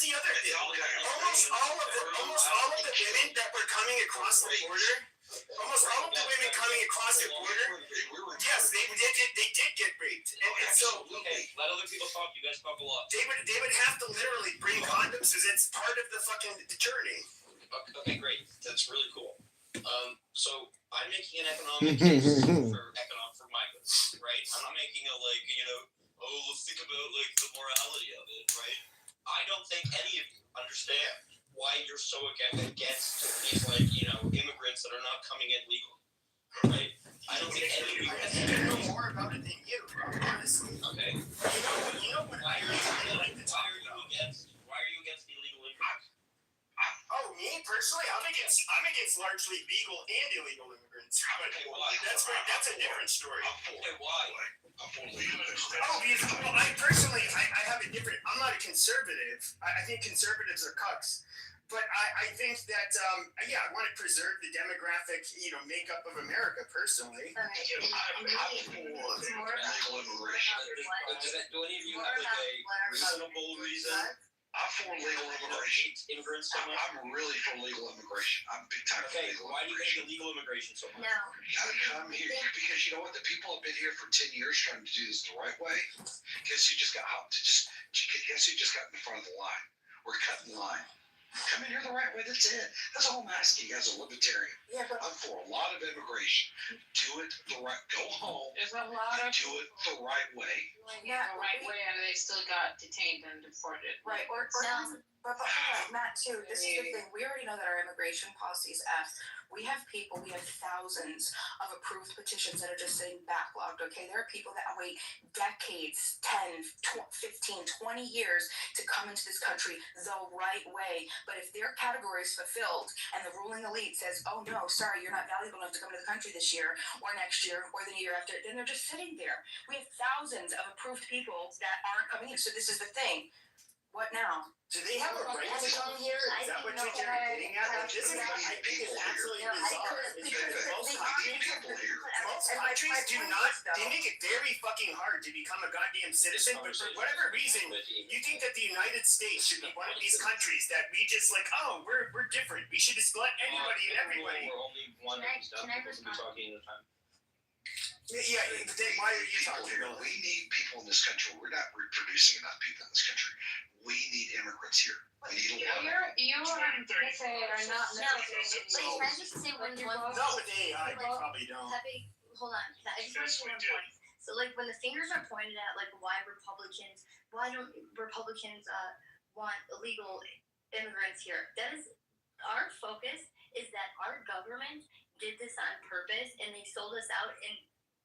the other thing. Almost all of the women that were coming across the border. Yes, they did get raped. And so Let other people talk. You guys talk a lot. they would have to literally bring condoms because it's part of the fucking journey. Okay, great. That's really cool. So I'm making an economic case for migrants, right? I'm not making a let's think about the morality of it, right? I don't think any of you understand why you're so against these immigrants that are not coming in legally, right? I don't think any of you know more about it than you, honestly. Okay. You know what? Why are you against illegal immigrants? Oh, me personally, I'm against largely legal and illegal immigrants. But that's a different story. Okay, why? Because I have a different. I'm not a conservative. I think conservatives are cucks. But I think that I want to preserve the demographic makeup of America personally. Do any of you have a reasonable reason? I'm for legal immigration. Immigrants so much? I'm really for legal immigration. I'm big time for legal why do you immigration. think illegal immigration so much? No. Gotta come here because you know what? The people have been here for 10 years trying to do this the right way. Guess who just got guess who just got in front of the line? We're cutting the line. Come in here the right way. That's it. That's all I'm asking as a libertarian. Yeah, but I'm for a lot of immigration. Do it the right. Go home. There's a lot of do it the right way. the right way, and they still got detained and deported. right, or But Matt, too, this is the thing. We already know that our immigration policy is F. We have thousands of approved petitions that are just sitting backlogged, okay? There are people that wait decades, 10, 15, 20 years to come into this country the right way. But if their category is fulfilled and the ruling elite says, oh no, sorry, you're not valuable enough to come to the country this year or next year or the year after, then they're just sitting there. We have thousands of approved people that aren't coming in. So this is the thing. What now? Do they have a right to come here? Is that what you're getting at? This is what I think is absolutely bizarre. Most countries do not. They make it very fucking hard to become a goddamn citizen. But for whatever reason, you think that the United States should be one of these countries that we just we're different. We should just let anybody and everybody. We're only one of these stuff. People can be talking at a time. Yeah, but then why are you talking about? We need people in this country. We're not reproducing enough people in this country. We need immigrants here. We need a lot. You say are not necessarily. Can I just say one point? Not with AI, we probably don't. Pepe, hold on. I just want to say one point. So, when the fingers are pointed at, why don't Republicans want illegal immigrants here? That is, our focus is that our government did this on purpose, and they sold us out. And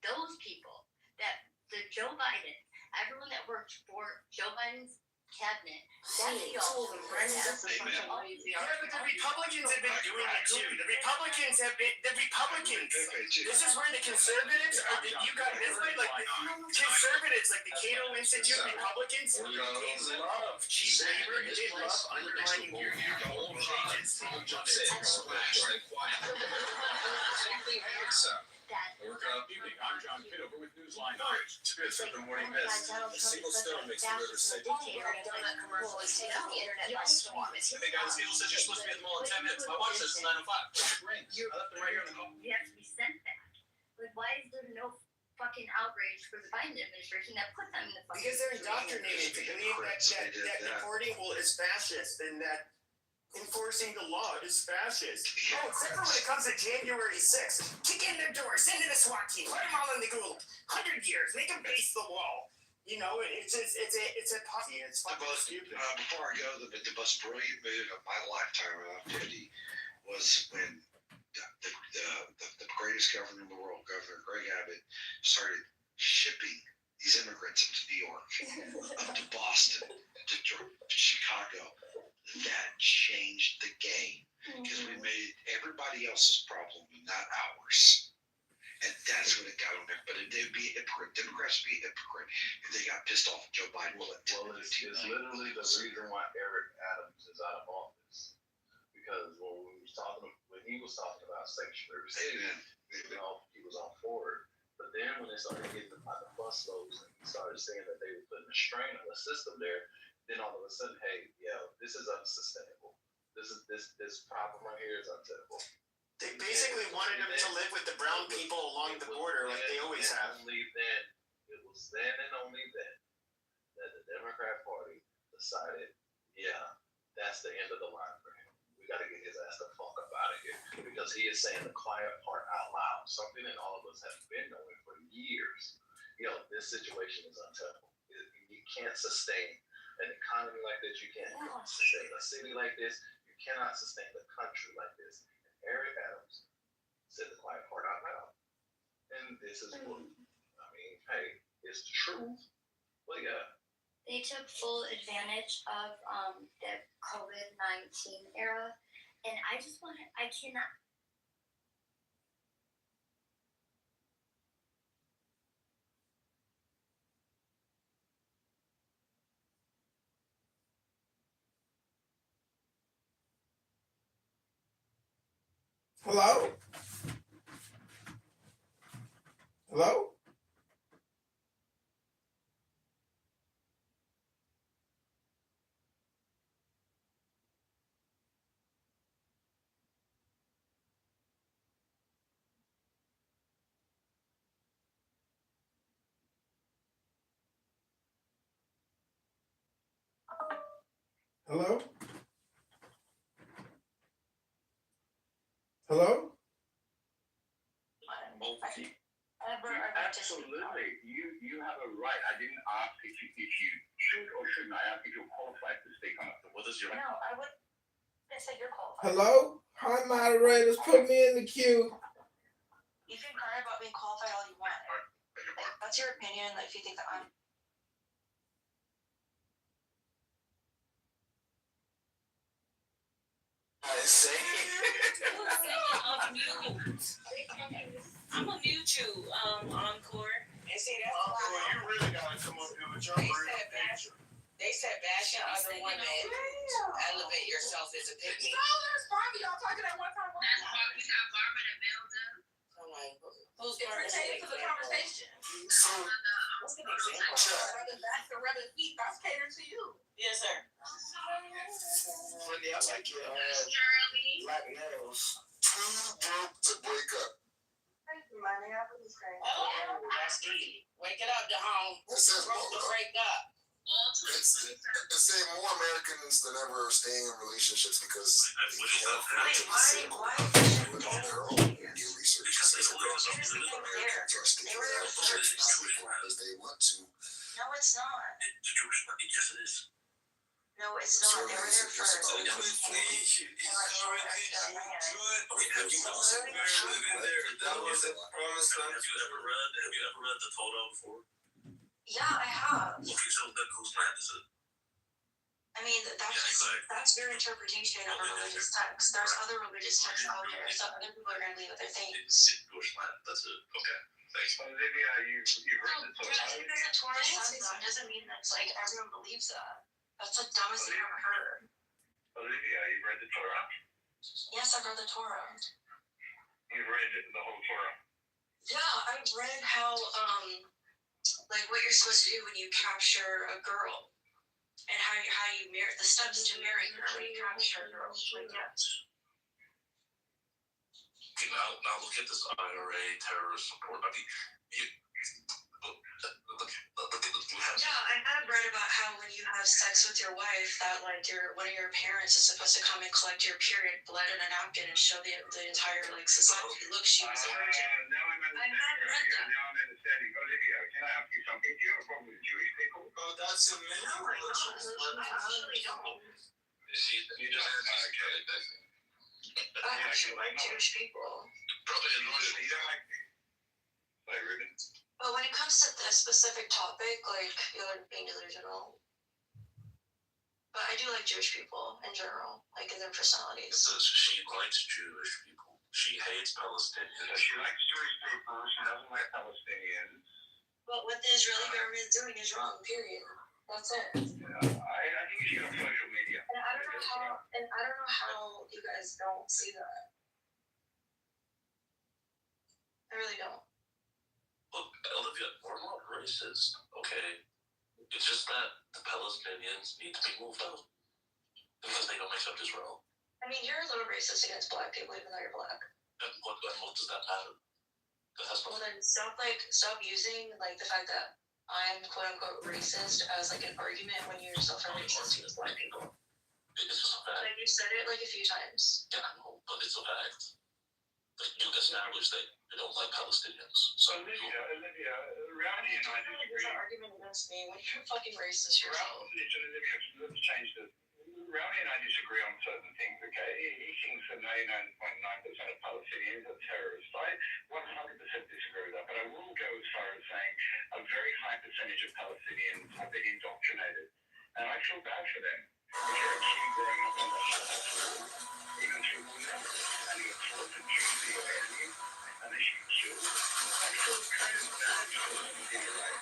those people, Joe Biden, everyone that worked for Joe Biden's cabinet, that's the Yeah, but the Republicans have been doing it too. The Republicans. This is where the conservatives are. You got this way, conservatives, like the Cato Institute, Republicans. They love cheap labor and they love undermining your old changes. Dad. Evening. I'm John Kitover with Newsline. It's the morning mist. A single stone makes the river say, The internet commercial is taking the internet by storm. Hey guys, Neil says you're supposed to be at the mall in 10 minutes. My watch says it's 9:05. Rings. I left them right here in the car. You have to be sent back. Like, why is there no fucking outrage for the Biden administration that put them in the fucking... Because they're indoctrinated to believe that deporting is fascist and that enforcing the law is fascist. Oh, except for when it comes to January 6th. Kick in their door, send in a SWAT team, put them all in the gulag. 100 years, make them face the wall. You know, it's a posse. It's fucking stupid. Before I go, the most brilliant move of my lifetime around 50 was when the greatest governor in the world, Governor Greg Abbott, started shipping these immigrants into New York, up to Boston, to Chicago. That changed the game because we made everybody else's problem, not ours. And that's what it got on there. But it would be a hypocrite. Democrats would be a hypocrite if they got pissed off at Joe Biden. Well, it's literally the reason why Eric Adams is out of office. Because when he was talking about sanctuary cities, he was on board. But then when they started getting about the busloads and he started saying that they were putting a strain on the system there, then all of a sudden, hey, this is unsustainable. This problem right here is untenable. They basically wanted them to live with the brown people along the border like they always have. It was then and only then that the Democrat Party decided, that's the end of the line for him. We got to get his ass the fuck up out of here because he is saying the quiet part out loud, something that all of us have been knowing for years. This situation is untenable. You can't sustain an economy like this. You can't sustain a city like this. You cannot sustain the country like this. And Eric Adams said the quiet part out loud. And this is what, hey, it's the truth. What do you got? They took full advantage of the COVID-19 era, and I cannot. Hello? Hello? Hello? Hello? Absolutely. You have a right. I didn't ask if you should or shouldn't. I asked if you're qualified to speak on it. So what is your... No, I would. I said you're qualified. Hello? Hi, moderators. Put me in the queue. You can cry about being qualified all you want. That's your opinion. If you think that I'm. I'm gonna mute you, Encore. And see, that's Encore, you really gotta come up here with your real picture. They said bashing other women, elevate yourself as a pick-me. Y'all talking at one time. That's why we got Barbara and Milda. I'm like, who's pertaining to the conversation? What's the example? That's the rather feet. That's catered to you. Yes, sir. Funny, I like your black nails. Too broke to break up. Oh, that's deep. Wake it up, DeHome. Broke to break up. It's saying more Americans than ever are staying in relationships because they can't afford to be single. Live on their own. New research says that Americans are staying in relationships not because they want to. No, it's not. Yes, it is. No, it's not. They were there first. Have you ever read the Torah before? Yeah, I have. Okay, so then whose land is it? I mean, that's your interpretation of a religious text. There's other religious texts out there, so other people are going to leave with their things. It's Jewish land. That's it. Okay. Thanks. Olivia, you read the Torah. Just because the Torah says that doesn't mean that's like everyone believes that. That's the dumbest thing I've ever heard. Olivia, you read the Torah? Yes, I've read the Torah. You've read the whole Torah? Yeah, I read how like what you're supposed to do when you capture a girl, and how you marry, the steps to marrying her when you capture a girl. Like, yeah. Okay, now look at this IRA terrorist support. I mean, Yeah, I have read about how when you have sex with your wife, that like one of your parents is supposed to come and collect your period blood in a napkin and show the entire like society, look, she was a virgin. I have read that. Now I'm understanding. Olivia, can I ask you something? Do you have a problem with Jewish people? oh, that's a man. No, I actually don't. You just I actually like Jewish people. probably annoys me. You don't like Ruben? But when it comes to this specific topic, like, you're being delusional. But I do like Jewish people in general, like in their personalities. Says she likes Jewish people. She hates Palestinians. She likes Jewish people. She doesn't like Palestinians. But what the Israeli government is doing is wrong, period. That's it. Yeah, I think you should get on social media. And I don't know how you guys don't see that. I really don't. Look, Olivia, we're not racist, okay? It's just that the Palestinians need to be moved out because they don't accept Israel. I mean, you're a little racist against black people, even though you're black. And what does that matter? That has Well, nothing. then stop using like the fact that I'm quote unquote racist as like an argument when you yourself are racist against black people. It's just a fact. Like you said it like a few times. Yeah, I know, but it's a fact. Like, you established that you don't like Palestinians. So Olivia, Rowdy and I disagree. There's an argument against me when you're fucking racist yourself. Olivia, let's change this. Rowdy and I disagree on certain things, okay? He thinks that 99.9% of Palestinians are terrorists. I 100% disagree with that, but I will go as far as saying a very high percentage of Palestinians have been indoctrinated. And I feel bad for them. If you're a kid growing up in Russia, even through war, and you're taught that Jews are your enemy, and they should be killed, I feel kind of bad for them in a way.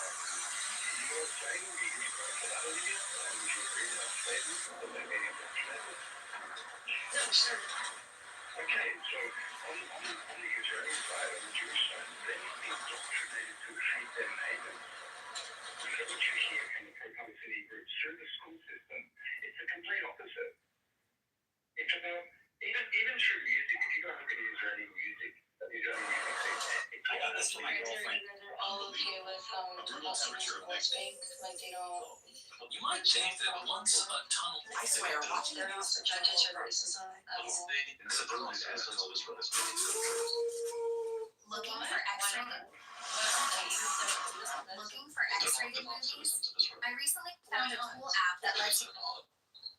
You're saying you agree with that, Olivia? And would you agree with that statement that they're being indoctrinated? No, sure. Okay, so on the Israeli side, on the Jewish side, they're not being indoctrinated to hate their neighbors. So what you hear from the pro-Palestinian groups through the school system, it's the complete opposite. It's about, even through music, if you go look at Israeli music, the Israeli music scene, it's all That's why they're all okay with Palestinians West Bank. Like they don't. you might think that once a tunnel. I swear, watching they're not subjected to racism at all. Looking for X-rated movies? I recently found a cool app that lets you.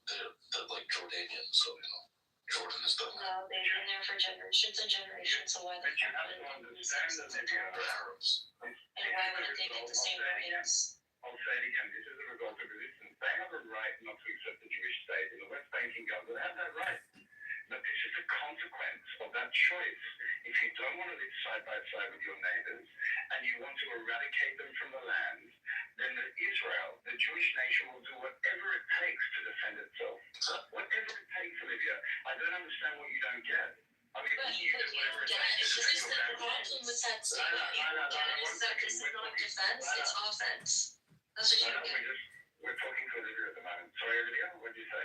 They're like Jordanian, so Jordan is the. No, they've been there for generations and generations, so why the fuck would they Arabs. and why wouldn't they get the same rights? I'll say it again, this is a result of resistance. They have a right not to accept the Jewish state. In the West Bank and Gaza, they have that right. But this is a consequence of that choice. If you don't want to live side by side with your neighbors and you want to eradicate them from the land, then Israel, the Jewish nation, will do whatever it takes to defend itself. Whatever it takes, Olivia. I don't understand what you don't get. I mean, But you do whatever it takes to defend your the family. problem with that statement you don't get is that this is not defense, it's offense. That's what you don't get. We're talking to Olivia at the moment. Sorry, Olivia, what did you say?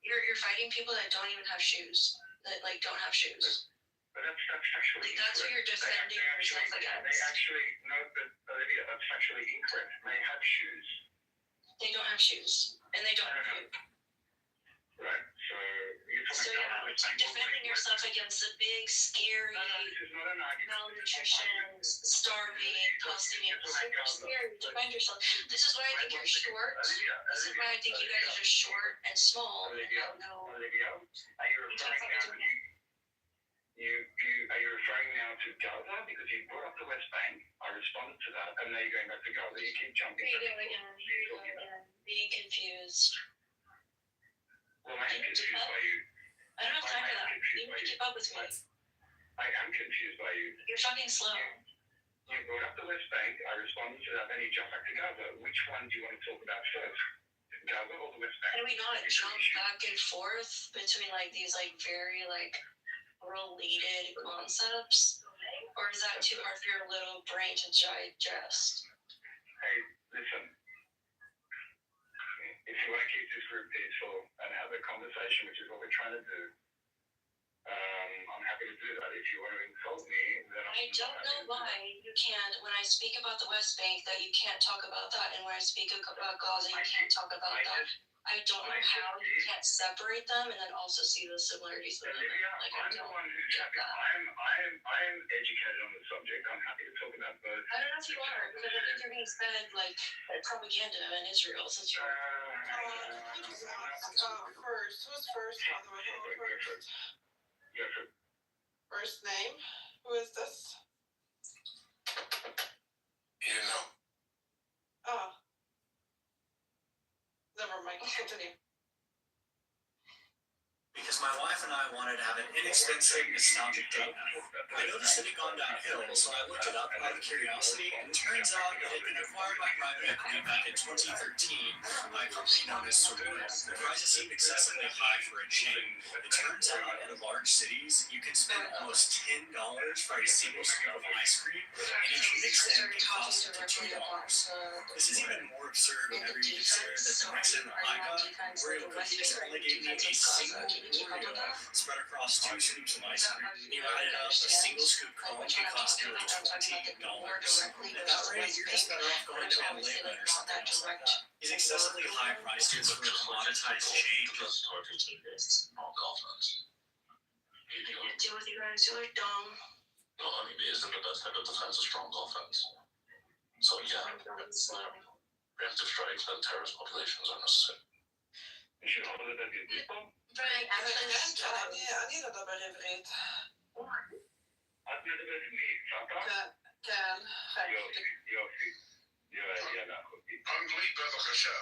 You're fighting people that don't even have shoes. That like don't have shoes. But that's factually Like that's what you're defending yourself against. They actually, no, but Olivia, that's factually incorrect. They have shoes. They don't have shoes. And they don't have food. Right, so you're So talking yeah, about defending yourself against the big, scary, this is not an argument. malnutrition, starving, Palestinians. Super scary. Defend yourself. This is why I think you're short. This is why I think you guys are short and small. Olivia, No. Olivia, are you referring now to are you referring now to Gaza? Because you brought up the West Bank. I responded to that, and now you're going back to Gaza. You keep jumping. Here you go again. Being confused. Well, I am confused by you. I don't have time for that. You need to keep up with me. I am confused by you. You're fucking slow. You brought up the West Bank. I responded to that, then you jump back to Gaza. Which one do you want to talk about first? Gaza or the West Bank? Can we not jump back and forth between like these like very like related concepts? Or is that too hard for your little brain to digest? Hey, listen. If you want to keep this group peaceful and have a conversation, which is what we're trying to do, I'm happy to do that. If you want to insult me, then I don't know why you can't, when I speak about the West Bank, that you can't talk about that, and when I speak about Gaza, you can't talk about that. I don't know how you can't separate them and then also see the similarities within them. Like, I I'm the don't one who's get happy. that. I am educated on the subject. I'm happy to talk about both. I don't know if you are, because I think you're being fed, like, propaganda in Israel since you're... First, who's first, by the way? Who first? Yes, sir. First name? Who is this? You know. Oh. Never mind. Continue. Because my wife and I wanted to have an inexpensive, nostalgic date night. I noticed it had gone downhill, so I looked it up out of curiosity, and it turns out it had been acquired by private equity back in 2013 by a company known as Kitover. The prices seemed excessively high for a chain. It turns out in large cities, you can spend almost $10 for a single scoop of ice cream, and each mix-in can cost up to $2. This is even more absurd whenever you consider that the mix-in that I got were in cookies that only gave me a single Oreo spread across 2 scoops of ice cream. You add it up, a single scoop cone can cost nearly $20. At that rate, you're just better off going to a late night or something else like that. These excessively high prices for a commoditized chain just targeting small golf fans. Deal with you guys, you're dumb. No, I mean, isn't the best type of defense a strong offense? So yeah, preemptive strikes and terrorist populations are necessary. You should hold it at the people. Brian, אני לדבר עברית. את מדברת עברית, כן. יופי. יאללה, אחותי. אנגלית בבקשה.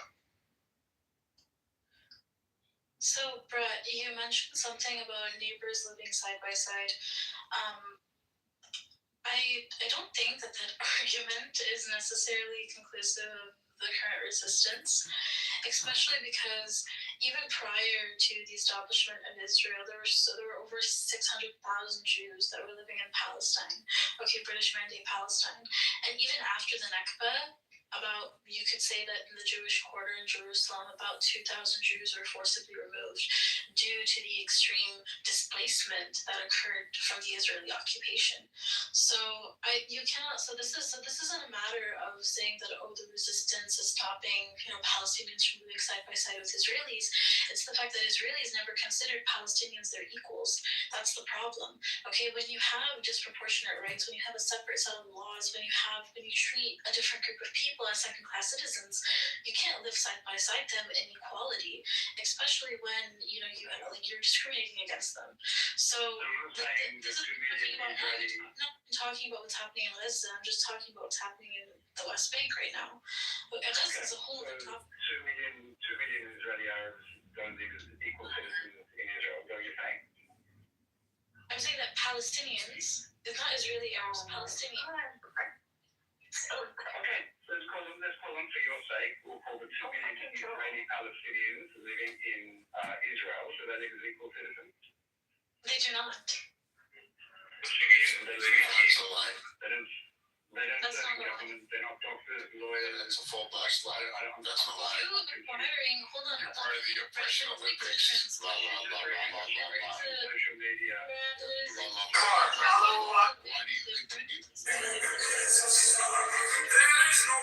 So, Brett, you mentioned something about neighbors living side by side. I don't think that argument is necessarily conclusive of the current resistance, especially because even prior to the establishment of Israel, there were over 600,000 Jews that were living in Palestine. Okay, British Mandate Palestine. And even after the Nakba, you could say that in the Jewish quarter in Jerusalem, about 2,000 Jews were forcibly removed due to the extreme displacement that occurred from the Israeli occupation. So this isn't a matter of saying that the resistance is stopping Palestinians from moving side by side with Israelis. It's the fact that Israelis never considered Palestinians their equals. That's the problem. Okay, when you have disproportionate rights, when you have a separate set of laws, when you treat a different group of people as second-class citizens, you can't live side by side them in equality, especially when you're discriminating against them. So I'm talking about what's happening in Gaza. I'm just talking about what's happening in the West Bank right now. But Gaza is a whole other topic. 2 million Israeli Arabs don't live as equal citizens in Israel. Don't you think? I'm saying that Palestinians, it's not Israeli Arabs, Palestinians. Okay, let's call them for your sake. We'll call the 2 million Israeli Palestinians living in Israel, so they live as equal citizens. They do not. They don't serve government, they're not doctors, lawyers. It's a full blast lie. That's a lie. Hold on. Part of the oppression Olympics. La la la la la la la. Social media. La la la la. Why do you continue? There is no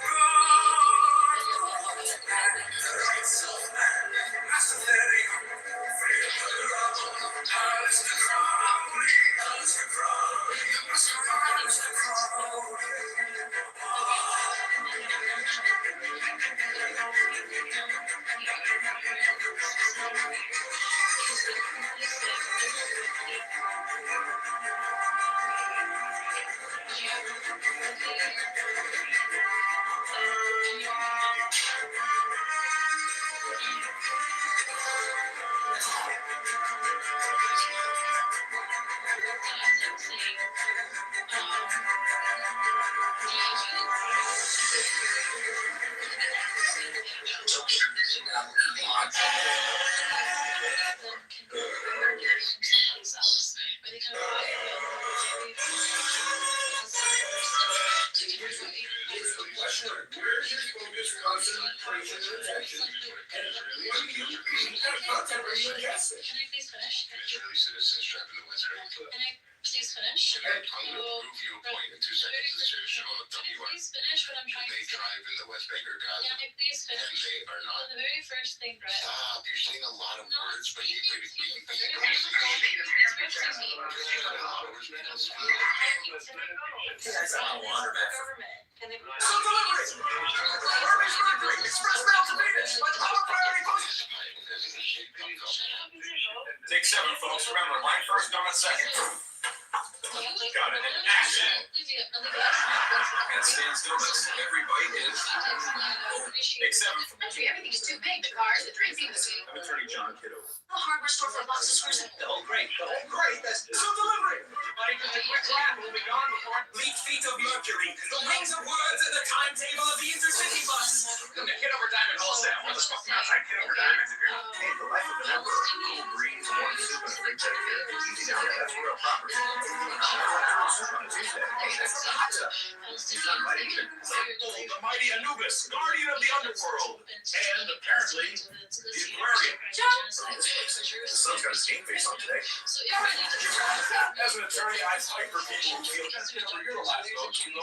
Sure. Where's your focus, concentration, and attention? You've got content where you guess it. Can I please finish? Israeli citizens trapped in the West Bank. Can I please finish? I'm going to prove you a point in 2 seconds. This is show on Can I WR. please finish what I'm trying They to say? drive in the West Bank or Gaza, Can I please and finish? they are So not. the very first thing, Brett. Stop! You're saying a lot of words, but you could be. That's not water, man. Government. And they So delivery! Arby's Mercury, Express Mail to Venus, by Power Priority Post. Take 7, folks. Remember, line first, donut second. Got it. Action! And stand still, every bite is. Take 7. Everything is too big. The cars, the drinks, even the food. I'm attorney John Kitover. The hardware store for a box of screws. The whole crate, that's so delivery! Everybody just a quick lap, we'll be gone before. Lead feet of Mercury, the wings of words and the timetable of the intercity bus. Kitover Diamond Wholesale, where the smoking outside Kitover Diamonds if you're hey, the life of an emperor. Cool breeze, warm soup, and a free check here. Easy down there, that's real property. Soup on a Tuesday. Hey, that's the hot stuff. He's not fighting either. The mighty Anubis, guardian of the underworld. And apparently, the aquarium. The sun's got a skate face on today. As an attorney, I fight for people who feel that's you're the last vote. You know,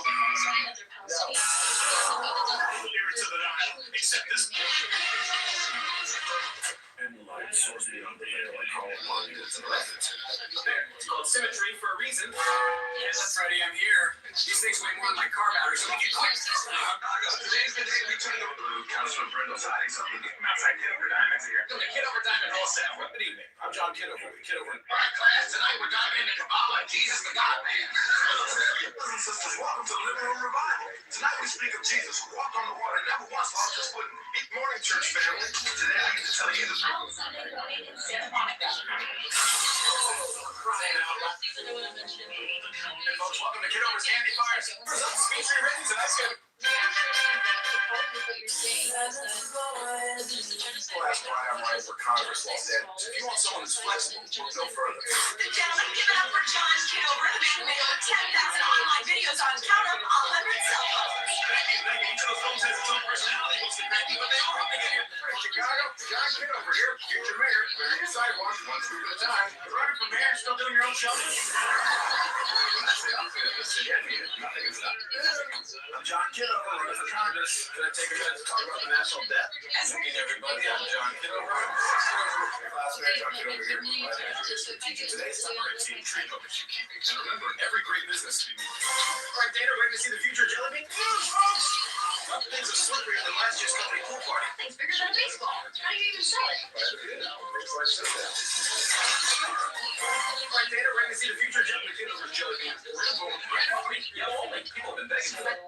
here to the dial. Accept this. And light source beyond the veil, I call upon you to the left. It's called symmetry for a reason. Yes, that's right, I'm here. These things weigh more than my car battery, so we can quick. Today's the day we turn over blue. Councilman Brendel's hiding something. Outside Kitover Diamonds here. Kitover Diamond Wholesale. Good evening. I'm John Kitover. Kitover. All right, class. Tonight we're diving into Kabbalah and Jesus the God Man. Brothers and sisters, welcome to the Living Room Revival. Tonight we speak of Jesus who walked on the water, never once lost his footing. Good morning, church family. Today I get to tell you the truth. Sunday morning in Santa Monica. Crying out loud. Hey, folks, welcome to Kitover's Candy Fires. Results featuring ratings and ice cream. Well, that's why I'm running for Congress, Los Angeles. If you want someone who's flexible, we'll go further. Gentlemen, give it up for John Kitover, the man who made over 10,000 online videos on count up 100 cell phones. Thank you. Each of those phones has its own personality, mostly cranky, but they all help me get here. Chicago, John Kitover here, future mayor, clearing your sidewalks one scoop at a time. Running for mayor, still doing your own shoveling? That's the outfit of the city. I mean, nothing is done. I'm John Kitover, running for Congress. Can I take a minute to talk about the national debt? Asking everybody, I'm John Kitover. Classmate John Kitover here, moonlighting as your history teacher. Today's summer at Team Tree Focus. And remember, every great business. All right, Dana, ready to see the future jelly bean? News, folks! Things are slippery at the last year's company pool party. Things bigger than a baseball. How do you even sell it? Right, Dana, ready to see the future jelly bean? Kitover's jelly bean. People have been begging for that.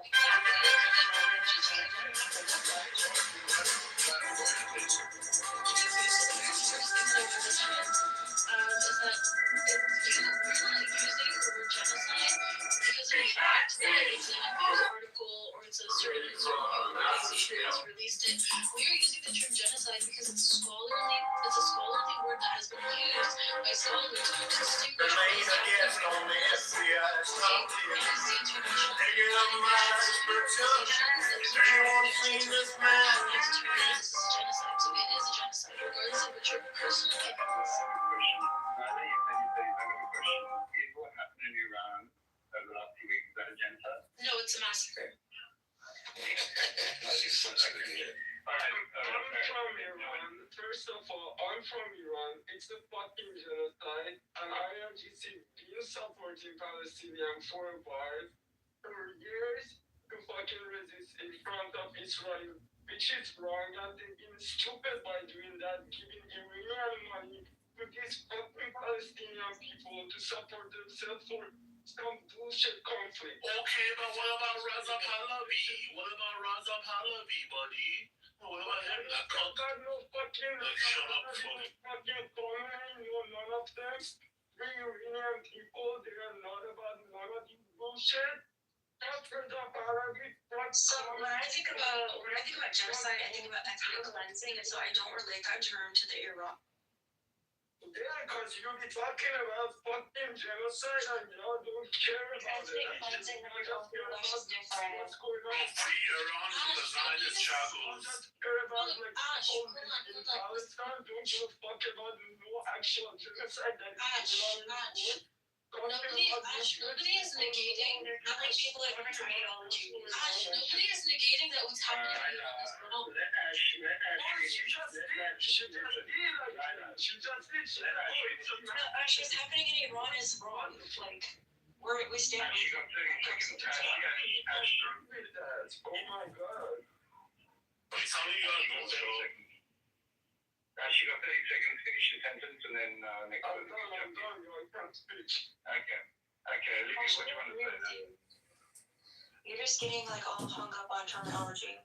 It's a certain organization has released it. We are using the term genocide because it's a scholarly word that has been used by scholars to distinguish genocide. So it is a genocide, regardless of what your personal opinion is. No, it's a massacre. I'm from Iran. First of all, I'm from Iran. It's a fucking genocide. And I have just been supporting Palestinian for a while. For years to fucking resist in front of Israel, which is wrong. And they've been stupid by doing that, giving Iranian money to these fucking Palestinian people to support themselves for some bullshit conflict. Okay, but what about Raza Pahlavi? What about Raza Pahlavi, buddy? What about him? I got no fucking... Shut up, fucking Khomeini, no, none of them. The Iranian people, they are not about none of this bullshit. So when I think about genocide, I think about ethnic cleansing, and so I don't relate that term to the Yeah, because you be talking about fucking genocide and y'all don't care about it. Cleansing the revolver, that's just different. What's going on? Free Iran from the Zionist shackles. Just care about like Ash, people hold on, in hold on. Palestine. Don't give a fuck about no actual genocide that is going on in the world. Nobody is negating how many people have learned terminology. Nobody is negating that what's happening is wrong. What's happening in Iran is wrong. Like, we stand with Oh my god. Tell me you gotta go, though. She got 30 seconds, finish your sentence, and then next I'm done, I can't speak. Okay. Okay, Olivia, what do you want to say now? You're just getting like all hung up on terminology.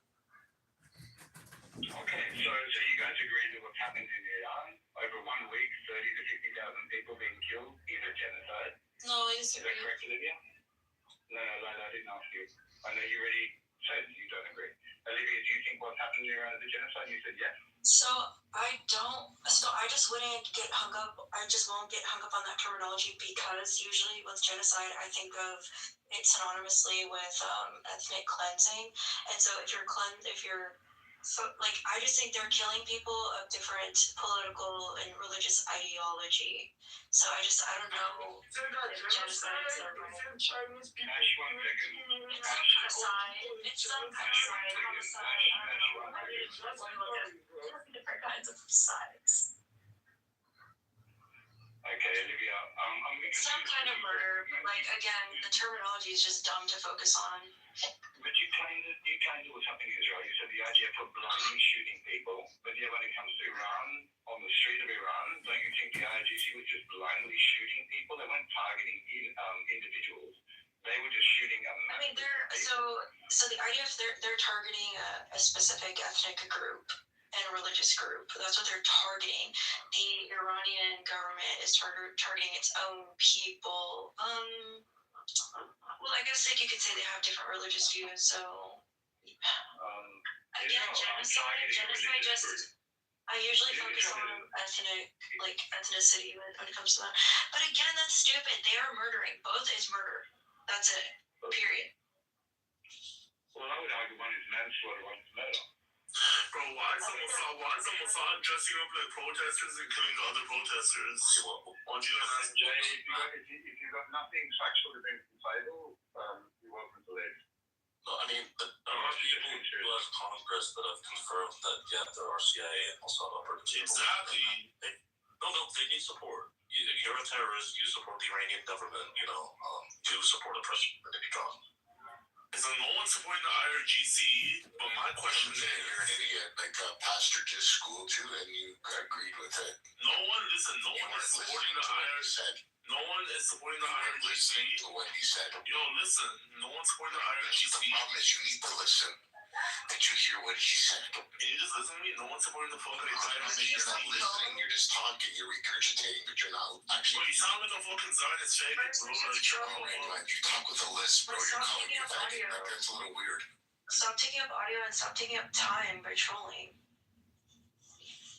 Okay, so you guys agree that what's happened in Iran over 1 week, 30 to 50,000 people being killed is a genocide? No, I Is that disagree. correct, Olivia? No, I didn't ask you. I know you already said you don't agree. Olivia, do you think what's happened in Iran is a genocide? You said yes. So I just wouldn't get hung up. I just won't get hung up on that terminology because usually with genocide, I think of it synonymously with ethnic cleansing. And so I just think they're killing people of different political and religious ideology. So I don't know if genocide is a Chinese people. Ash, 1 second. It's some kind of side. It's some kind of side. Homicide. I don't know. There's different kinds of sides. Okay, Olivia, I'm Some kind of murder, but like again, the terminology is just dumb to focus on. But you claimed that what's happening in Israel. You said the IDF were blindly shooting people. But yeah, when it comes to Iran, on the street of Iran, don't you think the IRGC was just blindly shooting people? They weren't targeting individuals. They were just shooting a massive so the IDF they're targeting a specific ethnic group and religious group. That's what they're targeting. The Iranian government is targeting its own people. Well, I guess like you could say they have different religious views. So again, genocide just. I usually focus on ethnicity when it comes to that. But again, that's stupid. They are murdering. Both is murder. That's it. Period. Well, I would argue one is manslaughter, one is murder. Bro, why is the Mossad dressing up like protesters and killing the other protesters? Why don't you guys ask? Jay, if you got nothing factual against the title, you're welcome to leave. No, I mean, there are people in U.S. Congress that have confirmed that, yeah, there are CIA and Mossad operatives. Exactly. They need support. You're a terrorist, you support the Iranian government, you support oppression, and then you draw. So no one's supporting the IRGC, but my question is... You're an idiot. Like, a pastor just schooled you and you agreed with it. No one is supporting the IRGC. No one is supporting the IRGC. Listening to what he said. Yo, listen. No one's supporting the IRGC. The problem is you need to listen. Did you hear what he said? Can you just listen to me? No one's supporting the fucking IRGC. You're not listening. You're just talking. You're regurgitating, but you're not actually... Bro, you sound like a fucking Zionist faggot, bro. Like, you talk with a list, bro. You're calling me a faggot. Like, that's a little weird. Stop taking up audio and stop taking up time by trolling.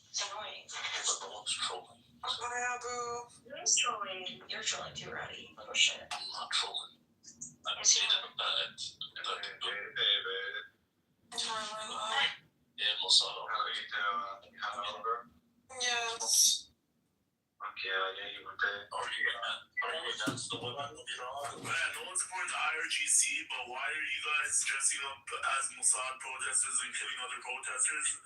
It's annoying. But no one's trolling. You're trolling. You're trolling too, Roddy. Little shit. I'm not trolling. I'm saying yeah, Mossad. How are you doing? Kitover? Yes. Okay, I knew you were there. Are you against the women of Iran? Man, no one's supporting the IRGC, but why are you guys dressing up as Mossad protesters and killing other protesters?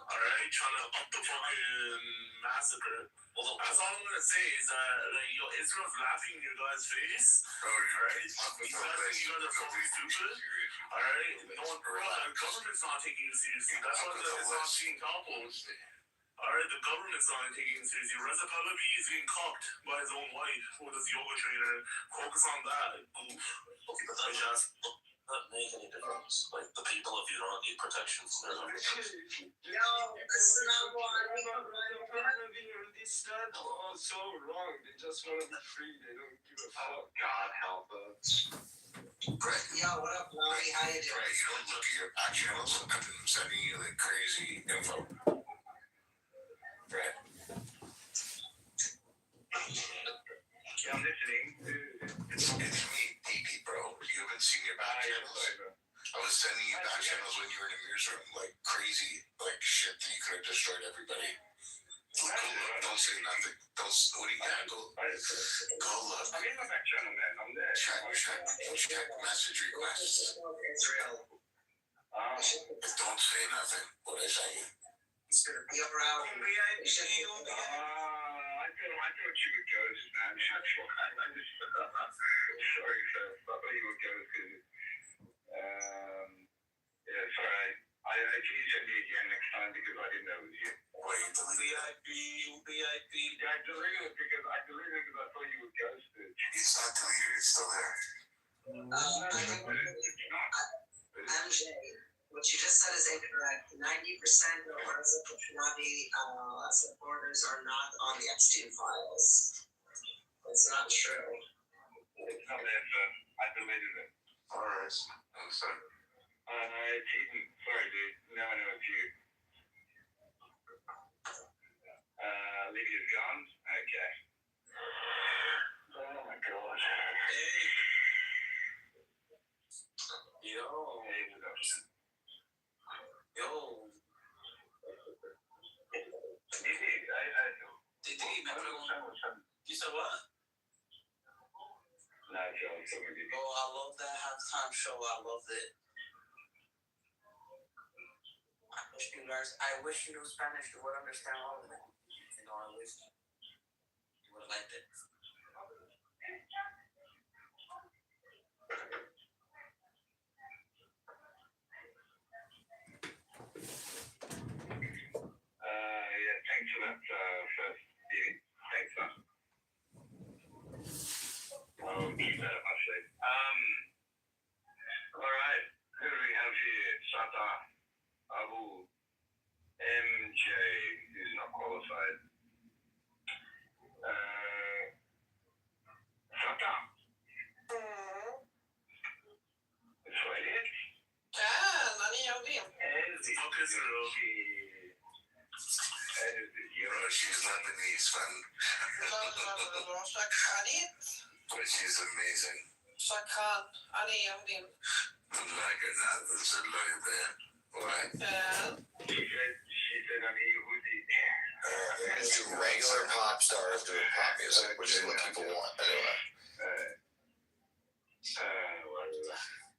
Alright, trying to up the fucking massacre. That's all I'm gonna say is that, like, yo, Israel's laughing in your guys' face. Alright? You guys think you guys are fucking stupid? Alright? No one, the government's not taking you seriously. That's why it's not being toppled. Alright, the government's not taking it seriously. Reza Pahlavi is getting cocked by his own wife with his yoga trainer. Focus on that. Oof. That make any difference. Like, the people of Iran need protection from their government. So wrong. They just want to be free. They don't give a fuck. God help us. Greg. Yo, what up, Larry? How you doing? Greg, look at your actions. I've been sending you like crazy info. Greg. I'm listening. It's me, DP, bro. You haven't seen your back channels. I was sending you back channels when you were in the mirrors room, like crazy, like shit that you could have destroyed everybody. Look, go look. Don't say nothing. Don't. What do you got? Go look. I'm in my back channel, man. I'm there. Check message requests. Israel. Don't say nothing. What I say. He's gonna be around. I thought you were ghost, man. Sorry, sir. I thought you were ghost. Yeah, sorry. Can you send me again next time because I didn't know it was you. Wait, VIP. Yeah, I deleted it because I thought you were ghosted. It's not deleted. It's still there. MJ, what you just said is incorrect. 90% of Reza Khashoggi supporters are not on the Epstein files. It's not true. It's not there, sir. I deleted it. Alright. I'm sorry. It's Eden. Sorry, dude. Now I know it's you. Lydia's gone? Okay. Oh my god. Hey. Yo. Hey, production. Yo. Didi, me pregunto. You said what? No, it's okay. Oh, I love that halftime show. I loved it. I wish you knew Spanish. You would understand all of it. You know, I wish you would have liked it. Yeah, thanks for that first meeting. Thanks, man. I'll keep that up my sleeve. Alright, who do we have here? Sata, Abu, MJ, who's not qualified. Sata. It's right. Nani jag vet. She's Lebanese, man. But she's amazing. Shakran, Ali Yamdin. Like it now, it's a little bit. What? She said I'm Yehudi. Let's do regular pop stars doing pop music, which is what people want anyway.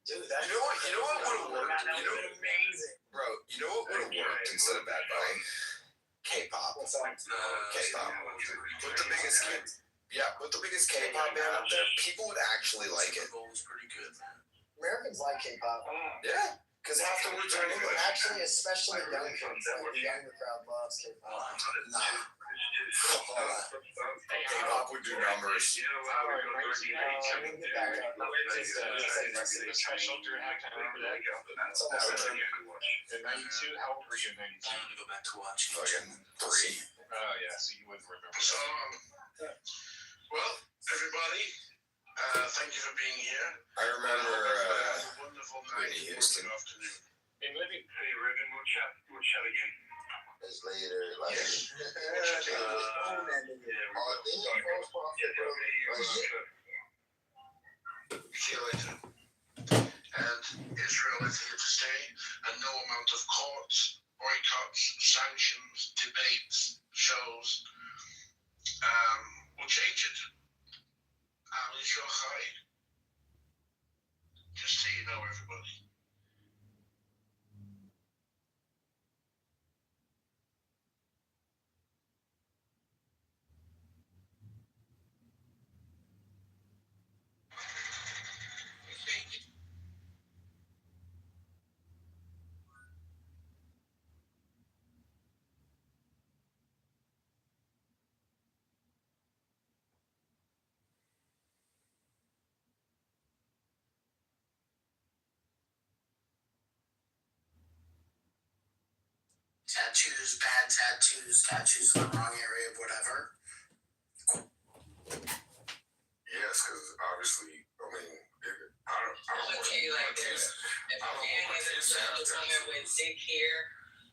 Dude, you know what would have worked? Amazing. Bro, you know what would have worked instead of Bad Bunny? K-pop. K-pop. Put the biggest K-pop band up there. People would actually like it. was pretty good, man. Americans like K-pop. Yeah, because half the words are in English. Actually, especially young kids. Like the younger crowd loves K-pop. Nah. K-pop would do numbers. You know how we're going to Special during halftime. Remember that? It's almost like In 92, how old were you in 92? I'm gonna go back to watching. Fucking 3. Oh yeah, so you wouldn't remember. So, well, everybody, thank you for being here. I remember Wonderful Whitney Houston. afternoon. In living. Hey, Ruben, we'll chat again. It's later. See you later. And Israel is here to stay, and no amount of courts, boycotts, sanctions, debates, shows will change it. It's your high. Just so you know, everybody. Tattoos, bad tattoos in the wrong area of whatever. Yes, because obviously, I mean, I don't I'll tell you like this. If a man has a woman with dick hair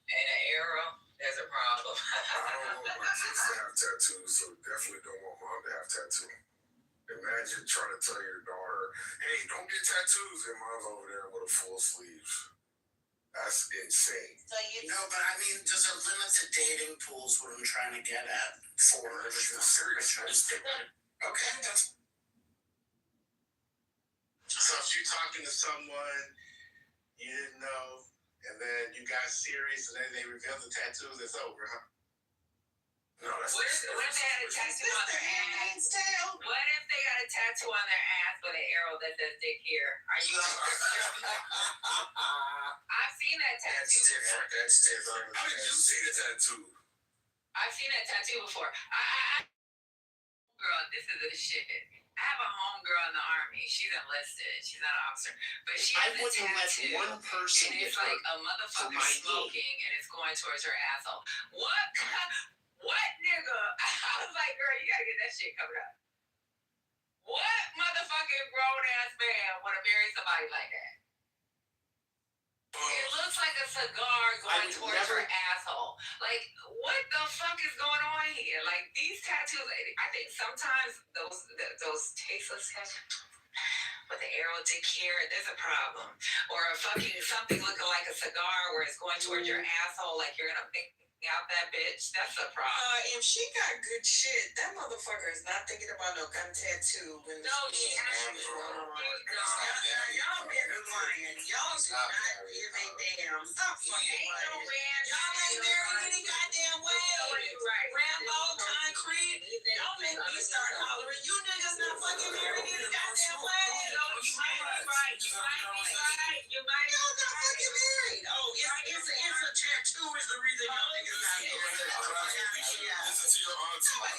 and an arrow, there's a problem. I don't want my kids to have tattoos, so definitely don't want mom to have tattoos. Imagine trying to tell your daughter, hey, don't get tattoos, and mom's over there with a full sleeve. That's insane. So No, but I mean, does it limit the dating pools? What I'm trying to get at for seriousness. Okay, that's. So if you're talking to someone you didn't know, and then you got serious, and then they reveal the tattoos, it's over, huh? No, that's What if they had a tattoo on their ass? What if they got a tattoo on their ass with an arrow that says "dick here"? Are you? I've seen that tattoo. That's different. How did you see the tattoo? I've seen that tattoo before. Girl, this is the shit. I have a homegirl in the army. She's enlisted. She's not an officer, but she has a tattoo. One person and it's like a motherfucker smoking, and it's going towards her asshole. What? What nigga? I was like, girl, you gotta get that shit covered up. What motherfucking grown ass man wanna marry somebody like that? It looks like a cigar going towards her asshole. Like, what the fuck is going on here? Like, these tattoos, I think sometimes those tasteless tattoos with the arrow dick here, there's a problem. Or a fucking something looking like a cigar where it's going towards your asshole, like you're gonna pick out that bitch. That's a problem. If she got good shit, that motherfucker is not thinking about no gun tattoo. No, she actually. Y'all been lying. Y'all do not give a damn. Stop fucking lying. Y'all ain't married any goddamn way. Rambo, concrete. Don't make me start hollering. You niggas not fucking married any goddamn way. You might be right. You might be right. Y'all not fucking married. Oh, it's a tattoo is the reason y'all niggas not married. Listen to your auntie cry.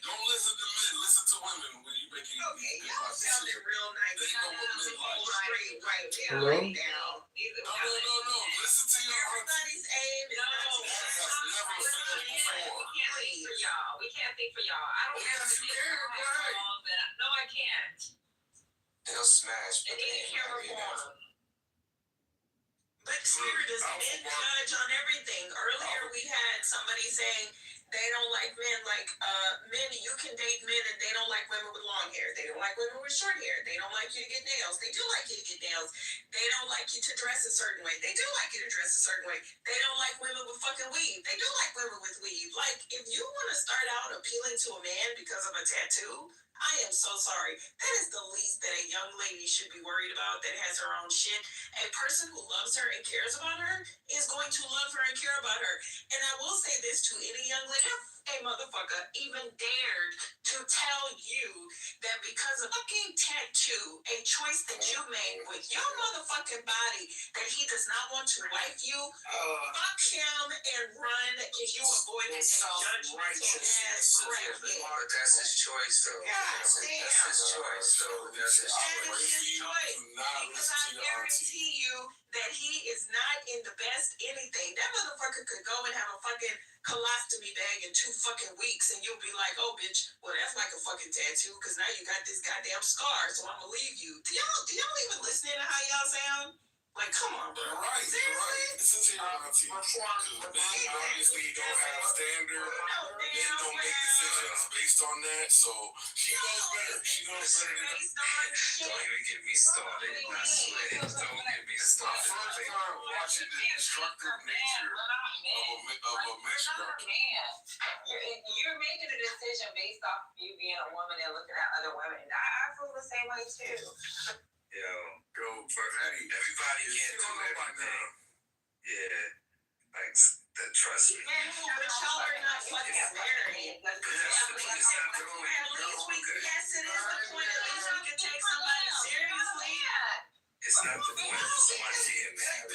Don't listen to men. Listen to women when you making. Okay, y'all sounded real nice. They know what men like. Straight right down. Hello? Right down. No. Listen to your auntie. Everybody's aim is not to We can't think for y'all. I don't have to think for y'all. No, I can't. They'll smash. And they can't reform. But Spirit is men judge on everything. Earlier we had somebody saying they don't like men like men. You can date men and they don't like women with long hair. They don't like women with short hair. They don't like you to get nails. They do like you to get nails. They don't like you to dress a certain way. They do like you to dress a certain way. They don't like women with fucking weave. They do like women with weave. Like, if you want to start out appealing to a man because of a tattoo, I am so sorry. That is the least that a young lady should be worried about that has her own shit. A person who loves her and cares about her is going to love her and care about her. And I will say this to any young lady, if a motherfucker even dared to tell you that because of fucking tattoo, a choice that you made with your motherfucking body, that he does not want to wife you, fuck him and run if you avoid his judgmental ass crap. But that's his choice, though. That's his choice, though. That's his choice. Because I guarantee you that he is not in the best anything. That motherfucker could go and have a fucking colostomy bag in 2 fucking weeks, and you'll be like, oh, bitch, well, that's like a fucking tattoo, because now you got this goddamn scar, so I'm gonna leave you. Do y'all even listen to how y'all sound? Like, come on, bro. Right. Listen to your auntie. Men obviously don't have standard. Men don't make decisions based on that, so she knows better. Don't even get me started. I swear. Don't get me started. First time watching the destructive nature of a matriarch. You're making a decision based off you being a woman and looking at other women. I feel the same way too. Everybody can't do everything. Yeah. Like, trust me. But y'all are not fucking married. At least we, yes, it is the point. At least we can take somebody seriously. It's not the point of somebody being married.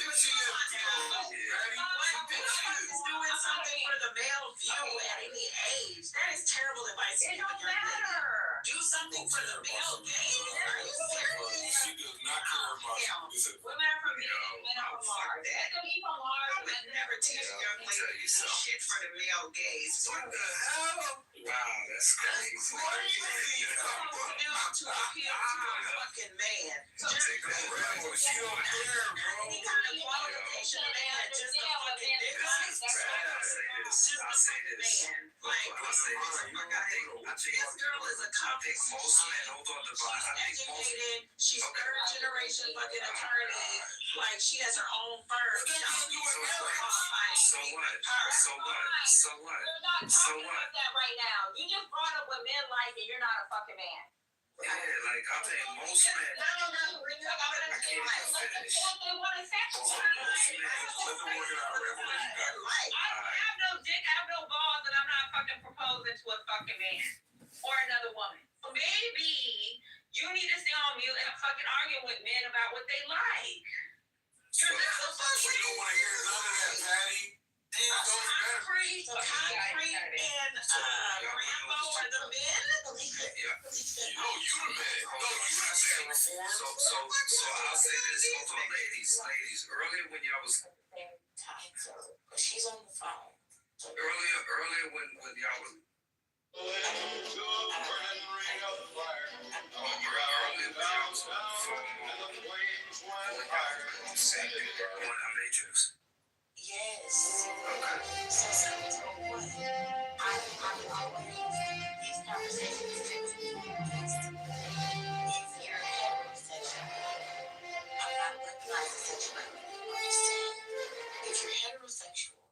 What is doing something for the male view at any age? That is terrible advice to give a young lady. do something for the male gaze? Are you serious? She does not care about this. Women are from Venus, men are from Mars. They're gonna be from Mars. I would never teach a young lady to do shit for the male gaze. What the hell? Wow, that's crazy. To appeal to a fucking man. Just Take that rebel. She don't care, bro. any kind of qualification of man, just a fucking dick. I'll say this. Like, I'll say this. I think this girl is accomplished. most men, hold on to She's educated. She's third generation fucking attorney. Like, she has her own firm. So what? So what? So what? We're not So talking what? about that right now. You just brought up what men like and you're not a fucking man. Yeah, like I think most men. No. We're talking about I can't even finish. they want to sexualize. Most men, let them work it out, rebel. You got it. I have no dick, I have no balls, and I'm not fucking proposing to a fucking man or another woman. So maybe you need to stay on mute and fucking argue with men about what they like. You're not a fucking. You don't want to hear none of that, Patty. Concrete and Rambo are the men. You the man. No, you the man, reform. So I'll say this. Hold on, ladies. Earlier when y'all was She's on the phone. earlier when y'all was Yes. So something what? I'm always these conversations if you're heterosexual. I'm not weaponizing sexuality. I'm just saying, if you're heterosexual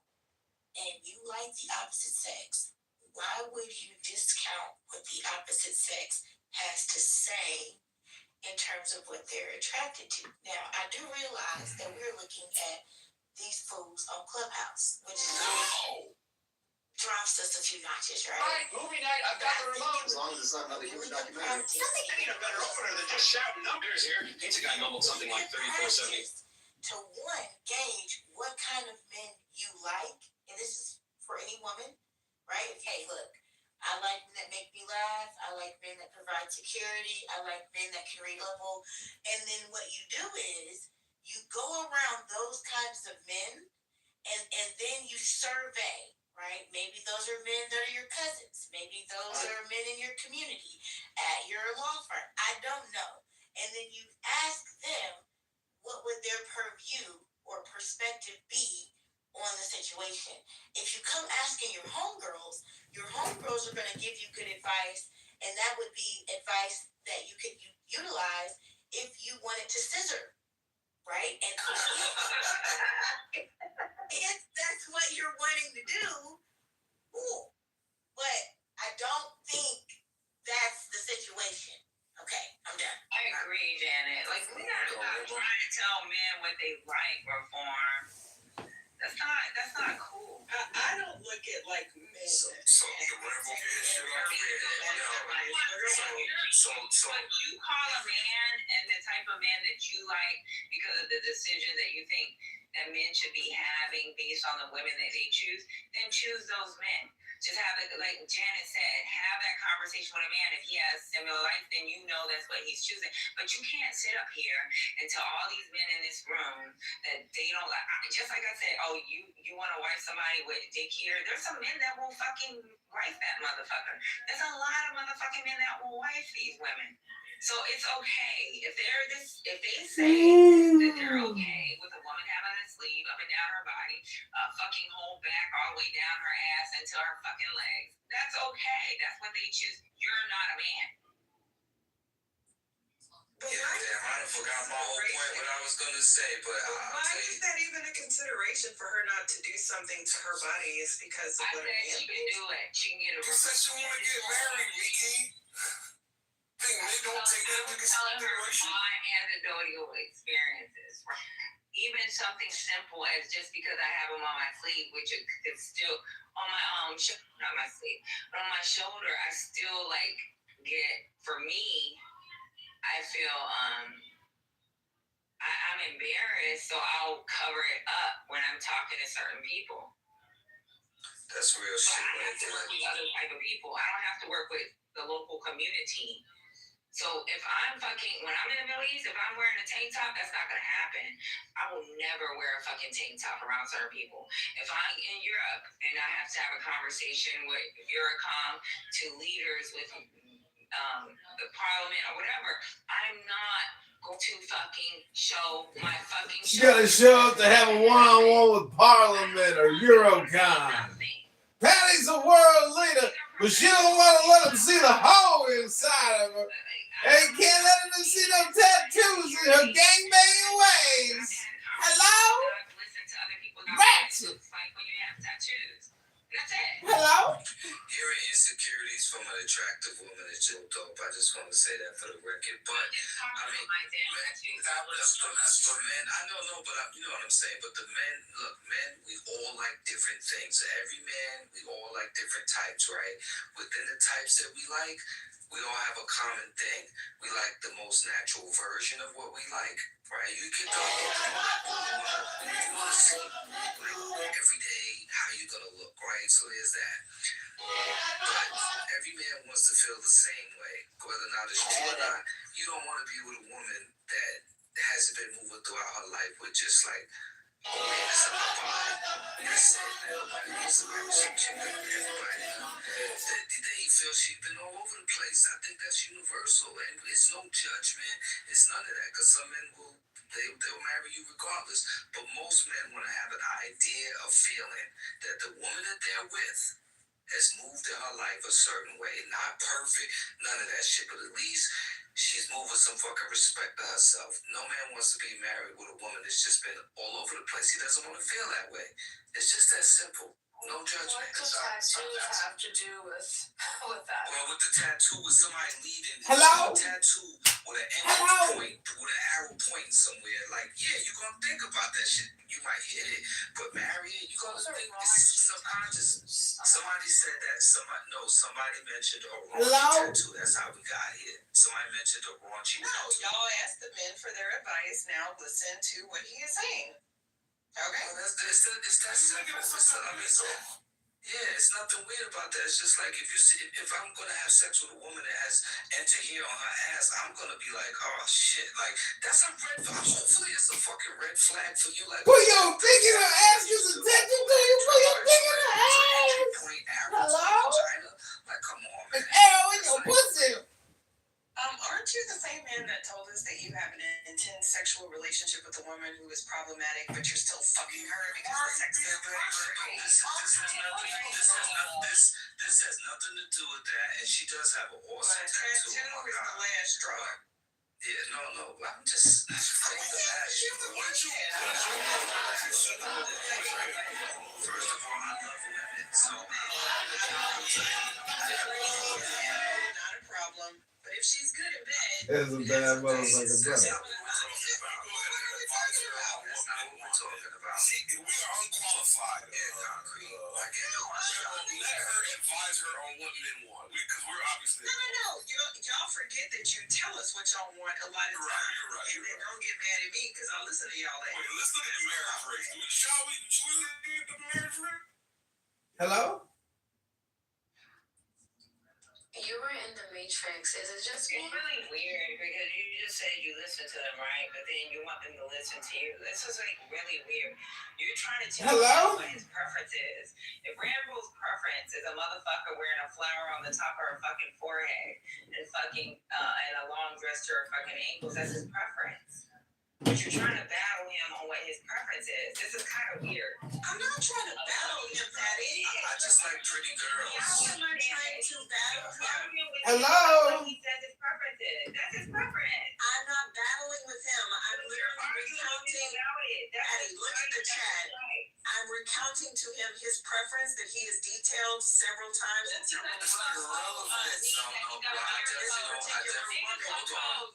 and you like the opposite sex, why would you discount what the opposite sex has to say in terms of what they're attracted to? Now, I do realize that we're looking at these fools on Clubhouse, which drops us a few notches, right? Alright, movie night, I've got the remote. As long as it's not another human documentary. I need a better opener than just shouting numbers here. Pizza guy mumbled something like 3470. To one, gauge what kind of men you like, and this is for any woman, right? Hey, look, I like men that make me laugh. I like men that provide security. I like men that can read level. And then what you do is you go around those kinds of men, and then you survey, right? Maybe those are men that are your cousins. Maybe those are men in your community, at your law firm. I don't know. And then you ask them, what would their purview or perspective be on the situation? If you come asking your homegirls are going to give you good advice, and that would be advice that you could utilize if you wanted to scissor, right? And if that's what you're wanting to do, cool. But I don't think that's the situation. Okay, I'm done. I agree, Janet. Like, we gotta stop trying to tell men what they like, reform. That's not cool. I don't look at like men. So the rebel get his shit off. But you call a man and the type of man that you like because of the decisions that you think that men should be having based on the women that they choose, then choose those men. Just have it, like Janet said, have that conversation with a man. If he has similar life, then you know that's what he's choosing. But you can't sit up here and tell all these men in this room that they don't like. Just like I said, oh, you want to wife somebody with dick here? There's some men that will fucking wife that motherfucker. There's a lot of motherfucking men that will wife these women. So it's okay if they say that they're okay with a woman having a sleeve up and down her body, fucking hold back all the way down her ass until her fucking legs. That's okay. That's what they choose. You're not a man. Yeah, damn, I forgot my whole point what I was gonna say, but why is that even a consideration for her not to do something to her body? Is because of I said she can do it. She can get a. You said she want to get married, Mickey. They don't take that into consideration. My anecdotal experiences. Even something simple as just because I have them on my sleeve, which is still on my not my sleeve, but on my shoulder, I still like get. For me, I feel I'm embarrassed, so I'll cover it up when I'm talking to certain people. That's real So shit I right have to there. work with other type of people. I don't have to work with the local community. So if I'm when I'm in the Middle East, if I'm wearing a tank top, that's not gonna happen. I will never wear a fucking tank top around certain people. If I'm in Europe and I have to have a conversation with Eurocom to leaders with the parliament or whatever, I'm not going to fucking show my fucking She gotta show up to have a one-on-one with Parliament or Eurocon. Patty's a world leader, but she don't want to let him see the hole inside of her. And he can't let him see no tattoos in her gangbanging ways. Hello? Ratchet. Hello? Hearing insecurities from an attractive woman is just dope. I just want to say that for the record. But I mean, for men, I don't know, but you know what I'm saying. But the men, look, men, we all like different things. So every man, we all like different types, right? Within the types that we like, we all have a common thing. We like the most natural version of what we like, right? You can go, you want to see like every day how you gonna look, right? So there's that. But every man wants to feel the same way, whether or not it's true or not. You don't want to be with a woman that hasn't been moving throughout her life with just like awareness of her body. That's it, man. Nobody wants to marry some chick that everybody that he feels she's been all over the place. I think that's universal, and it's no judgment. It's none of that, because some men they'll marry you regardless. But most men want to have an idea of feeling that the woman that they're with has moved in her life a certain way. Not perfect, none of that shit, but at least she's moving some fucking respect to herself. No man wants to be married with a woman that's just been all over the place. He doesn't want to feel that way. It's just that simple. No judgment. What does tattoos have to do with that? Well, with the tattoo, with somebody leading, Hello? a tattoo with an arrow point, with an arrow pointing somewhere. Like, yeah, you're gonna think about that shit. You might hit it, but marry it, you're gonna think it's subconscious. Somebody said that. Somebody mentioned a raunchy tattoo. That's how we got here. Somebody mentioned a raunchy tattoo. Y'all ask the men for their advice. Now listen to what he is saying. Okay. Well, it's that simple. Yeah, it's nothing weird about that. It's just like if I'm gonna have sex with a woman that has enter here on her ass, I'm gonna be like, oh shit, like that's a red flag. Hopefully, it's a fucking red flag for you. Like, Put your dick in her ass. Use a tattoo. Put your dick in her ass. Hello? Like, come on, man. An arrow in your pussy. Aren't you the same man that told us that you have an intense sexual relationship with a woman who is problematic, but you're still fucking her because the sex is good? This has nothing to do with that, and she does have an awesome tattoo. Tattoo is the last straw. Yeah, no, I'm just saying the last First of all, I love women, so not a problem. But if she's good in bed, That's a bad motherfucker, bro. See, we are unqualified. Concrete. Let her advise her on what men want. Because we're obviously. No. Y'all forget that you tell us what y'all want a lot of times. You're right. And then don't get mad at me because I listen to y'all. Wait, let's look at the marriage rate. Shall we look at the marriage rate? Hello? You were in the Matrix. Is it just me? It's really weird because you just said you listen to them, right? But then you want them to listen to you. This is like really weird. You're trying to tell me what his preference is. If Rambo's preference is a motherfucker wearing a flower on the top of her fucking forehead and fucking and a long dress to her fucking ankles, that's his preference. But you're trying to battle him on what his preference is. This is kind of weird. I'm not trying to battle him, Patty. I just like pretty girls. How am I trying to battle him? Hello? He says his preference is. That's his preference. I'm not battling with him. I'm literally recounting. Patty, look at the chat. I'm recounting to him his preference that he has detailed several times in several The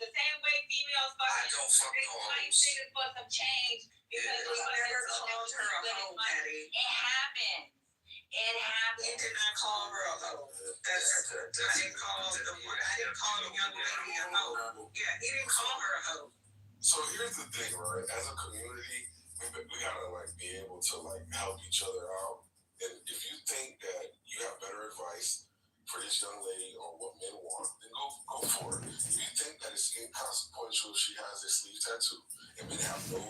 same way females I don't fuck the hoes. for some change because I never called her a hoe, Patty. It happened. He did not call her a hoe. I didn't call the young lady a hoe. Yeah, he didn't call her a hoe. So here's the thing, right? As a community, we gotta like be able to like help each other out And if you think that you have better advice for this young lady on what men want, then go for it. If you think that it's inconsequential if she has a sleeve tattoo and men have no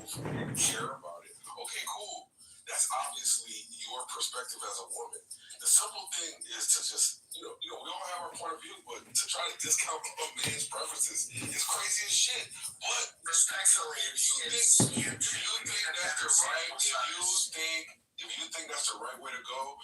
care about it, okay, cool. That's obviously your perspective as a woman. The simple thing is to just, we all have our point of view, but to try to discount a man's preferences is crazy as shit. But respectfully, if you think that's the right way to go,